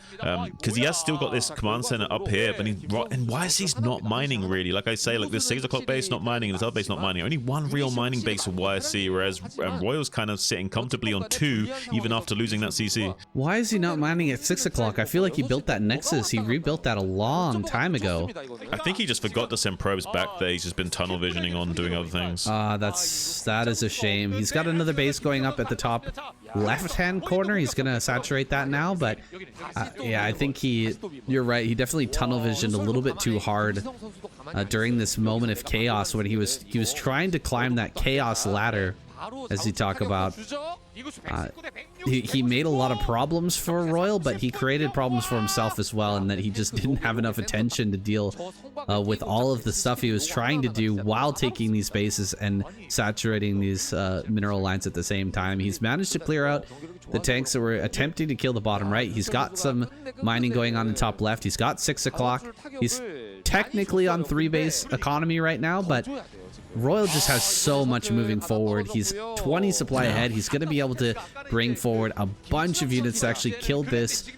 Because he has still got this command center up here, but YSC's not mining really. Like I say, like this 6 o'clock base not mining, and this other base not mining. Only one real mining base for YSC, whereas Royal's kind of sitting comfortably on 2, even after losing that CC. Why is he not mining at 6 o'clock? I feel like he built that Nexus. He rebuilt that a long time ago. I think he just forgot to send probes back there. He's just been tunnel visioning on doing other things. That is a shame. He's got another base going up at the top left-hand corner. He's gonna saturate that now, but yeah, I think you're right. He definitely tunnel visioned a little bit too hard during this moment of chaos when he was trying to climb that chaos ladder, as you talk about. He made a lot of problems for Royal, but he created problems for himself as well, and that he just didn't have enough attention to deal with all of the stuff he was trying to do while taking these bases and saturating these mineral lines at the same time. He's managed to clear out the tanks that were attempting to kill the bottom right. He's got some mining going on the top left. He's got 6 o'clock. He's technically on 3 base economy right now, but Royal just has so much moving forward. He's 20 supply ahead. He's going to be able to bring forward a bunch of units to actually kill this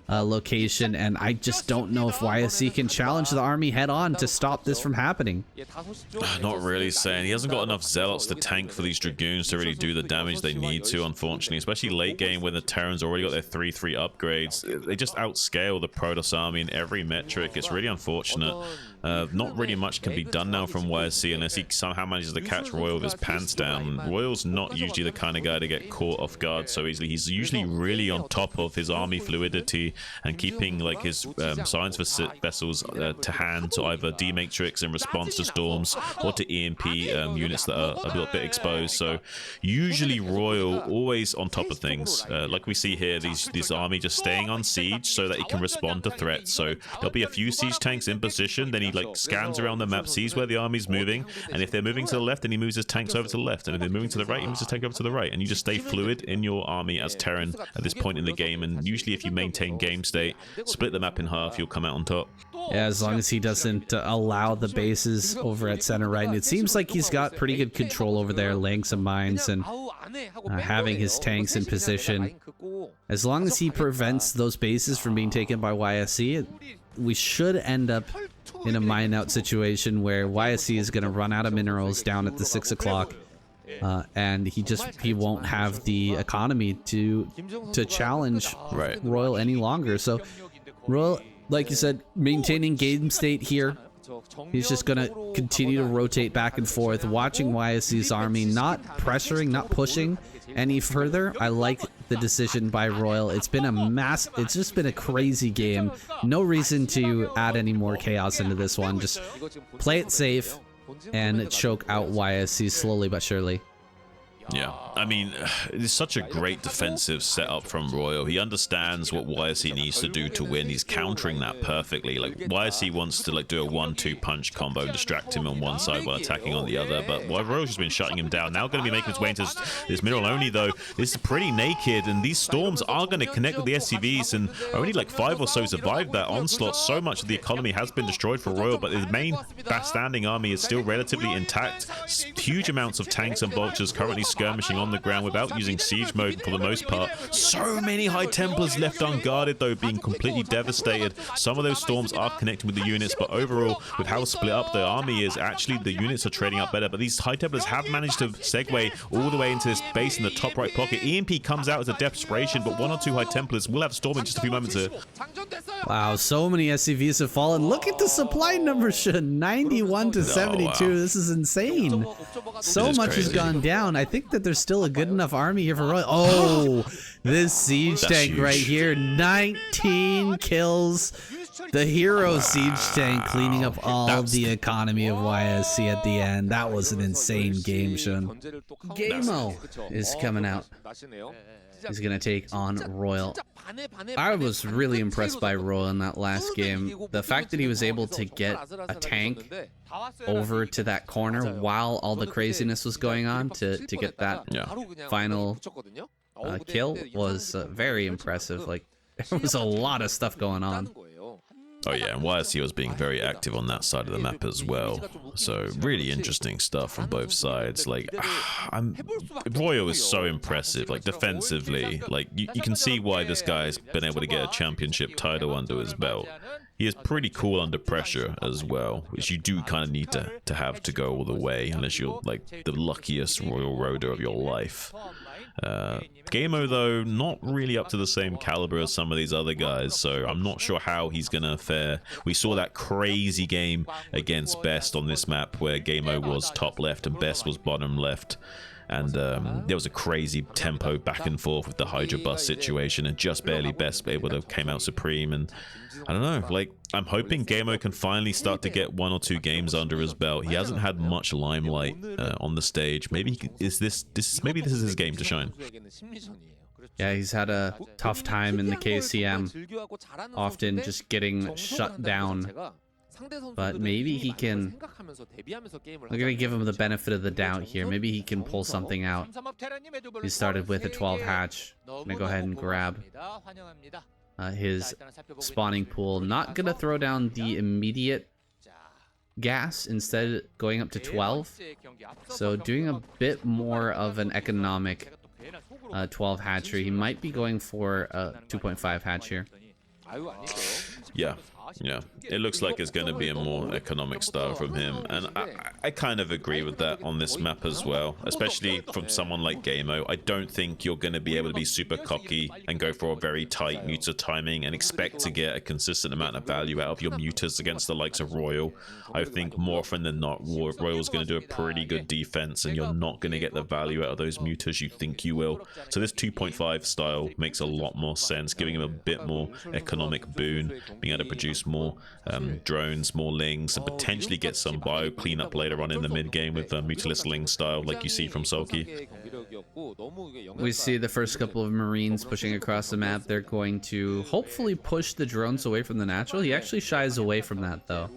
location, and I just don't know if YSC can challenge the army head on to stop this from happening. Not really, saying he hasn't got enough zealots to tank for these Dragoons to really do the damage they need to, unfortunately, especially late game when the Terrans already got their 3-3 upgrades. They just outscale the Protoss army in every metric. It's really unfortunate. Not really much can be done now from YSC unless he somehow manages to catch Royal with his pants down. Royal's not usually the kind of guy to get caught off guard so easily. He's usually really on top of his army fluidity and keeping like his science vessels to hand to either D-Matrix in response to storms or to EMP units that are a little bit exposed. So usually Royal always on top of things. Like we see here, this army just staying on siege so that he can respond to threats. So there'll be a few siege tanks in position, then he like scans around the map, sees where the army's moving, and if they're moving to the left, then he moves his tanks over to the left, and if they're moving to the right, he moves his tank over to the right, and you just stay fluid in your army as Terran at this point in the game. And usually if you maintain game state, split the map in half, you'll come out on top. Yeah, as long as he doesn't allow the bases over at center right, and it seems like he's got pretty good control over there, laying some mines and having his tanks in position. As long as he prevents those bases from being taken by YSC, we should end up in a mine out situation where YSC is going to run out of minerals down at the 6 o'clock, and he won't have the economy to challenge Royal any longer. So Royal, like you said, maintaining game state here. He's just going to continue to rotate back and forth, watching YSC's army, not pressuring, not pushing any further. I like the decision by Royal. It's been it's just been a crazy game. No reason to add any more chaos into this one. Just play it safe and choke out YSC slowly but surely. Yeah, I mean, it's such a great defensive setup from Royal. He understands what YSC needs to do to win. He's countering that perfectly. Like, YSC wants to like do a 1-2 punch combo, distract him on one side while attacking on the other, but Royal's just been shutting him down. Now going to be making his way into this mineral only, though. This is pretty naked, and these storms are going to connect with the SCVs, and only like 5 or so survived that onslaught. So much of the economy has been destroyed for Royal, but his main standing army is still relatively intact. Huge amounts of tanks and vultures currently skirmishing on the ground without using siege mode for the most part. So many High Templars left unguarded, though, being completely devastated. Some of those storms are connecting with the units, but overall, with how split up the army is, actually the units are trading up better. But these High Templars have managed to segue all the way into this base in the top right pocket. EMP comes out as a desperation, but 1 or 2 High Templars will have storm in just a few moments here. Wow, so many SCVs have fallen. Look at the supply numbers, 91 to 72. Oh, wow. This is insane. So much has gone down. I think that there's still a good enough army here for Royal. Oh, this siege tank right here, 19 kills. The hero siege tank cleaning up all the economy of YSC at the end. That was an insane game, Shun. Gameo is coming out. He's gonna take on Royal. I was really impressed by Royal in that last game. The fact that he was able to get a tank over to that corner while all the craziness was going on to get that final kill was very impressive. Like, there was a lot of stuff going on. Oh yeah, and YSC was being very active on that side of the map as well. So really interesting stuff from both sides. Like, Royo is so impressive. Like defensively, like you can see why this guy's been able to get a championship title under his belt. He is pretty cool under pressure as well, which you do kind of need to have to go all the way, unless you're like the luckiest Royal Roader of your life. Gameo, though, not really up to the same caliber as some of these other guys, so I'm not sure how he's gonna fare. We saw that crazy game against Best on this map where Gameo was top left and Best was bottom left, and there was a crazy tempo back and forth with the Hydra bus situation, and just barely Best able to came out supreme. And I don't know, like, I'm hoping Gameo can finally start to get 1 or 2 games under his belt. He hasn't had much limelight on the stage. Maybe he can, maybe this is his game to shine. Yeah, he's had a tough time in the KCM, often just getting shut down. But maybe he can... I'm going to give him the benefit of the doubt here. Maybe he can pull something out. He started with a 12 hatch. I'm going to go ahead and grab his spawning pool. Not going to throw down the immediate gas, instead going up to 12. So doing a bit more of an economic 12 hatchery. He might be going for a 2.5 hatch here. Yeah, it looks like it's going to be a more economic style from him, and I kind of agree with that on this map as well, especially from someone like Gameo. I don't think you're going to be able to be super cocky and go for a very tight muter timing and expect to get a consistent amount of value out of your muters against the likes of Royal. I think more often than not, Royal's going to do a pretty good defense, and you're not going to get the value out of those muters you think you will. So this 2.5 style makes a lot more sense, giving him a bit more economic boon, being able to produce more drones, more lings, and potentially get some bio cleanup later on in the mid game with mutalist ling style like you see from Sulky. We see the first couple of Marines pushing across the map. They're going to hopefully push the drones away from the natural. He actually shies away from that though,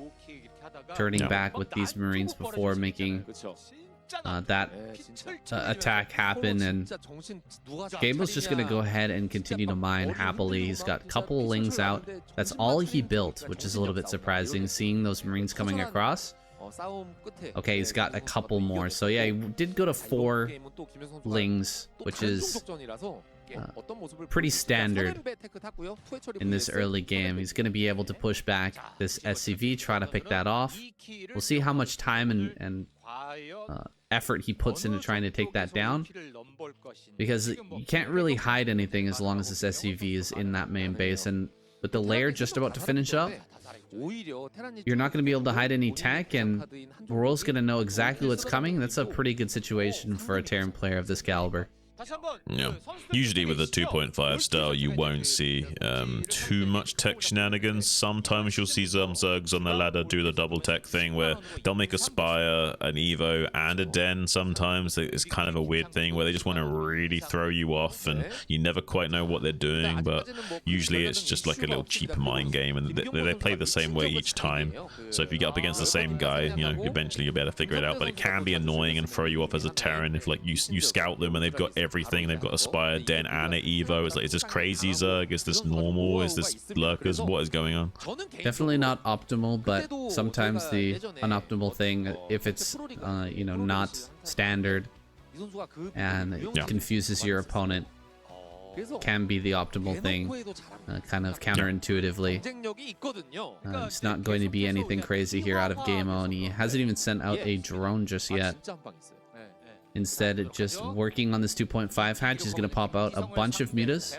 turning back with these Marines before making that attack happen, and Gameo's just gonna go ahead and continue to mine happily. He's got a couple of lings out. That's all he built, which is a little bit surprising, seeing those Marines coming across. Okay, he's got a couple more. So yeah, he did go to 4 lings, which is pretty standard in this early game. He's going to be able to push back this SCV, try to pick that off. We'll see how much time and effort he puts into trying to take that down, because you can't really hide anything as long as this SCV is in that main base. And with the lair just about to finish up, you're not going to be able to hide any tech, and Royal's going to know exactly what's coming. That's a pretty good situation for a Terran player of this caliber. Yeah, usually with a 2.5 style you won't see too much tech shenanigans. Sometimes you'll see some Zergs on the ladder do the double tech thing where they'll make a Spire, an Evo, and a Den. Sometimes it's kind of a weird thing where they just want to really throw you off and you never quite know what they're doing, but usually it's just like a little cheap mind game, and they play the same way each time. So if you get up against the same guy, you know, eventually you'll be able to figure it out. But it can be annoying and throw you off as a Terran if like you scout them and they've got everything. They've got a Spire, Den, and an Evo. It's like, is this crazy Zerg? Is this normal? Is this Lurkers? What is going on? Definitely not optimal, but sometimes the unoptimal thing, if it's you know, not standard and it confuses your opponent, can be the optimal thing, kind of counterintuitively. It's not going to be anything crazy here out of Gameo, and he hasn't even sent out a drone just yet. Instead, just working on this 2.5 hatch, he's going to pop out a bunch of mutas,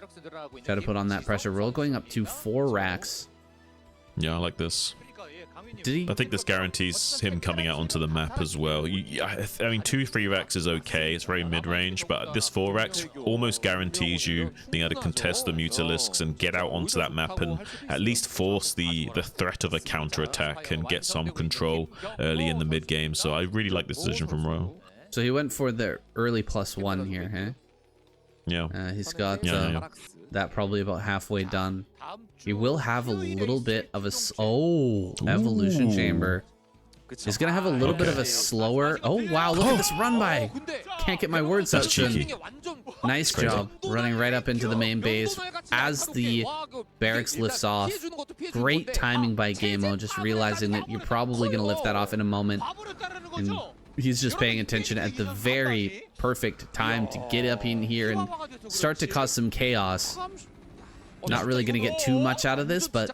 try to put on that pressure roll, going up to 4 racks. Yeah, I like this. Did he? I think this guarantees him coming out onto the map as well. I mean, 2-3 is okay. It's very mid-range, but this 4-Rex almost guarantees you being able to contest the Mutalisks and get out onto that map and at least force the threat of a counter-attack and get some control early in the mid-game. So I really like this decision from Royal. So he went for the early +1 here, huh? Yeah. He's got Yeah. that probably about halfway done. He will have a little bit of a... Evolution Chamber. He's going to have a little bit of a slower... Oh, wow, look at this run by. Can't get my words out. That's cheeky. Nice job running right up into the main base as the barracks lifts off. Great timing by Gameo, just realizing that you're probably going to lift that off in a moment. And he's just paying attention at the very perfect time to get up in here and start to cause some chaos. Not really going to get too much out of this, but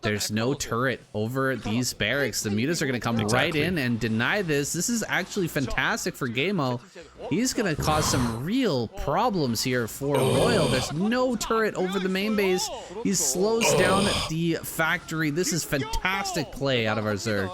there's no turret over these barracks. The mutas are going to come right in and deny this. This is actually fantastic for Gameo. He's going to cause some real problems here for Royal. There's no turret over the main base. He slows down the factory. This is fantastic play out of our Zerg.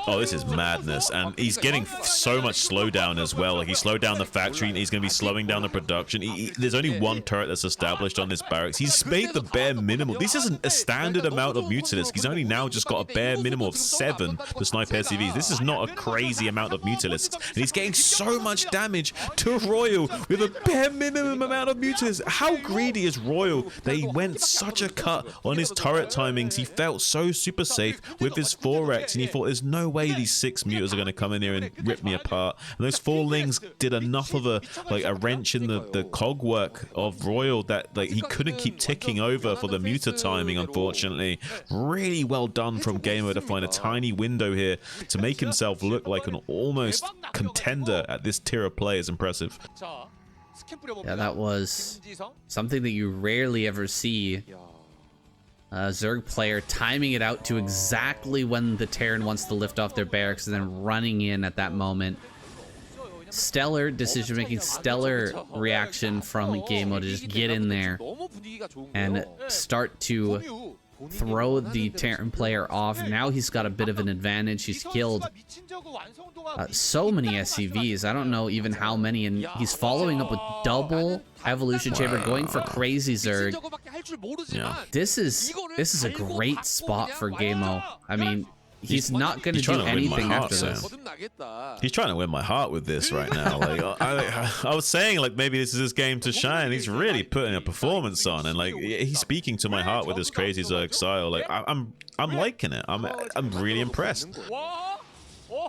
Oh, this is madness. And he's getting so much slowdown as well. Like, he slowed down the factory, and he's going to be slowing down the production. There's only one turret that's established on this barracks. He's made the bare minimum. This isn't a standard amount of Mutalisks. He's only now just got a bare minimum of 7 to snipe SCVs. This is not a crazy amount of Mutalisks. And he's getting so much damage to Royal with a bare minimum amount of Mutalisks. How greedy is Royal that he went such a cut on his turret timings? He felt so super safe with his 4X, and he thought, there's no way these 6 mutas are going to come in here and rip me apart. And those 4 lings did enough of a wrench in the cog work of Royal that he couldn't keep ticking over for the muta timing, unfortunately. Really well done from Gameo to find a tiny window here to make himself look like an almost contender at this tier of play. Is impressive. Yeah, that was something that you rarely ever see. Zerg player timing it out to exactly when the Terran wants to lift off their barracks and then running in at that moment. Stellar decision making, stellar reaction from Gameo to just get in there and start to throw the Terran player off. Now he's got a bit of an advantage. He's killed so many SCVs. I don't know even how many, and he's following up with double evolution chamber, going for crazy Zerg. Yeah. This is a great spot for Gameo. I mean, he's not going to do anything after this. He's trying to win my heart with this right now. Like I was saying, like, maybe this is his game to shine. He's really putting a performance on, and like he's speaking to my heart with this crazy Zerg style. Like I'm liking it. I'm really impressed.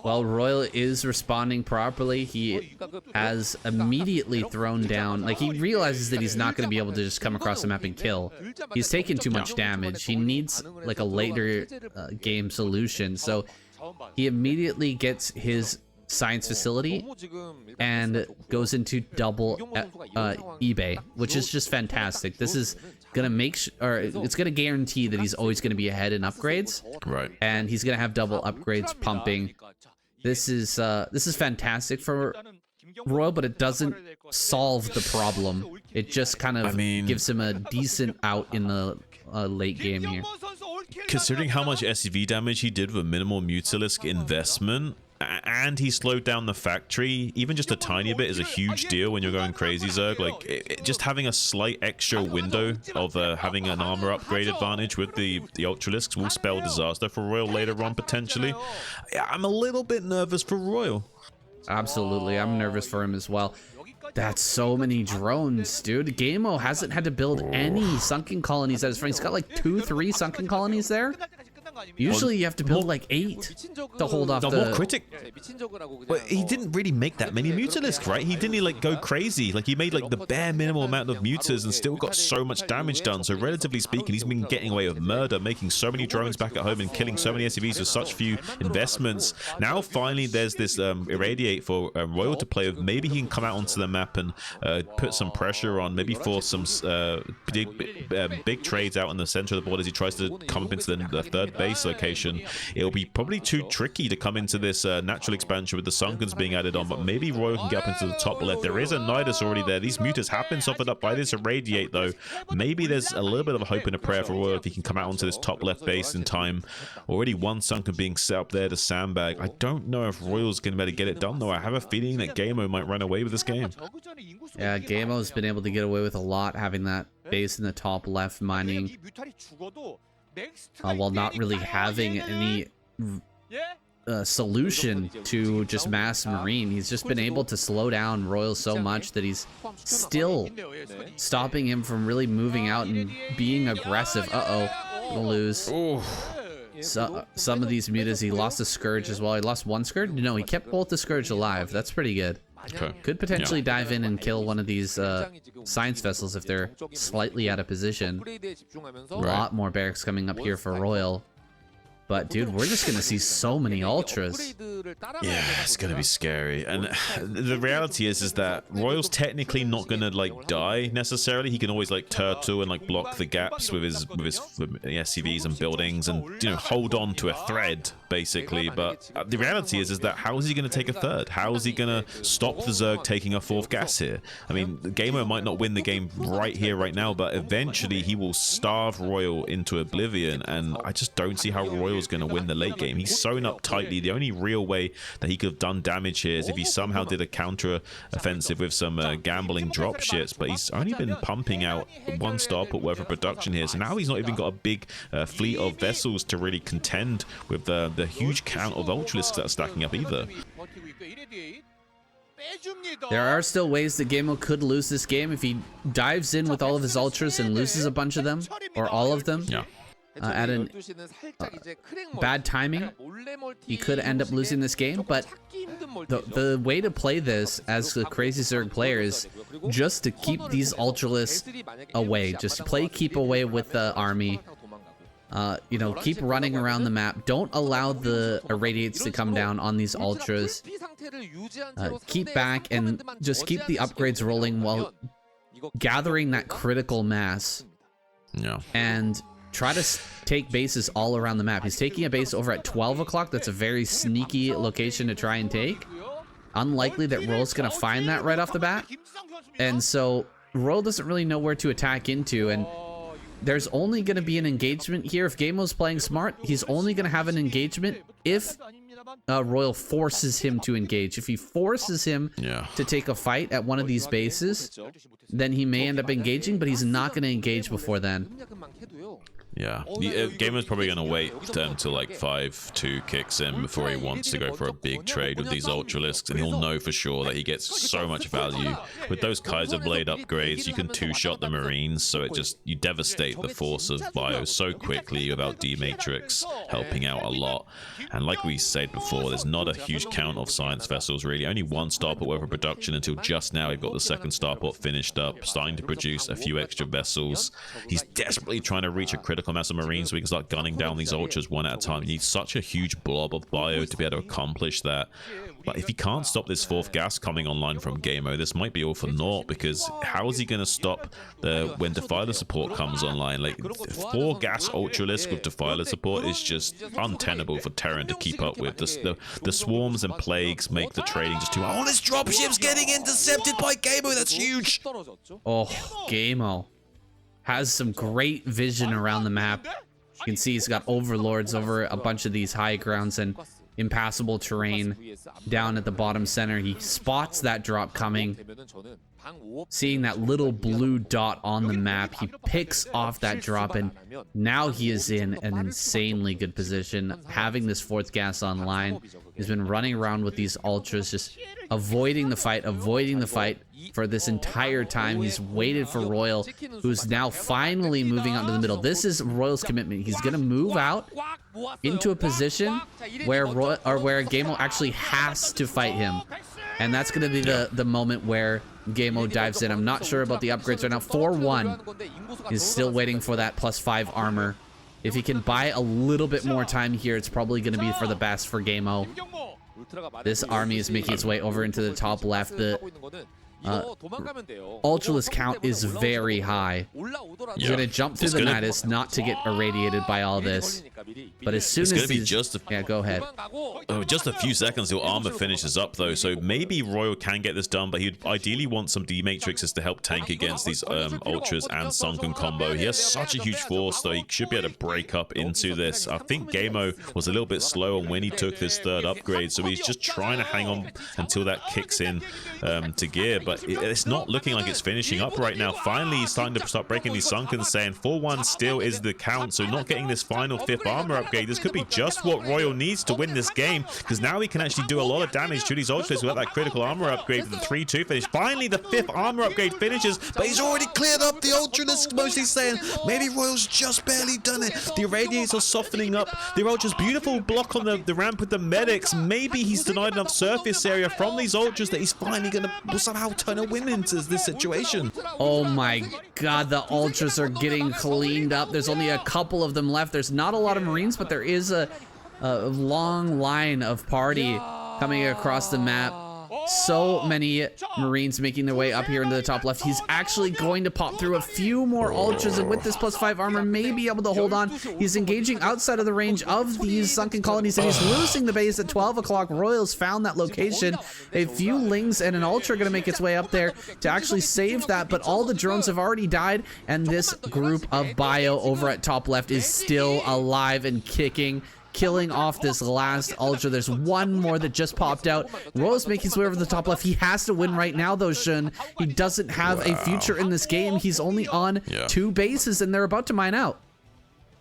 Well, Royal is responding properly. He has immediately thrown down, like, he realizes that he's not going to be able to just come across the map and kill. He's taken too much damage. He needs like a later game solution. So he immediately gets his science facility and goes into double eBay, which is just fantastic. This is gonna it's gonna guarantee that he's always gonna be ahead in upgrades, right? And he's gonna have double upgrades pumping. This is fantastic for Royal, but it doesn't solve the problem. It just kind of gives him a decent out in the late game here. Considering how much SCV damage he did with minimal Mutalisk investment, and he slowed down the factory, even just a tiny bit is a huge deal when you're going crazy Zerg. Like, just having a slight extra window of having an armor upgrade advantage with the Ultralisks will spell disaster for Royal later on, potentially. I'm a little bit nervous for Royal. Absolutely, I'm nervous for him as well. That's so many drones, dude. Gameo hasn't had to build any sunken colonies at his front. He's got like 2-3 sunken colonies there. Usually you have to build like 8 to hold off the... more critic. But he didn't really make that many Mutalisks, right? He didn't like go crazy. Like, he made like the bare minimal amount of mutas and still got so much damage done. So relatively speaking, he's been getting away with murder, making so many drones back at home and killing so many SCVs with such few investments. Now finally there's this irradiate for Royal to play with. Maybe he can come out onto the map and put some pressure on, maybe force some big trades out in the center of the board as he tries to come up into the third base. base location, it'll be probably too tricky to come into this natural expansion with the Sunkens being added on, but maybe Royal can get up into the top left. There is a Nidus already there. These mutas have been softened up by this Irradiate, though. Maybe there's a little bit of a hope and a prayer for Royal if he can come out onto this top left base in time. Already one Sunken being set up there to sandbag. I don't know if Royal's going to be able to get it done, though. I have a feeling that Gameo might run away with this game. Yeah, Gamo's been able to get away with a lot, having that base in the top left mining, while not really having any solution to just mass marine. He's just been able to slow down Royal so much that he's still stopping him from really moving out and being aggressive. Gonna lose. So, some of these mutas, he lost a Scourge as well. He lost one Scourge? No, he kept both the Scourge alive. That's pretty good. Okay. Could potentially dive in and kill one of these science vessels if they're slightly out of position. A lot more barracks coming up here for Royal. But dude, we're just gonna see so many ultras. Yeah, it's gonna be scary. And the reality is that Royal's technically not gonna like die necessarily. He can always like turtle and like block the gaps with his SCVs and buildings, and you know, hold on to a thread basically. But the reality is that how is he gonna take a third? How is he gonna stop the Zerg taking a fourth gas here? I mean, Gamer might not win the game right here, right now, but eventually he will starve Royal into oblivion, and I just don't see how Royal's going to win the late game. He's sewn up tightly. The only real way that he could have done damage here is if he somehow did a counter offensive with some gambling drop shits, but he's only been pumping out one star put worth of production here, so now he's not even got a big fleet of vessels to really contend with the huge count of ultralisks that are stacking up either. There are still ways that Gameo could lose this game if he dives in with all of his ultras and loses a bunch of them, or all of them. Yeah. At an bad timing, he could end up losing this game. But the way to play this as a Crazy Zerg player is just to keep these ultralisks away. Just play keep away with the army. You know, keep running around the map. Don't allow the irradiates to come down on these ultras. Keep back and just keep the upgrades rolling while gathering that critical mass. Yeah. And try to take bases all around the map. He's taking a base over at 12 o'clock. That's a very sneaky location to try and take. Unlikely that Royal's going to find that right off the bat. And so Royal doesn't really know where to attack into. And there's only going to be an engagement here. If Gamo's playing smart, he's only going to have an engagement if Royal forces him to engage. If he forces him to take a fight at one of these bases, then he may end up engaging, but he's not going to engage before then. Yeah, Gamer's probably going to wait until like 5-2 kicks in before he wants to go for a big trade with these Ultralisks, and he'll know for sure that he gets so much value. With those Kaiser Blade upgrades, you can two-shot the Marines, so you devastate the force of Bio so quickly without D-Matrix helping out a lot. And like we said before, there's not a huge count of science vessels really, only one starport worth of production until just now. We've got the second starport finished up, starting to produce a few extra vessels. He's desperately trying to reach a critical mass of Marines so we can start gunning down these Ultras one at a time. He needs such a huge blob of bio to be able to accomplish that. But if he can't stop this fourth gas coming online from Gameo, this might be all for naught, because how is he going to stop when Defiler support comes online? Like, 4 gas Ultralisk with Defiler support is just untenable for Terran to keep up with. The swarms and plagues make the trading just too hard. Oh, this dropship's getting intercepted by Gameo. That's huge. Oh, Gameo has some great vision around the map. You can see he's got overlords over a bunch of these high grounds and impassable terrain down at the bottom center. He spots that drop coming. Seeing that little blue dot on the map, he picks off that drop, and now he is in an insanely good position. Having this fourth gas online, he's been running around with these ultras, just avoiding the fight for this entire time. He's waited for Royal, who's now finally moving out to the middle. This is Royal's commitment. He's gonna move out into a position where Gameo actually has to fight him, and that's gonna be the moment where Gameo dives in. I'm not sure about the upgrades right now. 4-1 is still waiting for that +5 armor. If he can buy a little bit more time here, it's probably going to be for the best for Gameo. This army is making its way over into the top left. The Ultralisk count is very high. He's going to jump through the Nidus not to get irradiated by all this. But as soon It's as going to be these- just yeah, go ahead. just a few seconds till armor finishes up though, so maybe Royal can get this done, but he'd ideally want some D-Matrixes to help tank against these Ultras and Sunken combo. He has such a huge force though, he should be able to break up into this. I think Gameo was a little bit slow on when he took this third upgrade, so he's just trying to hang on until that kicks in to gear, but it's not looking like it's finishing up right now. Finally, he's starting to start breaking these Sunkens, saying 4-1 still is the count, so not getting this final 5th armor upgrade, this could be just what Royal needs to win this game, because now he can actually do a lot of damage to these Ultras without that critical armor upgrade for the 3-2 finish. Finally, the 5th armor upgrade finishes, but he's already cleared up the Ultralisk, mostly saying maybe Royal's just barely done it. The Irradiates are softening up the Ultras. Beautiful block on the ramp with the medics. Maybe he's denied enough surface area from these Ultras that he's finally going to somehow turn a win into this situation. Oh my god, the Ultras are getting cleaned up. There's only a couple of them left. There's not a lot of Marines, but there is a long line of party coming across the map. So many Marines making their way up here into the top left. He's actually going to pop through a few more Ultras, and with this +5 armor, may be able to hold on. He's engaging outside of the range of these Sunken Colonies, and he's losing the base at 12 o'clock. Royals found that location. A few Lings and an Ultra going to make its way up there to actually save that, but all the drones have already died, and this group of Bio over at top left is still alive and kicking, killing off this last Ultra. There's one more that just popped out. Royals making his way over the top left. He has to win right now, though, Shun. He doesn't have a future in this game. He's only on 2 bases, and they're about to mine out.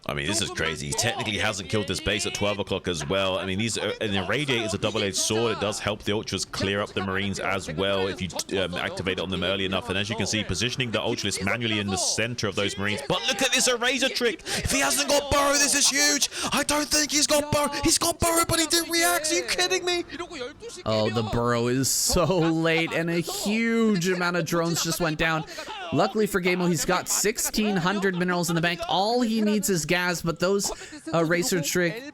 I mean, this is crazy. He technically hasn't killed this base at 12 o'clock as well. I mean, these an Irradiate is a double-edged sword. It does help the Ultras clear up the Marines as well if you activate it on them early enough. And as you can see, positioning the Ultralisk manually in the center of those Marines. But look at this Eraser trick. If he hasn't got Burrow, this is huge. I don't think he's got Burrow. He's got Burrow, but he didn't react. Are you kidding me? Oh, the Burrow is so late, and a huge amount of drones just went down. Luckily for Gameo, he's got 1,600 minerals in the bank. All he needs is gas, but those Racer Trick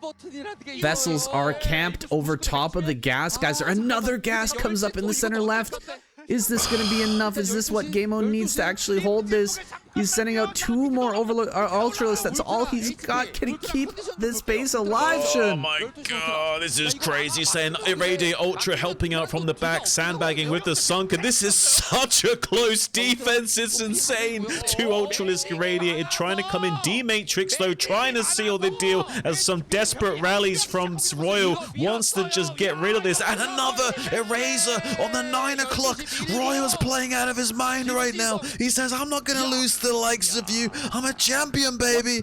vessels are camped over top of the gas. Guys, another gas comes up in the center left. Is this going to be enough? Is this what Gameo needs to actually hold this? He's sending out 2 more Ultralists. That's all he's got. Can he keep this base alive, Shun? Oh my god, this is crazy. Saying Irradiate Ultra helping out from the back, sandbagging with the Sunken. This is such a close defense. It's insane. 2 Ultralisk irradiated, trying to come in. D-Matrix, though, trying to seal the deal as some desperate rallies from Royal wants to just get rid of this. And another Eraser on the 9 o'clock. Royal's playing out of his mind right now. He says, I'm not going to lose the likes of you. I'm a champion, baby.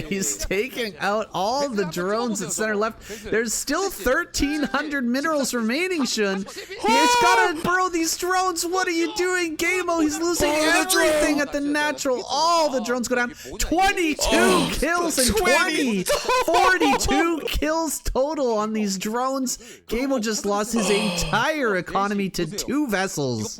He's taking out all the drones at center left. There's still 1,300 minerals remaining, Shun. He's got to burrow these drones. What are you doing, Gameo? He's losing everything at the natural. All the drones go down. 22 kills and 42 kills total on these drones. Gameo just lost his entire economy to 2 vessels.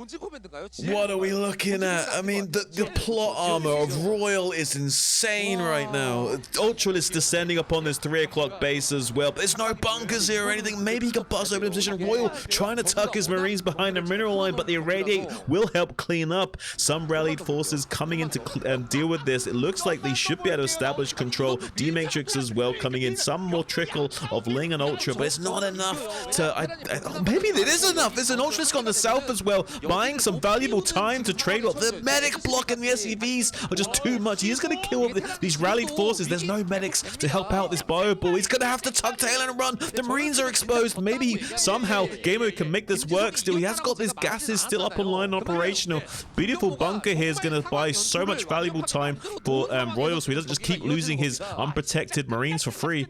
What are we looking at? I mean, the plot armor of Royal is insane right now. Ultralisk descending upon this 3 o'clock base as well. But there's no bunkers here or anything. Maybe he can bust open a position. Royal trying to tuck his Marines behind a mineral line, but the Irradiate will help clean up. Some rallied forces coming in to deal with this. It looks like they should be able to establish control. D-Matrix as well coming in. Some more trickle of Ling and Ultra, but it's not enough to... maybe it is enough. There's an Ultralisk on the south as well, buying some valuable time to trade off. The medic block and the SCVs are just too much. He is going to kill these rallied forces. There's no medics to help out this bio ball. He's going to have to tuck tail and run. The Marines are exposed. Maybe somehow Gameo can make this work still. He has got his gases still up online and operational. Beautiful bunker here is going to buy so much valuable time for Royal, so he doesn't just keep losing his unprotected Marines for free.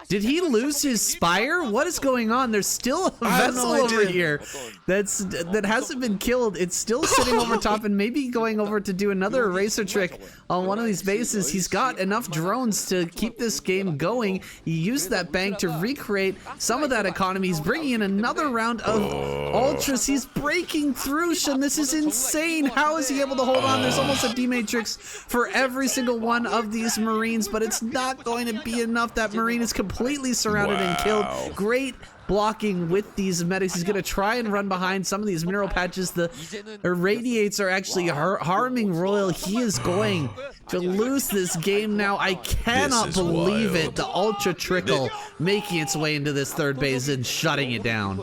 Did he lose his Spire? What is going on? There's still a vessel over here that hasn't been killed. It's still sitting over top and maybe going over to do another Eraser trick on one of these bases. He's got enough drones to keep this game going. He used that bank to recreate some of that economy. He's bringing in another round of Ultras. He's breaking through, Shun. This is insane. How is he able to hold on? There's almost a D-Matrix for every single one of these Marines, but it's not going to be enough. That Marine is completely surrounded and killed. Great blocking with these medics. He's going to try and run behind some of these mineral patches. The Irradiates are actually harming Royal. He is going to lose this game now. I cannot This is believe wild. it. The Ultra Trickle making its way into this third base and shutting it down.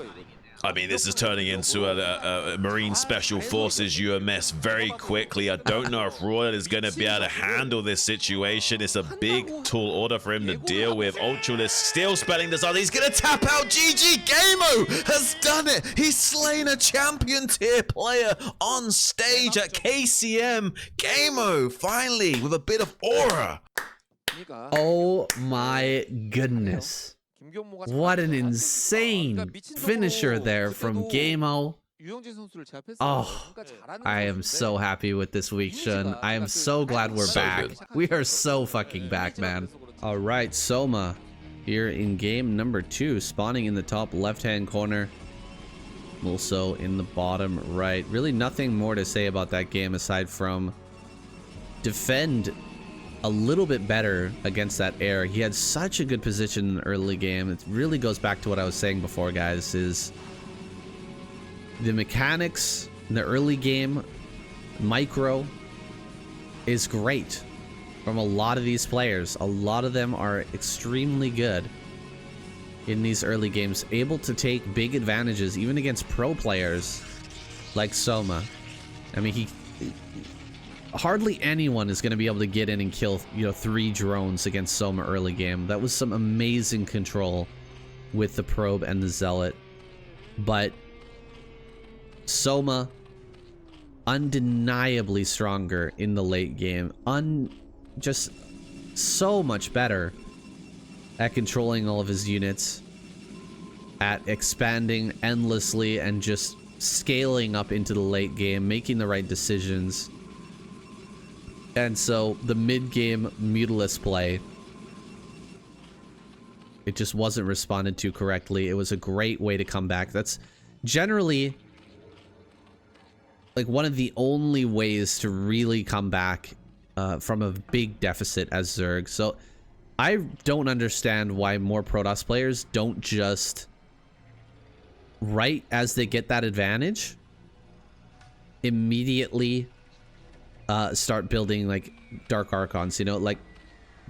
I mean, this is turning into a Marine Special Forces UMS very quickly. I don't know if Royal is going to be able to handle this situation. It's a big, tall order for him to deal with. Ultralisk still spelling this out. He's going to tap out. GG. Gameo has done it. He's slain a champion tier player on stage at KCM. Gameo, finally, with a bit of aura. Oh my goodness. What an insane finisher there from Gameo. Oh, I am so happy with this week, Shun. I am so glad we're back. good. We are so fucking back, man. All right, Soma here in game number 2, spawning in the top left-hand corner. Also in the bottom right. Really nothing more to say about that game aside from defend a little bit better against that air. He had such a good position in the early game. It really goes back to what I was saying before, guys, is the mechanics in the early game, micro, is great from a lot of these players. A lot of them are extremely good in these early games, able to take big advantages even against pro players like Soma. I mean, hardly anyone is going to be able to get in and kill, 3 drones against Soma early game. That was some amazing control with the probe and the zealot. But Soma, undeniably stronger in the late game. Just so much better at controlling all of his units, at expanding endlessly and just scaling up into the late game, making the right decisions. And so the mid-game Mutalisk play, it just wasn't responded to correctly. It was a great way to come back. That's generally like one of the only ways to really come back from a big deficit as Zerg. So I don't understand why more Protoss players don't just, right as they get that advantage, immediately start building like Dark Archons, like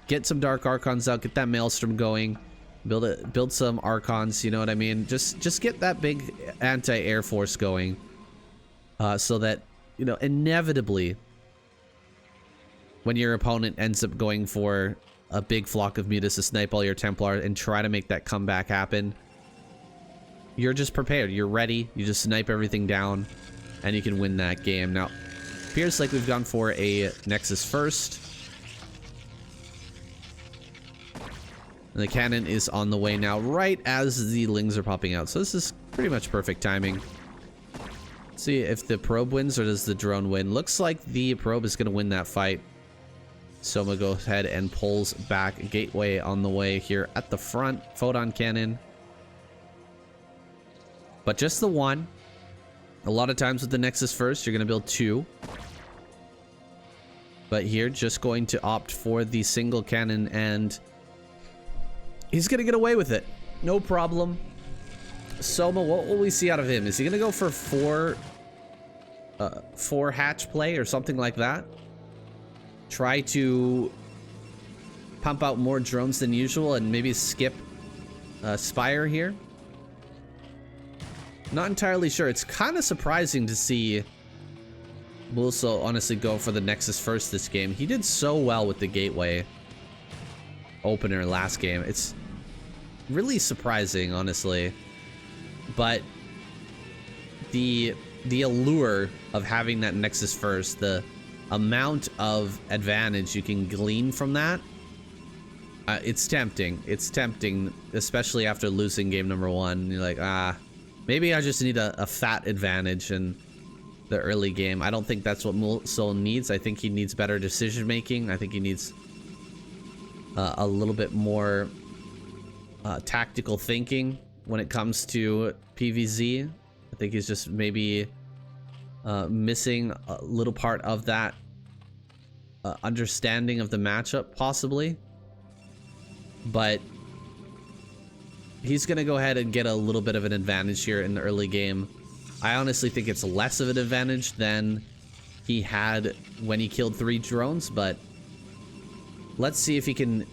get some Dark Archons out, get that Maelstrom going, build some Archons, you know what I mean? Just get that big anti-air force going, so that, inevitably when your opponent ends up going for a big flock of mutas to snipe all your Templar and try to make that comeback happen, you're just prepared, you're ready, you just snipe everything down and you can win that game. Now, appears like we've gone for a Nexus first. And the cannon is on the way now, right as the Lings are popping out. So this is pretty much perfect timing. Let's see if the probe wins or does the drone win. Looks like the probe is going to win that fight. Soma goes ahead and pulls back. Gateway on the way here at the front. Photon cannon. But just the one. A lot of times with the Nexus first, you're going to build 2. But here, just going to opt for the single cannon, and he's going to get away with it. No problem. Soma, what will we see out of him? Is he going to go for 4 hatch play or something like that? Try to pump out more drones than usual and maybe skip Spire here? Not entirely sure. It's kind of surprising to see Bulso honestly go for the Nexus first this game. He did so well with the Gateway opener last game. It's really surprising, honestly. But the allure of having that Nexus first, the amount of advantage you can glean from that, it's tempting. It's tempting, especially after losing game number 1. You're like, maybe I just need a fat advantage in the early game. I don't think that's what Mulsoul needs. I think he needs better decision making. I think he needs a little bit more tactical thinking when it comes to PvZ. I think he's just maybe missing a little part of that understanding of the matchup, possibly. But he's gonna go ahead and get a little bit of an advantage here in the early game. I honestly think it's less of an advantage than he had when he killed 3 drones, but let's see if he can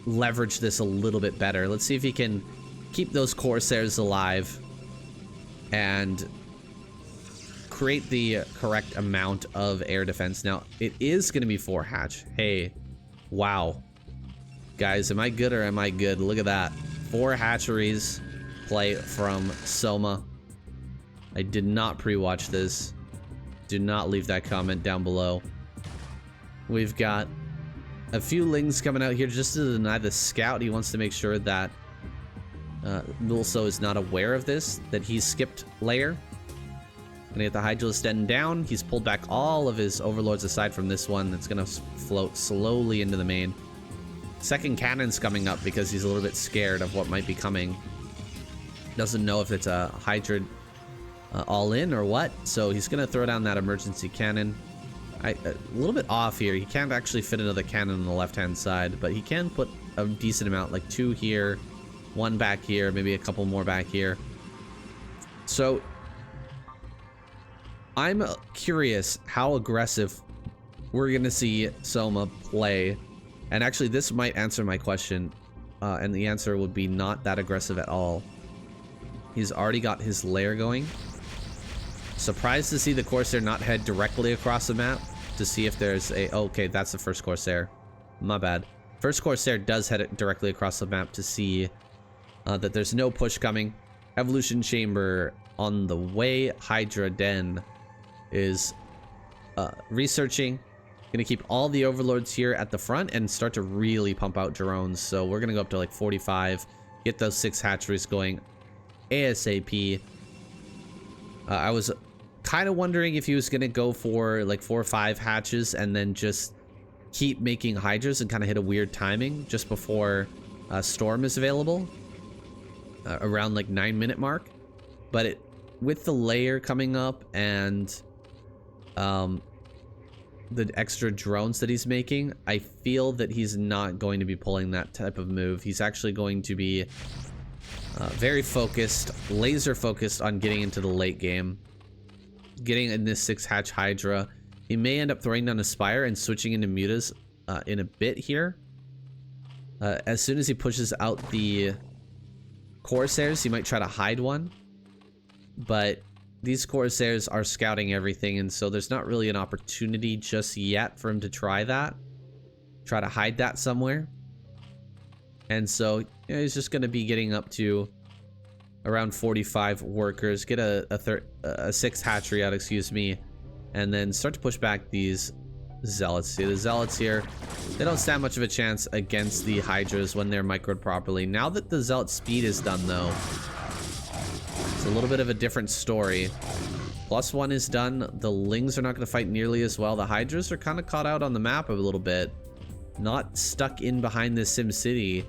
leverage this a little bit better. Let's see if he can keep those Corsairs alive and create the correct amount of air defense. Now, it is going to be 4 hatch. Hey, wow. Guys, am I good or am I good? Look at that. 4 hatcheries play from Soma. I did not pre-watch this. Do not leave that comment down below. We've got a few Lings coming out here just to deny the scout. He wants to make sure that Mulso is not aware of this, that he's skipped layer. Gonna get the Hydralisk Den down. He's pulled back all of his overlords aside from this one. That's gonna float slowly into the main. Second cannon's coming up because he's a little bit scared of what might be coming. Doesn't know if it's a Hydra all in or what, so he's gonna throw down that emergency cannon. A little bit off here. He can't actually fit another cannon on the left-hand side, but he can put a decent amount, like 2 here, 1 back here, maybe a couple more back here. So I'm curious how aggressive we're gonna see Soma play. And actually, this might answer my question, and the answer would be not that aggressive at all. He's already got his lair going. Surprised to see the Corsair not head directly across the map to see if there's a... okay, that's the first Corsair. My bad. First Corsair does head directly across the map to see that there's no push coming. Evolution Chamber on the way. Hydra Den is researching. Gonna keep all the overlords here at the front and start to really pump out drones. So we're gonna go up to like 45, get those 6 hatcheries going ASAP. I was kind of wondering if he was gonna go for like 4 or 5 hatches and then just keep making Hydras and kind of hit a weird timing just before Storm is available, around like 9-minute mark. But with the layer coming up and the extra drones that he's making, I feel that he's not going to be pulling that type of move. He's actually going to be very focused, laser focused on getting into the late game, getting in this 6 hatch Hydra. He may end up throwing down a Spire and switching into Mutas in a bit here. As soon as he pushes out the Corsairs, he might try to hide one, but these Corsairs are scouting everything, and so there's not really an opportunity just yet for him to try to hide that somewhere. And so, you know, he's just going to be getting up to around 45 workers, get a 6 hatchery out, excuse me, and then start to push back these Zealots. See, the Zealots here, they don't stand much of a chance against the Hydras when they're microed properly. Now that the Zealot speed is done, though, it's a little bit of a different story. +1 is done. The Lings are not going to fight nearly as well. The Hydras are kind of caught out on the map a little bit, not stuck in behind this Sim City.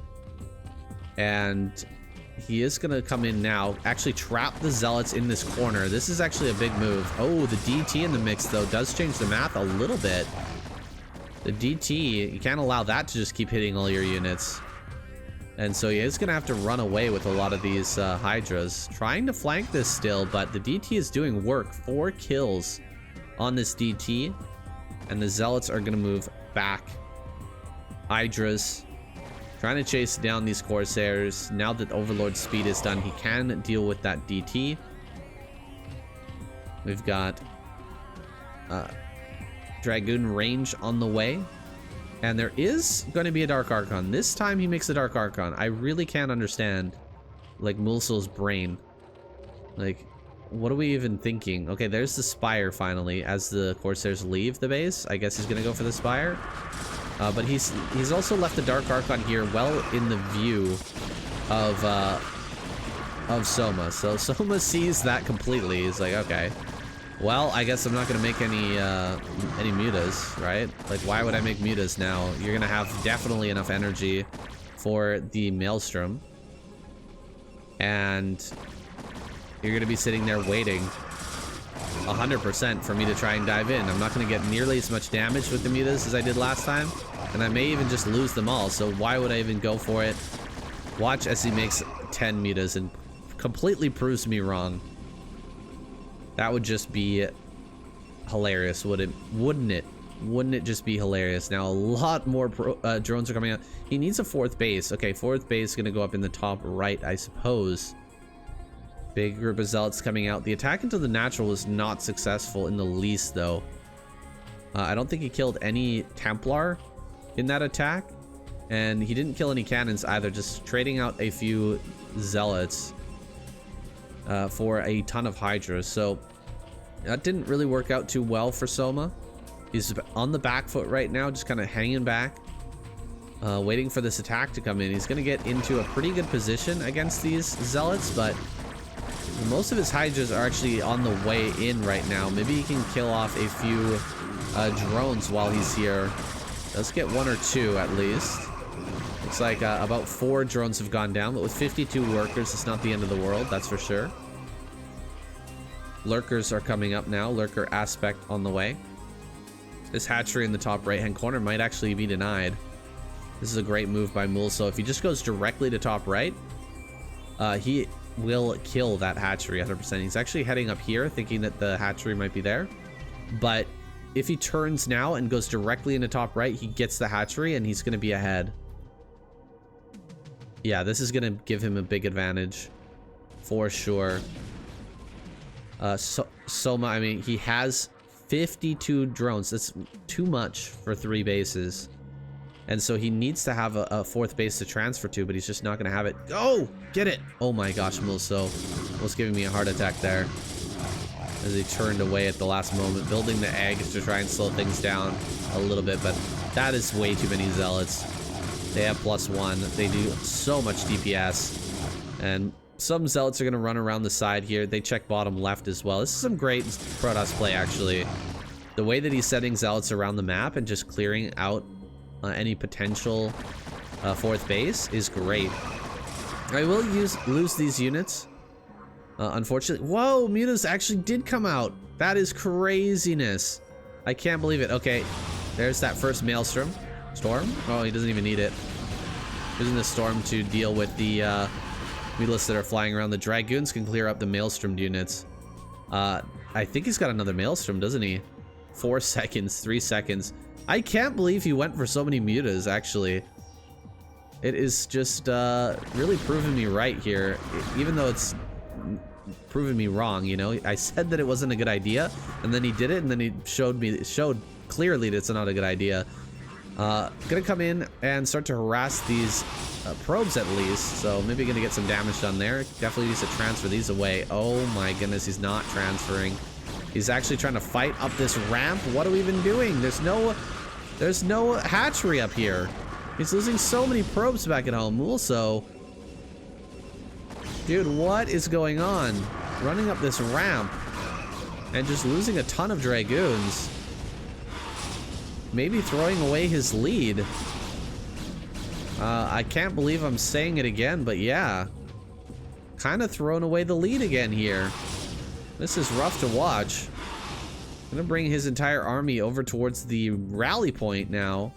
And he is going to come in now, actually trap the Zealots in this corner. This is actually a big move. Oh, the DT in the mix, though, does change the math a little bit. The DT, you can't allow that to just keep hitting all your units. And so he is going to have to run away with a lot of these Hydras. Trying to flank this still, but the DT is doing work. 4 kills on this DT. And the Zealots are going to move back. Hydras trying to chase down these Corsairs. Now that Overlord speed is done, he can deal with that DT. We've got Dragoon range on the way. And there is going to be a Dark Archon. This time he makes a Dark Archon. I really can't understand, like, Mulso's brain. Like, what are we even thinking? Okay, there's the Spire finally as the Corsairs leave the base. I guess he's going to go for the Spire. But he's also left the Dark Archon here well in the view of Soma. So Soma sees that completely. He's like, okay, well, I guess I'm not gonna make any mutas, right? Like, why would I make mutas now? You're gonna have definitely enough energy for the Maelstrom, and you're gonna be sitting there waiting 100% for me to try and dive in. I'm not gonna get nearly as much damage with the mutas as I did last time, and I may even just lose them all. So why would I even go for it? Watch as he makes 10 mutas and completely proves me wrong. That would just be hilarious, wouldn't it? Wouldn't it just be hilarious? Now a lot more drones are coming out. He needs a 4th base. Okay, 4th base is gonna go up in the top right, I suppose. Big group of zealots coming out. The attack into the natural was not successful in the least, though. I don't think he killed any Templar in that attack, and he didn't kill any cannons either, just trading out a few zealots for a ton of Hydras. So that didn't really work out too well for Soma. He's on the back foot right now, just kind of hanging back, waiting for this attack to come in. He's going to get into a pretty good position against these zealots, but most of his Hydras are actually on the way in right now. Maybe he can kill off a few drones while he's here. Let's get 1 or 2 at least. Looks like about 4 drones have gone down, but with 52 workers, it's not the end of the world, that's for sure. Lurkers are coming up now. Lurker aspect on the way. This hatchery in the top right-hand corner might actually be denied. This is a great move by Mool. So if he just goes directly to top right, he will kill that hatchery 100%. He's actually heading up here, thinking that the hatchery might be there. But if he turns now and goes directly into top right, he gets the hatchery and he's going to be ahead. Yeah, this is going to give him a big advantage for sure. Soma, I mean, he has 52 drones. That's too much for 3 bases. And so he needs to have a 4th base to transfer to, but he's just not going to have it. Oh, get it. Oh my gosh, Mulso was giving me a heart attack there as he turned away at the last moment, building the eggs to try and slow things down a little bit, but that is way too many zealots. They have +1. They do so much DPS, and some zealots are going to run around the side here. They check bottom left as well. This is some great Protoss play, actually. The way that he's setting zealots around the map and just clearing out any potential 4th base is great. I will lose these units. Unfortunately. Whoa, Mutas actually did come out. That is craziness. I can't believe it. Okay, there's that first Maelstrom. Storm? Oh, he doesn't even need it. Using the Storm to deal with the Mutalists that are flying around. The Dragoons can clear up the Maelstrom units. I think he's got another Maelstrom, doesn't he? 4 seconds, 3 seconds. I can't believe he went for so many Mutas, actually. It is just really proving me right here, even though it's proven me wrong, you know? I said that it wasn't a good idea, and then he did it, and then he showed clearly that it's not a good idea. Gonna come in and start to harass these probes at least, so maybe gonna get some damage done there. Definitely needs to transfer these away. Oh my goodness, he's not transferring. He's actually trying to fight up this ramp. What are we even doing? There's no hatchery up here. He's losing so many probes back at home. Also, dude, what is going on? Running up this ramp and just losing a ton of Dragoons. Maybe throwing away his lead. I can't believe I'm saying it again, but yeah. Kind of throwing away the lead again here. This is rough to watch. I'm gonna bring his entire army over towards the rally point now.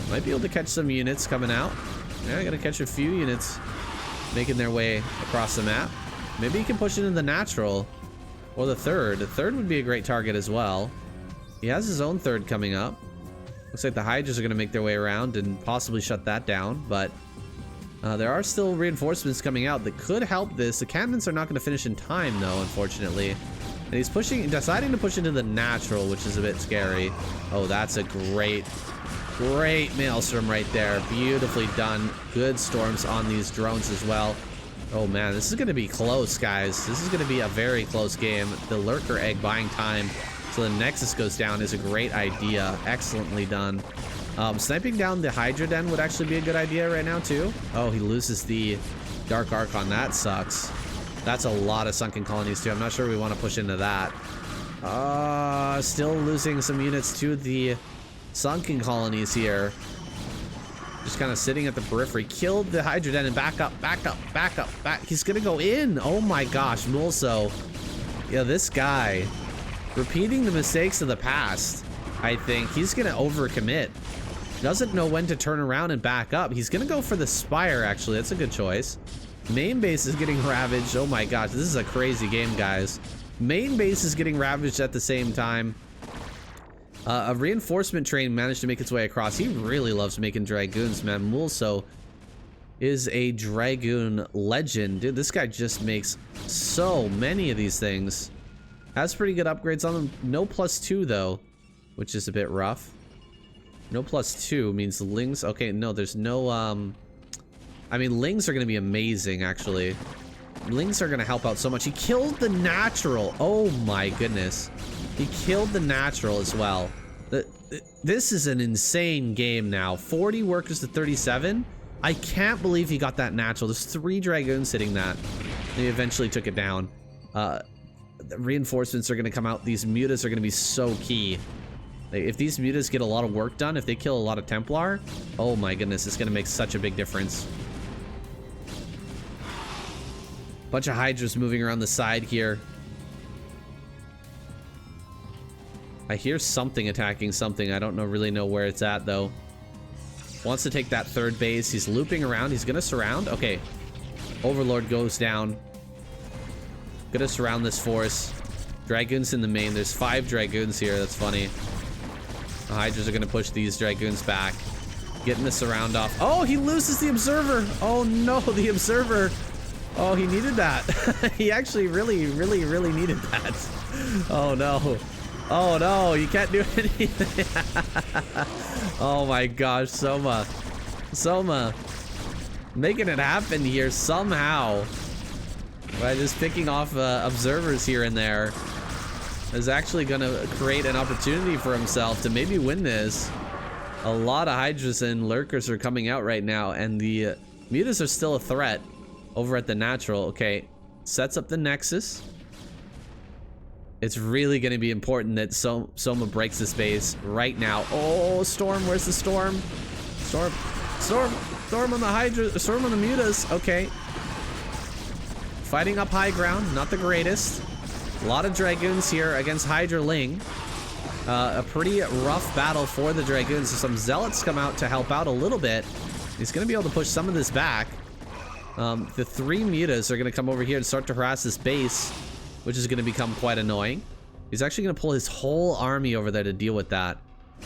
Might be able to catch some units coming out. Yeah, I gotta catch a few units making their way across the map. Maybe he can push it into the natural or the 3rd. The 3rd would be a great target as well. He has his own 3rd coming up. Looks like the Hydras are going to make their way around and possibly shut that down, but there are still reinforcements coming out that could help this. The cannons are not going to finish in time, though, unfortunately. And he's deciding to push into the natural, which is a bit scary. Oh, that's a great Maelstrom right there. Beautifully done. Good storms on these drones as well. Oh man, this is going to be close, guys. This is going to be a very close game. The Lurker Egg buying time so the Nexus goes down is a great idea. Excellently done. Sniping down the Hydra Den would actually be a good idea right now, too. Oh, he loses the Dark Archon. That sucks. That's a lot of sunken colonies, too. I'm not sure we want to push into that. Still losing some units to the sunken colonies here. Just kind of sitting at the periphery. Killed the Hydra Den and back up. He's going to go in. Oh my gosh, Mulso. Yeah, this guy. Repeating the mistakes of the past, I think. He's going to overcommit. Doesn't know when to turn around and back up. He's going to go for the Spire, actually. That's a good choice. Main base is getting ravaged. Oh my gosh, this is a crazy game, guys. Main base is getting ravaged at the same time. A reinforcement train managed to make its way across. He really loves making dragoons, man. Mulso is a dragoon legend. Dude, this guy just makes so many of these things. Has pretty good upgrades on them. No +2 though, which is a bit rough. No +2 means lings. Okay, no, there's no, I mean, lings are gonna be amazing, actually. Lings are gonna help out so much. He killed the natural. Oh my goodness. He killed the natural as well. This is an insane game now. 40 workers to 37. I can't believe he got that natural. There's 3 dragoons hitting that. They eventually took it down. The reinforcements are gonna come out. These mutas are gonna be so key. If these mutas get a lot of work done, if they kill a lot of Templar, oh my goodness, it's gonna make such a big difference. Bunch of Hydras moving around the side here. I hear something attacking something. I don't really know where it's at though. Wants to take that 3rd base. He's looping around. He's gonna surround. Okay. Overlord goes down. Gonna surround this force. Dragoons in the main. There's 5 dragoons here. That's funny. The Hydras are gonna push these dragoons back. Getting the surround off. Oh, he loses the observer. Oh no, the observer. Oh, he needed that. He actually really needed that. Oh no. Oh no, you can't do anything. Oh my gosh, Soma. Making it happen here somehow. By just picking off observers here and there. Is actually gonna create an opportunity for himself to maybe win this. A lot of Hydras and Lurkers are coming out right now, and the mutas are still a threat over at the natural. Okay, sets up the Nexus. It's really going to be important that Soma breaks this base right now. Oh, Storm, where's the Storm? Storm on the Hydra, Storm on the mutas. Okay. Fighting up high ground, not the greatest. A lot of Dragoons here against Hydra Ling. A pretty rough battle for the Dragoons. So some Zealots come out to help out a little bit. He's going to be able to push some of this back. The 3 mutas are going to come over here and start to harass this base, which is going to become quite annoying. He's actually going to pull his whole army over there to deal with that.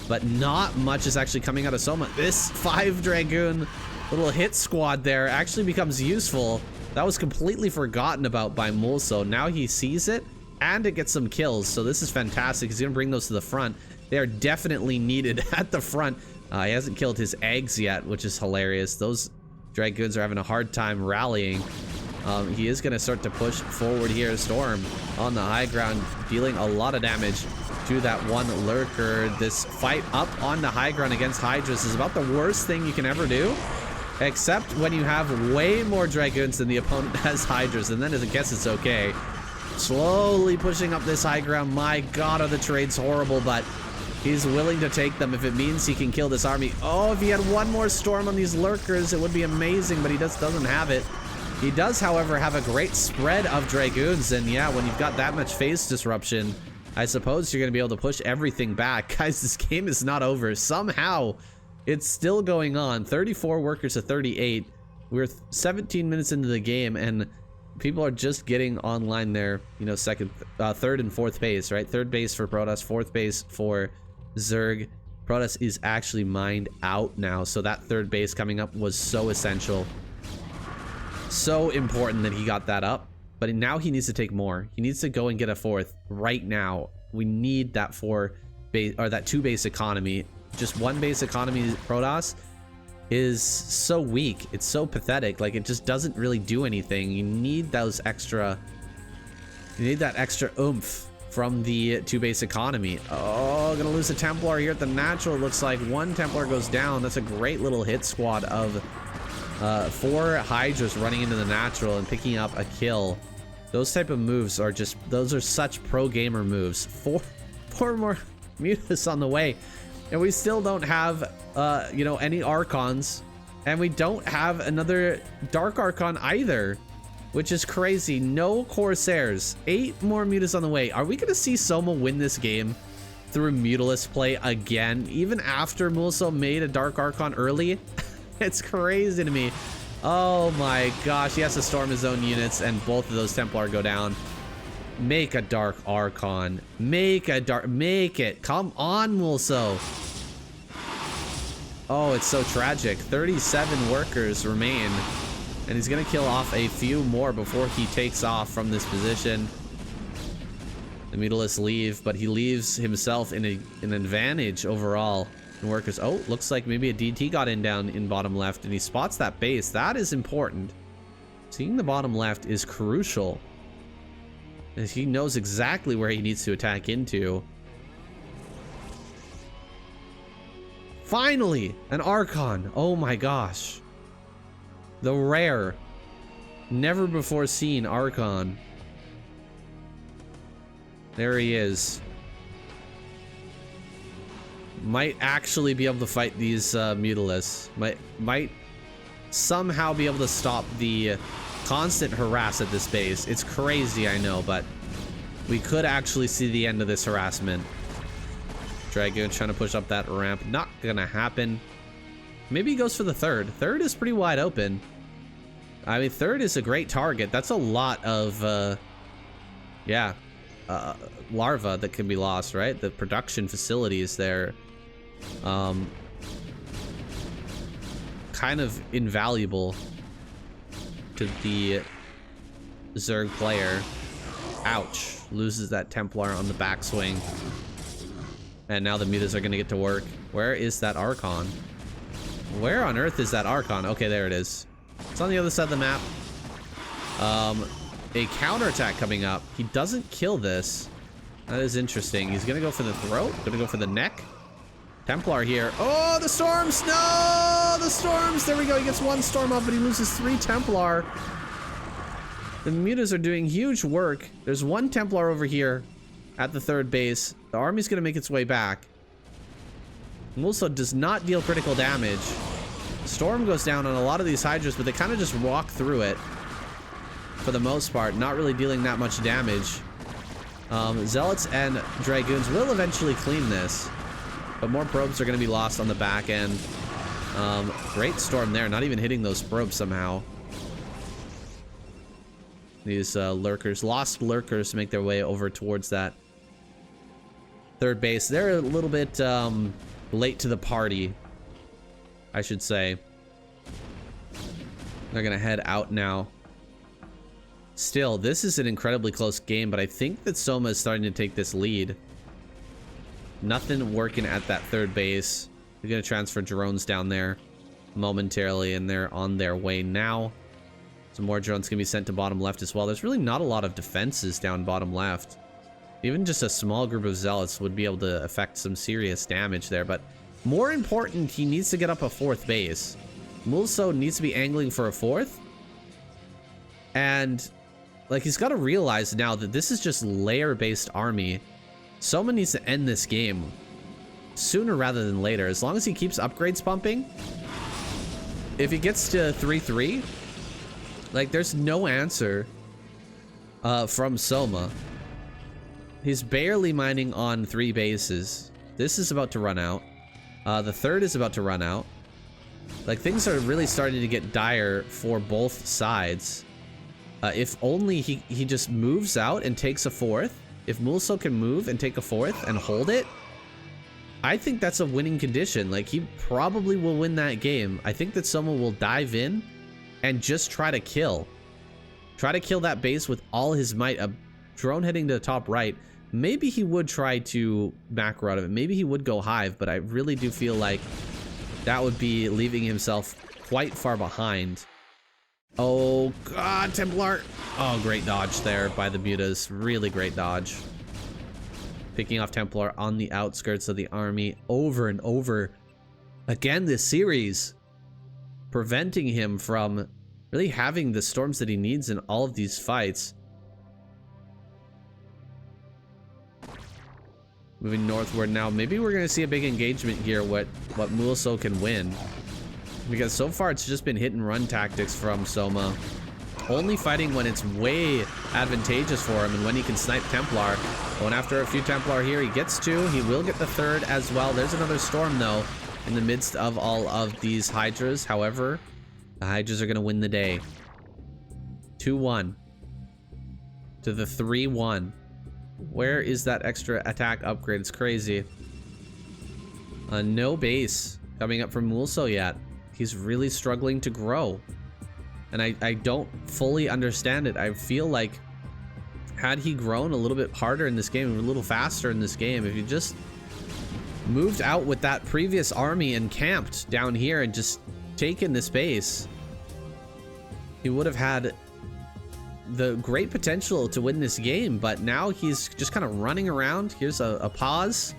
But not much is actually coming out of Soma. This 5 Dragoon little hit squad there actually becomes useful. That was completely forgotten about by Mulso. Now he sees it, and it gets some kills. So this is fantastic. He's going to bring those to the front. They are definitely needed at the front. He hasn't killed his eggs yet, which is hilarious. Those Dragoons are having a hard time rallying. He is going to start to push forward here. Storm on the high ground, dealing a lot of damage to that 1 Lurker. This fight up on the high ground against Hydras is about the worst thing you can ever do, except when you have way more Dragoons than the opponent has Hydras, and then I guess it's okay. Slowly pushing up this high ground. My god, are the trades horrible, but he's willing to take them if it means he can kill this army. Oh, if he had 1 more Storm on these Lurkers, it would be amazing, but he just doesn't have it. He does, however, have a great spread of Dragoons, and yeah, when you've got that much phase disruption, I suppose you're going to be able to push everything back. Guys, this game is not over. Somehow, it's still going on. 34 workers to 38. We're 17 minutes into the game, and people are just getting online there. You know, 3rd and 4th base, right? 3rd base for Protoss, 4th base for Zerg. Protoss is actually mined out now, so that 3rd base coming up was so essential. So important that he got that up, but now he needs to take more. He needs to go and get a 4th right now. We need that 4 base, or that 2 base economy. Just 1 base economy Protoss is so weak. It's so pathetic. Like, it just doesn't really do anything. You need those extra, you need that extra oomph from the 2 base economy. Oh, gonna lose a Templar here at the natural. It looks like 1 Templar goes down. That's a great little hit squad of 4 Hydras running into the natural and picking up a kill. Those type of moves are just, those are such pro gamer moves. 4 more mutas on the way, and we still don't have you know, any Archons, and we don't have another Dark Archon either, which is crazy. No Corsairs. 8 more mutas on the way. Are we gonna see Soma win this game through mutalist play again, even after Mulso made a Dark Archon early? It's crazy to me. Oh my gosh, he has to storm his own units, and both of those Templar go down. Make a Dark Archon. Make it. Come on, Mulso. Oh, it's so tragic. 37 workers remain. And he's going to kill off a few more before he takes off from this position. The Mutalisks leave, but he leaves himself in an advantage overall. And workers, oh, looks like maybe a DT got in down in bottom left, and he spots that base. That is important. Seeing the bottom left is crucial, as he knows exactly where he needs to attack into. Finally, an Archon. Oh my gosh. The rare, never before seen Archon. There he is. Might actually be able to fight these Mutalisks. Might somehow be able to stop the constant harass at this base. It's crazy, I know, but we could actually see the end of this harassment. Dragoon trying to push up that ramp. Not gonna happen. Maybe he goes for the third. Third is pretty wide open. I mean, third is a great target. That's a lot of, yeah, larva that can be lost, right? The production facilities there, kind of invaluable to the Zerg player. Ouch. Loses that Templar on the backswing. And now the Mutas are going to get to work. Where is that Archon? Where on earth is that Archon? Okay, there it is. It's on the other side of the map. A counterattack coming up. He doesn't kill this. That is interesting. He's going to go for the throat. Going to go for the neck. Templar here. Oh, the storms! No! The storms! There we go. He gets one storm up, but he loses 3 Templar. The Mutas are doing huge work. There's 1 Templar over here at the third base. The army's going to make its way back. Mulso does not deal critical damage. Storm goes down on a lot of these Hydras, but they kind of just walk through it for the most part, not really dealing that much damage. Zealots and Dragoons will eventually clean this, but more probes are going to be lost on the back end. Great storm there, not even hitting those probes somehow. These lurkers, lost lurkers, make their way over towards that third base. They're a little bit late to the party, I should say. They're gonna head out now. Still, this is an incredibly close game, but I think that Soma is starting to take this lead. Nothing working at that third base. They're gonna transfer drones down there momentarily, and they're on their way now. Some more drones can be sent to bottom left as well. There's really not a lot of defenses down bottom left. Even just a small group of zealots would be able to affect some serious damage there, but more important, he needs to get up a 4th base. Mulso needs to be angling for a 4th. And, like, he's got to realize now that this is just layer-based army. Soma needs to end this game sooner rather than later. As long as he keeps upgrades pumping, if he gets to 3-3, like, there's no answer from Soma. He's barely mining on 3 bases. This is about to run out. The third is about to run out. Like, things are really starting to get dire for both sides. If only he just moves out and takes a 4th. If Mulso can move and take a 4th and hold it, I think that's a winning condition. Like, he probably will win that game. I think that someone will dive in and just try to kill. Try to kill that base with all his might. A drone heading to the top right. Maybe he would try to macro out of it. Maybe he would go hive, but I really do feel like that would be leaving himself quite far behind. Oh, God, Templar. Oh, great dodge there by the Mutas. Really great dodge. Picking off Templar on the outskirts of the army over and over again this series, preventing him from really having the storms that he needs in all of these fights. Moving northward now. Maybe we're going to see a big engagement here, what Mulso can win. Because so far it's just been hit and run tactics from Soma. Only fighting when it's way advantageous for him and when he can snipe Templar. Going after a few Templar here. He gets 2. He will get the 3rd as well. There's another storm though in the midst of all of these Hydras. However, the Hydras are going to win the day. 2-1. to the 3-1. Where is that extra attack upgrade? It's crazy. No base coming up from Mulso yet. He's really struggling to grow. And I don't fully understand it. I feel like had he grown a little bit harder in this game, a little faster in this game, if he just moved out with that previous army and camped down here and just taken this base, he would have had the great potential to win this game. But now he's just kind of running around. Here's a pause.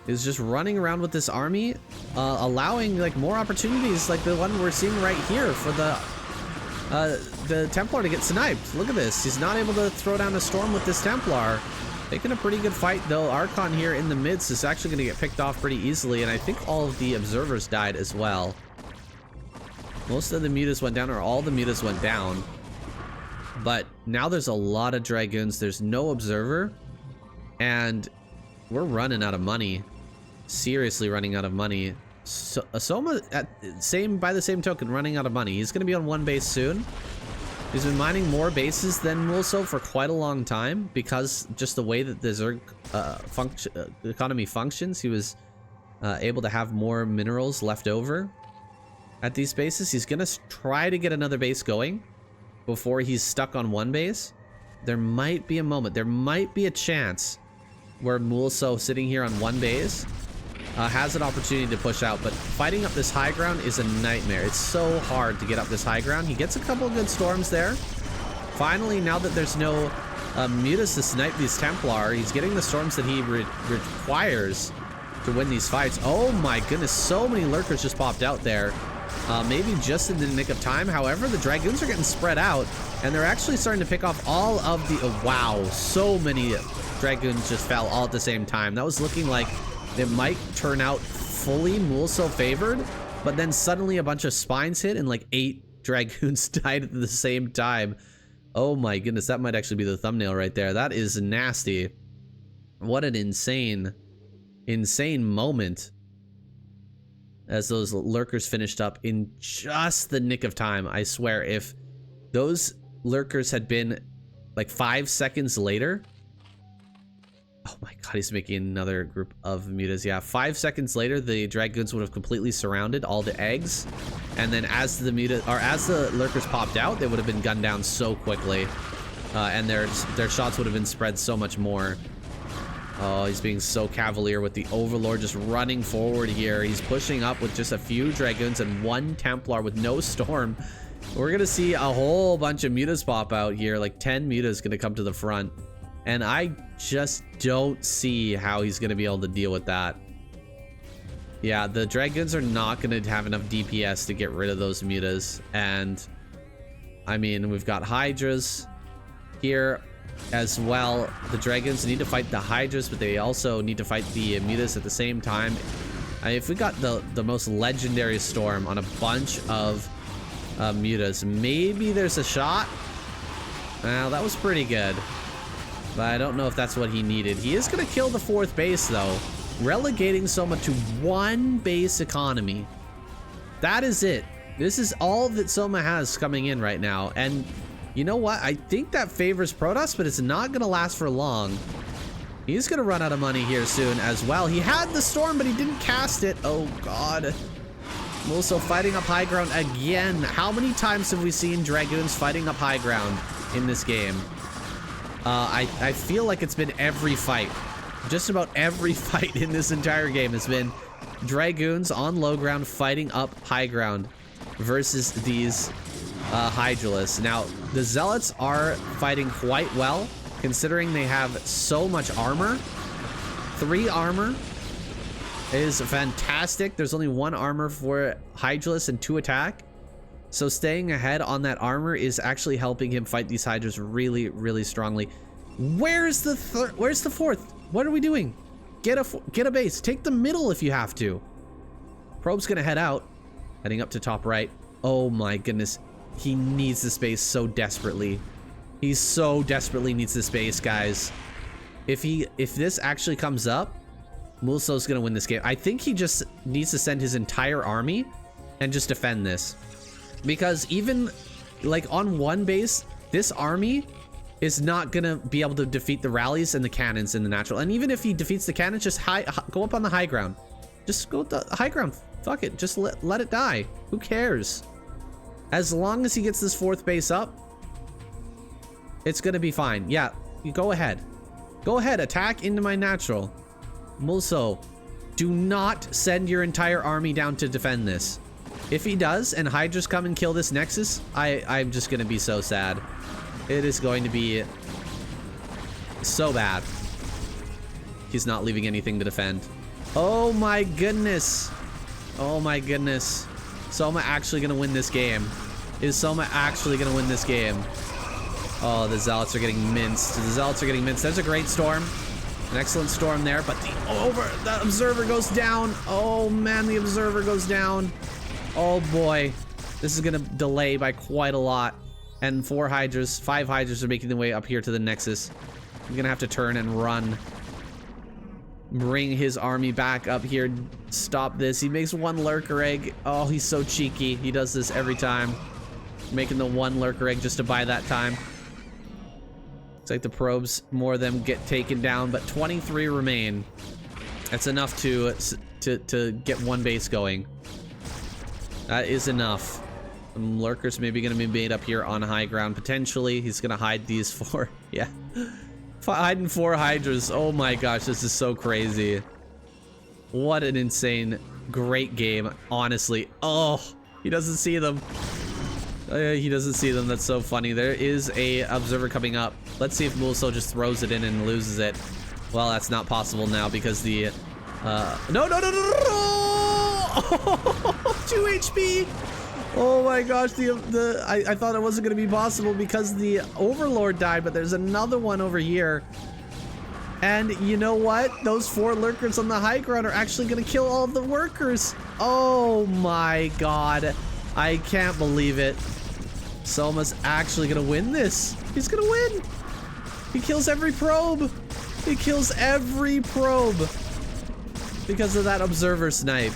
Is just running around with this army, allowing like more opportunities like the one we're seeing right here for the Templar to get sniped. Look at this. He's not able to throw down a storm with this Templar. Taking a pretty good fight though. Archon here in the midst is actually going to get picked off pretty easily, and I think all of the observers died as well. Most of the mutas went down, or all the mutas went down. But now there's a lot of dragoons. There's no observer, and we're running out of money. Seriously running out of money. So, Soma, by the same token, running out of money. He's going to be on one base soon. He's been mining more bases than Mulso for quite a long time because just the way that the Zerg economy functions, he was able to have more minerals left over at these bases. He's going to try to get another base going before he's stuck on one base. There might be a moment, there might be a chance where Mulso sitting here on one base has an opportunity to push out, but fighting up this high ground is a nightmare. It's so hard to get up this high ground. He gets a couple of good storms there. Finally, now that there's no mutas to snipe these Templar, he's getting the storms that he requires to win these fights. Oh my goodness, so many lurkers just popped out there. Maybe just in the nick of time. However, the dragoons are getting spread out, and they're actually starting to pick off all of the... Oh, wow, so many dragoons just fell all at the same time. That was looking like it might turn out fully Mulso favored, but then suddenly a bunch of spines hit and like 8 dragoons died at the same time. Oh my goodness, that might actually be the thumbnail right there. That is nasty. What an insane moment as those lurkers finished up in just the nick of time. I swear, if those lurkers had been like 5 seconds later... Oh my god, he's making another group of mutas. Yeah, 5 seconds later, the dragoons would have completely surrounded all the eggs, and then as the lurkers popped out, they would have been gunned down so quickly, and their shots would have been spread so much more. Oh, he's being so cavalier with the Overlord just running forward here. He's pushing up with just a few dragoons and 1 Templar with no storm. We're gonna see a whole bunch of mutas pop out here, like 10 mutas gonna come to the front. And I just don't see how he's going to be able to deal with that. Yeah, the dragoons are not going to have enough DPS to get rid of those mutas. And, I mean, we've got Hydras here as well. The dragoons need to fight the Hydras, but they also need to fight the mutas at the same time. If we got the most legendary storm on a bunch of mutas, maybe there's a shot. Well, that was pretty good. But I don't know if that's what he needed. He is going to kill the 4th base, though. Relegating Soma to 1 base economy. That is it. This is all that Soma has coming in right now. And you know what? I think that favors Protoss, but it's not going to last for long. He's going to run out of money here soon as well. He had the storm, but he didn't cast it. Oh, God. Mulso fighting up high ground again. How many times have we seen dragoons fighting up high ground in this game? I feel like it's been every fight. Just about every fight in this entire game has been dragoons on low ground fighting up high ground versus these Hydralisks. Now, the Zealots are fighting quite well, considering they have so much armor. 3 armor is fantastic. There's only 1 armor for Hydralisk and 2 attack. So staying ahead on that armor is actually helping him fight these Hydras really, really strongly. Where's the 4th? What are we doing? Get a base. Take the middle if you have to. Probe's gonna head out. Heading up to top right. Oh my goodness. He needs this base so desperately. He so desperately needs this base, guys. If this actually comes up, Mulso's gonna win this game. I think he just needs to send his entire army and just defend this. Because even like on one base, this army is not gonna be able to defeat the rallies and the cannons in the natural. And even if he defeats the cannons, just go up on the high ground. Just go to the high ground. Fuck it. Just let it die. Who cares? As long as he gets this 4th base up, it's gonna be fine. Yeah, you go ahead. Go ahead, attack into my natural. Mulso, do not send your entire army down to defend this. If he does, and Hydras come and kill this Nexus, I'm just gonna be so sad. It is going to be so bad. He's not leaving anything to defend. Oh my goodness. Oh my goodness. Soma actually gonna win this game. Is Soma actually gonna win this game? Oh, the Zealots are getting minced. The Zealots are getting minced. There's a great storm. An excellent storm there, but the Observer goes down. Oh man, the Observer goes down. Oh boy. This is gonna delay by quite a lot. And 5 Hydras are making their way up here to the Nexus. I'm gonna have to turn and run. Bring his army back up here. Stop this. He makes 1 Lurker Egg. Oh, he's so cheeky. He does this every time. Making the 1 Lurker Egg just to buy that time. It's like the probes, more of them get taken down, but 23 remain. That's enough to get 1 base going. That is enough. Some lurkers maybe gonna be made up here on high ground. Potentially, he's gonna hide these 4. Yeah. Hiding 4 Hydras. Oh my gosh, this is so crazy. What an insane, great game, honestly. Oh, he doesn't see them. He doesn't see them. That's so funny. There is a Observer coming up. Let's see if Mulso just throws it in and loses it. Well, that's not possible now because the... No! 2 HP! Oh my gosh, I thought it wasn't gonna be possible because the Overlord died, but there's another one over here. And you know what? Those 4 lurkers on the high ground are actually gonna kill all of the workers. Oh my god. I can't believe it. Soma's actually gonna win this. He's gonna win. He kills every probe. He kills every probe because of that Observer snipe.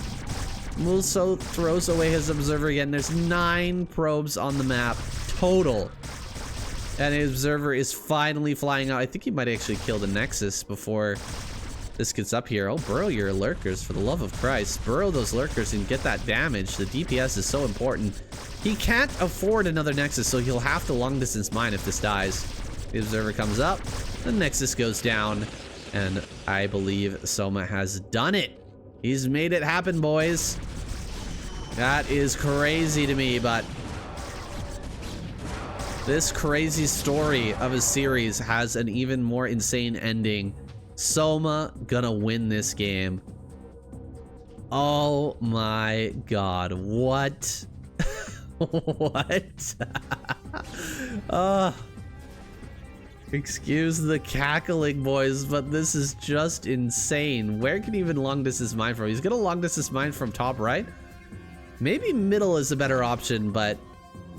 Mulso throws away his Observer again. There's 9 probes on the map total. And his Observer is finally flying out. I think he might actually kill the Nexus before this gets up here. Oh, burrow your lurkers, for the love of Christ. Burrow those lurkers and get that damage. The DPS is so important. He can't afford another Nexus, so he'll have to long distance mine if this dies. The Observer comes up, the Nexus goes down, and I believe Soma has done it. He's made it happen, boys. That is crazy to me, but this crazy story of a series has an even more insane ending. Soma gonna win this game. Oh my god, what? What? Excuse the cackling, boys, but this is just insane. Where can he even long distance mine from? He's gonna long distance mine from top right. Maybe middle is a better option, but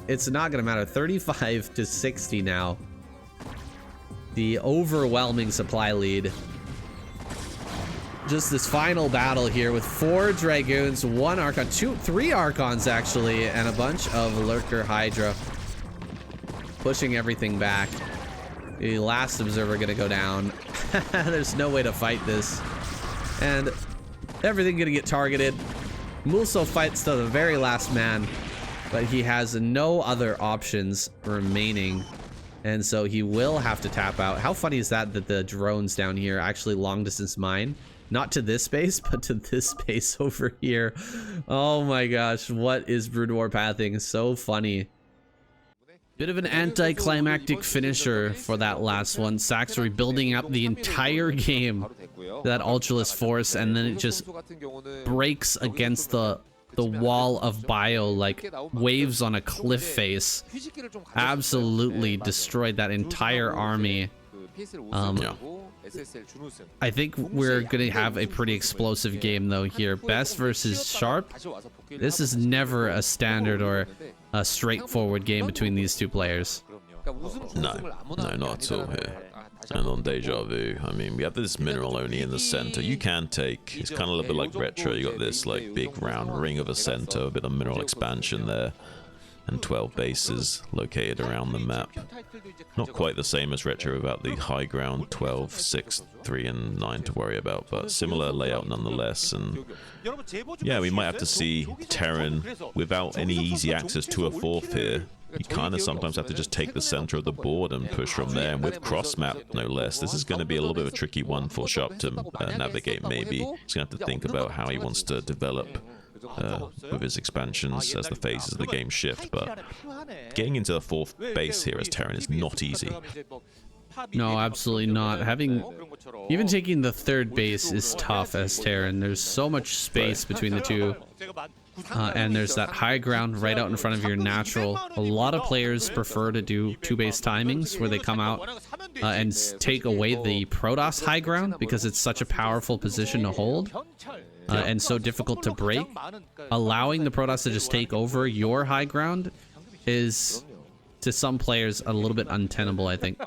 it's not gonna matter. 35 to 60 now. The overwhelming supply lead. Just this final battle here with 4 Dragoons, 1 Archon, 3 Archons actually, and a bunch of Lurker Hydra. Pushing everything back. The last Observer gonna go down. There's no way to fight this. And everything gonna get targeted. Mulso fights to the very last man, but he has no other options remaining. And so he will have to tap out. How funny is that the drones down here actually long distance mine? Not to this space, but to this space over here. Oh my gosh, what is Broodwar pathing? So funny. Bit of an anticlimactic finisher for that last one. Saxory building up the entire game, that Ultralist force, and then it just breaks against the wall of bio like waves on a cliff face. Absolutely destroyed that entire army. I think we're gonna have a pretty explosive game though here. Best versus Sharp. This is never a standard or a straightforward game between these 2 players. No, not at all here. And on Deja Vu, I mean, we have this mineral only in the center. You can take, it's kind of a little bit like Retro. You got this like big round ring of a center, a bit of mineral expansion there. and 12 bases located around the map. Not quite the same as Retro without the high ground 12, 6, 3, and 9 to worry about, but similar layout nonetheless. And yeah, we might have to see Terran without any easy access to a fourth here. You kind of sometimes have to just take the center of the board and push from there, and with cross map no less. This is going to be a little bit of a tricky one for Sharp to navigate. Maybe he's going to have to think about how he wants to develop with his expansions as the phases of the game shift, but getting into the fourth base here as Terran is not easy. No, absolutely not. Even taking the third base is tough as Terran. There's so much space between the two. And there's that high ground right out in front of your natural. A lot of players prefer to do two-base timings where they come out and take away the Protoss high ground because it's such a powerful position to hold and so difficult to break. Allowing the Protoss to just take over your high ground is, to some players, a little bit untenable, I think.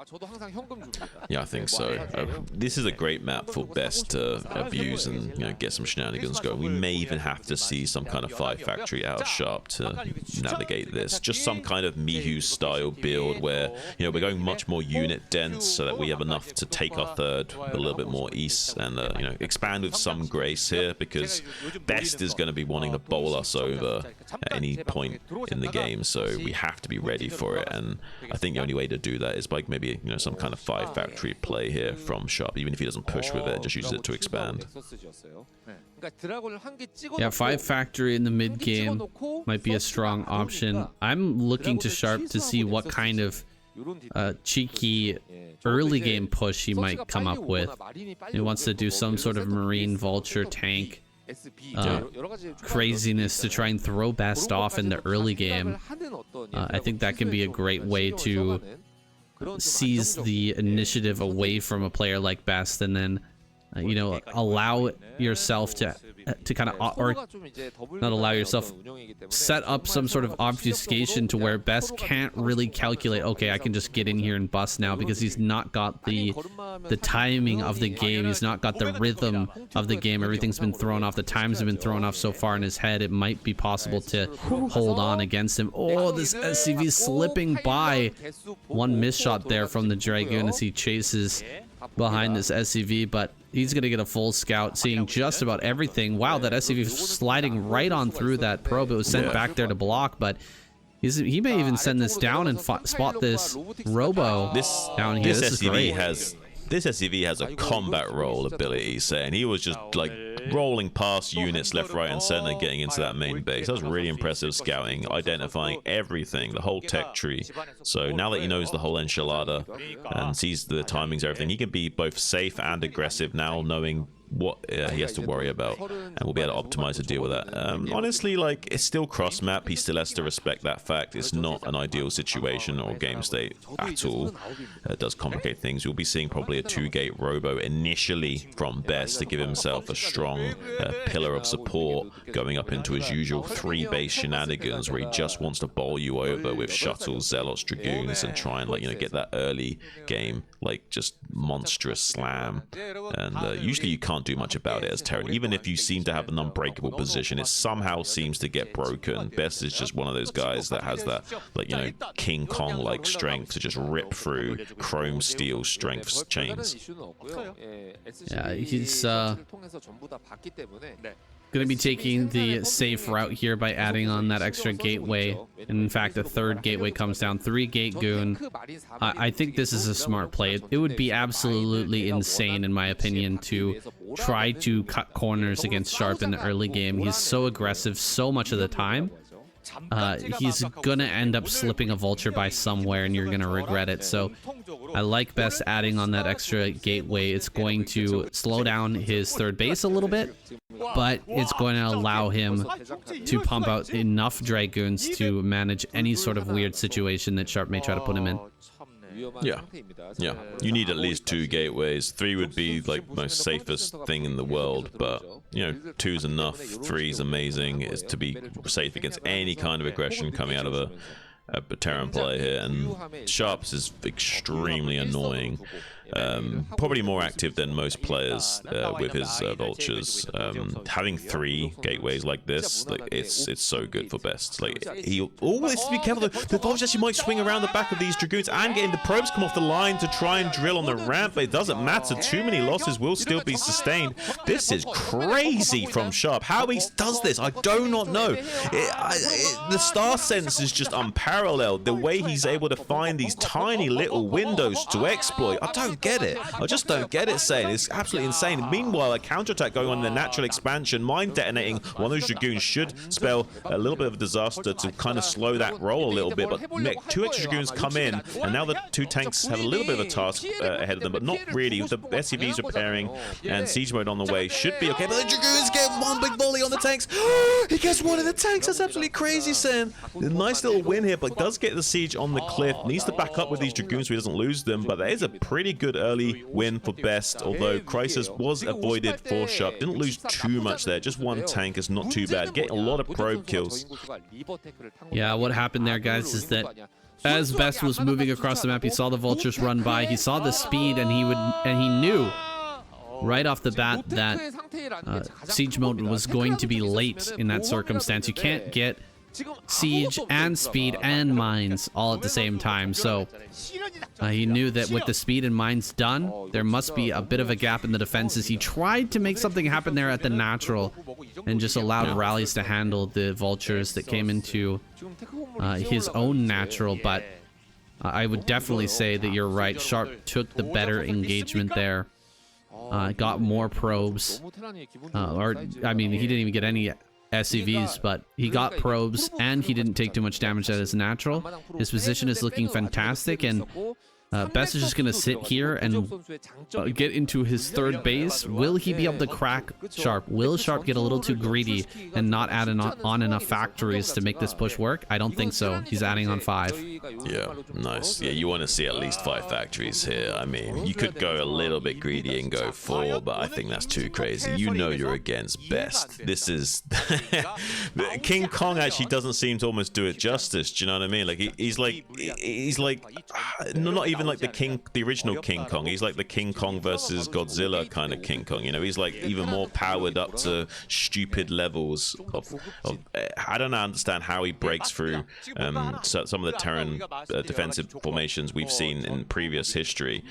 Yeah, I think so. This is a great map for Best to abuse and get some shenanigans going. We may even have to see some kind of 5 factory out of Sharp to navigate this. Just some kind of Mihu style build where we're going much more unit dense so that we have enough to take our third a little bit more east and expand with some grace here, because Best is going to be wanting to bowl us over at any point in the game, so we have to be ready for it. And I think the only way to do that is by maybe some kind of 5 factory play here from Sharp. Even if he doesn't push with it, just uses it to expand. Yeah, 5 factory in the mid game might be a strong option. I'm looking to Sharp to see what kind of cheeky early game push he might come up with. He wants to do some sort of Marine Vulture tank craziness to try and throw Best off in the early game. I think that can be a great way to seize the initiative away from a player like Best, and then allow yourself to kind of, or not allow yourself, set up some sort of obfuscation to where Best can't really calculate, okay, I can just get in here and bust now, because he's not got the timing of the game. He's not got the rhythm of the game. Everything's been thrown off. The times have been thrown off so far in his head. It might be possible to hold on against him. Oh, this SCV slipping by. One miss shot there from the Dragoon as he chases behind this SCV, but he's gonna get a full scout, seeing just about everything. Wow, that SCV sliding right on through that probe. It was sent back there to block, but he may even send this down and spot this robo down here. This SCV has a combat roll ability, and he was just like rolling past units left, right, and center, getting into that main base. That was really impressive scouting, identifying everything, the whole tech tree. So now that he knows the whole enchilada and sees the timings, everything, he can be both safe and aggressive now, knowing what he has to worry about, and we'll be able to optimize to deal with that. Honestly, like, it's still cross map. He still has to respect that fact. It's not an ideal situation or game state at all. It does complicate things. We'll be seeing probably a 2-gate robo initially from Best to give himself a strong pillar of support going up into his usual 3-base shenanigans where he just wants to bowl you over with shuttles, zealots, dragoons, and try and get that early game just monstrous slam. And usually you can't do much about it as Terran. Even if you seem to have an unbreakable position, it somehow seems to get broken. Best is just one of those guys that has that King Kong like strength to just rip through chrome steel strength chains. Yeah, he's going to be taking the safe route here by adding on that extra gateway. And in fact, a 3rd gateway comes down. 3-gate goon. I think this is a smart play. It would be absolutely insane, in my opinion, to try to cut corners against Sharp in the early game. He's so aggressive so much of the time. He's gonna end up slipping a vulture by somewhere, and you're gonna regret it. So I like Best adding on that extra gateway. It's going to slow down his 3rd base a little bit, but it's going to allow him to pump out enough Dragoons to manage any sort of weird situation that Sharp may try to put him in. Yeah, you need at least 2 gateways. 3 would be like most safest thing in the world, but 2's enough. 3's amazing. Is to be safe against any kind of aggression coming out of a Terran play here. And Sharps is extremely annoying Probably more active than most players with his vultures. Having 3 gateways like this, like it's so good for best. Like he always be careful. The vultures actually might swing around the back of these dragoons and getting the probes come off the line to try and drill on the ramp, but it doesn't matter. Too many losses will still be sustained. This is crazy from Sharp. How he does this, I do not know. The star sense is just unparalleled. The way he's able to find these tiny little windows to exploit, I don't get it. I just don't get it, Sane. It's absolutely insane. Meanwhile, a counterattack going on in the natural expansion, mine detonating one of those dragoons should spell a little bit of a disaster to kind of slow that roll a little bit, but 2 extra dragoons come in, and now the 2 tanks have a little bit of a task ahead of them, but not really. The SCVs repairing and siege mode on the way should be okay, but the dragoons get one big volley on the tanks. He gets one of the tanks. That's absolutely crazy, Sam. A nice little win here, but does get the siege on the cliff. Needs to back up with these dragoons so he doesn't lose them, but that is a pretty good early win for Best, although Crisis was avoided for Sharp. Didn't lose too much there. Just 1 tank is not too bad. Getting a lot of probe kills. Yeah, what happened there, guys, is that as Best was moving across the map, he saw the vultures run by, he saw the speed, and he knew right off the bat that siege mode was going to be late in that circumstance. You can't get siege and speed and mines all at the same time, so he knew that with the speed and mines done, there must be a bit of a gap in the defenses. He tried to make something happen there at the natural and just allowed rallies to handle the vultures that came into his own natural, but I would definitely say that you're right. Sharp took the better engagement there. Got more probes, or I mean, he didn't even get any SCVs, but he got probes and he didn't take too much damage at his natural. His position is looking fantastic, and Best is just going to sit here and get into his 3rd base. Will he be able to crack Sharp? Will Sharp get a little too greedy and not add on enough factories to make this push work? I don't think so. He's adding on 5. Yeah, nice. Yeah, you want to see at least 5 factories here. I mean, you could go a little bit greedy and go 4, but I think that's too crazy. You know you're against Best. This is... King Kong actually doesn't seem to almost do it justice. Do you know what I mean? Like, he's like not even like the original King Kong. He's like the King Kong versus Godzilla kind of King Kong. You know, he's like even more powered up to stupid levels of I don't understand how he breaks through some of the Terran defensive formations we've seen in previous history.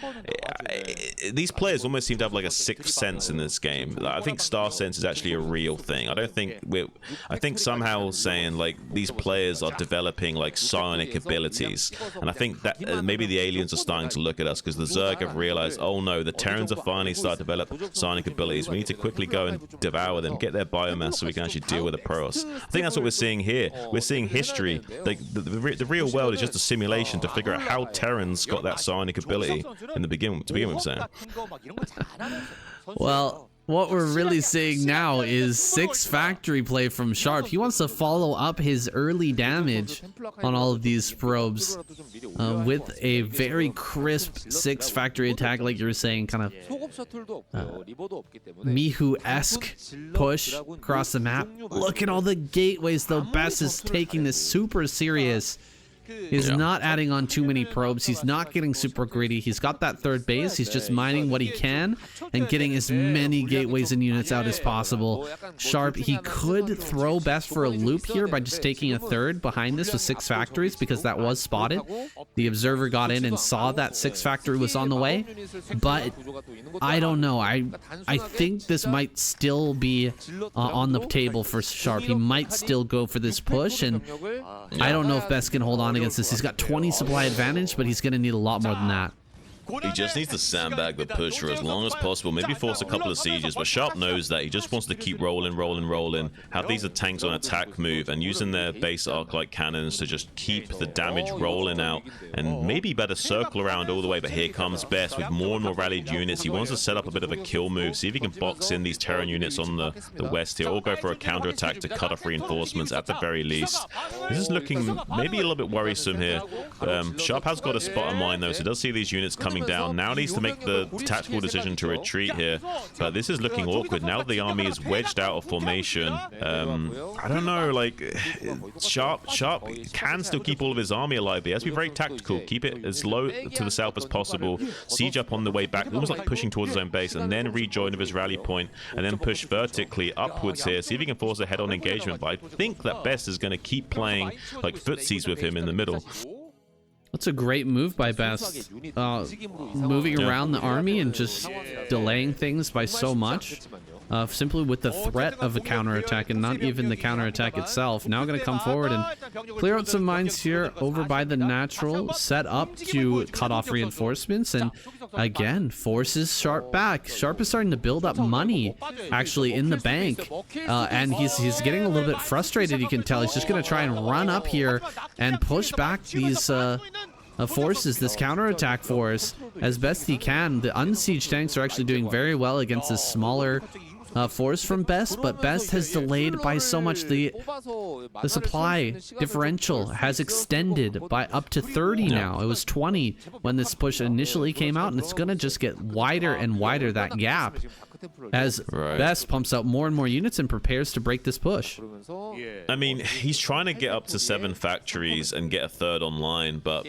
These players almost seem to have like a 6th sense in this game. I think Star Sense is actually a real thing. I think somehow saying like these players are developing like psionic abilities, and I think that maybe the aliens are starting to look at us because the Zerg have realized, oh no, the Terrans are finally starting to develop psionic abilities. We need to quickly go and devour them, get their biomass so we can actually deal with the Protoss. I think that's what we're seeing here. We're seeing history. Like the real world is just a simulation to figure out how Terrans got that psionic ability in the begin with, Sam. Well, what we're really seeing now is 6 factory play from Sharp. He wants to follow up his early damage on all of these probes with a very crisp 6 factory attack, like you were saying, kind of Mihu-esque push across the map. Look at all the gateways, though. Best is taking this super serious. He's not adding on too many probes. He's not getting super greedy. He's got that 3rd base. He's just mining what he can and getting as many gateways and units out as possible. Sharp, he could throw Best for a loop here by just taking a 3rd behind this with 6 factories, because that was spotted. The observer got in and saw that 6 factory was on the way, but I don't know. I think this might still be on the table for Sharp. He might still go for this push, and I don't know if Best can hold on against this. He's got 20 supply advantage, but he's going to need a lot more than that. He just needs to sandbag the push for as long as possible, maybe force a couple of sieges, but Sharp knows that. He just wants to keep rolling, have these tanks on attack move, and using their base arc-like cannons to just keep the damage rolling out, and maybe better circle around all the way. But here comes Best with more and more rallied units. He wants to set up a bit of a kill move, see if he can box in these Terran units on the west here, or go for a counter-attack to cut off reinforcements at the very least. This is looking maybe a little bit worrisome here. Sharp has got a spot of mine, though, so he does see these units coming coming down. Now needs to make the tactical decision to retreat here. But this is looking awkward. Now the army is wedged out of formation. I don't know, like, Sharp can still keep all of his army alive. But he has to be very tactical. Keep it as low to the south as possible. Siege up on the way back, almost like pushing towards his own base, and then rejoin with his rally point, and then push vertically upwards here. See if he can force a head-on engagement. But I think that Best is going to keep playing like footsies with him in the middle. That's a great move by Best. Moving around the army and just delaying things by so much. Simply with the threat of a counterattack and not even the counterattack itself. Now going to come forward and clear out some mines here over by the natural, set up to cut off reinforcements, and again forces Sharp back. Sharp is starting to build up money actually in the bank, and he's getting a little bit frustrated. You can tell he's just going to try and run up here and push back these forces, this counterattack force, as best he can. The unsieged tanks are actually doing very well against this smaller force from Best, but Best has delayed by so much. The supply differential has extended by up to 30 now. It was 20 when this push initially came out, and it's gonna just get wider and wider, that gap, as Best pumps out more and more units and prepares to break this push. I mean, he's trying to get up to 7 factories and get a third online, but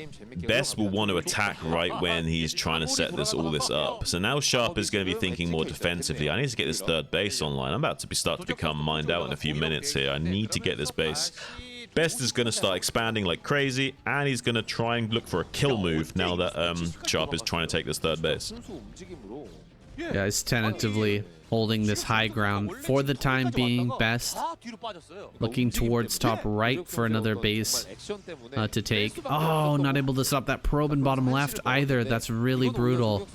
Best will want to attack right when he's trying to set all this up. So now Sharp is going to be thinking more defensively. I need to get this third base online. I'm about to start to become mined out in a few minutes here. I need to get this base. Best is going to start expanding like crazy, and he's going to try and look for a kill move now that Sharp is trying to take this third base. Yeah, he's tentatively holding this high ground for the time being. Best looking towards top right for another base to take. Oh, not able to stop that probe in bottom left either. That's really brutal.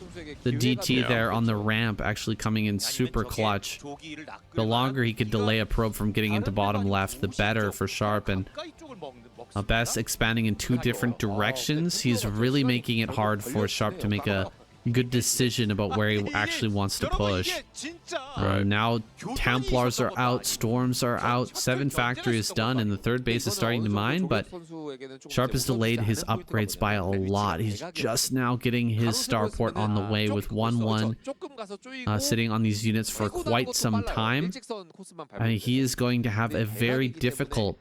The DT there on the ramp actually coming in super clutch. The longer he could delay a probe from getting into bottom left, the better for Sharp. And Best expanding in 2 different directions. He's really making it hard for Sharp to make a good decision about where he actually wants to push. Now Templars are out, Storms are out, 7 factories done, and the third base is starting to mine, but Sharp has delayed his upgrades by a lot. He's just now getting his starport on the way with 1-1 sitting on these units for quite some time. I mean, he is going to have a very difficult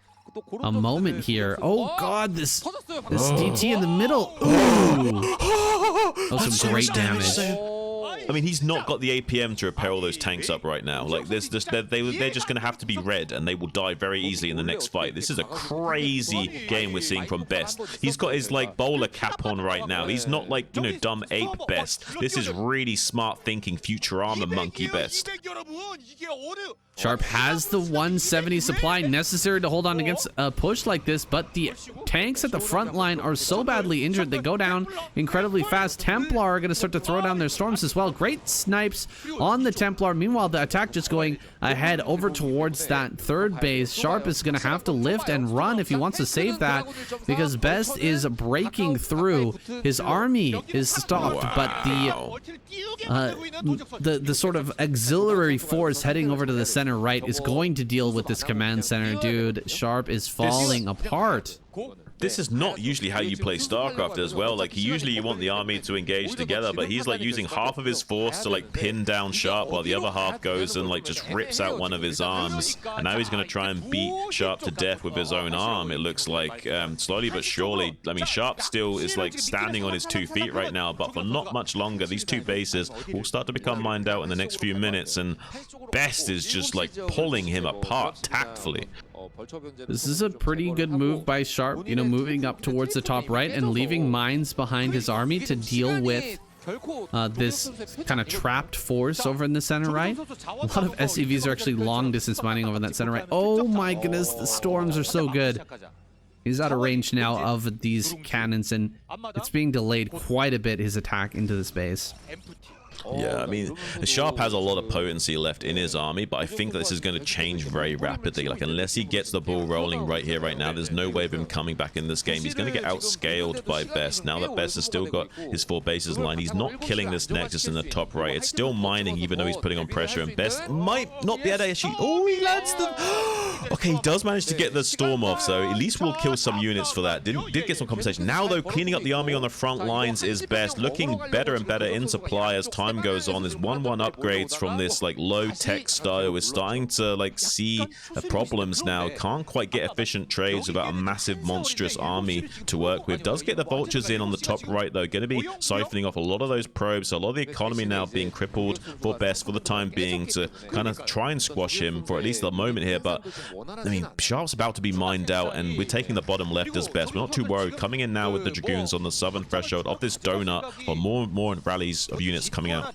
moment here. Oh god, this DT in the middle. Ooh. That was some great damage. I mean, he's not got the APM to repair all those tanks up right now. Like, they're just going to have to be red, and they will die very easily in the next fight. This is a crazy game we're seeing from Best. He's got his, like, bowler cap on right now. He's not, like, you know, dumb ape Best. This is really smart thinking Futurama monkey Best. Sharp has the 170 supply necessary to hold on against a push like this, but the tanks at the front line are so badly injured they go down incredibly fast. Templar are going to start to throw down their storms as well. Great snipes on the Templar. Meanwhile, the attack just going ahead over towards that third base. Sharp is going to have to lift and run if he wants to save that, because Best is breaking through. His army is stopped, but the sort of auxiliary force heading over to the center right is going to deal with this command center. Dude, Sharp is falling apart. This is not usually how you play StarCraft as well. Like, usually you want the army to engage together, but he's like using half of his force to like pin down Sharp while the other half goes and like just rips out one of his arms. And now he's going to try and beat Sharp to death with his own arm, it looks like, slowly but surely. I mean, Sharp still is like standing on his 2 feet right now, but for not much longer, these 2 bases will start to become mined out in the next few minutes, and Best is just like pulling him apart tactfully. This is a pretty good move by Sharp, you know, moving up towards the top right and leaving mines behind his army to deal with this kind of trapped force over in the center right. A lot of SCVs are actually long distance mining over in that center right. Oh my goodness, the storms are so good. He's out of range now of these cannons, and it's being delayed quite a bit, his attack into this base. Yeah, I mean, Sharp has a lot of potency left in his army, but I think this is going to change very rapidly. Like, unless he gets the ball rolling right here, right now, there's no way of him coming back in this game. He's going to get outscaled by Best. Now that Best has still got his 4 bases line, he's not killing this Nexus in the top right. It's still mining, even though he's putting on pressure, and Best might not be able to actually... Oh, he lands them! Okay, he does manage to get the storm off, so at least we'll kill some units for that. Did get some compensation. Now, though, cleaning up the army on the front lines is best. Looking better and better in supply as time goes on. There's 1-1 upgrades from this, like, low-tech style. We're starting to, like, see problems now. Can't quite get efficient trades without a massive, monstrous army to work with. Does get the vultures in on the top right, though. Going to be siphoning off a lot of those probes. So a lot of the economy now being crippled for best for the time being to kind of try and squash him for at least the moment here. But I mean, Sharp's about to be mined out, and we're taking the bottom left as best. We're not too worried. Coming in now with the Dragoons on the southern threshold of this donut, or more rallies of units coming out.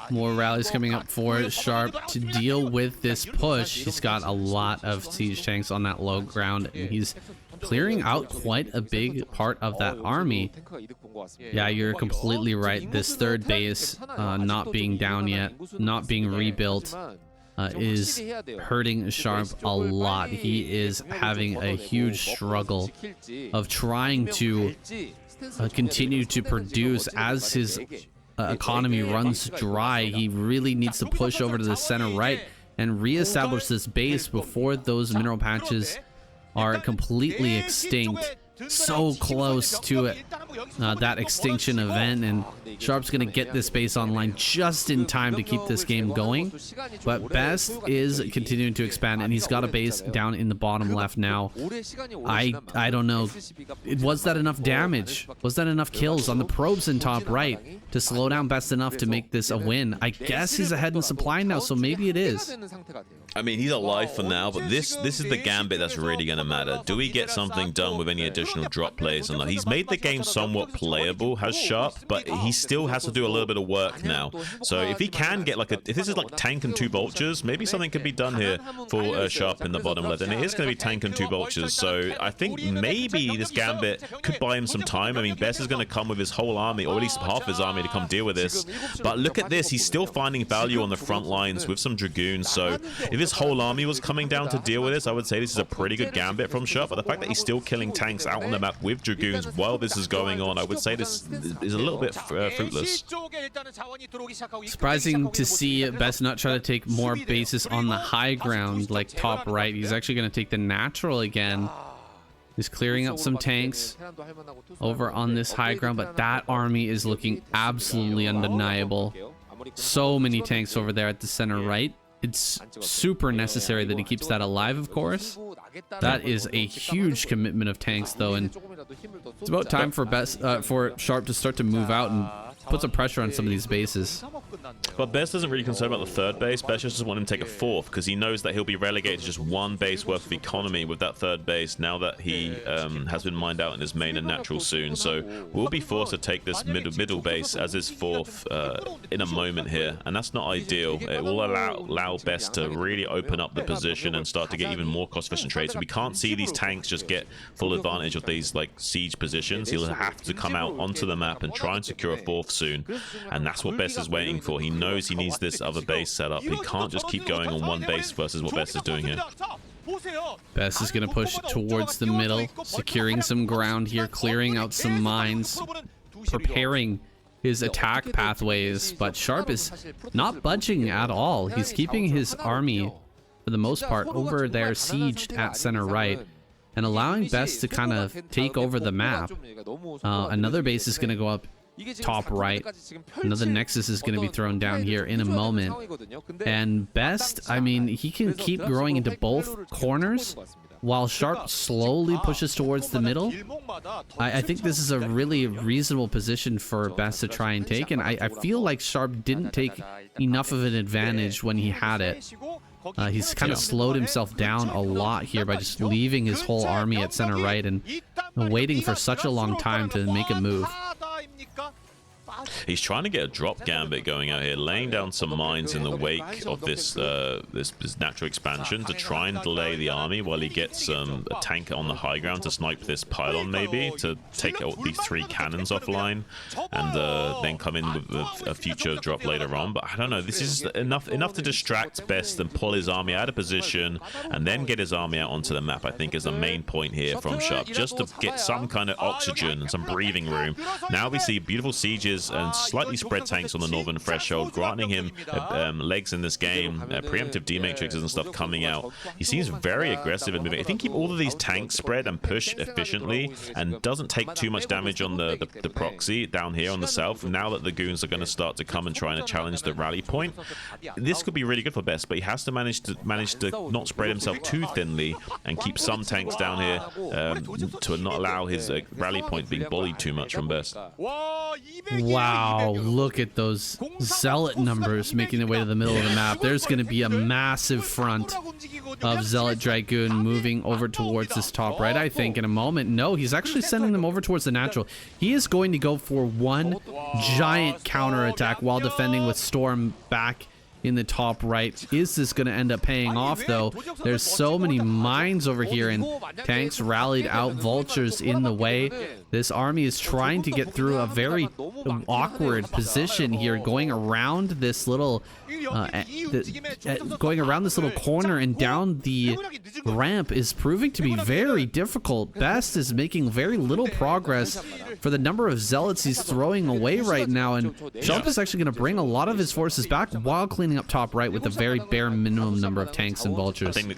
More rallies coming up for Sharp to deal with this push. He's got a lot of siege tanks on that low ground, and he's clearing out quite a big part of that army. Yeah, you're completely right. This third base not being down yet, not being rebuilt, is hurting Sharp a lot. He is having a huge struggle of trying to continue to produce as his economy runs dry. He really needs to push over to the center right and reestablish this base before those mineral patches are completely extinct. So close to it, that extinction event, and Sharp's gonna get this base online just in time to keep this game going. But Best is continuing to expand, and he's got a base down in the bottom left now. I don't know, was that enough damage? Was that enough kills on the probes in top right to slow down Best enough to make this a win? I guess he's ahead in supply now, so maybe it is. I mean, he's alive for now, but this is the gambit that's really going to matter. Do we get something done with any additional drop plays? And he's made the game somewhat playable, has Sharp, but he still has to do a little bit of work now. So if he can get like if this is like tank and 2 vultures, maybe something could be done here for Sharp in the bottom left. And it is going to be tank and 2 vultures. So I think maybe this gambit could buy him some time. I mean, Best is going to come with his whole army, or at least half his army, to come deal with this. But look at this, he's still finding value on the front lines with some Dragoons. So if his whole army was coming down to deal with this, I would say this is a pretty good gambit from Sharp. But the fact that he's still killing tanks out on the map with Dragoons while this is going on, I would say this is a little bit fruitless. Surprising to see Best not try to take more bases on the high ground, like top right. He's actually going to take the natural again. He's clearing up some tanks over on this high ground, but that army is looking absolutely undeniable. So many tanks over there at the center right. It's super necessary that he keeps that alive, of course. That is a huge commitment of tanks, though, and it's about time for Sharp to start to move out and put some pressure on some of these bases. But Best isn't really concerned about the third base. Best just doesn't want him to take a fourth, because he knows that he'll be relegated to just 1 base worth of economy with that third base now that he has been mined out in his main and natural soon. So we'll be forced to take this middle base as his fourth in a moment here, and that's not ideal. It will allow Best to really open up the position and start to get even more cost-efficient trades. So we can't see these tanks just get full advantage of these like siege positions. He'll have to come out onto the map and try and secure a fourth soon, and that's what Best is waiting for. He knows he needs this other base set up. He can't just keep going on 1 base versus what Best is doing here. Best is going to push towards the middle, securing some ground here, clearing out some mines, preparing his attack pathways, but Sharp is not budging at all. He's keeping his army, for the most part, over there sieged at center right, and allowing Best to kind of take over the map. Another base is going to go up top right. Another Nexus is going to be thrown down here in a moment. And Best, I mean, he can keep growing into both corners while Sharp slowly pushes towards the middle. I think this is a really reasonable position for Best to try and take, and I feel like Sharp didn't take enough of an advantage when he had it. He's kind of slowed himself down a lot here by just leaving his whole army at center right and waiting for such a long time to make a move. He's trying to get a drop gambit going out here, laying down some mines in the wake of this natural expansion to try and delay the army while he gets a tank on the high ground to snipe this pylon, maybe to take out these 3 cannons offline, and then come in with a future drop later on. But I don't know, this is enough to distract Best and pull his army out of position and then get his army out onto the map. I think is the main point here from Sharp, just to get some kind of oxygen and some breathing room. Now we see beautiful sieges and slightly spread tanks on the northern threshold, granting him legs in this game, preemptive D-matrixes and stuff coming out. He seems very aggressive and moving. If he can keep all of these tanks spread and push efficiently and doesn't take too much damage on the proxy down here on the south, now that the goons are going to start to come and try to challenge the rally point, this could be really good for Best, but he has to manage to not spread himself too thinly and keep some tanks down here to not allow his rally point being bullied too much from Best. Wow, look at those Zealot numbers making their way to the middle of the map. There's going to be a massive front of Zealot Dragoon moving over towards this top right, I think, in a moment. No, he's actually sending them over towards the natural. He is going to go for one giant counter attack while defending with Storm back in the top right. Is this going to end up paying off, though? There's so many mines over here, and tanks rallied out, vultures in the way. This army is trying to get through a very awkward position here, going around this little corner and down the ramp is proving to be very difficult. Best is making very little progress for the number of zealots he's throwing away right now, and Sharp is actually going to bring a lot of his forces back while cleaning up top right with a very bare minimum number of tanks and vultures. I think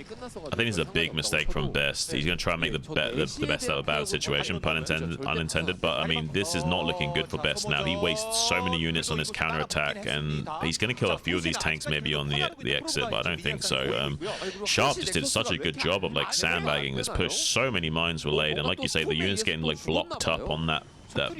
it's a big mistake from Best. He's going to try and make the best out of a bad situation, pun intended, unintended, but I mean, this is not looking good for Best now. He wastes so many units on his counter attack, and he's going to kill a few of these tanks maybe on the exit, but I don't think so. Sharp just did such a good job of like sandbagging this push. So many mines were laid, and like you say, the units getting like blocked up on that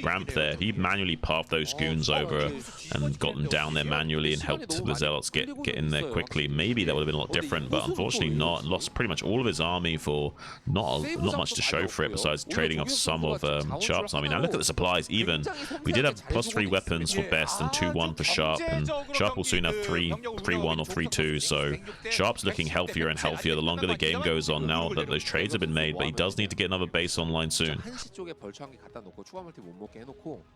ramp there. If he manually pathed those goons over and got them down there manually and helped the zealots get in there quickly, maybe that would have been a lot different, but unfortunately not. Lost pretty much all of his army for not much to show for it besides trading off some of Sharp's army. Now look at the supplies. Even we did have +3 weapons for Best and 2-1 for Sharp, and Sharp will soon have 3-1 or 3-2, so Sharp's looking healthier and healthier the longer the game goes on now that those trades have been made, but he does need to get another base online soon.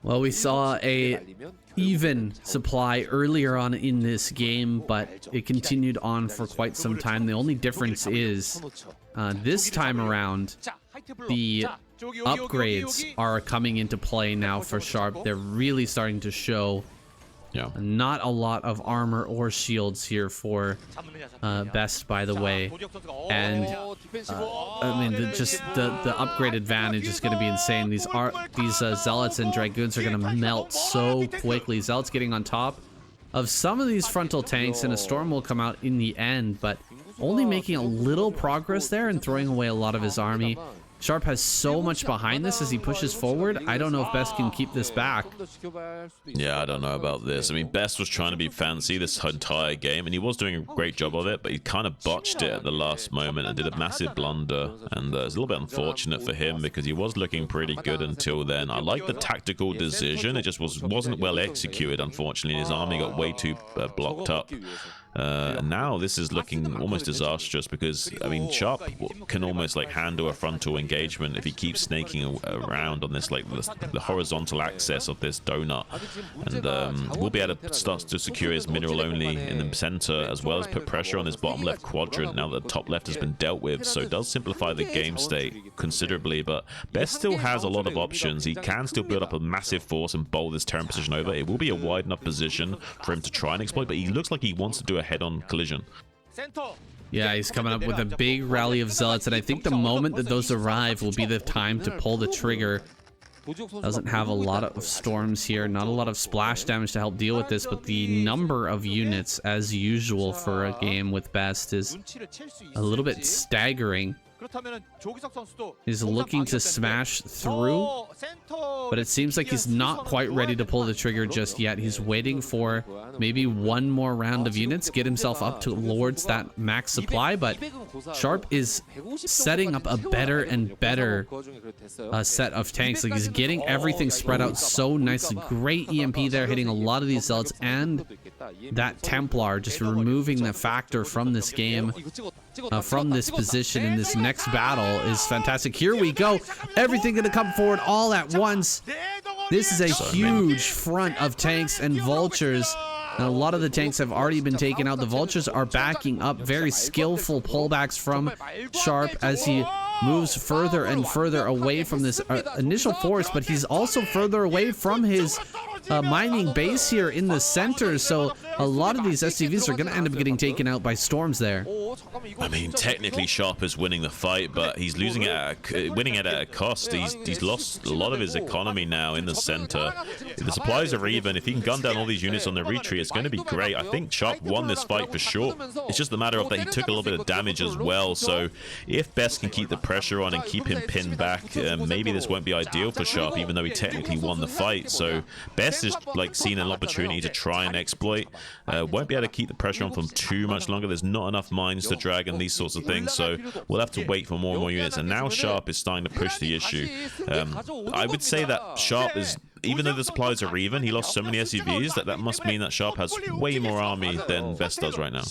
Well, we saw a even supply earlier on in this game, but it continued on for quite some time. The only difference is this time around, the upgrades are coming into play now for Sharp. They're really starting to show. Yeah. Not a lot of armor or shields here for Best, by the way, and I mean the upgrade advantage is going to be insane. These zealots and dragoons are going to melt so quickly. Zealots getting on top of some of these frontal tanks, and a storm will come out in the end, but only making a little progress there and throwing away a lot of his army. Sharp has so much behind this as he pushes forward. I don't know if Best can keep this back. Yeah, I don't know about this. I mean, Best was trying to be fancy this entire game, and he was doing a great job of it, but he kind of botched it at the last moment and did a massive blunder, and it's a little bit unfortunate for him because he was looking pretty good until then. I like the tactical decision. It just wasn't well executed, unfortunately. His army got way too blocked up. Now this is looking almost disastrous because, I mean, Sharp can almost like handle a frontal engagement if he keeps snaking around on this, like the horizontal axis of this donut, and we'll be able to start to secure his mineral only in the center, as well as put pressure on his bottom left quadrant now that the top left has been dealt with, so it does simplify the game state considerably. But Best still has a lot of options. He can still build up a massive force and bowl this terrain position over. It will be a wide enough position for him to try and exploit, but he looks like he wants to do a head-on collision. Yeah, he's coming up with a big rally of zealots, and I think the moment that those arrive will be the time to pull the trigger. Doesn't have a lot of storms here, not a lot of splash damage to help deal with this, but the number of units, as usual for a game with Best, is a little bit staggering. He's looking to smash through, but it seems like he's not quite ready to pull the trigger just yet. He's waiting for maybe one more round of units, get himself up towards that max supply, but Sharp is setting up a better and better set of tanks. Like, he's getting everything spread out so nicely. Great EMP there, hitting a lot of these zealots, and that Templar just removing the factor from this game, from this position in this next battle is fantastic. Here we go. Everything going to come forward all at once. This is a huge front of tanks and vultures. And a lot of the tanks have already been taken out. The vultures are backing up. Very skillful pullbacks from Sharp as he moves further and further away from this initial force, but he's also further away from his mining base here in the center, so a lot of these SCVs are going to end up getting taken out by storms there. I mean, technically Sharp is winning the fight, but he's losing it winning it at a cost. He's lost a lot of his economy now in the center. The supplies are even. If he can gun down all these units on the retreat, it's going to be great. I think Sharp won this fight for sure. It's just a matter of that he took a little bit of damage as well. So if Best can keep the pressure on and keep him pinned back, maybe this won't be ideal for Sharp, even though he technically won the fight. So Best is like seen an opportunity to try and exploit. Won't be able to keep the pressure on for too much longer. There's not enough mines to drag and these sorts of things, so we'll have to wait for more and more units. And now Sharp is starting to push the issue. I would say that Sharp is, even though the supplies are even, he lost so many SCVs that must mean that Sharp has way more army than Best does right now.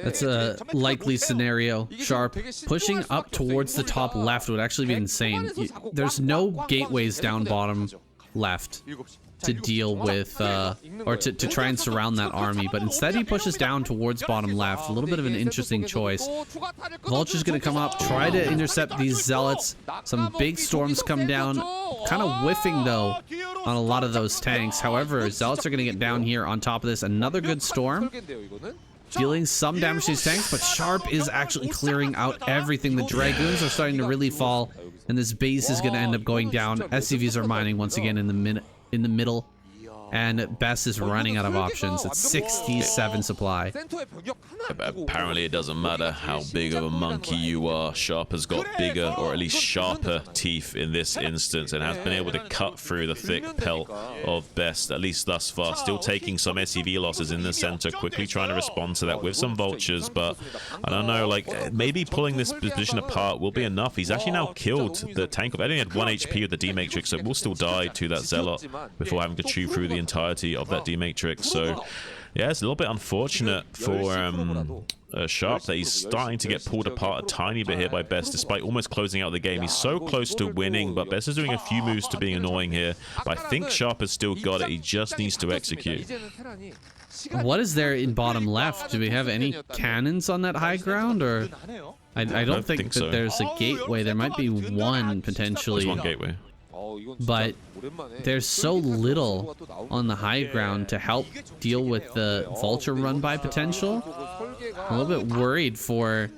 That's a likely scenario. Sharp pushing up towards the top left would actually be insane. There's no gateways down bottom left to deal with, or to try and surround that army, but instead he pushes down towards bottom left. A little bit of an interesting choice. Vulture's gonna come up, try to intercept these zealots. Some big storms come down, kind of whiffing though on a lot of those tanks. However, zealots are gonna get down here on top of this. Another good storm, dealing some damage to these tanks, but Sharp is actually clearing out everything. The Dragoons are starting to really fall, and this base is gonna end up going down. SCVs are mining once again in the middle, and Best is running out of options. It's 67 supply. Apparently it doesn't matter how big of a monkey you are. Sharp has got bigger, or at least sharper teeth in this instance, and has been able to cut through the thick pelt of Best, at least thus far. Still taking some SCV losses in the center, quickly trying to respond to that with some vultures, but I don't know, like maybe pulling this position apart will be enough. He's actually now killed the tank. I only had 1 HP with the D-Matrix, so will still die to that Zealot before having to chew through the entirety of that D-Matrix. So yeah, it's a little bit unfortunate for Sharp that he's starting to get pulled apart a tiny bit here by Best, despite almost closing out the game. He's so close to winning, but Best is doing a few moves to being annoying here. But I think Sharp has still got it. He just needs to execute. What is there in bottom left? Do we have any cannons on that high ground, or I don't think that so. There's a gateway. There might be one potentially. There's one gateway, but there's so little on the high ground to help deal with the vulture run by potential. I'm a little bit worried for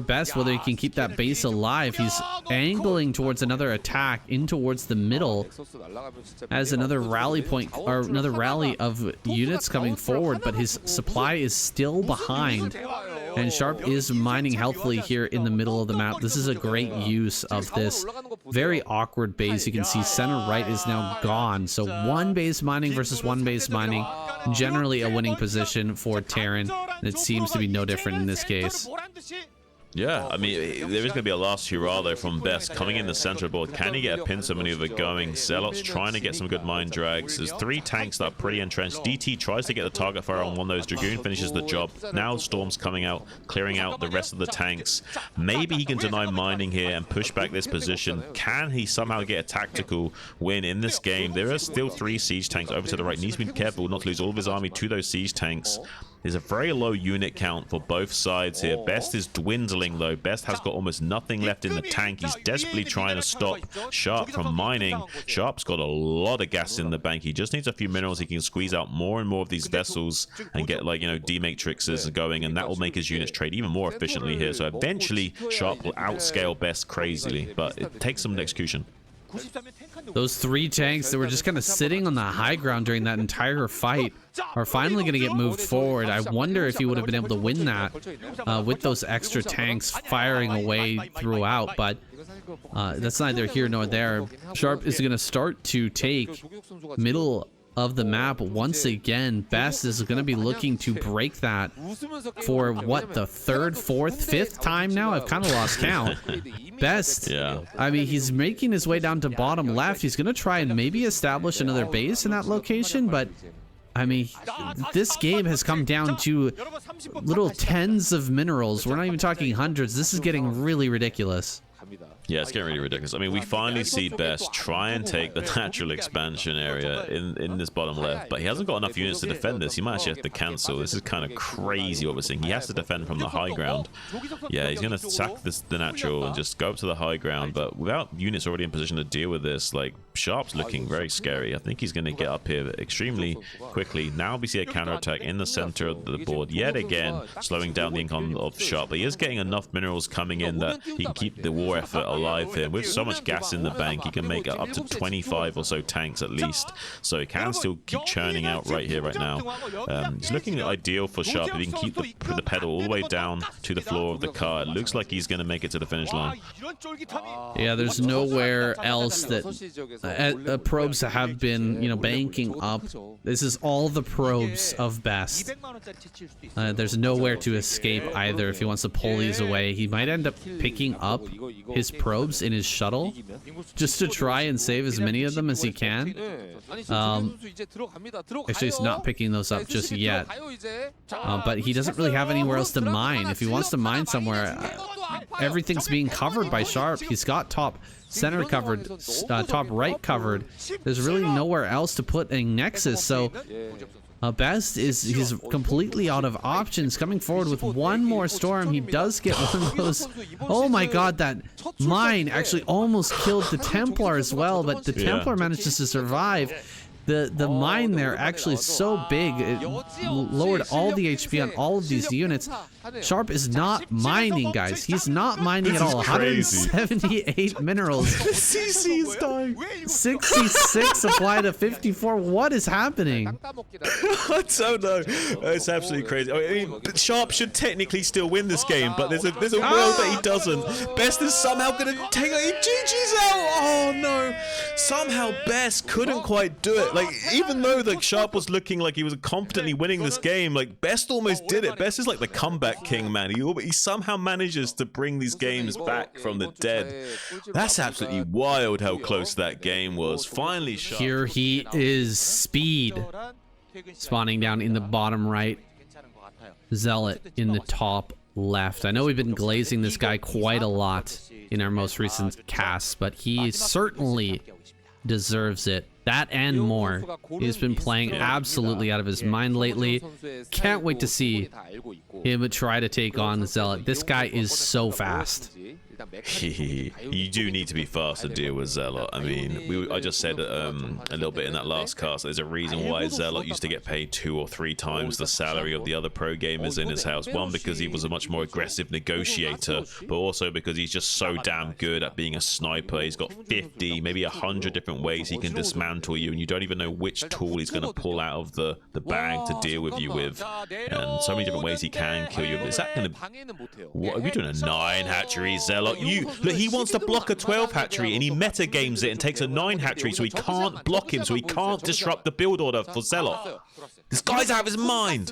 Best, whether he can keep that base alive. He's angling towards another attack in towards the middle as another rally point, or another rally of units coming forward, but his supply is still behind, and Sharp is mining healthily here in the middle of the map. This is a great use of this very awkward base. You can see center right is now gone, so one base mining versus one base mining, generally a winning position for Terran, and it seems to be no different in this case. Yeah, I mean, there is going to be a last hurrah though from Best coming in the center board. Can he get a pincer maneuver going? Zealots trying to get some good mine drags. There's 3 tanks that are pretty entrenched. DT tries to get the target fire on one of those. Dragoon finishes the job. Now Storm's coming out, clearing out the rest of the tanks. Maybe he can deny mining here and push back this position. Can he somehow get a tactical win in this game? There are still 3 siege tanks over to the right. Needs to be careful not to lose all of his army to those siege tanks. There's a very low unit count for both sides here. Best is dwindling though. Best has got almost nothing left in the tank. He's desperately trying to stop Sharp from mining. Sharp's got a lot of gas in the bank. He just needs a few minerals. He can squeeze out more and more of these vessels and get, like, you know, D-matrixes going, and that will make his units trade even more efficiently here. So eventually Sharp will outscale Best crazily, but it takes some execution. Those 3 tanks that were just kind of sitting on the high ground during that entire fight are finally going to get moved forward. I wonder if he would have been able to win that with those extra tanks firing away throughout, but that's neither here nor there. Sharp is going to start to take middle of the map once again. Best is going to be looking to break that for what, the 3rd, 4th, 5th time now? I've kind of lost count. Best, yeah, I mean, he's making his way down to bottom left. He's going to try and maybe establish another base in that location, but I mean, this game has come down to little tens of minerals. We're not even talking hundreds. This is getting really ridiculous. Yeah, it's getting really ridiculous. I mean, we finally see Best try and take the natural expansion area in this bottom left, but he hasn't got enough units to defend this. He might actually have to cancel. This is kind of crazy what we're seeing. He has to defend from the high ground. Yeah, he's going to sack the natural and just go up to the high ground, but without units already in position to deal with this, like, Sharp's looking very scary. I think he's going to get up here extremely quickly. Now we see a counterattack in the center of the board yet again, slowing down the income of Sharp, but he is getting enough minerals coming in that he can keep the war effort alive here. With so much gas in the bank, he can make up to 25 or so tanks at least, so he can still keep churning out right here, right now. He's looking ideal for Sharp if he can keep the pedal all the way down to the floor of the car. It looks like he's going to make it to the finish line. Yeah, there's nowhere else that probes have been, you know, banking up. This is all the probes of Best. There's nowhere to escape either if he wants to pull these away. He might end up picking up his probes in his shuttle just to try and save as many of them as he can. Actually, he's not picking those up just yet. But he doesn't really have anywhere else to mine. If he wants to mine somewhere, everything's being covered by Sharp. He's got top center covered, top right covered. There's really nowhere else to put a nexus, so Best he's completely out of options. Coming forward with one more storm, he does get one of those. Oh my god, that mine actually almost killed the Templar as well, but the Templar manages to survive. The mine there actually is so big, it lowered all the HP on all of these units. Sharp is not mining, guys. He's not mining at all. 178 minerals. The CC is dying. 66 applied to 54. What is happening? I don't know. It's absolutely crazy. I mean, Sharp should technically still win this game, but there's a world that he doesn't. Best is somehow going to take GG's out. Oh no. Somehow Best couldn't quite do it. Like, even though like Sharp was looking like he was confidently winning this game, like Best almost did it. Best is like the comeback king, man. He somehow manages to bring these games back from the dead. That's absolutely wild how close that game was. Finally, Sharp. Here he is, Speed, spawning down in the bottom right. Zealot in the top left. I know we've been glazing this guy quite a lot in our most recent casts, but he certainly deserves it. That and more. He's been playing absolutely out of his mind lately. Can't wait to see him try to take on the Zealot. This guy is so fast. You do need to be fast to deal with Zealot. I mean, I just said a little bit in that last cast, there's a reason why Zealot used to get paid 2 or 3 times the salary of the other pro gamers in his house. One, because he was a much more aggressive negotiator, but also because he's just so damn good at being a sniper. He's got 50, maybe 100 different ways he can dismantle you, and you don't even know which tool he's going to pull out of the bag to deal with you with. And so many different ways he can kill you. Is that going to... What are we doing? A 9 hatchery Zealot? Look, he wants to block a 12 hatchery and he meta games it and takes a 9 hatchery, so he can't block him, so he can't disrupt the build order for Zealot. This guy's out of his mind.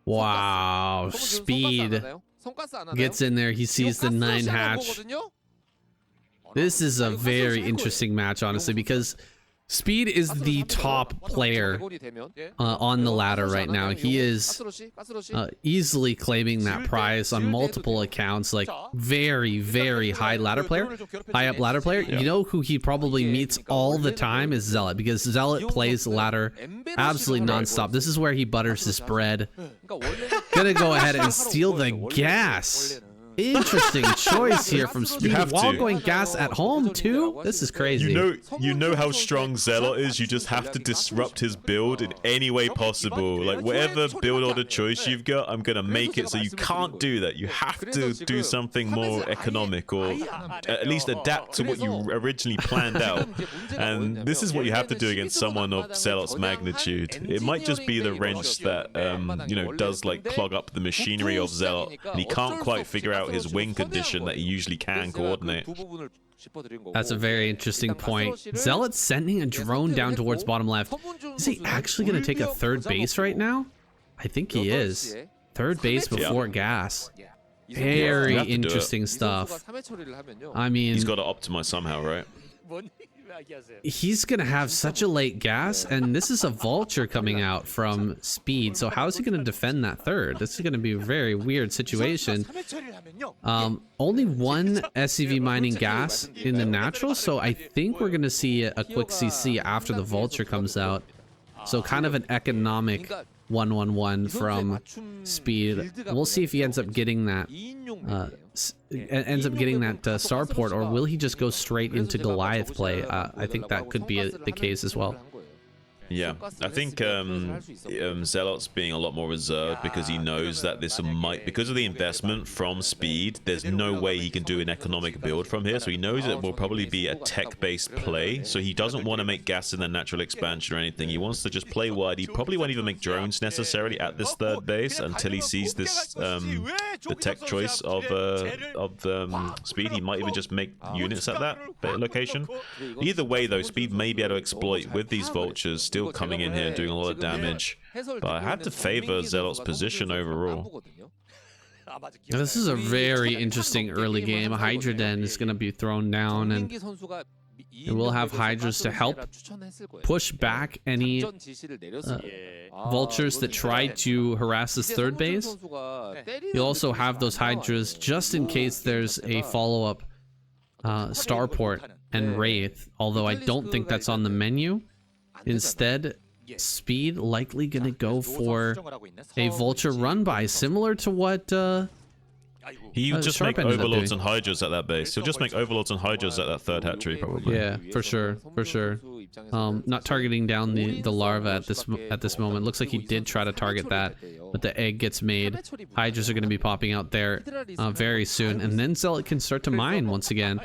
Wow, Speed gets in there. He sees the 9 hatch. This is a very interesting match, honestly, because Speed is the top player on the ladder right now. He is easily claiming that prize on multiple accounts, like very, very high ladder player, high up ladder player. You know who he probably meets all the time is Zealot, because Zealot plays ladder absolutely nonstop. This is where he butters his bread. Gonna go ahead and steal the gas. Interesting choice here from Speed while going gas at home too. This is crazy. You know how strong Zealot is. You just have to disrupt his build in any way possible. Like, whatever build order choice you've got, I'm gonna make it so you can't do that. You have to do something more economic, or at least adapt to what you originally planned out. And this is what you have to do against someone of Zealot's magnitude. It might just be the wrench that you know, does like clog up the machinery of Zealot, and he can't quite figure out his wing condition that he usually can coordinate. That's a very interesting point. Zealot's sending a drone down towards bottom left. Is he actually going to take a 3rd base right now? I think he is. 3rd base before gas. Very interesting stuff. I mean, he's got to optimize somehow, right? he's gonna have such a late gas, and this is a vulture coming out from speed, so how is he gonna defend that third? This is gonna be a very weird situation. Only one SCV mining gas in the natural, so I think we're gonna see a quick CC after the vulture comes out. So kind of an economic 1-1-1 from speed. We'll see if he ends up getting that starport, or will he just go straight into Goliath play? I think that could be the case as well. Yeah, I think Zealot's being a lot more reserved because he knows that this might, because of the investment from speed, there's no way he can do an economic build from here. So he knows it will probably be a tech-based play. So he doesn't want to make gas in the natural expansion or anything. He wants to just play wide. He probably won't even make drones necessarily at this third base until he sees this the tech choice of speed. He might even just make units at that location. Either way, though, speed may be able to exploit with these vultures still coming in here doing a lot of damage, but I have to favor Zealot's position overall. Now, this is a very interesting early game. Hydra Den is going to be thrown down, and we'll have Hydras to help push back any vultures that try to harass this third base. You'll also have those Hydras just in case there's a follow-up starport and Wraith, although I don't think that's on the menu. Instead, speed likely gonna go for a vulture run by, similar to what He'll just Sharp make ended up overlords doing. and hydras at that base. He'll just make overlords and hydras at that third hatchery, probably. Yeah, for sure. Not targeting down the larva at this moment. Looks like he did try to target that, but the egg gets made. Hydras are going to be popping out there very soon, and then Zealot can start to mine once again.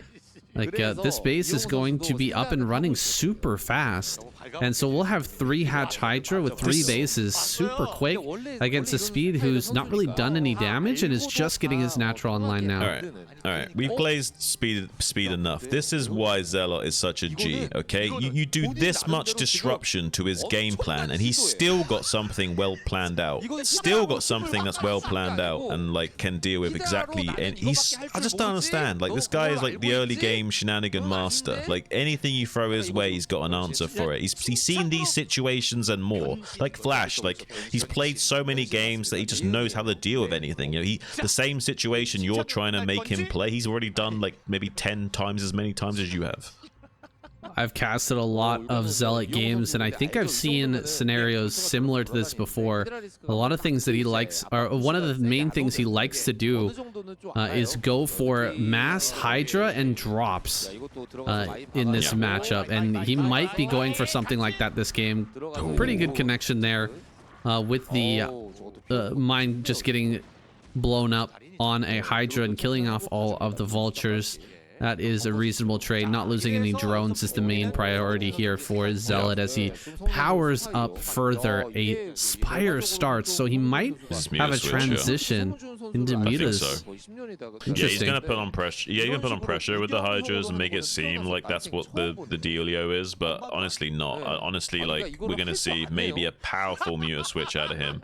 Like, this base is going to be up and running super fast. And so we'll have 3 hatch Hydra with 3 bases super quick against a speed who's not really done any damage and is just getting his natural online now. Alright. We've glazed speed enough. This is why Zealot is such a G, okay? You do this much disruption to his game plan, and he's still got something well planned out. Still got something that's well planned out and, like, can deal with exactly. And I just don't understand. Like, this guy is like the early game shenanigan master. Like, anything you throw his way, he's got an answer for it. He's seen these situations and more. Like Flash, like, he's played so many games that he just knows how to deal with anything. You know, the same situation you're trying to make him play, he's already done like maybe 10 times as many times as you have. I've casted a lot of Zealot games, and I think I've seen scenarios similar to this before. A lot of things that he likes, or one of the main things he likes to do is go for mass Hydra and drops in this matchup, and he might be going for something like that this game. Pretty good connection there with the mine just getting blown up on a Hydra and killing off all of the vultures. That is a reasonable trade. Not losing any drones is the main priority here for Zealot as he powers up further. A Spire starts, so he might have a transition into Mutas. So. Yeah, he's gonna put on pressure. Yeah, he's gonna put on pressure with the Hydras and make it seem like that's what the dealio is, but honestly not. Honestly, like, we're gonna see maybe a powerful Muta switch out of him.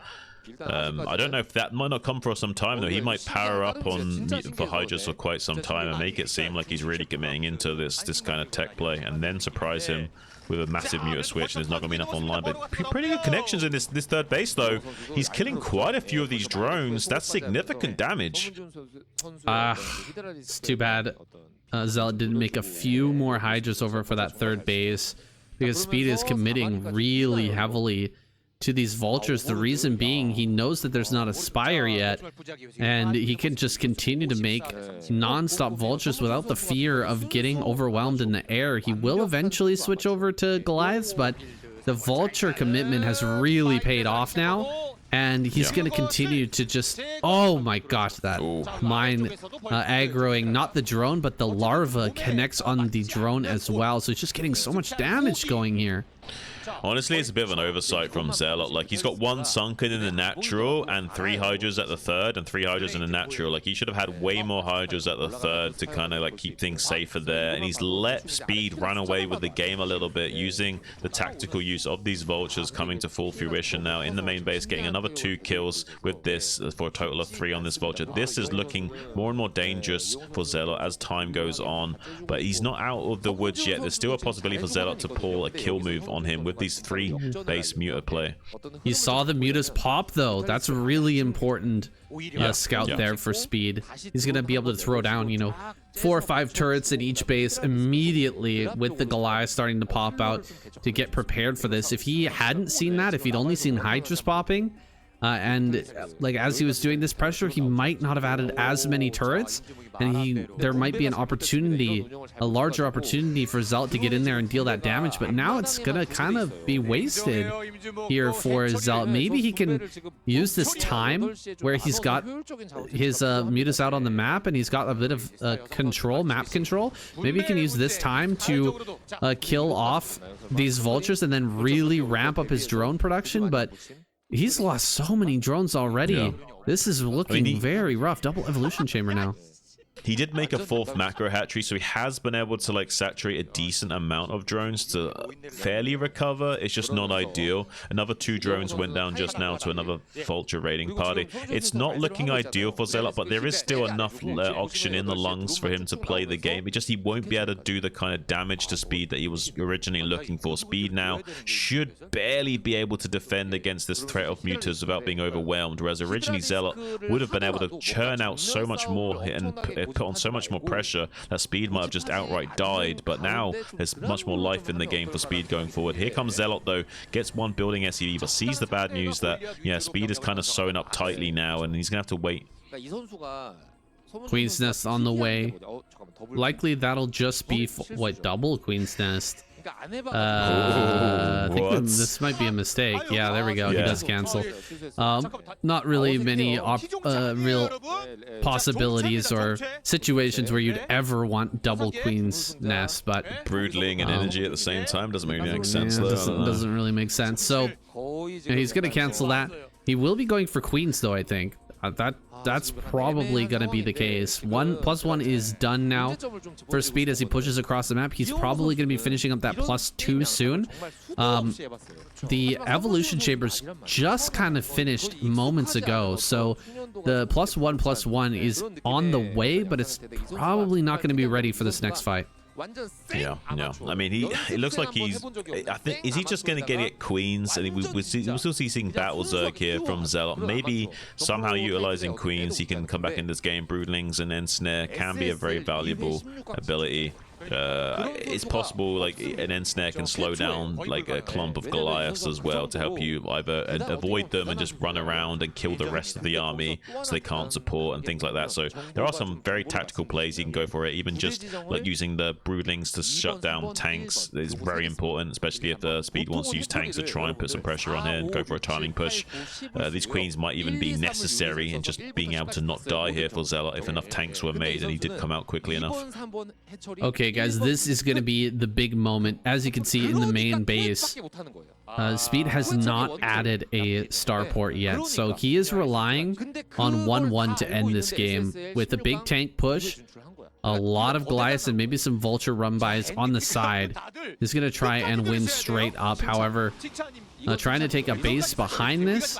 I don't know if that might not come for some time though. He might power up for Hydras for quite some time and make it seem like he's really committing into this kind of tech play, and then surprise him with a massive Muta switch, and there's not going to be enough online. But pretty good connections in this third base though. He's killing quite a few of these drones. That's significant damage. It's too bad Zealot didn't make a few more Hydras over for that third base, because Speed is committing really heavily to these vultures. The reason being, he knows that there's not a Spire yet, and he can just continue to make non-stop vultures without the fear of getting overwhelmed in the air. He will eventually switch over to Goliaths, but the vulture commitment has really paid off now, and he's going to continue to just, oh my gosh, that mine aggroing not the drone, but the larva connects on the drone as well, so he's just getting so much damage going here. Honestly, it's a bit of an oversight from Zealot. Like, he's got one sunken in the natural and 3 hydras at the third and 3 hydras in the natural. Like, he should have had way more hydras at the third to kind of like keep things safer there. And he's let Speed run away with the game a little bit, using the tactical use of these vultures coming to full fruition now in the main base, getting another 2 kills with this for a total of 3 on this vulture. This is looking more and more dangerous for Zealot as time goes on, but he's not out of the woods yet. There's still a possibility for Zealot to pull a kill move on him with these 3 base Muta play. You saw the Mutas pop, though. That's a really important scout there for Speed. He's going to be able to throw down, you know, 4 or 5 turrets in each base immediately with the Goliath starting to pop out to get prepared for this. If he hadn't seen that, if he'd only seen Hydras popping, and like as he was doing this pressure, he might not have added as many turrets, and there might be an opportunity, a larger opportunity for Zealot to get in there and deal that damage. But now it's gonna kind of be wasted here for Zealot. Maybe he can use this time where he's got his Mutas out on the map and he's got a bit of map control. Maybe he can use this time to kill off these vultures and then really ramp up his drone production. But he's lost so many drones already. Yeah. This is looking very rough. Double evolution chamber now. He did make a 4th macro hatchery, so he has been able to like saturate a decent amount of drones to fairly recover. It's just not ideal. Another 2 drones went down just now to another vulture raiding party. It's not looking ideal for Zealot, but there is still enough oxygen in the lungs for him to play the game. He won't be able to do the kind of damage to Speed that he was originally looking for. Speed now should barely be able to defend against this threat of Mutas without being overwhelmed, whereas originally Zealot would have been able to churn out so much more and put on so much more pressure that Speed might have just outright died. But now there's much more life in the game for Speed going forward. Here comes Zealot, though, gets 1 building SEV, but sees the bad news that, yeah, Speed is kind of sewn up tightly now, and he's gonna have to wait. Queen's Nest on the way. Likely that'll just be double Queen's Nest. I think this might be a mistake. Yeah, there we go. He does cancel. Not really many real possibilities or situations where you'd ever want double Queen's Nest, but Broodling and energy at the same time doesn't really make sense. Yeah, doesn't really make sense. So he's gonna cancel that. He will be going for Queens, though, I think. That's probably going to be the case. 1+1 is done now for Speed as he pushes across the map. He's probably going to be finishing up that +2 soon. The evolution chambers just kind of finished moments ago, so the +1+1 is on the way, but it's probably not going to be ready for this next fight. Yeah. I mean, it looks like he's. I think, is he just going to get Queens? And we're still seeing Battle Zerg here from Zealot. Maybe somehow utilizing Queens, he can come back in this game. Broodlings and then Snare can be a very valuable ability. It's possible like an end snare can slow down like a clump of Goliaths as well to help you either avoid them and just run around and kill the rest of the army so they can't support and things like that. So there are some very tactical plays you can go for it. Even just like using the Broodlings to shut down tanks is very important, especially if the Speed wants to use tanks to try and put some pressure on it and go for a timing push. These Queens might even be necessary in just being able to not die here for Zealot if enough tanks were made, and he did come out quickly enough. Okay, guys, this is going to be the big moment. As you can see in the main base, Speed has not added a starport yet, so he is relying on 1-1 to end this game with a big tank push, a lot of Goliaths, and maybe some vulture run-bys on the side. He's going to try and win straight up. However, trying to take a base behind this,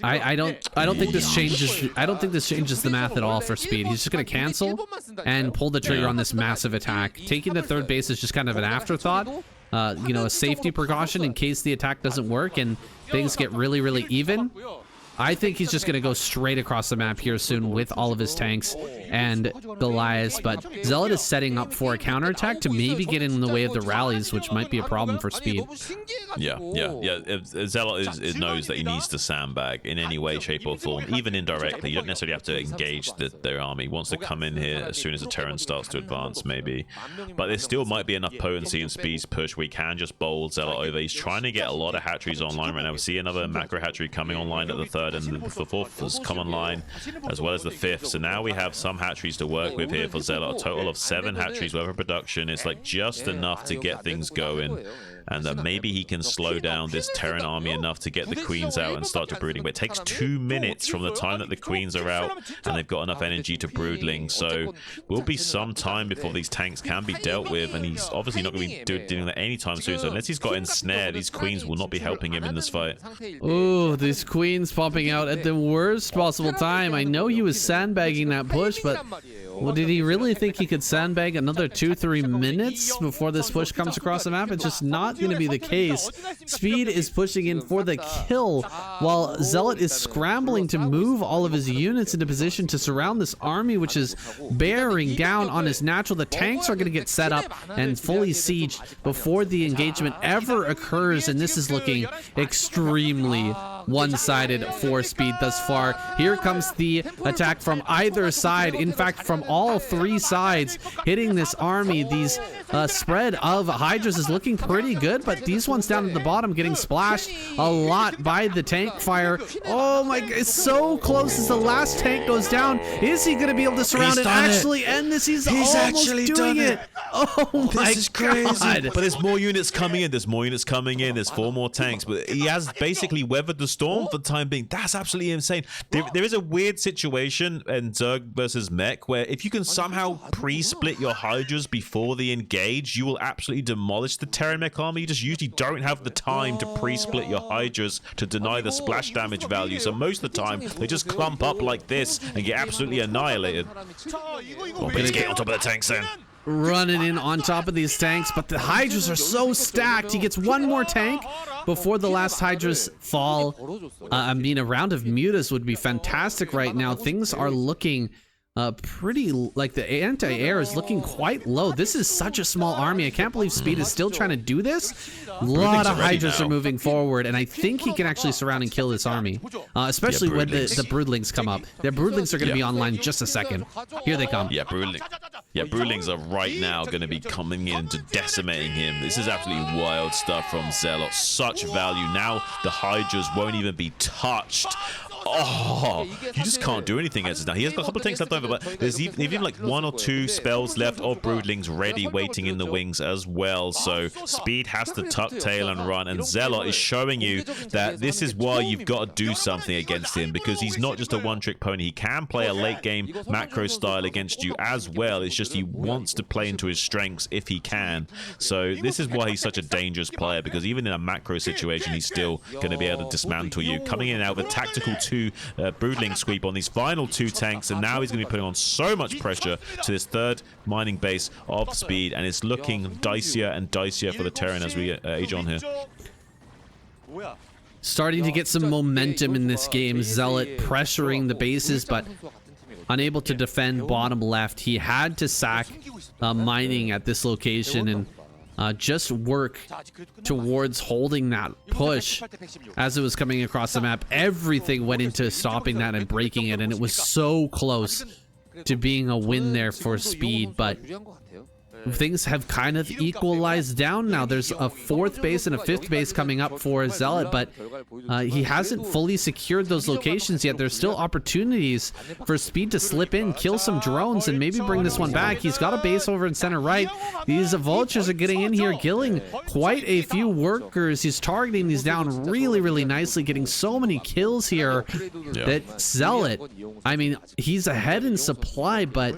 I don't think this changes. I don't think this changes the math at all for Speed. He's just gonna cancel and pull the trigger on this massive attack. Taking the third base is just kind of an afterthought. You know, a safety precaution in case the attack doesn't work and things get really, really even. I think he's just going to go straight across the map here soon with all of his tanks and Goliaths, but Zealot is setting up for a counterattack to maybe get in the way of the rallies, which might be a problem for Speed. Yeah. Zealot knows that he needs to sandbag in any way, shape, or form, even indirectly. You don't necessarily have to engage their army. He wants to come in here as soon as the Terran starts to advance, maybe. But there still might be enough potency in Speed's push where he can just bowl Zealot over. He's trying to get a lot of hatcheries online right now. We see another macro hatchery coming online at the third, and the fourth has come online, as well as the fifth. So now we have some hatcheries to work with here for Zealot. A total of 7 hatcheries worth of production. It's like just enough to get things going. and maybe he can slow down this Terran army enough to get the queens out and start to brooding. But it takes 2 minutes from the time that the queens are out, and they've got enough energy to broodling. So will be some time before these tanks can be dealt with, and he's obviously not going to be doing that anytime soon. So unless he's got ensnared, these queens will not be helping him in this fight. Ooh, these queens popping out at the worst possible time. I know he was sandbagging that push, but well, did he really think he could sandbag another 2-3 minutes before this push comes across the map? It's just not going to be the case. Speed is pushing in for the kill, while Zealot is scrambling to move all of his units into position to surround this army, which is bearing down on his natural. The tanks are going to get set up and fully sieged before the engagement ever occurs, and this is looking extremely one-sided for Speed thus far. Here comes the attack from either side. In fact, from all 3 sides hitting this army. These spread of Hydras is looking pretty good, but these ones down at the bottom getting splashed a lot by the tank fire. Oh my god, it's so close as the last tank goes down. Is he going to be able to surround and actually end this? He's almost actually doing it. Oh my This is crazy. god. But there's more units coming in. There's 4 more tanks, but he has basically weathered the storm for the time being. That's absolutely insane. There is a weird situation in Zerg versus Mech where if you can somehow pre-split your Hydras before the engage, you will absolutely demolish the Terran Mech army. You just usually don't have the time to pre-split your Hydras to deny the splash damage value. So most of the time, they just clump up like this and get absolutely annihilated. Oh, but he's getting on top of the tanks then. Running in on top of these tanks, but the Hydras are so stacked. He gets 1 more tank before the last Hydras fall. I mean, a round of Mutas would be fantastic right now. Things are looking pretty, like the anti-air is looking quite low. This is such a small army. I can't believe Speed is still trying to do this. A lot of Hydras are moving forward, and I think he can actually surround and kill this army, especially when the Broodlings come up. Their Broodlings are going to be online in just a second. Here they come. Yeah, Broodlings are right now going to be coming in to decimating him. This is absolutely wild stuff from Zealot. Such value. Now the Hydras won't even be touched. Oh, you just can't do anything against this now. He has got a couple of tanks left over, but there's even like 1 or 2 spells left of Broodlings ready, waiting in the wings as well. So Speed has to tuck tail and run, and Zealot is showing you that this is why you've got to do something against him, because he's not just a one-trick pony. He can play a late-game macro style against you as well. It's just he wants to play into his strengths if he can. So this is why he's such a dangerous player, because even in a macro situation, he's still going to be able to dismantle you. Coming in out with a tactical 2 broodling sweep on these final 2 tanks, and now he's going to be putting on so much pressure to this 3rd mining base of Speed, and it's looking dicier and dicier for the Terran as we age on here. Starting to get some momentum in this game. Zealot pressuring the bases, but unable to defend bottom left. He had to sack mining at this location and just work towards holding that push as it was coming across the map. Everything went into stopping that and breaking it, and it was so close to being a win there for Speed, but things have kind of equalized down now. There's a 4th base and a 5th base coming up for Zealot, but he hasn't fully secured those locations yet. There's still opportunities for Speed to slip in, kill some drones, and maybe bring this one back. He's got a base over in center right. These vultures are getting in here, killing quite a few workers. He's targeting these down really, really nicely, getting so many kills here that Zealot, I mean, he's ahead in supply, but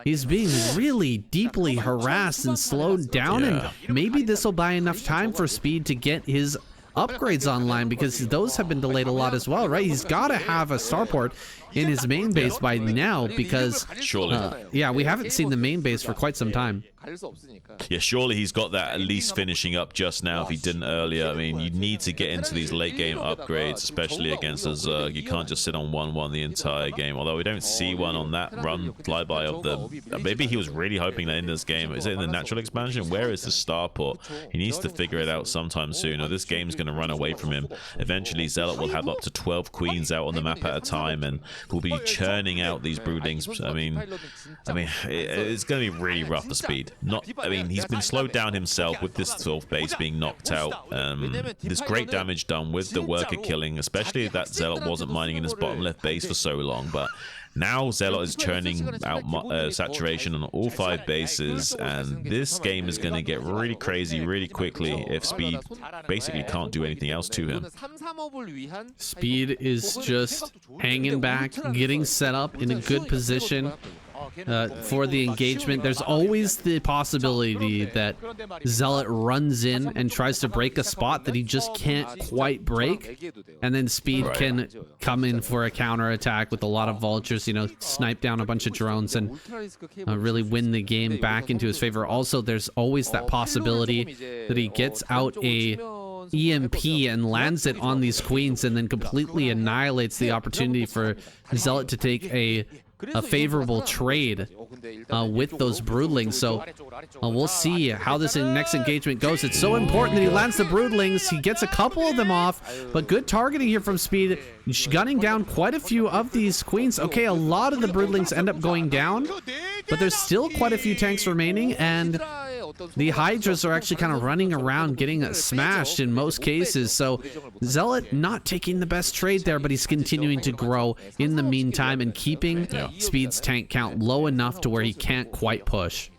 he's being really deeply harassed and slowed down, and maybe this will buy enough time for Speed to get his upgrades online, because those have been delayed a lot as well, right? He's got to have a starport in his main base by now, because yeah, we haven't seen the main base for quite some time. Yeah, surely he's got that at least finishing up just now if he didn't earlier. I mean, you need to get into these late game upgrades, especially against a Zerg. You can't just sit on 1-1 the entire game, although we don't see one on that run flyby of the... Maybe he was really hoping that in this game. Is it in the natural expansion? Where is the starport? He needs to figure it out sometime soon, or this game's going to run away from him. Eventually, Zealot will have up to 12 queens out on the map at a time, and will be churning out these broodlings. I mean, it's going to be really rough for Speed. I mean, he's been slowed down himself with this 12th base being knocked out. There's great damage done with the worker killing, especially that Zealot wasn't mining in his bottom left base for so long, but Now Zealot is churning out saturation on all 5 bases, and this game is going to get really crazy really quickly if Speed basically can't do anything else to him. Speed is just hanging back, getting set up in a good position for the engagement. There's always the possibility that Zealot runs in and tries to break a spot that he just can't quite break, and then Speed can come in for a counter attack with a lot of vultures, you know, snipe down a bunch of drones and really win the game back into his favor. Also, there's always that possibility that he gets out a EMP and lands it on these queens and then completely annihilates the opportunity for Zealot to take a favorable trade with those broodlings. So we'll see how this next engagement goes. It's so important that he lands the broodlings. He gets a couple of them off, but good targeting here from Speed, gunning down quite a few of these queens. Okay, a lot of the broodlings end up going down, but there's still quite a few tanks remaining, and the Hydras are actually kind of running around getting smashed in most cases. So Zealot not taking the best trade there, but he's continuing to grow in the meantime and keeping Speed's tank count low enough to where he can't quite push.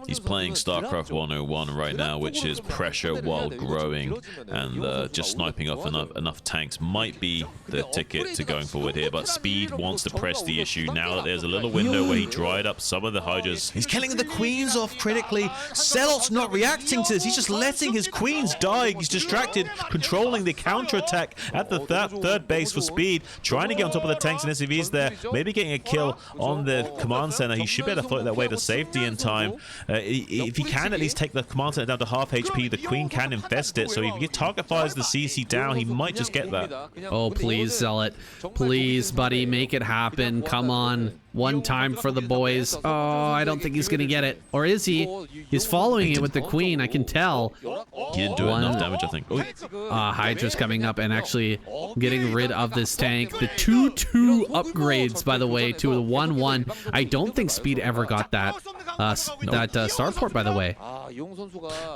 He's playing Starcraft 101 right now, which is pressure while growing, and just sniping off enough tanks might be the ticket to going forward here. But Speed wants to press the issue now that there's a little window where he dried up some of the Hydras. He's killing the queens off critically. Zealot's not reacting to this. He's just letting his queens die. He's distracted, controlling the counterattack at the third base for Speed, trying to get on top of the tanks and SCVs there, maybe getting a kill on the command center. He should be able to float that way to safety in time. If he can at least take the command center down to half HP, the queen can infest it. So if he target fires the CC down, he might just get that. Oh, please, Zealot. Please, buddy, make it happen. Come on. One time for the boys. Oh, I don't think he's going to get it. Or is he? He's following it with the queen, I can tell. He didn't do enough damage, I think. Hydra's coming up and actually getting rid of this tank. The 2-2 upgrades, by the way, to the 1-1. I don't think Speed ever got that starport, by the way.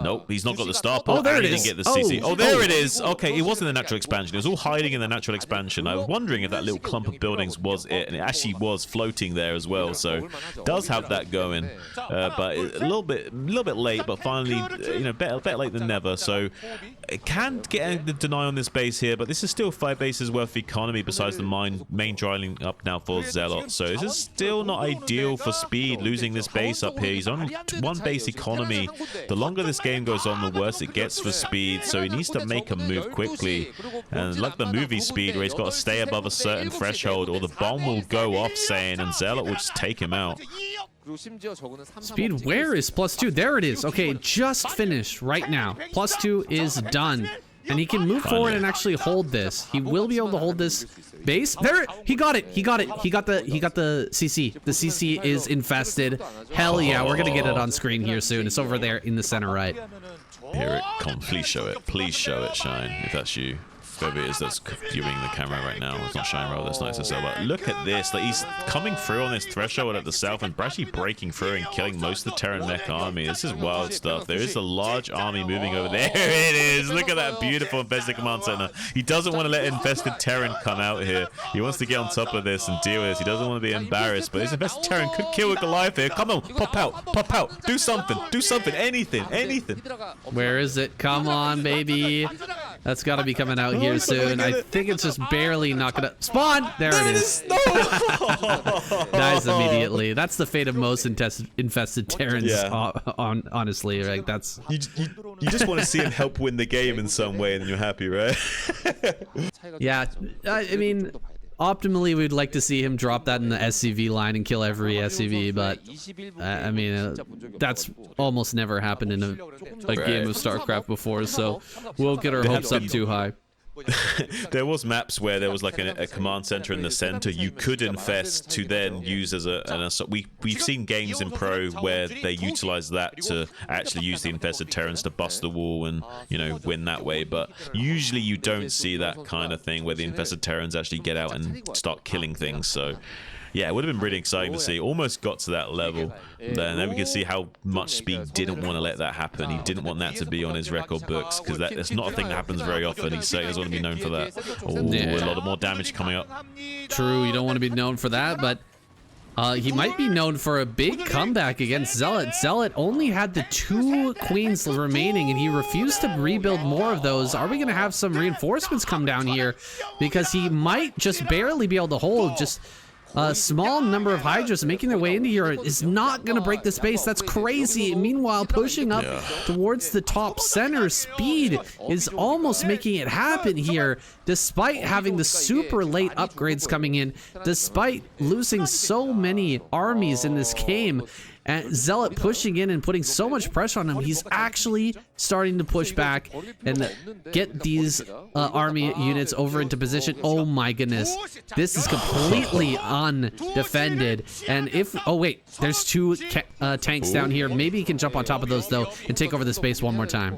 Nope, he's not got the starport. Oh, there it he is. didn't get the CC. Oh, there it is. Okay, it wasn't the natural expansion. It was all hiding in the natural expansion. I was wondering if that little clump of buildings was it, and it actually was floating there as well. So does have that going, but a little bit late. But finally, you know, better late than never. So it can get a deny on this base here, but this is still 5 bases worth of economy besides the main drying up now for Zealot. So this is still not ideal for Speed, losing this base up here. He's on 1 base economy. The longer this game goes on, the worse it gets for Speed. So he needs to make a move quickly. And like the movie Speed, where he's got to stay above a certain threshold, or the bomb will go off, saying, and Zealot will just take him out. Speed, where is +2? There it is. Okay, just finished right now. +2 is done. And he can move forward and actually hold this. He will be able to hold this base. There, he got it. He got it. He got the CC. The CC is infested. Hell yeah, we're gonna get it on screen here soon. It's over there in the center right. Here it comes. Please show it. Please show it, Shine, if that's you. Whoever it is that's viewing the camera right now. It's not Shine Roll, that's nice to say. But look at this. Like, he's coming through on this threshold at the south and actually breaking through and killing most of the Terran mech army. This is wild stuff. There is a large army moving over there. It is. Look at that beautiful infested command center. He doesn't want to let infested Terran come out here. He wants to get on top of this and deal with this. He doesn't want to be embarrassed. But this infested Terran could kill a Goliath here. Come on, pop out, pop out. Do something, anything. Where is it? Come on, baby. That's got to be coming out here soon. I think it's just barely not gonna spawn. There it is. Dies immediately. That's the fate of most infested Terrans. Honestly, like that's. You just want to see him help win the game in some way, and then you're happy, right? Yeah, I mean, optimally, we'd like to see him drop that in the SCV line and kill every SCV, but I mean, that's almost never happened in a game of StarCraft before, so we'll get our hopes up too high. There was maps where there was like a command center in the center you could infest to then use as we've seen games in pro where they utilize that to actually use the infested Terrans to bust the wall and, you know, win that way. But usually you don't see that kind of thing where the infested Terrans actually get out and start killing things. So yeah, it would have been really exciting to see. Almost got to that level. Then we can see how much Speed didn't want to let that happen. He didn't want that to be on his record books, because that's not a thing that happens very often. He certainly doesn't want to be known for that. Oh, a lot of more damage coming up. True, you don't want to be known for that, but He might be known for a big comeback against Zealot. Zealot only had the 2 queens remaining, and he refused to rebuild more of those. Are we going to have some reinforcements come down here? Because he might just barely be able to hold just a small number of Hydras making their way into here is not going to break the space. That's crazy. Meanwhile, pushing up towards the top center, Speed is almost making it happen here, despite having the super late upgrades coming in, despite losing so many armies in this game. And Zealot pushing in and putting so much pressure on him, he's actually starting to push back and get these army units over into position. Oh my goodness, this is completely undefended. And if, oh wait, there's 2 tanks down here. Maybe he can jump on top of those though and take over the space one more time.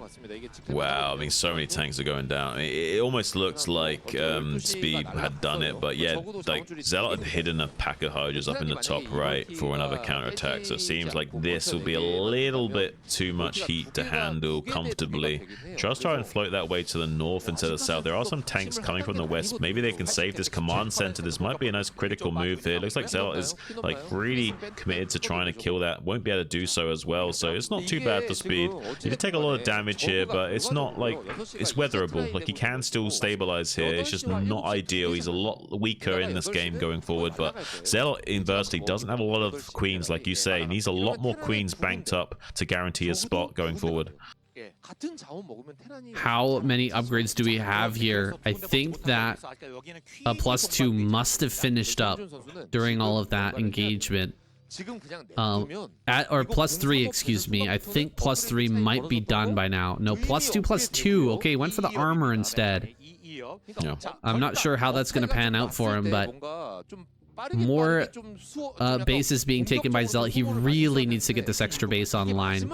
Wow, I mean, so many tanks are going down. It almost looks like Speed had done it, but yeah, like Zealot had hidden a pack of Hydras up in the top right for another counterattack. So it seems like this will be a little bit too much heat to handle comfortably. Just try and float that way to the north instead of south. There are some tanks coming from the west. Maybe they can save this command center. This might be a nice critical move here. It looks like Zealot is like really committed to trying to kill that. Won't be able to do so as well. So it's not too bad for Speed. He did take a lot of damage here, but it's not like it's weatherable. Like he can still stabilize here. It's just not ideal. He's a lot weaker in this game going forward. But Zealot inversely doesn't have a lot of queens, like you say. He needs a lot more queens banked up to guarantee his spot going forward. How many upgrades do we have here? I think that a +2 must have finished up during all of that engagement. Or +3, excuse me. I think +3 might be done by now. No, +2. Okay, went for the armor instead. Yeah. I'm not sure how that's going to pan out for him, but more bases being taken by Zealot. He really needs to get this extra base online.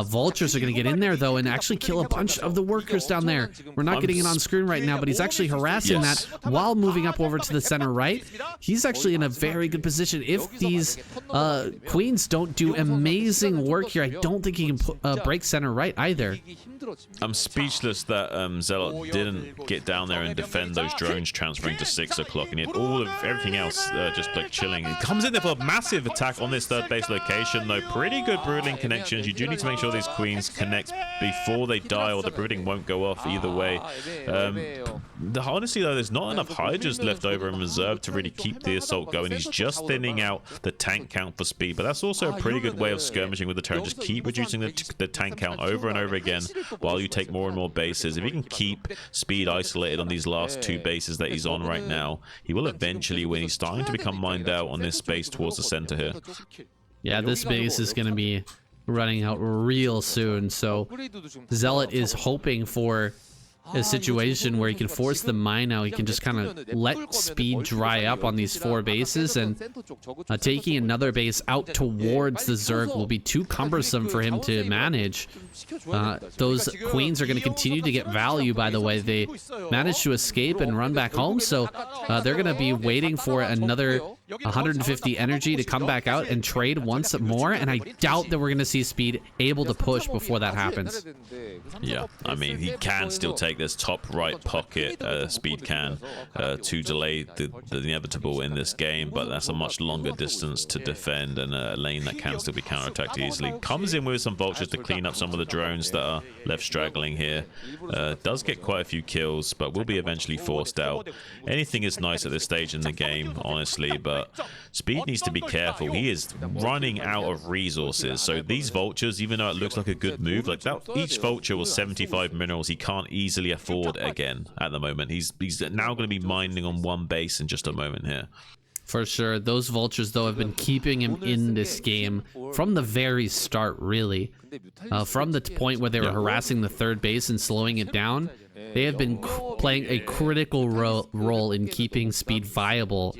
Vultures are going to get in there though and actually kill a bunch of the workers down there. We're not getting it on screen right now, but he's actually harassing that while moving up over to the center right. He's actually in a very good position. If these queens don't do amazing work here, I don't think he can break center right either. I'm speechless that Zealot didn't get down there and defend those drones transferring to 6 o'clock, and he had all of everything else just like chilling. He comes in there for a massive attack on this third base location though. Pretty good brooding connections. You do need to make sure these queens connect before they die, or the brooding won't go off either way. Honestly though, there's not enough Hydras left over in reserve to really keep the assault going. He's just thinning out the tank count for Speed, but that's also a pretty good way of skirmishing with the turret. Just keep reducing the tank count over and over again while you take more and more bases. If he can keep Speed isolated on these last 2 bases that he's on right now, he will eventually win. He's starting to become mined out on this space towards the center here. Yeah, this base is going to be running out real soon, so Zealot is hoping for a situation where he can force the mine out. He can just kind of let Speed dry up on these 4 bases, and taking another base out towards the Zerg will be too cumbersome for him to manage. Those queens are going to continue to get value, by the way. They managed to escape and run back home, so they're going to be waiting for another 150 energy to come back out and trade once more, and I doubt that we're going to see Speed able to push before that happens. Yeah, I mean, he can still take this top right pocket, Speed can, to delay the inevitable in this game, but that's a much longer distance to defend, and a lane that can still be counterattacked easily. Comes in with some vultures to clean up some of the drones that are left straggling here. Does get quite a few kills, but will be eventually forced out. Anything is nice at this stage in the game, honestly, but Speed needs to be careful. He is running out of resources, so these vultures, even though it looks like a good move, like that, each vulture was 75 minerals. He can't easily afford again at the moment. He's now going to be mining on 1 base in just a moment here. For sure. Those vultures, though, have been keeping him in this game from the very start, really. From the point where they were harassing the 3rd base and slowing it down, they have been playing a critical role in keeping Speed viable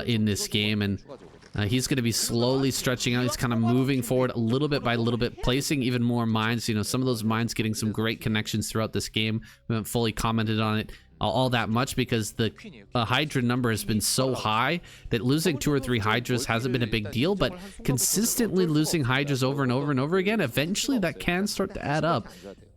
in this game, and he's going to be slowly stretching out. He's kind of moving forward a little bit by little bit, placing even more mines. You know, some of those mines getting some great connections throughout this game. We haven't fully commented on it all that much because the Hydra number has been so high that losing 2 or 3 Hydras hasn't been a big deal, but consistently losing Hydras over and over and over again, eventually that can start to add up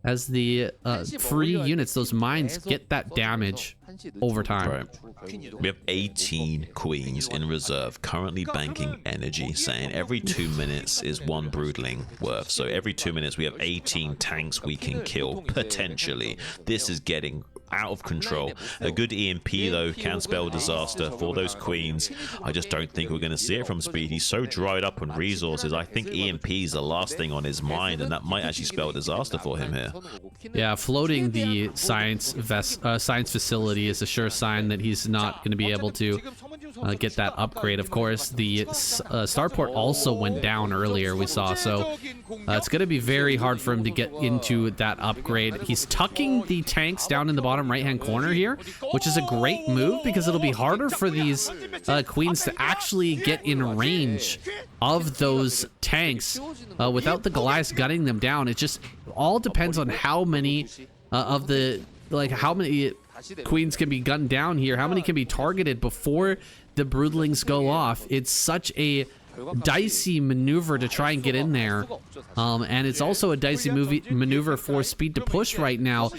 as the free units, those mines, get that damage. over time. Right. We have 18 queens in reserve, currently banking energy, saying every 2 minutes is one broodling worth. So every 2 minutes we have 18 tanks we can kill, potentially. This is getting out of control. A good EMP, though, can spell disaster for those queens. I just don't think we're going to see it from Speed. He's so dried up on resources. I think EMP is the last thing on his mind, and that might actually spell disaster for him here. Yeah, floating the science facility is a sure sign that he's not going to be able to get that upgrade. Of course, the starport also went down earlier, we saw, so it's going to be very hard for him to get into that upgrade. He's tucking the tanks down in the bottom right-hand corner here, which is a great move because it'll be harder for these queens to actually get in range of those tanks without the Goliaths gunning them down. It just all depends on how many of the, like, how many queens can be gunned down here, how many can be targeted before the broodlings go off. It's such a dicey maneuver to try and get in there, and it's also a dicey maneuver for Speed to push right now.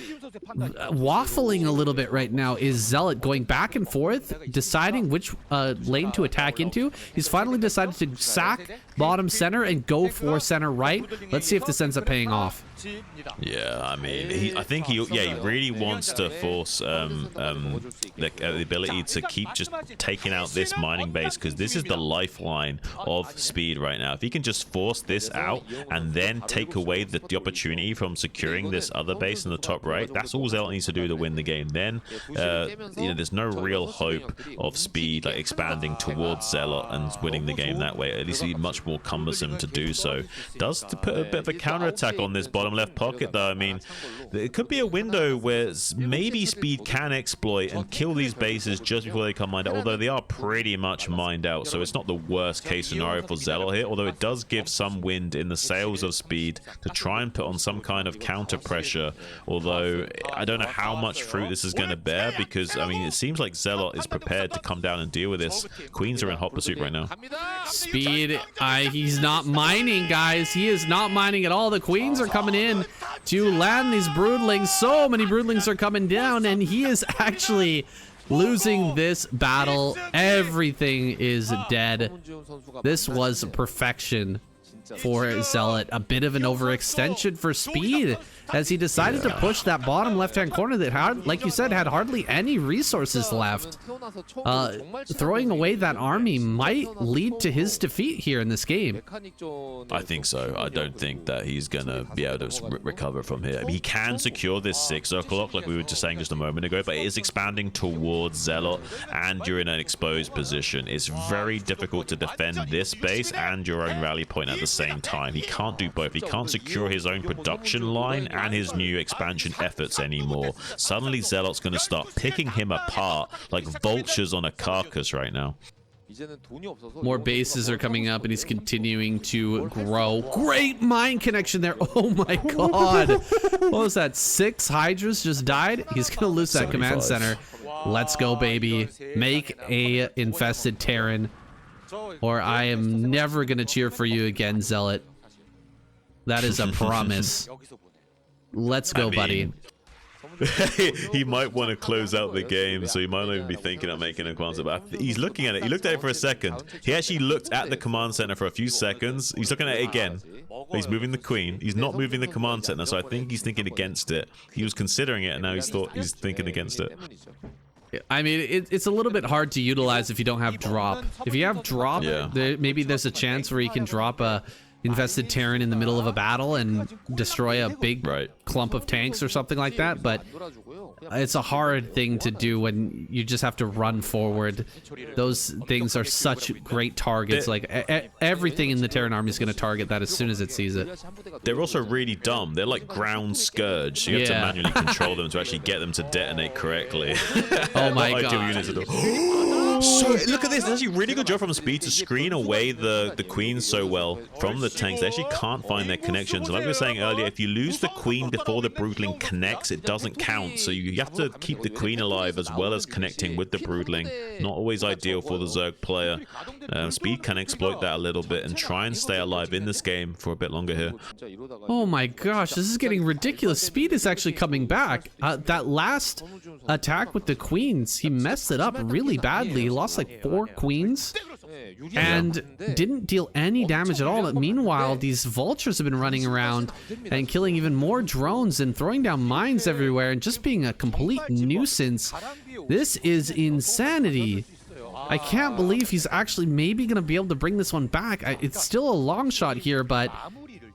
Waffling a little bit right now is Zealot, going back and forth, deciding which lane to attack into. He's finally decided to sack bottom center and go for center right. Let's see if this ends up paying off. Yeah, I mean, I think he really wants to force the ability to keep just taking out this mining base, because this is the lifeline of Speed right now. If he can just force this out and then take away the opportunity from securing this other base in the top right, that's all Zealot needs to do to win the game. Then you know, there's no real hope of Speed like expanding towards Zealot and winning the game that way. At least it'd be much more cumbersome to do so. Does put a bit of a counterattack on this bottom left pocket, though. I mean, it could be a window where maybe Speed can exploit and kill these bases just before they come mined out, although they are pretty much mined out, so it's not the worst case scenario for Zealot here, although it does give some wind in the sails of Speed to try and put on some kind of counter pressure, although I don't know how much fruit this is going to bear, because I mean, it seems like Zealot is prepared to come down and deal with this. Queens are in hot pursuit right now. Speed, he's not mining, guys. He is not mining at all. The queens are coming in to land these broodlings. So many broodlings are coming down, and he is actually losing this battle. Everything is dead. This was perfection for Zealot. A bit of an overextension for Speed as he decided to push that bottom left-hand corner that had, like you said, had hardly any resources left. Throwing away that army might lead to his defeat here in this game. I think so. I don't think that he's gonna be able to recover from here. I mean, he can secure this 6 o'clock like we were just saying just a moment ago, but it is expanding towards Zealot, and you're in an exposed position. It's very difficult to defend this base and your own rally point at the same time. He can't do both. He can't secure his own production line and his new expansion efforts anymore. Suddenly Zealot's going to start picking him apart like vultures on a carcass right now. More bases are coming up, and he's continuing to grow. Great mine connection there. Oh my god. What was that? 6 Hydras just died? He's going to lose that 75. Command center. Let's go, baby. Make a infested Terran, or I am never going to cheer for you again, Zealot. That is a promise. Let's go, buddy. He might want to close out the game, so he might not even be thinking of making a command center. But he's looking at it. He looked at it for a second. He actually looked at the command center for a few seconds. He's looking at it again. He's moving the queen. He's not moving the command center, so I think he's thinking against it. He was considering it, and now he's thinking against it. I mean, it's a little bit hard to utilize if you don't have drop. If you have drop, maybe there's a chance where you can drop a invested Terran in the middle of a battle and destroy a big clump of tanks or something like that, but it's a hard thing to do when you just have to run forward. Those things are such great targets. Like everything in the Terran army is going to target that as soon as it sees it. They're also really dumb. They're like ground scourge, so you have to manually control them to actually get them to detonate correctly. Oh my god. So look at this. It's actually a really good job from Speed to screen away the queens so well from the tanks. They actually can't find their connections. And like we were saying earlier, if you lose the queen before the broodling connects, it doesn't count. So you have to keep the queen alive as well as connecting with the broodling. Not always ideal for the Zerg player. Speed can exploit that a little bit and try and stay alive in this game for a bit longer here. Oh my gosh, this is getting ridiculous. Speed is actually coming back. That last attack with the queens, he messed it up really badly. He lost like 4 queens and didn't deal any damage at all. But meanwhile, these vultures have been running around and killing even more drones and throwing down mines everywhere and just being a complete nuisance. This is insanity. I can't believe he's actually maybe going to be able to bring this one back. It's still a long shot here, but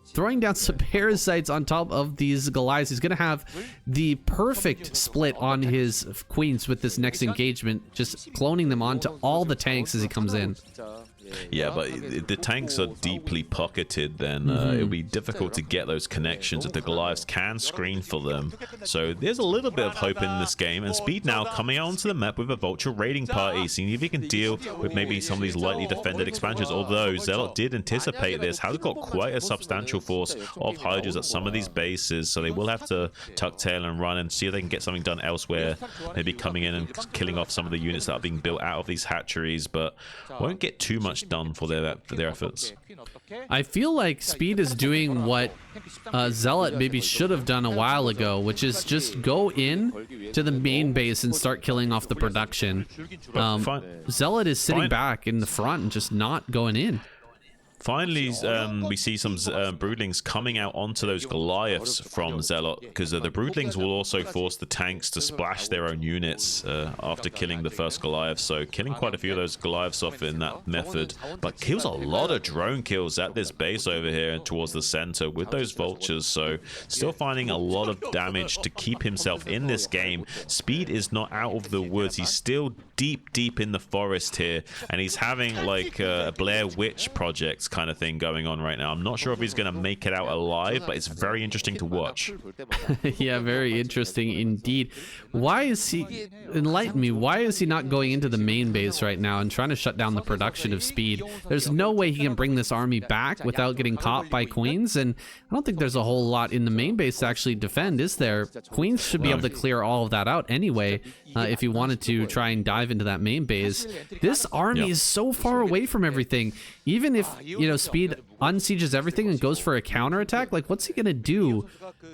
throwing down some parasites on top of these Goliaths, he's going to have the perfect split on his queens with this next engagement, just cloning them onto all the tanks as he comes in. Yeah, but if the tanks are deeply pocketed, then it'll be difficult to get those connections if the Goliaths can screen for them. So there's a little bit of hope in this game, and Speed now coming out onto the map with a Vulture raiding party, seeing if he can deal with maybe some of these lightly defended expansions, although Zealot did anticipate this, has got quite a substantial force of Hydras at some of these bases, so they will have to tuck tail and run and see if they can get something done elsewhere, maybe coming in and killing off some of the units that are being built out of these hatcheries, but won't get too much done for their efforts. I feel like Speed is doing what Zealot maybe should have done a while ago, which is just go in to the main base and start killing off the production. Zealot is sitting back in the front and just not going in. Finally, we see some broodlings coming out onto those Goliaths from Zealot, because the broodlings will also force the tanks to splash their own units after killing the first Goliath. So killing quite a few of those Goliaths off in that method, but kills a lot of drone kills at this base over here towards the center with those vultures. So still finding a lot of damage to keep himself in this game. Speed is not out of the woods. He's still deep in the forest here, and he's having like a Blair Witch Project kind of thing going on right now. I'm not sure if he's going to make it out alive, but it's very interesting to watch. Yeah, very interesting indeed. Why is he, enlighten me, why is he not going into the main base right now and trying to shut down the production of Speed? There's no way he can bring this army back without getting caught by queens, and I don't think there's a whole lot in the main base to actually defend, is there? Queens should be able to clear all of that out anyway, if he wanted to try and dive into that main base. This army is so far away from everything. Even if, you know, Speed unsieges everything and goes for a counterattack, like, what's he gonna do?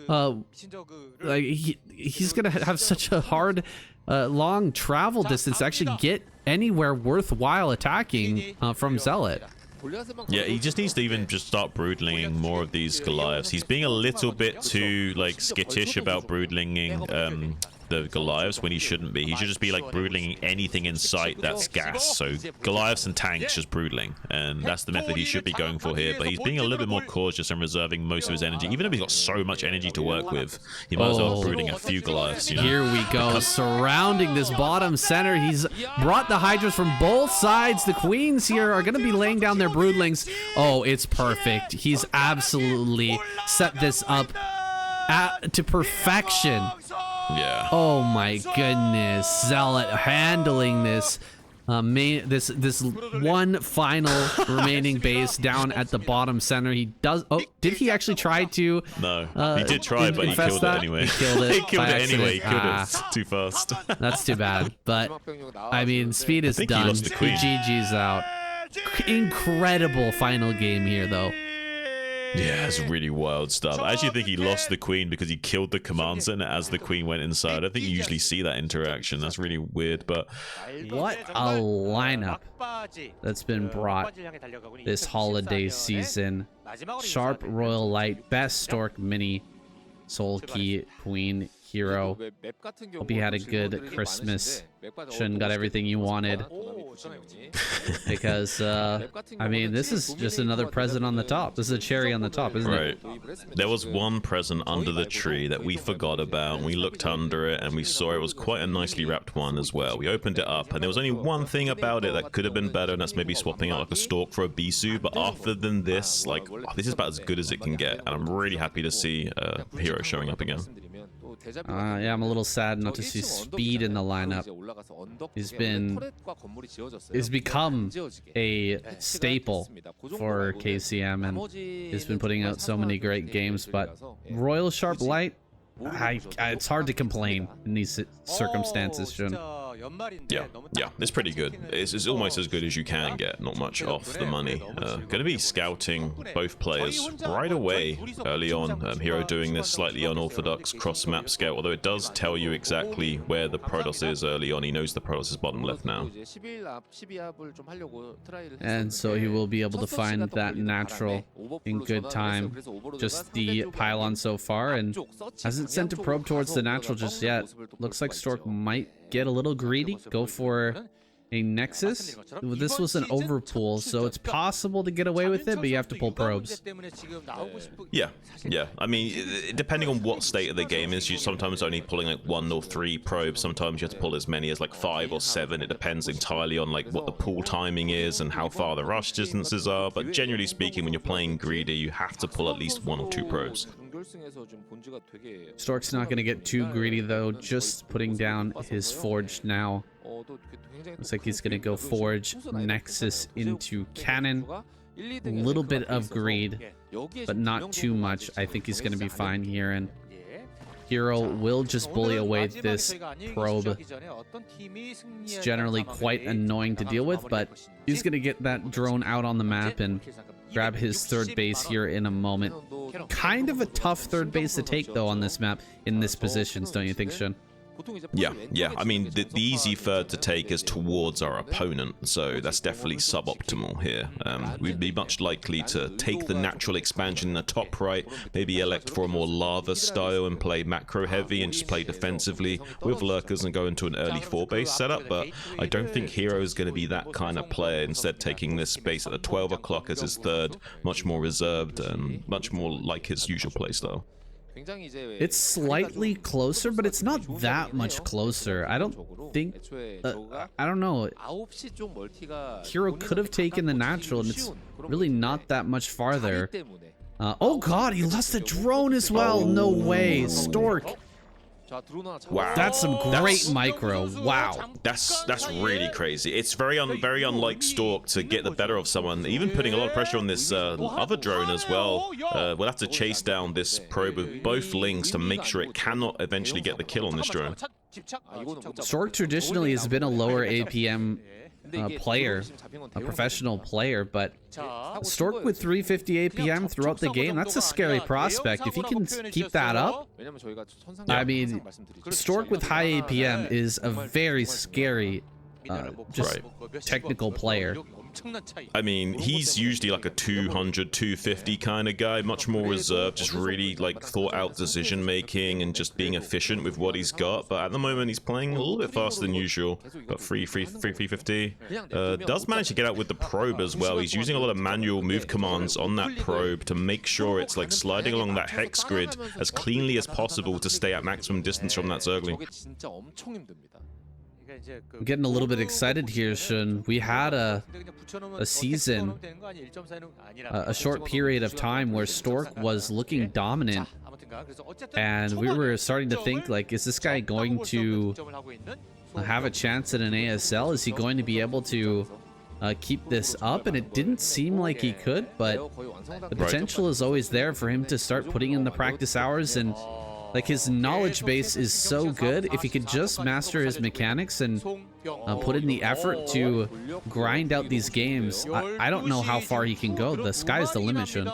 Like, he's gonna have such a hard, long travel distance to actually get anywhere worthwhile attacking from Zealot. Yeah, he just needs to even just start broodlinging more of these Goliaths. He's being a little bit too, like, skittish about broodlinging the Goliaths when he shouldn't be. He should just be, like, broodlinging anything in sight that's gas. So Goliaths and tanks just broodling, and that's the method he should be going for here. But he's being a little bit more cautious and reserving most of his energy. Even if he's got so much energy to work with, he might as well be brooding a few Goliaths, you know? Here we go, surrounding this bottom center. He's brought the Hydras from both sides. The queens here are going to be laying down their broodlings. Oh, it's perfect. He's absolutely set this up to perfection. Yeah. Oh my goodness, Zealot handling this this one final remaining base down at the bottom center. He does. Oh, did he actually try to? No, he did try, but he killed it anyway. He killed it. He killed it anyway. He killed it too fast. That's too bad. But I mean, Speed is done. He lost the queen. GG's out. Incredible final game here, though. Yeah, it's really wild stuff. I actually think he lost the queen because he killed the command center as the queen went inside. I don't think you usually see that interaction. That's really weird, but... What a lineup that's been brought this holiday season. Sharp Royal Light, Best Stork Mini, Soul Key, Queen, Hero. Hope you had a good Christmas. Shouldn't got everything you wanted. Because, I mean, this is just another present on the top. This is a cherry on the top, isn't it? Right. There was one present under the tree that we forgot about, and we looked under it, and we saw it was quite a nicely wrapped one as well. We opened it up, and there was only one thing about it that could have been better, and that's maybe swapping out like a Stork for a Bisu, but other than this, like, this is about as good as it can get, and I'm really happy to see Hero showing up again. Yeah, I'm a little sad not to see Speed in the lineup. He's become a staple for KCM, and he's been putting out so many great games. But Royal Sharp Light, it's hard to complain in these circumstances, Shun. Yeah, it's pretty good. It's almost as good as you can get, not much off the money. Gonna be scouting both players right away early on. Hero doing this slightly unorthodox cross-map scout, although it does tell you exactly where the Protoss is early on. He knows the Protoss is bottom left now. And so he will be able to find that natural in good time. Just the pylon so far, and hasn't sent a probe towards the natural just yet. Looks like Stork might get a little greedy, go for a Nexus. This was an overpull, so it's possible to get away with it, but you have to pull probes. Yeah. I mean, depending on what state of the game is, you sometimes only pulling like 1 or 3 probes. Sometimes you have to pull as many as like 5 or 7. It depends entirely on like what the pull timing is and how far the rush distances are. But generally speaking, when you're playing greedy, you have to pull at least 1 or 2 probes. Stork's not going to get too greedy though, just putting down his Forge now. Looks like he's going to go Forge, Nexus into Cannon. A little bit of greed, but not too much. I think he's going to be fine here, and Hero will just bully away this probe. It's generally quite annoying to deal with, but he's going to get that drone out on the map and grab his third base here in a moment. Kind of a tough third base to take, though, on this map in this positions, don't you think, Shun? Yeah. I mean, the easy third to take is towards our opponent, so that's definitely suboptimal here. We'd be much likely to take the natural expansion in the top right, maybe elect for a more lava style and play macro heavy and just play defensively with lurkers and go into an early 4-base setup, but I don't think Hero is going to be that kind of player, instead taking this base at the 12 o'clock as his third, much more reserved and much more like his usual playstyle. It's slightly closer, but it's not that much closer. I don't think... I don't know. Hero could have taken the natural, and it's really not that much farther. Oh god, he lost the drone as well! No way! Stork! Wow, that's some great micro. Wow, that's really crazy. It's very unlike Stork to get the better of someone, even putting a lot of pressure on this other drone as well. We'll have to chase down this probe with both links to make sure it cannot eventually get the kill on this drone. Stork traditionally has been a lower APM player, a professional player, but Stork with 350 APM throughout the game, that's a scary prospect. If he can keep that up, I mean, Stork with high APM is a very scary just technical player. I mean, he's usually like a 200, 250 kind of guy, much more reserved, just really like thought out decision making and just being efficient with what he's got. But at the moment, he's playing a little bit faster than usual. Got 350. Does manage to get out with the probe as well. He's using a lot of manual move commands on that probe to make sure it's like sliding along that hex grid as cleanly as possible to stay at maximum distance from that Zergling. I'm getting a little bit excited here, Shun. We had a season, a short period of time where Stork was looking dominant, and we were starting to think, like, is this guy going to have a chance at an ASL? Is he going to be able to keep this up? And it didn't seem like he could, but the potential is always there for him to start putting in the practice hours, and like, his knowledge base is so good. If he could just master his mechanics and put in the effort to grind out these games, I don't know how far he can go. The sky's the limit, Shun.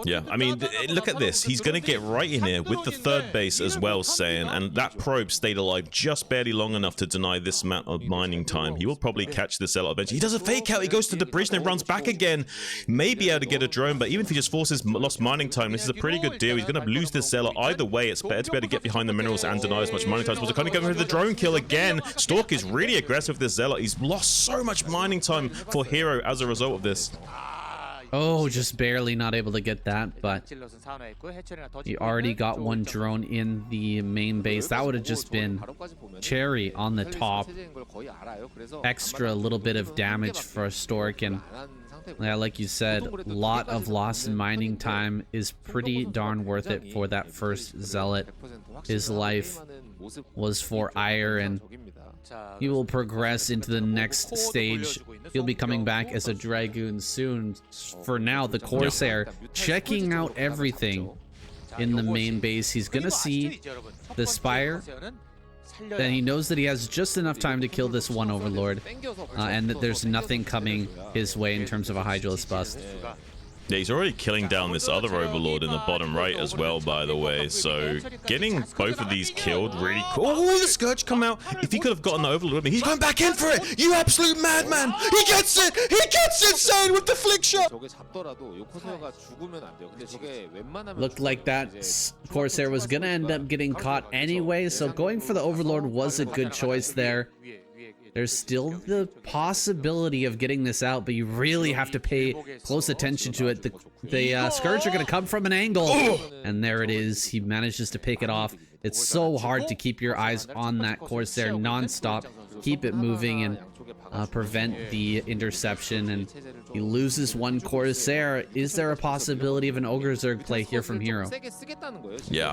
Yeah, I mean, look at this. He's going to get right in here with the third base as well, Saiyan, and that probe stayed alive just barely long enough to deny this amount of mining time. He will probably catch this Zealot eventually. He does a fake out. He goes to the bridge and then runs back again. May be able to get a drone, but even if he just forces lost mining time, this is a pretty good deal. He's going to lose this Zealot. Either way, it's better to be able to get behind the minerals and deny as much mining time as possible. Kind of going for the drone kill again. Stork is really aggressive with this Zealot. He's lost so much mining time for Hero as a result of this. Oh, just barely not able to get that, but he already got one drone in the main base. That would have just been cherry on the top. Extra little bit of damage for Stork, and Yeah, like you said, a lot of lost mining time is pretty darn worth it for that first Zealot. His life was for ire, and he will progress into the next stage. He'll be coming back as a Dragoon soon. For now, the Corsair checking out everything in the main base. He's gonna see the Spire. Then he knows that he has just enough time to kill this one Overlord, and that there's nothing coming his way in terms of a Hydralisk bust. Yeah, he's already killing down this other Overlord in the bottom right as well, by the way. So getting both of these killed really cool. Oh, the Scourge come out. If he could have gotten the Overlord, he's going back in for it. You absolute madman. He gets it. He gets insane with the flick shot. Looked like that Corsair was going to end up getting caught anyway, so going for the Overlord was a good choice there. There's still the possibility of getting this out, but you really have to pay close attention to it. The Scourge are going to come from an angle, and there it is. He manages to pick it off. It's so hard to keep your eyes on that Corsair non-stop, keep it moving, and prevent the interception. And he loses one Corsair. Is there a possibility of an Ogre Zerg play here from Hero? Yeah,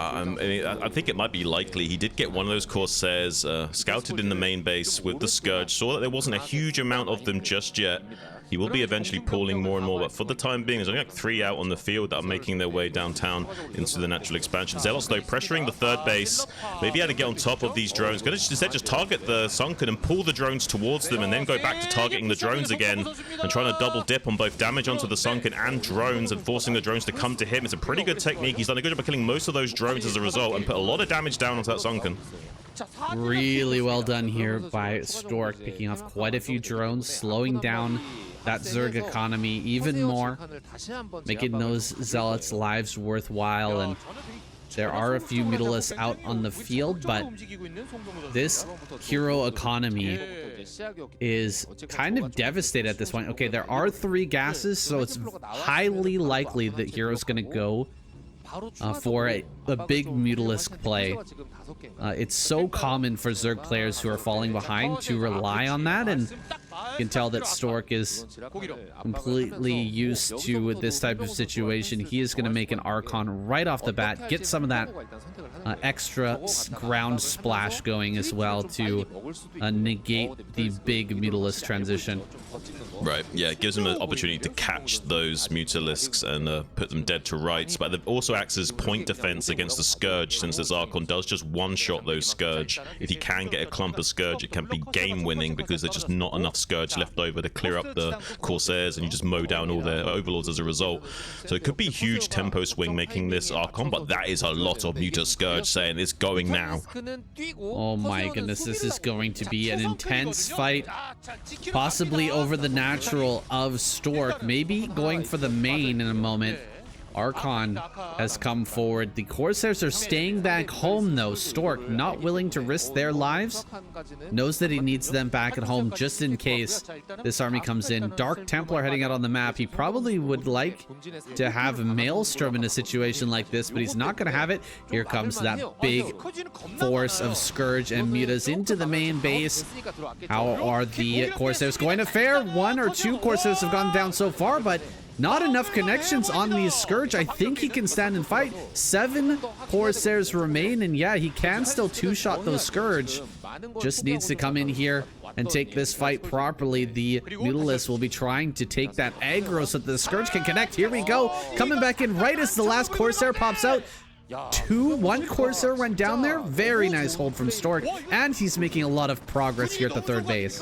I think it might be likely. He did get one of those Corsairs scouted in the main base with the Scourge, saw that there wasn't a huge amount of them just yet. He will be eventually pulling more and more, but for the time being, there's only like 3 out on the field that are making their way downtown into the natural expansion. Zealots, though, pressuring the third base. Maybe he had to get on top of these drones. Going to instead just target the Sunken and pull the drones towards them, and then go back to targeting the drones again and trying to double dip on both damage onto the Sunken and drones and forcing the drones to come to him. It's a pretty good technique. He's done a good job of killing most of those drones as a result and put a lot of damage down onto that Sunken. Really well done here by Stork, picking off quite a few drones, slowing down that Zerg economy even more, making those Zealots' lives worthwhile. And there are a few Mutalisks out on the field, but this Hero economy is kind of devastated at this point. Okay, there are 3 gases, so it's highly likely that Hero's going to go for a big Mutalisk play. It's so common for Zerg players who are falling behind to rely on that, and you can tell that Stork is completely used to this type of situation. He is going to make an Archon right off the bat, get some of that extra ground splash going as well to negate the big Mutalisk transition. Right, yeah, it gives him an opportunity to catch those Mutalisks and put them dead to rights, but it also acts as point defense against the Scourge, since this Archon does just one-shot those Scourge. If he can get a clump of Scourge, it can be game-winning because there's just not enough Scourge left over to clear up the Corsairs, and you just mow down all their Overlords as a result. So it could be a huge tempo swing making this Archon, but that is a lot of Muta Scourge saying it's going now. Oh my goodness, this is going to be an intense fight, possibly over the natural of Stork, maybe going for the main in a moment. Archon has come forward. The Corsairs are staying back home, though. Stork, not willing to risk their lives, knows that he needs them back at home just in case this army comes in. Dark Templar heading out on the map. He probably would like to have Maelstrom in a situation like this, but he's not going to have it. Here comes that big force of Scourge and Mutas into the main base. How are the Corsairs going to fare? 1 or 2 Corsairs have gone down so far, but not enough connections on these Scourge. I think he can stand and fight. 7 Corsairs remain, and yeah, he can still 2-shot those Scourge. Just needs to come in here and take this fight properly. The Mutalisks will be trying to take that aggro so that the Scourge can connect. Here we go. Coming back in right as the last Corsair pops out. 1 Corsair went down there. Very nice hold from Stork, and he's making a lot of progress here at the third base.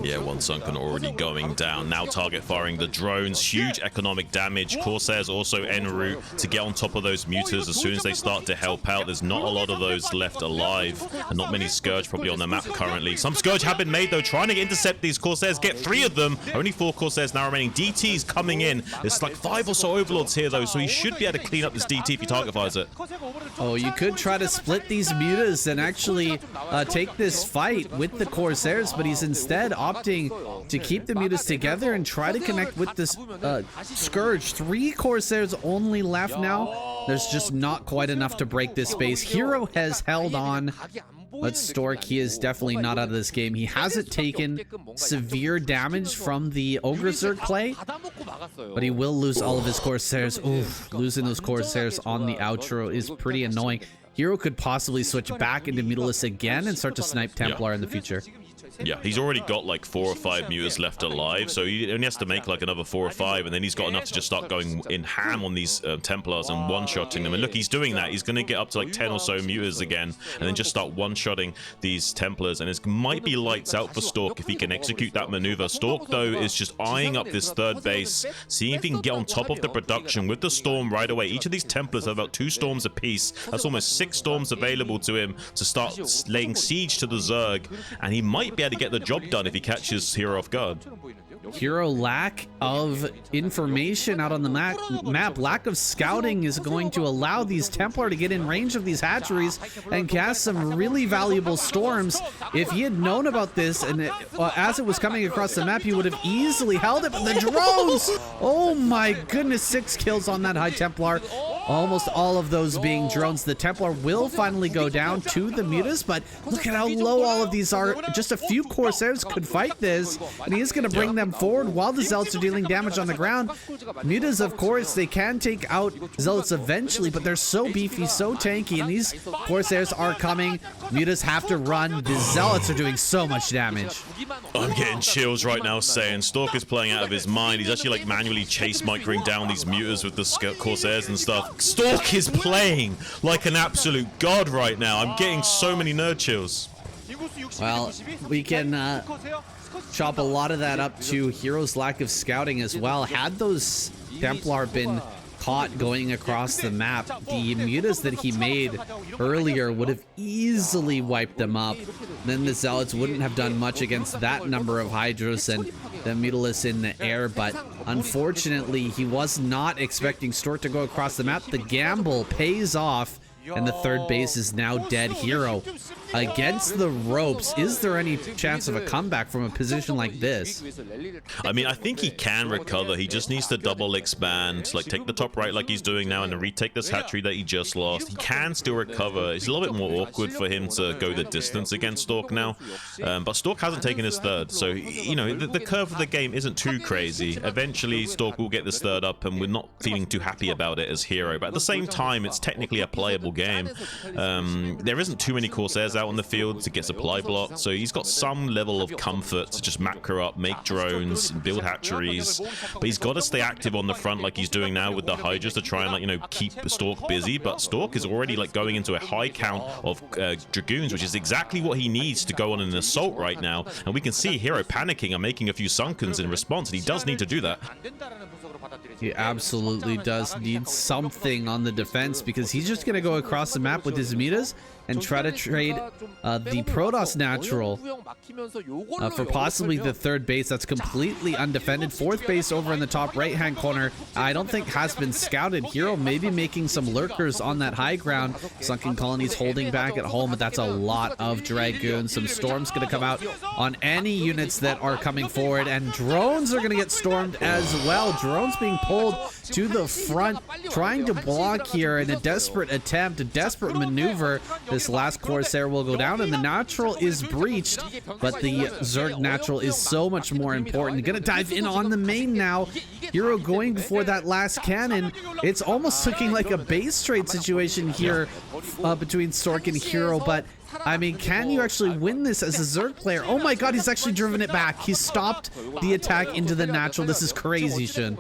Yeah, 1 Sunken already going down. Now target firing the drones. Huge economic damage. Corsairs also en route to get on top of those Mutas as soon as they start to help out. There's not a lot of those left alive, and not many Scourge probably on the map currently. Some Scourge have been made, though, trying to intercept these Corsairs. Get 3 of them. Only 4 Corsairs now remaining. DT's coming in. There's like 5 or so Overlords here, though, so he should be able to clean up this DT if he target fires it. Oh, you could try to split these Mutas and actually take this fight with the Corsairs, but he's instead opting to keep the Mutas together and try to connect with this Scourge. 3 Corsairs only left now. There's just not quite enough to break this base. Hero has held on But Stork, he is definitely not out of this game. He hasn't taken severe damage from the Ogre Zerg play, but he will lose all of his Corsairs. Oof, losing those Corsairs on the outro is pretty annoying. Hero could possibly switch back into Mutalisk again and start to snipe Templar in the future. Yeah, he's already got like 4 or 5 mutas left alive, so he only has to make like another 4 or 5, and then he's got enough to just start going in ham on these Templars and one-shotting them. And look, he's doing that. He's going to get up to like 10 or so mutas again, and then just start one-shotting these Templars. And it might be lights out for Stork if he can execute that maneuver. Stork, though, is just eyeing up this third base, seeing if he can get on top of the production with the Storm right away. Each of these Templars have about 2 Storms apiece. That's almost 6 Storms available to him to start laying siege to the Zerg, and he might be able to get the job done if he catches Hero off guard. Hero lack of information out on the map, lack of scouting is going to allow these Templar to get in range of these hatcheries and cast some really valuable storms. If he had known about this and as it was coming across the map, he would have easily held it, but the drones! Oh my goodness, 6 kills on that High Templar. Almost all of those being drones. The Templar will finally go down to the Mutas, but look at how low all of these are. Just a few Corsairs could fight this, and he is going to bring them forward while the Zealots are dealing damage on the ground. Mutas, of course, they can take out Zealots eventually, but they're so beefy, so tanky, and these Corsairs are coming. Mutas have to run. The Zealots are doing so much damage. I'm getting chills right now saying Stork is playing out of his mind. He's actually like manually chase microing down these Mutas with the Corsairs and stuff. Stork is playing like an absolute god right now. I'm getting so many nerd chills. Well, we can chop a lot of that up to Hero's lack of scouting as well. Had those Templar been caught going across the map, the mutas that he made earlier would have easily wiped them up. Then the Zealots wouldn't have done much against that number of Hydras and the Mutalisk in the air, but unfortunately he was not expecting Stork to go across the map. The gamble pays off, and the third base is now dead. Hero against the ropes. Is there any chance of a comeback from a position like this? I mean, I think he can recover. He just needs to double expand, like take the top right like he's doing now and then retake this hatchery that he just lost. He can still recover. It's a little bit more awkward for him to go the distance against Stork now, but Stork hasn't taken his third, so you know the curve of the game isn't too crazy. Eventually Stork will get this third up, and we're not feeling too happy about it as Hero, but at the same time it's technically a playable game. There isn't too many Corsairs out on the field to get supply blocked, so he's got some level of comfort to just macro up, make drones, build hatcheries, but he's got to stay active on the front like he's doing now with the Hydras to try and, like, you know, keep Stork busy. But Stork is already like going into a high count of Dragoons, which is exactly what he needs to go on an assault right now, and we can see Hero panicking and making a few Sunkens in response, and he does need to do that. He absolutely does need something on the defense, because he's just going to go across the map with his Mutas and try to trade the Protoss Natural for possibly the third base that's completely undefended. Fourth base over in the top right-hand corner, I don't think has been scouted. Hero maybe making some lurkers on that high ground. Sunken Colonies holding back at home, but that's a lot of Dragoons. Some Storms going to come out on any units that are coming forward, and drones are going to get stormed as well. Drones being pulled to the front, trying to block here in a desperate attempt, a desperate maneuver. This last Corsair will go down, and the natural is breached, but the Zerg natural is so much more important. Gonna dive in on the main now. Hero going for that last cannon. It's almost looking like a base trade situation here between Stork and Hero, but I mean, can you actually win this as a Zerg player? Oh my god, he's actually driven it back. He stopped the attack into the natural. This is crazy, Shun.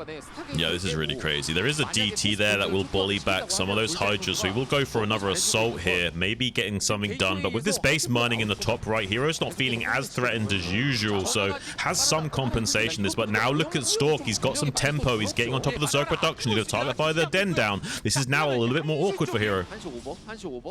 Yeah, this is really crazy. There is a DT there that will bully back some of those Hydras, so he will go for another assault here, maybe getting something done. But with this base mining in the top right, Hero's not feeling as threatened as usual, so has some compensation this. But now look at Stork. He's got some tempo. He's getting on top of the Zerg production. He's going to target fire the den down. This is now a little bit more awkward for Hero.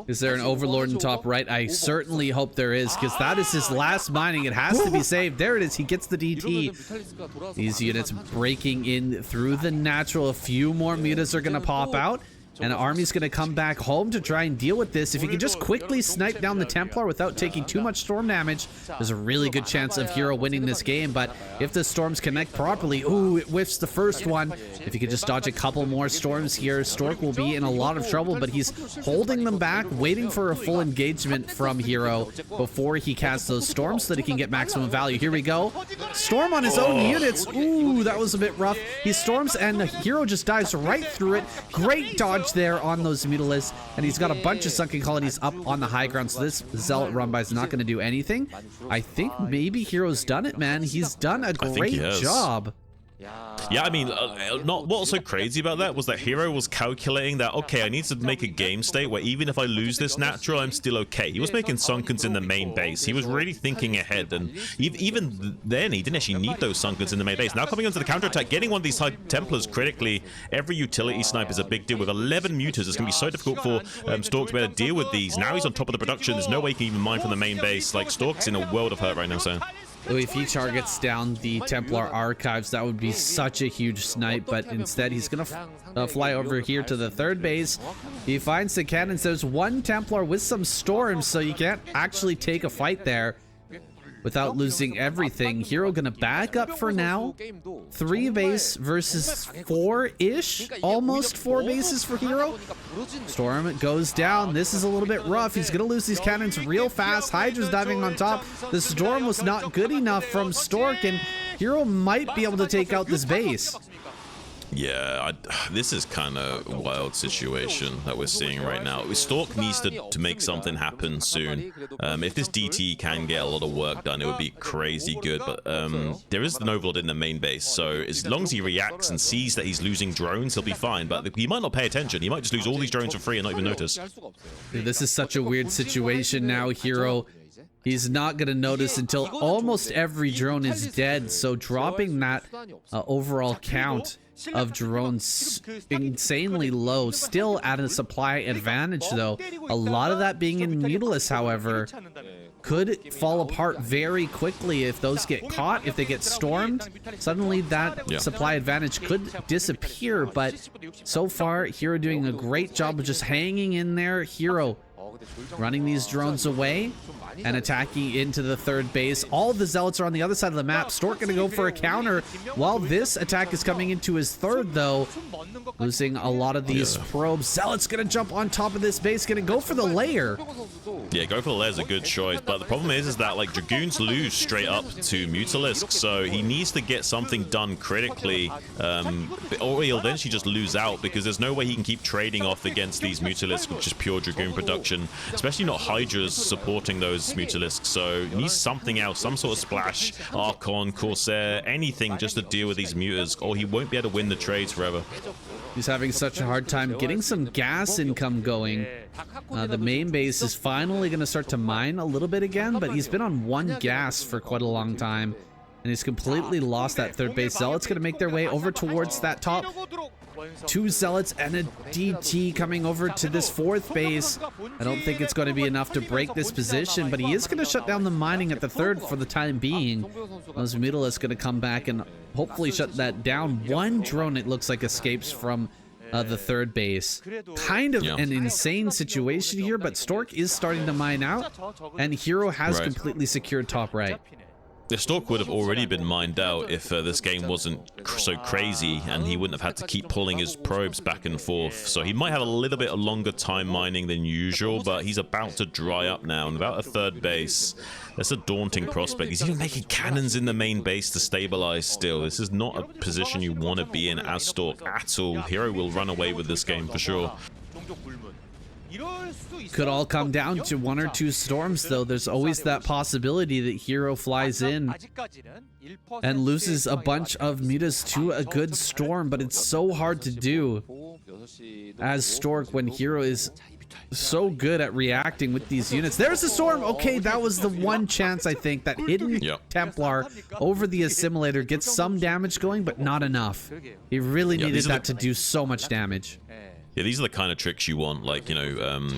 Is there an Overlord in top right? I certainly hope there is, because that is his last mining. It has to be saved. There it is. He gets the DT. These units breaking in through the natural. A few more mutas are going to pop out. And Army's going to come back home to try and deal with this. If he can just quickly snipe down the Templar without taking too much storm damage, there's a really good chance of Hero winning this game. But if the storms connect properly, ooh, it whiffs the first one. If he could just dodge a couple more storms here, Stork will be in a lot of trouble, but he's holding them back, waiting for a full engagement from Hero before he casts those storms so that he can get maximum value. Here we go. Storm on his own units. Ooh, that was a bit rough. He storms and the Hero just dives right through it. Great dodge there on those Mutalisks, and he's got a bunch of Sunken Colonies up on the high ground, so this Zealot run by is not going to do anything. I think maybe Hero's done it, man. He's done a great job. Yeah, I mean, what's so crazy about that was that Hero was calculating that, okay, I need to make a game state where even if I lose this natural, I'm still okay. He was making Sunkens in the main base. He was really thinking ahead, and even then, he didn't actually need those Sunkens in the main base. Now coming onto the counterattack, getting one of these high Templars critically, every utility snipe is a big deal. With 11 Mutas, it's going to be so difficult for Stork to be able to deal with these. Now he's on top of the production. There's no way he can even mine from the main base. Like, Stork's in a world of hurt right now, so... If he targets down the Templar archives, that would be such a huge snipe, but instead he's gonna fly over here to the third base. He finds the cannons. There's one Templar with some storms, so you can't actually take a fight there without losing everything. Hero gonna back up for now. 3 base versus 4-ish, almost 4 bases for Hero. Storm goes down. This is a little bit rough. He's gonna lose these cannons real fast. Hydra's diving on top. The storm was not good enough from Stork, and Hero might be able to take out this base. Yeah, this is kind of a wild situation that we're seeing right now. Stork needs to make something happen soon. If this DT can get a lot of work done, it would be crazy good. But there is an Overlord in the main base, so as long as he reacts and sees that he's losing drones, he'll be fine. But he might not pay attention. He might just lose all these drones for free and not even notice. This is such a weird situation now, Hero. He's not going to notice until almost every drone is dead, so dropping that overall count of drones insanely low. Still at a supply advantage, though. A lot of that being in Mutalisks, however, could fall apart very quickly if those get caught, if they get stormed. Suddenly that supply advantage could disappear, but so far, Hero doing a great job of just hanging in there. Hero running these drones away and attacking into the third base. All the Zealots are on the other side of the map. Stork gonna go for a counter while this attack is coming into his third, though. Losing a lot of these probes. Zealot's gonna jump on top of this base, gonna go for the lair. Yeah, go for the lair is a good choice, but the problem is that like Dragoons lose straight up to Mutalisk, so he needs to get something done critically, or he'll eventually just lose out because there's no way he can keep trading off against these Mutalisks with just pure Dragoon production, especially not Hydras supporting those Mutalisks. So he needs something else, some sort of splash, Archon, Corsair, anything just to deal with these Mutas, or he won't be able to win the trades forever. He's having such a hard time getting some gas income going. The main base is finally going to start to mine a little bit again, but he's been on 1 gas for quite a long time, and he's completely lost that third base. Zealots going to make their way over towards that top. 2 Zealots and a DT coming over to this 4th base. I don't think it's going to be enough to break this position, but he is going to shut down the mining at the 3rd for the time being. Those Mutalisks going to come back and hopefully shut that down. 1 drone, it looks like, escapes from the 3rd base. Kind of an insane situation here, but Stork is starting to mine out, and Hero has completely secured top right. The Stork would have already been mined out if this game wasn't so crazy, and he wouldn't have had to keep pulling his probes back and forth. So he might have a little bit of longer time mining than usual, but he's about to dry up now. And without a 3rd base, that's a daunting prospect. He's even making cannons in the main base to stabilize still. This is not a position you want to be in as Stork at all. Hero will run away with this game for sure. Could all come down to 1 or 2 storms, though. There's always that possibility that Hero flies in and loses a bunch of mutas to a good storm, but it's so hard to do as Stork when Hero is so good at reacting with these units. There's the storm. Okay, that was the one chance, I think, that hidden Templar over the assimilator gets some damage going, but not enough. He really needed that to do so much damage. Yeah, these are the kind of tricks you want, like, you know,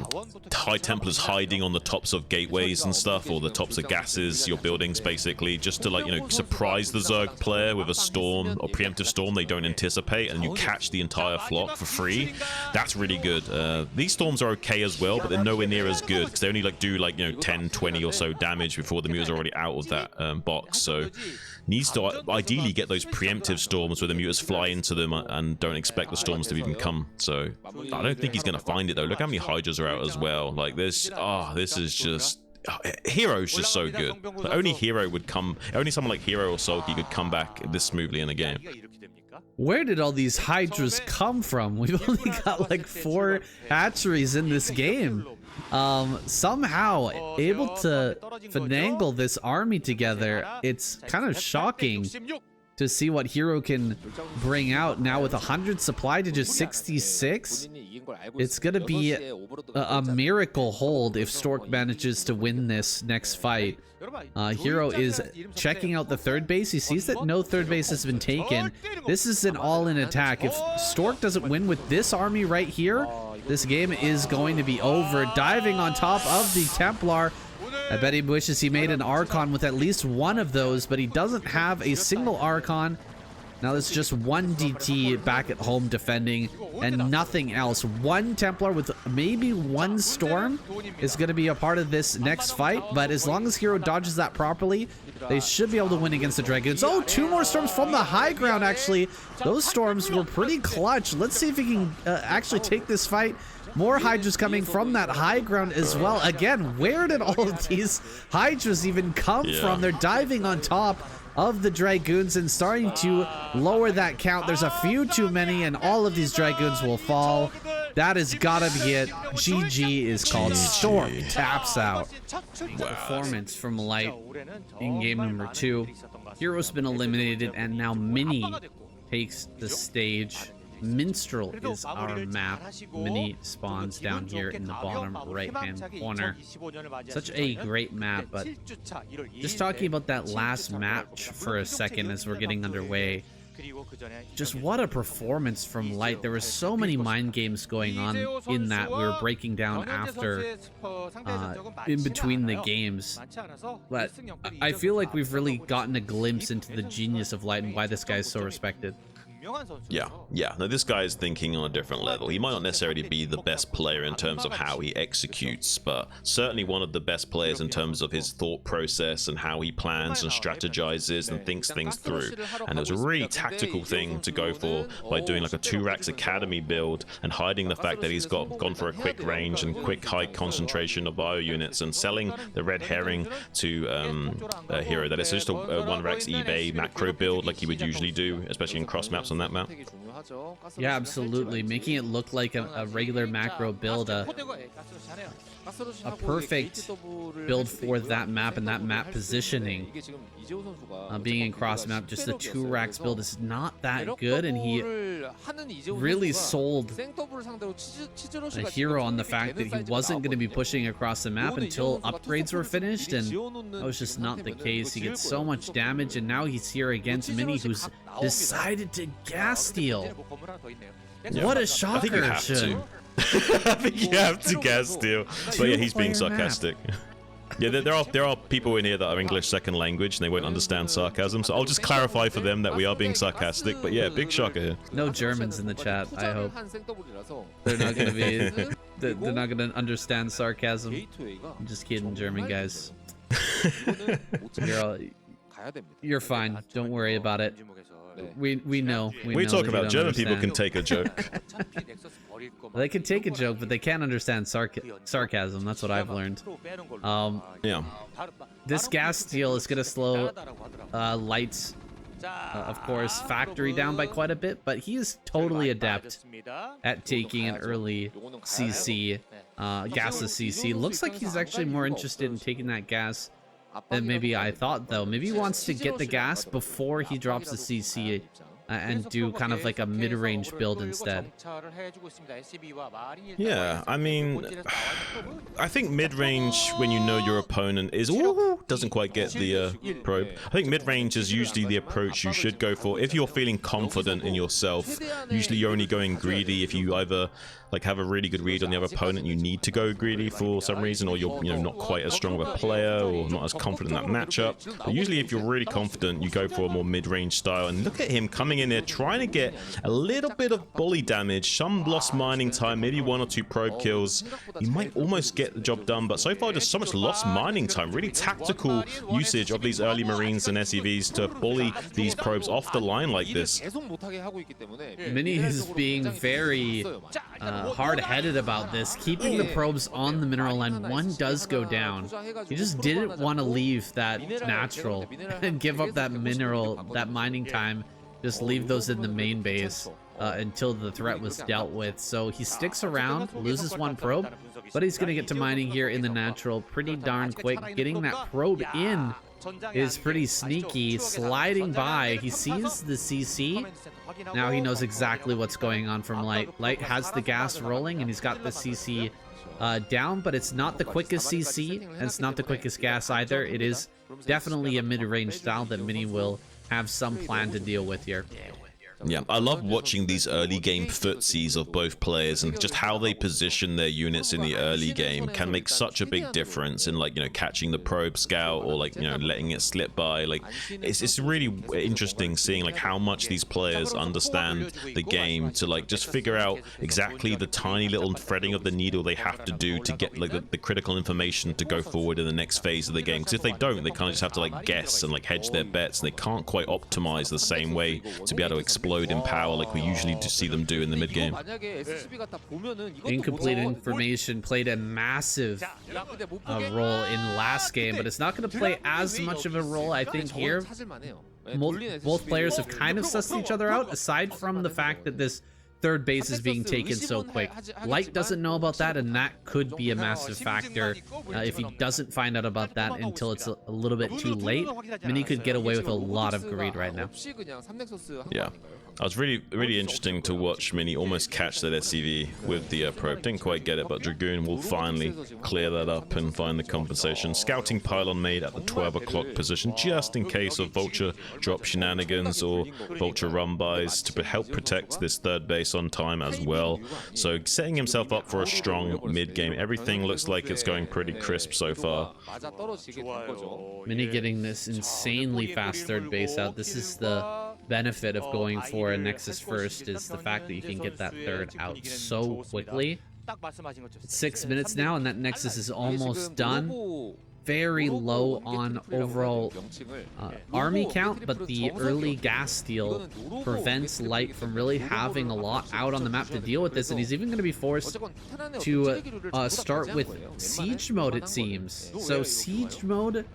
High Templars hiding on the tops of gateways and stuff, or the tops of gases, your buildings, basically, just to, like, you know, surprise the Zerg player with a storm or preemptive storm they don't anticipate, and you catch the entire flock for free. That's really good. These storms are okay as well, but they're nowhere near as good, because they only, like, do, like, you know, 10, 20 or so damage before the muters are already out of that box, so needs to ideally get those preemptive storms where the muters fly into them and don't expect the storms to even come. So I don't think he's going to find it, though. Look how many Hydras are out as well. Like, this is just... Hero's just so good. Like, only Hero would come... Only someone like Hero or Sulky could come back this smoothly in a game. Where did all these Hydras come from? We've only got like 4 hatcheries in this game. Somehow able to finagle this army together. It's kind of shocking to see what Hero can bring out now with 100 supply to just 66. It's gonna be a miracle hold if Stork manages to win this next fight. Hero is checking out the third base. He sees that no third base has been taken. This is an all-in attack. If Stork doesn't win with this army right here, this game is going to be over. Diving on top of the Templar. I bet he wishes he made an Archon with at least one of those, but he doesn't have a single Archon. Now there's just one DT back at home defending and nothing else. One Templar with maybe one Storm is going to be a part of this next fight, but as long as Hero dodges that properly, they should be able to win against the Dragoons. Oh, 2 more Storms from the high ground, actually. Those Storms were pretty clutch. Let's see if he can actually take this fight. More Hydras coming from that high ground as well. Again, where did all of these Hydras even come from? They're diving on top of the Dragoons and starting to lower that count. There's a few too many and all of these Dragoons will fall. That has gotta be it. GG is called. Storm taps out. Wow. Performance from Light in game number 2. Hero's been eliminated and now Mini takes the stage. Minstrel is our map. Mini spawns down here in the bottom right-hand corner. Such a great map, but just talking about that last match for a second as we're getting underway. Just what a performance from Light. There were so many mind games going on in that we were breaking down after, in between the games. But I feel like we've really gotten a glimpse into the genius of Light and why this guy is so respected. Yeah. No, this guy is thinking on a different level. He might not necessarily be the best player in terms of how he executes, but certainly one of the best players in terms of his thought process and how he plans and strategizes and thinks things through. And it was a really tactical thing to go for by doing like a 2-Rax Academy build and hiding the fact that he's gone for a quick range and quick high concentration of bio units and selling the red herring to Hero. That it's just a 1-Rax eBay macro build like he would usually do, especially in cross maps on that map. Yeah, absolutely. Making it look like a regular macro build, a perfect build for that map and that map positioning. Being in cross map, just the 2-Rax build is not that good, and he really sold a Hero on the fact that he wasn't going to be pushing across the map until upgrades were finished, and that was just not the case. He gets so much damage, and now he's here against Mini, who's decided to gas steal. Yeah. What a shocker! I think you have to. I think you have to gas steal. But yeah, he's being sarcastic. Yeah, there are people in here that are English second language and they won't understand sarcasm, so I'll just clarify for them that we are being sarcastic. But yeah, big shocker here. No Germans in the chat, I hope. They're not gonna be. They're not gonna understand sarcasm. I'm just kidding, German guys. You're fine. Don't worry about it. We know. We talk about German people can take a joke. They can take a joke, but they can't understand sarcasm. That's what I've learned. Yeah. This gas steal is gonna slow Light's, of course, factory down by quite a bit, but he is totally adept at taking an early CC, gasless CC. Looks like he's actually more interested in taking that gas than maybe I thought, though. Maybe he wants to get the gas before he drops the CC and do kind of like a mid-range build instead. Yeah, I mean, I think mid-range, when you know your opponent is doesn't quite get the probe. I think mid-range is usually the approach you should go for if you're feeling confident in yourself. Usually you're only going greedy if you either like have a really good read on the other opponent, you need to go greedy for some reason, or you're not quite as strong of a player or not as confident in that matchup. But usually if you're really confident, you go for a more mid-range style. And look at him coming in there trying to get a little bit of bully damage, some lost mining time, maybe 1 or 2 probe kills. He might almost get the job done, but so far just so much lost mining time. Really tactical usage of these early Marines and SEVs to bully these probes off the line like this. Mini is being very hard-headed about this, keeping the probes on the mineral line. One does go down. He just didn't want to leave that natural and give up that mineral, that mining time. Just leave those in the main base until the threat was dealt with. So he sticks around, loses 1 probe, but he's going to get to mining here in the natural pretty darn quick. Getting that probe in is pretty sneaky, sliding by. He sees the CC. Now he knows exactly what's going on from Light. Light has the gas rolling, and he's got the CC down, but it's not the quickest CC, and it's not the quickest gas either. It is definitely a mid-range style that Mini will have some plan to deal with here. Yeah, I love watching these early game footsies of both players, and just how they position their units in the early game can make such a big difference in, like, catching the probe scout or, like, letting it slip by. Like, it's really interesting seeing, like, how much these players understand the game to, like, just figure out exactly the tiny little threading of the needle they have to do to get, like, the critical information to go forward in the next phase of the game. Because if they don't, they kind of just have to, like, guess and, like, hedge their bets, and they can't quite optimize the same way to be able to explode in power like we usually do see them do in the mid game. Incomplete information played a massive role in last game, but it's not going to play as much of a role, I think, here. Both players have kind of sussed each other out, aside from the fact that this third base is being taken so quick. Light doesn't know about that, and that could be a massive factor. If he doesn't find out about that until it's a little bit too late, Mini could get away with a lot of greed right now. Yeah. It was really interesting to watch Mini almost catch that SCV with the probe. Didn't quite get it, but Dragoon will finally clear that up and find the compensation. Scouting pylon made at the 12 o'clock position, just in case of Vulture drop shenanigans or Vulture run-bys to help protect this third base on time as well. So setting himself up for a strong mid-game. Everything looks like it's going pretty crisp so far. Mini getting this insanely fast third base out. This is the benefit of going for a Nexus first, is the fact that you can get that third out so quickly. It's 6 minutes now, and that Nexus is almost done. Very low on overall army count, but the early gas steal prevents Light from really having a lot out on the map to deal with this, and he's even going to be forced to start with siege mode, it seems. So siege mode,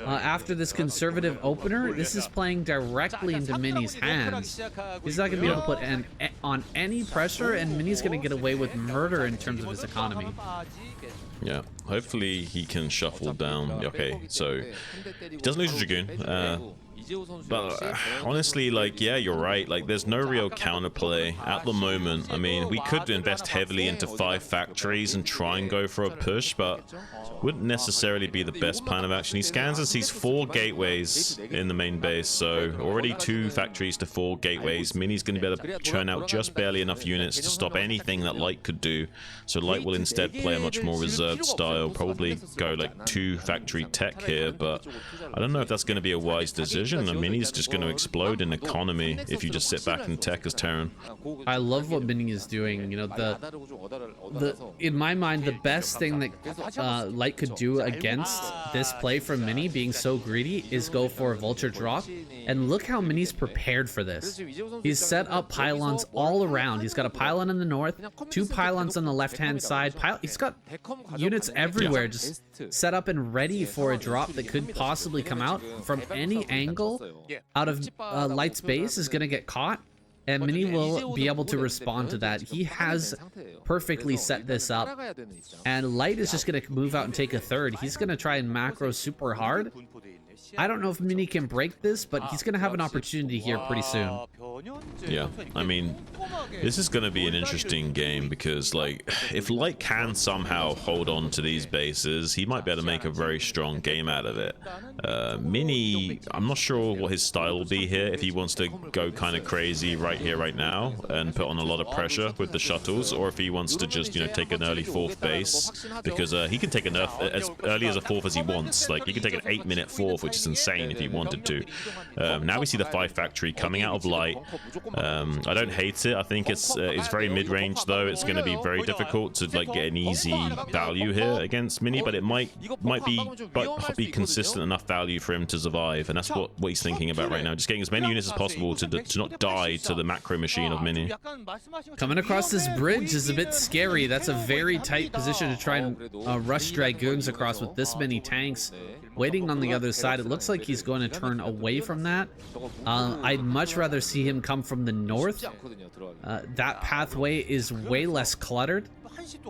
after this conservative opener, this is playing directly into Mini's hands. He's not going to be able to put on any pressure, and Mini's going to get away with murder in terms of his economy. Yeah, hopefully he can shuffle down. Okay, so he doesn't lose Dragoon. But honestly, like, yeah, you're right. Like, there's no real counterplay at the moment. I mean, we could invest heavily into 5 factories and try and go for a push, but wouldn't necessarily be the best plan of action. He scans and sees 4 gateways in the main base, so already 2 factories to 4 gateways. Mini's going to be able to churn out just barely enough units to stop anything that Light could do. So Light will instead play a much more reserved style, probably go like 2 factory tech here, but I don't know if that's going to be a wise decision. I mean, he's just going to explode in economy if you just sit back and tech as Terran. I love what Mini is doing. You know, in my mind, the best thing that Light could do against this play from Mini being so greedy is go for a Vulture drop. And look how Mini's prepared for this. He's set up pylons all around. He's got a pylon in the north, 2 pylons on the left-hand side. He's got units everywhere just set up and ready for a drop that could possibly come out from any angle out of Light's base is going to get caught, and Mini will be able to respond to that. He has perfectly set this up, and Light is just going to move out and take a third. He's going to try and macro super hard, I don't know if Mini can break this, but he's going to have an opportunity here pretty soon. Yeah, I mean, this is going to be an interesting game because, like, if Light can somehow hold on to these bases, he might be able to make a very strong game out of it. Mini, I'm not sure what his style will be here, if he wants to go kind of crazy right here, right now, and put on a lot of pressure with the shuttles, or if he wants to just, you know, take an early 4th base, because he can take a nerf as early as a 4th as he wants. Like, he can take an 8-minute 4th, which is insane if he wanted to. Now we see the 5 factory coming out of Light. I don't hate it. I think it's very mid-range though. It's going to be very difficult to like get an easy value here against Mini, but it might be consistent enough value for him to survive, and that's what he's thinking about right now. Just getting as many units as possible to not die to the macro machine of Mini. Coming across this bridge is a bit scary. That's a very tight position to try and rush Dragoons across with this many tanks waiting on the other side. It looks like he's going to turn away from that. I'd much rather see him come from the north. That pathway is way less cluttered.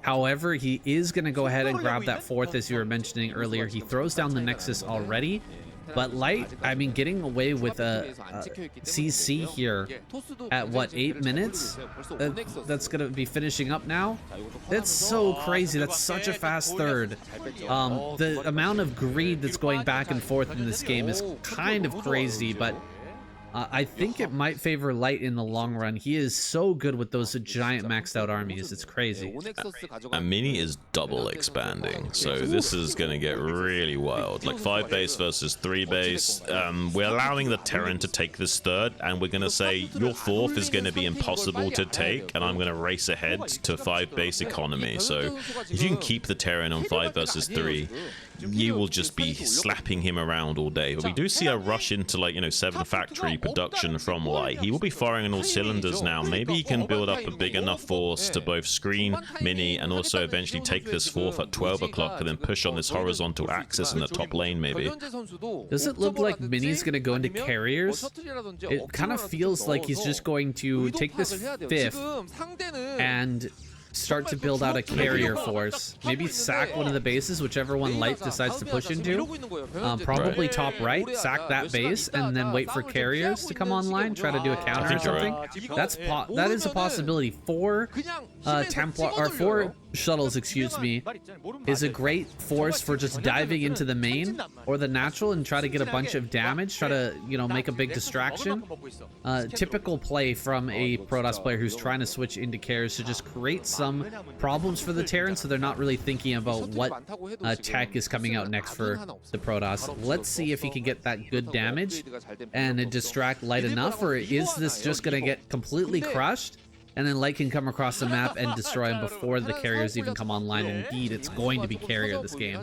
However, he is going to go ahead and grab that 4th, as you were mentioning earlier. He throws down the Nexus already. But Light, I mean, getting away with a CC here at, what, 8 minutes? That's going to be finishing up now? That's so crazy. That's such a fast third. The amount of greed that's going back and forth in this game is kind of crazy, but I think it might favor Light in the long run. He is so good with those giant maxed out armies. It's crazy. And Mini is double expanding, so this is going to get really wild. Like 5 base versus 3 base. We're allowing the Terran to take this 3rd, and we're going to say your 4th is going to be impossible to take, and I'm going to race ahead to 5 base economy. So if you can keep the Terran on 5 versus 3, you will just be slapping him around all day. But we do see a rush into, like, you know, 7 factory production from Light. He will be firing on all cylinders now. Maybe he can build up a big enough force to both screen Mini and also eventually take this 4th at 12 o'clock and then push on this horizontal axis in the top lane, maybe. Does it look like Mini's going to go into carriers? It kind of feels like he's just going to take this 5th and start to build out a carrier force. Maybe sack one of the bases, whichever one Light decides to push into. Probably top right, sack that base, and then wait for carriers to come online, try to do a counter or something. That is a possibility. 4 Templar, or 4 shuttles, excuse me, is a great force for just diving into the main or the natural and try to get a bunch of damage, try to, you know, make a big distraction. Typical play from a Protoss player who's trying to switch into carriers to just create some problems for the Terran, so they're not really thinking about what tech is coming out next for the Protoss. Let's see if he can get that good damage and distract Light enough, or is this just going to get completely crushed? And then Light can come across the map and destroy him before the carriers even come online. Indeed, it's going to be carrier this game.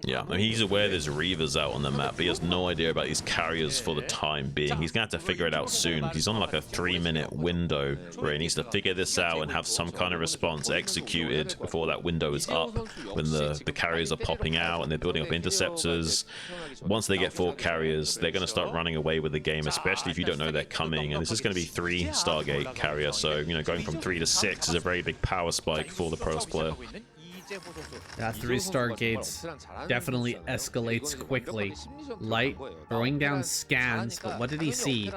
Yeah, I mean, he's aware there's Reavers out on the map, but he has no idea about these carriers for the time being. He's going to have to figure it out soon. He's on like a 3-minute window where he needs to figure this out and have some kind of response executed before that window is up, when the carriers are popping out and they're building up interceptors. Once they get 4 carriers, they're going to start running away with the game, especially if you don't know they're coming. And this is going to be 3 Stargate carriers, so, you know, going from 3 to 6 is a very big power spike for the Protoss player. Yeah, 3 Stargates definitely escalates quickly. Light throwing down scans, but what did he see?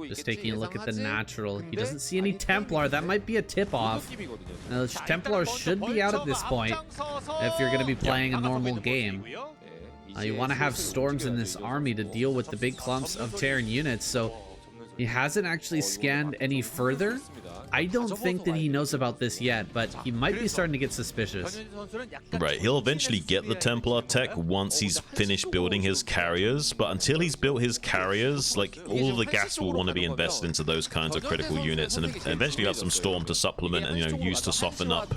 Just taking a look at the natural. He doesn't see any Templar. That might be a tip-off. Templar should be out at this point if you're going to be playing a normal game. You want to have Storms in this army to deal with the big clumps of Terran units, so he hasn't actually scanned any further. I don't think that he knows about this yet, but he might be starting to get suspicious. Right, he'll eventually get the Templar tech once he's finished building his carriers, but until he's built his carriers, like, all of the gas will want to be invested into those kinds of critical units, and eventually have some Storm to supplement and, you know, use to soften up,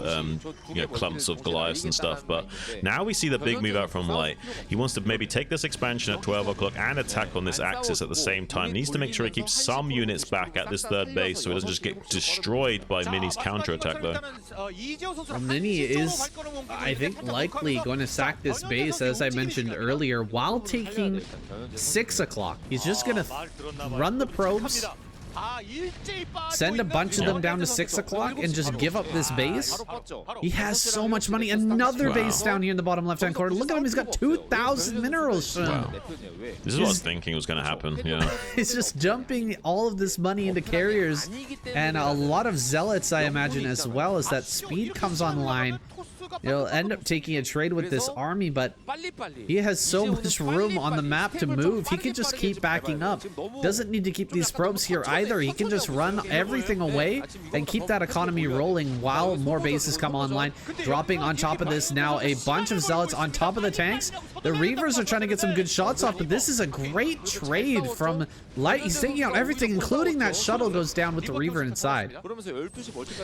you know, clumps of Goliaths and stuff. But now we see the big move out from Light. He wants to maybe take this expansion at 12 o'clock and attack on this axis at the same time. Needs to make sure he keeps some units back at this 3rd base so he doesn't just get destroyed by Mini's counterattack though. Well, Mini is, I think, likely going to sack this base, as I mentioned earlier, while taking 6 o'clock. He's just going to run the probes, Send a bunch of them down to 6 o'clock and just give up this base? He has so much money. Another base down here in the bottom left-hand corner. Look at him. He's got 2,000 minerals. Wow. This is what I was thinking was going to happen. Yeah. He's just dumping all of this money into carriers and a lot of zealots, I imagine, as well, as that speed comes online. He'll end up taking a trade with this army, but he has so much room on the map to move. He can just keep backing up. Doesn't need to keep these probes here either. He can just run everything away and keep that economy rolling while more bases come online. Dropping on top of this now a bunch of zealots on top of the tanks. The Reavers are trying to get some good shots off, but this is a great trade from Light. He's taking out everything, including that shuttle goes down with the Reaver inside.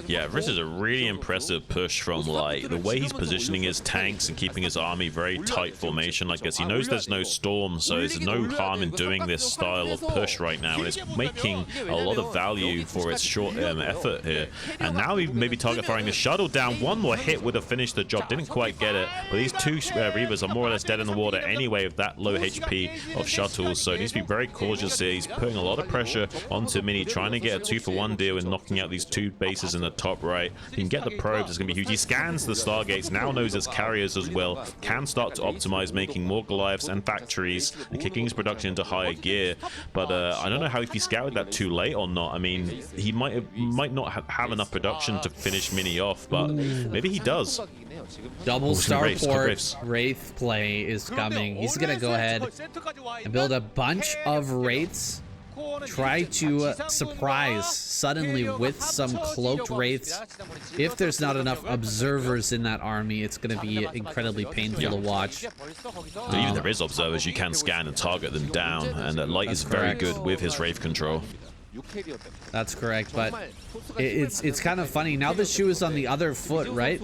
Yeah, this is a really impressive push from Light. The way he's positioning his tanks and keeping his army very tight formation like this. He knows there's no storm, so there's no harm in doing this style of push right now. And it's making a lot of value for its short effort here. And now he maybe target firing the shuttle down. One more hit would have finished the job. Didn't quite get it. But these two Reavers are more or less dead in the water anyway with that low HP of shuttles. So he needs to be very cautious here. He's putting a lot of pressure onto Mini, trying to get a 2-for-1 deal and knocking out these two bases in the top right. He can get the probes. It's going to be huge. He scans the Stargates, now knows it's carriers as well. Can start to optimize, making more Goliaths and factories and kicking his production into higher gear. But I don't know how if he scouted that too late or not. I mean, he might not have enough production to finish Mini off, but maybe he does. Double starport Wraith play is coming. He's gonna go ahead and build a bunch of Wraiths. Try to surprise suddenly with some cloaked Wraiths. If there's not enough observers in that army, it's going to be incredibly painful to watch. Even if there is observers, you can scan and target them down, and Light is very good with his Wraith control. That's correct, but it's kind of funny. Now the shoe is on the other foot, right?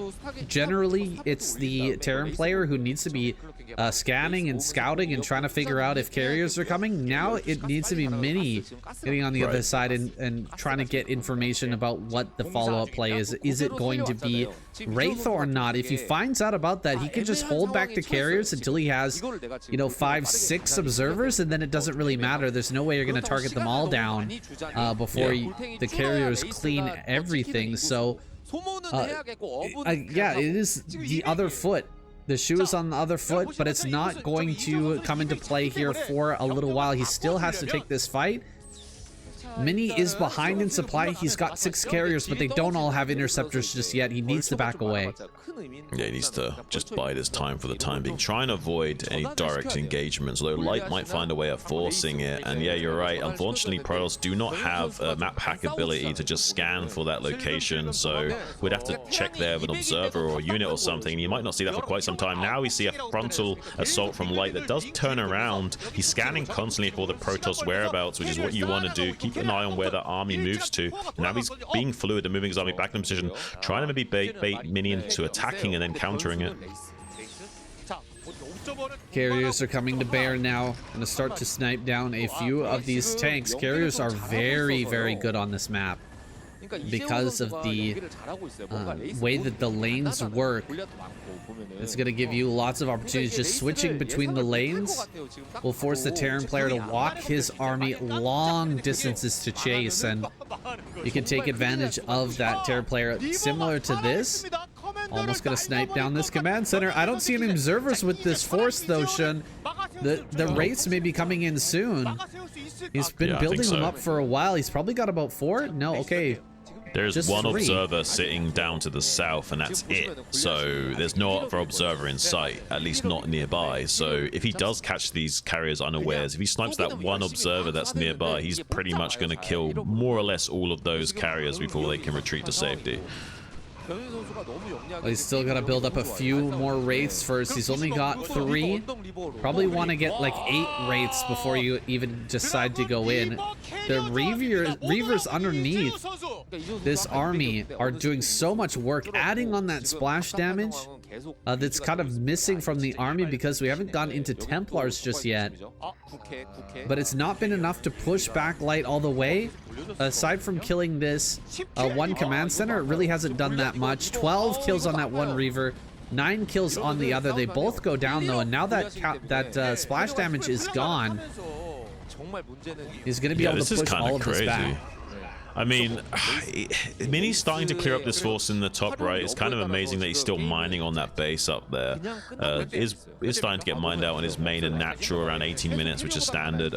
Generally, it's the Terran player who needs to be scanning and scouting and trying to figure out if carriers are coming. Now it needs to be Mini getting on the other side and trying to get information about what the follow-up play is. Is it going to be Wraith or not? If he finds out about that, he can just hold back the carriers until he has, you know, 5-6 observers, and then it doesn't really matter. There's no way you're going to target them all down before the carriers clean everything. So yeah, it is the other foot. The shoe is on the other foot, but it's not going to come into play here for a little while. He still has to take this fight. Mini is behind in supply. He's got 6 carriers, but they don't all have interceptors just yet. He needs to back away. Yeah, he needs to just bide his time for the time being. Try and avoid any direct engagements, though Light might find a way of forcing it. And yeah, you're right. Unfortunately, Protoss do not have a map hack ability to just scan for that location, so we'd have to check there with an observer or a unit or something. You might not see that for quite some time. Now we see a frontal assault from Light that does turn around. He's scanning constantly for the Protoss whereabouts, which is what you want to do. Keep an eye on where the army moves to. Now he's being fluid and moving his army back in position, trying to maybe bait Mini into attacking and then countering it. Carriers are coming to bear now. Gonna start to snipe down a few of these tanks. Carriers are very, very good on this map because of the way that the lanes work. It's going to give you lots of opportunities. Just switching between the lanes will force the Terran player to walk his army long distances to chase, and you can take advantage of that Terran player. Similar to this, almost going to snipe down this command center. I don't see any observers with this force though, Shun. The Wraiths may be coming in soon. He's been building them up for a while. He's probably got about 4. No, okay. There's Just one 3. observer sitting down to the south, and that's it. So there's no other observer in sight, at least not nearby. So if he does catch these carriers unawares, if he snipes that one observer that's nearby, he's pretty much going to kill more or less all of those carriers before they can retreat to safety. Well, he's still got to build up a few more Wraiths first. He's only got 3. Probably want to get like 8 Wraiths before you even decide to go in. The Reavers underneath this army are doing so much work, adding on that splash damage that's kind of missing from the army because we haven't gone into Templars just yet. But it's not been enough to push back Light all the way. Aside from killing this one command center, it really hasn't done that much. 12 kills on that one Reaver, 9 kills on the other. They both go down though, and now that splash damage is gone, He's going to be able to push all of this back. I mean, Mini's starting to clear up this force in the top right. It's kind of amazing that he's still mining on that base up there. Is starting to get mined out on his main and natural around 18 minutes, which is standard.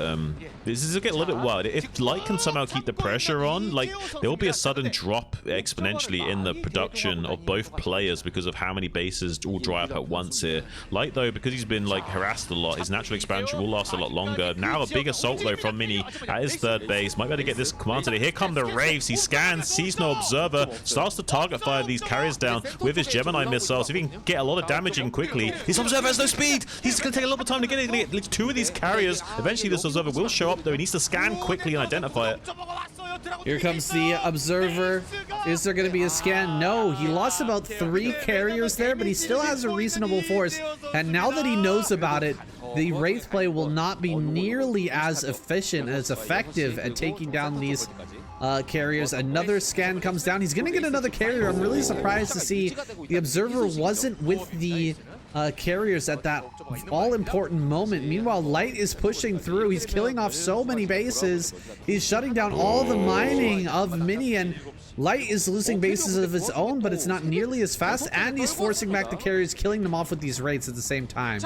This is get a little bit wild. If Light can somehow keep the pressure on, like, there will be a sudden drop exponentially in the production of both players because of how many bases all dry up at once here. Light, though, because he's been like harassed a lot, his natural expansion will last a lot longer. Now a big assault, though, from Mini at his third base. Might be able to get this command today. Here come the Raves. He scans, sees no observer, starts to target fire these carriers down with his Gemini missiles. If he can get a lot of damage in quickly, his observer has no speed. He's going to take a little bit of time to get it. At least 2 of these carriers. Eventually, this observer will show up, though. He needs to scan quickly and identify it. Here comes the observer. Is there going to be a scan? No, he lost about 3 carriers there, but he still has a reasonable force. And now that he knows about it, the Wraith play will not be nearly as efficient, as effective at taking down these carriers. Another scan comes down. He's going to get another carrier. I'm really surprised to see the observer wasn't with the carriers at that all-important moment. Meanwhile, Light is pushing through. He's killing off so many bases. He's shutting down all the mining of Mini, and Light is losing bases of his own, but it's not nearly as fast, and he's forcing back the carriers, killing them off with these raids at the same time.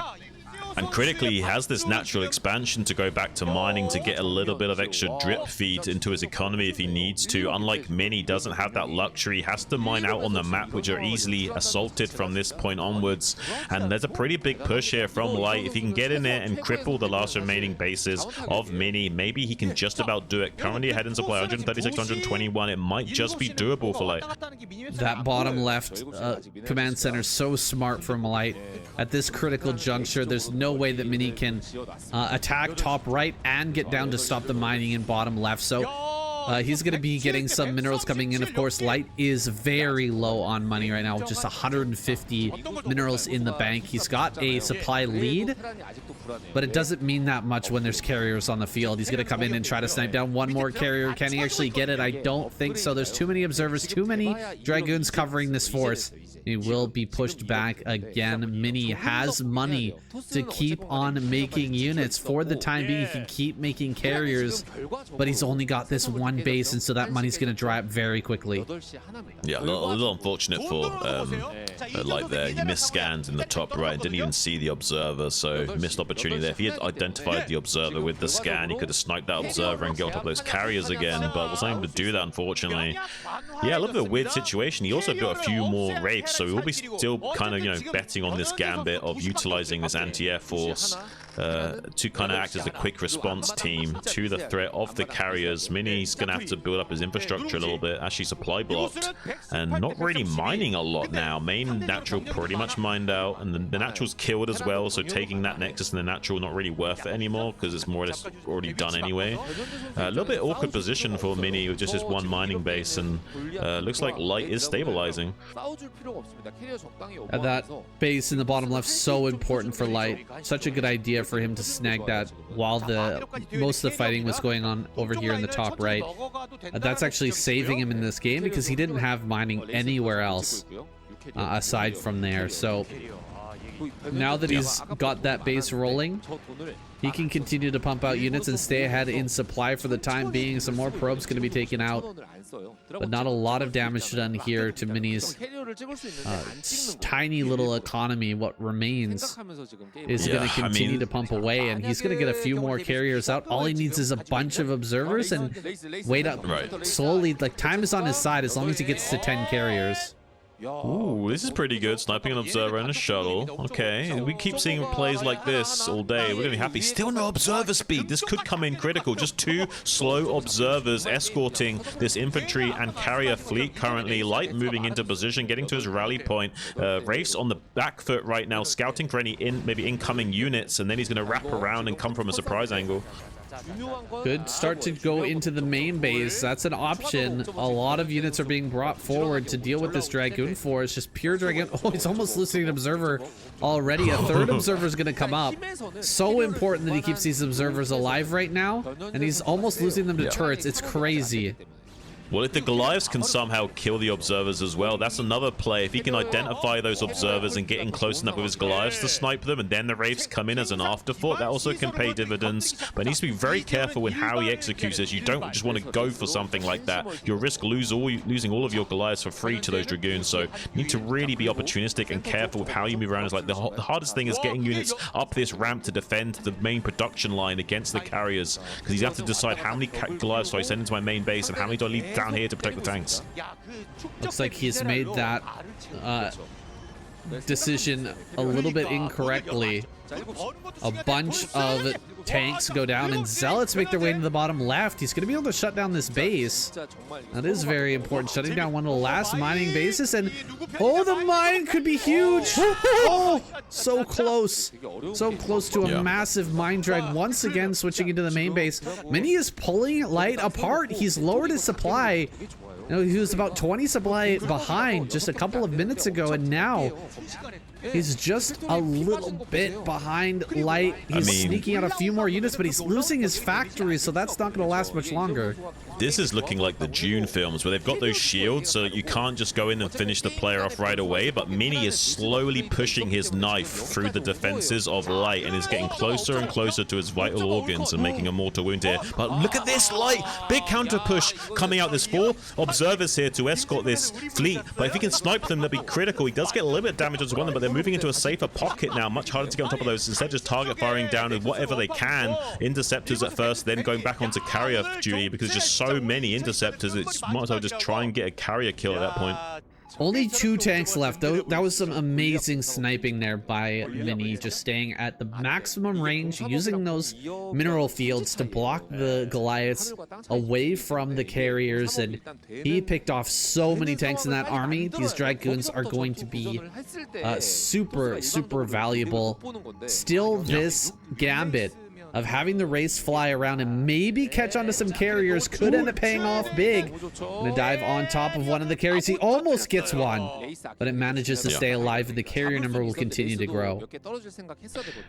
And critically, he has this natural expansion to go back to mining to get a little bit of extra drip feed into his economy if he needs to. Unlike Mini, doesn't have that luxury. He has to mine out on the map, which are easily assaulted from this point onwards. And there's a pretty big push here from Light. If he can get in there and cripple the last remaining bases of Mini, maybe he can just about do it. Currently ahead in supply, 136, 121. It might just be doable for Light. That bottom left command center, so smart from Light. At this critical juncture, there's no way that Mini can attack top right and get down to stop the mining in bottom left. So he's going to be getting some minerals coming in. Of course, Light is very low on money right now, just 150 minerals in the bank. He's got a supply lead, but it doesn't mean that much when there's carriers on the field. He's going to come in and try to snipe down one more carrier. Can he actually get it? I don't think so. There's too many observers, too many Dragoons covering this force. He will be pushed back again. Mini has money to keep on making units. For the time being, he can keep making carriers, but he's only got this one base, and so that money's going to dry up very quickly. Yeah, a little unfortunate for Light there. He missed scans in the top right and didn't even see the observer, so missed opportunity there. If he had identified the observer with the scan, he could have sniped that observer and got on top of those carriers again, but was unable to do that, unfortunately. Yeah, a little bit of a weird situation. He also built a few more Wraiths, so we will be still kind of, you know, betting on this gambit of utilizing this anti-air force to kind of act as a quick response team to the threat of the carriers. Mini's going to have to build up his infrastructure a little bit, actually supply blocked, and not really mining a lot now. Main natural pretty much mined out, and the natural's killed as well, so taking that nexus and the natural not really worth it anymore because it's more or less already done anyway. A little bit awkward position for Mini with just his one mining base, and looks like Light is stabilizing. That base in the bottom left, so important for Light. Such a good idea for him to snag that while most of the fighting was going on over here in the top right. That's actually saving him in this game because he didn't have mining anywhere else aside from there. So now that he's got that base rolling, he can continue to pump out units and stay ahead in supply for the time being. Some more probes going to be taken out, but not a lot of damage done here to Mini's tiny little economy. What remains is going to continue to pump away, and he's going to get a few more carriers out. All he needs is a bunch of observers and wait up slowly. Like, time is on his side as long as he gets to 10 carriers. Ooh, this is pretty good. Sniping an observer and a shuttle. Okay, we keep seeing plays like this all day. We're gonna be happy. Still no observer speed. This could come in critical. Just 2 slow observers escorting this infantry and carrier fleet currently. Light moving into position, getting to his rally point. Wraith's on the back foot right now, scouting for any maybe incoming units, and then he's gonna wrap around and come from a surprise angle. Could start to go into the main base. That's an option. A lot of units are being brought forward to deal with this Dragoon force. Just pure Dragoon. Oh, he's almost losing an observer already. A third observer is going to come up. So important that he keeps these observers alive right now. And he's almost losing them to turrets. It's crazy. Well, if the Goliaths can somehow kill the observers as well, that's another play. If he can identify those observers and get in close enough with his Goliaths to snipe them, and then the Wraiths come in as an afterthought, that also can pay dividends. But he needs to be very careful in how he executes this. You don't just want to go for something like that. You'll risk losing all of your Goliaths for free to those Dragoons. So you need to really be opportunistic and careful with how you move around. It's like the hardest thing is getting units up this ramp to defend the main production line against the carriers, because you have to decide how many Goliaths do I send into my main base and how many do I leave down here to protect the tanks. Looks like he's made that decision a little bit incorrectly. A bunch of tanks go down and Zealots make their way to the bottom left. He's going to be able to shut down this base. That is very important. Shutting down one of the last mining bases, and oh, the mine could be huge. Oh, so close. So close to a massive mine drag. Once again, switching into the main base. Mini is pulling Light apart. He's lowered his supply. You know, he was about 20 supply behind just a couple of minutes ago, and now he's just a little bit behind Light. He's sneaking out a few more units, but he's losing his factory, so that's not going to last much longer. This is looking like the Dune films, where they've got those shields, so you can't just go in and finish the player off right away, but Mini is slowly pushing his knife through the defenses of Light and is getting closer and closer to his vital organs and making a mortal wound here. But look at this, Light! Big counter push coming out. There's 4 observers here to escort this fleet, but if he can snipe them, that'd be critical. He does get a little bit of damage as one of them, but they're moving into a safer pocket now. Much harder to get on top of those. Instead, just target firing down with whatever they can. Interceptors at first, then going back onto carrier duty, because just so many interceptors, it's might as well just try and get a carrier kill at that point. Only 2 tanks left, though. That was some amazing sniping there by Mini, just staying at the maximum range, using those mineral fields to block the Goliaths away from the carriers, and he picked off so many tanks in that army. These Dragoons are going to be super, super valuable. Still, this gambit of having the race fly around and maybe catch onto some carriers could end up paying off big. Gonna dive on top of one of the carriers. He almost gets one, but it manages to stay alive, and the carrier number will continue to grow.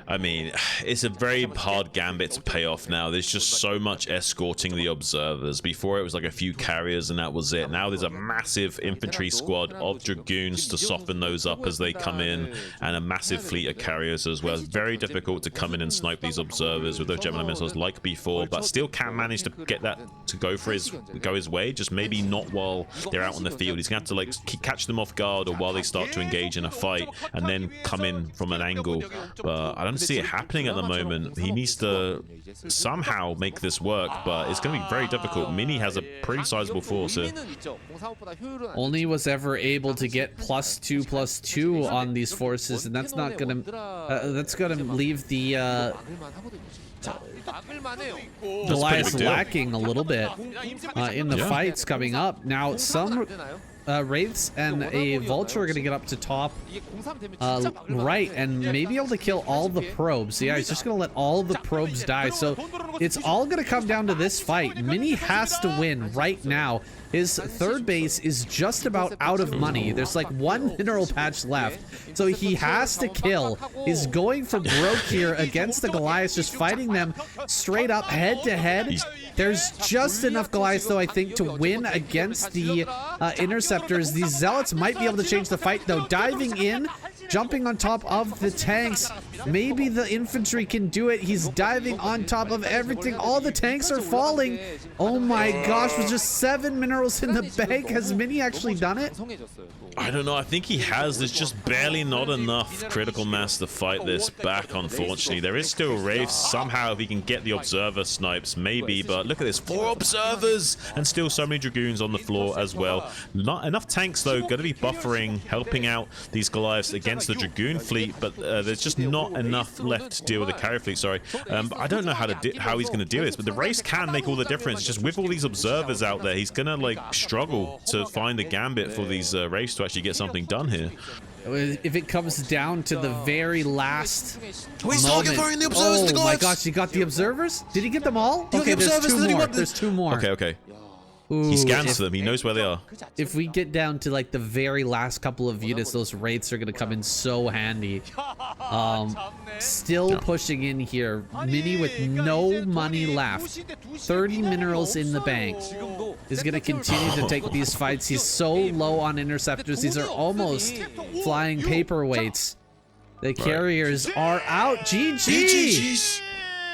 I mean, it's a very hard gambit to pay off now. There's just so much escorting the observers. Before it was like a few carriers and that was it. Now there's a massive infantry squad of Dragoons to soften those up as they come in, and a massive fleet of carriers as well. It's very difficult to come in and snipe these observers with those Gemini missiles like before, but still can manage to get that to go his way. Just maybe not while they're out on the field. He's gonna have to like catch them off guard, or while they start to engage in a fight, and then come in from an angle. But I don't see it happening at the moment. He needs to somehow make this work, but it's going to be very difficult. Mini has a pretty sizable force here. Only was ever able to get +2/+2 on these forces, and that's not gonna leave the Goliaths lacking a little bit in the fights coming up. Now some Wraiths and a Vulture are going to get up to top right and maybe able to kill all the probes. Yeah, he's just going to let all the probes die. So it's all going to come down to this fight. Mini has to win right now. His third base is just about out of money. There's like 1 mineral patch left, so he has to kill. He's going for broke here against the Goliaths, just fighting them straight up head to head. There's just enough Goliaths, though, I think, to win against the Interceptors. These Zealots might be able to change the fight, though. Diving in, jumping on top of the tanks. Maybe the infantry can do it. He's diving on top of everything. All the tanks are falling. Oh my gosh, with just 7 minerals in the bank. Has Mini actually done it? I don't know. I think he has. There's just barely not enough critical mass to fight this back, unfortunately. There is still Wraiths. Somehow, if he can get the Observer snipes, maybe. But look at this. 4 Observers! And still so many Dragoons on the floor as well. Not enough tanks, though. Going to be buffering, helping out these Goliaths against the Dragoon fleet. But there's just not enough left to deal with the carrier fleet. Sorry. I don't know how he's going to do this. But the race can make all the difference. Just with all these Observers out there, he's going to like struggle to find a gambit for these Wraiths to actually get something done here. If it comes down to the very last he's moment. target the observers, oh my gosh, he got the observers? Did he get them all? Okay, there's 2 more. There's 2 more. Okay. He scans them. He knows where they are. If we get down to like the very last couple of units, those wraiths are gonna come in so handy. Still pushing in here. Mini with no money left. 30 minerals in the bank. Is gonna continue to take these fights. He's so low on interceptors. These are almost flying paperweights. The carriers are out. GG.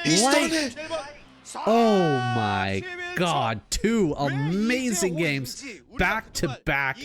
He's done it. Oh my god, 2 amazing games back to back.